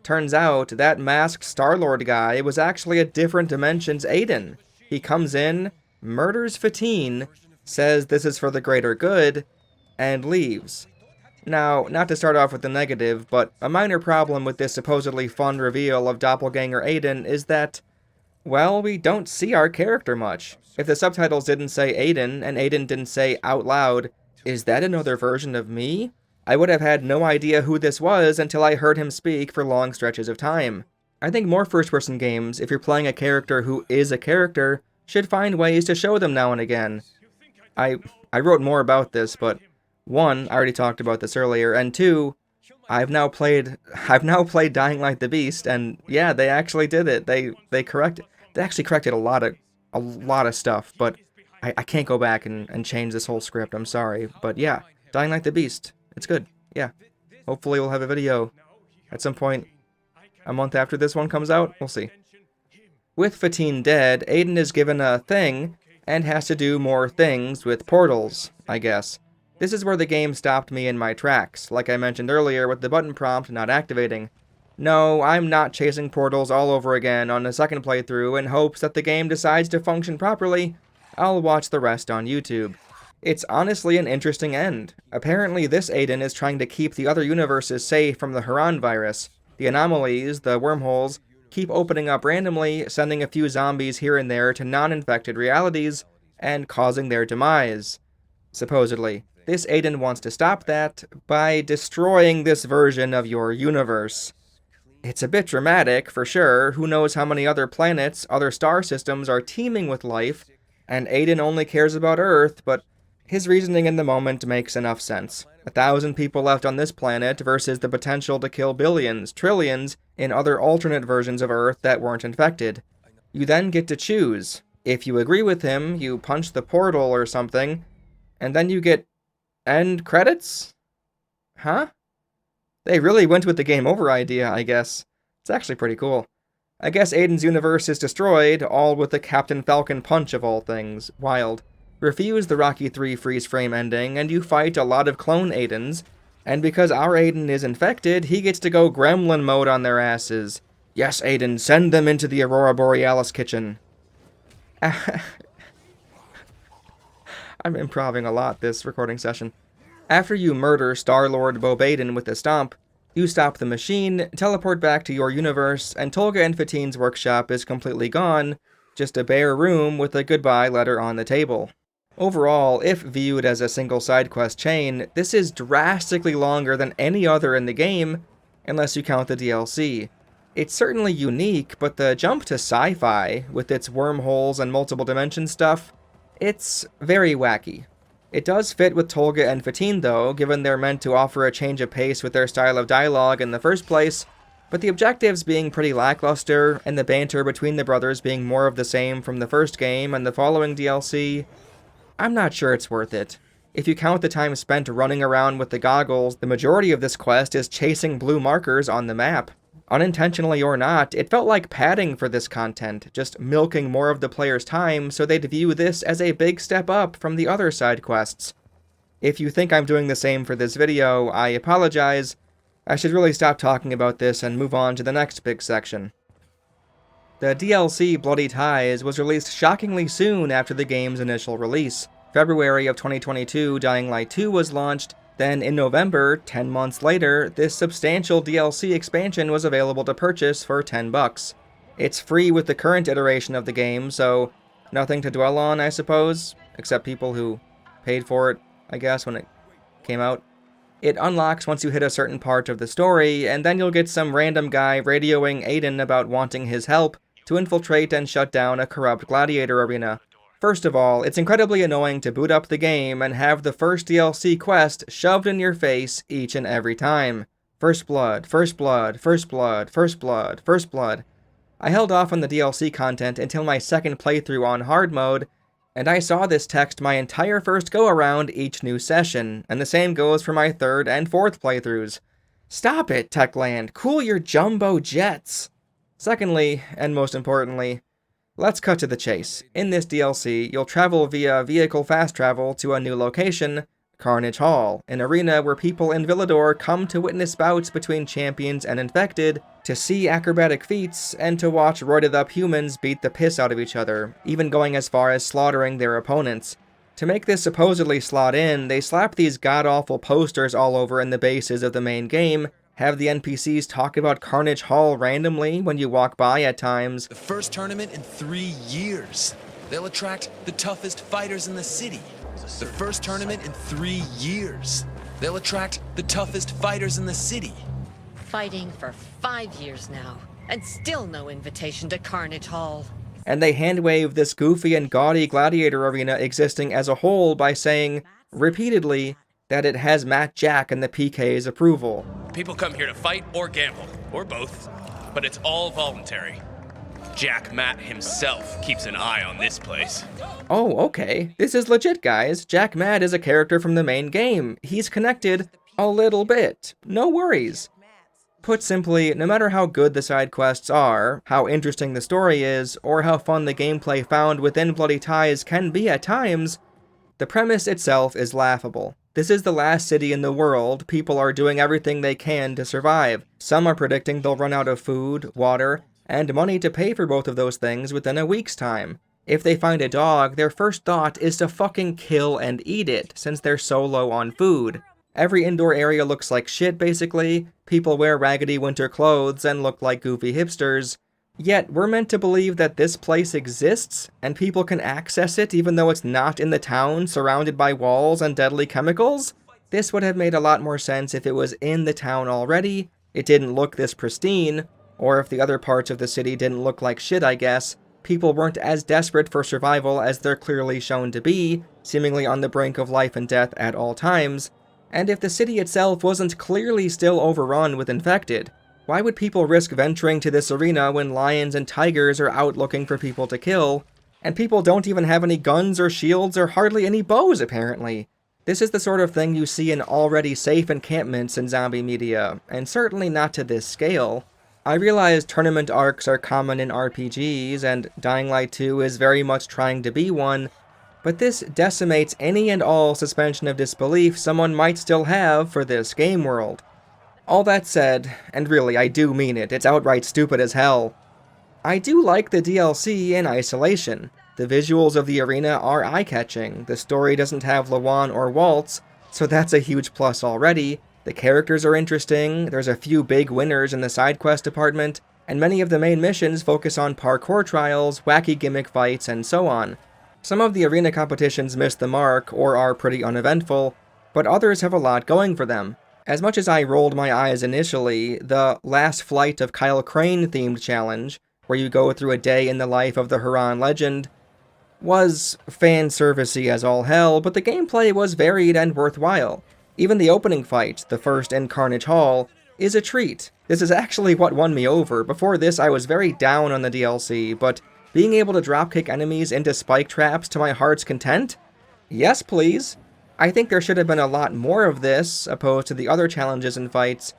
Turns out, that masked Star-Lord guy was actually a different dimension's Aiden. He comes in, murders Fatine, says this is for the greater good, and leaves. Now, not to start off with the negative, but a minor problem with this supposedly fun reveal of Doppelganger Aiden is that, well, we don't see our character much. If the subtitles didn't say Aiden, and Aiden didn't say out loud, "Is that another version of me?" I would have had no idea who this was until I heard him speak for long stretches of time. I think more first-person games, if you're playing a character who is a character, should find ways to show them now and again. I wrote more about this, but one, I already talked about this earlier, and two, I've now played Dying Light the Beast, and yeah, they actually did it. They actually corrected a lot of stuff, but I can't go back and change this whole script, I'm sorry. But yeah, Dying Light the Beast, it's good, yeah. Hopefully we'll have a video at some point a month after this one comes out, we'll see. With Fatine dead, Aiden is given a thing, and has to do more things with portals, I guess. This is where the game stopped me in my tracks, like I mentioned earlier with the button prompt not activating. No, I'm not chasing portals all over again on a second playthrough in hopes that the game decides to function properly. I'll watch the rest on YouTube. It's honestly an interesting end. Apparently this Aiden is trying to keep the other universes safe from the Haran virus. The anomalies, the wormholes, keep opening up randomly, sending a few zombies here and there to non-infected realities, and causing their demise. Supposedly. This Aiden wants to stop that by destroying this version of your universe. It's a bit dramatic, for sure. Who knows how many other planets, other star systems are teeming with life, and Aiden only cares about Earth, but his reasoning in the moment makes enough sense. 1,000 people left on this planet versus the potential to kill billions, trillions in other alternate versions of Earth that weren't infected. You then get to choose. If you agree with him, you punch the portal or something, and then you get end credits? Huh? They really went with the game over idea, I guess. It's actually pretty cool. I guess Aiden's universe is destroyed, all with the Captain Falcon punch of all things. Wild. Refuse the Rocky 3 freeze frame ending, and you fight a lot of clone Aidens, and because our Aiden is infected, he gets to go gremlin mode on their asses. Yes, Aiden, send them into the Aurora Borealis kitchen. I'm improving a lot this recording session. After you murder Star-Lord Bobaden with a stomp, you stop the machine, teleport back to your universe, and Tolga and Fatine's workshop is completely gone, just a bare room with a goodbye letter on the table. Overall, if viewed as a single side quest chain, this is drastically longer than any other in the game, unless you count the DLC. It's certainly unique, but the jump to sci-fi, with its wormholes and multiple dimension stuff, it's very wacky. It does fit with Tolga and Fatine though, given they're meant to offer a change of pace with their style of dialogue in the first place, but the objectives being pretty lackluster, and the banter between the brothers being more of the same from the first game and the following DLC, I'm not sure it's worth it. If you count the time spent running around with the goggles, the majority of this quest is chasing blue markers on the map. Unintentionally or not, it felt like padding for this content, just milking more of the player's time so they'd view this as a big step up from the other side quests. If you think I'm doing the same for this video, I apologize. I should really stop talking about this and move on to the next big section. The DLC Bloody Ties was released shockingly soon after the game's initial release. February of 2022, Dying Light 2 was launched. Then in November, 10 months later, this substantial DLC expansion was available to purchase for $10. It's free with the current iteration of the game, so nothing to dwell on, I suppose, except people who paid for it, I guess, when it came out. It unlocks once you hit a certain part of the story, and then you'll get some random guy radioing Aiden about wanting his help to infiltrate and shut down a corrupt gladiator arena. First of all, it's incredibly annoying to boot up the game and have the first DLC quest shoved in your face each and every time. First blood, first blood, first blood, first blood, first blood. I held off on the DLC content until my second playthrough on hard mode, and I saw this text my entire first go-around each new session, and the same goes for my third and fourth playthroughs. Stop it, Techland, cool your jumbo jets! Secondly, and most importantly, let's cut to the chase. In this DLC, you'll travel via vehicle fast travel to a new location, Carnage Hall, an arena where people in Villador come to witness bouts between champions and infected, to see acrobatic feats, and to watch roided-up humans beat the piss out of each other, even going as far as slaughtering their opponents. To make this supposedly slot in, they slap these god-awful posters all over in the bases of the main game, have the NPCs talk about Carnage Hall randomly when you walk by at times. The first tournament in 3 years. They'll attract the toughest fighters in the city. The first tournament in 3 years. They'll attract the toughest fighters in the city. Fighting for 5 years now, and still no invitation to Carnage Hall. And they hand-wave this goofy and gaudy gladiator arena existing as a whole by saying, repeatedly, that it has Matt Jack and the PK's approval. People come here to fight or gamble, or both, but it's all voluntary. Jack Matt himself keeps an eye on this place. Oh, okay. This is legit, guys. Jack Matt is a character from the main game. He's connected a little bit. No worries. Put simply, no matter how good the side quests are, how interesting the story is, or how fun the gameplay found within Bloody Ties can be at times, the premise itself is laughable. This is the last city in the world. People are doing everything they can to survive. Some are predicting they'll run out of food, water, and money to pay for both of those things within a week's time. If they find a dog, their first thought is to fucking kill and eat it, since they're so low on food. Every indoor area looks like shit, basically. People wear raggedy winter clothes and look like goofy hipsters. Yet, we're meant to believe that this place exists, and people can access it even though it's not in the town, surrounded by walls and deadly chemicals? This would have made a lot more sense if it was in the town already, it didn't look this pristine, or if the other parts of the city didn't look like shit, I guess, people weren't as desperate for survival as they're clearly shown to be, seemingly on the brink of life and death at all times, and if the city itself wasn't clearly still overrun with infected, why would people risk venturing to this arena when lions and tigers are out looking for people to kill, and people don't even have any guns or shields or hardly any bows, apparently? This is the sort of thing you see in already safe encampments in zombie media, and certainly not to this scale. I realize tournament arcs are common in RPGs, and Dying Light 2 is very much trying to be one, but this decimates any and all suspension of disbelief someone might still have for this game world. All that said, and really I do mean it, it's outright stupid as hell, I do like the DLC in isolation. The visuals of the arena are eye-catching, the story doesn't have Lawan or Waltz, so that's a huge plus already, the characters are interesting, there's a few big winners in the side quest department, and many of the main missions focus on parkour trials, wacky gimmick fights, and so on. Some of the arena competitions miss the mark or are pretty uneventful, but others have a lot going for them. As much as I rolled my eyes initially, the Last Flight of Kyle Crane themed challenge, where you go through a day in the life of the Huron legend, was fan-servicey as all hell, but the gameplay was varied and worthwhile. Even the opening fight, the first in Carnage Hall, is a treat. This is actually what won me over. Before this, I was very down on the DLC, but being able to dropkick enemies into spike traps to my heart's content? Yes, please. I think there should have been a lot more of this, opposed to the other challenges and fights,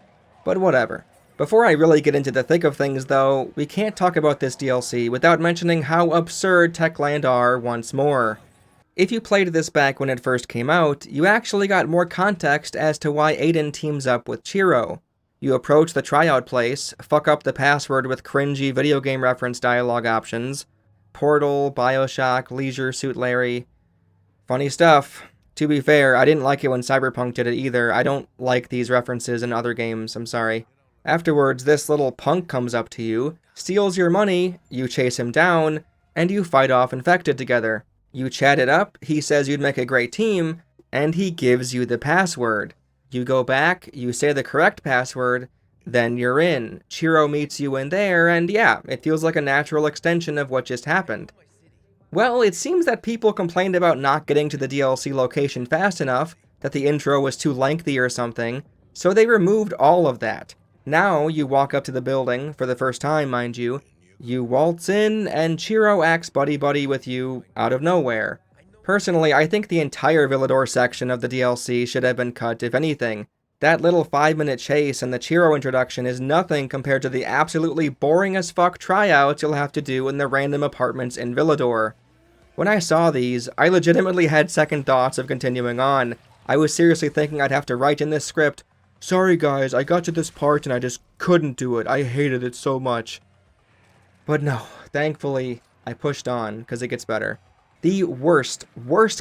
but whatever. Before I really get into the thick of things, though, we can't talk about this DLC without mentioning how absurd Techland are once more. If you played this back when it first came out, you actually got more context as to why Aiden teams up with Chiro. You approach the tryout place, fuck up the password with cringy video game reference dialogue options, Portal, Bioshock, Leisure Suit Larry. Funny stuff. To be fair, I didn't like it when Cyberpunk did it either. I don't like these references in other games, I'm sorry. Afterwards, this little punk comes up to you, steals your money, you chase him down, and you fight off infected together. You chat it up, he says you'd make a great team, and he gives you the password. You go back, you say the correct password, then you're in. Chiro meets you in there, and yeah, it feels like a natural extension of what just happened. Well, it seems that people complained about not getting to the DLC location fast enough, that the intro was too lengthy or something, so they removed all of that. Now, you walk up to the building, for the first time, mind you, you waltz in, and Chiro acts buddy-buddy with you out of nowhere. Personally, I think the entire Villador section of the DLC should have been cut, if anything. That little 5-minute chase and the Chiro introduction is nothing compared to the absolutely boring as fuck tryouts you'll have to do in the random apartments in Villador. When I saw these, I legitimately had second thoughts of continuing on. I was seriously thinking I'd have to write in this script, "Sorry guys, I got to this part and I just couldn't do it. I hated it so much." But no, thankfully, I pushed on, because it gets better. The worst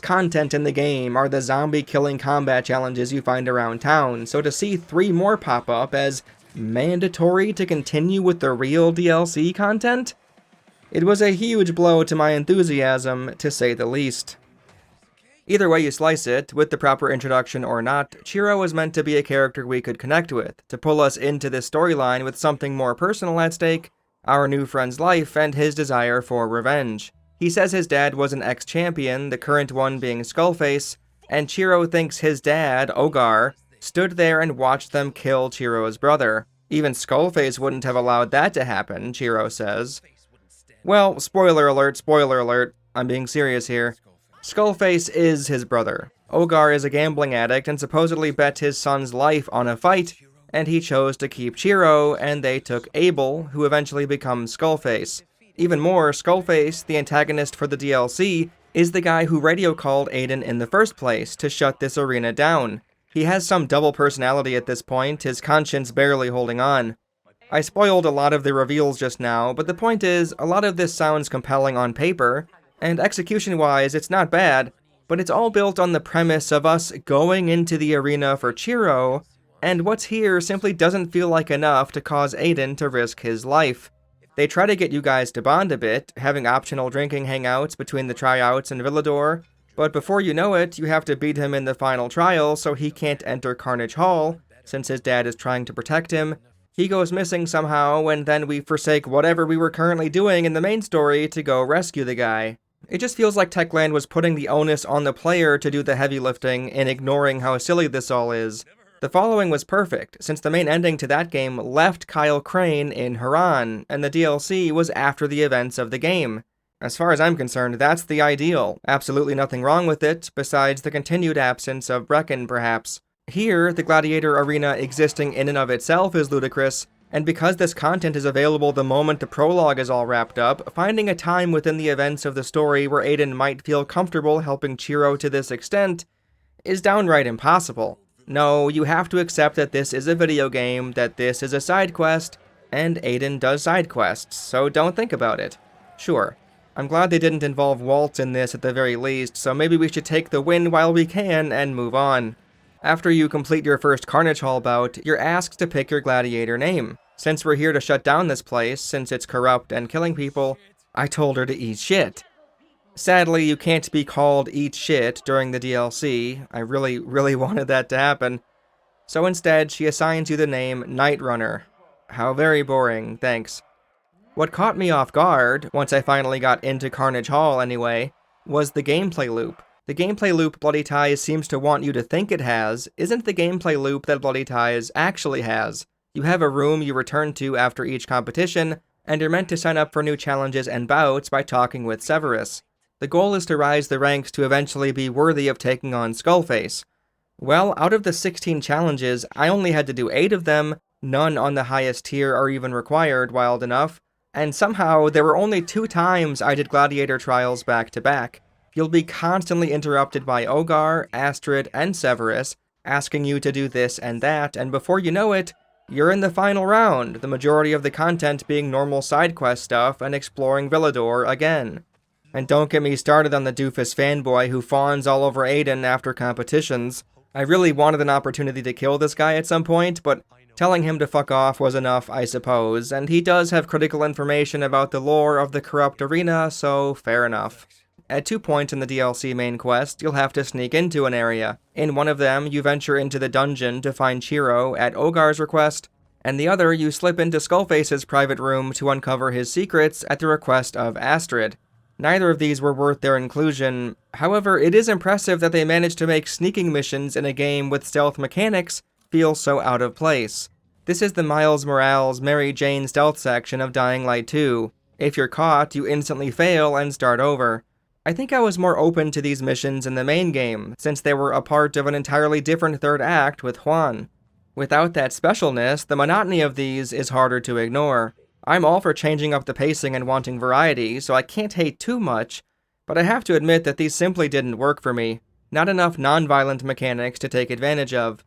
content in the game are the zombie killing combat challenges you find around town, so to see 3 more pop up as mandatory to continue with the real DLC content? It was a huge blow to my enthusiasm, to say the least. Either way you slice it, with the proper introduction or not, Chiro was meant to be a character we could connect with, to pull us into this storyline with something more personal at stake, our new friend's life and his desire for revenge. He says his dad was an ex-champion, the current one being Skullface, and Chiro thinks his dad, Ogar, stood there and watched them kill Chiro's brother. Even Skullface wouldn't have allowed that to happen, Chiro says. Well, spoiler alert, I'm being serious here. Skullface is his brother. Ogar is a gambling addict and supposedly bet his son's life on a fight, and he chose to keep Chiro, and they took Abel, who eventually becomes Skullface. Even more, Skullface, the antagonist for the DLC, is the guy who radio called Aiden in the first place to shut this arena down. He has some double personality at this point, his conscience barely holding on. I spoiled a lot of the reveals just now, but the point is, a lot of this sounds compelling on paper, and execution-wise it's not bad, but it's all built on the premise of us going into the arena for Chiro, and what's here simply doesn't feel like enough to cause Aiden to risk his life. They try to get you guys to bond a bit, having optional drinking hangouts between the tryouts and Villador, but before you know it, you have to beat him in the final trial so he can't enter Carnage Hall, since his dad is trying to protect him, He goes missing somehow, and then we forsake whatever we were currently doing in the main story to go rescue the guy. It just feels like Techland was putting the onus on the player to do the heavy lifting and ignoring how silly this all is. The following was perfect, since the main ending to that game left Kyle Crane in Haran, and the DLC was after the events of the game. As far as I'm concerned, that's the ideal. Absolutely nothing wrong with it, besides the continued absence of Brecken, perhaps. Here, the Gladiator Arena existing in and of itself is ludicrous, and because this content is available the moment the prologue is all wrapped up, finding a time within the events of the story where Aiden might feel comfortable helping Chiro to this extent is downright impossible. No, you have to accept that this is a video game, that this is a side quest, and Aiden does side quests, so don't think about it. Sure, I'm glad they didn't involve Walt in this at the very least, so maybe we should take the win while we can and move on. After you complete your first Carnage Hall bout, you're asked to pick your gladiator name. Since we're here to shut down this place, since it's corrupt and killing people, I told her to eat shit. Sadly, you can't be called Eat Shit during the DLC. I really wanted that to happen. So instead, she assigns you the name Night Runner. How very boring, thanks. What caught me off guard, once I finally got into Carnage Hall anyway, was the gameplay loop. The gameplay loop Bloody Ties seems to want you to think it has isn't the gameplay loop that Bloody Ties actually has. You have a room you return to after each competition, and you're meant to sign up for new challenges and bouts by talking with Severus. The goal is to rise the ranks to eventually be worthy of taking on Skullface. Well, out of the 16 challenges, I only had to do 8 of them, none on the highest tier are even required, wild enough, and somehow there were only 2 times I did Gladiator Trials back to back. You'll be constantly interrupted by Ogar, Astrid, and Severus, asking you to do this and that, and before you know it, you're in the final round, the majority of the content being normal side quest stuff and exploring Villador again. And don't get me started on the doofus fanboy who fawns all over Aiden after competitions. I really wanted an opportunity to kill this guy at some point, but telling him to fuck off was enough, I suppose, and he does have critical information about the lore of the corrupt arena, so fair enough. At 2 points in the DLC main quest, you'll have to sneak into an area. In one of them, you venture into the dungeon to find Chiro at Ogar's request, and the other, you slip into Skullface's private room to uncover his secrets at the request of Astrid. Neither of these were worth their inclusion. However, it is impressive that they managed to make sneaking missions in a game with stealth mechanics feel so out of place. This is the Miles Morales Mary Jane stealth section of Dying Light 2. If you're caught, you instantly fail and start over. I think I was more open to these missions in the main game, since they were a part of an entirely different third act with Juan. Without that specialness, the monotony of these is harder to ignore. I'm all for changing up the pacing and wanting variety, so I can't hate too much, but I have to admit that these simply didn't work for me. Not enough non-violent mechanics to take advantage of.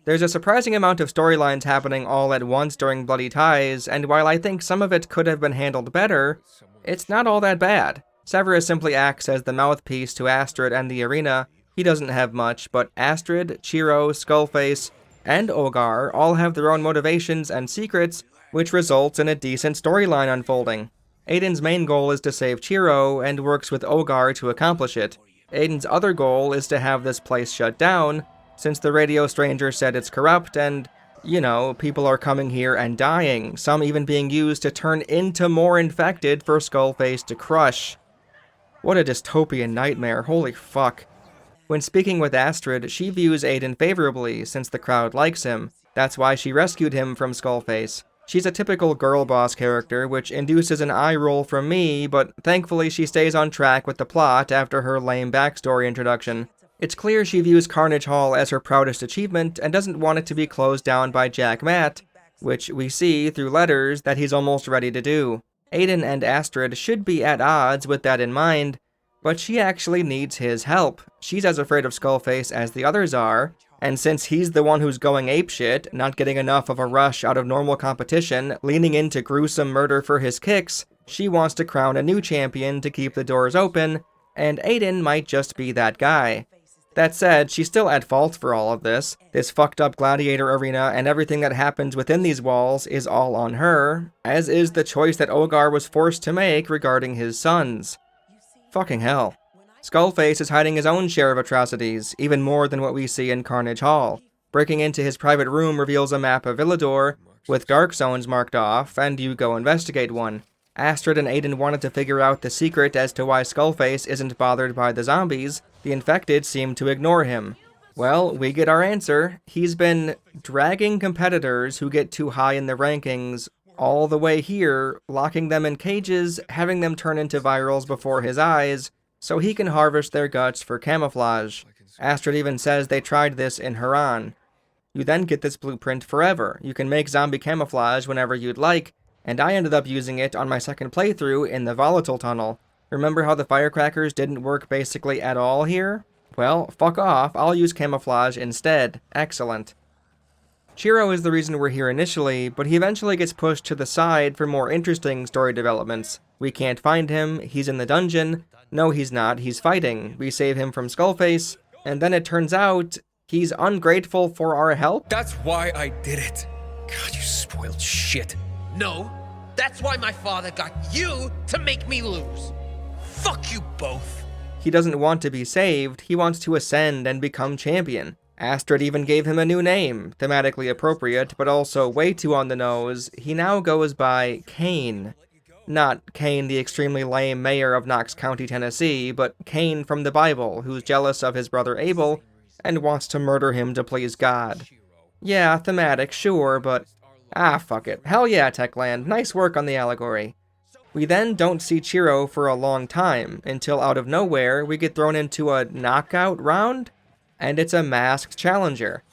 There's a surprising amount of storylines happening all at once during Bloody Ties, and while I think some of it could have been handled better, it's not all that bad. Severus simply acts as the mouthpiece to Astrid and the arena. He doesn't have much, but Astrid, Chiro, Skullface, and Ogar all have their own motivations and secrets, which results in a decent storyline unfolding. Aiden's main goal is to save Chiro, and works with Ogar to accomplish it. Aiden's other goal is to have this place shut down, since the radio stranger said it's corrupt and, you know, people are coming here and dying, some even being used to turn into more infected for Skullface to crush. What a dystopian nightmare, holy fuck. When speaking with Astrid, she views Aiden favorably since the crowd likes him. That's why she rescued him from Skullface. She's a typical girl boss character, which induces an eye roll from me, but thankfully she stays on track with the plot after her lame backstory introduction. It's clear she views Carnage Hall as her proudest achievement and doesn't want it to be closed down by Jack Matt, which we see through letters that he's almost ready to do. Aiden and Astrid should be at odds with that in mind, but she actually needs his help. She's as afraid of Skullface as the others are, and since he's the one who's going apeshit, not getting enough of a rush out of normal competition, leaning into gruesome murder for his kicks, she wants to crown a new champion to keep the doors open, and Aiden might just be that guy. That said, she's still at fault for all of this. This fucked up gladiator arena and everything that happens within these walls is all on her, as is the choice that Ogar was forced to make regarding his sons. Fucking hell. Skullface is hiding his own share of atrocities, even more than what we see in Carnage Hall. Breaking into his private room reveals a map of Villador, with dark zones marked off, and you go investigate one. Astrid and Aiden wanted to figure out the secret as to why Skullface isn't bothered by the zombies. The infected seem to ignore him. Well, we get our answer. He's been dragging competitors who get too high in the rankings all the way here, locking them in cages, having them turn into virals before his eyes, so he can harvest their guts for camouflage. Astrid even says they tried this in Haran. You then get this blueprint forever. You can make zombie camouflage whenever you'd like, and I ended up using it on my second playthrough in the Volatile tunnel. Remember how the firecrackers didn't work basically at all here? Well, fuck off, I'll use camouflage instead. Excellent. Chiro is the reason we're here initially, but he eventually gets pushed to the side for more interesting story developments. We can't find him, he's in the dungeon. No, he's not, he's fighting. We save him from Skullface, and then it turns out he's ungrateful for our help? That's why I did it. God, you spoiled shit. No, that's why my father got you to make me lose. Fuck you both. He doesn't want to be saved, he wants to ascend and become champion. Astrid even gave him a new name, thematically appropriate, but also way too on the nose. He now goes by Cain. Not Cain, the extremely lame mayor of Knox County, Tennessee, but Cain from the Bible, who's jealous of his brother Abel and wants to murder him to please God. Yeah, thematic, sure, but fuck it. Hell yeah, Techland, nice work on the allegory. We then don't see Chiro for a long time, until out of nowhere we get thrown into a knockout round, and it's a masked challenger.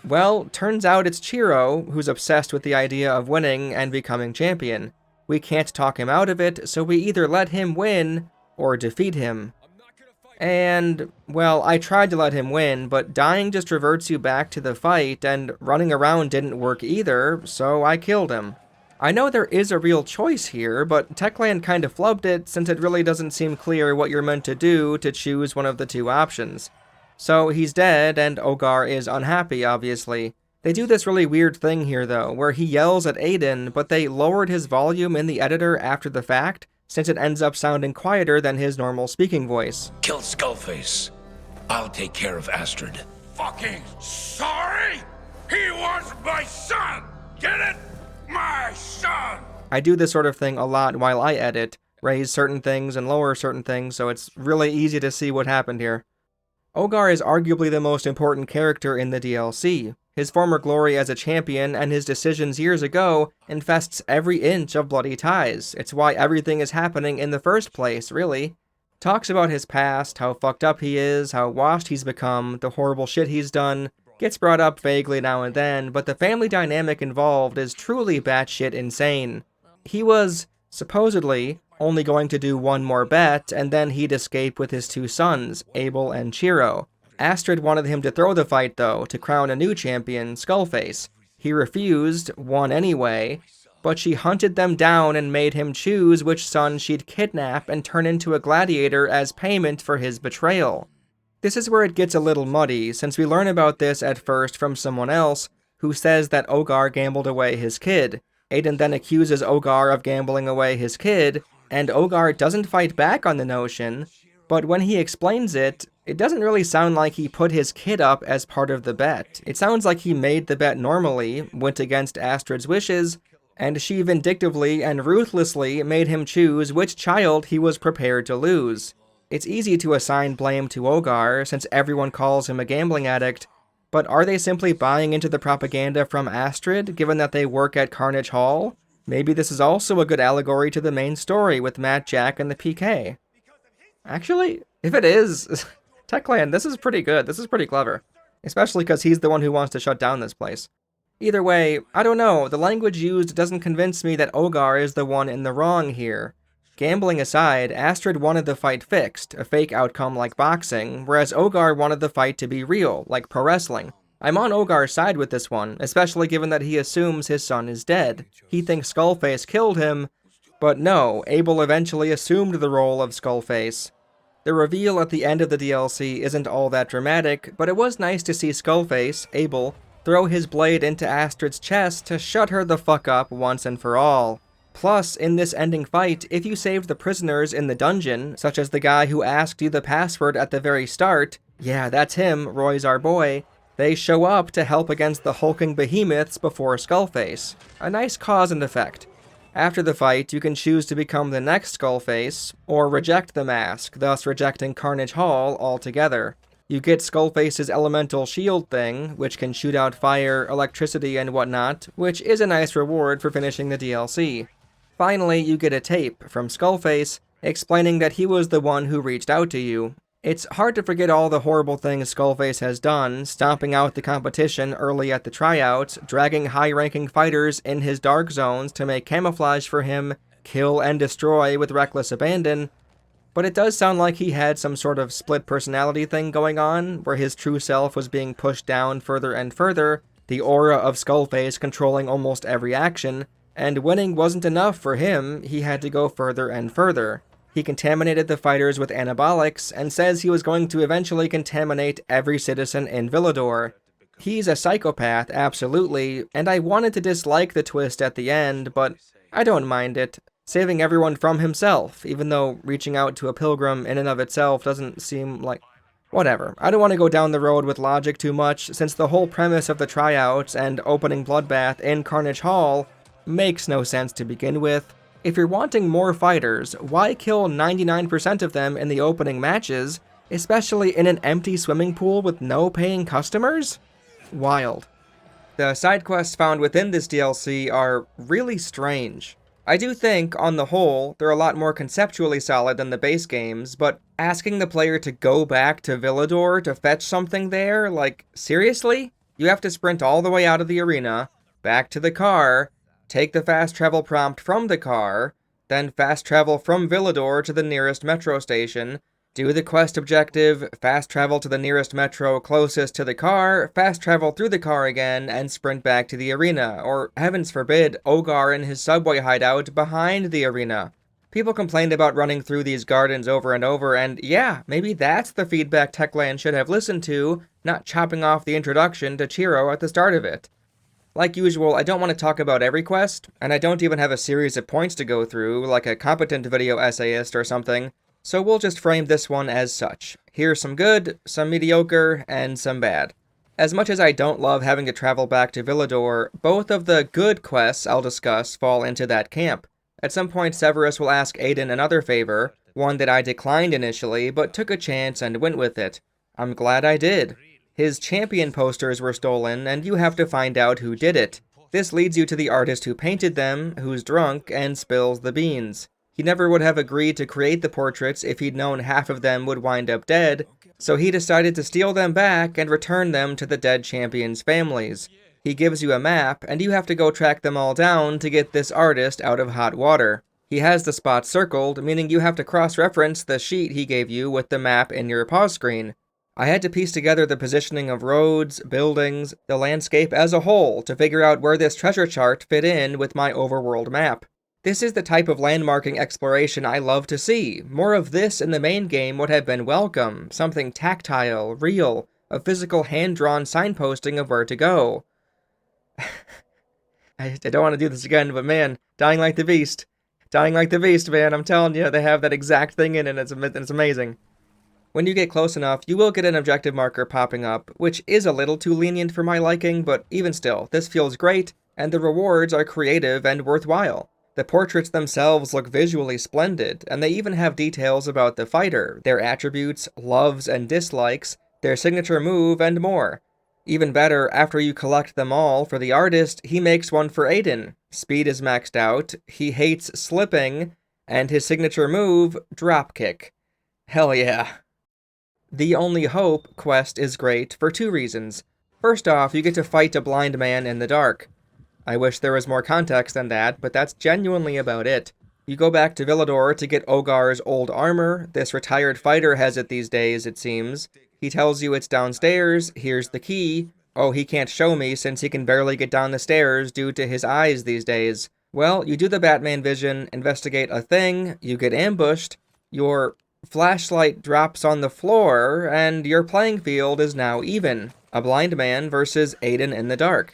Well, turns out it's Chiro, who's obsessed with the idea of winning and becoming champion. We can't talk him out of it, so we either let him win, or defeat him. And, well, I tried to let him win, but dying just reverts you back to the fight, and running around didn't work either, so I killed him. I know there is a real choice here, but Techland kinda flubbed it since it really doesn't seem clear what you're meant to do to choose one of the two options. So he's dead, and Ogar is unhappy, obviously. They do this really weird thing here, though, where he yells at Aiden, but they lowered his volume in the editor after the fact, since it ends up sounding quieter than his normal speaking voice. Kill Skullface. I'll take care of Astrid. Fucking sorry? He was my son! Get it? My son! I do this sort of thing a lot while I edit, raise certain things and lower certain things, so it's really easy to see what happened here. Ogar is arguably the most important character in the DLC. His former glory as a champion and his decisions years ago infests every inch of Bloody Ties. It's why everything is happening in the first place, really. Talks about his past, how fucked up he is, how washed he's become, the horrible shit he's done. Gets brought up vaguely now and then, but the family dynamic involved is truly batshit insane. He was, supposedly, only going to do one more bet, and then he'd escape with his two sons, Abel and Chiro. Astrid wanted him to throw the fight, though, to crown a new champion, Skullface. He refused, won anyway, but she hunted them down and made him choose which son she'd kidnap and turn into a gladiator as payment for his betrayal. This is where it gets a little muddy, since we learn about this at first from someone else, who says that Ogar gambled away his kid. Aiden then accuses Ogar of gambling away his kid, and Ogar doesn't fight back on the notion, but when he explains it, it doesn't really sound like he put his kid up as part of the bet. It sounds like he made the bet normally, went against Astrid's wishes, and she vindictively and ruthlessly made him choose which child he was prepared to lose. It's easy to assign blame to Ogar, since everyone calls him a gambling addict, but are they simply buying into the propaganda from Astrid, given that they work at Carnage Hall? Maybe this is also a good allegory to the main story with Matt, Jack, and the PK. Actually, if it is, Techland, this is pretty good, this is pretty clever. Especially because he's the one who wants to shut down this place. Either way, I don't know, the language used doesn't convince me that Ogar is the one in the wrong here. Gambling aside, Astrid wanted the fight fixed, a fake outcome like boxing, whereas Ogar wanted the fight to be real, like pro wrestling. I'm on Ogar's side with this one, especially given that he assumes his son is dead. He thinks Skullface killed him, but no, Abel eventually assumed the role of Skullface. The reveal at the end of the DLC isn't all that dramatic, but it was nice to see Skullface, Abel, throw his blade into Astrid's chest to shut her the fuck up once and for all. Plus, in this ending fight, if you saved the prisoners in the dungeon, such as the guy who asked you the password at the very start, yeah, that's him, Roy's our boy, They show up to help against the hulking behemoths before Skullface. A nice cause and effect. After the fight, you can choose to become the next Skullface, or reject the mask, thus rejecting Carnage Hall altogether. You get Skullface's elemental shield thing, which can shoot out fire, electricity, and whatnot, which is a nice reward for finishing the DLC. Finally, you get a tape from Skullface explaining that he was the one who reached out to you. It's hard to forget all the horrible things Skullface has done, stomping out the competition early at the tryouts, dragging high-ranking fighters in his dark zones to make camouflage for him, kill and destroy with reckless abandon, but it does sound like he had some sort of split personality thing going on, where his true self was being pushed down further and further, the aura of Skullface controlling almost every action, and winning wasn't enough for him, he had to go further and further. He contaminated the fighters with anabolics, and says he was going to eventually contaminate every citizen in Villador. He's a psychopath, absolutely, and I wanted to dislike the twist at the end, but I don't mind it. Saving everyone from himself, even though reaching out to a pilgrim in and of itself doesn't seem like... Whatever. I don't want to go down the road with logic too much, since the whole premise of the tryouts and opening Bloodbath in Carnage Hall makes no sense to begin with. If you're wanting more fighters, why kill 99% of them in the opening matches, especially in an empty swimming pool with no paying customers? Wild. The side quests found within this DLC are really strange. I do think, on the whole, they're a lot more conceptually solid than the base games, but asking the player to go back to Villador to fetch something there, like, seriously? You have to sprint all the way out of the arena, back to the car, take the fast travel prompt from the car, then fast travel from Villador to the nearest metro station, do the quest objective, fast travel to the nearest metro closest to the car, fast travel through the car again, and sprint back to the arena, or heavens forbid, Ogar in his subway hideout behind the arena. People complained about running through these gardens over and over, and yeah, maybe that's the feedback Techland should have listened to, not chopping off the introduction to Chiro at the start of it. Like usual, I don't want to talk about every quest, and I don't even have a series of points to go through, like a competent video essayist or something, so we'll just frame this one as such. Here's some good, some mediocre, and some bad. As much as I don't love having to travel back to Villador, both of the good quests I'll discuss fall into that camp. At some point, Severus will ask Aiden another favor, one that I declined initially, but took a chance and went with it. I'm glad I did. His champion posters were stolen, and you have to find out who did it. This leads you to the artist who painted them, who's drunk, and spills the beans. He never would have agreed to create the portraits if he'd known half of them would wind up dead, so he decided to steal them back and return them to the dead champions' families. He gives you a map, and you have to go track them all down to get this artist out of hot water. He has the spots circled, meaning you have to cross-reference the sheet he gave you with the map in your pause screen. I had to piece together the positioning of roads, buildings, the landscape as a whole to figure out where this treasure chart fit in with my overworld map. This is the type of landmarking exploration I love to see. More of this in the main game would have been welcome, something tactile, real, a physical hand-drawn signposting of where to go. I don't want to do this again, but man, Dying Like the Beast. Dying Like the Beast, man, I'm telling you, they have that exact thing in it, and it's amazing. When you get close enough, you will get an objective marker popping up, which is a little too lenient for my liking, but even still, this feels great, and the rewards are creative and worthwhile. The portraits themselves look visually splendid, and they even have details about the fighter, their attributes, loves and dislikes, their signature move, and more. Even better, after you collect them all for the artist, he makes one for Aiden. Speed is maxed out, he hates slipping, and his signature move, dropkick. Hell yeah. The Only Hope quest is great for two reasons. First off, you get to fight a blind man in the dark. I wish there was more context than that, but that's genuinely about it. You go back to Villador to get Ogar's old armor. This retired fighter has it these days, it seems. He tells you it's downstairs, here's the key. Oh, he can't show me since he can barely get down the stairs due to his eyes these days. Well, you do the Batman vision, investigate a thing, you get ambushed, your flashlight drops on the floor, and your playing field is now even. A blind man versus Aiden in the dark.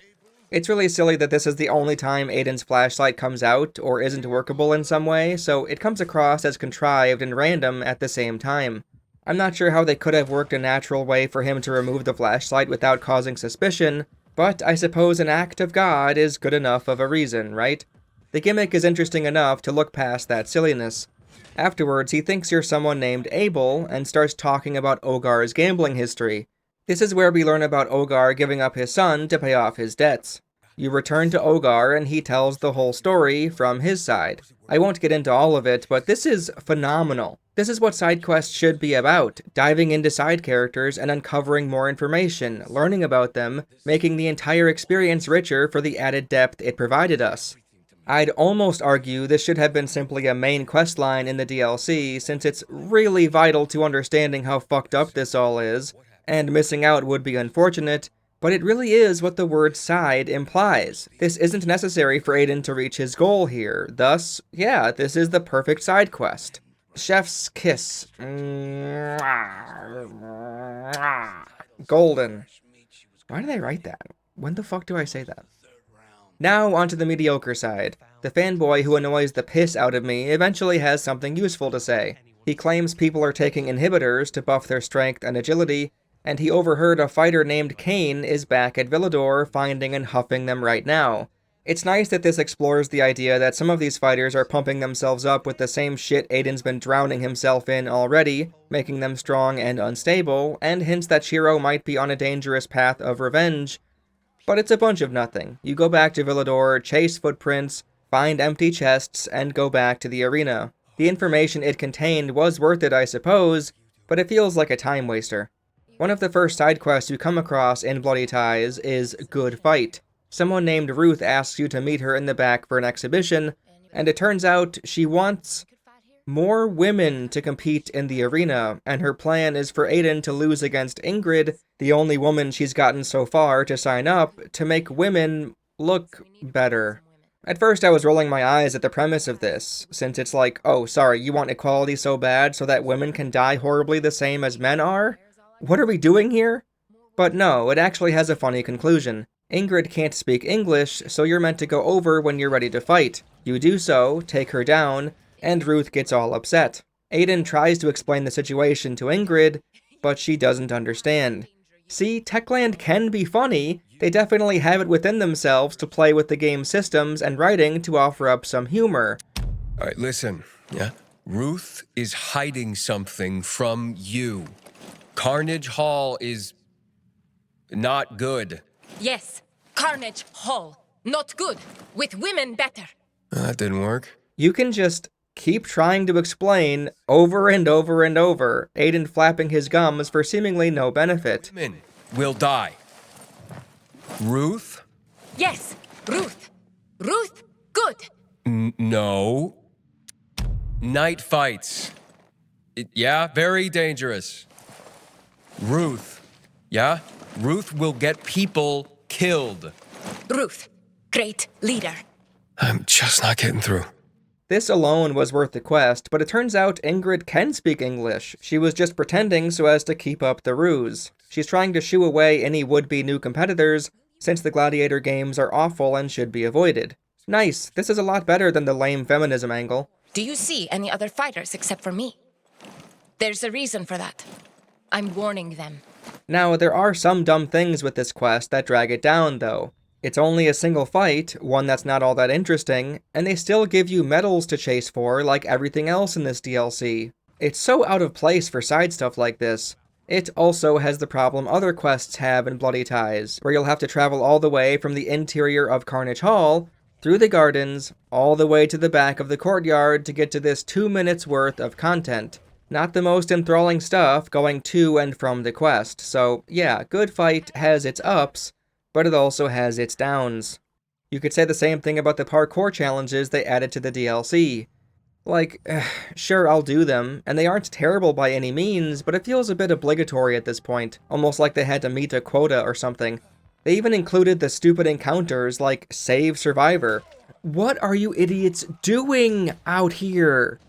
It's really silly that this is the only time Aiden's flashlight comes out or isn't workable in some way, so it comes across as contrived and random at the same time. I'm not sure how they could have worked a natural way for him to remove the flashlight without causing suspicion, but I suppose an act of God is good enough of a reason, right? The gimmick is interesting enough to look past that silliness. Afterwards, he thinks you're someone named Abel and starts talking about Ogar's gambling history. This is where we learn about Ogar giving up his son to pay off his debts. You return to Ogar and he tells the whole story from his side. I won't get into all of it, but this is phenomenal. This is what side quests should be about, diving into side characters and uncovering more information, learning about them, making the entire experience richer for the added depth it provided us. I'd almost argue this should have been simply a main questline in the DLC, since it's really vital to understanding how fucked up this all is, and missing out would be unfortunate, but it really is what the word side implies. This isn't necessary for Aiden to reach his goal here, thus, yeah, this is the perfect side quest. Chef's kiss. Golden. Why did I write that? When the fuck do I say that? Now onto the mediocre side. The fanboy who annoys the piss out of me eventually has something useful to say. He claims people are taking inhibitors to buff their strength and agility, and he overheard a fighter named Kane is back at Villador finding and huffing them right now. It's nice that this explores the idea that some of these fighters are pumping themselves up with the same shit Aiden's been drowning himself in already, making them strong and unstable, and hints that Shiro might be on a dangerous path of revenge. But it's a bunch of nothing. You go back to Villador, chase footprints, find empty chests, and go back to the arena. The information it contained was worth it, I suppose, but it feels like a time waster. One of the first side quests you come across in Bloody Ties is Good Fight. Someone named Ruth asks you to meet her in the back for an exhibition, and it turns out she wants more women to compete in the arena, and her plan is for Aiden to lose against Ingrid, the only woman she's gotten so far to sign up, to make women look better. At first I was rolling my eyes at the premise of this, since it's like, oh sorry, you want equality so bad so that women can die horribly the same as men are? What are we doing here? But no, it actually has a funny conclusion. Ingrid can't speak English, so you're meant to go over when you're ready to fight. You do so, take her down, and Ruth gets all upset. Aiden tries to explain the situation to Ingrid, but she doesn't understand. See, Techland can be funny. They definitely have it within themselves to play with the game's systems and writing to offer up some humor. Alright, listen, yeah? Ruth is hiding something from you. Carnage Hall is not good. Yes, Carnage Hall. Not good. With women better. That didn't work. You can just keep trying to explain over and over and over, Aiden flapping his gums for seemingly no benefit. Women will die. Ruth? Yes, Ruth. Ruth, good. No. Night fights. Yeah, very dangerous. Ruth. Yeah? Ruth will get people killed. Ruth, great leader. I'm just not getting through. This alone was worth the quest, but it turns out Ingrid can speak English. She was just pretending so as to keep up the ruse. She's trying to shoo away any would-be new competitors, since the Gladiator games are awful and should be avoided. Nice, this is a lot better than the lame feminism angle. Do you see any other fighters except for me? There's a reason for that. I'm warning them. Now, there are some dumb things with this quest that drag it down, though. It's only a single fight, one that's not all that interesting, and they still give you medals to chase for like everything else in this DLC. It's so out of place for side stuff like this. It also has the problem other quests have in Bloody Ties, where you'll have to travel all the way from the interior of Carnage Hall, through the gardens, all the way to the back of the courtyard to get to this 2 minutes worth of content. Not the most enthralling stuff going to and from the quest, so yeah, Good Fight has its ups, but it also has its downs. You could say the same thing about the parkour challenges they added to the DLC. Like, sure, I'll do them, and they aren't terrible by any means, but it feels a bit obligatory at this point, almost like they had to meet a quota or something. They even included the stupid encounters like Save Survivor. What are you idiots doing out here?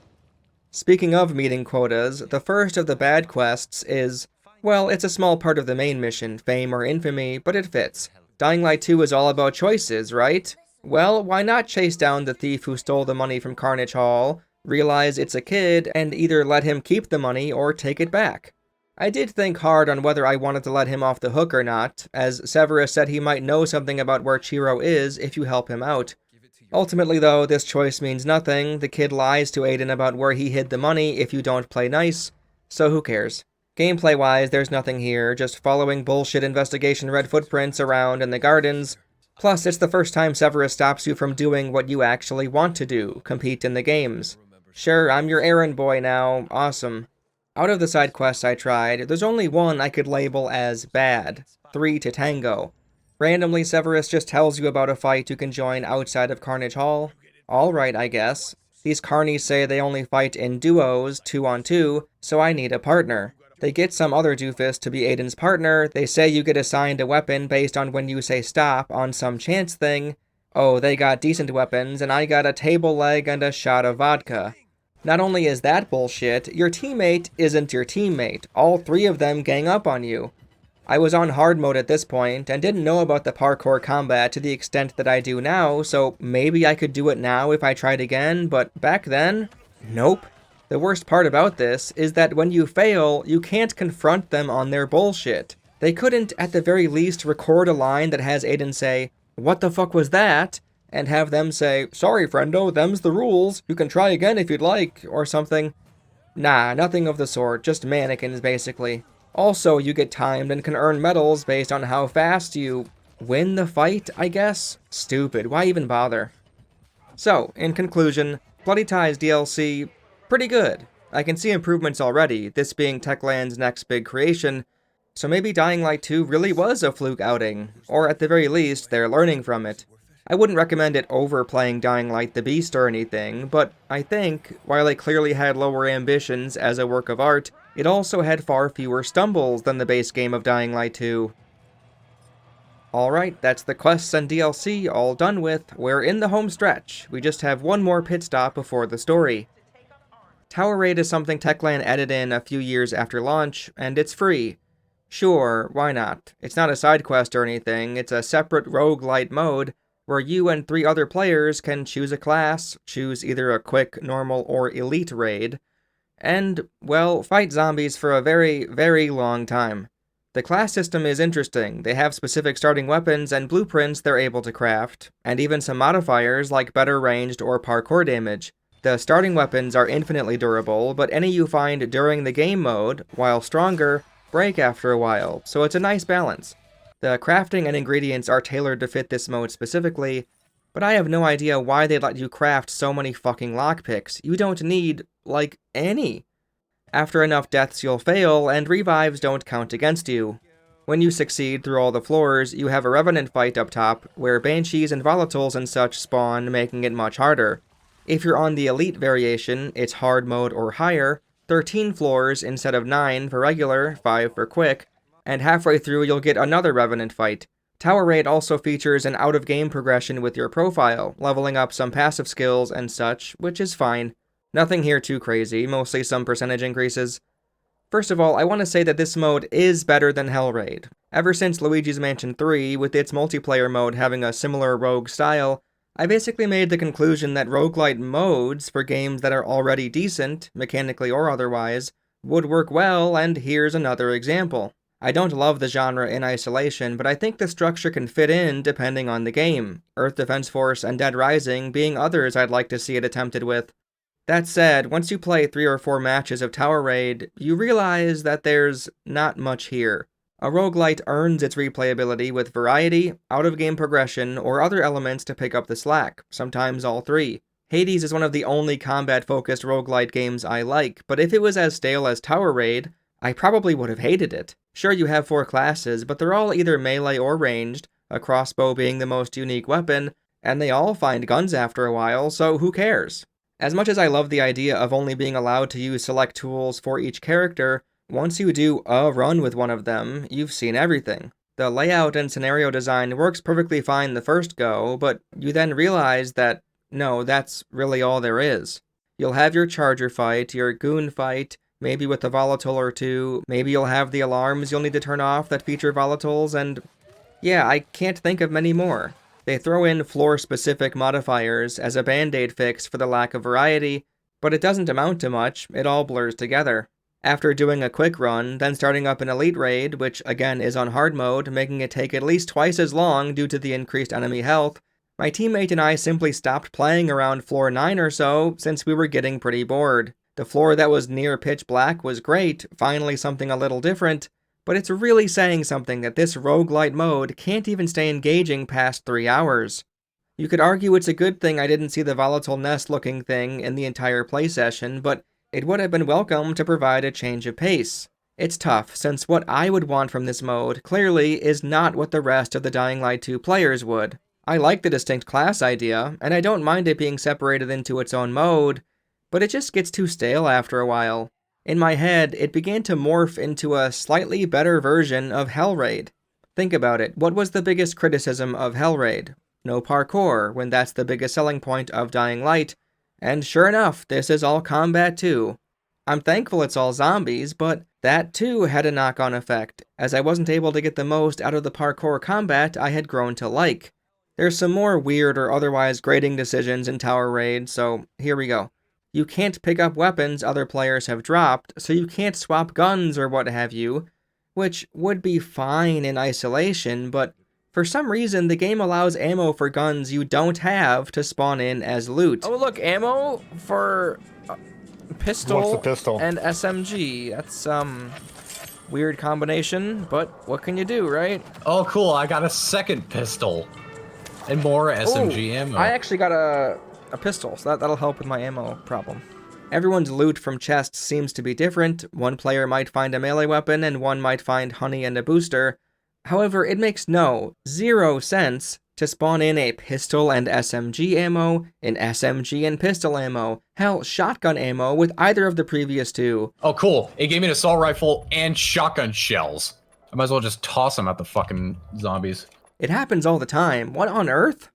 Speaking of meeting quotas, the first of the bad quests is, well, it's a small part of the main mission, fame or infamy, but it fits. Dying Light 2 is all about choices, right? Well, why not chase down the thief who stole the money from Carnage Hall, realize it's a kid, and either let him keep the money or take it back. I did think hard on whether I wanted to let him off the hook or not, as Severus said he might know something about where Chiro is if you help him out. Ultimately though, this choice means nothing. The kid lies to Aiden about where he hid the money if you don't play nice, so who cares? Gameplay-wise, there's nothing here, just following bullshit investigation red footprints around in the gardens. Plus, it's the first time Severus stops you from doing what you actually want to do, compete in the games. Sure, I'm your errand boy now, awesome. Out of the side quests I tried, there's only one I could label as bad, 3 to Tango. Randomly, Severus just tells you about a fight you can join outside of Carnage Hall. Alright, I guess. These carnies say they only fight in duos, 2-on-2, so I need a partner. They get some other doofus to be Aiden's partner, they say you get assigned a weapon based on when you say stop on some chance thing. Oh, they got decent weapons, and I got a table leg and a shot of vodka. Not only is that bullshit, your teammate isn't your teammate. All 3 of them gang up on you. I was on hard mode at this point, and didn't know about the parkour combat to the extent that I do now, so maybe I could do it now if I tried again, but back then? Nope. The worst part about this is that when you fail, you can't confront them on their bullshit. They couldn't, at the very least, record a line that has Aiden say, "What the fuck was that?" and have them say, "Sorry, friendo, them's the rules, you can try again if you'd like," or something. Nah, nothing of the sort, just mannequins, basically. Also, you get timed and can earn medals based on how fast you win the fight, I guess? Stupid, why even bother? So, in conclusion, Bloody Ties DLC, pretty good. I can see improvements already, this being Techland's next big creation, so maybe Dying Light 2 really was a fluke outing, or at the very least, they're learning from it. I wouldn't recommend it over playing Dying Light the Beast or anything, but I think, while it clearly had lower ambitions as a work of art, it also had far fewer stumbles than the base game of Dying Light 2. Alright, that's the quests and DLC all done with. We're in the home stretch. We just have one more pit stop before the story. Tower Raid is something Techland added in a few years after launch, and it's free. Sure, why not? It's not a side quest or anything, it's a separate roguelite mode, where you and 3 other players can choose a class, choose either a quick, normal, or elite raid, and, well, fight zombies for a very, very long time. The class system is interesting. They have specific starting weapons and blueprints they're able to craft, and even some modifiers like better ranged or parkour damage. The starting weapons are infinitely durable, but any you find during the game mode, while stronger, break after a while, so it's a nice balance. The crafting and ingredients are tailored to fit this mode specifically, but I have no idea why they let you craft so many fucking lockpicks. You don't need, like, any. After enough deaths you'll fail, and revives don't count against you. When you succeed through all the floors, you have a Revenant fight up top, where Banshees and Volatiles and such spawn, making it much harder. If you're on the Elite variation, it's hard mode or higher, 13 floors instead of 9 for regular, 5 for quick, and halfway through you'll get another Revenant fight. Tower Raid also features an out-of-game progression with your profile, leveling up some passive skills and such, which is fine. Nothing here too crazy, mostly some percentage increases. First of all, I want to say that this mode is better than Hell Raid. Ever since Luigi's Mansion 3, with its multiplayer mode having a similar rogue style, I basically made the conclusion that roguelite modes for games that are already decent, mechanically or otherwise, would work well, and here's another example. I don't love the genre in isolation, but I think the structure can fit in depending on the game, Earth Defense Force and Dead Rising being others I'd like to see it attempted with. That said, once you play 3 or 4 matches of Tower Raid, you realize that there's not much here. A roguelite earns its replayability with variety, out-of-game progression, or other elements to pick up the slack, sometimes all 3. Hades is one of the only combat-focused roguelite games I like, but if it was as stale as Tower Raid, I probably would have hated it. Sure, you have 4 classes, but they're all either melee or ranged, a crossbow being the most unique weapon, and they all find guns after a while, so who cares? As much as I love the idea of only being allowed to use select tools for each character, once you do a run with one of them, you've seen everything. The layout and scenario design works perfectly fine the first go, but you then realize that, no, that's really all there is. You'll have your charger fight, your goon fight, maybe with a volatile or 2, maybe you'll have the alarms you'll need to turn off that feature volatiles, and yeah, I can't think of many more. They throw in floor-specific modifiers as a band-aid fix for the lack of variety, But it doesn't amount to much, it all blurs together. After doing a quick run, then starting up an elite raid, which again is on hard mode, making it take at least twice as long due to the increased enemy health, my teammate and I simply stopped playing around floor 9 or so since we were getting pretty bored. The floor that was near pitch black was great, finally something a little different, but it's really saying something that this roguelite mode can't even stay engaging past 3 hours. You could argue it's a good thing I didn't see the volatile nest looking thing in the entire play session, but it would have been welcome to provide a change of pace. It's tough, since what I would want from this mode clearly is not what the rest of the Dying Light 2 players would. I like the distinct class idea, and I don't mind it being separated into its own mode, but it just gets too stale after a while. In my head, it began to morph into a slightly better version of Hellraid. Think about it, what was the biggest criticism of Hellraid? No parkour, when that's the biggest selling point of Dying Light, and sure enough, this is all combat too. I'm thankful it's all zombies, but that too had a knock-on effect, as I wasn't able to get the most out of the parkour combat I had grown to like. There's some more weird or otherwise grating decisions in Tower Raid, so here we go. You can't pick up weapons other players have dropped, so you can't swap guns or what have you, which would be fine in isolation, but for some reason the game allows ammo for guns you don't have to spawn in as loot. Oh look, ammo for pistol, What's the pistol? And SMG. That's weird combination, but what can you do, right? Oh cool, I got a second pistol. And more SMG ammo. I actually got a pistol, so that'll help with my ammo problem. Everyone's loot from chests seems to be different. One player might find a melee weapon, and one might find honey and a booster. However, it makes zero sense to spawn in a pistol and SMG ammo, an SMG and pistol ammo, hell, shotgun ammo with either of the previous two. Oh cool, it gave me an assault rifle and shotgun shells. I might as well just toss them at the fucking zombies. It happens all the time. What on earth?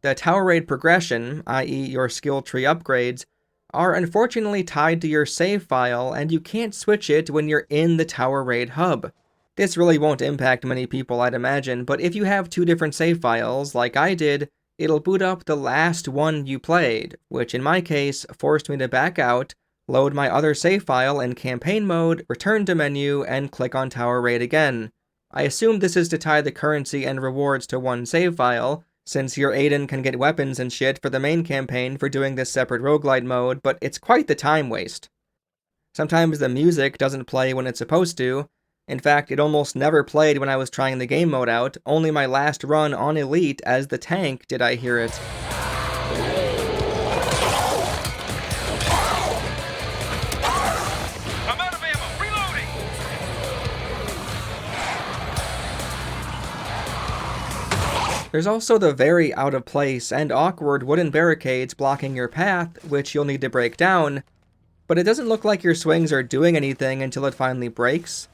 The Tower Raid progression, i.e. your skill tree upgrades, are unfortunately tied to your save file, and you can't switch it when you're in the Tower Raid hub. This really won't impact many people, I'd imagine, but if you have 2 different save files, like I did, it'll boot up the last one you played, which in my case forced me to back out, load my other save file in campaign mode, return to menu, and click on Tower Raid again. I assume this is to tie the currency and rewards to one save file, since your Aiden can get weapons and shit for the main campaign for doing this separate roguelite mode, but it's quite the time waste. Sometimes the music doesn't play when it's supposed to. In fact, it almost never played when I was trying the game mode out, only my last run on Elite as the tank did I hear it. There's also the very out of place and awkward wooden barricades blocking your path, which you'll need to break down, but it doesn't look like your swings are doing anything until it finally breaks.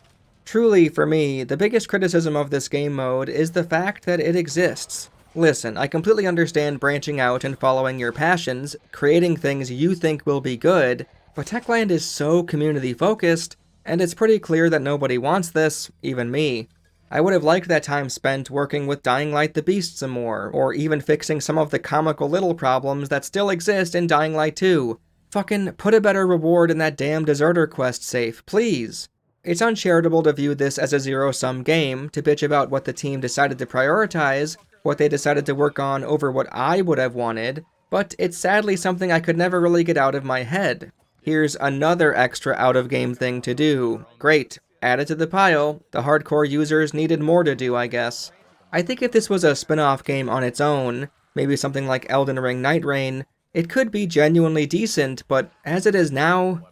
Truly, for me, the biggest criticism of this game mode is the fact that it exists. Listen, I completely understand branching out and following your passions, creating things you think will be good, but Techland is so community-focused, and it's pretty clear that nobody wants this, even me. I would have liked that time spent working with Dying Light the Beast some more, or even fixing some of the comical little problems that still exist in Dying Light 2. Fucking put a better reward in that damn deserter quest safe, please. It's uncharitable to view this as a zero-sum game, to bitch about what the team decided to prioritize, what they decided to work on over what I would have wanted, but it's sadly something I could never really get out of my head. Here's another extra out-of-game thing to do. Great. Add it to the pile. The hardcore users needed more to do, I guess. I think if this was a spin-off game on its own, maybe something like Elden Ring Night Rain, it could be genuinely decent, but as it is now,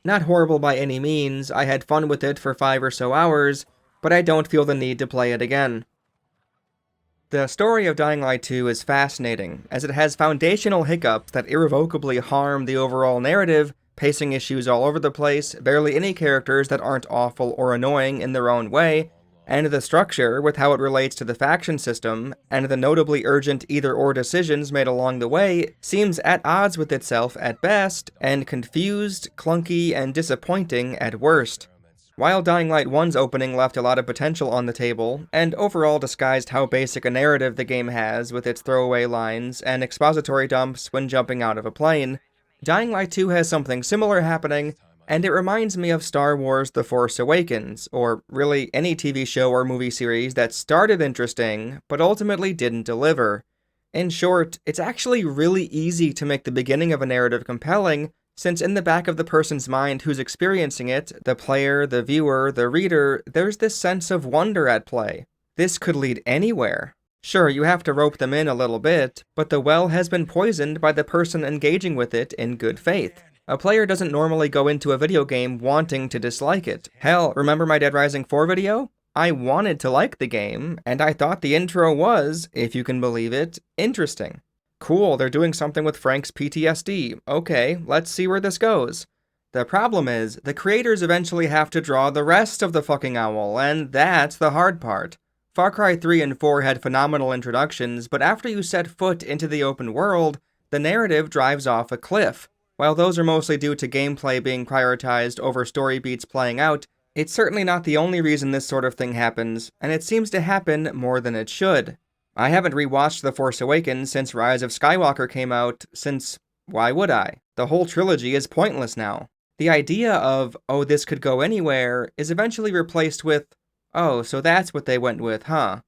not horrible by any means. I had fun with it for 5 or so hours, but I don't feel the need to play it again. The story of Dying Light 2 is fascinating, as it has foundational hiccups that irrevocably harm the overall narrative, pacing issues all over the place, barely any characters that aren't awful or annoying in their own way, and the structure with how it relates to the faction system, and the notably urgent either-or decisions made along the way, seems at odds with itself at best, and confused, clunky, and disappointing at worst. While Dying Light 1's opening left a lot of potential on the table, and overall disguised how basic a narrative the game has with its throwaway lines and expository dumps when jumping out of a plane, Dying Light 2 has something similar happening, and it reminds me of Star Wars The Force Awakens, or really any TV show or movie series that started interesting, but ultimately didn't deliver. In short, it's actually really easy to make the beginning of a narrative compelling, since in the back of the person's mind who's experiencing it, the player, the viewer, the reader, there's this sense of wonder at play. This could lead anywhere. Sure, you have to rope them in a little bit, but the well has been poisoned by the person engaging with it in good faith. A player doesn't normally go into a video game wanting to dislike it. Hell, remember my Dead Rising 4 video? I wanted to like the game, and I thought the intro was, if you can believe it, interesting. Cool, they're doing something with Frank's PTSD. Okay, let's see where this goes. The problem is, the creators eventually have to draw the rest of the fucking owl, and that's the hard part. Far Cry 3 and 4 had phenomenal introductions, but after you set foot into the open world, the narrative drives off a cliff. While those are mostly due to gameplay being prioritized over story beats playing out, it's certainly not the only reason this sort of thing happens, and it seems to happen more than it should. I haven't rewatched The Force Awakens since Rise of Skywalker came out, since why would I? The whole trilogy is pointless now. The idea of, oh, this could go anywhere, is eventually replaced with, oh, so that's what they went with, huh?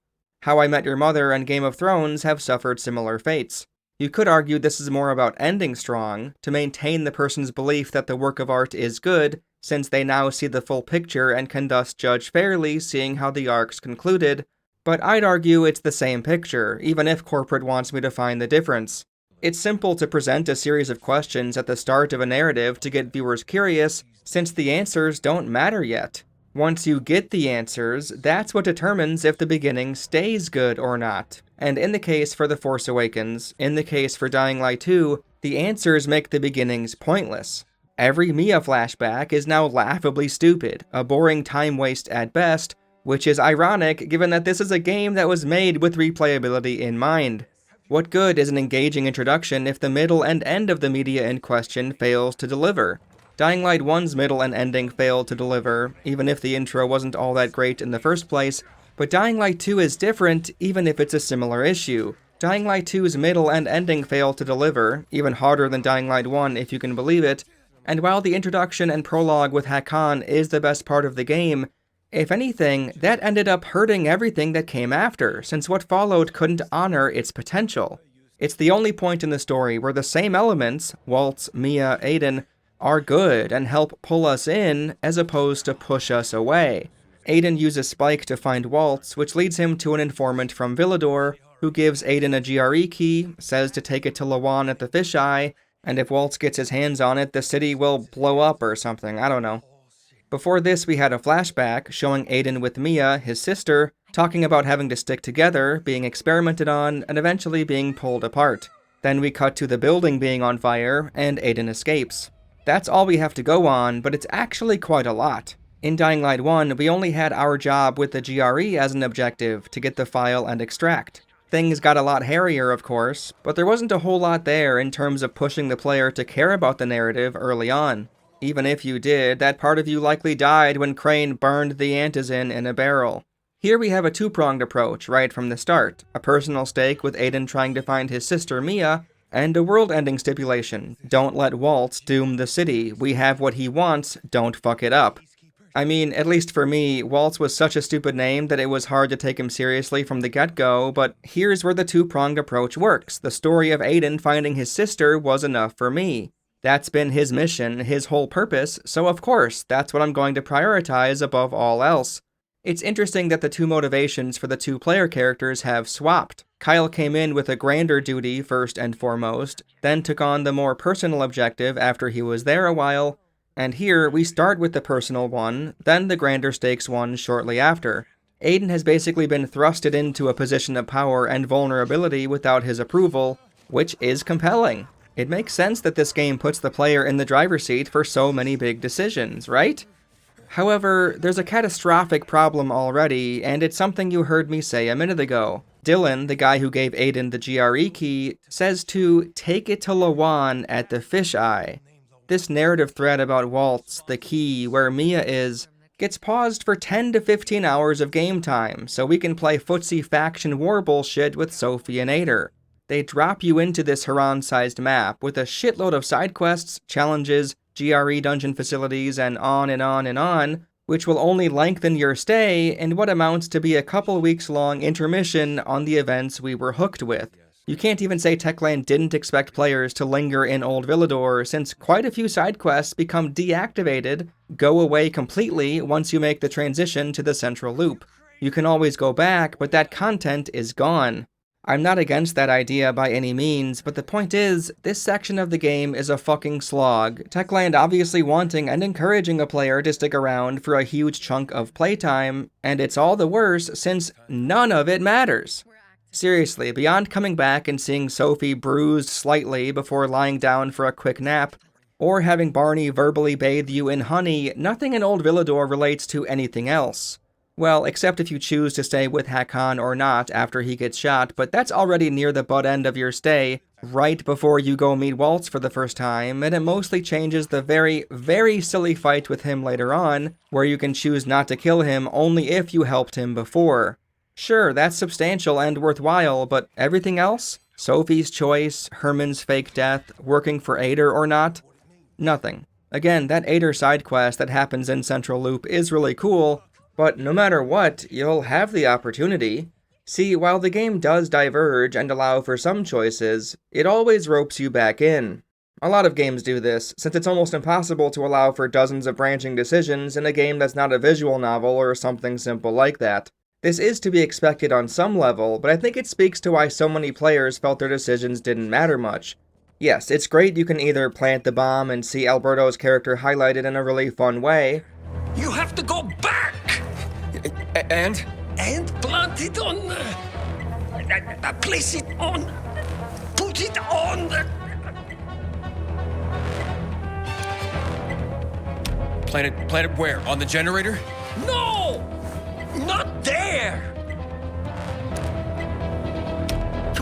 How I Met Your Mother and Game of Thrones have suffered similar fates. You could argue this is more about ending strong, to maintain the person's belief that the work of art is good, since they now see the full picture and can thus judge fairly seeing how the arcs concluded, but I'd argue it's the same picture, even if corporate wants me to find the difference. It's simple to present a series of questions at the start of a narrative to get viewers curious, since the answers don't matter yet. Once you get the answers, that's what determines if the beginning stays good or not. And in the case for The Force Awakens, in the case for Dying Light 2, the answers make the beginnings pointless. Every Mia flashback is now laughably stupid, a boring time waste at best, which is ironic given that this is a game that was made with replayability in mind. What good is an engaging introduction if the middle and end of the media in question fails to deliver? Dying Light 1's middle and ending failed to deliver, even if the intro wasn't all that great in the first place, but Dying Light 2 is different even if it's a similar issue. Dying Light 2's middle and ending failed to deliver, even harder than Dying Light 1 if you can believe it, and while the introduction and prologue with Hakan is the best part of the game, if anything, that ended up hurting everything that came after, since what followed couldn't honor its potential. It's the only point in the story where the same elements, Waltz, Mia, Aiden, are good and help pull us in as opposed to push us away. Aiden uses Spike to find Waltz, which leads him to an informant from Villador, who gives Aiden a GRE key, says to take it to Lawan at the fisheye, and if Waltz gets his hands on it, the city will blow up or something, I don't know. Before this, we had a flashback showing Aiden with Mia, his sister, talking about having to stick together, being experimented on, and eventually being pulled apart. Then we cut to the building being on fire, and Aiden escapes. That's all we have to go on, but it's actually quite a lot. In Dying Light 1, we only had our job with the GRE as an objective, to get the file and extract. Things got a lot hairier, of course, but there wasn't a whole lot there in terms of pushing the player to care about the narrative early on. Even if you did, that part of you likely died when Crane burned the antizin in a barrel. Here we have a two-pronged approach right from the start, a personal stake with Aiden trying to find his sister Mia, and a world-ending stipulation, don't let Waltz doom the city, we have what he wants, don't fuck it up. I mean, at least for me, Waltz was such a stupid name that it was hard to take him seriously from the get-go, but here's where the two-pronged approach works. The story of Aiden finding his sister was enough for me. That's been his mission, his whole purpose, so of course, that's what I'm going to prioritize above all else. It's interesting that the two motivations for the two player characters have swapped. Kyle came in with a grander duty first and foremost, then took on the more personal objective after he was there a while, and here we start with the personal one, then the grander stakes one shortly after. Aiden has basically been thrusted into a position of power and vulnerability without his approval, which is compelling. It makes sense that this game puts the player in the driver's seat for so many big decisions, right? However, there's a catastrophic problem already, and it's something you heard me say a minute ago. Dylan, the guy who gave Aiden the GRE key, says to take it to Lawan at the fisheye. This narrative thread about Waltz, the key, where Mia is, gets paused for 10 to 15 hours of game time, so we can play footsie faction war bullshit with Sophie and Ader. They drop you into this Haran-sized map with a shitload of side quests, challenges, GRE dungeon facilities, and on and on and on, which will only lengthen your stay in what amounts to be a couple weeks long intermission on the events we were hooked with. You can't even say Techland didn't expect players to linger in Old Villador, since quite a few side quests become deactivated, go away completely once you make the transition to the central loop. You can always go back, but that content is gone. I'm not against that idea by any means, but the point is, this section of the game is a fucking slog, Techland obviously wanting and encouraging a player to stick around for a huge chunk of playtime, and it's all the worse since none of it matters. Seriously, beyond coming back and seeing Sophie bruised slightly before lying down for a quick nap, or having Barney verbally bathe you in honey, nothing in Old Villador relates to anything else. Well, except if you choose to stay with Hakon or not after he gets shot, but that's already near the butt end of your stay, right before you go meet Waltz for the first time, and it mostly changes the very, very silly fight with him later on, where you can choose not to kill him only if you helped him before. Sure, that's substantial and worthwhile, but everything else? Sophie's choice, Herman's fake death, working for Ader or not? Nothing. Again, that Ader side quest that happens in Central Loop is really cool, but no matter what, you'll have the opportunity. See, while the game does diverge and allow for some choices, it always ropes you back in. A lot of games do this, since it's almost impossible to allow for dozens of branching decisions in a game that's not a visual novel or something simple like that. This is to be expected on some level, but I think it speaks to why so many players felt their decisions didn't matter much. Yes, it's great you can either plant the bomb and see Alberto's character highlighted in a really fun way. You have to go back! And? And plant it on... place it on... Put it on... Plant it where? On the generator? No! Not there!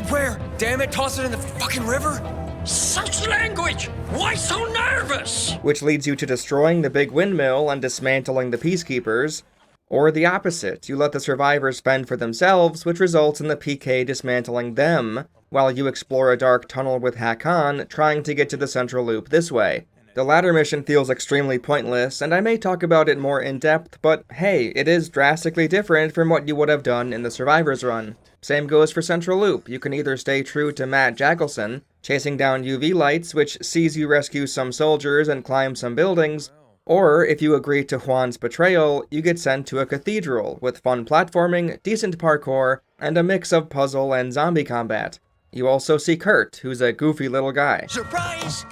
Where? Damn it, toss it in the fucking river? Such language! Why so nervous? Which leads you to destroying the big windmill and dismantling the peacekeepers. Or the opposite, you let the survivors fend for themselves, which results in the PK dismantling them, while you explore a dark tunnel with Hakon, trying to get to the central loop this way. The latter mission feels extremely pointless, and I may talk about it more in depth, but hey, it is drastically different from what you would have done in the Survivors run. Same goes for Central Loop. You can either stay true to Matt Jackelson, chasing down UV lights, which sees you rescue some soldiers and climb some buildings, or if you agree to Juan's betrayal, you get sent to a cathedral with fun platforming, decent parkour, and a mix of puzzle and zombie combat. You also see Kurt, who's a goofy little guy. Surprise!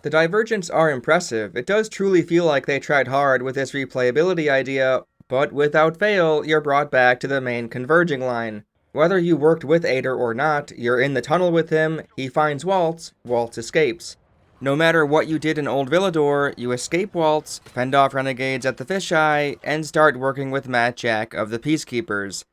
The divergents are impressive. It does truly feel like they tried hard with this replayability idea, but without fail, you're brought back to the main converging line. Whether you worked with Ader or not, you're in the tunnel with him, he finds Waltz, Waltz escapes. No matter what you did in Old Villador, you escape Waltz, fend off renegades at the fisheye, and start working with Matt Jack of the Peacekeepers.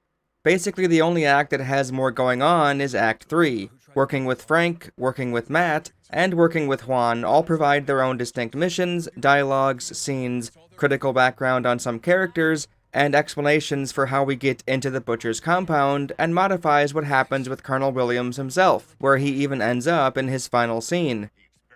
Basically, the only act that has more going on is Act 3. Working with Frank, working with Matt, and working with Juan all provide their own distinct missions, dialogues, scenes, critical background on some characters, and explanations for how we get into the Butcher's compound, and modifies what happens with Colonel Williams himself, where he even ends up in his final scene.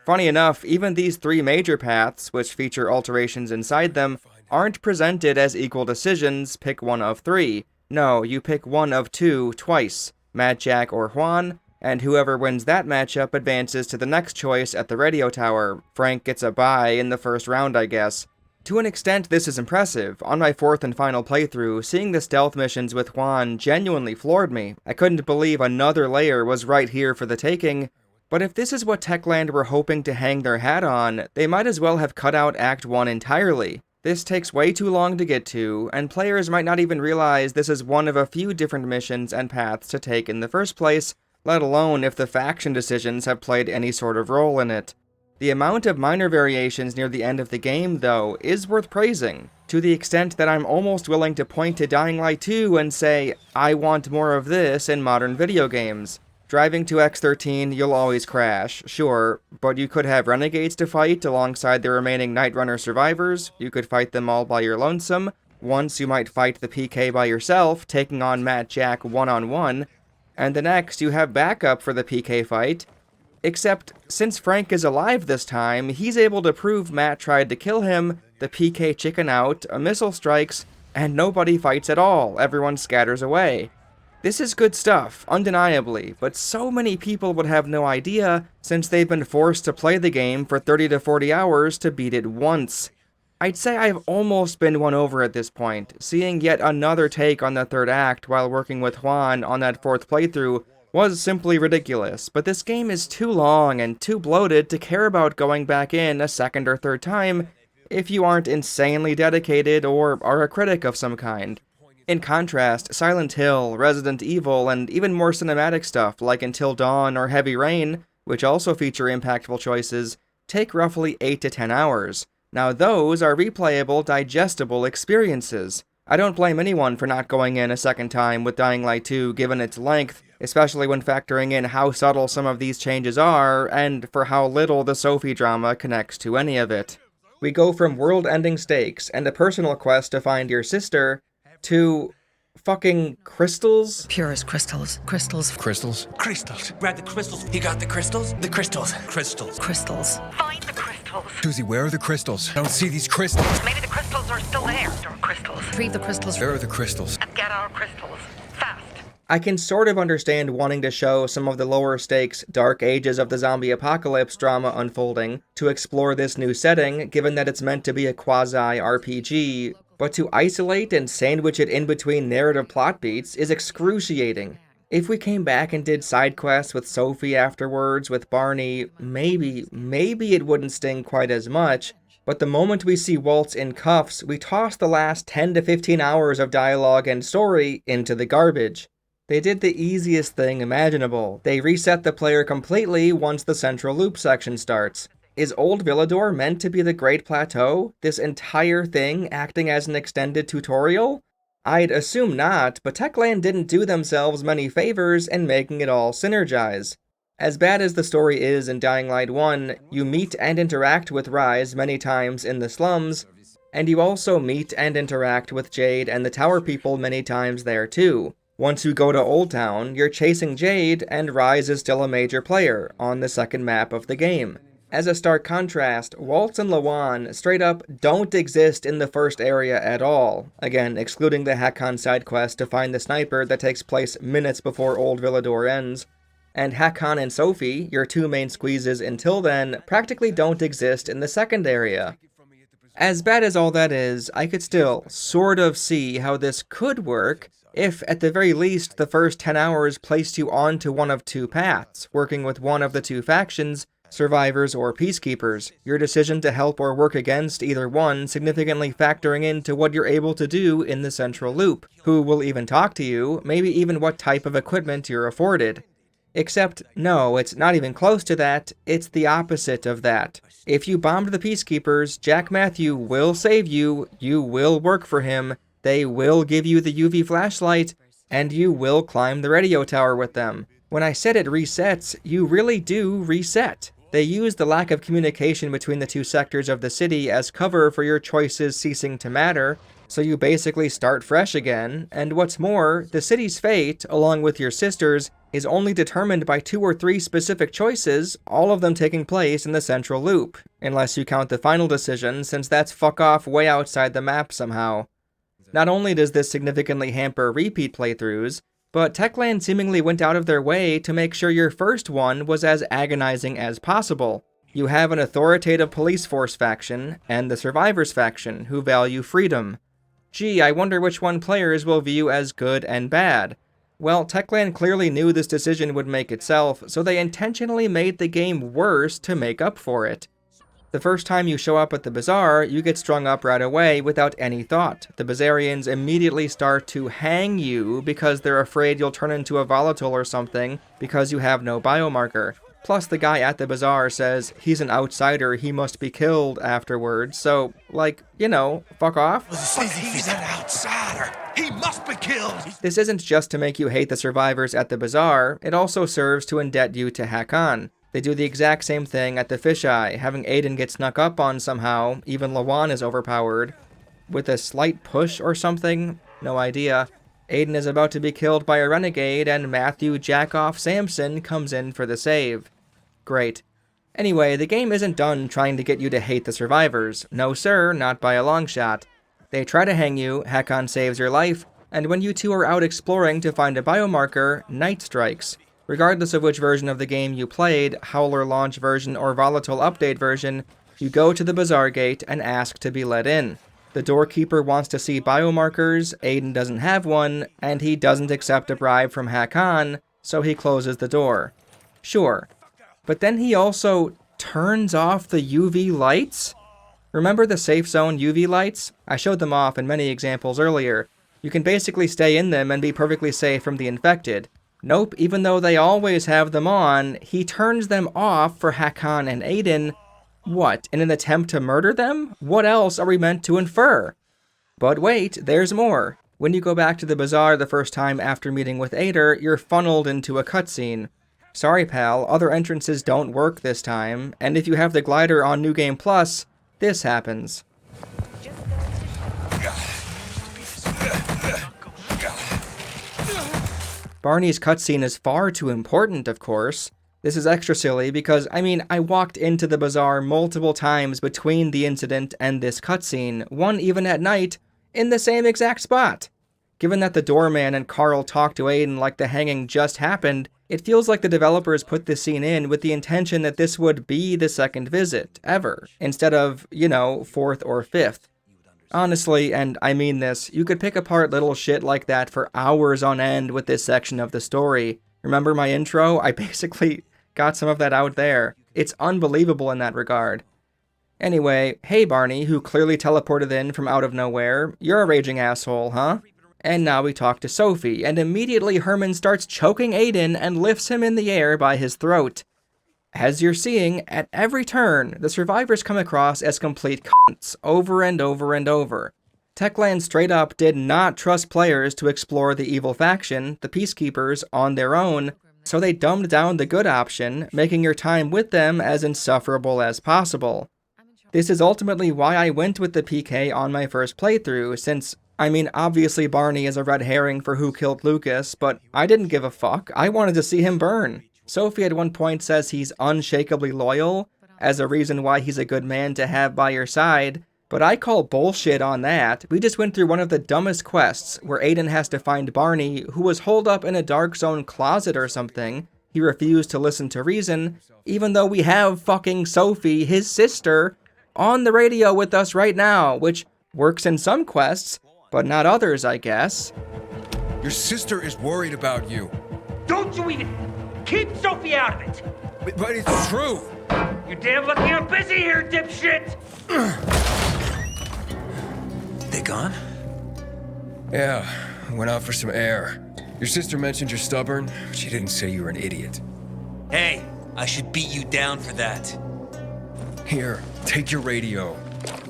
Funny enough, even these three major paths, which feature alterations inside them, aren't presented as equal decisions, pick one of three. No, you pick one of two twice, Matt Jack or Juan, and whoever wins that matchup advances to the next choice at the radio tower. Frank gets a bye in the first round, I guess. To an extent, this is impressive. On my fourth and final playthrough, seeing the stealth missions with Juan genuinely floored me. I couldn't believe another layer was right here for the taking. But if this is what Techland were hoping to hang their hat on, they might as well have cut out Act 1 entirely. This takes way too long to get to, and players might not even realize this is one of a few different missions and paths to take in the first place, let alone if the faction decisions have played any sort of role in it. The amount of minor variations near the end of the game, though, is worth praising, to the extent that I'm almost willing to point to Dying Light 2 and say, I want more of this in modern video games. Driving to X13, you'll always crash, sure, but you could have renegades to fight alongside the remaining Night Runner survivors, you could fight them all by your lonesome, Once you might fight the PK by yourself, taking on Matt Jack one-on-one, and the next you have backup for the PK fight. Except, since Frank is alive this time, he's able to prove Matt tried to kill him, the PK chicken out, a missile strikes, and nobody fights at all, everyone scatters away. This is good stuff, undeniably, but so many people would have no idea since they've been forced to play the game for 30 to 40 hours to beat it once. I'd say I've almost been won over at this point. Seeing yet another take on the third act while working with Juan on that fourth playthrough was simply ridiculous, but this game is too long and too bloated to care about going back in a second or third time if you aren't insanely dedicated or are a critic of some kind. In contrast, Silent Hill, Resident Evil, and even more cinematic stuff like Until Dawn or Heavy Rain, which also feature impactful choices, take roughly 8 to 10 hours. Now those are replayable, digestible experiences. I don't blame anyone for not going in a second time with Dying Light 2 given its length, especially when factoring in how subtle some of these changes are, and for how little the Sophie drama connects to any of it. We go from world-ending stakes and a personal quest to find your sister, to fucking crystals? Purest crystals. Crystals. Crystals? Crystals. Grab the crystals. He got the crystals? The crystals. Crystals. Crystals. Find the crystals. Susie, where are the crystals? I don't see these crystals. Maybe the crystals are still there. There are crystals. Retrieve the crystals. Where are the crystals? And get our crystals. Fast. I can sort of understand wanting to show some of the lower stakes Dark Ages of the Zombie Apocalypse drama unfolding to explore this new setting, given that it's meant to be a quasi-RPG, but to isolate and sandwich it in between narrative plot beats is excruciating. If we came back and did side quests with Sophie afterwards, with Barney, maybe it wouldn't sting quite as much, but the moment we see Waltz in cuffs, we toss the last 10 to 15 hours of dialogue and story into the garbage. They did the easiest thing imaginable. They reset the player completely once the central loop section starts. Is Old Villador meant to be the Great Plateau? This entire thing acting as an extended tutorial? I'd assume not, but Techland didn't do themselves many favors in making it all synergize. As bad as the story is in Dying Light 1, you meet and interact with Rise many times in the slums, and you also meet and interact with Jade and the Tower people many times there too. Once you go to Old Town, you're chasing Jade, and Rise is still a major player on the second map of the game. As a stark contrast, Waltz and Lawan straight up don't exist in the first area at all, again excluding the Hakon side quest to find the sniper that takes place minutes before Old Villador ends, and Hakon and Sophie, your two main squeezes until then, practically don't exist in the second area. As bad as all that is, I could still sort of see how this could work if, at the very least, the first 10 hours placed you onto one of two paths, working with one of the two factions, survivors or peacekeepers, your decision to help or work against either one significantly factoring into what you're able to do in the central loop, who will even talk to you, maybe even what type of equipment you're afforded. Except, no, it's not even close to that, it's the opposite of that. If you bombed the peacekeepers, Jack Matthew will save you, you will work for him, they will give you the UV flashlight, and you will climb the radio tower with them. When I said it resets, you really do reset. They use the lack of communication between the two sectors of the city as cover for your choices ceasing to matter, so you basically start fresh again, and what's more, the city's fate, along with your sister's, is only determined by 2 or 3 specific choices, all of them taking place in the central loop, unless you count the final decision, since that's fuck off way outside the map somehow. Not only does this significantly hamper repeat playthroughs, but Techland seemingly went out of their way to make sure your first one was as agonizing as possible. You have an authoritative police force faction, and the survivors faction, who value freedom. Gee, I wonder which one players will view as good and bad. Well, Techland clearly knew this decision would make itself, so they intentionally made the game worse to make up for it. The first time you show up at the bazaar, you get strung up right away without any thought. The Bazarians immediately start to hang you because they're afraid you'll turn into a volatile or something because you have no biomarker. Plus the guy at the bazaar says he's an outsider, he must be killed afterwards, so, like, you know, fuck off. He's an outsider. He must be killed. This isn't just to make you hate the survivors at the bazaar, it also serves to indebt you to Hakon. They do the exact same thing at the fisheye, having Aiden get snuck up on somehow, even Lawan is overpowered. with a slight push or something? No idea. Aiden is about to be killed by a renegade, and Matthew Jackoff Sampson comes in for the save. Great. Anyway, the game isn't done trying to get you to hate the survivors. No sir, not by a long shot. They try to hang you, Hakon saves your life, and when you two are out exploring to find a biomarker, night strikes. Regardless of which version of the game you played, Howler launch version or Volatile update version, you go to the bazaar gate and ask to be let in. The doorkeeper wants to see biomarkers, Aiden doesn't have one, and he doesn't accept a bribe from Hakon, so he closes the door. Sure. But then he also turns off the UV lights? Remember the safe zone UV lights? I showed them off in many examples earlier. You can basically stay in them and be perfectly safe from the infected. Nope, even though they always have them on, he turns them off for Hakon and Aiden. What, in an attempt to murder them? What else are we meant to infer? But wait, there's more. When you go back to the bazaar the first time after meeting with Ader, you're funneled into a cutscene. Sorry pal, other entrances don't work this time, and if you have the glider on New Game Plus, this happens. Barney's cutscene is far too important, of course. This is extra silly because, I walked into the bazaar multiple times between the incident and this cutscene, one even at night, in the same exact spot. Given that the doorman and Carl talk to Aiden like the hanging just happened, it feels like the developers put this scene in with the intention that this would be the second visit, ever, instead of, fourth or fifth. Honestly, and I mean this, you could pick apart little shit like that for hours on end with this section of the story. Remember my intro? I basically got some of that out there. It's unbelievable in that regard. Anyway, hey Barney, who clearly teleported in from out of nowhere, you're a raging asshole, huh? And now we talk to Sophie, and immediately Herman starts choking Aiden and lifts him in the air by his throat. As you're seeing, at every turn, the survivors come across as complete cunts, over and over and over. Techland straight up did not trust players to explore the evil faction, the Peacekeepers, on their own, so they dumbed down the good option, making your time with them as insufferable as possible. This is ultimately why I went with the PK on my first playthrough, since, obviously Barney is a red herring for who killed Lucas, but I didn't give a fuck. I wanted to see him burn. Sophie at one point says he's unshakably loyal, as a reason why he's a good man to have by your side, but I call bullshit on that. We just went through one of the dumbest quests, where Aiden has to find Barney, who was holed up in a dark zone closet or something. He refused to listen to reason, even though we have fucking Sophie, his sister, on the radio with us right now, which works in some quests, but not others, I guess. Your sister is worried about you. Don't you even keep Sophie out of it! But it's true! You're damn lucky I'm busy here, dipshit! They gone? Yeah, I went out for some air. Your sister mentioned you're stubborn, but she didn't say you were an idiot. Hey, I should beat you down for that. Here, take your radio.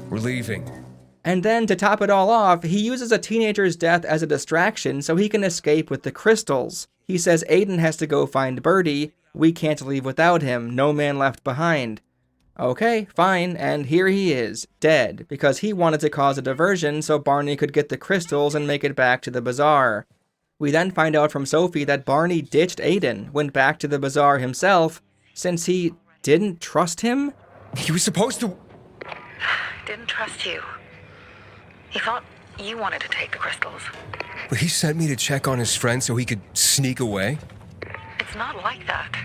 We're leaving. And then, to top it all off, he uses a teenager's death as a distraction so he can escape with the crystals. He says Aiden has to go find Birdie. We can't leave without him. No man left behind. Okay, fine, and here he is, dead, because he wanted to cause a diversion so Barney could get the crystals and make it back to the bazaar. We then find out from Sophie that Barney ditched Aiden, went back to the bazaar himself, since he didn't trust him? He was supposed to... Didn't trust you. He thought you wanted to take the crystals. But he sent me to check on his friend so he could sneak away? It's not like that.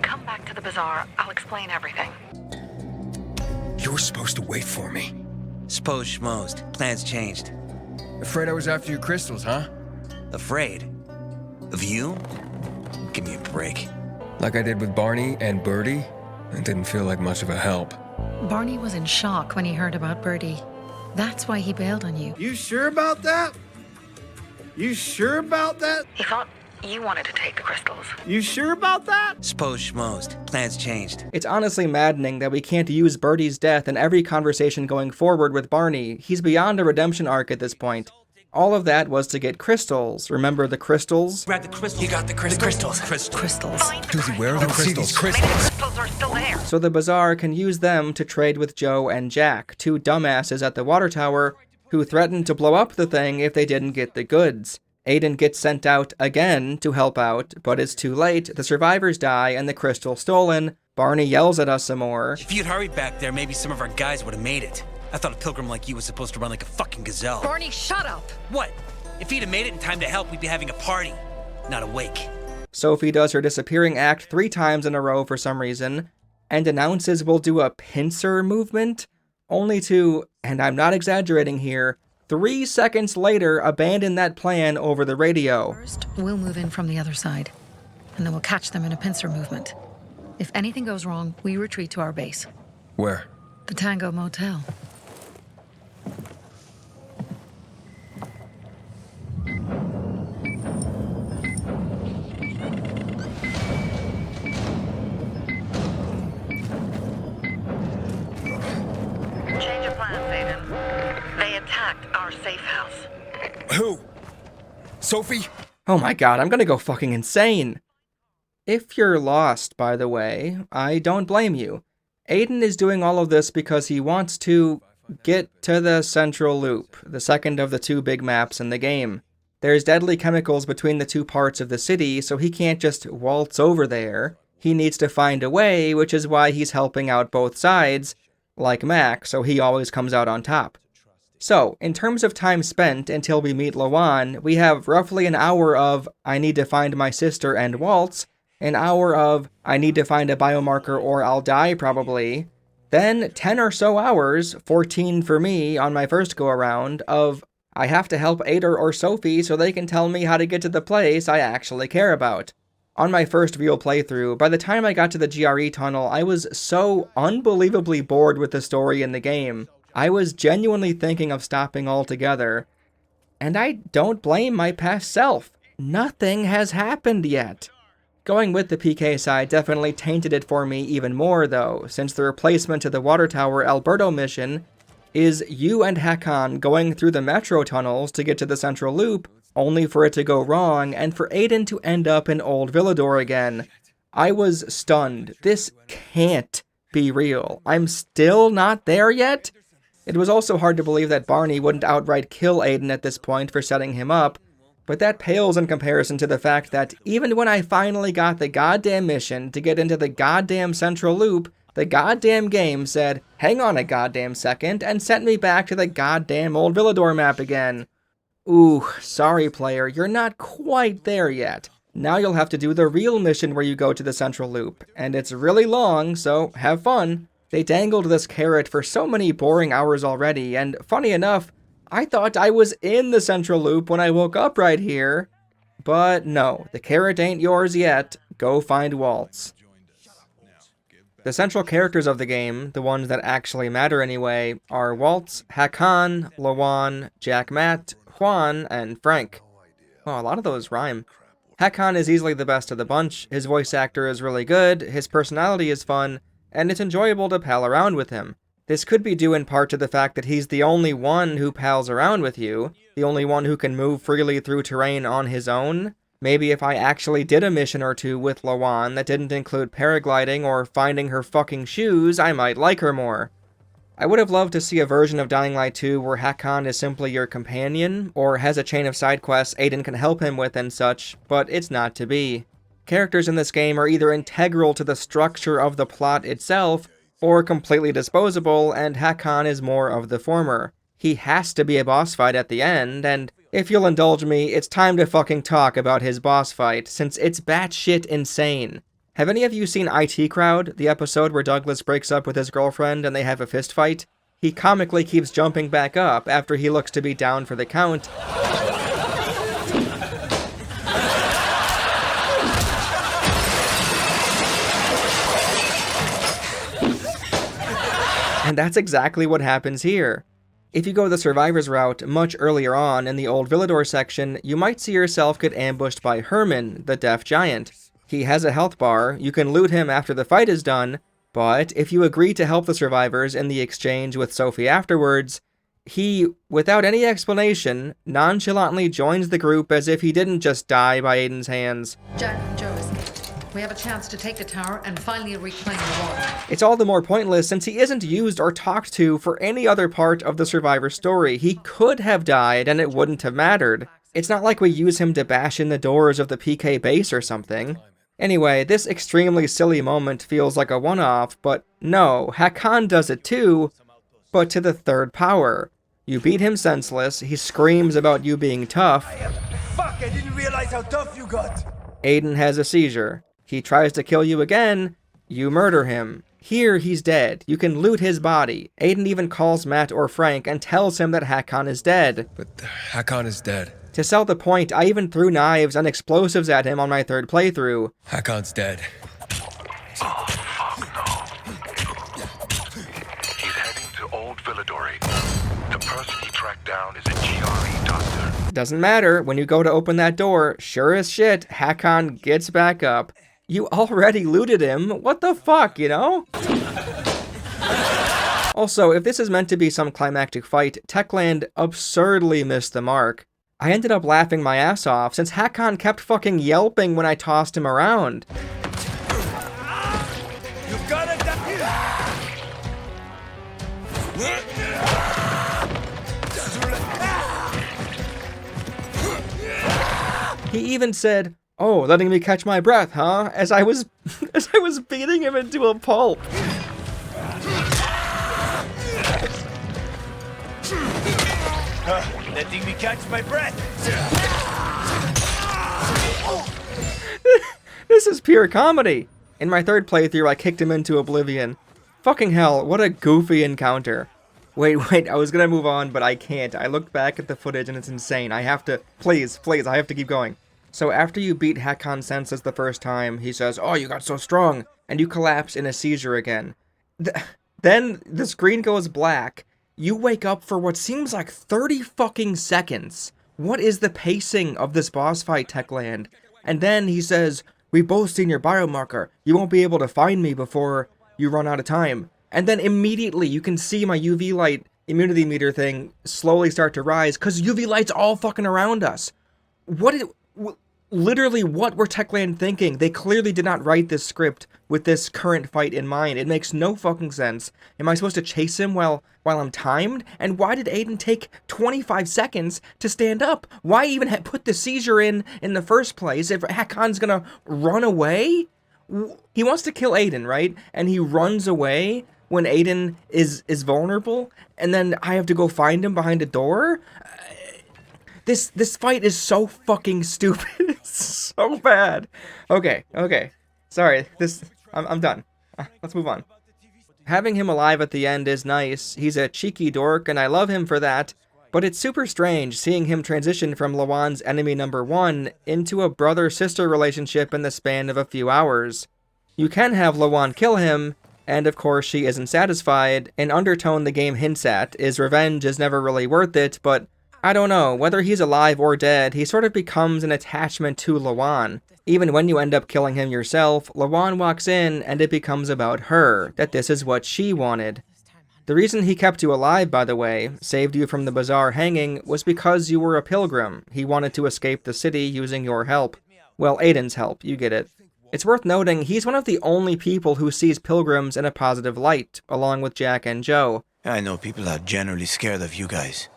Come back to the bazaar. I'll explain everything. You were supposed to wait for me. S'pose schmozed. Plans changed. Afraid I was after your crystals, huh? Afraid? Of you? Give me a break. Like I did with Barney and Birdie? It didn't feel like much of a help. Barney was in shock when he heard about Birdie. That's why he bailed on you. You sure about that? You sure about that? He thought you wanted to take the crystals. You sure about that? S'pose schmozed. Plans changed. It's honestly maddening that we can't use Birdie's death in every conversation going forward with Barney. He's beyond a redemption arc at this point. All of that was to get crystals. Remember the crystals? Grab the crystals. You got the crystals. Crystals. Susie, where are the crystals? Crystals are still there. So the Bazaar can use them to trade with Joe and Jack, two dumbasses at the water tower who threatened to blow up the thing if they didn't get the goods. Aiden gets sent out again to help out, but it's too late. The survivors die and the crystal's stolen. Barney yells at us some more. If you'd hurried back there, maybe some of our guys would have made it. I thought a pilgrim like you was supposed to run like a fucking gazelle. Barney, shut up! What? If he'd have made it in time to help, we'd be having a party, not a wake. Sophie does her disappearing act 3 times in a row for some reason, and announces we'll do a pincer movement, only to, and I'm not exaggerating here, 3 seconds later abandon that plan over the radio. First, we'll move in from the other side, and then we'll catch them in a pincer movement. If anything goes wrong, we retreat to our base. Where? The Tango Motel. Change of plans, Aiden. They attacked our safe house. Who? Sophie? Oh my god, I'm gonna go fucking insane. If you're lost, by the way, I don't blame you. Aiden is doing all of this because he wants to get to the central loop, the second of the 2 big maps in the game. There's deadly chemicals between the 2 parts of the city, so he can't just waltz over there. He needs to find a way, which is why he's helping out both sides, like Mac, so he always comes out on top. So, in terms of time spent until we meet Lawan, we have roughly an hour of I need to find my sister and waltz, an hour of I need to find a biomarker or I'll die probably, then 10 or so hours, 14 for me on my first go-around, of I have to help Ada or Sophie so they can tell me how to get to the place I actually care about. On my first real playthrough, by the time I got to the GRE tunnel, I was so unbelievably bored with the story in the game. I was genuinely thinking of stopping altogether. And I don't blame my past self. Nothing has happened yet. Going with the PK side definitely tainted it for me even more though, since the replacement to the Water Tower Alberto mission is you and Hakon going through the metro tunnels to get to the central loop, only for it to go wrong and for Aiden to end up in Old Villador again. I was stunned. This can't be real. I'm still not there yet? It was also hard to believe that Barney wouldn't outright kill Aiden at this point for setting him up, but that pales in comparison to the fact that even when I finally got the goddamn mission to get into the goddamn central loop, the goddamn game said, hang on a goddamn second, and sent me back to the goddamn Old Villador map again. Ooh, sorry player, you're not quite there yet. Now you'll have to do the real mission where you go to the central loop, and it's really long, so have fun. They dangled this carrot for so many boring hours already, and funny enough, I thought I was in the central loop when I woke up right here. But no, the carrot ain't yours yet. Go find Waltz. The central characters of the game, the ones that actually matter anyway, are Waltz, Hakon, Lawan, Jack Matt, Juan, and Frank. Oh, a lot of those rhyme. Hakon is easily the best of the bunch. His voice actor is really good, his personality is fun, and it's enjoyable to pal around with him. This could be due in part to the fact that he's the only one who pals around with you, the only one who can move freely through terrain on his own. Maybe if I actually did a mission or two with Lawan that didn't include paragliding or finding her fucking shoes, I might like her more. I would have loved to see a version of Dying Light 2 where Hakon is simply your companion, or has a chain of side quests Aiden can help him with and such, but it's not to be. Characters in this game are either integral to the structure of the plot itself, or completely disposable, and Hakon is more of the former. He has to be a boss fight at the end, and if you'll indulge me, it's time to fucking talk about his boss fight, since it's batshit insane. Have any of you seen IT Crowd, the episode where Douglas breaks up with his girlfriend and they have a fist fight? He comically keeps jumping back up after he looks to be down for the count. And that's exactly what happens here. If you go the Survivor's route much earlier on in the Old Villador section, you might see yourself get ambushed by Herman, the deaf giant. He has a health bar, you can loot him after the fight is done, but if you agree to help the survivors in the exchange with Sophie afterwards, he, without any explanation, nonchalantly joins the group as if he didn't just die by Aiden's hands. Jack and Joe escaped. We have a chance to take the tower and finally reclaim the water. It's all the more pointless since he isn't used or talked to for any other part of the Survivor story. He could have died and it wouldn't have mattered. It's not like we use him to bash in the doors of the PK base or something. Anyway, this extremely silly moment feels like a one-off, but no, Hakan does it too, but to the third power. You beat him senseless, he screams about you being tough. Fuck, I didn't realize how tough you got. Aiden has a seizure. He tries to kill you again, you murder him. Here, he's dead. You can loot his body. Aiden even calls Matt or Frank and tells him that Hakan is dead. But Hakan is dead. To sell the point, I even threw knives and explosives at him on my third playthrough. Hakan's dead. Oh, fuck no. He's heading to Old Villadori. The person he tracked down is a GRE doctor. Doesn't matter, when you go to open that door, sure as shit, Hakan gets back up. You already looted him, what the fuck, you know? Also, if this is meant to be some climactic fight, Techland absurdly missed the mark. I ended up laughing my ass off since Hakan kept fucking yelping when I tossed him around. You gotta He even said, "Oh, letting me catch my breath, huh?" As I was beating him into a pulp. Letting me catch my breath. This is pure comedy. In my third playthrough, I kicked him into oblivion. Fucking hell, what a goofy encounter. Wait, I was gonna move on, but I can't. I looked back at the footage and it's insane. I have to, please, I have to keep going. So after you beat Hakan senseless the first time, he says, "Oh, you got so strong," and you collapse in a seizure again. Then the screen goes black. You wake up for what seems like 30 fucking seconds. What is the pacing of this boss fight, Techland? And then he says, "We've both seen your biomarker. You won't be able to find me before you run out of time." And then immediately you can see my UV light immunity meter thing slowly start to rise, because UV light's all fucking around us. Literally, what were Techland thinking? They clearly did not write this script with this current fight in mind. It makes no fucking sense. Am I supposed to chase him while I'm timed? And why did Aiden take 25 seconds to stand up? Why even put the seizure in the first place if Hakan's gonna run away? He wants to kill Aiden, right? And he runs away when Aiden is vulnerable, and then I have to go find him behind a door? This fight is so fucking stupid. It's so bad. Okay. Sorry, I'm done. Let's move on. Having him alive at the end is nice. He's a cheeky dork, and I love him for that. But it's super strange seeing him transition from Lawan's enemy number 1 into a brother-sister relationship in the span of a few hours. You can have Lawan kill him, and of course she isn't satisfied. An undertone the game hints at is revenge is never really worth it, but I don't know, whether he's alive or dead, he sort of becomes an attachment to Lawan. Even when you end up killing him yourself, Lawan walks in and it becomes about her, that this is what she wanted. The reason he kept you alive, by the way, saved you from the bazaar hanging, was because you were a pilgrim. He wanted to escape the city using your help. Well, Aiden's help, you get it. It's worth noting, he's one of the only people who sees pilgrims in a positive light, along with Jack and Joe. I know people are generally scared of you guys,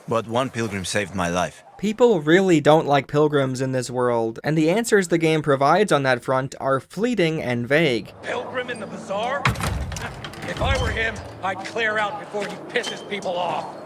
but one pilgrim saved my life. People really don't like pilgrims in this world, and the answers the game provides on that front are fleeting and vague. Pilgrim in the bazaar? If I were him, I'd clear out before he pisses people off.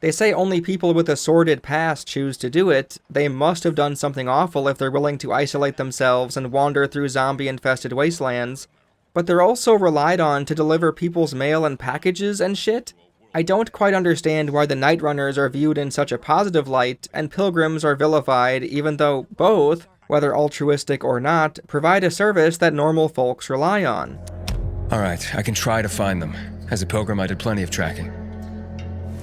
They say only people with a sordid past choose to do it. They must have done something awful if they're willing to isolate themselves and wander through zombie-infested wastelands. But they're also relied on to deliver people's mail and packages and shit. I don't quite understand why the Night Runners are viewed in such a positive light, and pilgrims are vilified, even though both, whether altruistic or not, provide a service that normal folks rely on. Alright, I can try to find them. As a pilgrim, I did plenty of tracking.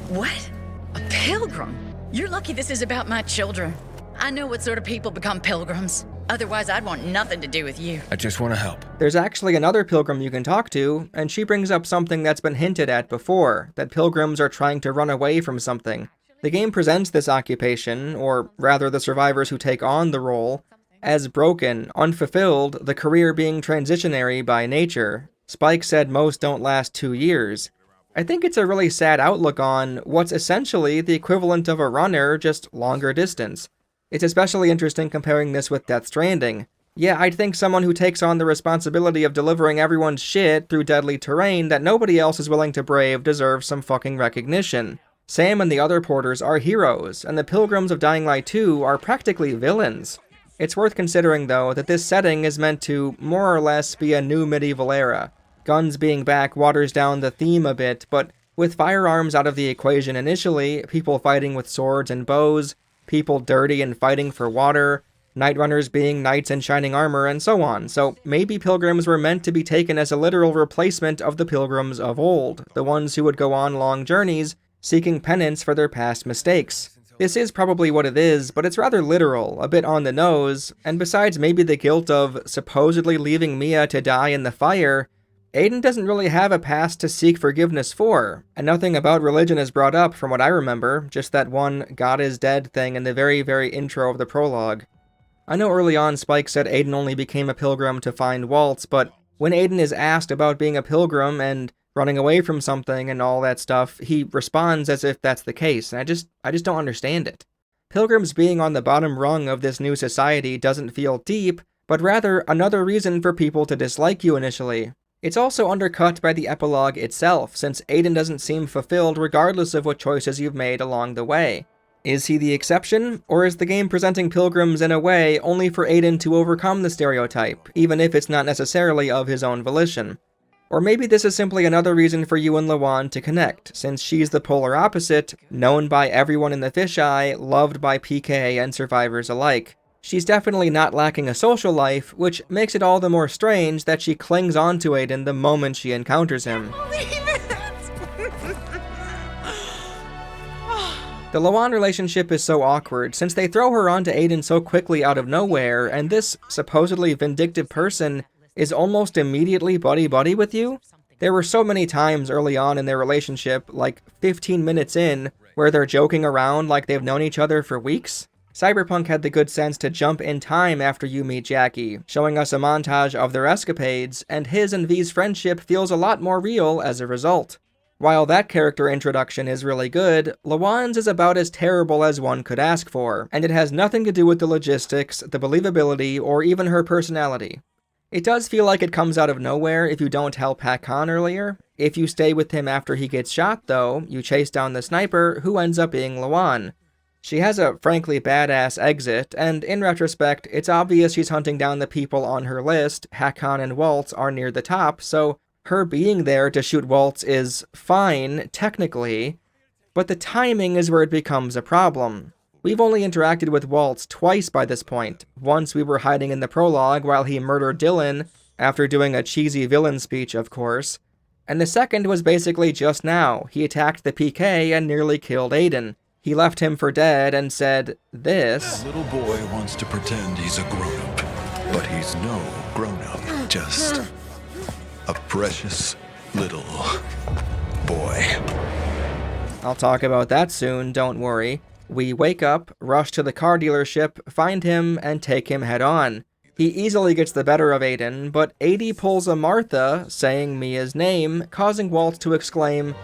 What? A pilgrim? You're lucky this is about my children. I know what sort of people become pilgrims. Otherwise, I'd want nothing to do with you. I just want to help. There's actually another pilgrim you can talk to, and she brings up something that's been hinted at before, that pilgrims are trying to run away from something. The game presents this occupation, or rather the survivors who take on the role, as broken, unfulfilled, the career being transitionary by nature. Spike said most don't last 2 years. I think it's a really sad outlook on what's essentially the equivalent of a runner, just longer distance. It's especially interesting comparing this with Death Stranding. Yeah, I'd think someone who takes on the responsibility of delivering everyone's shit through deadly terrain that nobody else is willing to brave deserves some fucking recognition. Sam and the other porters are heroes, and the pilgrims of Dying Light 2 are practically villains. It's worth considering, though, that this setting is meant to, more or less, be a new medieval era. Guns being back waters down the theme a bit, but with firearms out of the equation initially, people fighting with swords and bows, people dirty and fighting for water, night runners being knights in shining armor, and so on. So maybe pilgrims were meant to be taken as a literal replacement of the pilgrims of old, the ones who would go on long journeys, seeking penance for their past mistakes. This is probably what it is, but it's rather literal, a bit on the nose, and besides maybe the guilt of supposedly leaving Mia to die in the fire, Aiden doesn't really have a past to seek forgiveness for, and nothing about religion is brought up from what I remember, just that one God is dead thing in the very, very intro of the prologue. I know early on Spike said Aiden only became a pilgrim to find Waltz, but when Aiden is asked about being a pilgrim and running away from something and all that stuff, he responds as if that's the case, and I just don't understand it. Pilgrims being on the bottom rung of this new society doesn't feel deep, but rather another reason for people to dislike you initially. It's also undercut by the epilogue itself, since Aiden doesn't seem fulfilled regardless of what choices you've made along the way. Is he the exception, or is the game presenting pilgrims in a way only for Aiden to overcome the stereotype, even if it's not necessarily of his own volition? Or maybe this is simply another reason for you and Lawan to connect, since she's the polar opposite, known by everyone in the fisheye, loved by PK and survivors alike. She's definitely not lacking a social life, which makes it all the more strange that she clings on to Aiden the moment she encounters him. The Lawan relationship is so awkward, since they throw her onto Aiden so quickly out of nowhere, and this supposedly vindictive person is almost immediately buddy-buddy with you? There were so many times early on in their relationship, like 15 minutes in, where they're joking around like they've known each other for weeks. Cyberpunk had the good sense to jump in time after you meet Jackie, showing us a montage of their escapades, and his and V's friendship feels a lot more real as a result. While that character introduction is really good, Lawan's is about as terrible as one could ask for, and it has nothing to do with the logistics, the believability, or even her personality. It does feel like it comes out of nowhere if you don't help Hakon earlier. If you stay with him after he gets shot, though, you chase down the sniper, who ends up being Lawan. She has a frankly badass exit, and in retrospect, it's obvious she's hunting down the people on her list. Hakon and Waltz are near the top, so her being there to shoot Waltz is fine, technically, but the timing is where it becomes a problem. We've only interacted with Waltz twice by this point. Once we were hiding in the prologue while he murdered Dylan, after doing a cheesy villain speech, of course, and the second was basically just now. He attacked the PK and nearly killed Aiden. He left him for dead and said this. A little boy wants to pretend he's a grown-up, but he's no grown-up, just a precious little boy. I'll talk about that soon, don't worry. We wake up, rush to the car dealership, find him, and take him head-on. He easily gets the better of Aiden, but Adi pulls a Martha, saying Mia's name, causing Waltz to exclaim,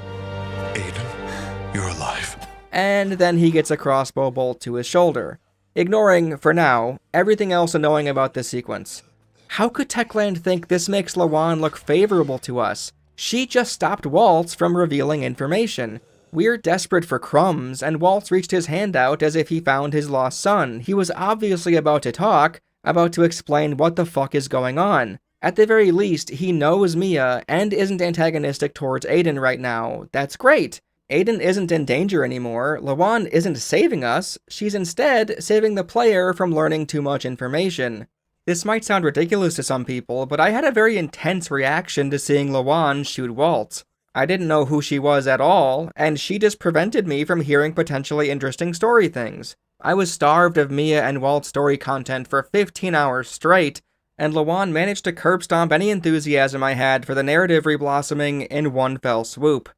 Aiden, you're alive. And then he gets a crossbow bolt to his shoulder, ignoring, for now, everything else annoying about this sequence. How could Techland think this makes Lawan look favorable to us? She just stopped Waltz from revealing information. We're desperate for crumbs, and Waltz reached his hand out as if he found his lost son. He was obviously about to talk, about to explain what the fuck is going on. At the very least, he knows Mia and isn't antagonistic towards Aiden right now. That's great. Aiden isn't in danger anymore. Lawan isn't saving us. She's instead saving the player from learning too much information. This might sound ridiculous to some people, but I had a very intense reaction to seeing Lawan shoot Waltz. I didn't know who she was at all, and she just prevented me from hearing potentially interesting story things. I was starved of Mia and Walt's story content for 15 hours straight, and Lawan managed to curb stomp any enthusiasm I had for the narrative reblossoming in one fell swoop.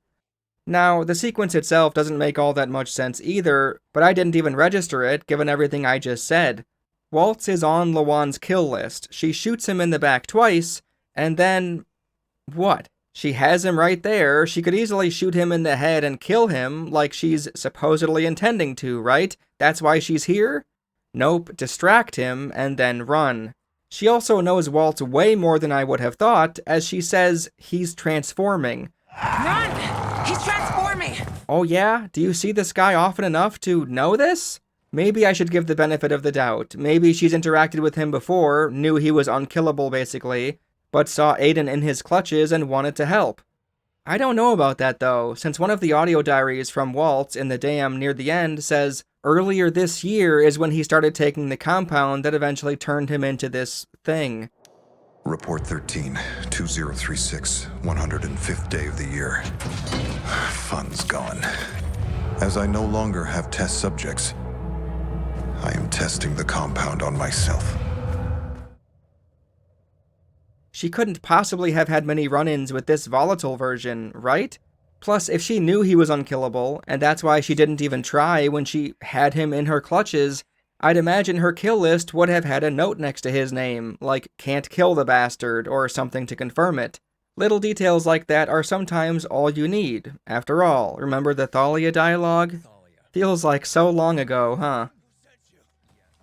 Now, the sequence itself doesn't make all that much sense either, but I didn't even register it given everything I just said. Waltz is on Lawan's kill list, she shoots him in the back twice, and then... what? She has him right there, she could easily shoot him in the head and kill him, like she's supposedly intending to, right? That's why she's here? Nope, distract him, and then run. She also knows Waltz way more than I would have thought, as she says he's transforming. Run! He's transforming! Oh yeah? Do you see this guy often enough to know this? Maybe I should give the benefit of the doubt. Maybe she's interacted with him before, knew he was unkillable basically, but saw Aiden in his clutches and wanted to help. I don't know about that though, since one of the audio diaries from Waltz in the dam near the end says earlier this year is when he started taking the compound that eventually turned him into this thing. Report 13, 2036, 105th day of the year. Fun's gone. As I no longer have test subjects, I am testing the compound on myself. She couldn't possibly have had many run-ins with this Volatile version, right? Plus, if she knew he was unkillable, and that's why she didn't even try when she had him in her clutches, I'd imagine her kill list would have had a note next to his name, like, can't kill the bastard, or something to confirm it. Little details like that are sometimes all you need. After all, remember the Thalia dialogue? Feels like so long ago, huh?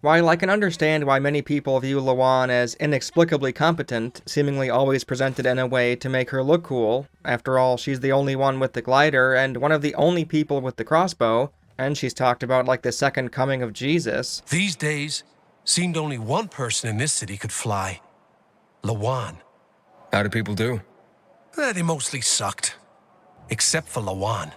While I can understand why many people view Lawan as inexplicably competent, seemingly always presented in a way to make her look cool, after all, she's the only one with the glider and one of the only people with the crossbow, and she's talked about like the second coming of Jesus. These days, seemed only one person in this city could fly. Lawan. How do people do? They mostly sucked. Except for Lawan.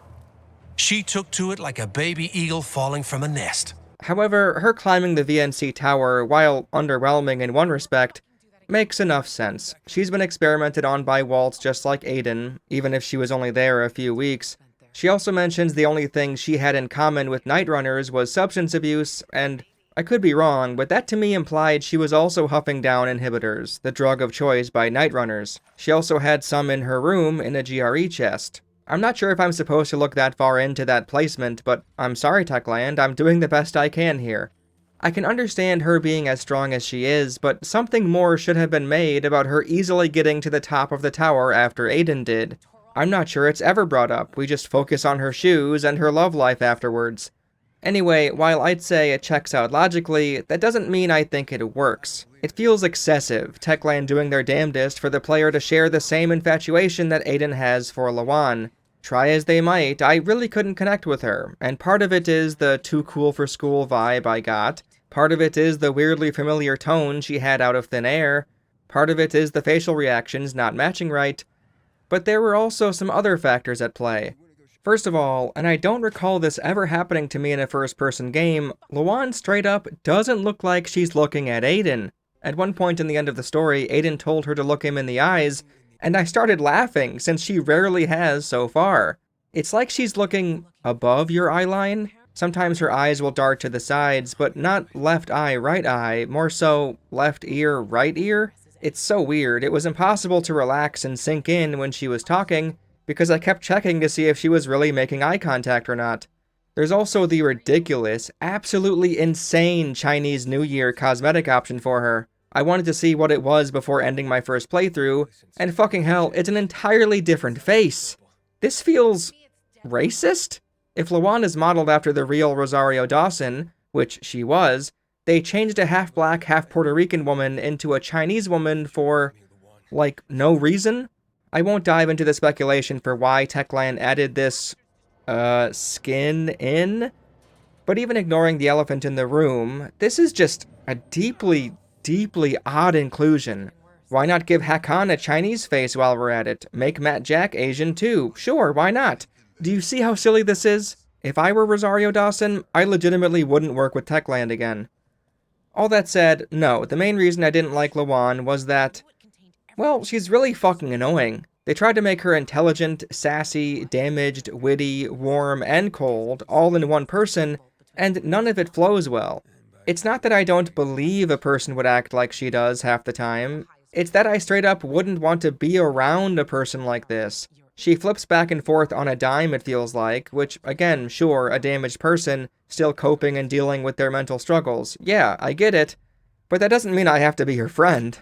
She took to it like a baby eagle falling from a nest. However, her climbing the VNC tower, while underwhelming in one respect, makes enough sense. She's been experimented on by Waltz just like Aiden, even if she was only there a few weeks. She also mentions the only thing she had in common with Night Runners was substance abuse, and I could be wrong, but that to me implied she was also huffing down inhibitors, the drug of choice by Night Runners. She also had some in her room in a GRE chest. I'm not sure if I'm supposed to look that far into that placement, but I'm sorry, Techland, I'm doing the best I can here. I can understand her being as strong as she is, but something more should have been made about her easily getting to the top of the tower after Aiden did. I'm not sure it's ever brought up, we just focus on her shoes and her love life afterwards. Anyway, while I'd say it checks out logically, that doesn't mean I think it works. It feels excessive, Techland doing their damnedest for the player to share the same infatuation that Aiden has for Lawan. Try as they might, I really couldn't connect with her, and part of it is the too cool for school vibe I got, part of it is the weirdly familiar tone she had out of thin air, part of it is the facial reactions not matching right, but there were also some other factors at play. First of all, and I don't recall this ever happening to me in a first-person game, Lawan straight up doesn't look like she's looking at Aiden. At one point in the end of the story, Aiden told her to look him in the eyes, and I started laughing, since she rarely has so far. It's like she's looking above your eyeline. Sometimes her eyes will dart to the sides, but not left eye, right eye, more so left ear, right ear. It's so weird, it was impossible to relax and sink in when she was talking, because I kept checking to see if she was really making eye contact or not. There's also the ridiculous, absolutely insane Chinese New Year cosmetic option for her. I wanted to see what it was before ending my first playthrough, and fucking hell, it's an entirely different face. This feels racist? If Lawan is modeled after the real Rosario Dawson, which she was, they changed a half-black, half-Puerto Rican woman into a Chinese woman for, like, no reason? I won't dive into the speculation for why Techland added this, skin in, but even ignoring the elephant in the room, this is just a deeply odd inclusion. Why not give Hakan a Chinese face while we're at it? Make Matt Jack Asian too. Sure, why not? Do you see how silly this is? If I were Rosario Dawson, I legitimately wouldn't work with Techland again. All that said, no, the main reason I didn't like Lawan was that, well, she's really fucking annoying. They tried to make her intelligent, sassy, damaged, witty, warm, and cold, all in one person, and none of it flows well. It's not that I don't believe a person would act like she does half the time, it's that I straight up wouldn't want to be around a person like this. She flips back and forth on a dime, it feels like, which, again, sure, a damaged person, still coping and dealing with their mental struggles. Yeah, I get it, but that doesn't mean I have to be her friend.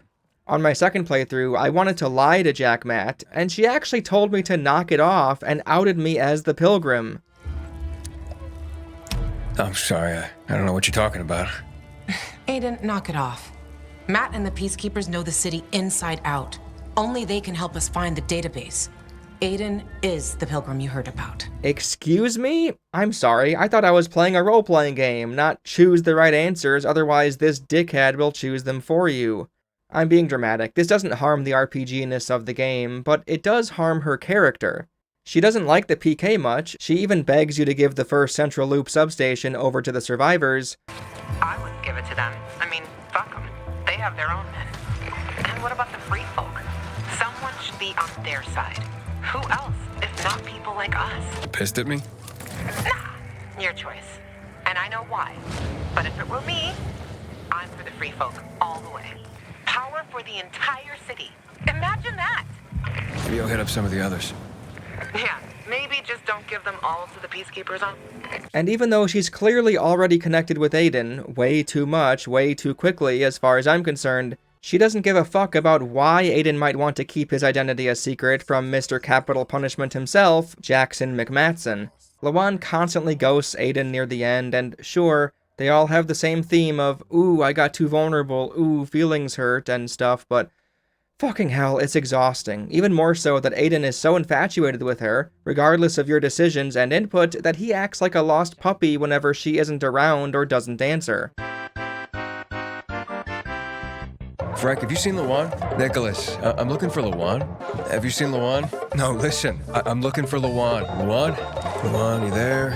On my second playthrough, I wanted to lie to Jack Matt, and she actually told me to knock it off and outed me as the Pilgrim. I'm sorry, I don't know what you're talking about. Aiden, knock it off. Matt and the Peacekeepers know the city inside out. Only they can help us find the database. Aiden is the Pilgrim you heard about. Excuse me? I'm sorry, I thought I was playing a role-playing game, not choose the right answers, otherwise this dickhead will choose them for you. I'm being dramatic. This doesn't harm the RPG-ness of the game, but it does harm her character. She doesn't like the PK much, she even begs you to give the first Central Loop substation over to the survivors. I wouldn't give it to them. I mean, fuck them. They have their own men. And what about the free folk? Someone should be on their side. Who else, if not people like us? Pissed at me? Nah, your choice. And I know why. But if it were me, I'm for the free folk all the way. Power for the entire city. Imagine that! Maybe I'll hit up some of the others. Yeah, maybe just don't give them all to the Peacekeepers on. And even though she's clearly already connected with Aiden, way too much, way too quickly as far as I'm concerned, she doesn't give a fuck about why Aiden might want to keep his identity a secret from Mr. Capital Punishment himself, Jackson McMatson. Lawan constantly ghosts Aiden near the end, and sure, they all have the same theme of, ooh, I got too vulnerable, ooh, feelings hurt, and stuff, but fucking hell, it's exhausting. Even more so that Aiden is so infatuated with her, regardless of your decisions and input, that he acts like a lost puppy whenever she isn't around or doesn't answer. Frank, have you seen Lawan? Nicholas, I'm looking for Lawan. Have you seen Lawan? No, listen, I'm looking for Lawan. Lawan? Lawan, you there?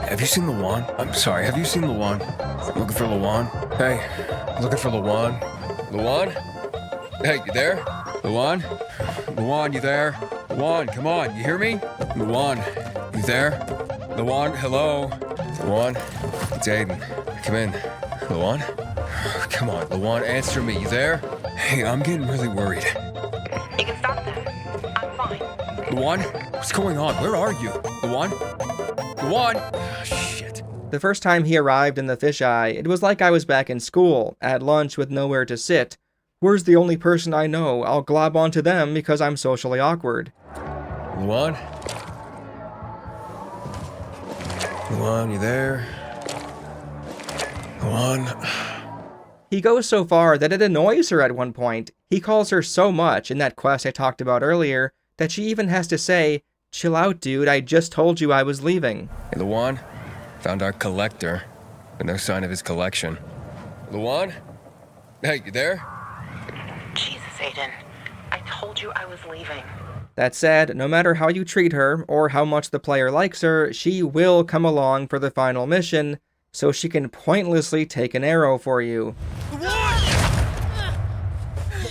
Have you seen Lawan? I'm sorry, have you seen Lawan? I'm looking for Lawan. Hey, I'm looking for Lawan. Lawan? Hey, you there? Lawan? Lawan, you there? Lawan, come on, you hear me? Lawan, you there? Lawan, hello? Lawan? It's Aiden. Come in. Lawan? Come on, Lawan, answer me. You there? Hey, I'm getting really worried. You can stop this. I'm fine. Lawan? What's going on? Where are you? Lawan? Lawan? Oh, shit. The first time he arrived in the fisheye, it was like I was back in school, at lunch with nowhere to sit. Where's the only person I know? I'll glob onto them because I'm socially awkward. Lawan? Lawan, you there? Lawan? He goes so far that it annoys her at one point. He calls her so much in that quest I talked about earlier that she even has to say, chill out, dude, I just told you I was leaving. Hey, Lawan? Found our collector, but no sign of his collection. Lawan? Hey, you there? Jesus, Aiden. I told you I was leaving. That said, no matter how you treat her, or how much the player likes her, she will come along for the final mission, so she can pointlessly take an arrow for you.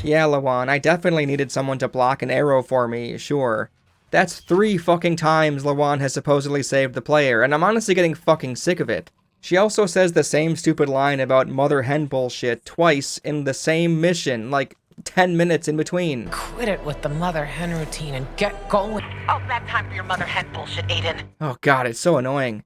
Yeah, Lawan, I definitely needed someone to block an arrow for me, sure. That's 3 fucking times Lawan has supposedly saved the player, and I'm honestly getting fucking sick of it. She also says the same stupid line about mother hen bullshit twice in the same mission, like 10 minutes in between. Quit it with the mother hen routine and get going. Oh, bad time for your mother hen bullshit, Aiden. Oh god, it's so annoying.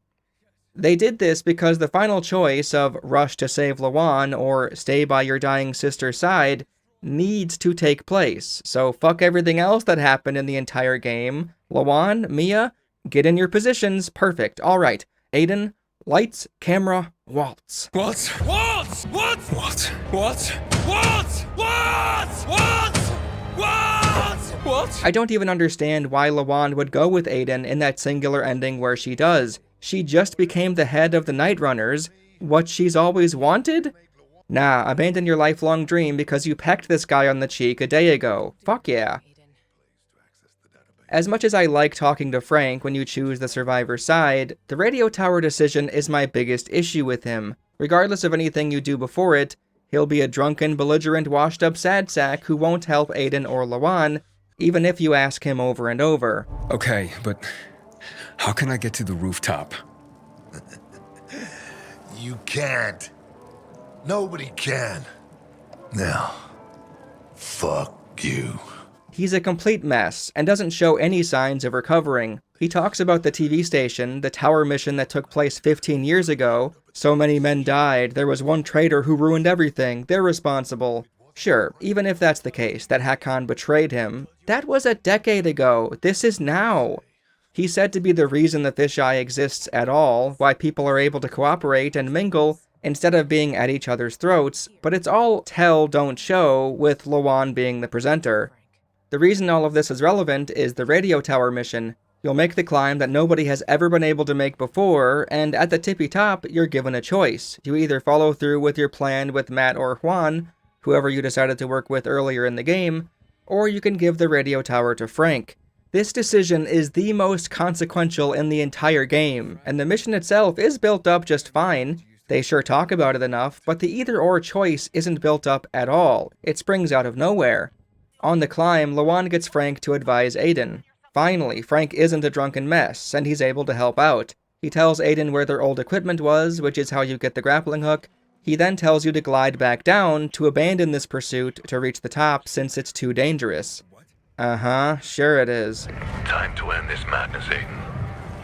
They did this because the final choice of rush to save Lawan or stay by your dying sister's side needs to take place. So fuck everything else that happened in the entire game. Lawan, Mia, get in your positions. Perfect. Alright. Aiden, lights, camera, waltz. Waltz! Waltz! Waltz! Waltz! Waltz! Waltz! Waltz! Waltz! Waltz! Waltz! I don't even understand why Lawan would go with Aiden in that singular ending where she does. She just became the head of the Night Runners. What she's always wanted? Nah, abandon your lifelong dream because you pecked this guy on the cheek a day ago. Fuck yeah. As much as I like talking to Frank when you choose the survivor's side, the radio tower decision is my biggest issue with him. Regardless of anything you do before it, he'll be a drunken, belligerent, washed-up sad sack who won't help Aiden or Lawan, even if you ask him over and over. Okay, but how can I get to the rooftop? You can't. Nobody can. Now, fuck you. He's a complete mess and doesn't show any signs of recovering. He talks about the TV station, the tower mission that took place 15 years ago. So many men died, there was one traitor who ruined everything, they're responsible. Sure, even if that's the case, that Hakon betrayed him, that was a decade ago, this is now. He's said to be the reason the fisheye exists at all, why people are able to cooperate and mingle instead of being at each other's throats, but it's all tell, don't show, with Lawan being the presenter. The reason all of this is relevant is the radio tower mission. You'll make the climb that nobody has ever been able to make before, and at the tippy top, you're given a choice. You either follow through with your plan with Matt or Juan, whoever you decided to work with earlier in the game, or you can give the radio tower to Frank. This decision is the most consequential in the entire game, and the mission itself is built up just fine. They sure talk about it enough, but the either-or choice isn't built up at all. It springs out of nowhere. On the climb, Lawan gets Frank to advise Aiden. Finally, Frank isn't a drunken mess, and he's able to help out. He tells Aiden where their old equipment was, which is how you get the grappling hook. He then tells you to glide back down, to abandon this pursuit to reach the top since it's too dangerous. Uh-huh, sure it is. Time to end this madness, Aiden.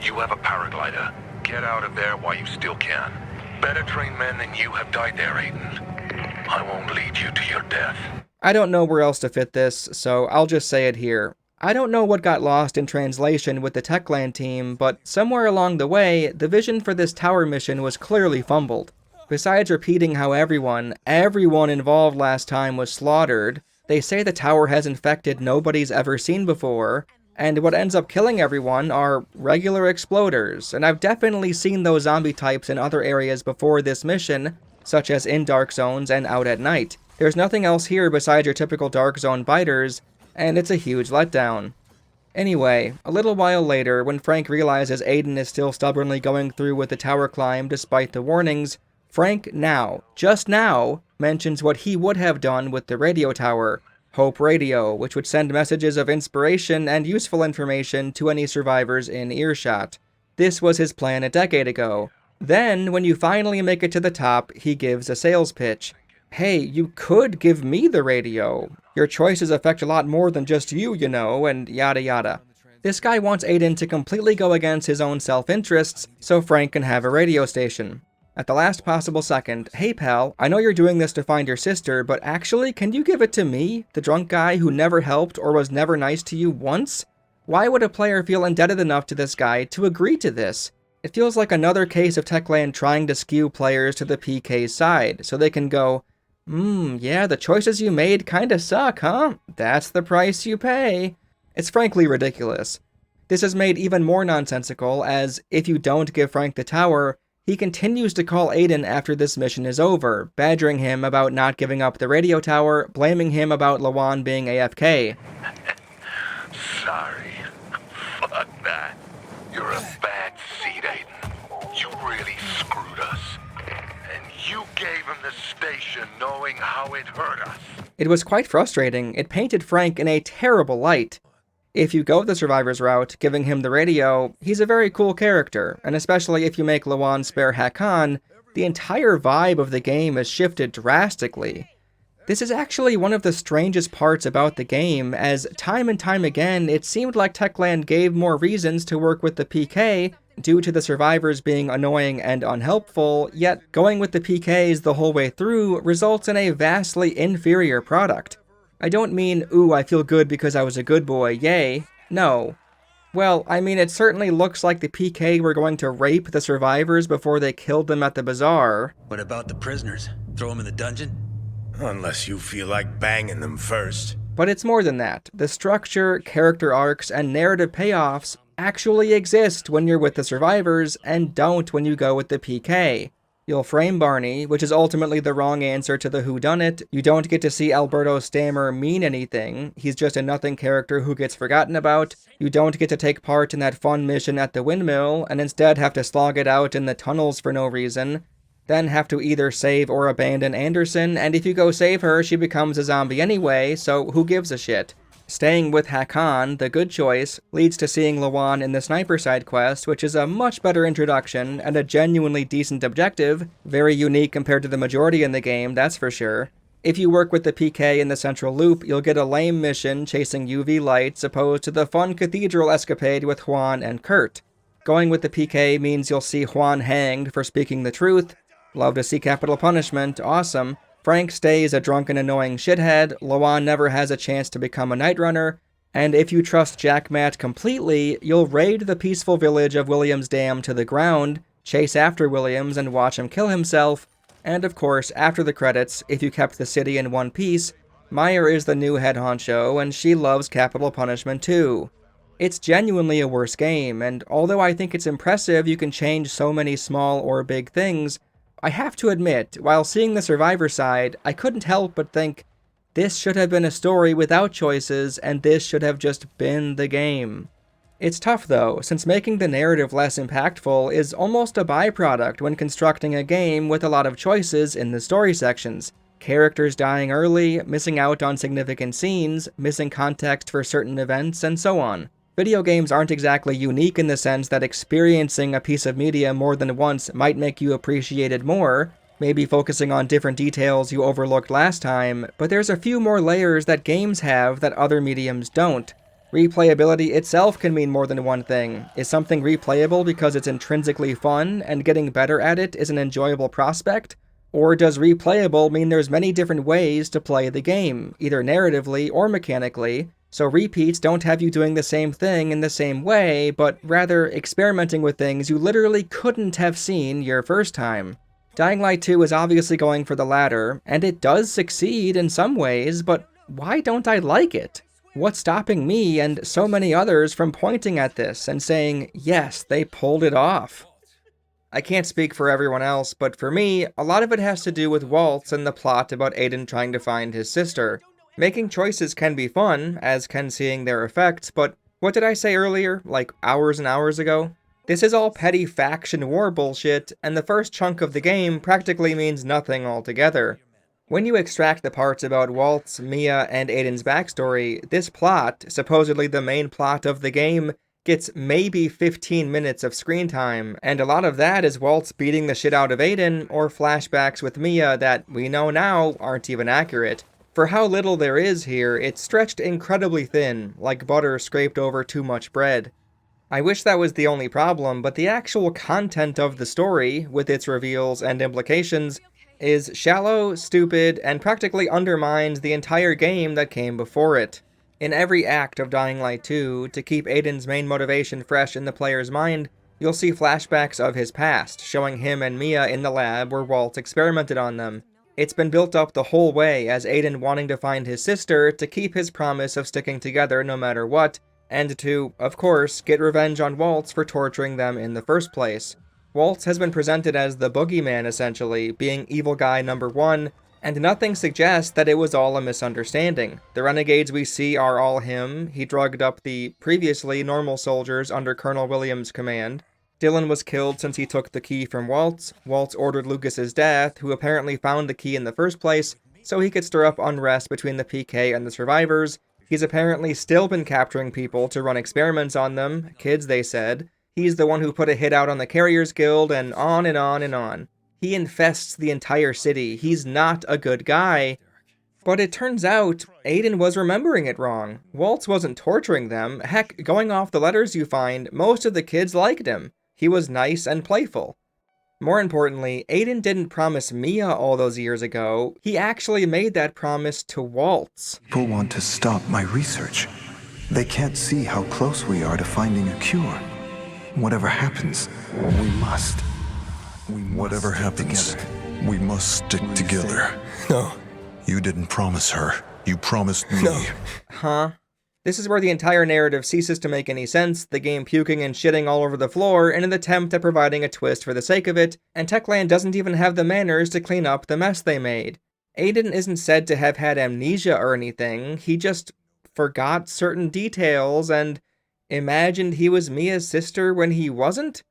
You have a paraglider. Get out of there while you still can. Better trained men than you have died there, Aiden. I won't lead you to your death. I don't know where else to fit this, so I'll just say it here. I don't know what got lost in translation with the Techland team, but somewhere along the way, the vision for this tower mission was clearly fumbled. Besides repeating how everyone involved last time was slaughtered, they say the tower has infected nobody's ever seen before, and what ends up killing everyone are regular exploders, and I've definitely seen those zombie types in other areas before this mission, such as in Dark Zones and out at night. There's nothing else here besides your typical Dark Zone biters, and it's a huge letdown. Anyway, a little while later, when Frank realizes Aiden is still stubbornly going through with the tower climb despite the warnings, Frank now, just now, mentions what he would have done with the radio tower, Hope Radio, which would send messages of inspiration and useful information to any survivors in earshot. This was his plan a decade ago. Then, when you finally make it to the top, he gives a sales pitch. Hey, you could give me the radio. Your choices affect a lot more than just you, you know, and yada yada. This guy wants Aiden to completely go against his own self-interests so Frank can have a radio station. At the last possible second, hey pal, I know you're doing this to find your sister, but actually, can you give it to me, the drunk guy who never helped or was never nice to you once? Why would a player feel indebted enough to this guy to agree to this? It feels like another case of Techland trying to skew players to the PK's side, so they can go, yeah, the choices you made kinda suck, huh? That's the price you pay. It's frankly ridiculous. This is made even more nonsensical, as if you don't give Frank the tower, he continues to call Aiden after this mission is over, badgering him about not giving up the radio tower, blaming him about Lawan being AFK. Sorry. Fuck that. You're a bad seed, Aiden. You really screwed us. And you gave him the station knowing how it hurt us. It was quite frustrating. It painted Frank in a terrible light. If you go the survivor's route, giving him the radio, he's a very cool character, and especially if you make Lawan spare Hakon, the entire vibe of the game is shifted drastically. This is actually one of the strangest parts about the game, as time and time again, it seemed like Techland gave more reasons to work with the PK due to the survivors being annoying and unhelpful, yet going with the PKs the whole way through results in a vastly inferior product. I don't mean, ooh, I feel good because I was a good boy, yay. No. Well, I mean, it certainly looks like the PK were going to rape the survivors before they killed them at the bazaar. What about the prisoners? Throw them in the dungeon? Unless you feel like banging them first. But it's more than that. The structure, character arcs, and narrative payoffs actually exist when you're with the survivors, and don't when you go with the PK. You'll frame Barney, which is ultimately the wrong answer to the whodunit. You don't get to see Alberto Stammer mean anything. He's just a nothing character who gets forgotten about. You don't get to take part in that fun mission at the windmill, and instead have to slog it out in the tunnels for no reason. Then have to either save or abandon Anderson, and if you go save her, she becomes a zombie anyway, so who gives a shit? Staying with Hakan, the good choice, leads to seeing Lawan in the sniper side quest, which is a much better introduction and a genuinely decent objective, very unique compared to the majority in the game, that's for sure. If you work with the PK in the central loop, you'll get a lame mission chasing UV lights opposed to the fun cathedral escapade with Juan and Kurt. Going with the PK means you'll see Juan hanged for speaking the truth. Love to see capital punishment, awesome. Frank stays a drunken annoying shithead, Lawan never has a chance to become a Night Runner, and if you trust Jack Matt completely, you'll raid the peaceful village of Williams Dam to the ground, chase after Williams and watch him kill himself, and of course, after the credits, if you kept the city in one piece, Meyer is the new head honcho and she loves capital punishment too. It's genuinely a worse game, and although I think it's impressive you can change so many small or big things, I have to admit, while seeing the Survivor side, I couldn't help but think, this should have been a story without choices, and this should have just been the game. It's tough though, since making the narrative less impactful is almost a byproduct when constructing a game with a lot of choices in the story sections. Characters dying early, missing out on significant scenes, missing context for certain events, and so on. Video games aren't exactly unique in the sense that experiencing a piece of media more than once might make you appreciate it more, maybe focusing on different details you overlooked last time, but there's a few more layers that games have that other mediums don't. Replayability itself can mean more than one thing. Is something replayable because it's intrinsically fun, and getting better at it is an enjoyable prospect? Or does replayable mean there's many different ways to play the game, either narratively or mechanically, so repeats don't have you doing the same thing in the same way, but rather experimenting with things you literally couldn't have seen your first time? Dying Light 2 is obviously going for the latter, and it does succeed in some ways, but why don't I like it? What's stopping me and so many others from pointing at this and saying, yes, they pulled it off? I can't speak for everyone else, but for me, a lot of it has to do with Waltz and the plot about Aiden trying to find his sister. Making choices can be fun, as can seeing their effects, but what did I say earlier, like hours and hours ago? This is all petty faction war bullshit, and the first chunk of the game practically means nothing altogether. When you extract the parts about Waltz, Mia, and Aiden's backstory, this plot, supposedly the main plot of the game, gets maybe 15 minutes of screen time, and a lot of that is Waltz beating the shit out of Aiden, or flashbacks with Mia that we know now aren't even accurate. For how little there is here, it's stretched incredibly thin, like butter scraped over too much bread. I wish that was the only problem, but the actual content of the story, with its reveals and implications, is shallow, stupid, and practically undermines the entire game that came before it. In every act of Dying Light 2, to keep Aiden's main motivation fresh in the player's mind, you'll see flashbacks of his past, showing him and Mia in the lab where Walt experimented on them. It's been built up the whole way as Aiden wanting to find his sister to keep his promise of sticking together no matter what, and to, of course, get revenge on Waltz for torturing them in the first place. Waltz has been presented as the boogeyman essentially, being evil guy number one, and nothing suggests that it was all a misunderstanding. The renegades we see are all him. He drugged up the previously normal soldiers under Colonel Williams' command. Dylan was killed since he took the key from Waltz. Waltz ordered Lucas's death, who apparently found the key in the first place, so he could stir up unrest between the PK and the survivors. He's apparently still been capturing people to run experiments on them, kids they said. He's the one who put a hit out on the Carriers Guild, and on and on and on. He infests the entire city. He's not a good guy. But it turns out, Aiden was remembering it wrong. Waltz wasn't torturing them. Heck, going off the letters you find, most of the kids liked him. He was nice and playful. More importantly, Aiden didn't promise Mia all those years ago. He actually made that promise to Waltz. People want to stop my research. They can't see how close we are to finding a cure. Whatever happens, we must. Whatever happens, we must stick together. No. You didn't promise her. You promised me. No. Huh? This is where the entire narrative ceases to make any sense, the game puking and shitting all over the floor in an attempt at providing a twist for the sake of it, and Techland doesn't even have the manners to clean up the mess they made. Aiden isn't said to have had amnesia or anything, he just forgot certain details and imagined he was Mia's sister when he wasn't?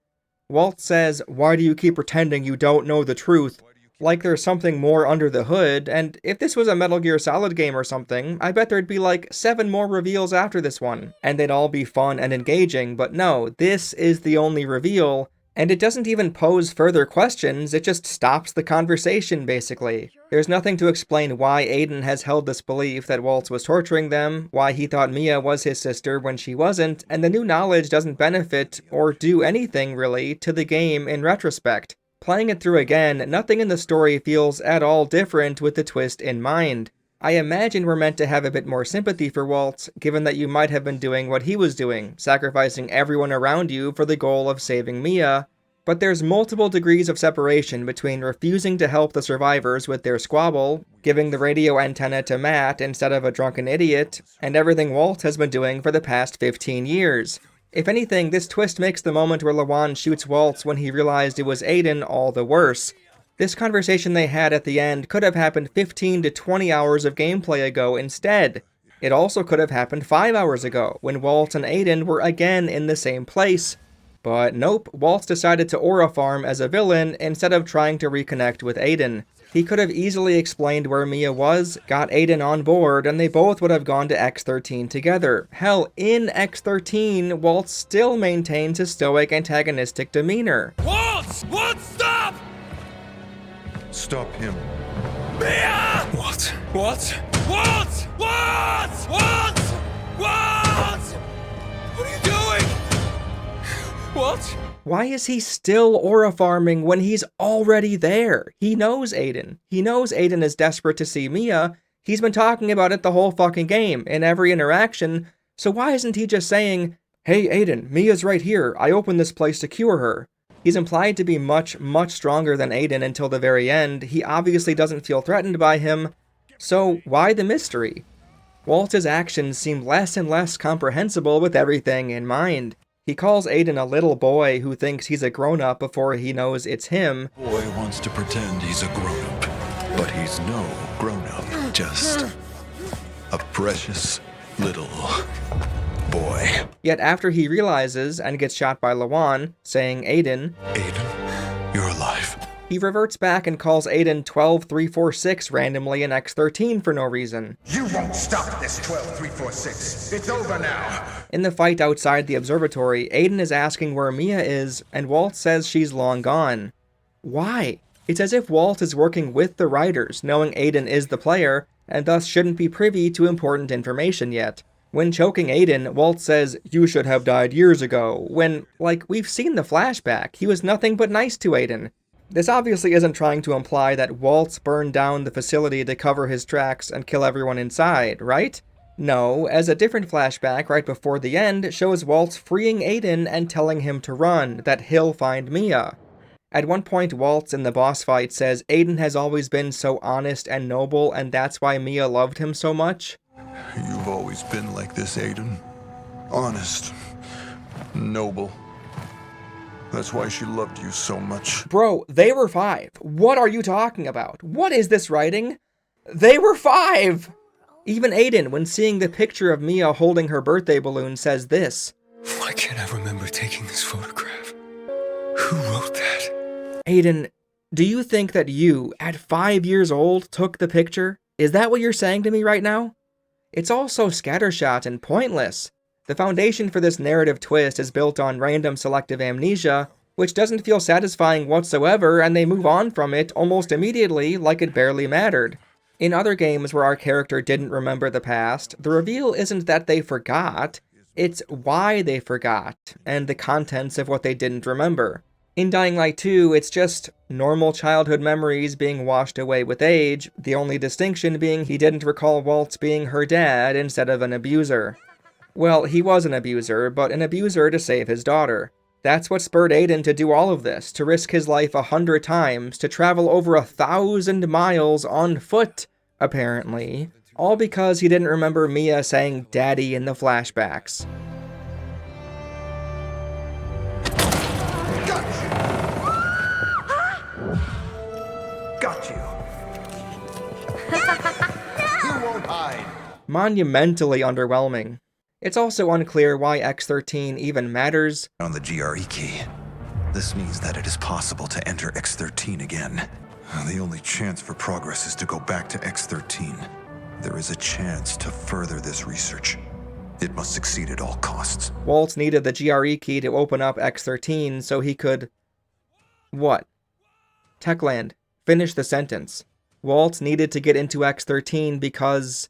Walt says, "Why do you keep pretending you don't know the truth?" like there's something more under the hood, and if this was a Metal Gear Solid game or something, I bet there'd be like 7 more reveals after this one, and they'd all be fun and engaging, but no, this is the only reveal, and it doesn't even pose further questions, it just stops the conversation, basically. There's nothing to explain why Aiden has held this belief that Waltz was torturing them, why he thought Mia was his sister when she wasn't, and the new knowledge doesn't benefit, or do anything, really, to the game in retrospect. Playing it through again, nothing in the story feels at all different with the twist in mind. I imagine we're meant to have a bit more sympathy for Waltz, given that you might have been doing what he was doing, sacrificing everyone around you for the goal of saving Mia, but there's multiple degrees of separation between refusing to help the survivors with their squabble, giving the radio antenna to Matt instead of a drunken idiot, and everything Waltz has been doing for the past 15 years. If anything, this twist makes the moment where Lawan shoots Waltz when he realized it was Aiden all the worse. This conversation they had at the end could have happened 15 to 20 hours of gameplay ago instead. It also could have happened 5 hours ago, when Waltz and Aiden were again in the same place. But nope, Waltz decided to aura farm as a villain instead of trying to reconnect with Aiden. He could have easily explained where Mia was, got Aiden on board, and they both would have gone to X13 together. Hell, in X13, Waltz still maintains his stoic antagonistic demeanor. Waltz! Waltz, stop! Stop him. Mia! What? Waltz! Waltz! Waltz! Waltz! Waltz! What are you doing? Waltz? Why is he still aura farming when he's already there? He knows Aiden. He knows Aiden is desperate to see Mia. He's been talking about it the whole fucking game, in every interaction, so why isn't he just saying, "Hey Aiden, Mia's right here, I opened this place to cure her"? He's implied to be much, much stronger than Aiden until the very end. He obviously doesn't feel threatened by him, so why the mystery? Waltz's actions seem less and less comprehensible with everything in mind. He calls Aiden a little boy who thinks he's a grown-up before he knows it's him. Boy wants to pretend he's a grown-up, but he's no grown-up, just a precious little boy. Yet after he realizes and gets shot by Lawan, saying Aiden, You're alive. he reverts back and calls Aiden 12346 randomly in X13 for no reason. You won't stop this 12346. It's over now. In the fight outside the observatory, Aiden is asking where Mia is, and Walt says she's long gone. Why? It's as if Walt is working with the writers, knowing Aiden is the player, and thus shouldn't be privy to important information yet. When choking Aiden, Walt says, "You should have died years ago," when, like, we've seen the flashback, he was nothing but nice to Aiden. This obviously isn't trying to imply that Waltz burned down the facility to cover his tracks and kill everyone inside, right? No, as a different flashback right before the end shows Waltz freeing Aiden and telling him to run, that he'll find Mia. At one point, Waltz in the boss fight says Aiden has always been so honest and noble, and that's why Mia loved him so much. You've always been like this, Aiden. Honest. Noble. That's why she loved you so much. Bro, they were 5. What are you talking about? What is this writing? They were 5! Even Aiden, when seeing the picture of Mia holding her birthday balloon, says this. Why can't I remember taking this photograph? Who wrote that? Aiden, do you think that you, at 5 years old, took the picture? Is that what you're saying to me right now? It's all so scattershot and pointless. The foundation for this narrative twist is built on random selective amnesia, which doesn't feel satisfying whatsoever, and they move on from it almost immediately like it barely mattered. In other games where our character didn't remember the past, the reveal isn't that they forgot, it's why they forgot, and the contents of what they didn't remember. In Dying Light 2, it's just normal childhood memories being washed away with age, the only distinction being he didn't recall Waltz being her dad instead of an abuser. Well, he was an abuser, but an abuser to save his daughter. That's what spurred Aiden to do all of this, to risk his life 100 times, to travel over 1,000 miles on foot, apparently, all because he didn't remember Mia saying daddy in the flashbacks. Got you. You won't hide. Monumentally underwhelming. It's also unclear why X13 even matters. On the GRE key. This means that it is possible to enter X13 again. The only chance for progress is to go back to X-13. There is a chance to further this research. It must succeed at all costs. Waltz needed the GRE key to open up X-13 so he could... What? Techland, finish the sentence. Waltz needed to get into X-13 because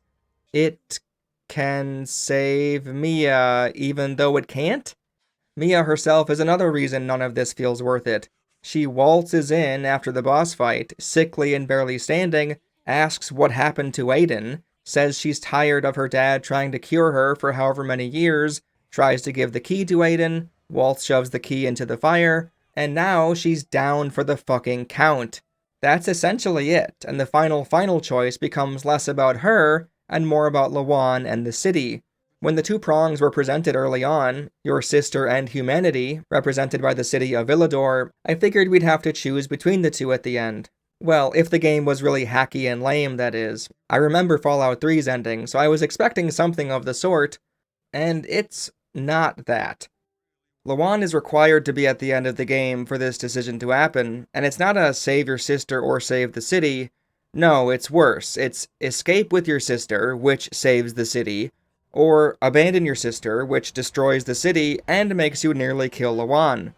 it can save Mia even though it can't? Mia herself is another reason none of this feels worth it. She waltzes in after the boss fight, sickly and barely standing, asks what happened to Aiden, says she's tired of her dad trying to cure her for however many years, tries to give the key to Aiden, Waltz shoves the key into the fire, and now she's down for the fucking count. That's essentially it, and the final choice becomes less about her and more about Lawan and the city. When the two prongs were presented early on, your sister and humanity, represented by the city of Villador, I figured we'd have to choose between the two at the end. Well, if the game was really hacky and lame, that is. I remember Fallout 3's ending, so I was expecting something of the sort, and it's not that. Lawan is required to be at the end of the game for this decision to happen, and it's not a save your sister or save the city. No, it's worse. It's escape with your sister, which saves the city, or abandon your sister, which destroys the city and makes you nearly kill Lawan.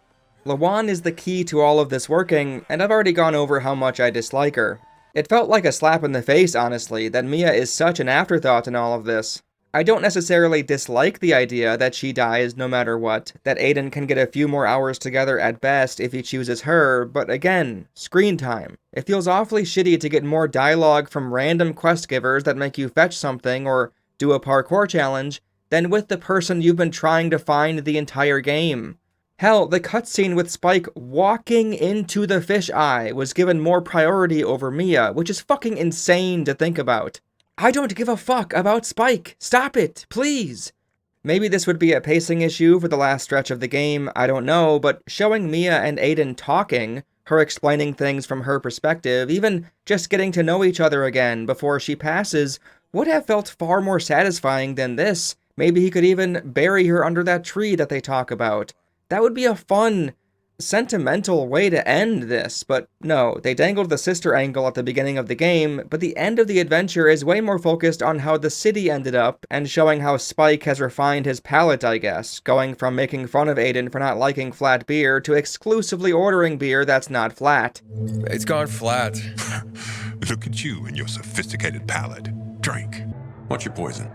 Lawan is the key to all of this working, and I've already gone over how much I dislike her. It felt like a slap in the face, honestly, that Mia is such an afterthought in all of this. I don't necessarily dislike the idea that she dies no matter what, that Aiden can get a few more hours together at best if he chooses her, but again, screen time. It feels awfully shitty to get more dialogue from random quest givers that make you fetch something or do a parkour challenge than with the person you've been trying to find the entire game. Hell, the cutscene with Spike walking into the fisheye was given more priority over Mia, which is fucking insane to think about. I don't give a fuck about Spike. Stop it, please. Maybe this would be a pacing issue for the last stretch of the game, I don't know, but showing Mia and Aiden talking, her explaining things from her perspective, even just getting to know each other again before she passes, would have felt far more satisfying than this. Maybe he could even bury her under that tree that they talk about. That would be a fun, sentimental way to end this, but no, they dangled the sister angle at the beginning of the game, but the end of the adventure is way more focused on how the city ended up, and showing how Spike has refined his palate, I guess, going from making fun of Aiden for not liking flat beer to exclusively ordering beer that's not flat. It's gone flat. Look at you and your sophisticated palate. Drink. What's your poison?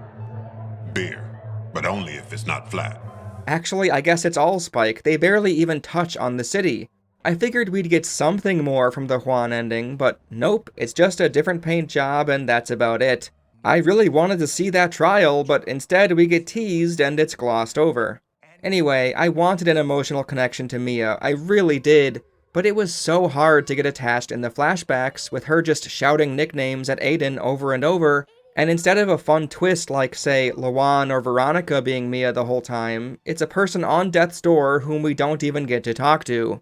Beer, but only if it's not flat. Actually, I guess it's all Spike. They barely even touch on the city. I figured we'd get something more from the Juan ending, but nope, it's just a different paint job and that's about it. I really wanted to see that trial, but instead we get teased and it's glossed over. Anyway, I wanted an emotional connection to Mia, I really did, but it was so hard to get attached in the flashbacks with her just shouting nicknames at Aiden over and over, and instead of a fun twist like, say, Lawan or Veronica being Mia the whole time, it's a person on death's door whom we don't even get to talk to.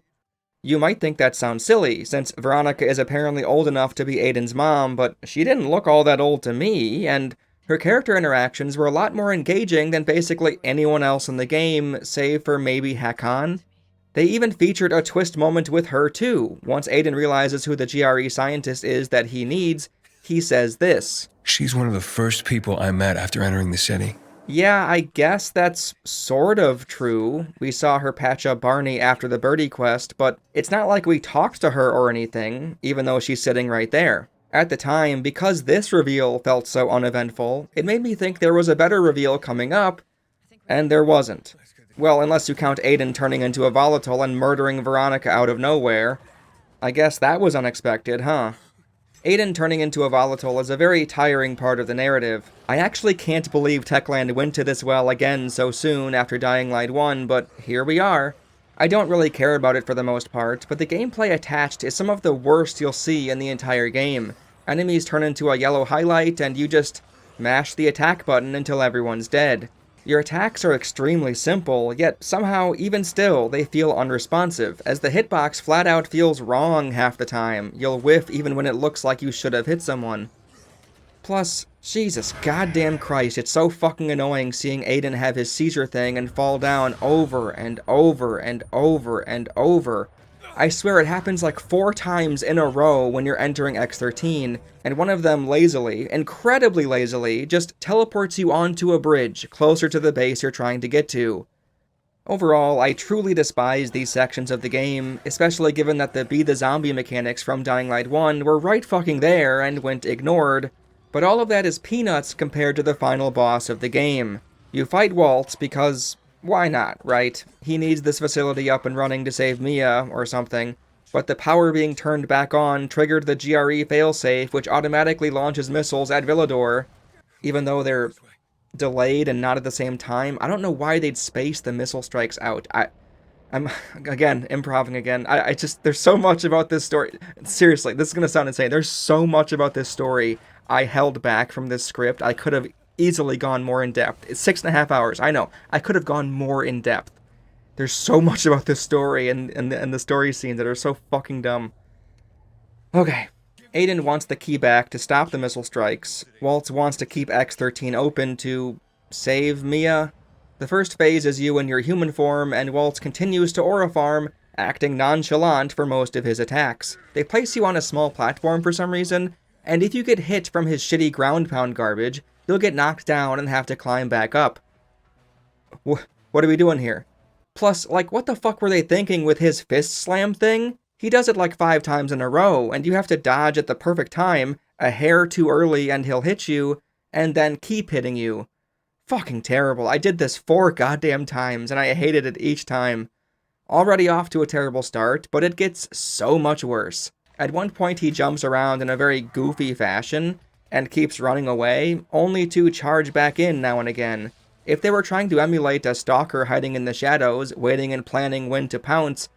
You might think that sounds silly, since Veronica is apparently old enough to be Aiden's mom, but she didn't look all that old to me, and her character interactions were a lot more engaging than basically anyone else in the game, save for maybe Hakon. They even featured a twist moment with her too. Once Aiden realizes who the GRE scientist is that he needs, he says this. She's one of the first people I met after entering the city. Yeah, I guess that's sort of true. We saw her patch up Barney after the birdie quest, but it's not like we talked to her or anything, even though she's sitting right there. At the time, because this reveal felt so uneventful, it made me think there was a better reveal coming up, and there wasn't. Well, unless you count Aiden turning into a Volatile and murdering Veronica out of nowhere. I guess that was unexpected, huh? Aiden turning into a Volatile is a very tiring part of the narrative. I actually can't believe Techland went to this well again so soon after Dying Light 1, but here we are. I don't really care about it for the most part, but the gameplay attached is some of the worst you'll see in the entire game. Enemies turn into a yellow highlight and you just mash the attack button until everyone's dead. Your attacks are extremely simple, yet somehow, even still, they feel unresponsive, as the hitbox flat out feels wrong half the time. You'll whiff even when it looks like you should have hit someone. Plus, Jesus goddamn Christ, it's so fucking annoying seeing Aiden have his seizure thing and fall down over and over and over and over. I swear it happens like 4 times in a row when you're entering X13, and one of them lazily, incredibly lazily, just teleports you onto a bridge closer to the base you're trying to get to. Overall, I truly despise these sections of the game, especially given that the Be the Zombie mechanics from Dying Light 1 were right fucking there and went ignored, but all of that is peanuts compared to the final boss of the game. You fight Waltz because, why not, right? He needs this facility up and running to save Mia, or something, but the power being turned back on triggered the GRE failsafe, which automatically launches missiles at Villador, even though they're delayed and not at the same time. I don't know why they'd space the missile strikes out. I'm, again, improving again. I just, there's so much about this story. Seriously, this is gonna sound insane. There's so much about this story I held back from this script. I could have easily gone more in depth. It's 6.5 hours, I know. I could have gone more in depth. There's so much about this story and the story scenes that are so fucking dumb. Okay. Aiden wants the key back to stop the missile strikes. Waltz wants to keep X13 open to save Mia. The first phase is you in your human form, and Waltz continues to aura farm, acting nonchalant for most of his attacks. They place you on a small platform for some reason, and if you get hit from his shitty ground pound garbage, you'll get knocked down and have to climb back up. What are we doing here? Plus, like, what the fuck were they thinking with his fist slam thing? He does it like 5 times in a row, and you have to dodge at the perfect time, a hair too early and he'll hit you, and then keep hitting you. Fucking terrible. I did this 4 goddamn times, and I hated it each time. Already off to a terrible start, but it gets so much worse. At one point he jumps around in a very goofy fashion, and keeps running away, only to charge back in now and again. If they were trying to emulate a stalker hiding in the shadows, waiting and planning when to pounce,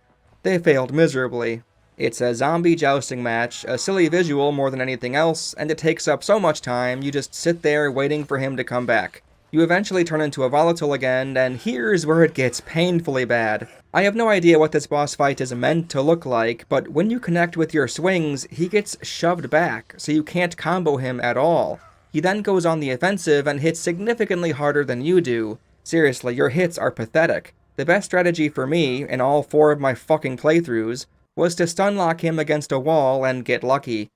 they failed miserably. It's a zombie jousting match, a silly visual more than anything else, and it takes up so much time you just sit there waiting for him to come back. You eventually turn into a Volatile again, and here's where it gets painfully bad. I have no idea what this boss fight is meant to look like, but when you connect with your swings, he gets shoved back, so you can't combo him at all. He then goes on the offensive and hits significantly harder than you do. Seriously, your hits are pathetic. The best strategy for me, in all 4 of my fucking playthroughs, was to stunlock him against a wall and get lucky.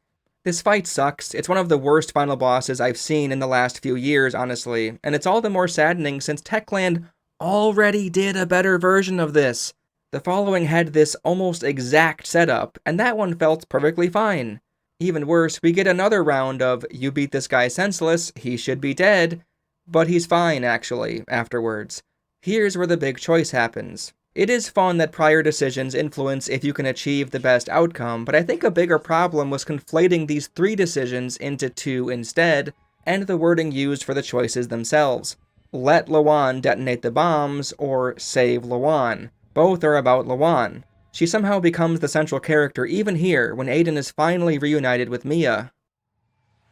This fight sucks. It's one of the worst final bosses I've seen in the last few years, honestly, and it's all the more saddening since Techland already did a better version of this. The following had this almost exact setup, and that one felt perfectly fine. Even worse, we get another round of, you beat this guy senseless, he should be dead, but he's fine, actually, afterwards. Here's where the big choice happens. It is fun that prior decisions influence if you can achieve the best outcome, but I think a bigger problem was conflating these 3 decisions into 2 instead, and the wording used for the choices themselves. Let Lawan detonate the bombs, or save Lawan. Both are about Lawan. She somehow becomes the central character even here, when Aiden is finally reunited with Mia.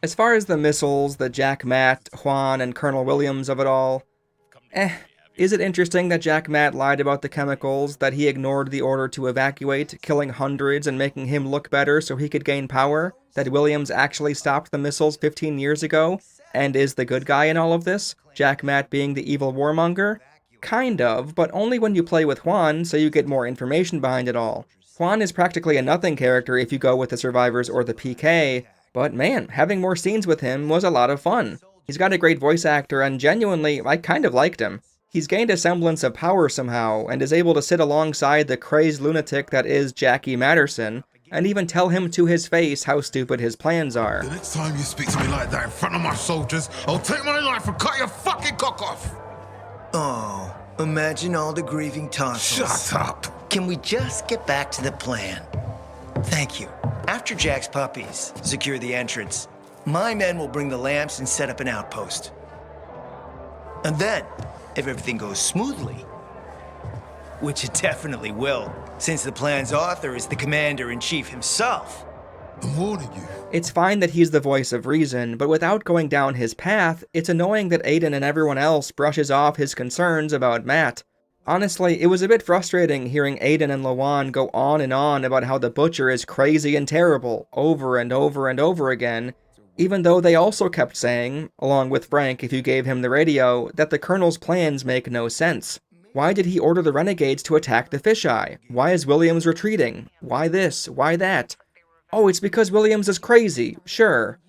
As far as the missiles, the Jack Matt, Juan, and Colonel Williams of it all, is it interesting that Jack Matt lied about the chemicals, that he ignored the order to evacuate, killing hundreds and making him look better so he could gain power, that Williams actually stopped the missiles 15 years ago, and is the good guy in all of this, Jack Matt being the evil warmonger? Kind of, but only when you play with Juan, so you get more information behind it all. Juan is practically a nothing character if you go with the survivors or the PK, but man, having more scenes with him was a lot of fun. He's got a great voice actor, and genuinely, I kind of liked him. He's gained a semblance of power somehow, and is able to sit alongside the crazed lunatic that is Jackie Matterson, and even tell him to his face how stupid his plans are. The next time you speak to me like that in front of my soldiers, I'll take my knife and cut your fucking cock off! Oh, imagine all the grieving tonsils. Shut up! Can we just get back to the plan? Thank you. After Jack's puppies secure the entrance, my men will bring the lamps and set up an outpost. And then, if everything goes smoothly, which it definitely will, since the plan's author is the commander-in-chief himself. I'm warning you. It's fine that he's the voice of reason, but without going down his path, it's annoying that Aiden and everyone else brushes off his concerns about Matt. Honestly, it was a bit frustrating hearing Aiden and Lawan go on and on about how the Butcher is crazy and terrible, over and over and over again, even though they also kept saying, along with Frank if you gave him the radio, that the Colonel's plans make no sense. Why did he order the renegades to attack the fisheye? Why is Williams retreating? Why this? Why that? Oh, it's because Williams is crazy. Sure.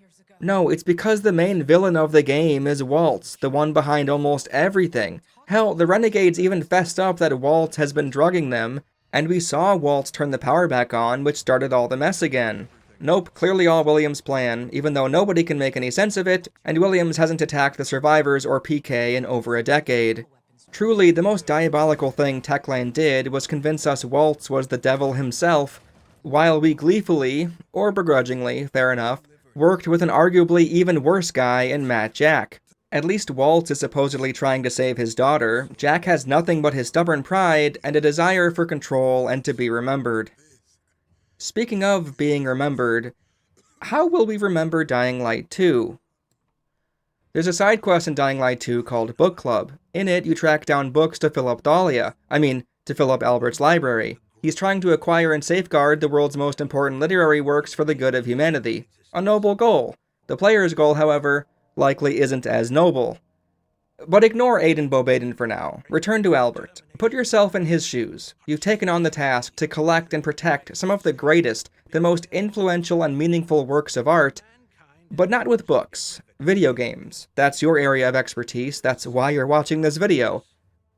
No, it's because the main villain of the game is Waltz, the one behind almost everything. Hell, the renegades even fessed up that Waltz has been drugging them, and we saw Waltz turn the power back on, which started all the mess again. Nope, clearly all Williams' plan, even though nobody can make any sense of it, and Williams hasn't attacked the survivors or PK in over a decade. Truly, the most diabolical thing Techland did was convince us Waltz was the devil himself, while we gleefully, or begrudgingly, fair enough, worked with an arguably even worse guy in Matt Jack. At least Waltz is supposedly trying to save his daughter. Jack has nothing but his stubborn pride and a desire for control and to be remembered. Speaking of being remembered, how will we remember Dying Light 2? There's a side quest in Dying Light 2 called Book Club. In it, you track down books to fill up to fill up Albert's library. He's trying to acquire and safeguard the world's most important literary works for the good of humanity. A noble goal. The player's goal, however, likely isn't as noble. But ignore Aiden Bobaden for now. Return to Albert. Put yourself in his shoes. You've taken on the task to collect and protect some of the greatest, the most influential and meaningful works of art, but not with books. Video games. That's your area of expertise. That's why you're watching this video.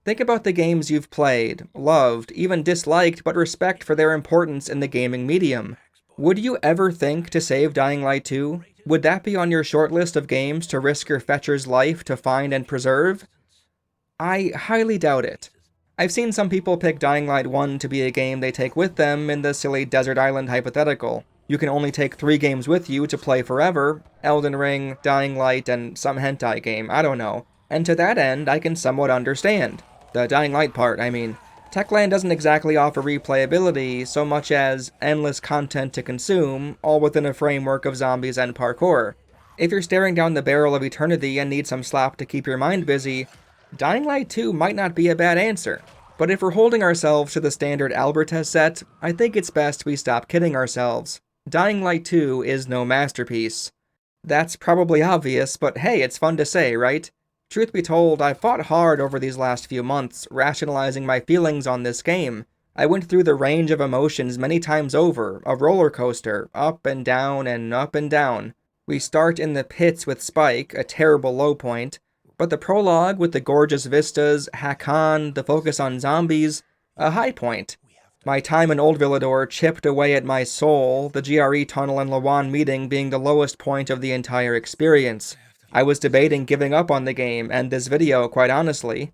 Think about the games you've played, loved, even disliked, but respect for their importance in the gaming medium. Would you ever think to save Dying Light 2? Would that be on your short list of games to risk your fetcher's life to find and preserve? I highly doubt it. I've seen some people pick Dying Light 1 to be a game they take with them in the silly Desert Island hypothetical. You can only take 3 games with you to play forever: Elden Ring, Dying Light, and some hentai game, I don't know. And to that end, I can somewhat understand. The Dying Light part, I mean. Techland doesn't exactly offer replayability so much as endless content to consume, all within a framework of zombies and parkour. If you're staring down the barrel of eternity and need some slop to keep your mind busy, Dying Light 2 might not be a bad answer. But if we're holding ourselves to the standard Albert has set, I think it's best we stop kidding ourselves. Dying Light 2 is no masterpiece. That's probably obvious, but hey, it's fun to say, right? Truth be told, I fought hard over these last few months, rationalizing my feelings on this game. I went through the range of emotions many times over, a roller coaster, up and down and up and down. We start in the pits with Spike, a terrible low point, but the prologue with the gorgeous vistas, Hakan, the focus on zombies, a high point. My time in Old Villador chipped away at my soul, the GRE tunnel and Lawan meeting being the lowest point of the entire experience. I was debating giving up on the game and this video, quite honestly.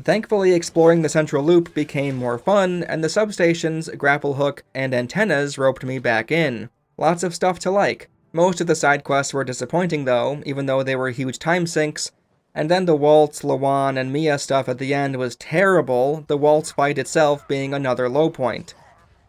Thankfully, exploring the central loop became more fun, and the substations, grapple hook, and antennas roped me back in. Lots of stuff to like. Most of the side quests were disappointing though, even though they were huge time sinks. And then the Waltz, Lawan, and Mia stuff at the end was terrible, the Waltz fight itself being another low point.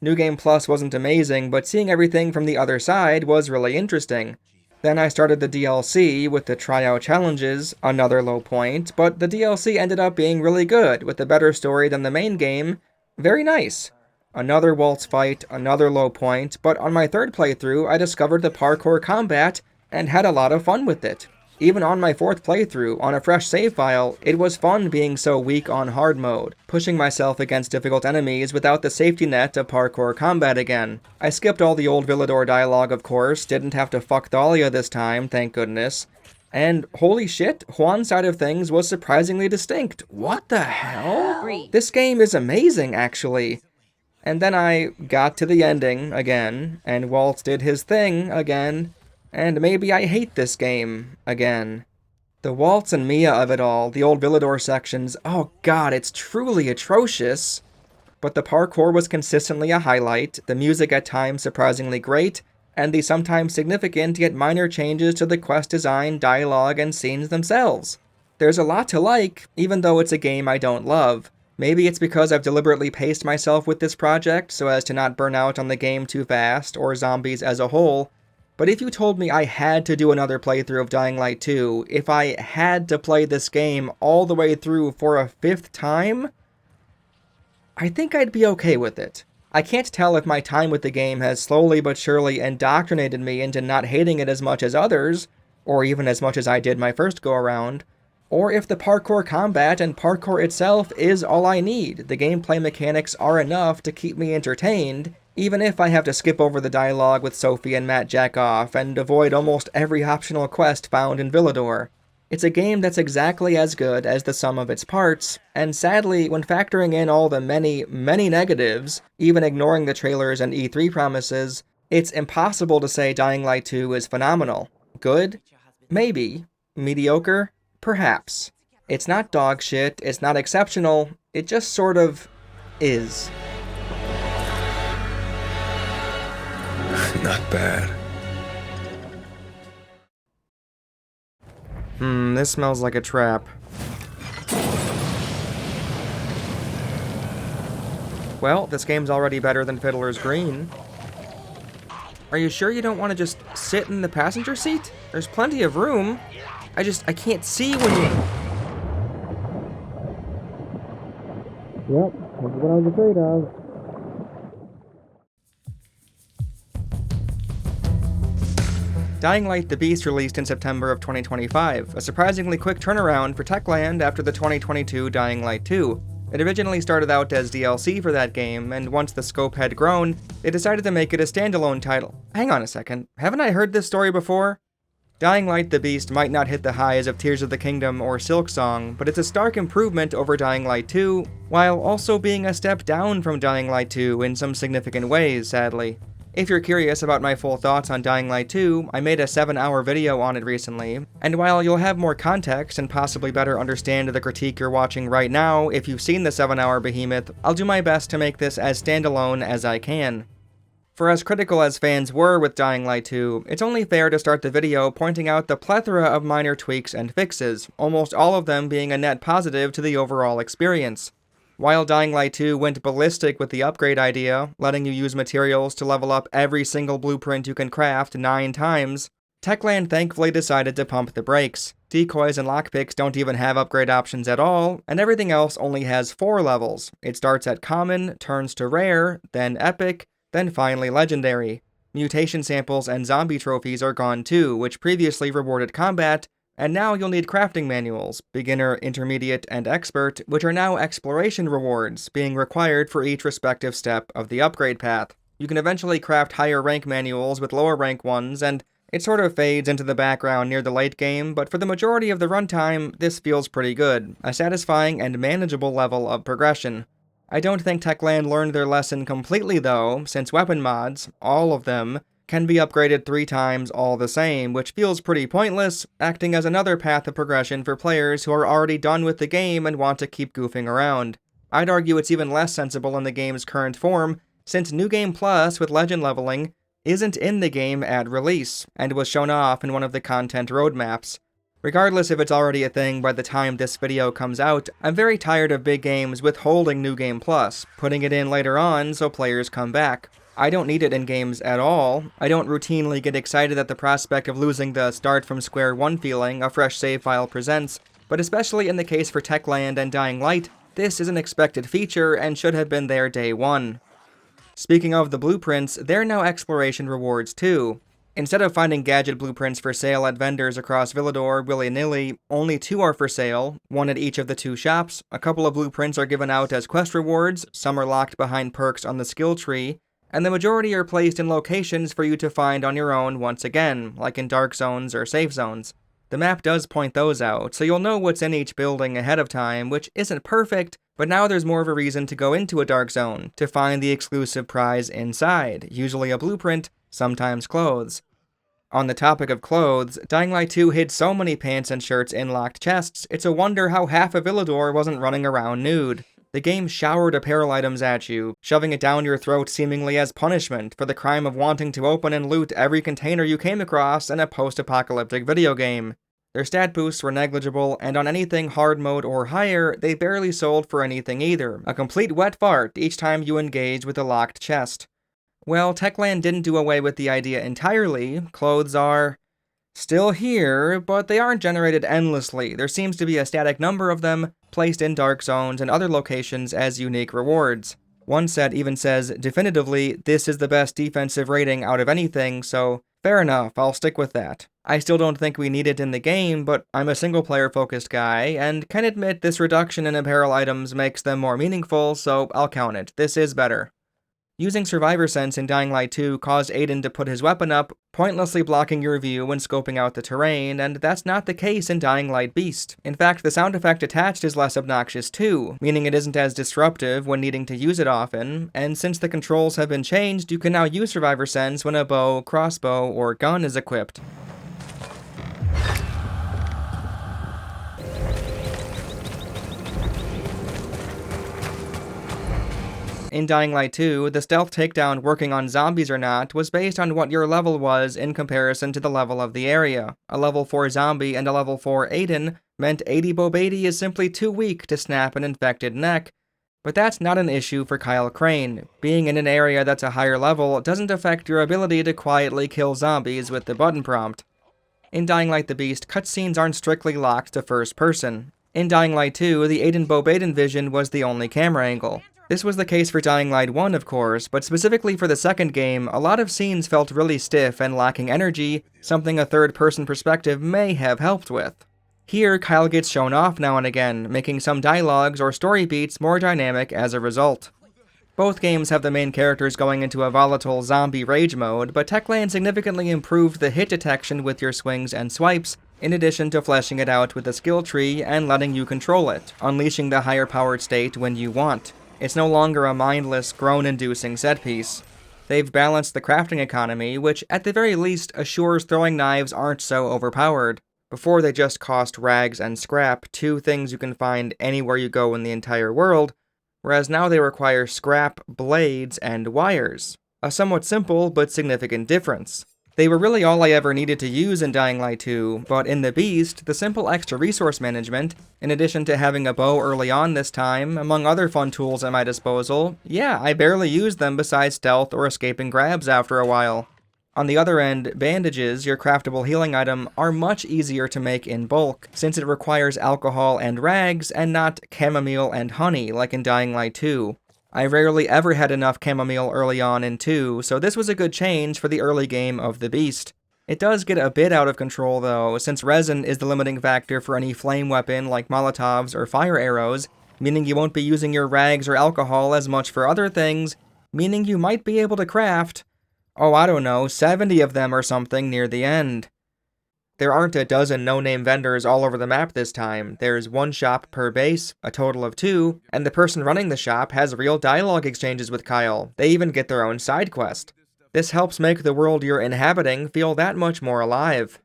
New Game Plus wasn't amazing, but seeing everything from the other side was really interesting. Then I started the DLC with the tryout challenges, another low point, but the DLC ended up being really good, with a better story than the main game. Very nice. Another Waltz fight, another low point, but on my third playthrough I discovered the parkour combat and had a lot of fun with it. Even on my fourth playthrough, on a fresh save file, it was fun being so weak on hard mode, pushing myself against difficult enemies without the safety net of parkour combat again. I skipped all the Old Villador dialogue, of course, didn't have to fuck Thalia this time, thank goodness. And holy shit, Juan's side of things was surprisingly distinct. What the hell? This game is amazing, actually. And then I got to the ending again, and Waltz did his thing again. And maybe I hate this game again. The Waltz and Mia of it all, the Old Villador sections, oh god, it's truly atrocious. But the parkour was consistently a highlight, the music at times surprisingly great, and the sometimes significant yet minor changes to the quest design, dialogue, and scenes themselves. There's a lot to like, even though it's a game I don't love. Maybe it's because I've deliberately paced myself with this project so as to not burn out on the game too fast, or zombies as a whole. But if you told me I had to do another playthrough of Dying Light 2, if I had to play this game all the way through for a 5th time, I think I'd be okay with it. I can't tell if my time with the game has slowly but surely indoctrinated me into not hating it as much as others, or even as much as I did my first go-around, or if the parkour combat and parkour itself is all I need. The gameplay mechanics are enough to keep me entertained, even if I have to skip over the dialogue with Sophie and Matt jack off and avoid almost every optional quest found in Villador. It's a game that's exactly as good as the sum of its parts, and sadly, when factoring in all the many, many negatives, even ignoring the trailers and E3 promises, it's impossible to say Dying Light 2 is phenomenal. Good? Maybe. Mediocre? Perhaps. It's not dog shit, it's not exceptional, it just sort of is. Not bad. This smells like a trap. Well, this game's already better than Fiddler's Green. Are you sure you don't want to just sit in the passenger seat? There's plenty of room. I can't see when you... Yep, that's what I was afraid of. Dying Light the Beast released in September of 2025, a surprisingly quick turnaround for Techland after the 2022 Dying Light 2. It originally started out as DLC for that game, and once the scope had grown, they decided to make it a standalone title. Hang on a second, haven't I heard this story before? Dying Light the Beast might not hit the highs of Tears of the Kingdom or Silksong, but it's a stark improvement over Dying Light 2, while also being a step down from Dying Light 2 in some significant ways, sadly. If you're curious about my full thoughts on Dying Light 2, I made a 7-hour video on it recently, and while you'll have more context and possibly better understand the critique you're watching right now if you've seen the 7-hour behemoth, I'll do my best to make this as standalone as I can. For as critical as fans were with Dying Light 2, it's only fair to start the video pointing out the plethora of minor tweaks and fixes, almost all of them being a net positive to the overall experience. While Dying Light 2 went ballistic with the upgrade idea, letting you use materials to level up every single blueprint you can craft 9 times, Techland thankfully decided to pump the brakes. Decoys and lockpicks don't even have upgrade options at all, and everything else only has 4 levels. It starts at common, turns to rare, then epic, then finally legendary. Mutation samples and zombie trophies are gone too, which previously rewarded combat, and now you'll need crafting manuals, beginner, intermediate, and expert, which are now exploration rewards, being required for each respective step of the upgrade path. You can eventually craft higher rank manuals with lower rank ones, and it sort of fades into the background near the late game, but for the majority of the runtime, this feels pretty good, a satisfying and manageable level of progression. I don't think Techland learned their lesson completely though, since weapon mods, all of them, can be upgraded 3 times all the same, which feels pretty pointless, acting as another path of progression for players who are already done with the game and want to keep goofing around. I'd argue it's even less sensible in the game's current form, since New Game Plus with Legend leveling isn't in the game at release, and was shown off in one of the content roadmaps. Regardless if it's already a thing by the time this video comes out, I'm very tired of big games withholding New Game Plus, putting it in later on so players come back. I don't need it in games at all. I don't routinely get excited at the prospect of losing the start from square one feeling a fresh save file presents, but especially in the case for Techland and Dying Light, this is an expected feature and should have been there day one. Speaking of the blueprints, they're now exploration rewards too. Instead of finding gadget blueprints for sale at vendors across Villador willy-nilly, only 2 are for sale, 1 at each of the 2 shops, a couple of blueprints are given out as quest rewards, some are locked behind perks on the skill tree, and the majority are placed in locations for you to find on your own once again, like in dark zones or safe zones. The map does point those out, so you'll know what's in each building ahead of time, which isn't perfect, but now there's more of a reason to go into a dark zone, to find the exclusive prize inside, usually a blueprint, sometimes clothes. On the topic of clothes, Dying Light 2 hid so many pants and shirts in locked chests, it's a wonder how half of Villador wasn't running around nude. The game showered apparel items at you, shoving it down your throat seemingly as punishment for the crime of wanting to open and loot every container you came across in a post-apocalyptic video game. Their stat boosts were negligible, and on anything hard mode or higher, they barely sold for anything either, a complete wet fart each time you engage with a locked chest. Well, Techland didn't do away with the idea entirely. Clothes are still here, but they aren't generated endlessly. There seems to be a static number of them, placed in dark zones and other locations as unique rewards. One set even says definitively, this is the best defensive rating out of anything, so Fair enough, I'll stick with that. I still don't think we need it in the game, but I'm a single-player focused guy, and can admit this reduction in apparel items makes them more meaningful, so I'll count it. This is better. Using Survivor Sense in Dying Light 2 caused Aiden to put his weapon up, pointlessly blocking your view when scoping out the terrain, and that's not the case in Dying Light Beast. In fact, the sound effect attached is less obnoxious too, meaning it isn't as disruptive when needing to use it often, and since the controls have been changed, you can now use Survivor Sense when a bow, crossbow, or gun is equipped. In Dying Light 2, the stealth takedown working on zombies or not was based on what your level was in comparison to the level of the area. A level 4 zombie and a level 4 Aiden meant 80 Bob-80 is simply too weak to snap an infected neck. But that's not an issue for Kyle Crane. Being in an area that's a higher level doesn't affect your ability to quietly kill zombies with the button prompt. In Dying Light the Beast, cutscenes aren't strictly locked to first person. In Dying Light 2, the Aiden Bob-Aiden vision was the only camera angle. This was the case for Dying Light 1, of course, but specifically for the second game, a lot of scenes felt really stiff and lacking energy, something a third-person perspective may have helped with. Here, Kyle gets shown off now and again, making some dialogues or story beats more dynamic as a result. Both games have the main characters going into a volatile zombie rage mode, but Techland significantly improved the hit detection with your swings and swipes, in addition to fleshing it out with a skill tree and letting you control it, unleashing the higher-powered state when you want. It's no longer a mindless, groan-inducing set piece. They've balanced the crafting economy, which at the very least assures throwing knives aren't so overpowered. Before they just cost rags and scrap, two things you can find anywhere you go in the entire world, whereas now they require scrap, blades, and wires. A somewhat simple but significant difference. They were really all I ever needed to use in Dying Light 2, but in the Beast, the simple extra resource management, in addition to having a bow early on this time, among other fun tools at my disposal, yeah, I barely used them besides stealth or escaping grabs after a while. On the other end, bandages, your craftable healing item, are much easier to make in bulk, since it requires alcohol and rags, and not chamomile and honey like in Dying Light 2. I rarely ever had enough chamomile early on in 2, so this was a good change for the early game of the Beast. It does get a bit out of control though, since resin is the limiting factor for any flame weapon like Molotovs or fire arrows, meaning you won't be using your rags or alcohol as much for other things, meaning you might be able to craft, oh I don't know, 70 of them or something near the end. There aren't a dozen no-name vendors all over the map this time. There's one shop per base, a total of 2, and the person running the shop has real dialogue exchanges with Kyle. They even get their own side quest. This helps make the world you're inhabiting feel that much more alive.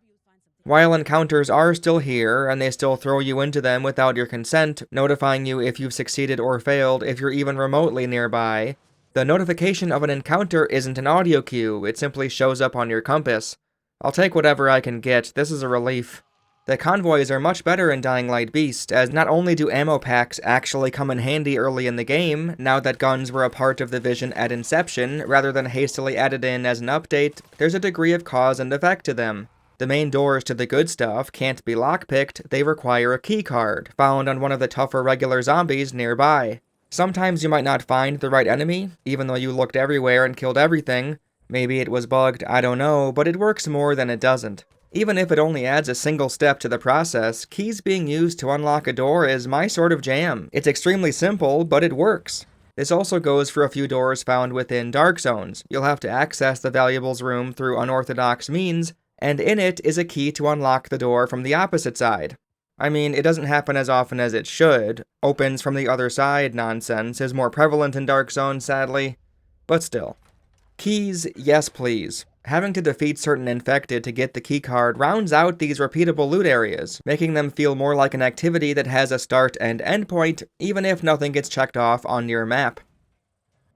While encounters are still here, and they still throw you into them without your consent, notifying you if you've succeeded or failed if you're even remotely nearby, the notification of an encounter isn't an audio cue, it simply shows up on your compass. I'll take whatever I can get, this is a relief. The convoys are much better in Dying Light Beast, as not only do ammo packs actually come in handy early in the game, now that guns were a part of the vision at inception, rather than hastily added in as an update, there's a degree of cause and effect to them. The main doors to the good stuff can't be lockpicked, they require a keycard, found on one of the tougher regular zombies nearby. Sometimes you might not find the right enemy, even though you looked everywhere and killed everything. Maybe it was bugged, I don't know, but it works more than it doesn't. Even if it only adds a single step to the process, keys being used to unlock a door is my sort of jam. It's extremely simple, but it works. This also goes for a few doors found within Dark Zones. You'll have to access the valuables room through unorthodox means, and in it is a key to unlock the door from the opposite side. I mean, it doesn't happen as often as it should. Opens from the other side nonsense is more prevalent in Dark Zones, sadly. But still. Keys, yes please. Having to defeat certain infected to get the keycard rounds out these repeatable loot areas, making them feel more like an activity that has a start and end point, even if nothing gets checked off on your map.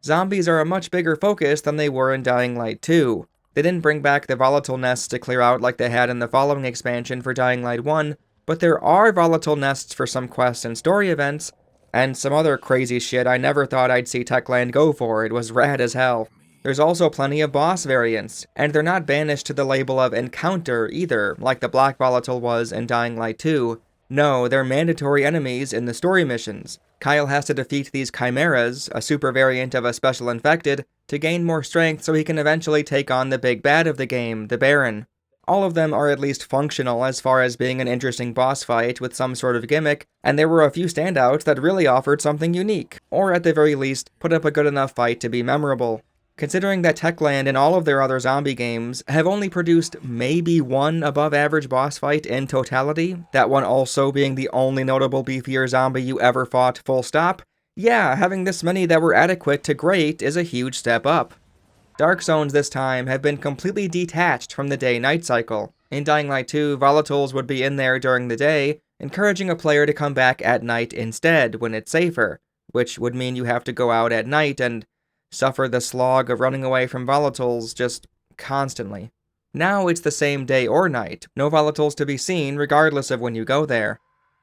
Zombies are a much bigger focus than they were in Dying Light 2. They didn't bring back the volatile nests to clear out like they had in the following expansion for Dying Light 1, but there are volatile nests for some quests and story events, and some other crazy shit I never thought I'd see Techland go for. It was rad as hell. There's also plenty of boss variants, and they're not banished to the label of encounter either, like the Black Volatile was in Dying Light 2. No, they're mandatory enemies in the story missions. Kyle has to defeat these chimeras, a super variant of a special infected, to gain more strength so he can eventually take on the big bad of the game, the Baron. All of them are at least functional as far as being an interesting boss fight with some sort of gimmick, and there were a few standouts that really offered something unique, or at the very least, put up a good enough fight to be memorable. Considering that Techland and all of their other zombie games have only produced maybe one above-average boss fight in totality, that one also being the only notable beefier zombie you ever fought full stop, yeah, having this many that were adequate to great is a huge step up. Dark Zones this time have been completely detached from the day-night cycle. In Dying Light 2, Volatiles would be in there during the day, encouraging a player to come back at night instead when it's safer, which would mean you have to go out at night and suffer the slog of running away from volatiles just constantly. Now it's the same day or night, no volatiles to be seen regardless of when you go there.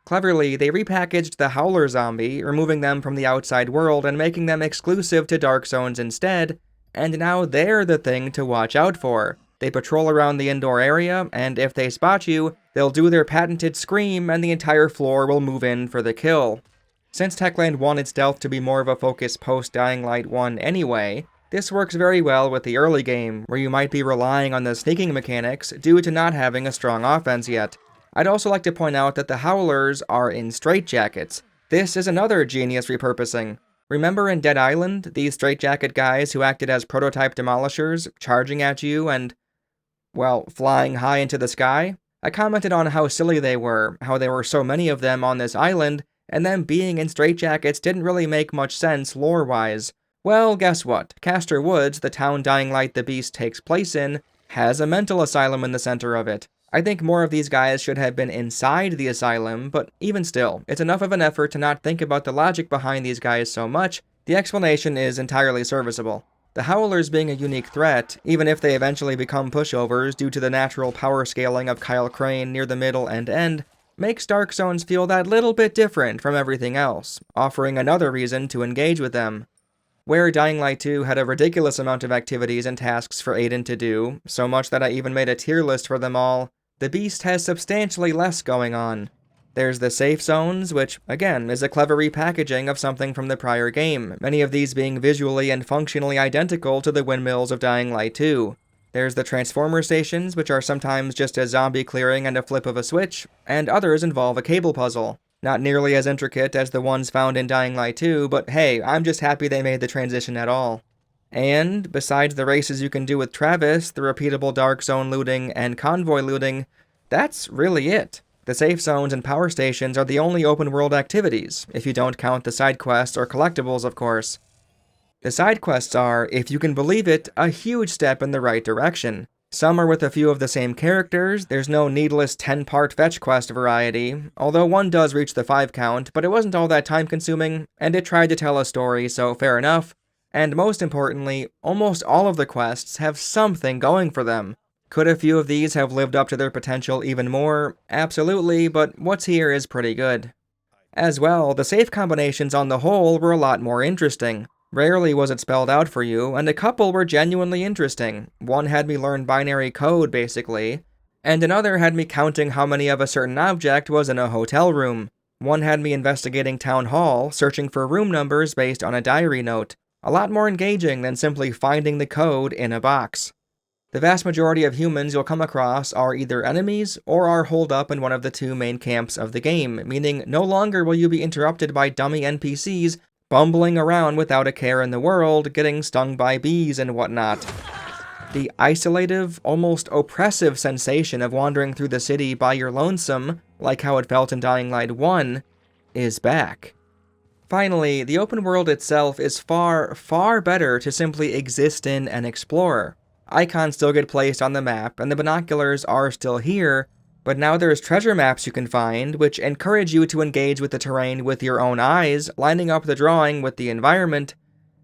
Cleverly, they repackaged the Howler zombie, removing them from the outside world and making them exclusive to Dark Zones instead, and now they're the thing to watch out for. They patrol around the indoor area, and if they spot you, they'll do their patented scream and the entire floor will move in for the kill. Since Techland wanted stealth to be more of a focus post-Dying Light 1 anyway, this works very well with the early game, where you might be relying on the sneaking mechanics due to not having a strong offense yet. I'd also like to point out that the Howlers are in straitjackets. This is another genius repurposing. Remember in Dead Island, these straitjacket guys who acted as prototype demolishers, charging at you and, well, flying high into the sky? I commented on how silly they were, how there were so many of them on this island, and them being in straitjackets didn't really make much sense lore-wise. Well, guess what? Castor Woods, the town Dying Light the Beast takes place in, has a mental asylum in the center of it. I think more of these guys should have been inside the asylum, but even still, it's enough of an effort to not think about the logic behind these guys so much. The explanation is entirely serviceable. The Howlers being a unique threat, even if they eventually become pushovers due to the natural power scaling of Kyle Crane near the middle and end, makes Dark Zones feel that little bit different from everything else, offering another reason to engage with them. Where Dying Light 2 had a ridiculous amount of activities and tasks for Aiden to do, so much that I even made a tier list for them all, the Beast has substantially less going on. There's the safe zones, which, again, is a clever repackaging of something from the prior game, many of these being visually and functionally identical to the windmills of Dying Light 2. There's the transformer stations, which are sometimes just a zombie clearing and a flip of a switch, and others involve a cable puzzle. Not nearly as intricate as the ones found in Dying Light 2, but hey, I'm just happy they made the transition at all. And, besides the races you can do with Travis, the repeatable Dark Zone looting, and convoy looting, that's really it. The safe zones and power stations are the only open-world activities, if you don't count the side quests or collectibles, of course. The side quests are, if you can believe it, a huge step in the right direction. Some are with a few of the same characters, there's no needless 10-part fetch quest variety, although one does reach the 5 count, but it wasn't all that time-consuming, and it tried to tell a story, so fair enough. And most importantly, almost all of the quests have something going for them. Could a few of these have lived up to their potential even more? Absolutely, but what's here is pretty good. As well, the save combinations on the whole were a lot more interesting. Rarely was it spelled out for you, and a couple were genuinely interesting. One had me learn binary code, basically, and another had me counting how many of a certain object was in a hotel room. One had me investigating Town Hall, searching for room numbers based on a diary note. A lot more engaging than simply finding the code in a box. The vast majority of humans you'll come across are either enemies or are holed up in one of the two main camps of the game, meaning no longer will you be interrupted by dummy NPCs bumbling around without a care in the world, getting stung by bees and whatnot. The isolative, almost oppressive sensation of wandering through the city by your lonesome, like how it felt in Dying Light 1, is back. Finally, the open world itself is far, far better to simply exist in and explore. Icons still get placed on the map, and the binoculars are still here, but now there's treasure maps you can find, which encourage you to engage with the terrain with your own eyes, lining up the drawing with the environment,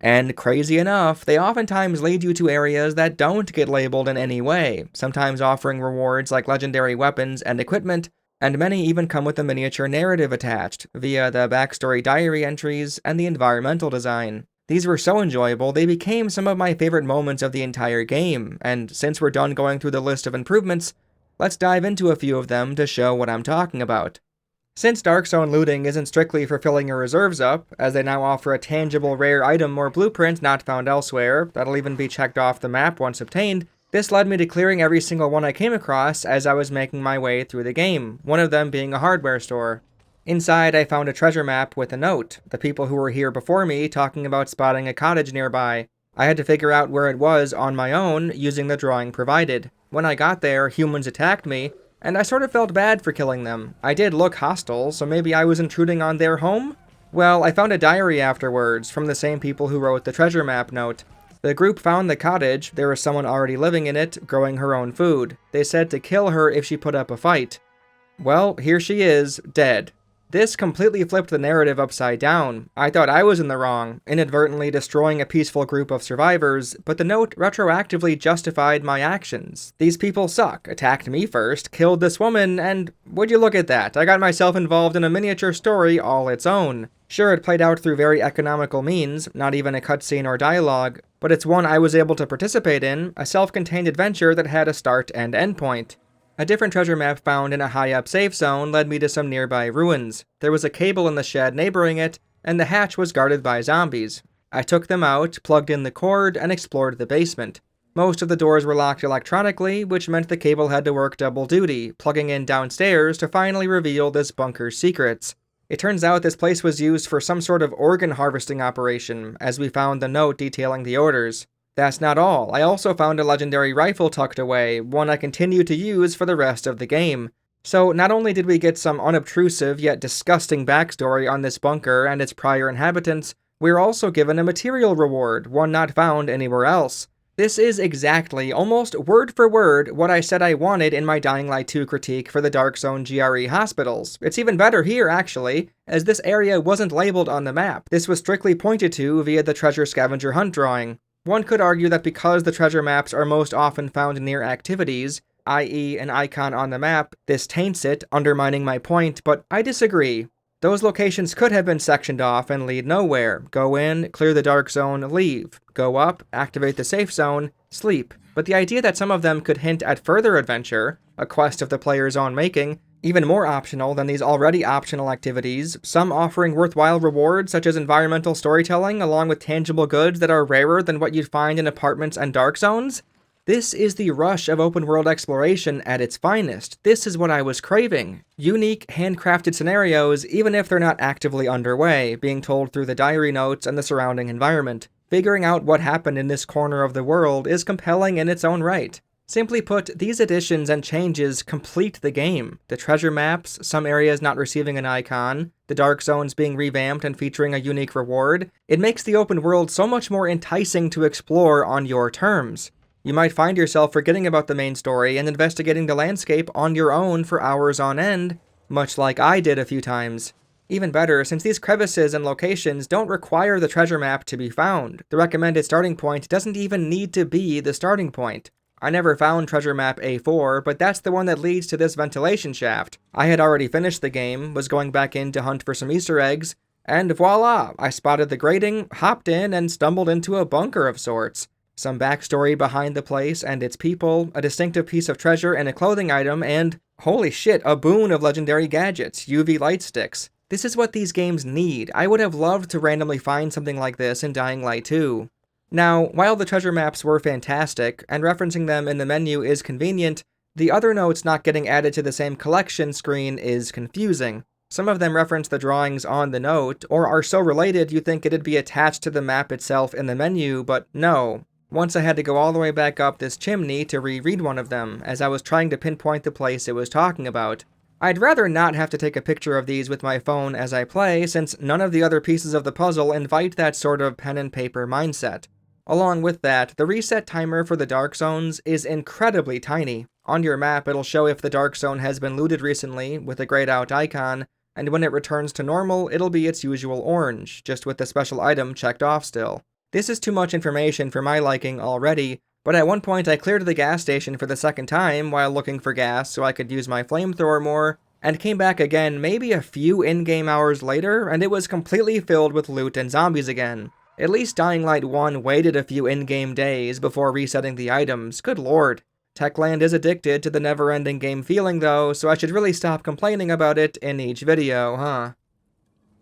and crazy enough, they oftentimes lead you to areas that don't get labeled in any way, sometimes offering rewards like legendary weapons and equipment, and many even come with a miniature narrative attached, via the backstory diary entries and the environmental design. These were so enjoyable, they became some of my favorite moments of the entire game, and since we're done going through the list of improvements, let's dive into a few of them to show what I'm talking about. Since Dark Zone looting isn't strictly for filling your reserves up, as they now offer a tangible rare item or blueprint not found elsewhere, that'll even be checked off the map once obtained, this led me to clearing every single one I came across as I was making my way through the game, one of them being a hardware store. Inside, I found a treasure map with a note, the people who were here before me talking about spotting a cottage nearby. I had to figure out where it was on my own, using the drawing provided. When I got there, humans attacked me, and I sort of felt bad for killing them. I did look hostile, so maybe I was intruding on their home? Well, I found a diary afterwards, from the same people who wrote the treasure map note. The group found the cottage, there was someone already living in it, growing her own food. They said to kill her if she put up a fight. Well, here she is, dead. This completely flipped the narrative upside down. I thought I was in the wrong, inadvertently destroying a peaceful group of survivors, but the note retroactively justified my actions. These people suck, attacked me first, killed this woman, and would you look at that, I got myself involved in a miniature story all its own. Sure, it played out through very economical means, not even a cutscene or dialogue, but it's one I was able to participate in, a self-contained adventure that had a start and end point. A different treasure map found in a high-up safe zone led me to some nearby ruins. There was a cable in the shed neighboring it, and the hatch was guarded by zombies. I took them out, plugged in the cord, and explored the basement. Most of the doors were locked electronically, which meant the cable had to work double duty, plugging in downstairs to finally reveal this bunker's secrets. It turns out this place was used for some sort of organ harvesting operation, as we found the note detailing the orders. That's not all. I also found a legendary rifle tucked away, one I continue to use for the rest of the game. So not only did we get some unobtrusive yet disgusting backstory on this bunker and its prior inhabitants, we were also given a material reward, one not found anywhere else. This is exactly, almost word for word, what I said I wanted in my Dying Light 2 critique for the Dark Zone GRE hospitals. It's even better here, actually, as this area wasn't labeled on the map. This was strictly pointed to via the treasure scavenger hunt drawing. One could argue that because the treasure maps are most often found near activities, i.e. an icon on the map, this taints it, undermining my point, but I disagree. Those locations could have been sectioned off and lead nowhere. Go in, clear the dark zone, leave. Go up, activate the safe zone, sleep. But the idea that some of them could hint at further adventure, a quest of the player's own making, even more optional than these already optional activities, some offering worthwhile rewards such as environmental storytelling along with tangible goods that are rarer than what you'd find in apartments and dark zones? This is the rush of open-world exploration at its finest. This is what I was craving. Unique, handcrafted scenarios, even if they're not actively underway, being told through the diary notes and the surrounding environment. Figuring out what happened in this corner of the world is compelling in its own right. Simply put, these additions and changes complete the game. The treasure maps, some areas not receiving an icon, the dark zones being revamped and featuring a unique reward, it makes the open world so much more enticing to explore on your terms. You might find yourself forgetting about the main story and investigating the landscape on your own for hours on end, much like I did a few times. Even better, since these crevices and locations don't require the treasure map to be found, the recommended starting point doesn't even need to be the starting point. I never found treasure map A4, but that's the one that leads to this ventilation shaft. I had already finished the game, was going back in to hunt for some Easter eggs, and voila, I spotted the grating, hopped in, and stumbled into a bunker of sorts. Some backstory behind the place and its people, a distinctive piece of treasure and a clothing item, and, holy shit, a boon of legendary gadgets, UV light sticks. This is what these games need. I would have loved to randomly find something like this in Dying Light 2. Now, while the treasure maps were fantastic, and referencing them in the menu is convenient, the other notes not getting added to the same collection screen is confusing. Some of them reference the drawings on the note, or are so related you'd think it'd be attached to the map itself in the menu, but no. Once I had to go all the way back up this chimney to reread one of them, as I was trying to pinpoint the place it was talking about. I'd rather not have to take a picture of these with my phone as I play, since none of the other pieces of the puzzle invite that sort of pen and paper mindset. Along with that, the reset timer for the dark zones is incredibly tiny. On your map, it'll show if the dark zone has been looted recently, with a grayed out icon, and when it returns to normal, it'll be its usual orange, just with the special item checked off still. This is too much information for my liking already, but at one point I cleared the gas station for the second time while looking for gas so I could use my flamethrower more, and came back again maybe a few in-game hours later, and it was completely filled with loot and zombies again. At least Dying Light 1 waited a few in-game days before resetting the items, good lord. Techland is addicted to the never-ending game feeling though, so I should really stop complaining about it in each video, huh?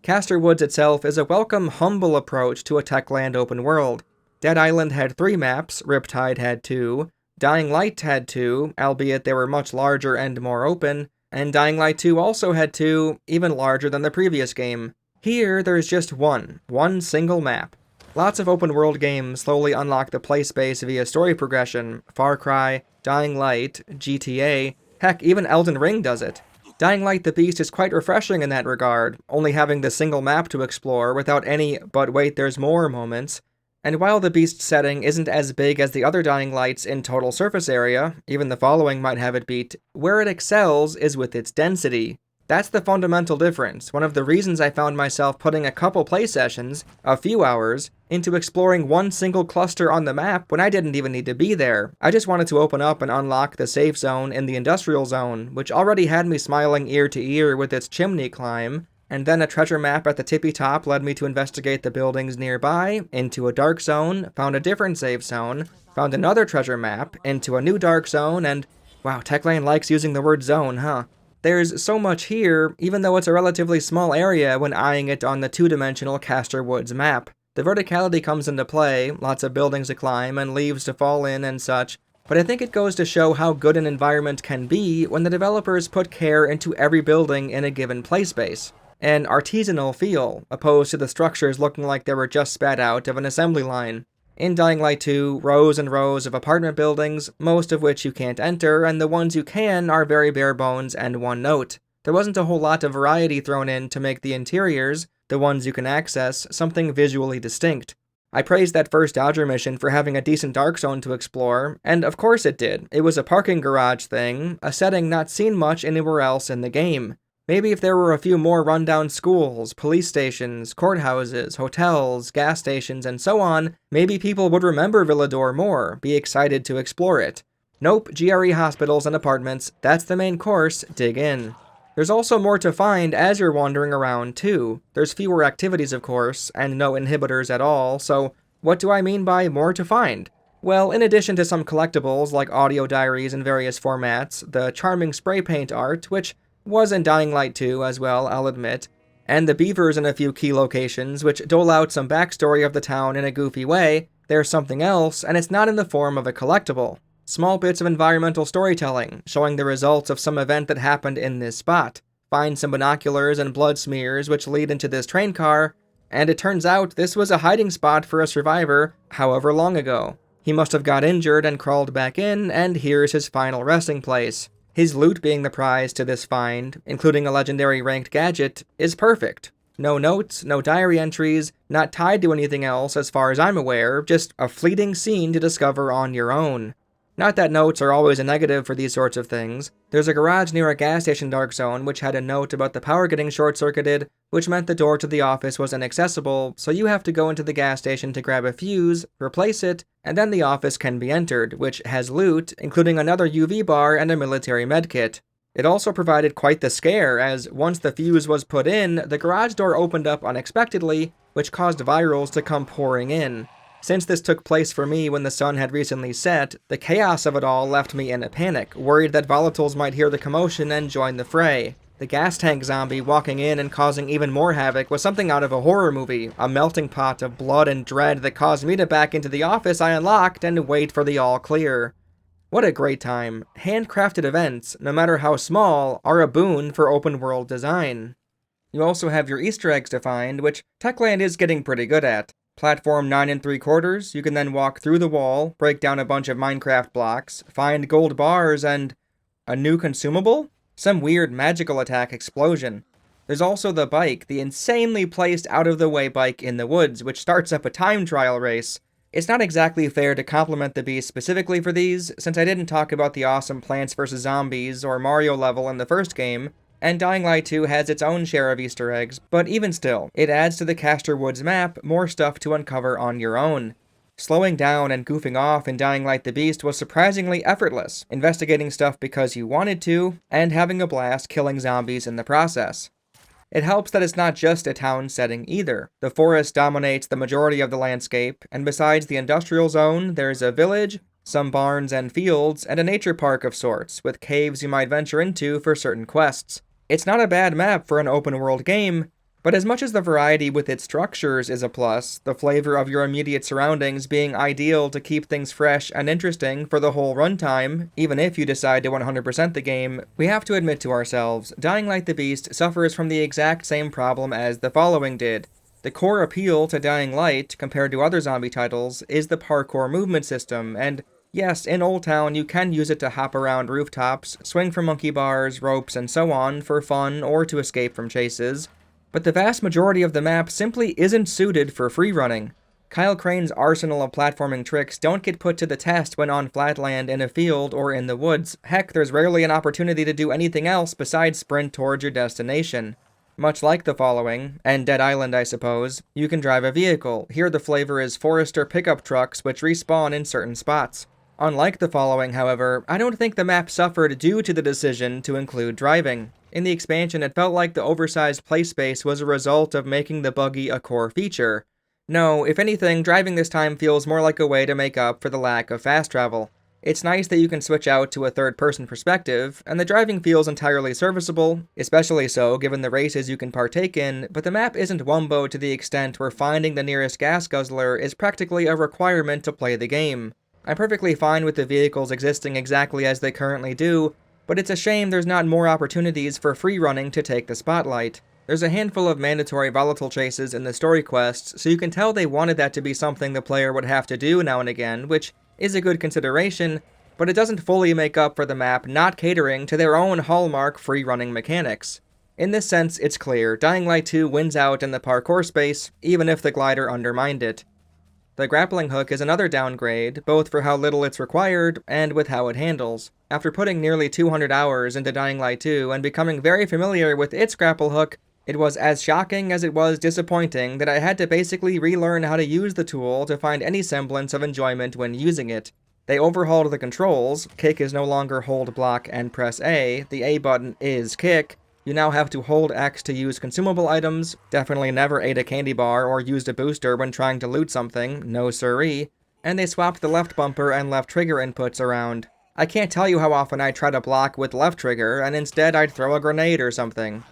Castor Woods itself is a welcome, humble approach to a Techland open world. Dead Island had 3 maps, Riptide had 2, Dying Light had 2, albeit they were much larger and more open, and Dying Light 2 also had 2, even larger than the previous game. Here, there's just one single map. Lots of open world games slowly unlock the play space via story progression. Far Cry, Dying Light, GTA, heck, even Elden Ring does it. Dying Light the Beast is quite refreshing in that regard, only having the single map to explore without any "but wait, there's more" moments. And while the Beast setting isn't as big as the other Dying Lights in total surface area, even the following might have it beat, where it excels is with its density. That's the fundamental difference, one of the reasons I found myself putting a couple play sessions, a few hours, into exploring one single cluster on the map when I didn't even need to be there. I just wanted to open up and unlock the safe zone in the industrial zone, which already had me smiling ear to ear with its chimney climb, and then a treasure map at the tippy top led me to investigate the buildings nearby, into a dark zone, found a different safe zone, found another treasure map, into a new dark zone, and wow, Techland likes using the word zone, huh? There's so much here, even though it's a relatively small area when eyeing it on the 2-dimensional Castor Woods map. The verticality comes into play, lots of buildings to climb and leaves to fall in and such, but I think it goes to show how good an environment can be when the developers put care into every building in a given play space. An artisanal feel, opposed to the structures looking like they were just spat out of an assembly line. In Dying Light 2, rows and rows of apartment buildings, most of which you can't enter, and the ones you can are very bare bones and one note. There wasn't a whole lot of variety thrown in to make the interiors, the ones you can access, something visually distinct. I praised that first Dodger mission for having a decent dark zone to explore, and of course it did. It was a parking garage thing, a setting not seen much anywhere else in the game. Maybe if there were a few more rundown schools, police stations, courthouses, hotels, gas stations, and so on, maybe people would remember Villador more, be excited to explore it. Nope, GRE hospitals and apartments, that's the main course, dig in. There's also more to find as you're wandering around, too. There's fewer activities, of course, and no inhibitors at all, so what do I mean by more to find? Well, in addition to some collectibles like audio diaries in various formats, the charming spray paint art, which was in Dying Light 2 as well, I'll admit, and the beavers in a few key locations which dole out some backstory of the town in a goofy way, there's something else, and it's not in the form of a collectible. Small bits of environmental storytelling, showing the results of some event that happened in this spot. Find some binoculars and blood smears which lead into this train car, and it turns out this was a hiding spot for a survivor however long ago. He must have got injured and crawled back in, and here's his final resting place. His loot being the prize to this find, including a legendary ranked gadget, is perfect. No notes, no diary entries, not tied to anything else as far as I'm aware, just a fleeting scene to discover on your own. Not that notes are always a negative for these sorts of things. There's a garage near a gas station dark zone which had a note about the power getting short-circuited, which meant the door to the office was inaccessible, so you have to go into the gas station to grab a fuse, replace it, and then the office can be entered, which has loot, including another UV bar and a military medkit. It also provided quite the scare, as once the fuse was put in, the garage door opened up unexpectedly, which caused virals to come pouring in. Since this took place for me when the sun had recently set, the chaos of it all left me in a panic, worried that volatiles might hear the commotion and join the fray. The gas tank zombie walking in and causing even more havoc was something out of a horror movie, a melting pot of blood and dread that caused me to back into the office I unlocked and wait for the all clear. What a great time. Handcrafted events, no matter how small, are a boon for open world design. You also have your Easter eggs to find, which Techland is getting pretty good at. Platform 9 3/4, you can then walk through the wall, break down a bunch of Minecraft blocks, find gold bars, and a new consumable? Some weird magical attack explosion. There's also the bike, the insanely placed out-of-the-way bike in the woods, which starts up a time trial race. It's not exactly fair to compliment the Beast specifically for these, since I didn't talk about the awesome Plants vs. Zombies or Mario level in the first game, and Dying Light 2 has its own share of Easter eggs, but even still, it adds to the Castor Woods map more stuff to uncover on your own. Slowing down and goofing off in Dying Light the Beast was surprisingly effortless, investigating stuff because you wanted to, and having a blast killing zombies in the process. It helps that it's not just a town setting either. The forest dominates the majority of the landscape, and besides the industrial zone, there's a village, some barns and fields, and a nature park of sorts, with caves you might venture into for certain quests. It's not a bad map for an open-world game, but as much as the variety with its structures is a plus, the flavor of your immediate surroundings being ideal to keep things fresh and interesting for the whole runtime, even if you decide to 100% the game, we have to admit to ourselves, Dying Light the Beast suffers from the exact same problem as the following did. The core appeal to Dying Light, compared to other zombie titles, is the parkour movement system, and yes, in Old Town you can use it to hop around rooftops, swing from monkey bars, ropes, and so on for fun or to escape from chases, but the vast majority of the map simply isn't suited for freerunning. Kyle Crane's arsenal of platforming tricks don't get put to the test when on flat land in a field or in the woods. Heck, there's rarely an opportunity to do anything else besides sprint towards your destination. Much like the following, and Dead Island I suppose, you can drive a vehicle. Here the flavor is Forester pickup trucks which respawn in certain spots. Unlike the following, however, I don't think the map suffered due to the decision to include driving. In the expansion, it felt like the oversized play space was a result of making the buggy a core feature. No, if anything, driving this time feels more like a way to make up for the lack of fast travel. It's nice that you can switch out to a third-person perspective, and the driving feels entirely serviceable, especially so given the races you can partake in, but the map isn't wumbo to the extent where finding the nearest gas guzzler is practically a requirement to play the game. I'm perfectly fine with the vehicles existing exactly as they currently do, but it's a shame there's not more opportunities for free running to take the spotlight. There's a handful of mandatory volatile chases in the story quests, so you can tell they wanted that to be something the player would have to do now and again, which is a good consideration, but it doesn't fully make up for the map not catering to their own hallmark free running mechanics. In this sense, it's clear, Dying Light 2 wins out in the parkour space, even if the glider undermined it. The grappling hook is another downgrade, both for how little it's required and with how it handles. After putting nearly 200 hours into Dying Light 2 and becoming very familiar with its grapple hook, it was as shocking as it was disappointing that I had to basically relearn how to use the tool to find any semblance of enjoyment when using it. They overhauled the controls. Kick is no longer hold, block, and press A. The A button is kick. You now have to hold X to use consumable items, definitely never ate a candy bar or used a booster when trying to loot something, no siree, and they swapped the left bumper and left trigger inputs around. I can't tell you how often I try to block with left trigger, and instead I'd throw a grenade or something.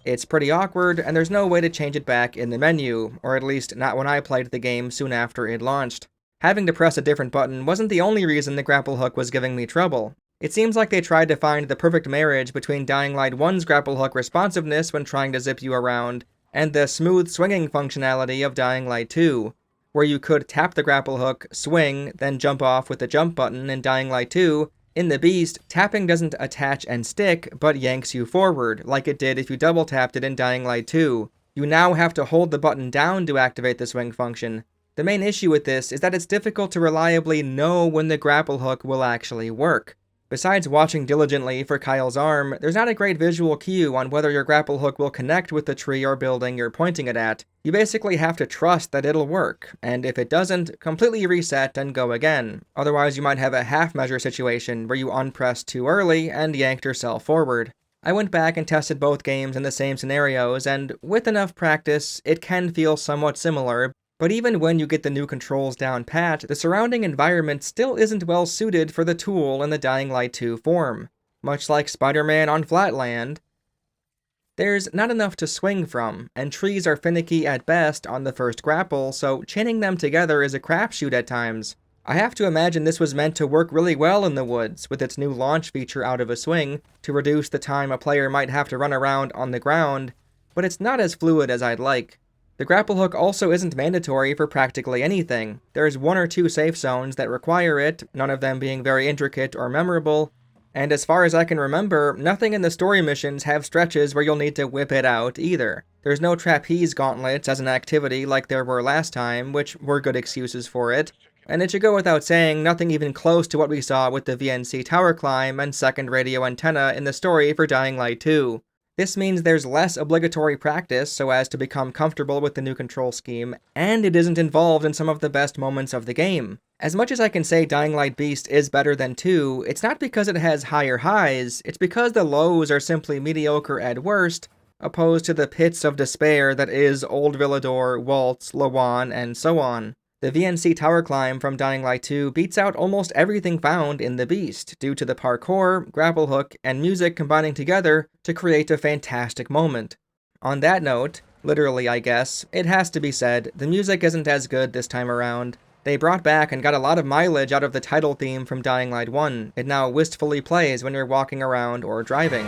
It's pretty awkward, and there's no way to change it back in the menu, or at least not when I played the game soon after it launched. Having to press a different button wasn't the only reason the grapple hook was giving me trouble. It seems like they tried to find the perfect marriage between Dying Light 1's grapple hook responsiveness when trying to zip you around, and the smooth swinging functionality of Dying Light 2, where you could tap the grapple hook, swing, then jump off with the jump button in Dying Light 2. In the Beast, tapping doesn't attach and stick, but yanks you forward, like it did if you double tapped it in Dying Light 2. You now have to hold the button down to activate the swing function. The main issue with this is that it's difficult to reliably know when the grapple hook will actually work. Besides watching diligently for Kyle's arm, there's not a great visual cue on whether your grapple hook will connect with the tree or building you're pointing it at. You basically have to trust that it'll work, and if it doesn't, completely reset and go again. Otherwise you might have a half-measure situation where you unpressed too early and yanked yourself forward. I went back and tested both games in the same scenarios, and with enough practice, it can feel somewhat similar, but even when you get the new controls down pat, the surrounding environment still isn't well suited for the tool in the Dying Light 2 form. Much like Spider-Man on Flatland, there's not enough to swing from, and trees are finicky at best on the first grapple, so chaining them together is a crapshoot at times. I have to imagine this was meant to work really well in the woods, with its new launch feature out of a swing, to reduce the time a player might have to run around on the ground, but it's not as fluid as I'd like. The grapple hook also isn't mandatory for practically anything. There's 1 or 2 safe zones that require it, none of them being very intricate or memorable, and as far as I can remember, nothing in the story missions have stretches where you'll need to whip it out either. There's no trapeze gauntlets as an activity like there were last time, which were good excuses for it, and it should go without saying nothing even close to what we saw with the VNC tower climb and second radio antenna in the story for Dying Light 2. This means there's less obligatory practice so as to become comfortable with the new control scheme, and it isn't involved in some of the best moments of the game. As much as I can say Dying Light Beast is better than 2, it's not because it has higher highs, it's because the lows are simply mediocre at worst, opposed to the pits of despair that is Old Villador, Waltz, Lawan, and so on. The VNC tower climb from Dying Light 2 beats out almost everything found in The Beast, due to the parkour, grapple hook, and music combining together to create a fantastic moment. On that note, literally I guess, it has to be said, the music isn't as good this time around. They brought back and got a lot of mileage out of the title theme from Dying Light 1. It now wistfully plays when you're walking around or driving.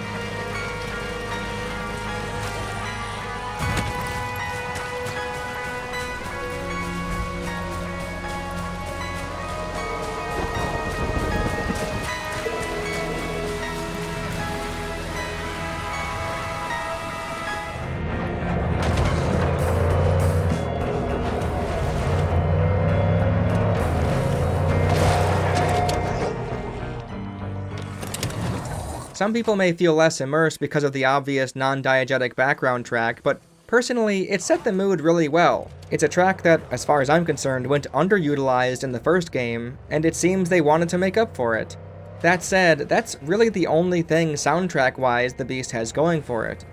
Some people may feel less immersed because of the obvious non-diegetic background track, but personally, it set the mood really well. It's a track that, as far as I'm concerned, went underutilized in the first game, and it seems they wanted to make up for it. That said, that's really the only thing soundtrack-wise The Beast has going for it.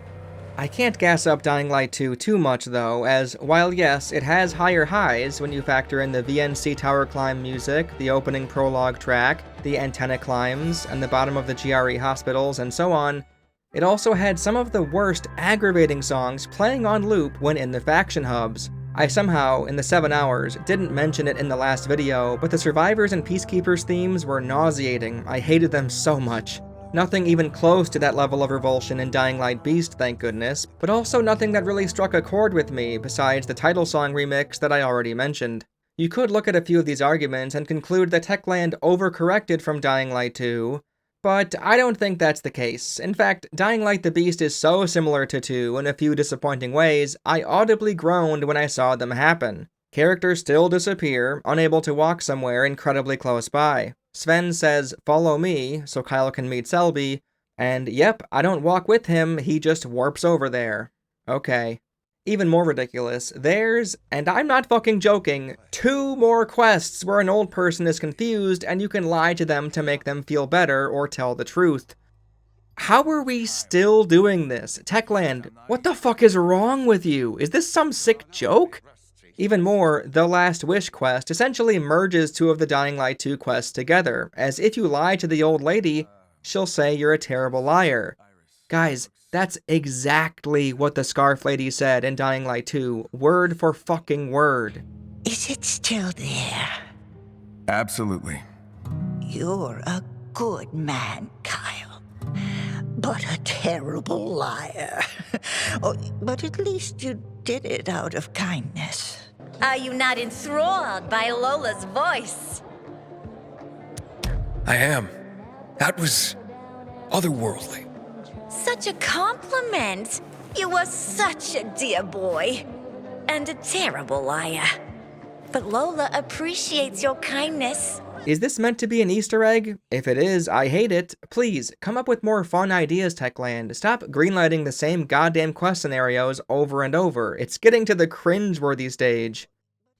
I can't gas up Dying Light 2 too much though, as while yes, it has higher highs when you factor in the VNC tower climb music, the opening prologue track, the antenna climbs, and the bottom of the GRE hospitals, and so on, it also had some of the worst aggravating songs playing on loop when in the faction hubs. I somehow, in the 7 hours, didn't mention it in the last video, but the Survivors and Peacekeepers themes were nauseating. I hated them so much. Nothing even close to that level of revulsion in Dying Light Beast, thank goodness, but also nothing that really struck a chord with me besides the title song remix that I already mentioned. You could look at a few of these arguments and conclude that Techland overcorrected from Dying Light 2, but I don't think that's the case. In fact, Dying Light the Beast is so similar to 2 in a few disappointing ways, I audibly groaned when I saw them happen. Characters still disappear, unable to walk somewhere incredibly close by. Sven says, "Follow me," so Kyle can meet Selby, and yep, I don't walk with him, he just warps over there. Okay. Even more ridiculous, there's, and I'm not fucking joking, 2 more quests where an old person is confused and you can lie to them to make them feel better or tell the truth. How are we still doing this? Techland, what the fuck is wrong with you? Is this some sick joke? Even more, the Last Wish quest essentially merges 2 of the Dying Light 2 quests together, as if you lie to the old lady, she'll say you're a terrible liar. Guys, that's exactly what the Scarf Lady said in Dying Light 2, word for fucking word. Is it still there? Absolutely. You're a good man, Kyle. But a terrible liar. Oh, but at least you did it out of kindness. Are you not enthralled by Lola's voice? I am. That was otherworldly. Such a compliment. You were such a dear boy. And a terrible liar. But Lola appreciates your kindness. Is this meant to be an Easter egg? If it is, I hate it. Please, come up with more fun ideas, Techland. Stop greenlighting the same goddamn quest scenarios over and over. It's getting to the cringe-worthy stage.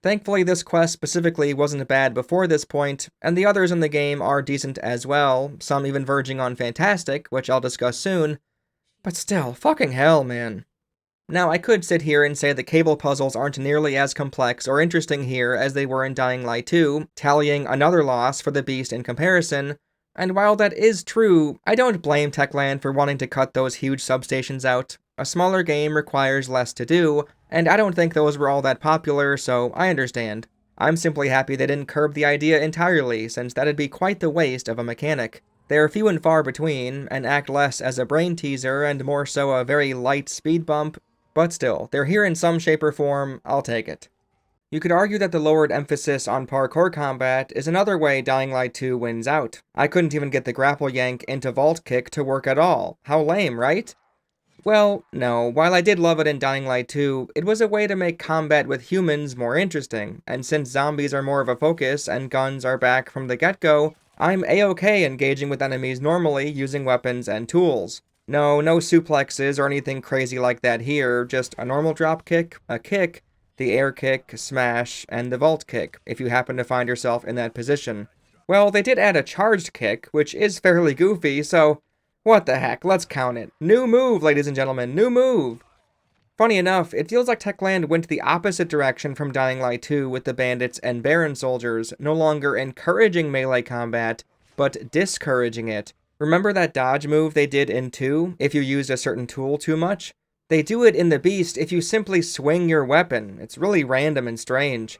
Thankfully, this quest specifically wasn't bad before this point, and the others in the game are decent as well, some even verging on fantastic, which I'll discuss soon. But still, fucking hell, man. Now, I could sit here and say the cable puzzles aren't nearly as complex or interesting here as they were in Dying Light 2, tallying another loss for the Beast in comparison, and while that is true, I don't blame Techland for wanting to cut those huge substations out. A smaller game requires less to do, and I don't think those were all that popular, so I understand. I'm simply happy they didn't curb the idea entirely, since that'd be quite the waste of a mechanic. They're few and far between, and act less as a brain teaser and more so a very light speed bump, but still, they're here in some shape or form, I'll take it. You could argue that the lowered emphasis on parkour combat is another way Dying Light 2 wins out. I couldn't even get the grapple yank into vault kick to work at all. How lame, right? Well, no, while I did love it in Dying Light 2, it was a way to make combat with humans more interesting, and since zombies are more of a focus and guns are back from the get-go, I'm a-okay engaging with enemies normally using weapons and tools. No suplexes or anything crazy like that here, just a normal drop kick, a kick, the air kick, smash, and the vault kick, if you happen to find yourself in that position. Well, they did add a charged kick, which is fairly goofy, so what the heck, let's count it. New move, ladies and gentlemen, new move! Funny enough, it feels like Techland went the opposite direction from Dying Light 2 with the bandits and Baron soldiers, no longer encouraging melee combat, but discouraging it. Remember that dodge move they did in 2 if you used a certain tool too much? They do it in the Beast if you simply swing your weapon. It's really random and strange.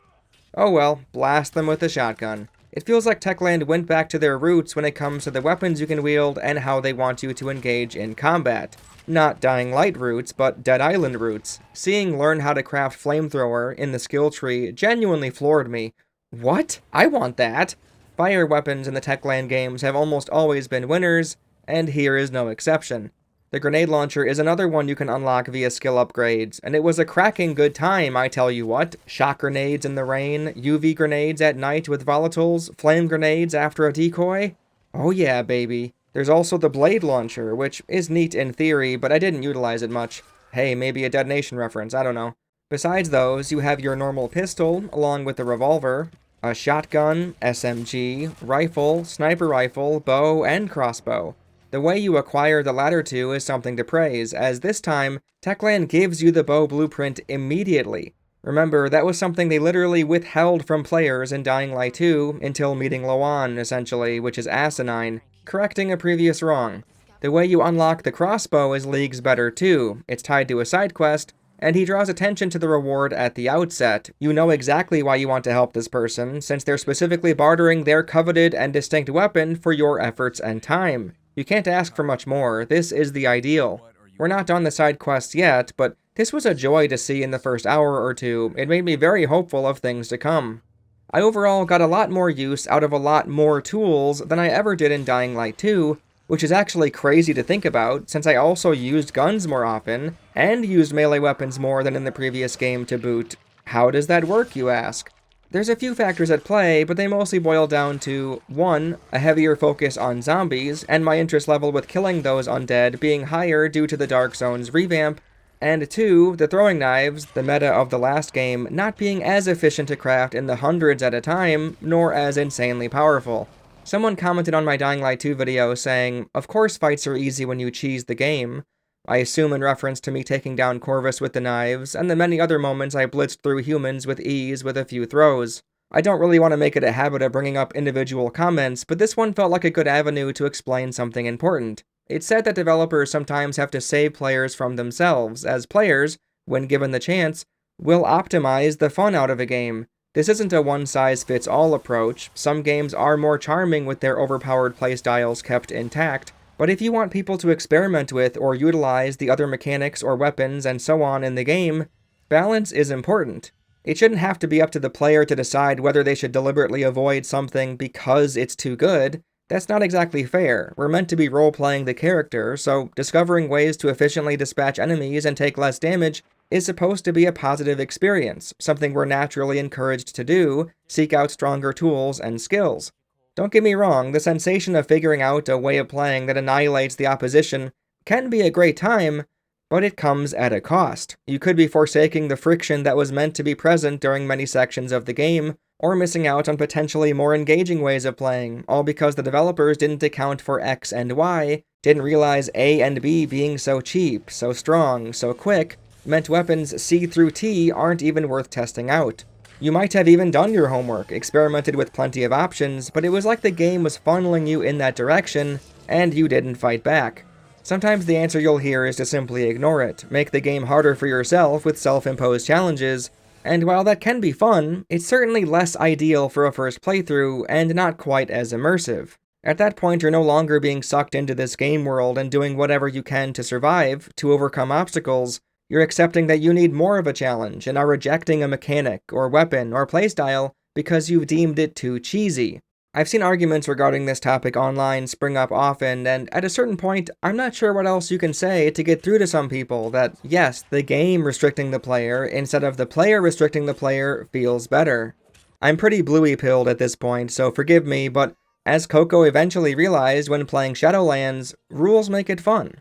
Oh well, blast them with a shotgun. It feels like Techland went back to their roots when it comes to the weapons you can wield and how they want you to engage in combat. Not Dying Light roots, but Dead Island roots. Seeing learn how to craft flamethrower in the skill tree genuinely floored me. What? I want that! Fire weapons in the Techland games have almost always been winners, and here is no exception. The grenade launcher is another one you can unlock via skill upgrades, and it was a cracking good time, I tell you what. Shock grenades in the rain, UV grenades at night with volatiles, flame grenades after a decoy. Oh yeah, baby. There's also the blade launcher, which is neat in theory, but I didn't utilize it much. Hey, maybe a Dead Nation reference, I don't know. Besides those, you have your normal pistol, along with the revolver, a shotgun, SMG, rifle, sniper rifle, bow, and crossbow. The way you acquire the latter two is something to praise, as this time, Techland gives you the bow blueprint immediately. Remember, that was something they literally withheld from players in Dying Light 2 until meeting Lawan, essentially, which is asinine, correcting a previous wrong. The way you unlock the crossbow is leagues better too. It's tied to a side quest, and he draws attention to the reward at the outset. You know exactly why you want to help this person, since they're specifically bartering their coveted and distinct weapon for your efforts and time. You can't ask for much more. This is the ideal. We're not done the side quests yet, but this was a joy to see in the first hour or two. It made me very hopeful of things to come. I overall got a lot more use out of a lot more tools than I ever did in Dying Light 2, which is actually crazy to think about, since I also used guns more often, and used melee weapons more than in the previous game to boot. How does that work, you ask? There's a few factors at play, but they mostly boil down to 1. A heavier focus on zombies, and my interest level with killing those undead being higher due to the Dark Zone's revamp, and 2. The throwing knives, the meta of the last game, not being as efficient to craft in the hundreds at a time, nor as insanely powerful. Someone commented on my Dying Light 2 video saying, "Of course fights are easy when you cheese the game." I assume in reference to me taking down Corvus with the knives, and the many other moments I blitzed through humans with ease with a few throws. I don't really want to make it a habit of bringing up individual comments, but this one felt like a good avenue to explain something important. It's said that developers sometimes have to save players from themselves, as players, when given the chance, will optimize the fun out of a game. This isn't a one-size-fits-all approach. Some games are more charming with their overpowered playstyles kept intact, but if you want people to experiment with or utilize the other mechanics or weapons and so on in the game, balance is important. It shouldn't have to be up to the player to decide whether they should deliberately avoid something because it's too good. That's not exactly fair. We're meant to be role-playing the character, so discovering ways to efficiently dispatch enemies and take less damage is supposed to be a positive experience, something we're naturally encouraged to do, seek out stronger tools and skills. Don't get me wrong, the sensation of figuring out a way of playing that annihilates the opposition can be a great time, but it comes at a cost. You could be forsaking the friction that was meant to be present during many sections of the game, or missing out on potentially more engaging ways of playing, all because the developers didn't account for X and Y, didn't realize A and B being so cheap, so strong, so quick, meant weapons C through T aren't even worth testing out. You might have even done your homework, experimented with plenty of options, but it was like the game was funneling you in that direction, and you didn't fight back. Sometimes the answer you'll hear is to simply ignore it, make the game harder for yourself with self-imposed challenges, and while that can be fun, it's certainly less ideal for a first playthrough, and not quite as immersive. At that point, you're no longer being sucked into this game world and doing whatever you can to survive, to overcome obstacles. You're accepting that you need more of a challenge, and are rejecting a mechanic, or weapon, or playstyle because you've deemed it too cheesy. I've seen arguments regarding this topic online spring up often, and at a certain point, I'm not sure what else you can say to get through to some people that, yes, the game restricting the player instead of the player restricting the player feels better. I'm pretty bluey-pilled at this point, so forgive me, but as Coco eventually realized when playing Shadowlands, rules make it fun.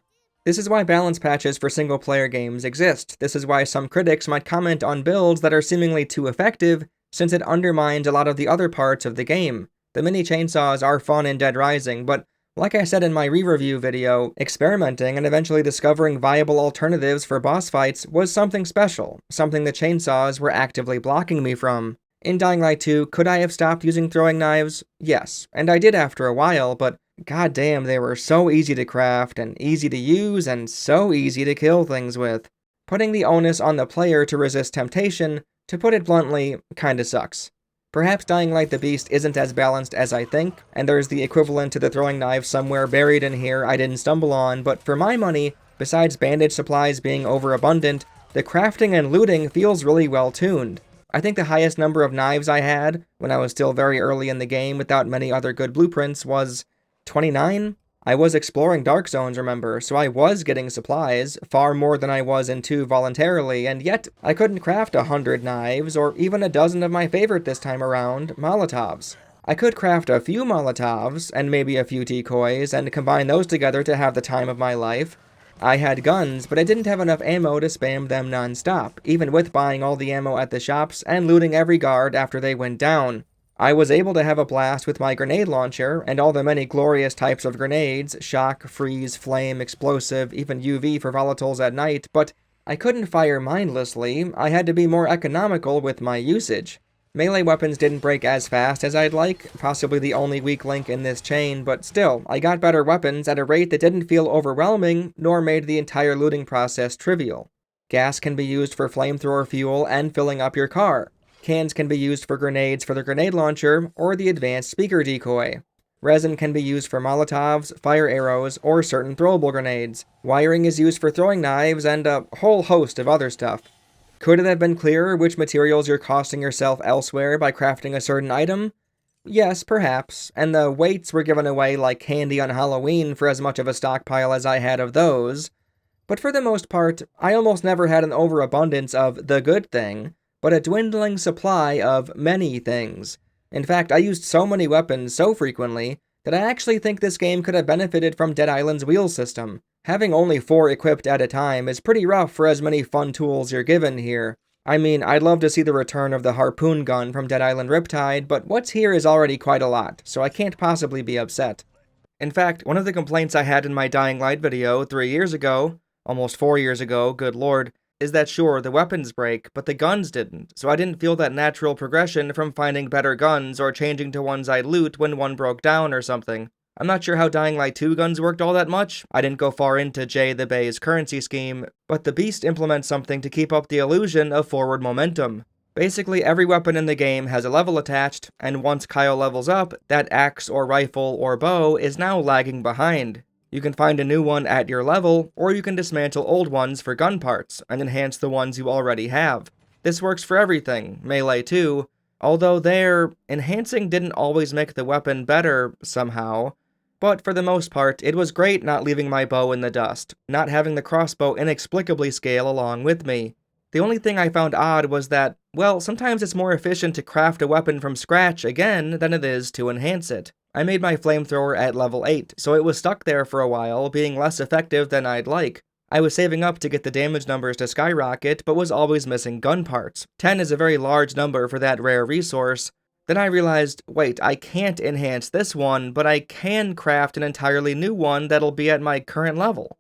This is why balance patches for single-player games exist. This is why some critics might comment on builds that are seemingly too effective, since it undermines a lot of the other parts of the game. The mini chainsaws are fun in Dead Rising, but Like I said in my re-review video, experimenting and eventually discovering viable alternatives for boss fights was something special, something the chainsaws were actively blocking me from. In Dying Light 2, could I have stopped using throwing knives? Yes, and I did after a while, but goddamn, they were so easy to craft and easy to use and so easy to kill things with. Putting the onus on the player to resist temptation, to put it bluntly, kinda sucks. Perhaps Dying Light the Beast isn't as balanced as I think, and there's the equivalent to the throwing knife somewhere buried in here I didn't stumble on, but for my money, besides bandage supplies being overabundant, the crafting and looting feels really well tuned. I think the highest number of knives I had, when I was still very early in the game without many other good blueprints, was 29? I was exploring Dark Zones, remember, so I was getting supplies, far more than I was in 2 voluntarily, and yet I couldn't craft 100 knives, or even a dozen of my favorite this time around, Molotovs. I could craft a few Molotovs, and maybe a few decoys, and combine those together to have the time of my life. I had guns, but I didn't have enough ammo to spam them non-stop, even with buying all the ammo at the shops and looting every guard after they went down. I was able to have a blast with my grenade launcher, and all the many glorious types of grenades, shock, freeze, flame, explosive, even UV for volatiles at night, but I couldn't fire mindlessly. I had to be more economical with my usage. Melee weapons didn't break as fast as I'd like, possibly the only weak link in this chain, but still, I got better weapons at a rate that didn't feel overwhelming, nor made the entire looting process trivial. Gas can be used for flamethrower fuel and filling up your car. Cans can be used for grenades for the grenade launcher, or the advanced speaker decoy. Resin can be used for Molotovs, fire arrows, or certain throwable grenades. Wiring is used for throwing knives, and a whole host of other stuff. Could it have been clearer which materials you're costing yourself elsewhere by crafting a certain item? Yes, perhaps, and the weights were given away like candy on Halloween for as much of a stockpile as I had of those. But for the most part, I almost never had an overabundance of the good thing, but a dwindling supply of many things. In fact, I used so many weapons so frequently that I actually think this game could have benefited from Dead Island's wheel system. Having only 4 equipped at a time is pretty rough for as many fun tools you're given here. I mean, I'd love to see the return of the harpoon gun from Dead Island Riptide, but what's here is already quite a lot, so I can't possibly be upset. In fact, one of the complaints I had in my Dying Light video 3 years ago, almost 4 years ago, good lord, is that sure, the weapons break, but the guns didn't, so I didn't feel that natural progression from finding better guns or changing to ones I'd loot when one broke down or something. I'm not sure how Dying Light 2 guns worked all that much. I didn't go far into Jay the Bay's currency scheme, but the Beast implements something to keep up the illusion of forward momentum. Basically, every weapon in the game has a level attached, and once Kyle levels up, that axe or rifle or bow is now lagging behind. You can find a new one at your level, or you can dismantle old ones for gun parts, and enhance the ones you already have. This works for everything, Melee too, although enhancing didn't always make the weapon better, somehow. But for the most part, it was great not leaving my bow in the dust, not having the crossbow inexplicably scale along with me. The only thing I found odd was that, well, sometimes it's more efficient to craft a weapon from scratch again than it is to enhance it. I made my flamethrower at level 8, so it was stuck there for a while, being less effective than I'd like. I was saving up to get the damage numbers to skyrocket, but was always missing gun parts. 10 is a very large number for that rare resource. Then I realized, wait, I can't enhance this one, but I can craft an entirely new one that'll be at my current level.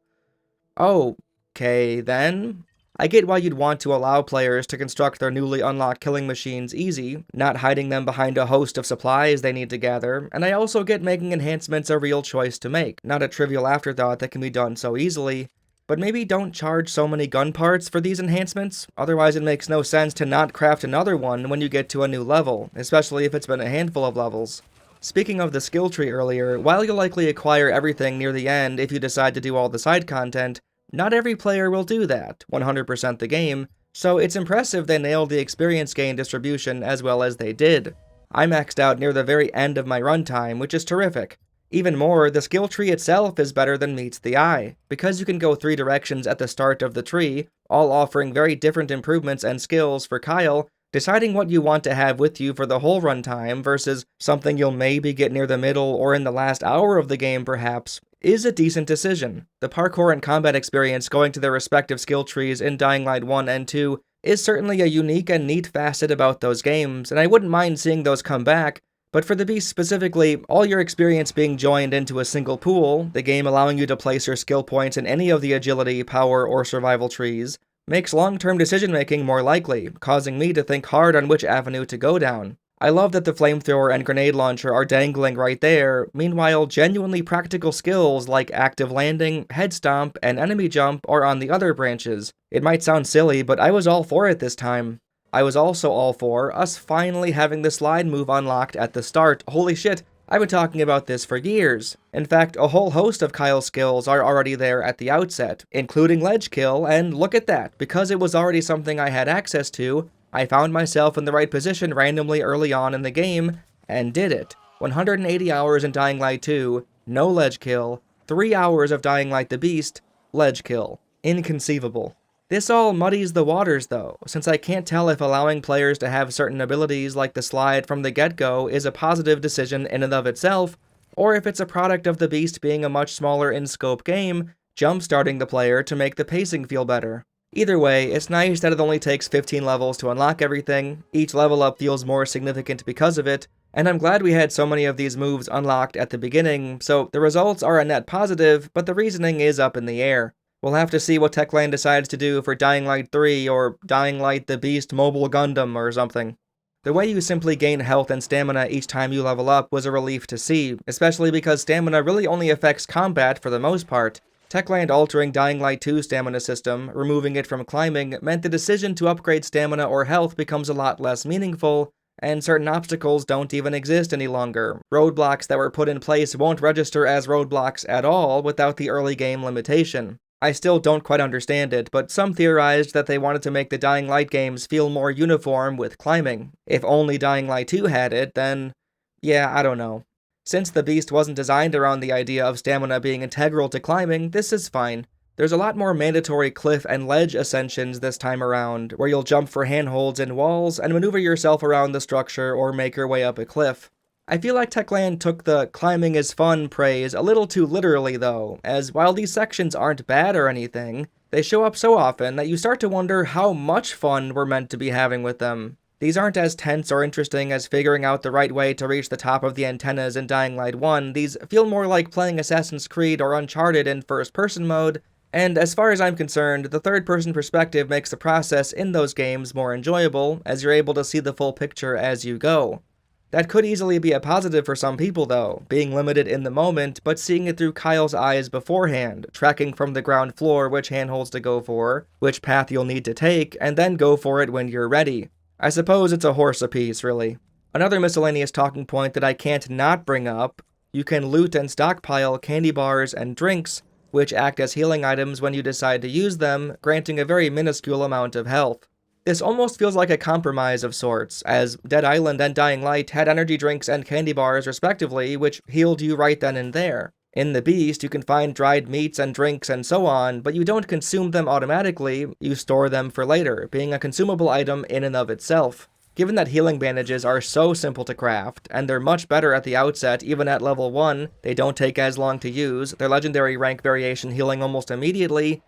Okay, then. I get why you'd want to allow players to construct their newly unlocked killing machines easy, not hiding them behind a host of supplies they need to gather, and I also get making enhancements a real choice to make, not a trivial afterthought that can be done so easily. But maybe don't charge so many gun parts for these enhancements, otherwise it makes no sense to not craft another one when you get to a new level, especially if it's been a handful of levels. Speaking of the skill tree earlier, while you'll likely acquire everything near the end if you decide to do all the side content, not every player will do that, 100% the game, so it's impressive they nailed the experience gain distribution as well as they did. I maxed out near the very end of my runtime, which is terrific. Even more, the skill tree itself is better than meets the eye, because you can go 3 directions at the start of the tree, all offering very different improvements and skills for Kyle. Deciding what you want to have with you for the whole runtime versus something you'll maybe get near the middle or in the last hour of the game perhaps, is a decent decision. The parkour and combat experience going to their respective skill trees in Dying Light 1 and 2 is certainly a unique and neat facet about those games, and I wouldn't mind seeing those come back, But for the Beast specifically, all your experience being joined into a single pool, the game allowing you to place your skill points in any of the agility, power, or survival trees, makes long-term decision-making more likely, causing me to think hard on which avenue to go down. I love that the flamethrower and grenade launcher are dangling right there, meanwhile genuinely practical skills like active landing, head stomp, and enemy jump are on the other branches. It might sound silly, but I was all for it this time. I was also all for us finally having the slide move unlocked at the start. Holy shit, I've been talking about this for years. In fact, a whole host of Kyle's skills are already there at the outset, including ledge kill, and look at that, because it was already something I had access to, I found myself in the right position randomly early on in the game, and did it. 180 hours in Dying Light 2, no ledge kill, 3 hours of Dying Light the Beast, ledge kill. Inconceivable. This all muddies the waters though, since I can't tell if allowing players to have certain abilities like the slide from the get-go is a positive decision in and of itself, or if it's a product of the Beast being a much smaller in-scope game, jump-starting the player to make the pacing feel better. Either way, it's nice that it only takes 15 levels to unlock everything, each level up feels more significant because of it, and I'm glad we had so many of these moves unlocked at the beginning, so the results are a net positive, but the reasoning is up in the air. We'll have to see what Techland decides to do for Dying Light 3 or Dying Light the Beast Mobile Gundam or something. The way you simply gain health and stamina each time you level up was a relief to see, especially because stamina really only affects combat for the most part. Techland altering Dying Light 2's stamina system, removing it from climbing, meant the decision to upgrade stamina or health becomes a lot less meaningful, and certain obstacles don't even exist any longer. Roadblocks that were put in place won't register as roadblocks at all without the early game limitation. I still don't quite understand it, but some theorized that they wanted to make the Dying Light games feel more uniform with climbing. If only Dying Light 2 had it, then yeah, I don't know. Since the Beast wasn't designed around the idea of stamina being integral to climbing, this is fine. There's a lot more mandatory cliff and ledge ascensions this time around, where you'll jump for handholds in walls and maneuver yourself around the structure or make your way up a cliff. I feel like Techland took the climbing is fun praise a little too literally though, as while these sections aren't bad or anything, they show up so often that you start to wonder how much fun we're meant to be having with them. These aren't as tense or interesting as figuring out the right way to reach the top of the antennas in Dying Light 1, these feel more like playing Assassin's Creed or Uncharted in first-person mode, and as far as I'm concerned, the third-person perspective makes the process in those games more enjoyable, as you're able to see the full picture as you go. That could easily be a positive for some people though, being limited in the moment, but seeing it through Kyle's eyes beforehand, tracking from the ground floor which handholds to go for, which path you'll need to take, and then go for it when you're ready. I suppose it's a horse apiece, really. Another miscellaneous talking point that I can't not bring up, you can loot and stockpile candy bars and drinks, which act as healing items when you decide to use them, granting a very minuscule amount of health. This almost feels like a compromise of sorts, as Dead Island and Dying Light had energy drinks and candy bars respectively, which healed you right then and there. In the Beast, you can find dried meats and drinks and so on, but you don't consume them automatically, you store them for later, being a consumable item in and of itself. Given that healing bandages are so simple to craft, and they're much better at the outset even at level 1, they don't take as long to use, their legendary rank variation healing almost immediately,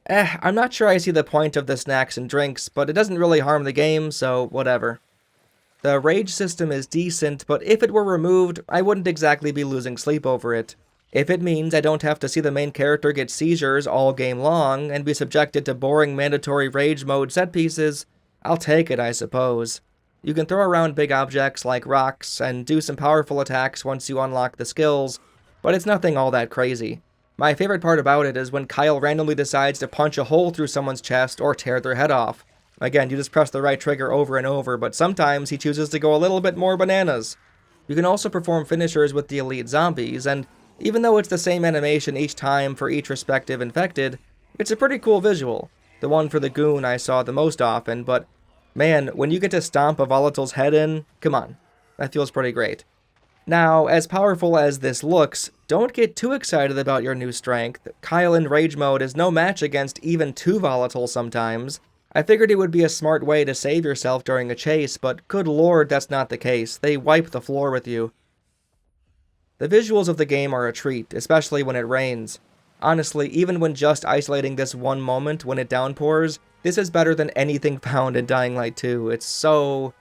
I'm not sure I see the point of the snacks and drinks, but it doesn't really harm the game, so whatever. The rage system is decent, but if it were removed, I wouldn't exactly be losing sleep over it. If it means I don't have to see the main character get seizures all game long and be subjected to boring mandatory rage mode set pieces, I'll take it, I suppose. You can throw around big objects like rocks and do some powerful attacks once you unlock the skills, but it's nothing all that crazy. My favorite part about it is when Kyle randomly decides to punch a hole through someone's chest or tear their head off. Again, you just press the right trigger over and over, but sometimes he chooses to go a little bit more bananas. You can also perform finishers with the elite zombies, and even though it's the same animation each time for each respective infected, it's a pretty cool visual. The one for the goon I saw the most often, but man, when you get to stomp a Volatile's head in, come on, that feels pretty great. Now, as powerful as this looks, don't get too excited about your new strength. Kyle in Rage mode is no match against even 2 Volatile sometimes. I figured it would be a smart way to save yourself during a chase, but good lord that's not the case. They wipe the floor with you. The visuals of the game are a treat, especially when it rains. Honestly, even when just isolating this one moment when it downpours, this is better than anything found in Dying Light 2. It's so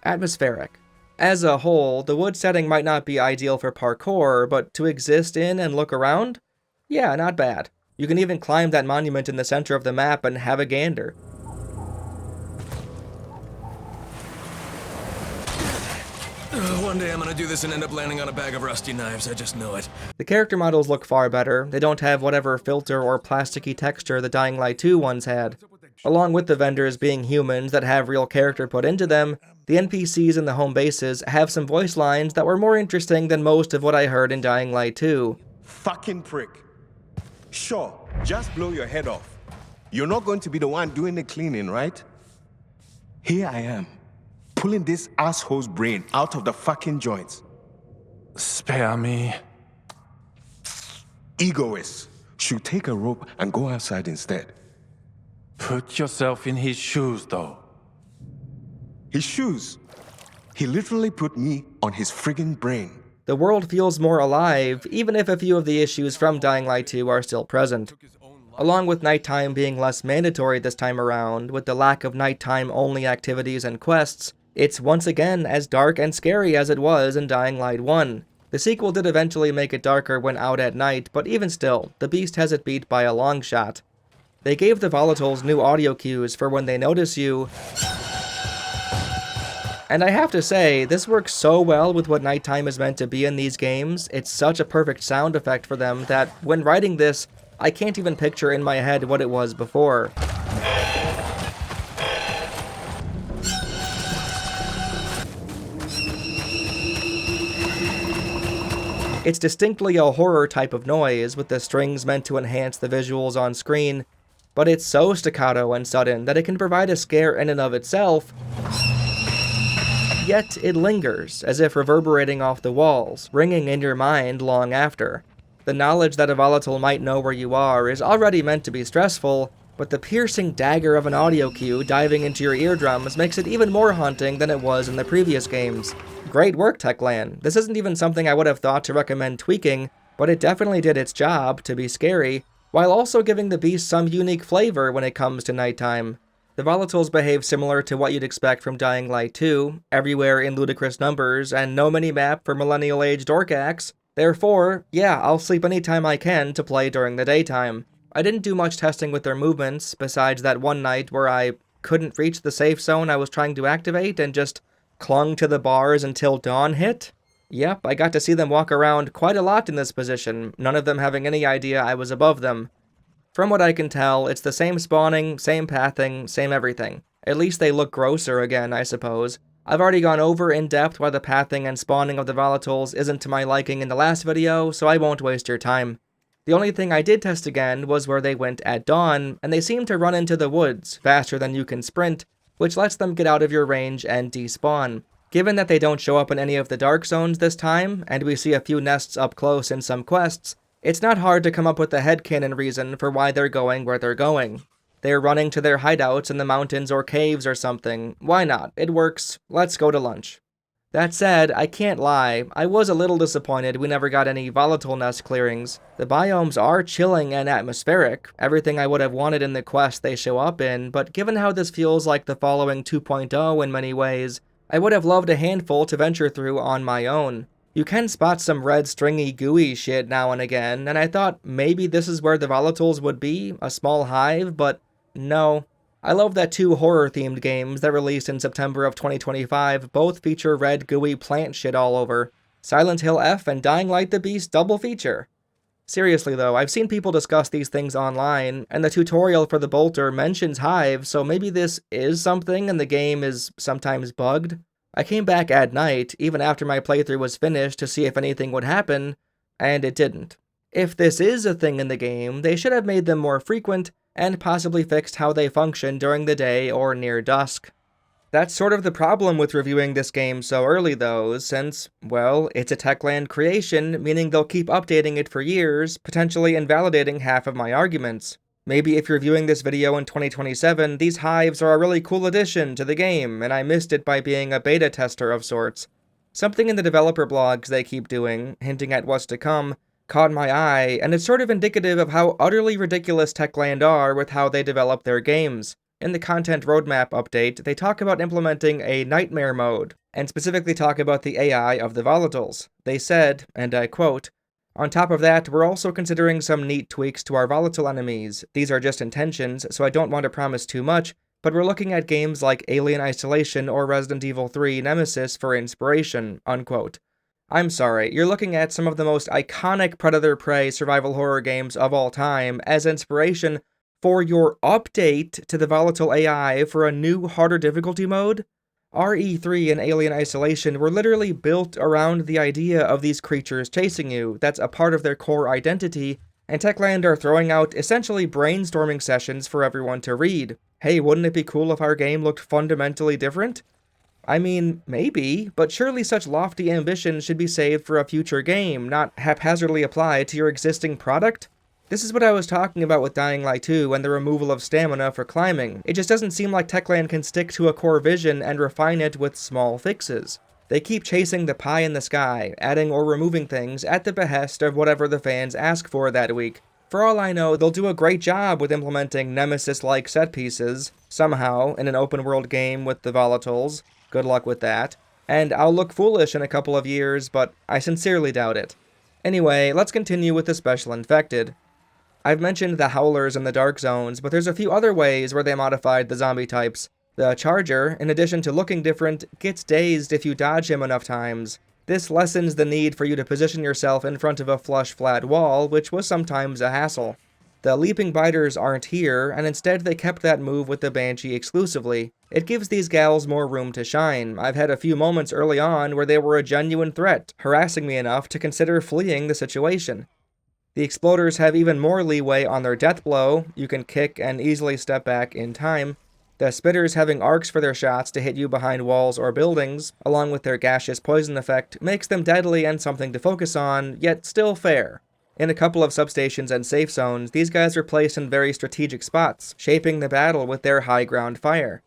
atmospheric. As a whole, the wood setting might not be ideal for parkour, but to exist in and look around? Yeah, not bad. You can even climb that monument in the center of the map and have a gander. One day I'm gonna do this and end up landing on a bag of rusty knives, I just know it. The character models look far better. They don't have whatever filter or plasticky texture the Dying Light 2 ones had. Along with the vendors being humans that have real character put into them, the NPCs in the home bases have some voice lines that were more interesting than most of what I heard in Dying Light 2. Fucking prick. Sure, just blow your head off. You're not going to be the one doing the cleaning, right? Here I am, pulling this asshole's brain out of the fucking joints. Spare me. Egoists should take a rope and go outside instead. Put yourself in his shoes, though. His shoes? He literally put me on his friggin' brain. The world feels more alive, even if a few of the issues from Dying Light 2 are still present. Along with nighttime being less mandatory this time around, with the lack of nighttime-only activities and quests, it's once again as dark and scary as it was in Dying Light 1. The sequel did eventually make it darker when out at night, but even still, the beast has it beat by a long shot. They gave the Volatiles new audio cues for when they notice you, and I have to say, this works so well with what nighttime is meant to be in these games. It's such a perfect sound effect for them that when writing this, I can't even picture in my head what it was before. It's distinctly a horror type of noise, with the strings meant to enhance the visuals on screen, but it's so staccato and sudden that it can provide a scare in and of itself, yet it lingers, as if reverberating off the walls, ringing in your mind long after. The knowledge that a volatile might know where you are is already meant to be stressful, but the piercing dagger of an audio cue diving into your eardrums makes it even more haunting than it was in the previous games. Great work, Techland. This isn't even something I would have thought to recommend tweaking, but it definitely did its job to be scary, while also giving the beast some unique flavor when it comes to nighttime. The Volatiles behave similar to what you'd expect from Dying Light 2, everywhere in ludicrous numbers, and no mini-map for millennial-age Dorkaxe. Therefore, yeah, I'll sleep anytime I can to play during the daytime. I didn't do much testing with their movements, besides that one night where I couldn't reach the safe zone I was trying to activate and just clung to the bars until dawn hit. Yep, I got to see them walk around quite a lot in this position, none of them having any idea I was above them. From what I can tell, it's the same spawning, same pathing, same everything. At least they look grosser again, I suppose. I've already gone over in depth why the pathing and spawning of the Volatiles isn't to my liking in the last video, so I won't waste your time. The only thing I did test again was where they went at dawn, and they seem to run into the woods faster than you can sprint, which lets them get out of your range and despawn. Given that they don't show up in any of the dark zones this time, and we see a few nests up close in some quests, it's not hard to come up with a headcanon reason for why they're going where they're going. They're running to their hideouts in the mountains or caves or something. Why not? It works. Let's go to lunch. That said, I can't lie, I was a little disappointed we never got any volatile nest clearings. The biomes are chilling and atmospheric, everything I would have wanted in the quest they show up in, but given how this feels like the following 2.0 in many ways, I would have loved a handful to venture through on my own. You can spot some red stringy gooey shit now and again, and I thought maybe this is where the Volatiles would be, a small hive, but no. I love that two horror-themed games that released in September of 2025 both feature red gooey plant shit all over. Silent Hill F and Dying Light the Beast double feature. Seriously though, I've seen people discuss these things online, and the tutorial for the bolter mentions hives, so maybe this is something and the game is sometimes bugged. I came back at night, even after my playthrough was finished, to see if anything would happen, and it didn't. If this is a thing in the game, they should have made them more frequent, and possibly fixed how they function during the day or near dusk. That's sort of the problem with reviewing this game so early though, since, well, it's a Techland creation, meaning they'll keep updating it for years, potentially invalidating half of my arguments. Maybe if you're viewing this video in 2027, these hives are a really cool addition to the game, and I missed it by being a beta tester of sorts. Something in the developer blogs they keep doing, hinting at what's to come, caught my eye, and it's sort of indicative of how utterly ridiculous Techland are with how they develop their games. In the content roadmap update, they talk about implementing a nightmare mode, and specifically talk about the AI of the volatiles. They said, and I quote, "On top of that, we're also considering some neat tweaks to our volatile enemies. These are just intentions, so I don't want to promise too much, but we're looking at games like Alien Isolation or Resident Evil 3 Nemesis for inspiration," unquote. I'm sorry, you're looking at some of the most iconic Predator-Prey survival horror games of all time as inspiration for your update to the volatile AI for a new, harder difficulty mode? RE3 and Alien Isolation were literally built around the idea of these creatures chasing you. That's a part of their core identity, and Techland are throwing out essentially brainstorming sessions for everyone to read. Hey, wouldn't it be cool if our game looked fundamentally different? I mean, maybe, but surely such lofty ambitions should be saved for a future game, not haphazardly applied to your existing product? This is what I was talking about with Dying Light 2 and the removal of stamina for climbing. It just doesn't seem like Techland can stick to a core vision and refine it with small fixes. They keep chasing the pie in the sky, adding or removing things at the behest of whatever the fans ask for that week. For all I know, they'll do a great job with implementing Nemesis-like set pieces, somehow, in an open-world game with the volatiles. Good luck with that. And I'll look foolish in a couple of years, but I sincerely doubt it. Anyway, let's continue with the Special Infected. I've mentioned the Howlers and the Dark Zones, but there's a few other ways where they modified the zombie types. The Charger, in addition to looking different, gets dazed if you dodge him enough times. This lessens the need for you to position yourself in front of a flush, flat wall, which was sometimes a hassle. The Leaping Biters aren't here, and instead they kept that move with the Banshee exclusively. It gives these gals more room to shine. I've had a few moments early on where they were a genuine threat, harassing me enough to consider fleeing the situation. The Exploders have even more leeway on their death blow. You can kick and easily step back in time. The Spitters having arcs for their shots to hit you behind walls or buildings, along with their gaseous poison effect, makes them deadly and something to focus on, yet still fair. In a couple of substations and safe zones, these guys are placed in very strategic spots, shaping the battle with their high ground fire.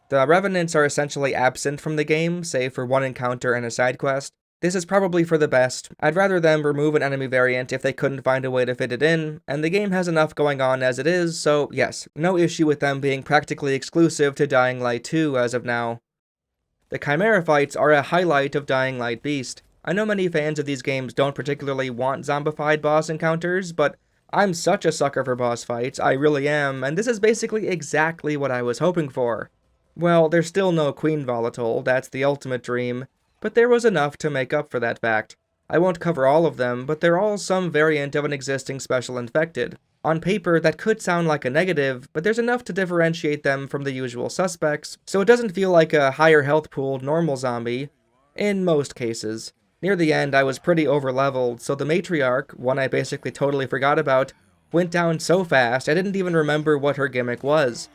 The Revenants are essentially absent from the game, save for one encounter and a side quest. This is probably for the best. I'd rather them remove an enemy variant if they couldn't find a way to fit it in, and the game has enough going on as it is, so yes, no issue with them being practically exclusive to Dying Light 2 as of now. The Chimera fights are a highlight of Dying Light Beast. I know many fans of these games don't particularly want zombified boss encounters, but I'm such a sucker for boss fights, I really am, and this is basically exactly what I was hoping for. Well, there's still no Queen Volatile, that's the ultimate dream, but there was enough to make up for that fact. I won't cover all of them, but they're all some variant of an existing Special Infected. On paper, that could sound like a negative, but there's enough to differentiate them from the usual suspects, so it doesn't feel like a higher health pooled normal zombie, in most cases. Near the end, I was pretty over-leveled, so the Matriarch, one I basically totally forgot about, went down so fast I didn't even remember what her gimmick was.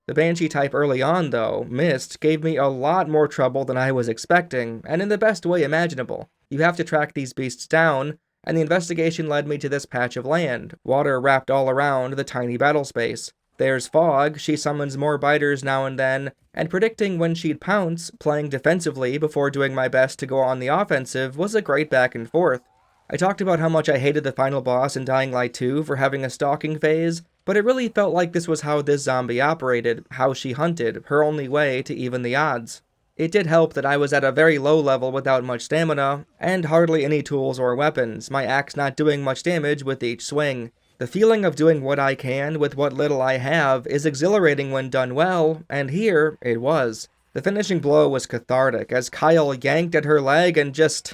The Banshee type early on, though, Mist, gave me a lot more trouble than I was expecting, and in the best way imaginable. You have to track these beasts down, and the investigation led me to this patch of land, water wrapped all around the tiny battle space. There's Fog, she summons more biters now and then, and predicting when she'd pounce, playing defensively before doing my best to go on the offensive was a great back and forth. I talked about how much I hated the final boss in Dying Light 2 for having a stalking phase, but it really felt like this was how this zombie operated, how she hunted, her only way to even the odds. It did help that I was at a very low level without much stamina, and hardly any tools or weapons, my axe not doing much damage with each swing. The feeling of doing what I can with what little I have is exhilarating when done well, and here, it was. The finishing blow was cathartic, as Kyle yanked at her leg and just...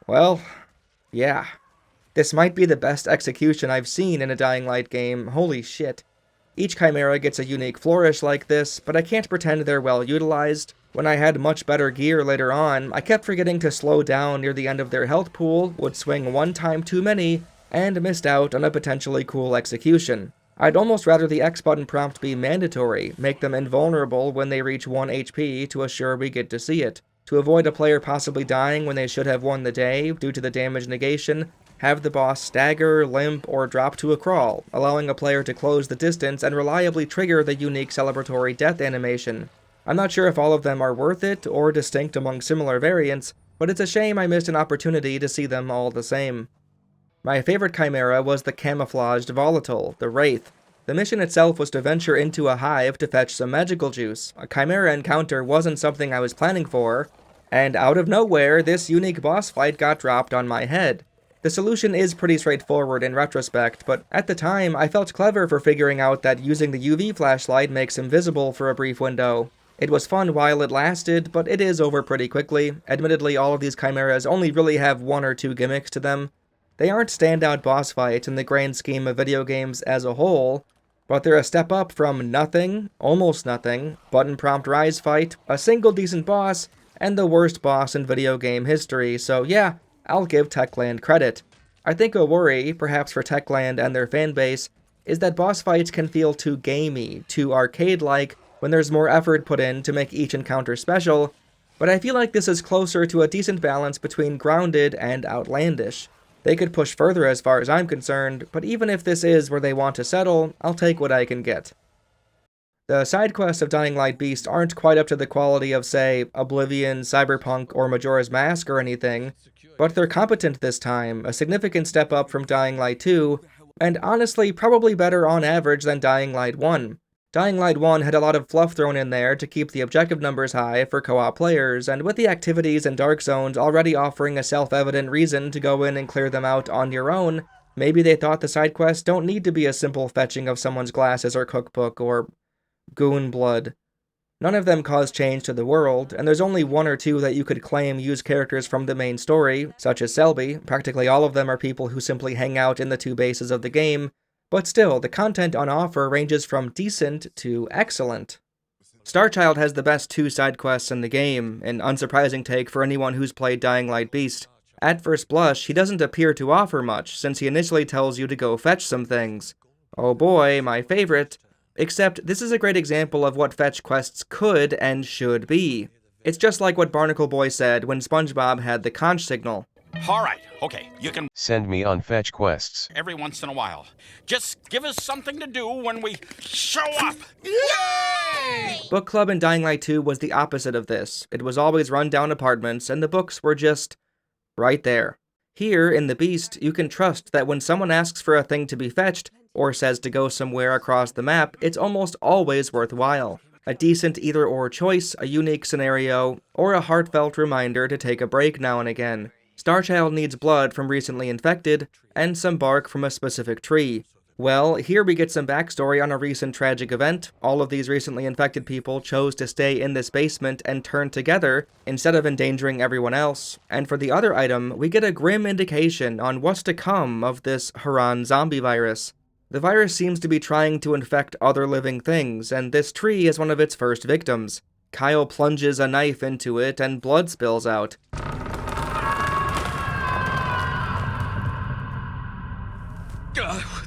well, yeah. This might be the best execution I've seen in a Dying Light game, holy shit. Each Chimera gets a unique flourish like this, but I can't pretend they're well utilized. When I had much better gear later on, I kept forgetting to slow down near the end of their health pool, would swing one time too many, and missed out on a potentially cool execution. I'd almost rather the X button prompt be mandatory, make them invulnerable when they reach 1 HP to assure we get to see it. To avoid a player possibly dying when they should have won the day due to the damage negation, have the boss stagger, limp, or drop to a crawl, allowing a player to close the distance and reliably trigger the unique celebratory death animation. I'm not sure if all of them are worth it or distinct among similar variants, but it's a shame I missed an opportunity to see them all the same. My favorite Chimera was the camouflaged Volatile, the Wraith. The mission itself was to venture into a hive to fetch some magical juice. A chimera encounter wasn't something I was planning for, and out of nowhere, this unique boss fight got dropped on my head. The solution is pretty straightforward in retrospect, but at the time, I felt clever for figuring out that using the UV flashlight makes him visible for a brief window. It was fun while it lasted, but it is over pretty quickly. Admittedly, all of these chimeras only really have one or two gimmicks to them. They aren't standout boss fights in the grand scheme of video games as a whole, but they're a step up from nothing, almost nothing, button prompt rise fight, a single decent boss, and the worst boss in video game history, so yeah, I'll give Techland credit. I think a worry, perhaps for Techland and their fanbase, is that boss fights can feel too gamey, too arcade-like, when there's more effort put in to make each encounter special, but I feel like this is closer to a decent balance between grounded and outlandish. They could push further as far as I'm concerned, but even if this is where they want to settle, I'll take what I can get. The side quests of Dying Light Beast aren't quite up to the quality of, say, Oblivion, Cyberpunk, or Majora's Mask or anything, but they're competent this time, a significant step up from Dying Light 2, and honestly probably better on average than Dying Light 1. Dying Light 1 had a lot of fluff thrown in there to keep the objective numbers high for co-op players, and with the activities and dark zones already offering a self-evident reason to go in and clear them out on your own, maybe they thought the side quests don't need to be a simple fetching of someone's glasses or cookbook or goon blood. None of them cause change to the world, and there's only one or two that you could claim use characters from the main story, such as Selby. Practically all of them are people who simply hang out in the two bases of the game, but still, the content on offer ranges from decent to excellent. Starchild has the best two side quests in the game, an unsurprising take for anyone who's played Dying Light Beast. At first blush, he doesn't appear to offer much, since he initially tells you to go fetch some things. Oh boy, my favorite. Except, this is a great example of what fetch quests could and should be. It's just like what Barnacle Boy said when SpongeBob had the conch signal. Alright, okay, you can send me on fetch quests every once in a while. Just give us something to do when we show up! Yay! Book Club in Dying Light 2 was the opposite of this. It was always run-down apartments, and the books were just right there. Here, in The Beast, you can trust that when someone asks for a thing to be fetched, or says to go somewhere across the map, it's almost always worthwhile. A decent either-or choice, a unique scenario, or a heartfelt reminder to take a break now and again. Starchild needs blood from recently infected, and some bark from a specific tree. Well, here we get some backstory on a recent tragic event. All of these recently infected people chose to stay in this basement and turn together, instead of endangering everyone else. And for the other item, we get a grim indication on what's to come of this Haran zombie virus. The virus seems to be trying to infect other living things, and this tree is one of its first victims. Kyle plunges a knife into it, and blood spills out.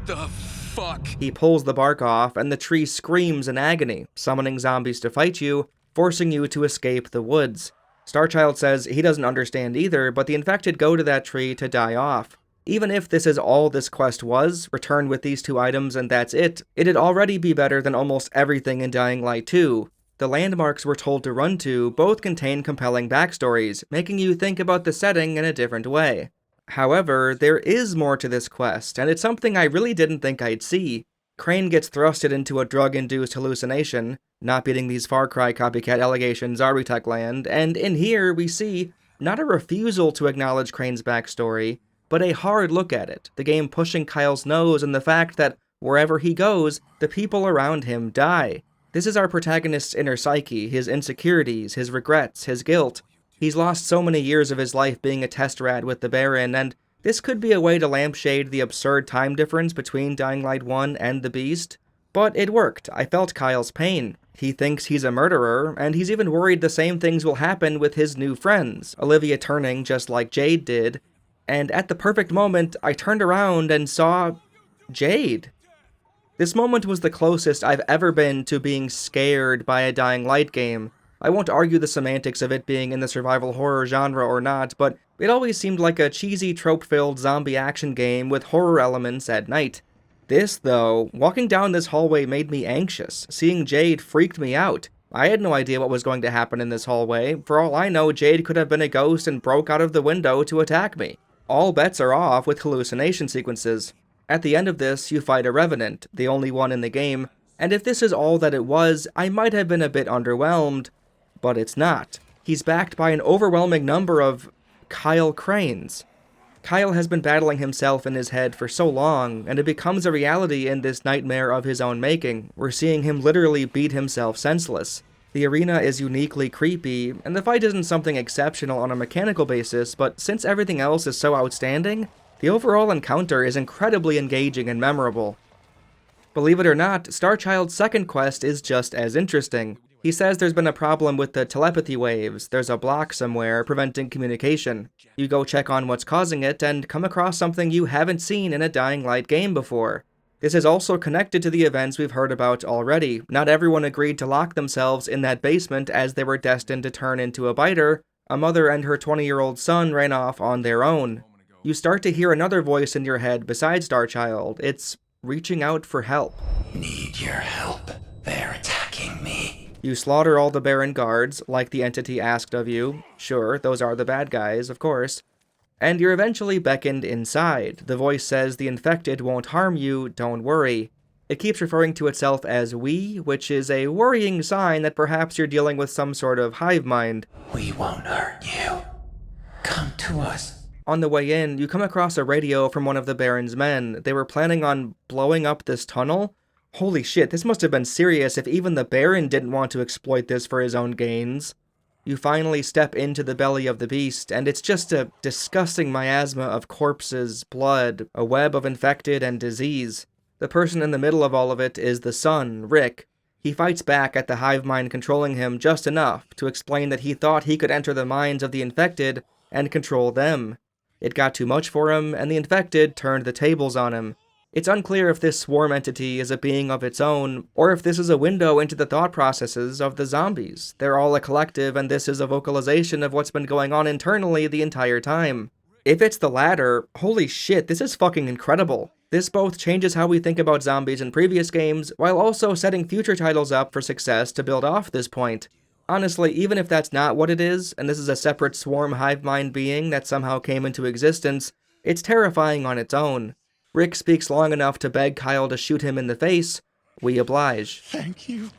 What the fuck? He pulls the bark off, and the tree screams in agony, summoning zombies to fight you, forcing you to escape the woods. Starchild says he doesn't understand either, but the infected go to that tree to die off. Even if this is all this quest was, return with these two items and that's it, it'd already be better than almost everything in Dying Light 2. The landmarks we're told to run to both contain compelling backstories, making you think about the setting in a different way. However, there is more to this quest, and it's something I really didn't think I'd see. Crane gets thrusted into a drug-induced hallucination, not beating these Far Cry copycat allegations, are we, Techland? And in here, we see not a refusal to acknowledge Crane's backstory, but a hard look at it, the game pushing Kyle's nose and the fact that wherever he goes, the people around him die. This is our protagonist's inner psyche, his insecurities, his regrets, his guilt. He's lost so many years of his life being a test rat with the Baron, and this could be a way to lampshade the absurd time difference between Dying Light 1 and The Beast. But it worked. I felt Kyle's pain. He thinks he's a murderer, and he's even worried the same things will happen with his new friends, Olivia turning just like Jade did. And at the perfect moment, I turned around and saw Jade. This moment was the closest I've ever been to being scared by a Dying Light game. I won't argue the semantics of it being in the survival horror genre or not, but it always seemed like a cheesy trope-filled zombie action game with horror elements at night. This, though, walking down this hallway made me anxious. Seeing Jade freaked me out. I had no idea what was going to happen in this hallway. For all I know, Jade could have been a ghost and broke out of the window to attack me. All bets are off with hallucination sequences. At the end of this, you fight a Revenant, the only one in the game, and if this is all that it was, I might have been a bit underwhelmed, but it's not. He's backed by an overwhelming number of Kyle Cranes. Kyle has been battling himself in his head for so long, and it becomes a reality in this nightmare of his own making. We're seeing him literally beat himself senseless. The arena is uniquely creepy, and the fight isn't something exceptional on a mechanical basis, but since everything else is so outstanding, the overall encounter is incredibly engaging and memorable. Believe it or not, Starchild's second quest is just as interesting. He says there's been a problem with the telepathy waves, there's a block somewhere preventing communication. You go check on what's causing it and come across something you haven't seen in a Dying Light game before. This is also connected to the events we've heard about already. Not everyone agreed to lock themselves in that basement as they were destined to turn into a biter. A mother and her 20-year-old son ran off on their own. You start to hear another voice in your head besides Starchild. It's reaching out for help. Need your help. They're attacking me. You slaughter all the Baron guards, like the entity asked of you. Sure, those are the bad guys, of course. And you're eventually beckoned inside. The voice says the infected won't harm you, don't worry. It keeps referring to itself as we, which is a worrying sign that perhaps you're dealing with some sort of hive mind. We won't hurt you. Come to us. On the way in, you come across a radio from one of the Baron's men. They were planning on blowing up this tunnel. Holy shit, this must have been serious if even the Baron didn't want to exploit this for his own gains. You finally step into the belly of the beast, and it's just a disgusting miasma of corpses, blood, a web of infected and disease. The person in the middle of all of it is the son, Rick. He fights back at the hive mind controlling him just enough to explain that he thought he could enter the minds of the infected and control them. It got too much for him, and the infected turned the tables on him. It's unclear if this swarm entity is a being of its own, or if this is a window into the thought processes of the zombies. They're all a collective, and this is a vocalization of what's been going on internally the entire time. If it's the latter, holy shit, this is fucking incredible. This both changes how we think about zombies in previous games, while also setting future titles up for success to build off this point. Honestly, even if that's not what it is, and this is a separate swarm hive mind being that somehow came into existence, it's terrifying on its own. Rick speaks long enough to beg Kyle to shoot him in the face. We oblige. Thank you.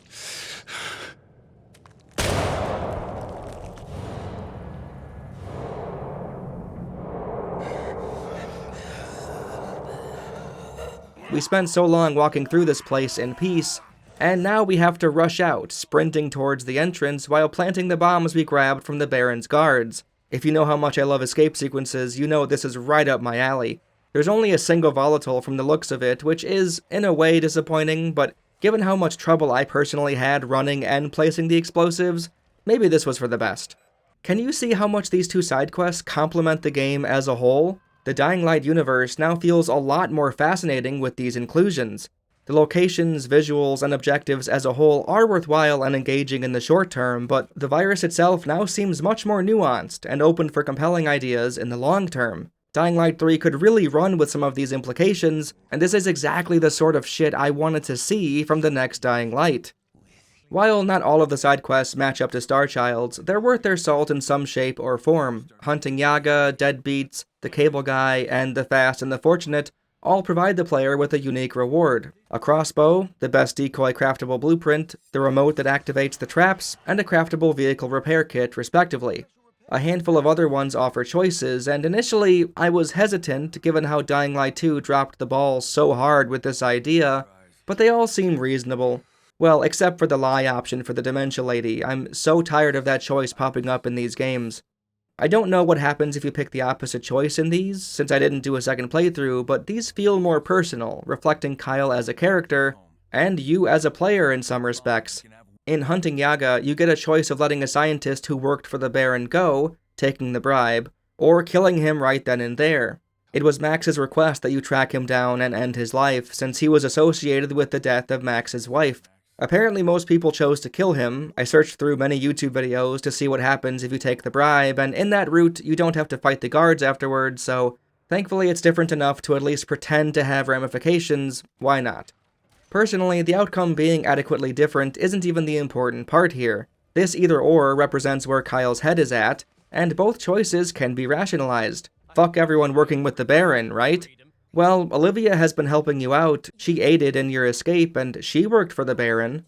We spent so long walking through this place in peace, and now we have to rush out, sprinting towards the entrance while planting the bombs we grabbed from the Baron's guards. If you know how much I love escape sequences, you know this is right up my alley. There's only a single Volatile from the looks of it, which is, in a way, disappointing, but given how much trouble I personally had running and placing the explosives, maybe this was for the best. Can you see how much these two side quests complement the game as a whole? The Dying Light universe now feels a lot more fascinating with these inclusions. The locations, visuals, and objectives as a whole are worthwhile and engaging in the short term, but the virus itself now seems much more nuanced and open for compelling ideas in the long term. Dying Light 3 could really run with some of these implications, and this is exactly the sort of shit I wanted to see from the next Dying Light. While not all of the side quests match up to Starchild's, they're worth their salt in some shape or form. Hunting Yaga, Deadbeats, the Cable Guy, and the Fast and the Fortunate all provide the player with a unique reward. A crossbow, the best decoy craftable blueprint, the remote that activates the traps, and a craftable vehicle repair kit, respectively. A handful of other ones offer choices, and initially, I was hesitant given how Dying Light 2 dropped the ball so hard with this idea, but they all seem reasonable. Well, except for the lie option for the Dementia Lady. I'm so tired of that choice popping up in these games. I don't know what happens if you pick the opposite choice in these, since I didn't do a second playthrough, but these feel more personal, reflecting Kyle as a character, and you as a player in some respects. In Hunting Yaga, you get a choice of letting a scientist who worked for the Baron go, taking the bribe, or killing him right then and there. It was Max's request that you track him down and end his life, since he was associated with the death of Max's wife. Apparently most people chose to kill him. I searched through many YouTube videos to see what happens if you take the bribe, and in that route, you don't have to fight the guards afterwards, so thankfully it's different enough to at least pretend to have ramifications. Why not? Personally, the outcome being adequately different isn't even the important part here. This either-or represents where Kyle's head is at, and both choices can be rationalized. Fuck everyone working with the Baron, right? Well, Olivia has been helping you out, she aided in your escape, and she worked for the Baron.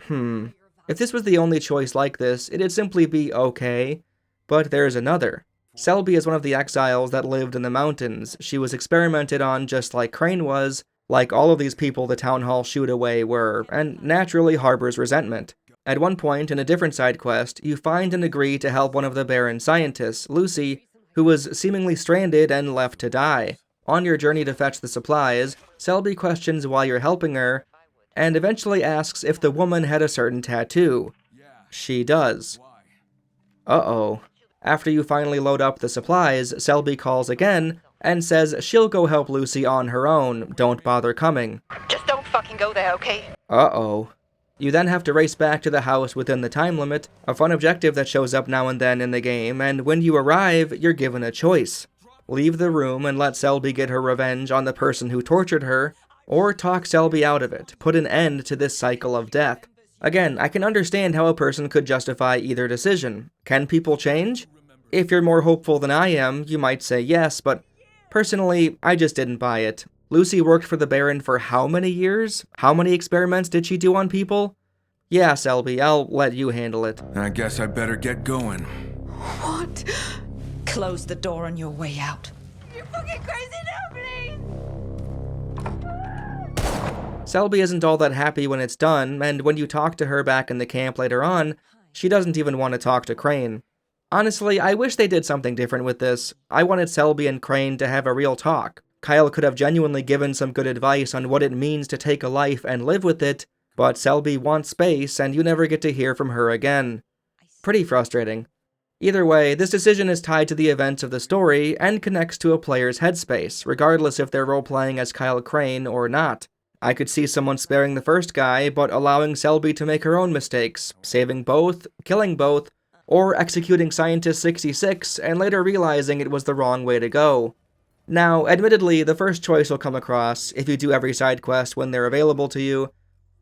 If this was the only choice like this, it'd simply be okay. But there's another. Selby is one of the exiles that lived in the mountains. She was experimented on just like Crane was, like all of these people the town hall shooed away were, and naturally harbors resentment. At one point, in a different side quest, you find and agree to help one of the Baron's scientists, Lucy, who was seemingly stranded and left to die. On your journey to fetch the supplies, Selby questions why you're helping her, and eventually asks if the woman had a certain tattoo. She does. Uh-oh. After you finally load up the supplies, Selby calls again, and says she'll go help Lucy on her own, don't bother coming. Just don't fucking go there, okay? Uh-oh. You then have to race back to the house within the time limit, a fun objective that shows up now and then in the game, and when you arrive, you're given a choice. Leave the room and let Selby get her revenge on the person who tortured her, or talk Selby out of it, put an end to this cycle of death. Again, I can understand how a person could justify either decision. Can people change? If you're more hopeful than I am, you might say yes, but personally, I just didn't buy it. Lucy worked for the Baron for how many years? How many experiments did she do on people? Yeah, Selby, I'll let you handle it. I guess I better get going. What? Close the door on your way out. You're fucking crazy now, please! Selby isn't all that happy when it's done, and when you talk to her back in the camp later on, she doesn't even want to talk to Crane. Honestly, I wish they did something different with this. I wanted Selby and Crane to have a real talk. Kyle could have genuinely given some good advice on what it means to take a life and live with it, but Selby wants space, and you never get to hear from her again. Pretty frustrating. Either way, this decision is tied to the events of the story, and connects to a player's headspace, regardless if they're role-playing as Kyle Crane or not. I could see someone sparing the first guy, but allowing Selby to make her own mistakes, saving both, killing both, or executing Scientist 66, and later realizing it was the wrong way to go. Now, admittedly, the first choice you'll come across, if you do every side quest when they're available to you,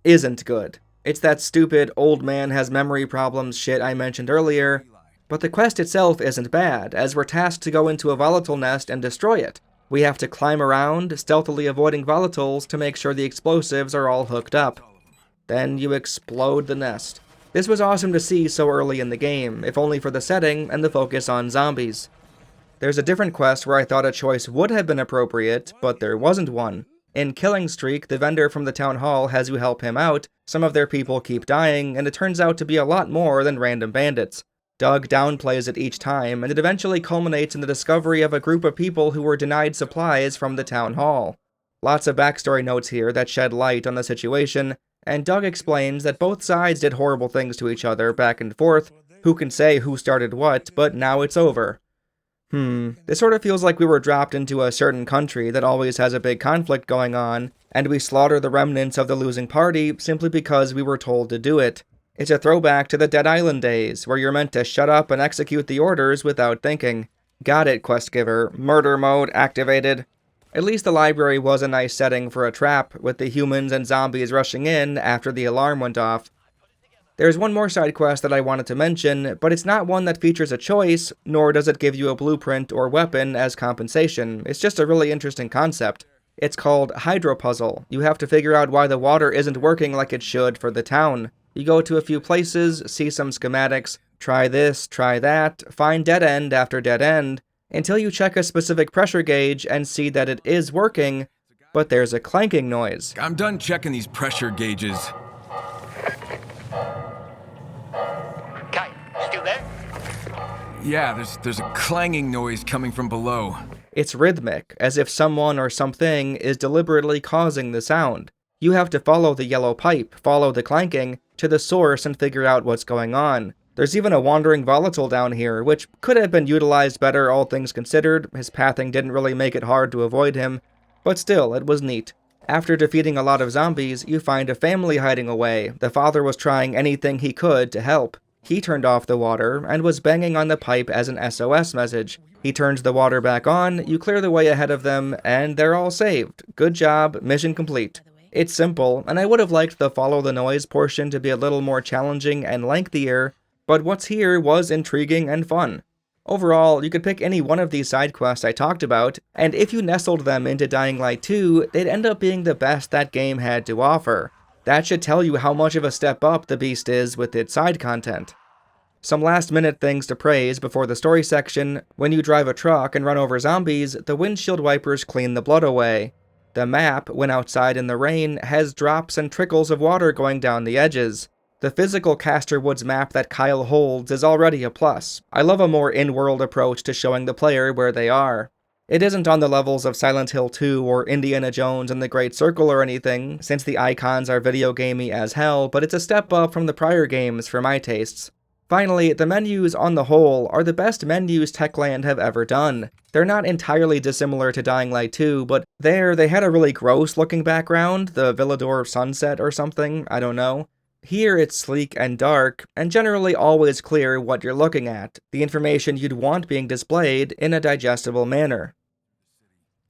isn't good. It's that stupid old man has memory problems shit I mentioned earlier, but the quest itself isn't bad, as we're tasked to go into a volatile nest and destroy it. We have to climb around, stealthily avoiding volatiles to make sure the explosives are all hooked up. Then you explode the nest. This was awesome to see so early in the game, if only for the setting and the focus on zombies. There's a different quest where I thought a choice would have been appropriate, but there wasn't one. In Killing Streak, the vendor from the town hall has you help him out, some of their people keep dying, and it turns out to be a lot more than random bandits. Doug downplays it each time, and it eventually culminates in the discovery of a group of people who were denied supplies from the town hall. Lots of backstory notes here that shed light on the situation, and Doug explains that both sides did horrible things to each other back and forth, who can say who started what, but now it's over. This sort of feels like we were dropped into a certain country that always has a big conflict going on, and we slaughter the remnants of the losing party simply because we were told to do it. It's a throwback to the Dead Island days, where you're meant to shut up and execute the orders without thinking. Got it, quest giver. Murder mode activated. At least the library was a nice setting for a trap, with the humans and zombies rushing in after the alarm went off. There's one more side quest that I wanted to mention, but it's not one that features a choice, nor does it give you a blueprint or weapon as compensation. It's just a really interesting concept. It's called Hydro Puzzle. You have to figure out why the water isn't working like it should for the town. You go to a few places, see some schematics, try this, try that, find dead end after dead end, until you check a specific pressure gauge and see that it is working, but there's a clanking noise. I'm done checking these pressure gauges. Kai, still there? Yeah, there's a clanging noise coming from below. It's rhythmic, as if someone or something is deliberately causing the sound. You have to follow the yellow pipe, follow the clanking, to the source and figure out what's going on. There's even a wandering volatile down here, which could have been utilized better all things considered. His pathing didn't really make it hard to avoid him, but still, it was neat. After defeating a lot of zombies, you find a family hiding away. The father was trying anything he could to help. He turned off the water and was banging on the pipe as an SOS message. He turns the water back on, you clear the way ahead of them, and they're all saved. Good job, mission complete. It's simple, and I would have liked the follow the noise portion to be a little more challenging and lengthier, but what's here was intriguing and fun. Overall, you could pick any one of these side quests I talked about, and if you nestled them into Dying Light 2, they'd end up being the best that game had to offer. That should tell you how much of a step up the beast is with its side content. Some last-minute things to praise before the story section: when you drive a truck and run over zombies, the windshield wipers clean the blood away. The map, when outside in the rain, has drops and trickles of water going down the edges. The physical Castor Woods map that Kyle holds is already a plus. I love a more in-world approach to showing the player where they are. It isn't on the levels of Silent Hill 2 or Indiana Jones and the Great Circle or anything, since the icons are video gamey as hell, but it's a step up from the prior games for my tastes. Finally, the menus on the whole are the best menus Techland have ever done. They're not entirely dissimilar to Dying Light 2, but there they had a really gross looking background, the Villador sunset or something, I don't know. Here it's sleek and dark, and generally always clear what you're looking at, the information you'd want being displayed in a digestible manner.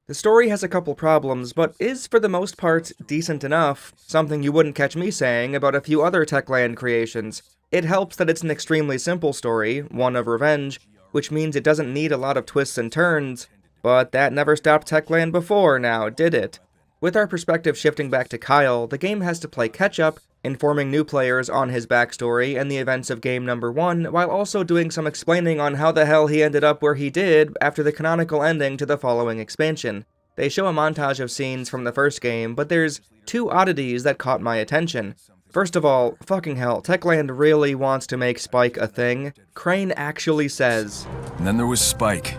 The story has a couple problems, but is for the most part decent enough, something you wouldn't catch me saying about a few other Techland creations. It helps that it's an extremely simple story, one of revenge, which means it doesn't need a lot of twists and turns, but that never stopped Techland before now, did it? With our perspective shifting back to Kyle, the game has to play catch-up, informing new players on his backstory and the events of game number 1, while also doing some explaining on how the hell he ended up where he did after the canonical ending to the following expansion. They show a montage of scenes from the first game, but there's two oddities that caught my attention. First of all, fucking hell, Techland really wants to make Spike a thing. Crane actually says, And then there was Spike.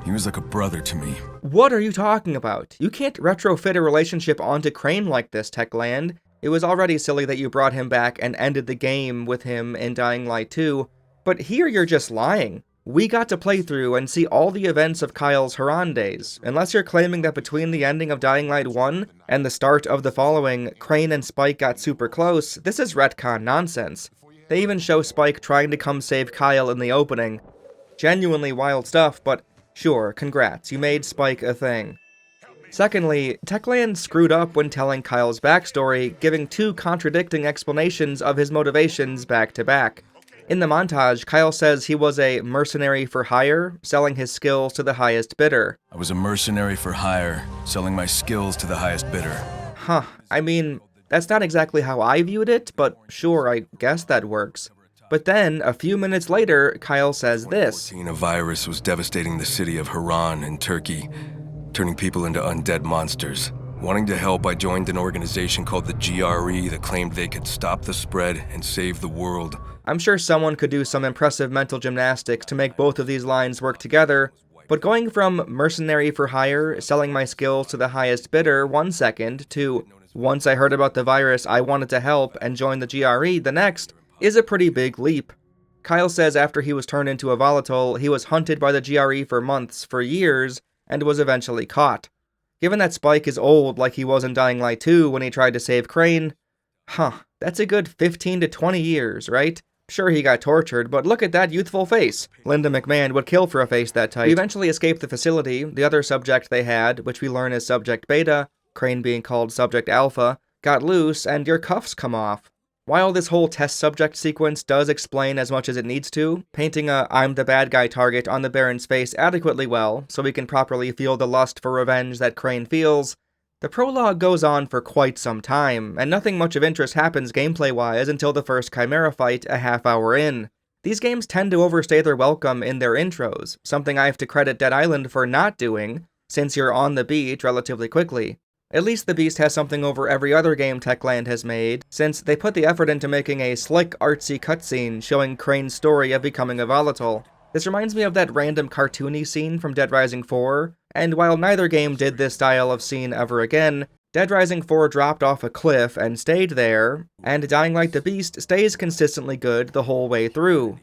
He was like a brother to me. What are you talking about? You can't retrofit a relationship onto Crane like this, Techland. It was already silly that you brought him back and ended the game with him in Dying Light 2, but here you're just lying. We got to play through and see all the events of Kyle's Haran days, unless you're claiming that between the ending of Dying Light 1 and the start of the following, Crane and Spike got super close. This is retcon nonsense. They even show Spike trying to come save Kyle in the opening. Genuinely wild stuff, but sure, congrats, you made Spike a thing. Secondly, Techland screwed up when telling Kyle's backstory, giving two contradicting explanations of his motivations back to back. In the montage, Kyle says he was a mercenary for hire, selling his skills to the highest bidder. I was a mercenary for hire, selling my skills to the highest bidder. Huh, I mean, that's not exactly how I viewed it, but sure, I guess that works. But then, a few minutes later, Kyle says this. A virus was devastating the city of Haran in Turkey, turning people into undead monsters. Wanting to help, I joined an organization called the GRE that claimed they could stop the spread and save the world. I'm sure someone could do some impressive mental gymnastics to make both of these lines work together, but going from mercenary for hire, selling my skills to the highest bidder 1 second, to once I heard about the virus I wanted to help and join the GRE the next, is a pretty big leap. Kyle says after he was turned into a Volatile, he was hunted by the GRE for months, for years, and was eventually caught. Given that Spike is old like he was in Dying Light 2 when he tried to save Crane, that's a good 15 to 20 years, right? Sure, he got tortured, but look at that youthful face. Linda McMahon would kill for a face that tight. We eventually escaped the facility. The other subject they had, which we learn is Subject Beta, Crane being called Subject Alpha, got loose, and your cuffs come off. While this whole test subject sequence does explain as much as it needs to, painting a I'm the bad guy target on the Baron's face adequately well, so we can properly feel the lust for revenge that Crane feels, the prologue goes on for quite some time, and nothing much of interest happens gameplay-wise until the first Chimera fight a half hour in. These games tend to overstay their welcome in their intros, something I have to credit Dead Island for not doing, since you're on the beat relatively quickly. At least the Beast has something over every other game Techland has made, since they put the effort into making a slick, artsy cutscene showing Crane's story of becoming a Volatile. This reminds me of that random cartoony scene from Dead Rising 4, and while neither game did this style of scene ever again, Dead Rising 4 dropped off a cliff and stayed there, and Dying Light the Beast stays consistently good the whole way through.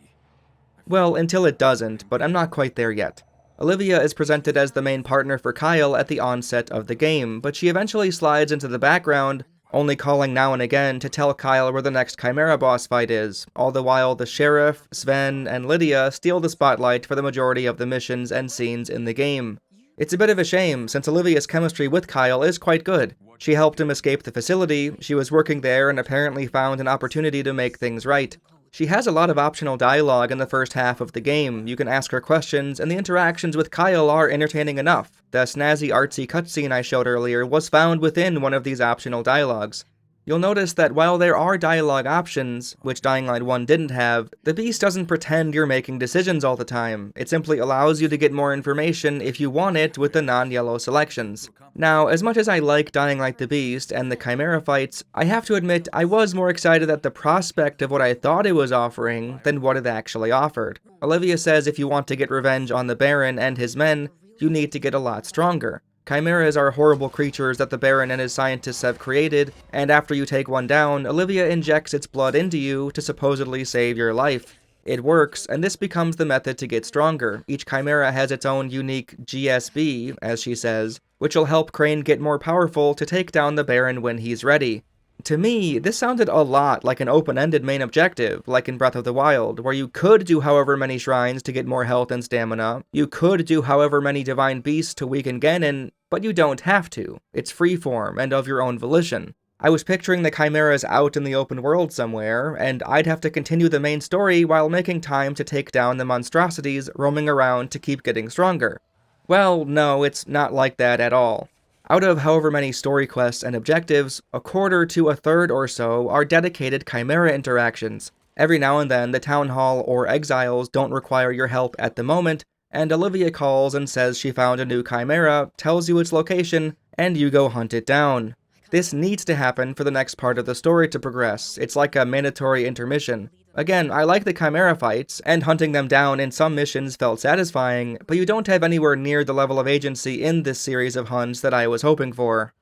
Well, until it doesn't, but I'm not quite there yet. Olivia is presented as the main partner for Kyle at the onset of the game, but she eventually slides into the background, only calling now and again to tell Kyle where the next Chimera boss fight is, all the while the Sheriff, Sven, and Lydia steal the spotlight for the majority of the missions and scenes in the game. It's a bit of a shame, since Olivia's chemistry with Kyle is quite good. She helped him escape the facility, she was working there and apparently found an opportunity to make things right. She has a lot of optional dialogue in the first half of the game. You can ask her questions, and the interactions with Kyle are entertaining enough. The snazzy artsy cutscene I showed earlier was found within one of these optional dialogues. You'll notice that while there are dialogue options, which Dying Light 1 didn't have, the Beast doesn't pretend you're making decisions all the time. It simply allows you to get more information if you want it with the non-yellow selections. Now, as much as I like Dying Light the Beast and the Chimera fights, I have to admit I was more excited at the prospect of what I thought it was offering than what it actually offered. Olivia says if you want to get revenge on the Baron and his men, you need to get a lot stronger. Chimeras are horrible creatures that the Baron and his scientists have created, and after you take one down, Olivia injects its blood into you to supposedly save your life. It works, and this becomes the method to get stronger. Each Chimera has its own unique GSB, as she says, which will help Crane get more powerful to take down the Baron when he's ready. To me, this sounded a lot like an open-ended main objective, like in Breath of the Wild, where you could do however many shrines to get more health and stamina, you could do however many divine beasts to weaken Ganon, but you don't have to. It's freeform and of your own volition. I was picturing the Chimeras out in the open world somewhere, and I'd have to continue the main story while making time to take down the monstrosities roaming around to keep getting stronger. Well, no, it's not like that at all. Out of however many story quests and objectives, a quarter to a third or so are dedicated Chimera interactions. Every now and then, the Town Hall or Exiles don't require your help at the moment, and Olivia calls and says she found a new Chimera, tells you its location, and you go hunt it down. This needs to happen for the next part of the story to progress. It's like a mandatory intermission. Again, I like the Chimera fights, and hunting them down in some missions felt satisfying, but you don't have anywhere near the level of agency in this series of hunts that I was hoping for.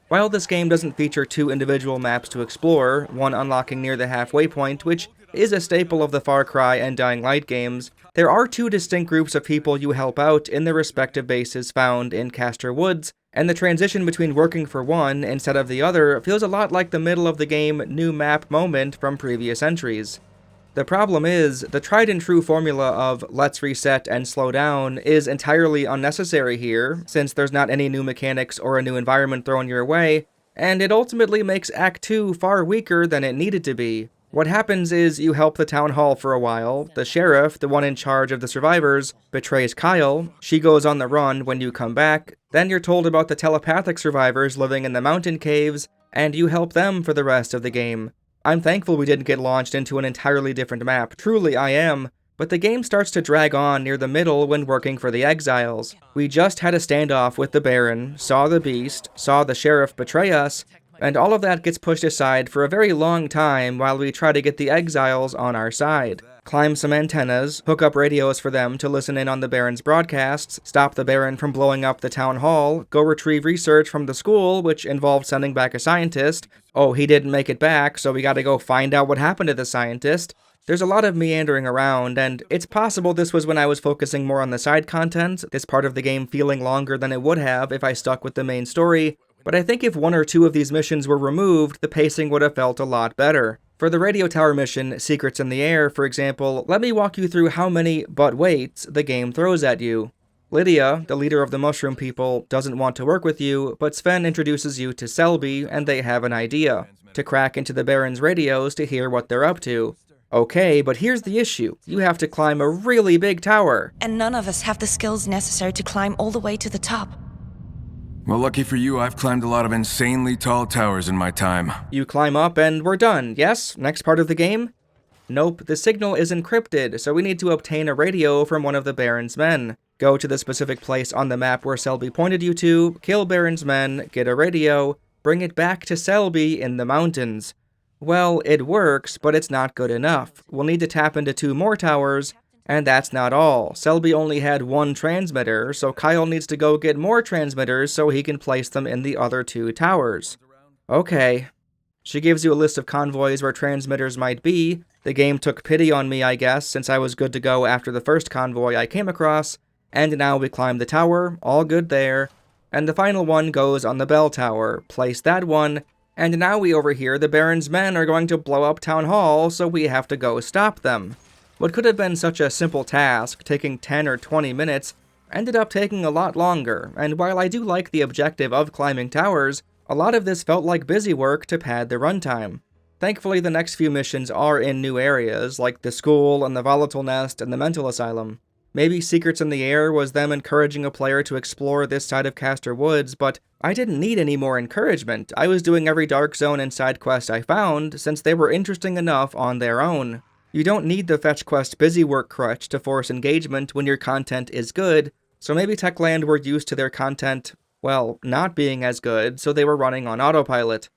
While this game doesn't feature 2 individual maps to explore, one unlocking near the halfway point, which is a staple of the Far Cry and Dying Light games, there are 2 distinct groups of people you help out in their respective bases found in Castor Woods, and the transition between working for one instead of the other feels a lot like the middle of the game new map moment from previous entries. The problem is, the tried and true formula of let's reset and slow down is entirely unnecessary here, since there's not any new mechanics or a new environment thrown your way, and it ultimately makes Act 2 far weaker than it needed to be. What happens is you help the town hall for a while, the sheriff, the one in charge of the survivors, betrays Kyle, she goes on the run when you come back, then you're told about the telepathic survivors living in the mountain caves, and you help them for the rest of the game. I'm thankful we didn't get launched into an entirely different map, truly I am, but the game starts to drag on near the middle when working for the Exiles. We just had a standoff with the Baron, saw the Beast, saw the sheriff betray us, and all of that gets pushed aside for a very long time while we try to get the Exiles on our side. Climb some antennas, hook up radios for them to listen in on the Baron's broadcasts, stop the Baron from blowing up the town hall, go retrieve research from the school, which involved sending back a scientist. Oh, he didn't make it back, so we gotta go find out what happened to the scientist. There's a lot of meandering around, and it's possible this was when I was focusing more on the side content, this part of the game feeling longer than it would have if I stuck with the main story, but I think if 1 or 2 of these missions were removed, the pacing would have felt a lot better. For the radio tower mission, Secrets in the Air, for example, let me walk you through how many but waits the game throws at you. Lydia, the leader of the Mushroom People, doesn't want to work with you, but Sven introduces you to Selby, and they have an idea: to crack into the Baron's radios to hear what they're up to. Okay, but here's the issue. You have to climb a really big tower. And none of us have the skills necessary to climb all the way to the top. Well, lucky for you, I've climbed a lot of insanely tall towers in my time. You climb up and we're done, yes? Next part of the game? Nope, the signal is encrypted, so we need to obtain a radio from one of the Baron's men. Go to the specific place on the map where Selby pointed you to, kill Baron's men, get a radio, bring it back to Selby in the mountains. Well, it works, but it's not good enough. We'll need to tap into 2 more towers, and that's not all. Selby only had 1 transmitter, so Kyle needs to go get more transmitters so he can place them in the other 2 towers. Okay. She gives you a list of convoys where transmitters might be. The game took pity on me, I guess, since I was good to go after the first convoy I came across, and now we climb the tower, all good there, and the final one goes on the bell tower. Place that one, and now we overhear the Baron's men are going to blow up Town Hall, so we have to go stop them. What could have been such a simple task, taking 10 or 20 minutes, ended up taking a lot longer, and while I do like the objective of climbing towers, a lot of this felt like busy work to pad the runtime. Thankfully, the next few missions are in new areas, like the school and the Volatile Nest and the mental asylum. Maybe Secrets in the Air was them encouraging a player to explore this side of Castor Woods, but I didn't need any more encouragement. I was doing every dark zone and side quest I found, since they were interesting enough on their own. You don't need the fetch quest busy work crutch to force engagement when your content is good, so maybe Techland were used to their content, well, not being as good, so they were running on autopilot.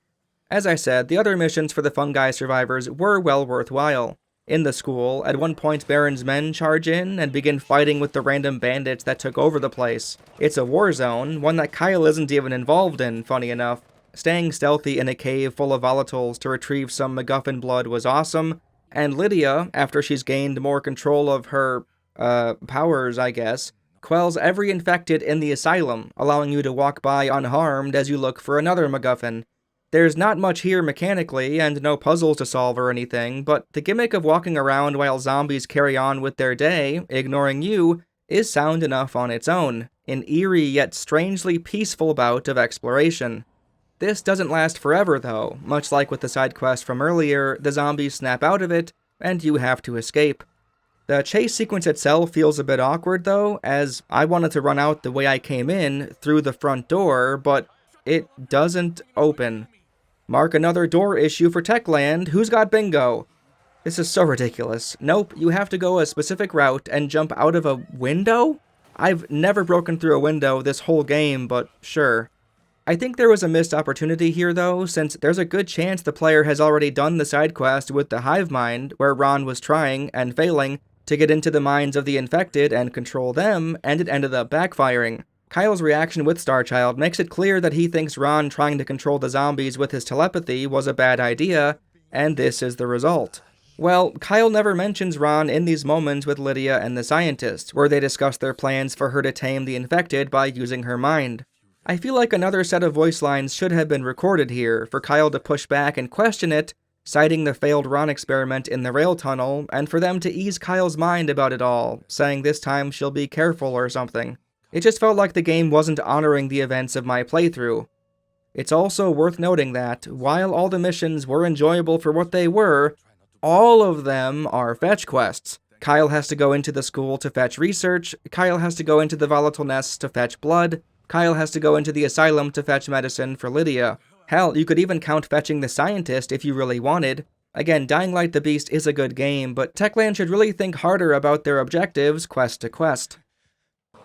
As I said, the other missions for the fungi survivors were well worthwhile. In the school, at one point Baron's men charge in and begin fighting with the random bandits that took over the place. It's a war zone, one that Kyle isn't even involved in, funny enough. Staying stealthy in a cave full of volatiles to retrieve some MacGuffin blood was awesome, and Lydia, after she's gained more control of her, powers, I guess, quells every infected in the asylum, allowing you to walk by unharmed as you look for another MacGuffin. There's not much here mechanically, and no puzzles to solve or anything, but the gimmick of walking around while zombies carry on with their day, ignoring you, is sound enough on its own, an eerie yet strangely peaceful bout of exploration. This doesn't last forever though, much like with the side quest from earlier, the zombies snap out of it, and you have to escape. The chase sequence itself feels a bit awkward though, as I wanted to run out the way I came in, through the front door, but it doesn't open. Mark another door issue for Techland. Who's got bingo? This is so ridiculous. Nope, you have to go a specific route and jump out of a window? I've never broken through a window this whole game, but sure. I think there was a missed opportunity here though, since there's a good chance the player has already done the side quest with the hive mind, where Ron was trying, and failing, to get into the minds of the infected and control them, and it ended up backfiring. Kyle's reaction with Starchild makes it clear that he thinks Ron trying to control the zombies with his telepathy was a bad idea, and this is the result. Well, Kyle never mentions Ron in these moments with Lydia and the scientist, where they discuss their plans for her to tame the infected by using her mind. I feel like another set of voice lines should have been recorded here, for Kyle to push back and question it, citing the failed Ron experiment in the rail tunnel, and for them to ease Kyle's mind about it all, saying this time she'll be careful or something. It just felt like the game wasn't honoring the events of my playthrough. It's also worth noting that, while all the missions were enjoyable for what they were, all of them are fetch quests. Kyle has to go into the school to fetch research, Kyle has to go into the Volatile Nests to fetch blood, Kyle has to go into the asylum to fetch medicine for Lydia. Hell, you could even count fetching the scientist if you really wanted. Again, Dying Light the Beast is a good game, but Techland should really think harder about their objectives quest to quest.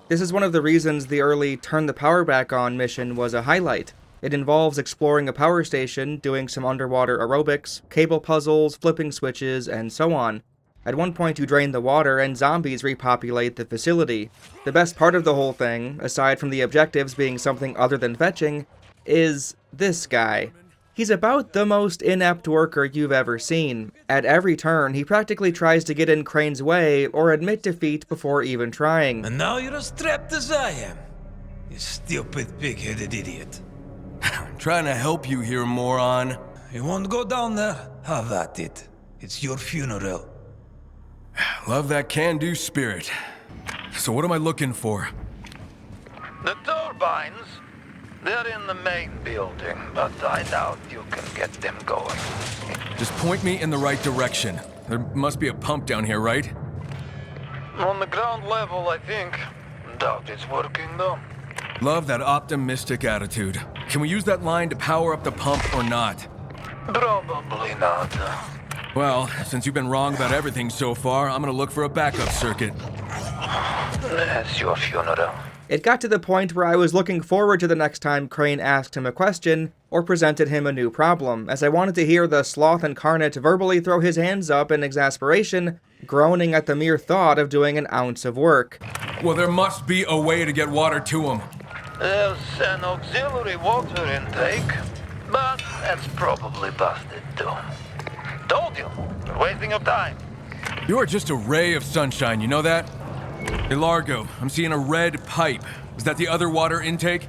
This is one of the reasons the early Turn the Power Back On mission was a highlight. It involves exploring a power station, doing some underwater aerobics, cable puzzles, flipping switches, and so on. At one point you drain the water and zombies repopulate the facility. The best part of the whole thing, aside from the objectives being something other than fetching, is this guy. He's about the most inept worker you've ever seen. At every turn, he practically tries to get in Crane's way or admit defeat before even trying. And now you're as trapped as I am. You stupid pig-headed idiot. I'm trying to help you here, moron. You won't go down there? Have at it. It's your funeral. Love that can-do spirit. So what am I looking for? The turbines, they're in the main building, but I doubt you can get them going. Just point me in the right direction. There must be a pump down here, right? On the ground level, I think. Doubt it's working, though. Love that optimistic attitude. Can we use that line to power up the pump or not? Probably not. Well, since you've been wrong about everything so far, I'm gonna look for a backup circuit. That's your funeral. It got to the point where I was looking forward to the next time Crane asked him a question or presented him a new problem, as I wanted to hear the sloth incarnate verbally throw his hands up in exasperation, groaning at the mere thought of doing an ounce of work. Well, there must be a way to get water to him. There's an auxiliary water intake, but that's probably busted too. Told you, you're wasting your time. You are just a ray of sunshine, you know that? Hey, Largo, I'm seeing a red pipe. Is that the other water intake?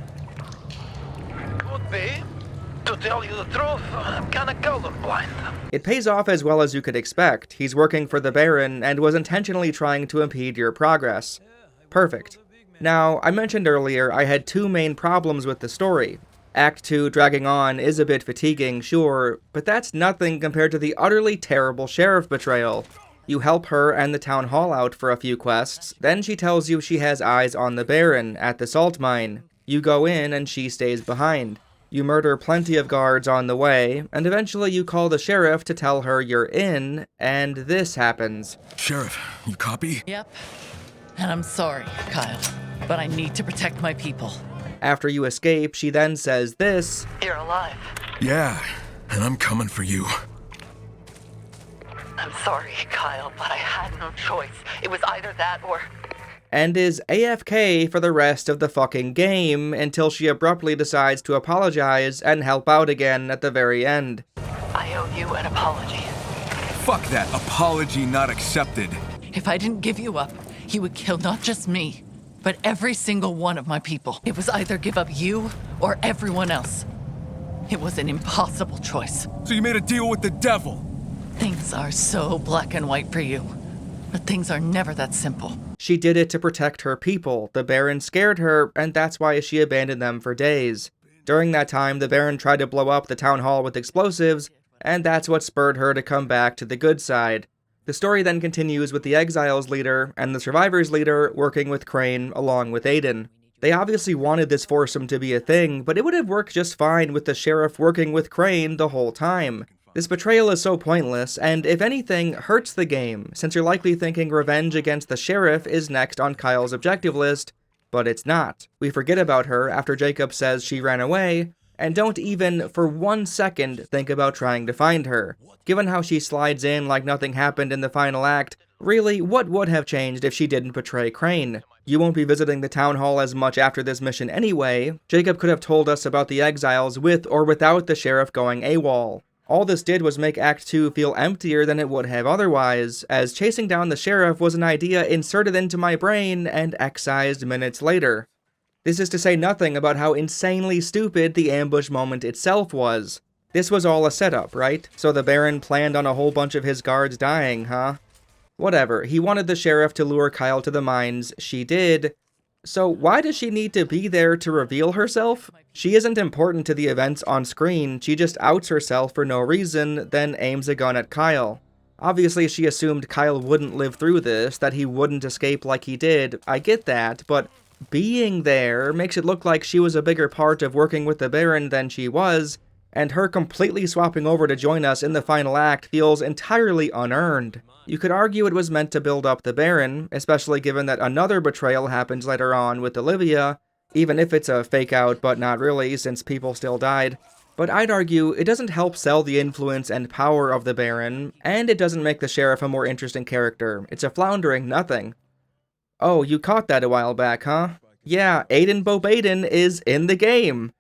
Could be. To tell you the truth, I'm kinda colorblind. It pays off as well as you could expect. He's working for the Baron and was intentionally trying to impede your progress. Perfect. Now, I mentioned earlier I had two main problems with the story. Act 2 dragging on is a bit fatiguing, sure, but that's nothing compared to the utterly terrible sheriff betrayal. You help her and the town hall out for a few quests, then she tells you she has eyes on the Baron at the salt mine. You go in and she stays behind. You murder plenty of guards on the way, and eventually you call the sheriff to tell her you're in, and this happens. Sheriff, you copy? Yep. And I'm sorry, Kyle, but I need to protect my people. After you escape, she then says this. You're alive. Yeah, and I'm coming for you. I'm sorry, Kyle, but I had no choice. It was either that or... And is AFK for the rest of the fucking game until she abruptly decides to apologize and help out again at the very end. I owe you an apology. Fuck that. Apology not accepted. If I didn't give you up, he would kill not just me, but every single one of my people. It was either give up you or everyone else. It was an impossible choice. So you made a deal with the devil? Things are so black and white for you, but things are never that simple. She did it to protect her people. The Baron scared her, and that's why she abandoned them for days. During that time, the Baron tried to blow up the town hall with explosives, and that's what spurred her to come back to the good side. The story then continues with the Exiles leader and the Survivors leader working with Crane along with Aiden. They obviously wanted this foursome to be a thing, but it would have worked just fine with the sheriff working with Crane the whole time. This betrayal is so pointless, and if anything, hurts the game, since you're likely thinking revenge against the sheriff is next on Kyle's objective list, but it's not. We forget about her after Jacob says she ran away, and don't even, for 1 second, think about trying to find her. Given how she slides in like nothing happened in the final act, really, what would have changed if she didn't betray Crane? You won't be visiting the town hall as much after this mission anyway. Jacob could have told us about the Exiles with or without the sheriff going AWOL. All this did was make Act 2 feel emptier than it would have otherwise, as chasing down the sheriff was an idea inserted into my brain and excised minutes later. This is to say nothing about how insanely stupid the ambush moment itself was. This was all a setup, right? So the Baron planned on a whole bunch of his guards dying, huh? Whatever, he wanted the sheriff to lure Kyle to the mines, she did. So why does she need to be there to reveal herself? She isn't important to the events on screen, she just outs herself for no reason, then aims a gun at Kyle. Obviously she assumed Kyle wouldn't live through this, that he wouldn't escape like he did, I get that, but being there makes it look like she was a bigger part of working with the Baron than she was, and her completely swapping over to join us in the final act feels entirely unearned. You could argue it was meant to build up the Baron, especially given that another betrayal happens later on with Olivia, even if it's a fake out but not really since people still died. But I'd argue it doesn't help sell the influence and power of the Baron, and it doesn't make the sheriff a more interesting character. It's a floundering nothing. Oh, you caught that a while back, huh? Yeah, Aiden Bobaden is in the game!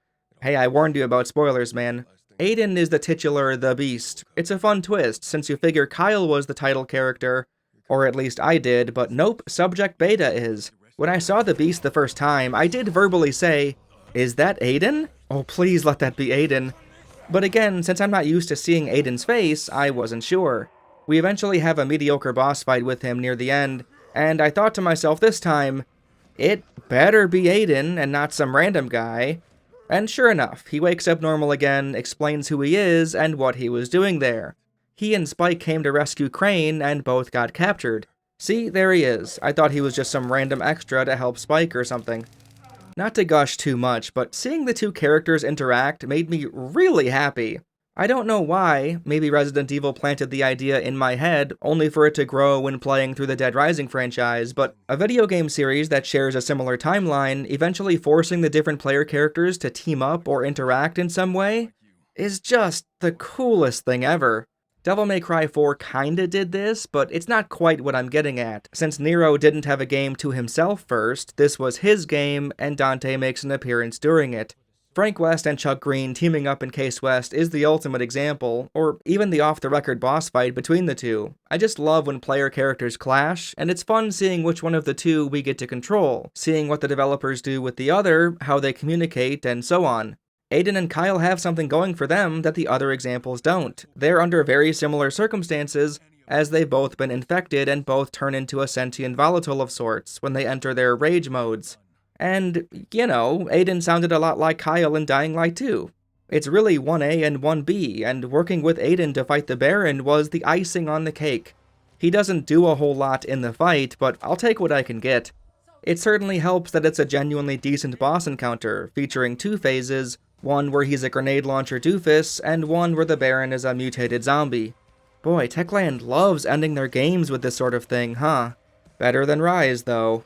Hey, I warned you about spoilers, man. Aiden is the titular The Beast. It's a fun twist, since you figure Kyle was the title character, or at least I did, but nope, Subject Beta is. When I saw The Beast the first time, I did verbally say, is that Aiden? Oh, please let that be Aiden. But again, since I'm not used to seeing Aiden's face, I wasn't sure. We eventually have a mediocre boss fight with him near the end, and I thought to myself this time, it better be Aiden and not some random guy. And sure enough, he wakes up normal again, explains who he is and what he was doing there. He and Spike came to rescue Crane and both got captured. See, there he is. I thought he was just some random extra to help Spike or something. Not to gush too much, but seeing the two characters interact made me really happy. I don't know why, maybe Resident Evil planted the idea in my head, only for it to grow when playing through the Dead Rising franchise, but a video game series that shares a similar timeline, eventually forcing the different player characters to team up or interact in some way, is just the coolest thing ever. Devil May Cry 4 kinda did this, but it's not quite what I'm getting at. Since Nero didn't have a game to himself first, this was his game, and Dante makes an appearance during it. Frank West and Chuck Green teaming up in Case West is the ultimate example, or even the off-the-record boss fight between the two. I just love when player characters clash, and it's fun seeing which one of the two we get to control, seeing what the developers do with the other, how they communicate, and so on. Aiden and Kyle have something going for them that the other examples don't. They're under very similar circumstances, as they've both been infected and both turn into a sentient volatile of sorts when they enter their rage modes. And, you know, Aiden sounded a lot like Kyle in Dying Light 2. It's really 1A and 1B, and working with Aiden to fight the Baron was the icing on the cake. He doesn't do a whole lot in the fight, but I'll take what I can get. It certainly helps that it's a genuinely decent boss encounter, featuring 2 phases, one where he's a grenade launcher doofus, and one where the Baron is a mutated zombie. Boy, Techland loves ending their games with this sort of thing, huh? Better than Rise, though.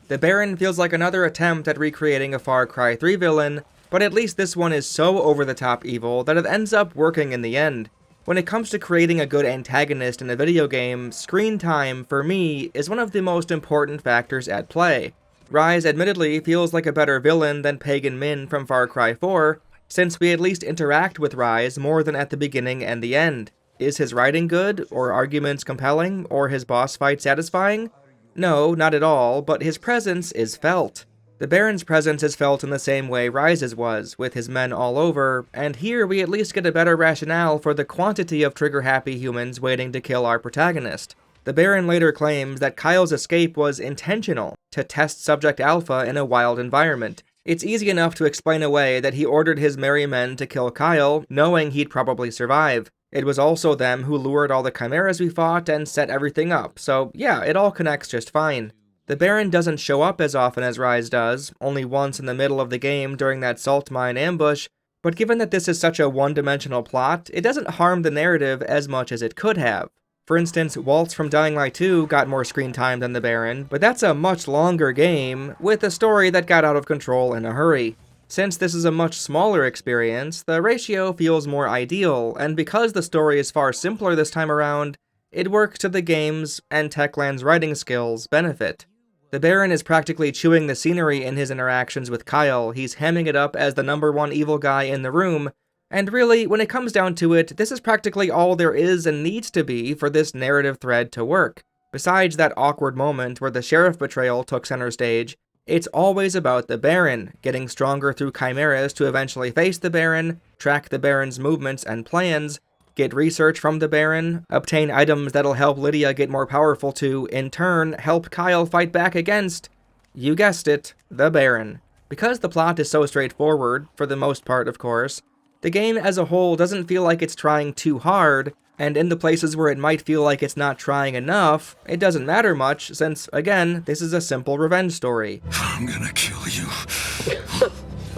The Baron feels like another attempt at recreating a Far Cry 3 villain, but at least this one is so over-the-top evil that it ends up working in the end. When it comes to creating a good antagonist in a video game, screen time, for me, is one of the most important factors at play. Rise admittedly feels like a better villain than Pagan Min from Far Cry 4, since we at least interact with Rise more than at the beginning and the end. Is his writing good, or arguments compelling, or his boss fight satisfying? No, not at all, but his presence is felt. The Baron's presence is felt in the same way Rise's was, with his men all over, and here we at least get a better rationale for the quantity of trigger-happy humans waiting to kill our protagonist. The Baron later claims that Kyle's escape was intentional, to test Subject Alpha in a wild environment. It's easy enough to explain away that he ordered his merry men to kill Kyle, knowing he'd probably survive. It was also them who lured all the chimeras we fought and set everything up, so yeah, it all connects just fine. The Baron doesn't show up as often as Rise does, only once in the middle of the game during that salt mine ambush, but given that this is such a one-dimensional plot, it doesn't harm the narrative as much as it could have. For instance, Waltz from Dying Light 2 got more screen time than the Baron, but that's a much longer game, with a story that got out of control in a hurry. Since this is a much smaller experience, the ratio feels more ideal, and because the story is far simpler this time around, it works to the game's and Techland's writing skills' benefit. The Baron is practically chewing the scenery in his interactions with Kyle, he's hamming it up as the #1 evil guy in the room, and really, when it comes down to it, this is practically all there is and needs to be for this narrative thread to work. Besides that awkward moment where the sheriff betrayal took center stage, it's always about the Baron, getting stronger through chimeras to eventually face the Baron, track the Baron's movements and plans, get research from the Baron, obtain items that'll help Lydia get more powerful to, in turn, help Kyle fight back against, you guessed it, the Baron. Because the plot is so straightforward, for the most part of course, the game as a whole doesn't feel like it's trying too hard, and in the places where it might feel like it's not trying enough, it doesn't matter much, since, again, this is a simple revenge story. I'm gonna kill you.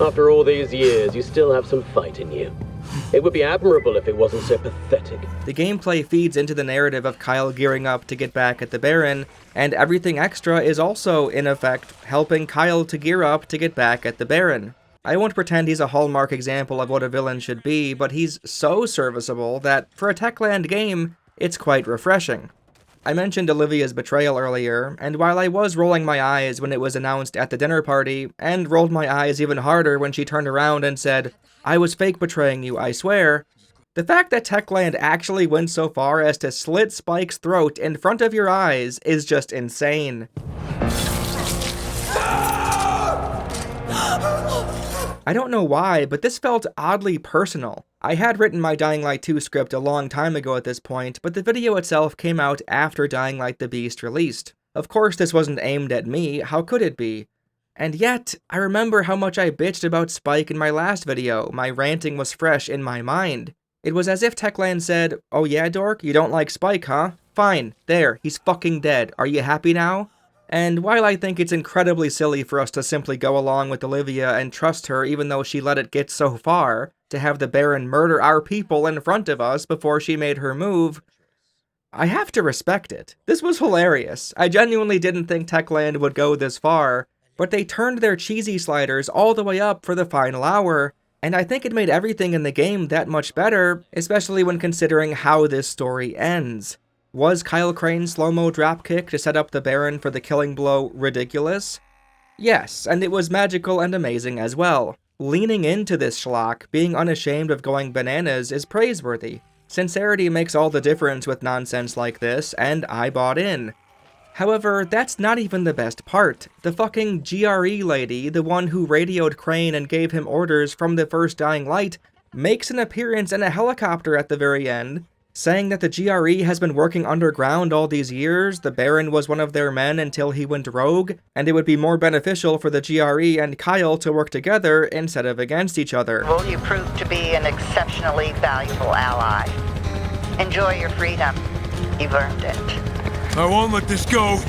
After all these years, you still have some fight in you. It would be admirable if it wasn't so pathetic. The gameplay feeds into the narrative of Kyle gearing up to get back at the Baron, and everything extra is also, in effect, helping Kyle to gear up to get back at the Baron. I won't pretend he's a hallmark example of what a villain should be, but he's so serviceable that, for a Techland game, it's quite refreshing. I mentioned Olivia's betrayal earlier, and while I was rolling my eyes when it was announced at the dinner party, and rolled my eyes even harder when she turned around and said, "I was fake betraying you, I swear," the fact that Techland actually went so far as to slit Spike's throat in front of your eyes is just insane. I don't know why, but this felt oddly personal. I had written my Dying Light 2 script a long time ago at this point, but the video itself came out after Dying Light the Beast released. Of course this wasn't aimed at me, how could it be? And yet, I remember how much I bitched about Spike in my last video, my ranting was fresh in my mind. It was as if Techland said, "Oh yeah, Dork, you don't like Spike, huh? Fine, there, he's fucking dead, are you happy now?" And while I think it's incredibly silly for us to simply go along with Olivia and trust her even though she let it get so far, to have the Baron murder our people in front of us before she made her move, I have to respect it. This was hilarious. I genuinely didn't think Techland would go this far, but they turned their cheesy sliders all the way up for the final hour, and I think it made everything in the game that much better, especially when considering how this story ends. Was Kyle Crane's slow-mo dropkick to set up the Baron for the killing blow ridiculous? Yes, and it was magical and amazing as well. Leaning into this schlock, being unashamed of going bananas, is praiseworthy. Sincerity makes all the difference with nonsense like this, and I bought in. However, that's not even the best part. The fucking GRE lady, the one who radioed Crane and gave him orders from the first Dying Light, makes an appearance in a helicopter at the very end, saying that the GRE has been working underground all these years, the Baron was one of their men until he went rogue, and it would be more beneficial for the GRE and Kyle to work together instead of against each other. Well, you proved to be an exceptionally valuable ally. Enjoy your freedom. You've earned it. I won't let this go.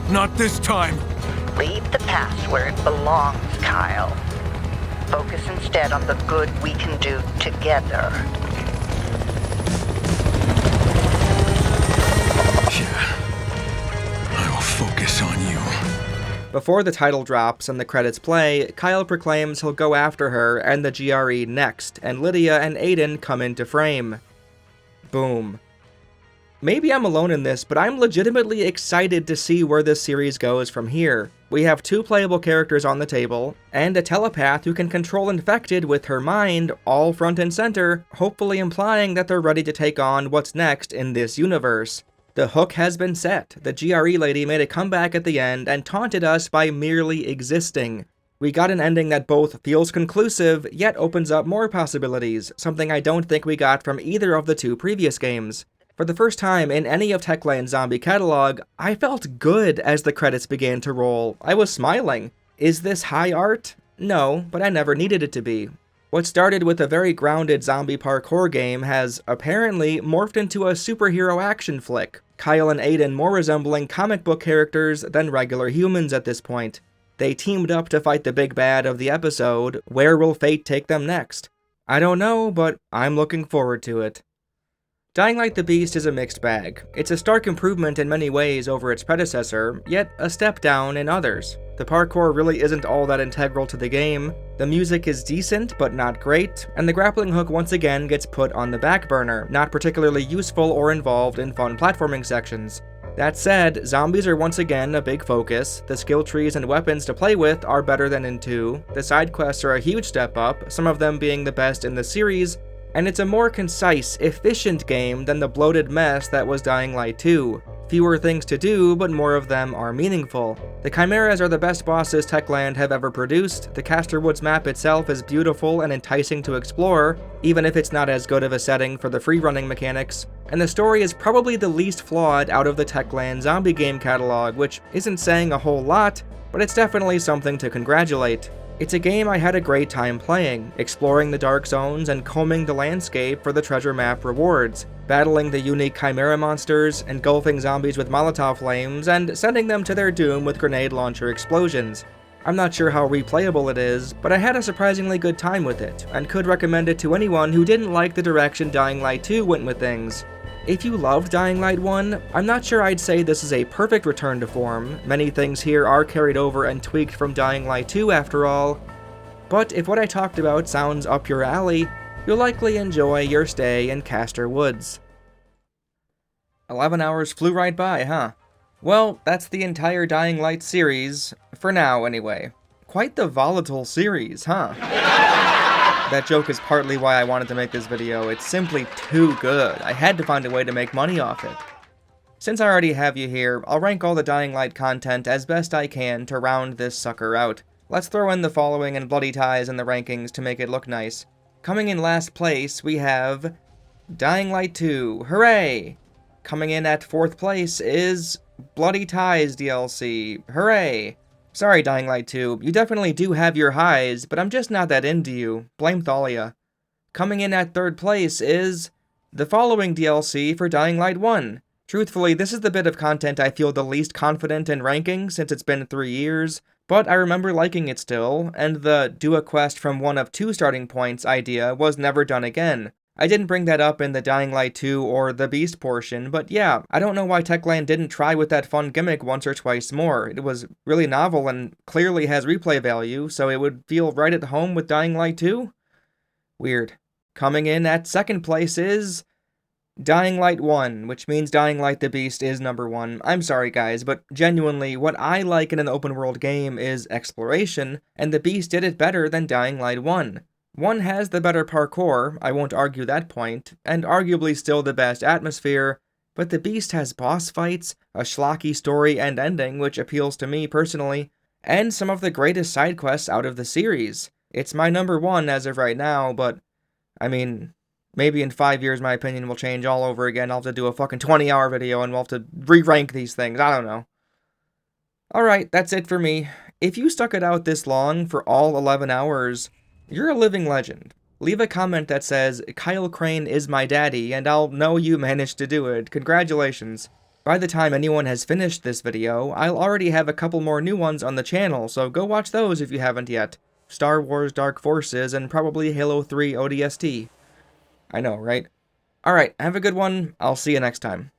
Not this time. Leave the past where it belongs, Kyle. Focus instead on the good we can do together. I will focus on you. Before the title drops and the credits play, Kyle proclaims he'll go after her and the GRE next, and Lydia and Aiden come into frame. Boom. Maybe I'm alone in this, but I'm legitimately excited to see where this series goes from here. We have 2 playable characters on the table, and a telepath who can control infected with her mind, all front and center, hopefully implying that they're ready to take on what's next in this universe. The hook has been set. The GRE lady made a comeback at the end and taunted us by merely existing. We got an ending that both feels conclusive, yet opens up more possibilities, something I don't think we got from either of the 2 previous games. For the first time in any of Techland's zombie catalog, I felt good as the credits began to roll. I was smiling. Is this high art? No, but I never needed it to be. What started with a very grounded zombie parkour game has apparently morphed into a superhero action flick, Kyle and Aiden more resembling comic book characters than regular humans at this point. They teamed up to fight the big bad of the episode. Where will fate take them next? I don't know, but I'm looking forward to it. Dying Light the Beast is a mixed bag. It's a stark improvement in many ways over its predecessor, yet a step down in others. The parkour really isn't all that integral to the game, the music is decent but not great, and the grappling hook once again gets put on the back burner, not particularly useful or involved in fun platforming sections. That said, zombies are once again a big focus, the skill trees and weapons to play with are better than in 2, the side quests are a huge step up, some of them being the best in the series, and it's a more concise, efficient game than the bloated mess that was Dying Light 2. Fewer things to do, but more of them are meaningful. The Chimeras are the best bosses Techland have ever produced, the Casterwoods map itself is beautiful and enticing to explore, even if it's not as good of a setting for the free-running mechanics, and the story is probably the least flawed out of the Techland zombie game catalog, which isn't saying a whole lot, but it's definitely something to congratulate. It's a game I had a great time playing, exploring the dark zones and combing the landscape for the treasure map rewards, battling the unique chimera monsters, engulfing zombies with Molotov flames, and sending them to their doom with grenade launcher explosions. I'm not sure how replayable it is, but I had a surprisingly good time with it, and could recommend it to anyone who didn't like the direction Dying Light 2 went with things. If you loved Dying Light 1, I'm not sure I'd say this is a perfect return to form. Many things here are carried over and tweaked from Dying Light 2 after all. But if what I talked about sounds up your alley, you'll likely enjoy your stay in Castor Woods. 11 hours flew right by, huh? Well, that's the entire Dying Light series, for now anyway. Quite the volatile series, huh? That joke is partly why I wanted to make this video. It's simply too good. I had to find a way to make money off it. Since I already have you here, I'll rank all the Dying Light content as best I can to round this sucker out. Let's throw in the following and bloody ties in the rankings to make it look nice. Coming in last place, we have Dying Light 2, hooray! Coming in at 4th place is Bloody Ties DLC, hooray! Sorry, Dying Light 2, you definitely do have your highs, but I'm just not that into you. Blame Thalia. Coming in at 3rd place is the following DLC for Dying Light 1. Truthfully, this is the bit of content I feel the least confident in ranking since it's been 3 years, but I remember liking it still, and the do a quest from one of 2 starting points idea was never done again. I didn't bring that up in the Dying Light 2 or the Beast portion, but yeah, I don't know why Techland didn't try with that fun gimmick once or twice more. It was really novel and clearly has replay value, so it would feel right at home with Dying Light 2? Weird. Coming in at 2nd place is Dying Light 1, which means Dying Light the Beast is number 1. I'm sorry guys, but genuinely, what I like in an open world game is exploration, and the Beast did it better than Dying Light 1. 1 has the better parkour, I won't argue that point, and arguably still the best atmosphere, but the Beast has boss fights, a schlocky story and ending which appeals to me personally, and some of the greatest side quests out of the series. It's my number 1 as of right now, but, I mean, Maybe in 5 years my opinion will change all over again. I'll have to do a fucking 20-hour video and we'll have to re-rank these things. I don't know. Alright, that's it for me. If you stuck it out this long for all 11 hours, you're a living legend. Leave a comment that says, Kyle Crane is my daddy, and I'll know you managed to do it. Congratulations. By the time anyone has finished this video, I'll already have a couple more new ones on the channel, so go watch those if you haven't yet. Star Wars Dark Forces and probably Halo 3 ODST. I know, right? Alright, have a good one. I'll see you next time.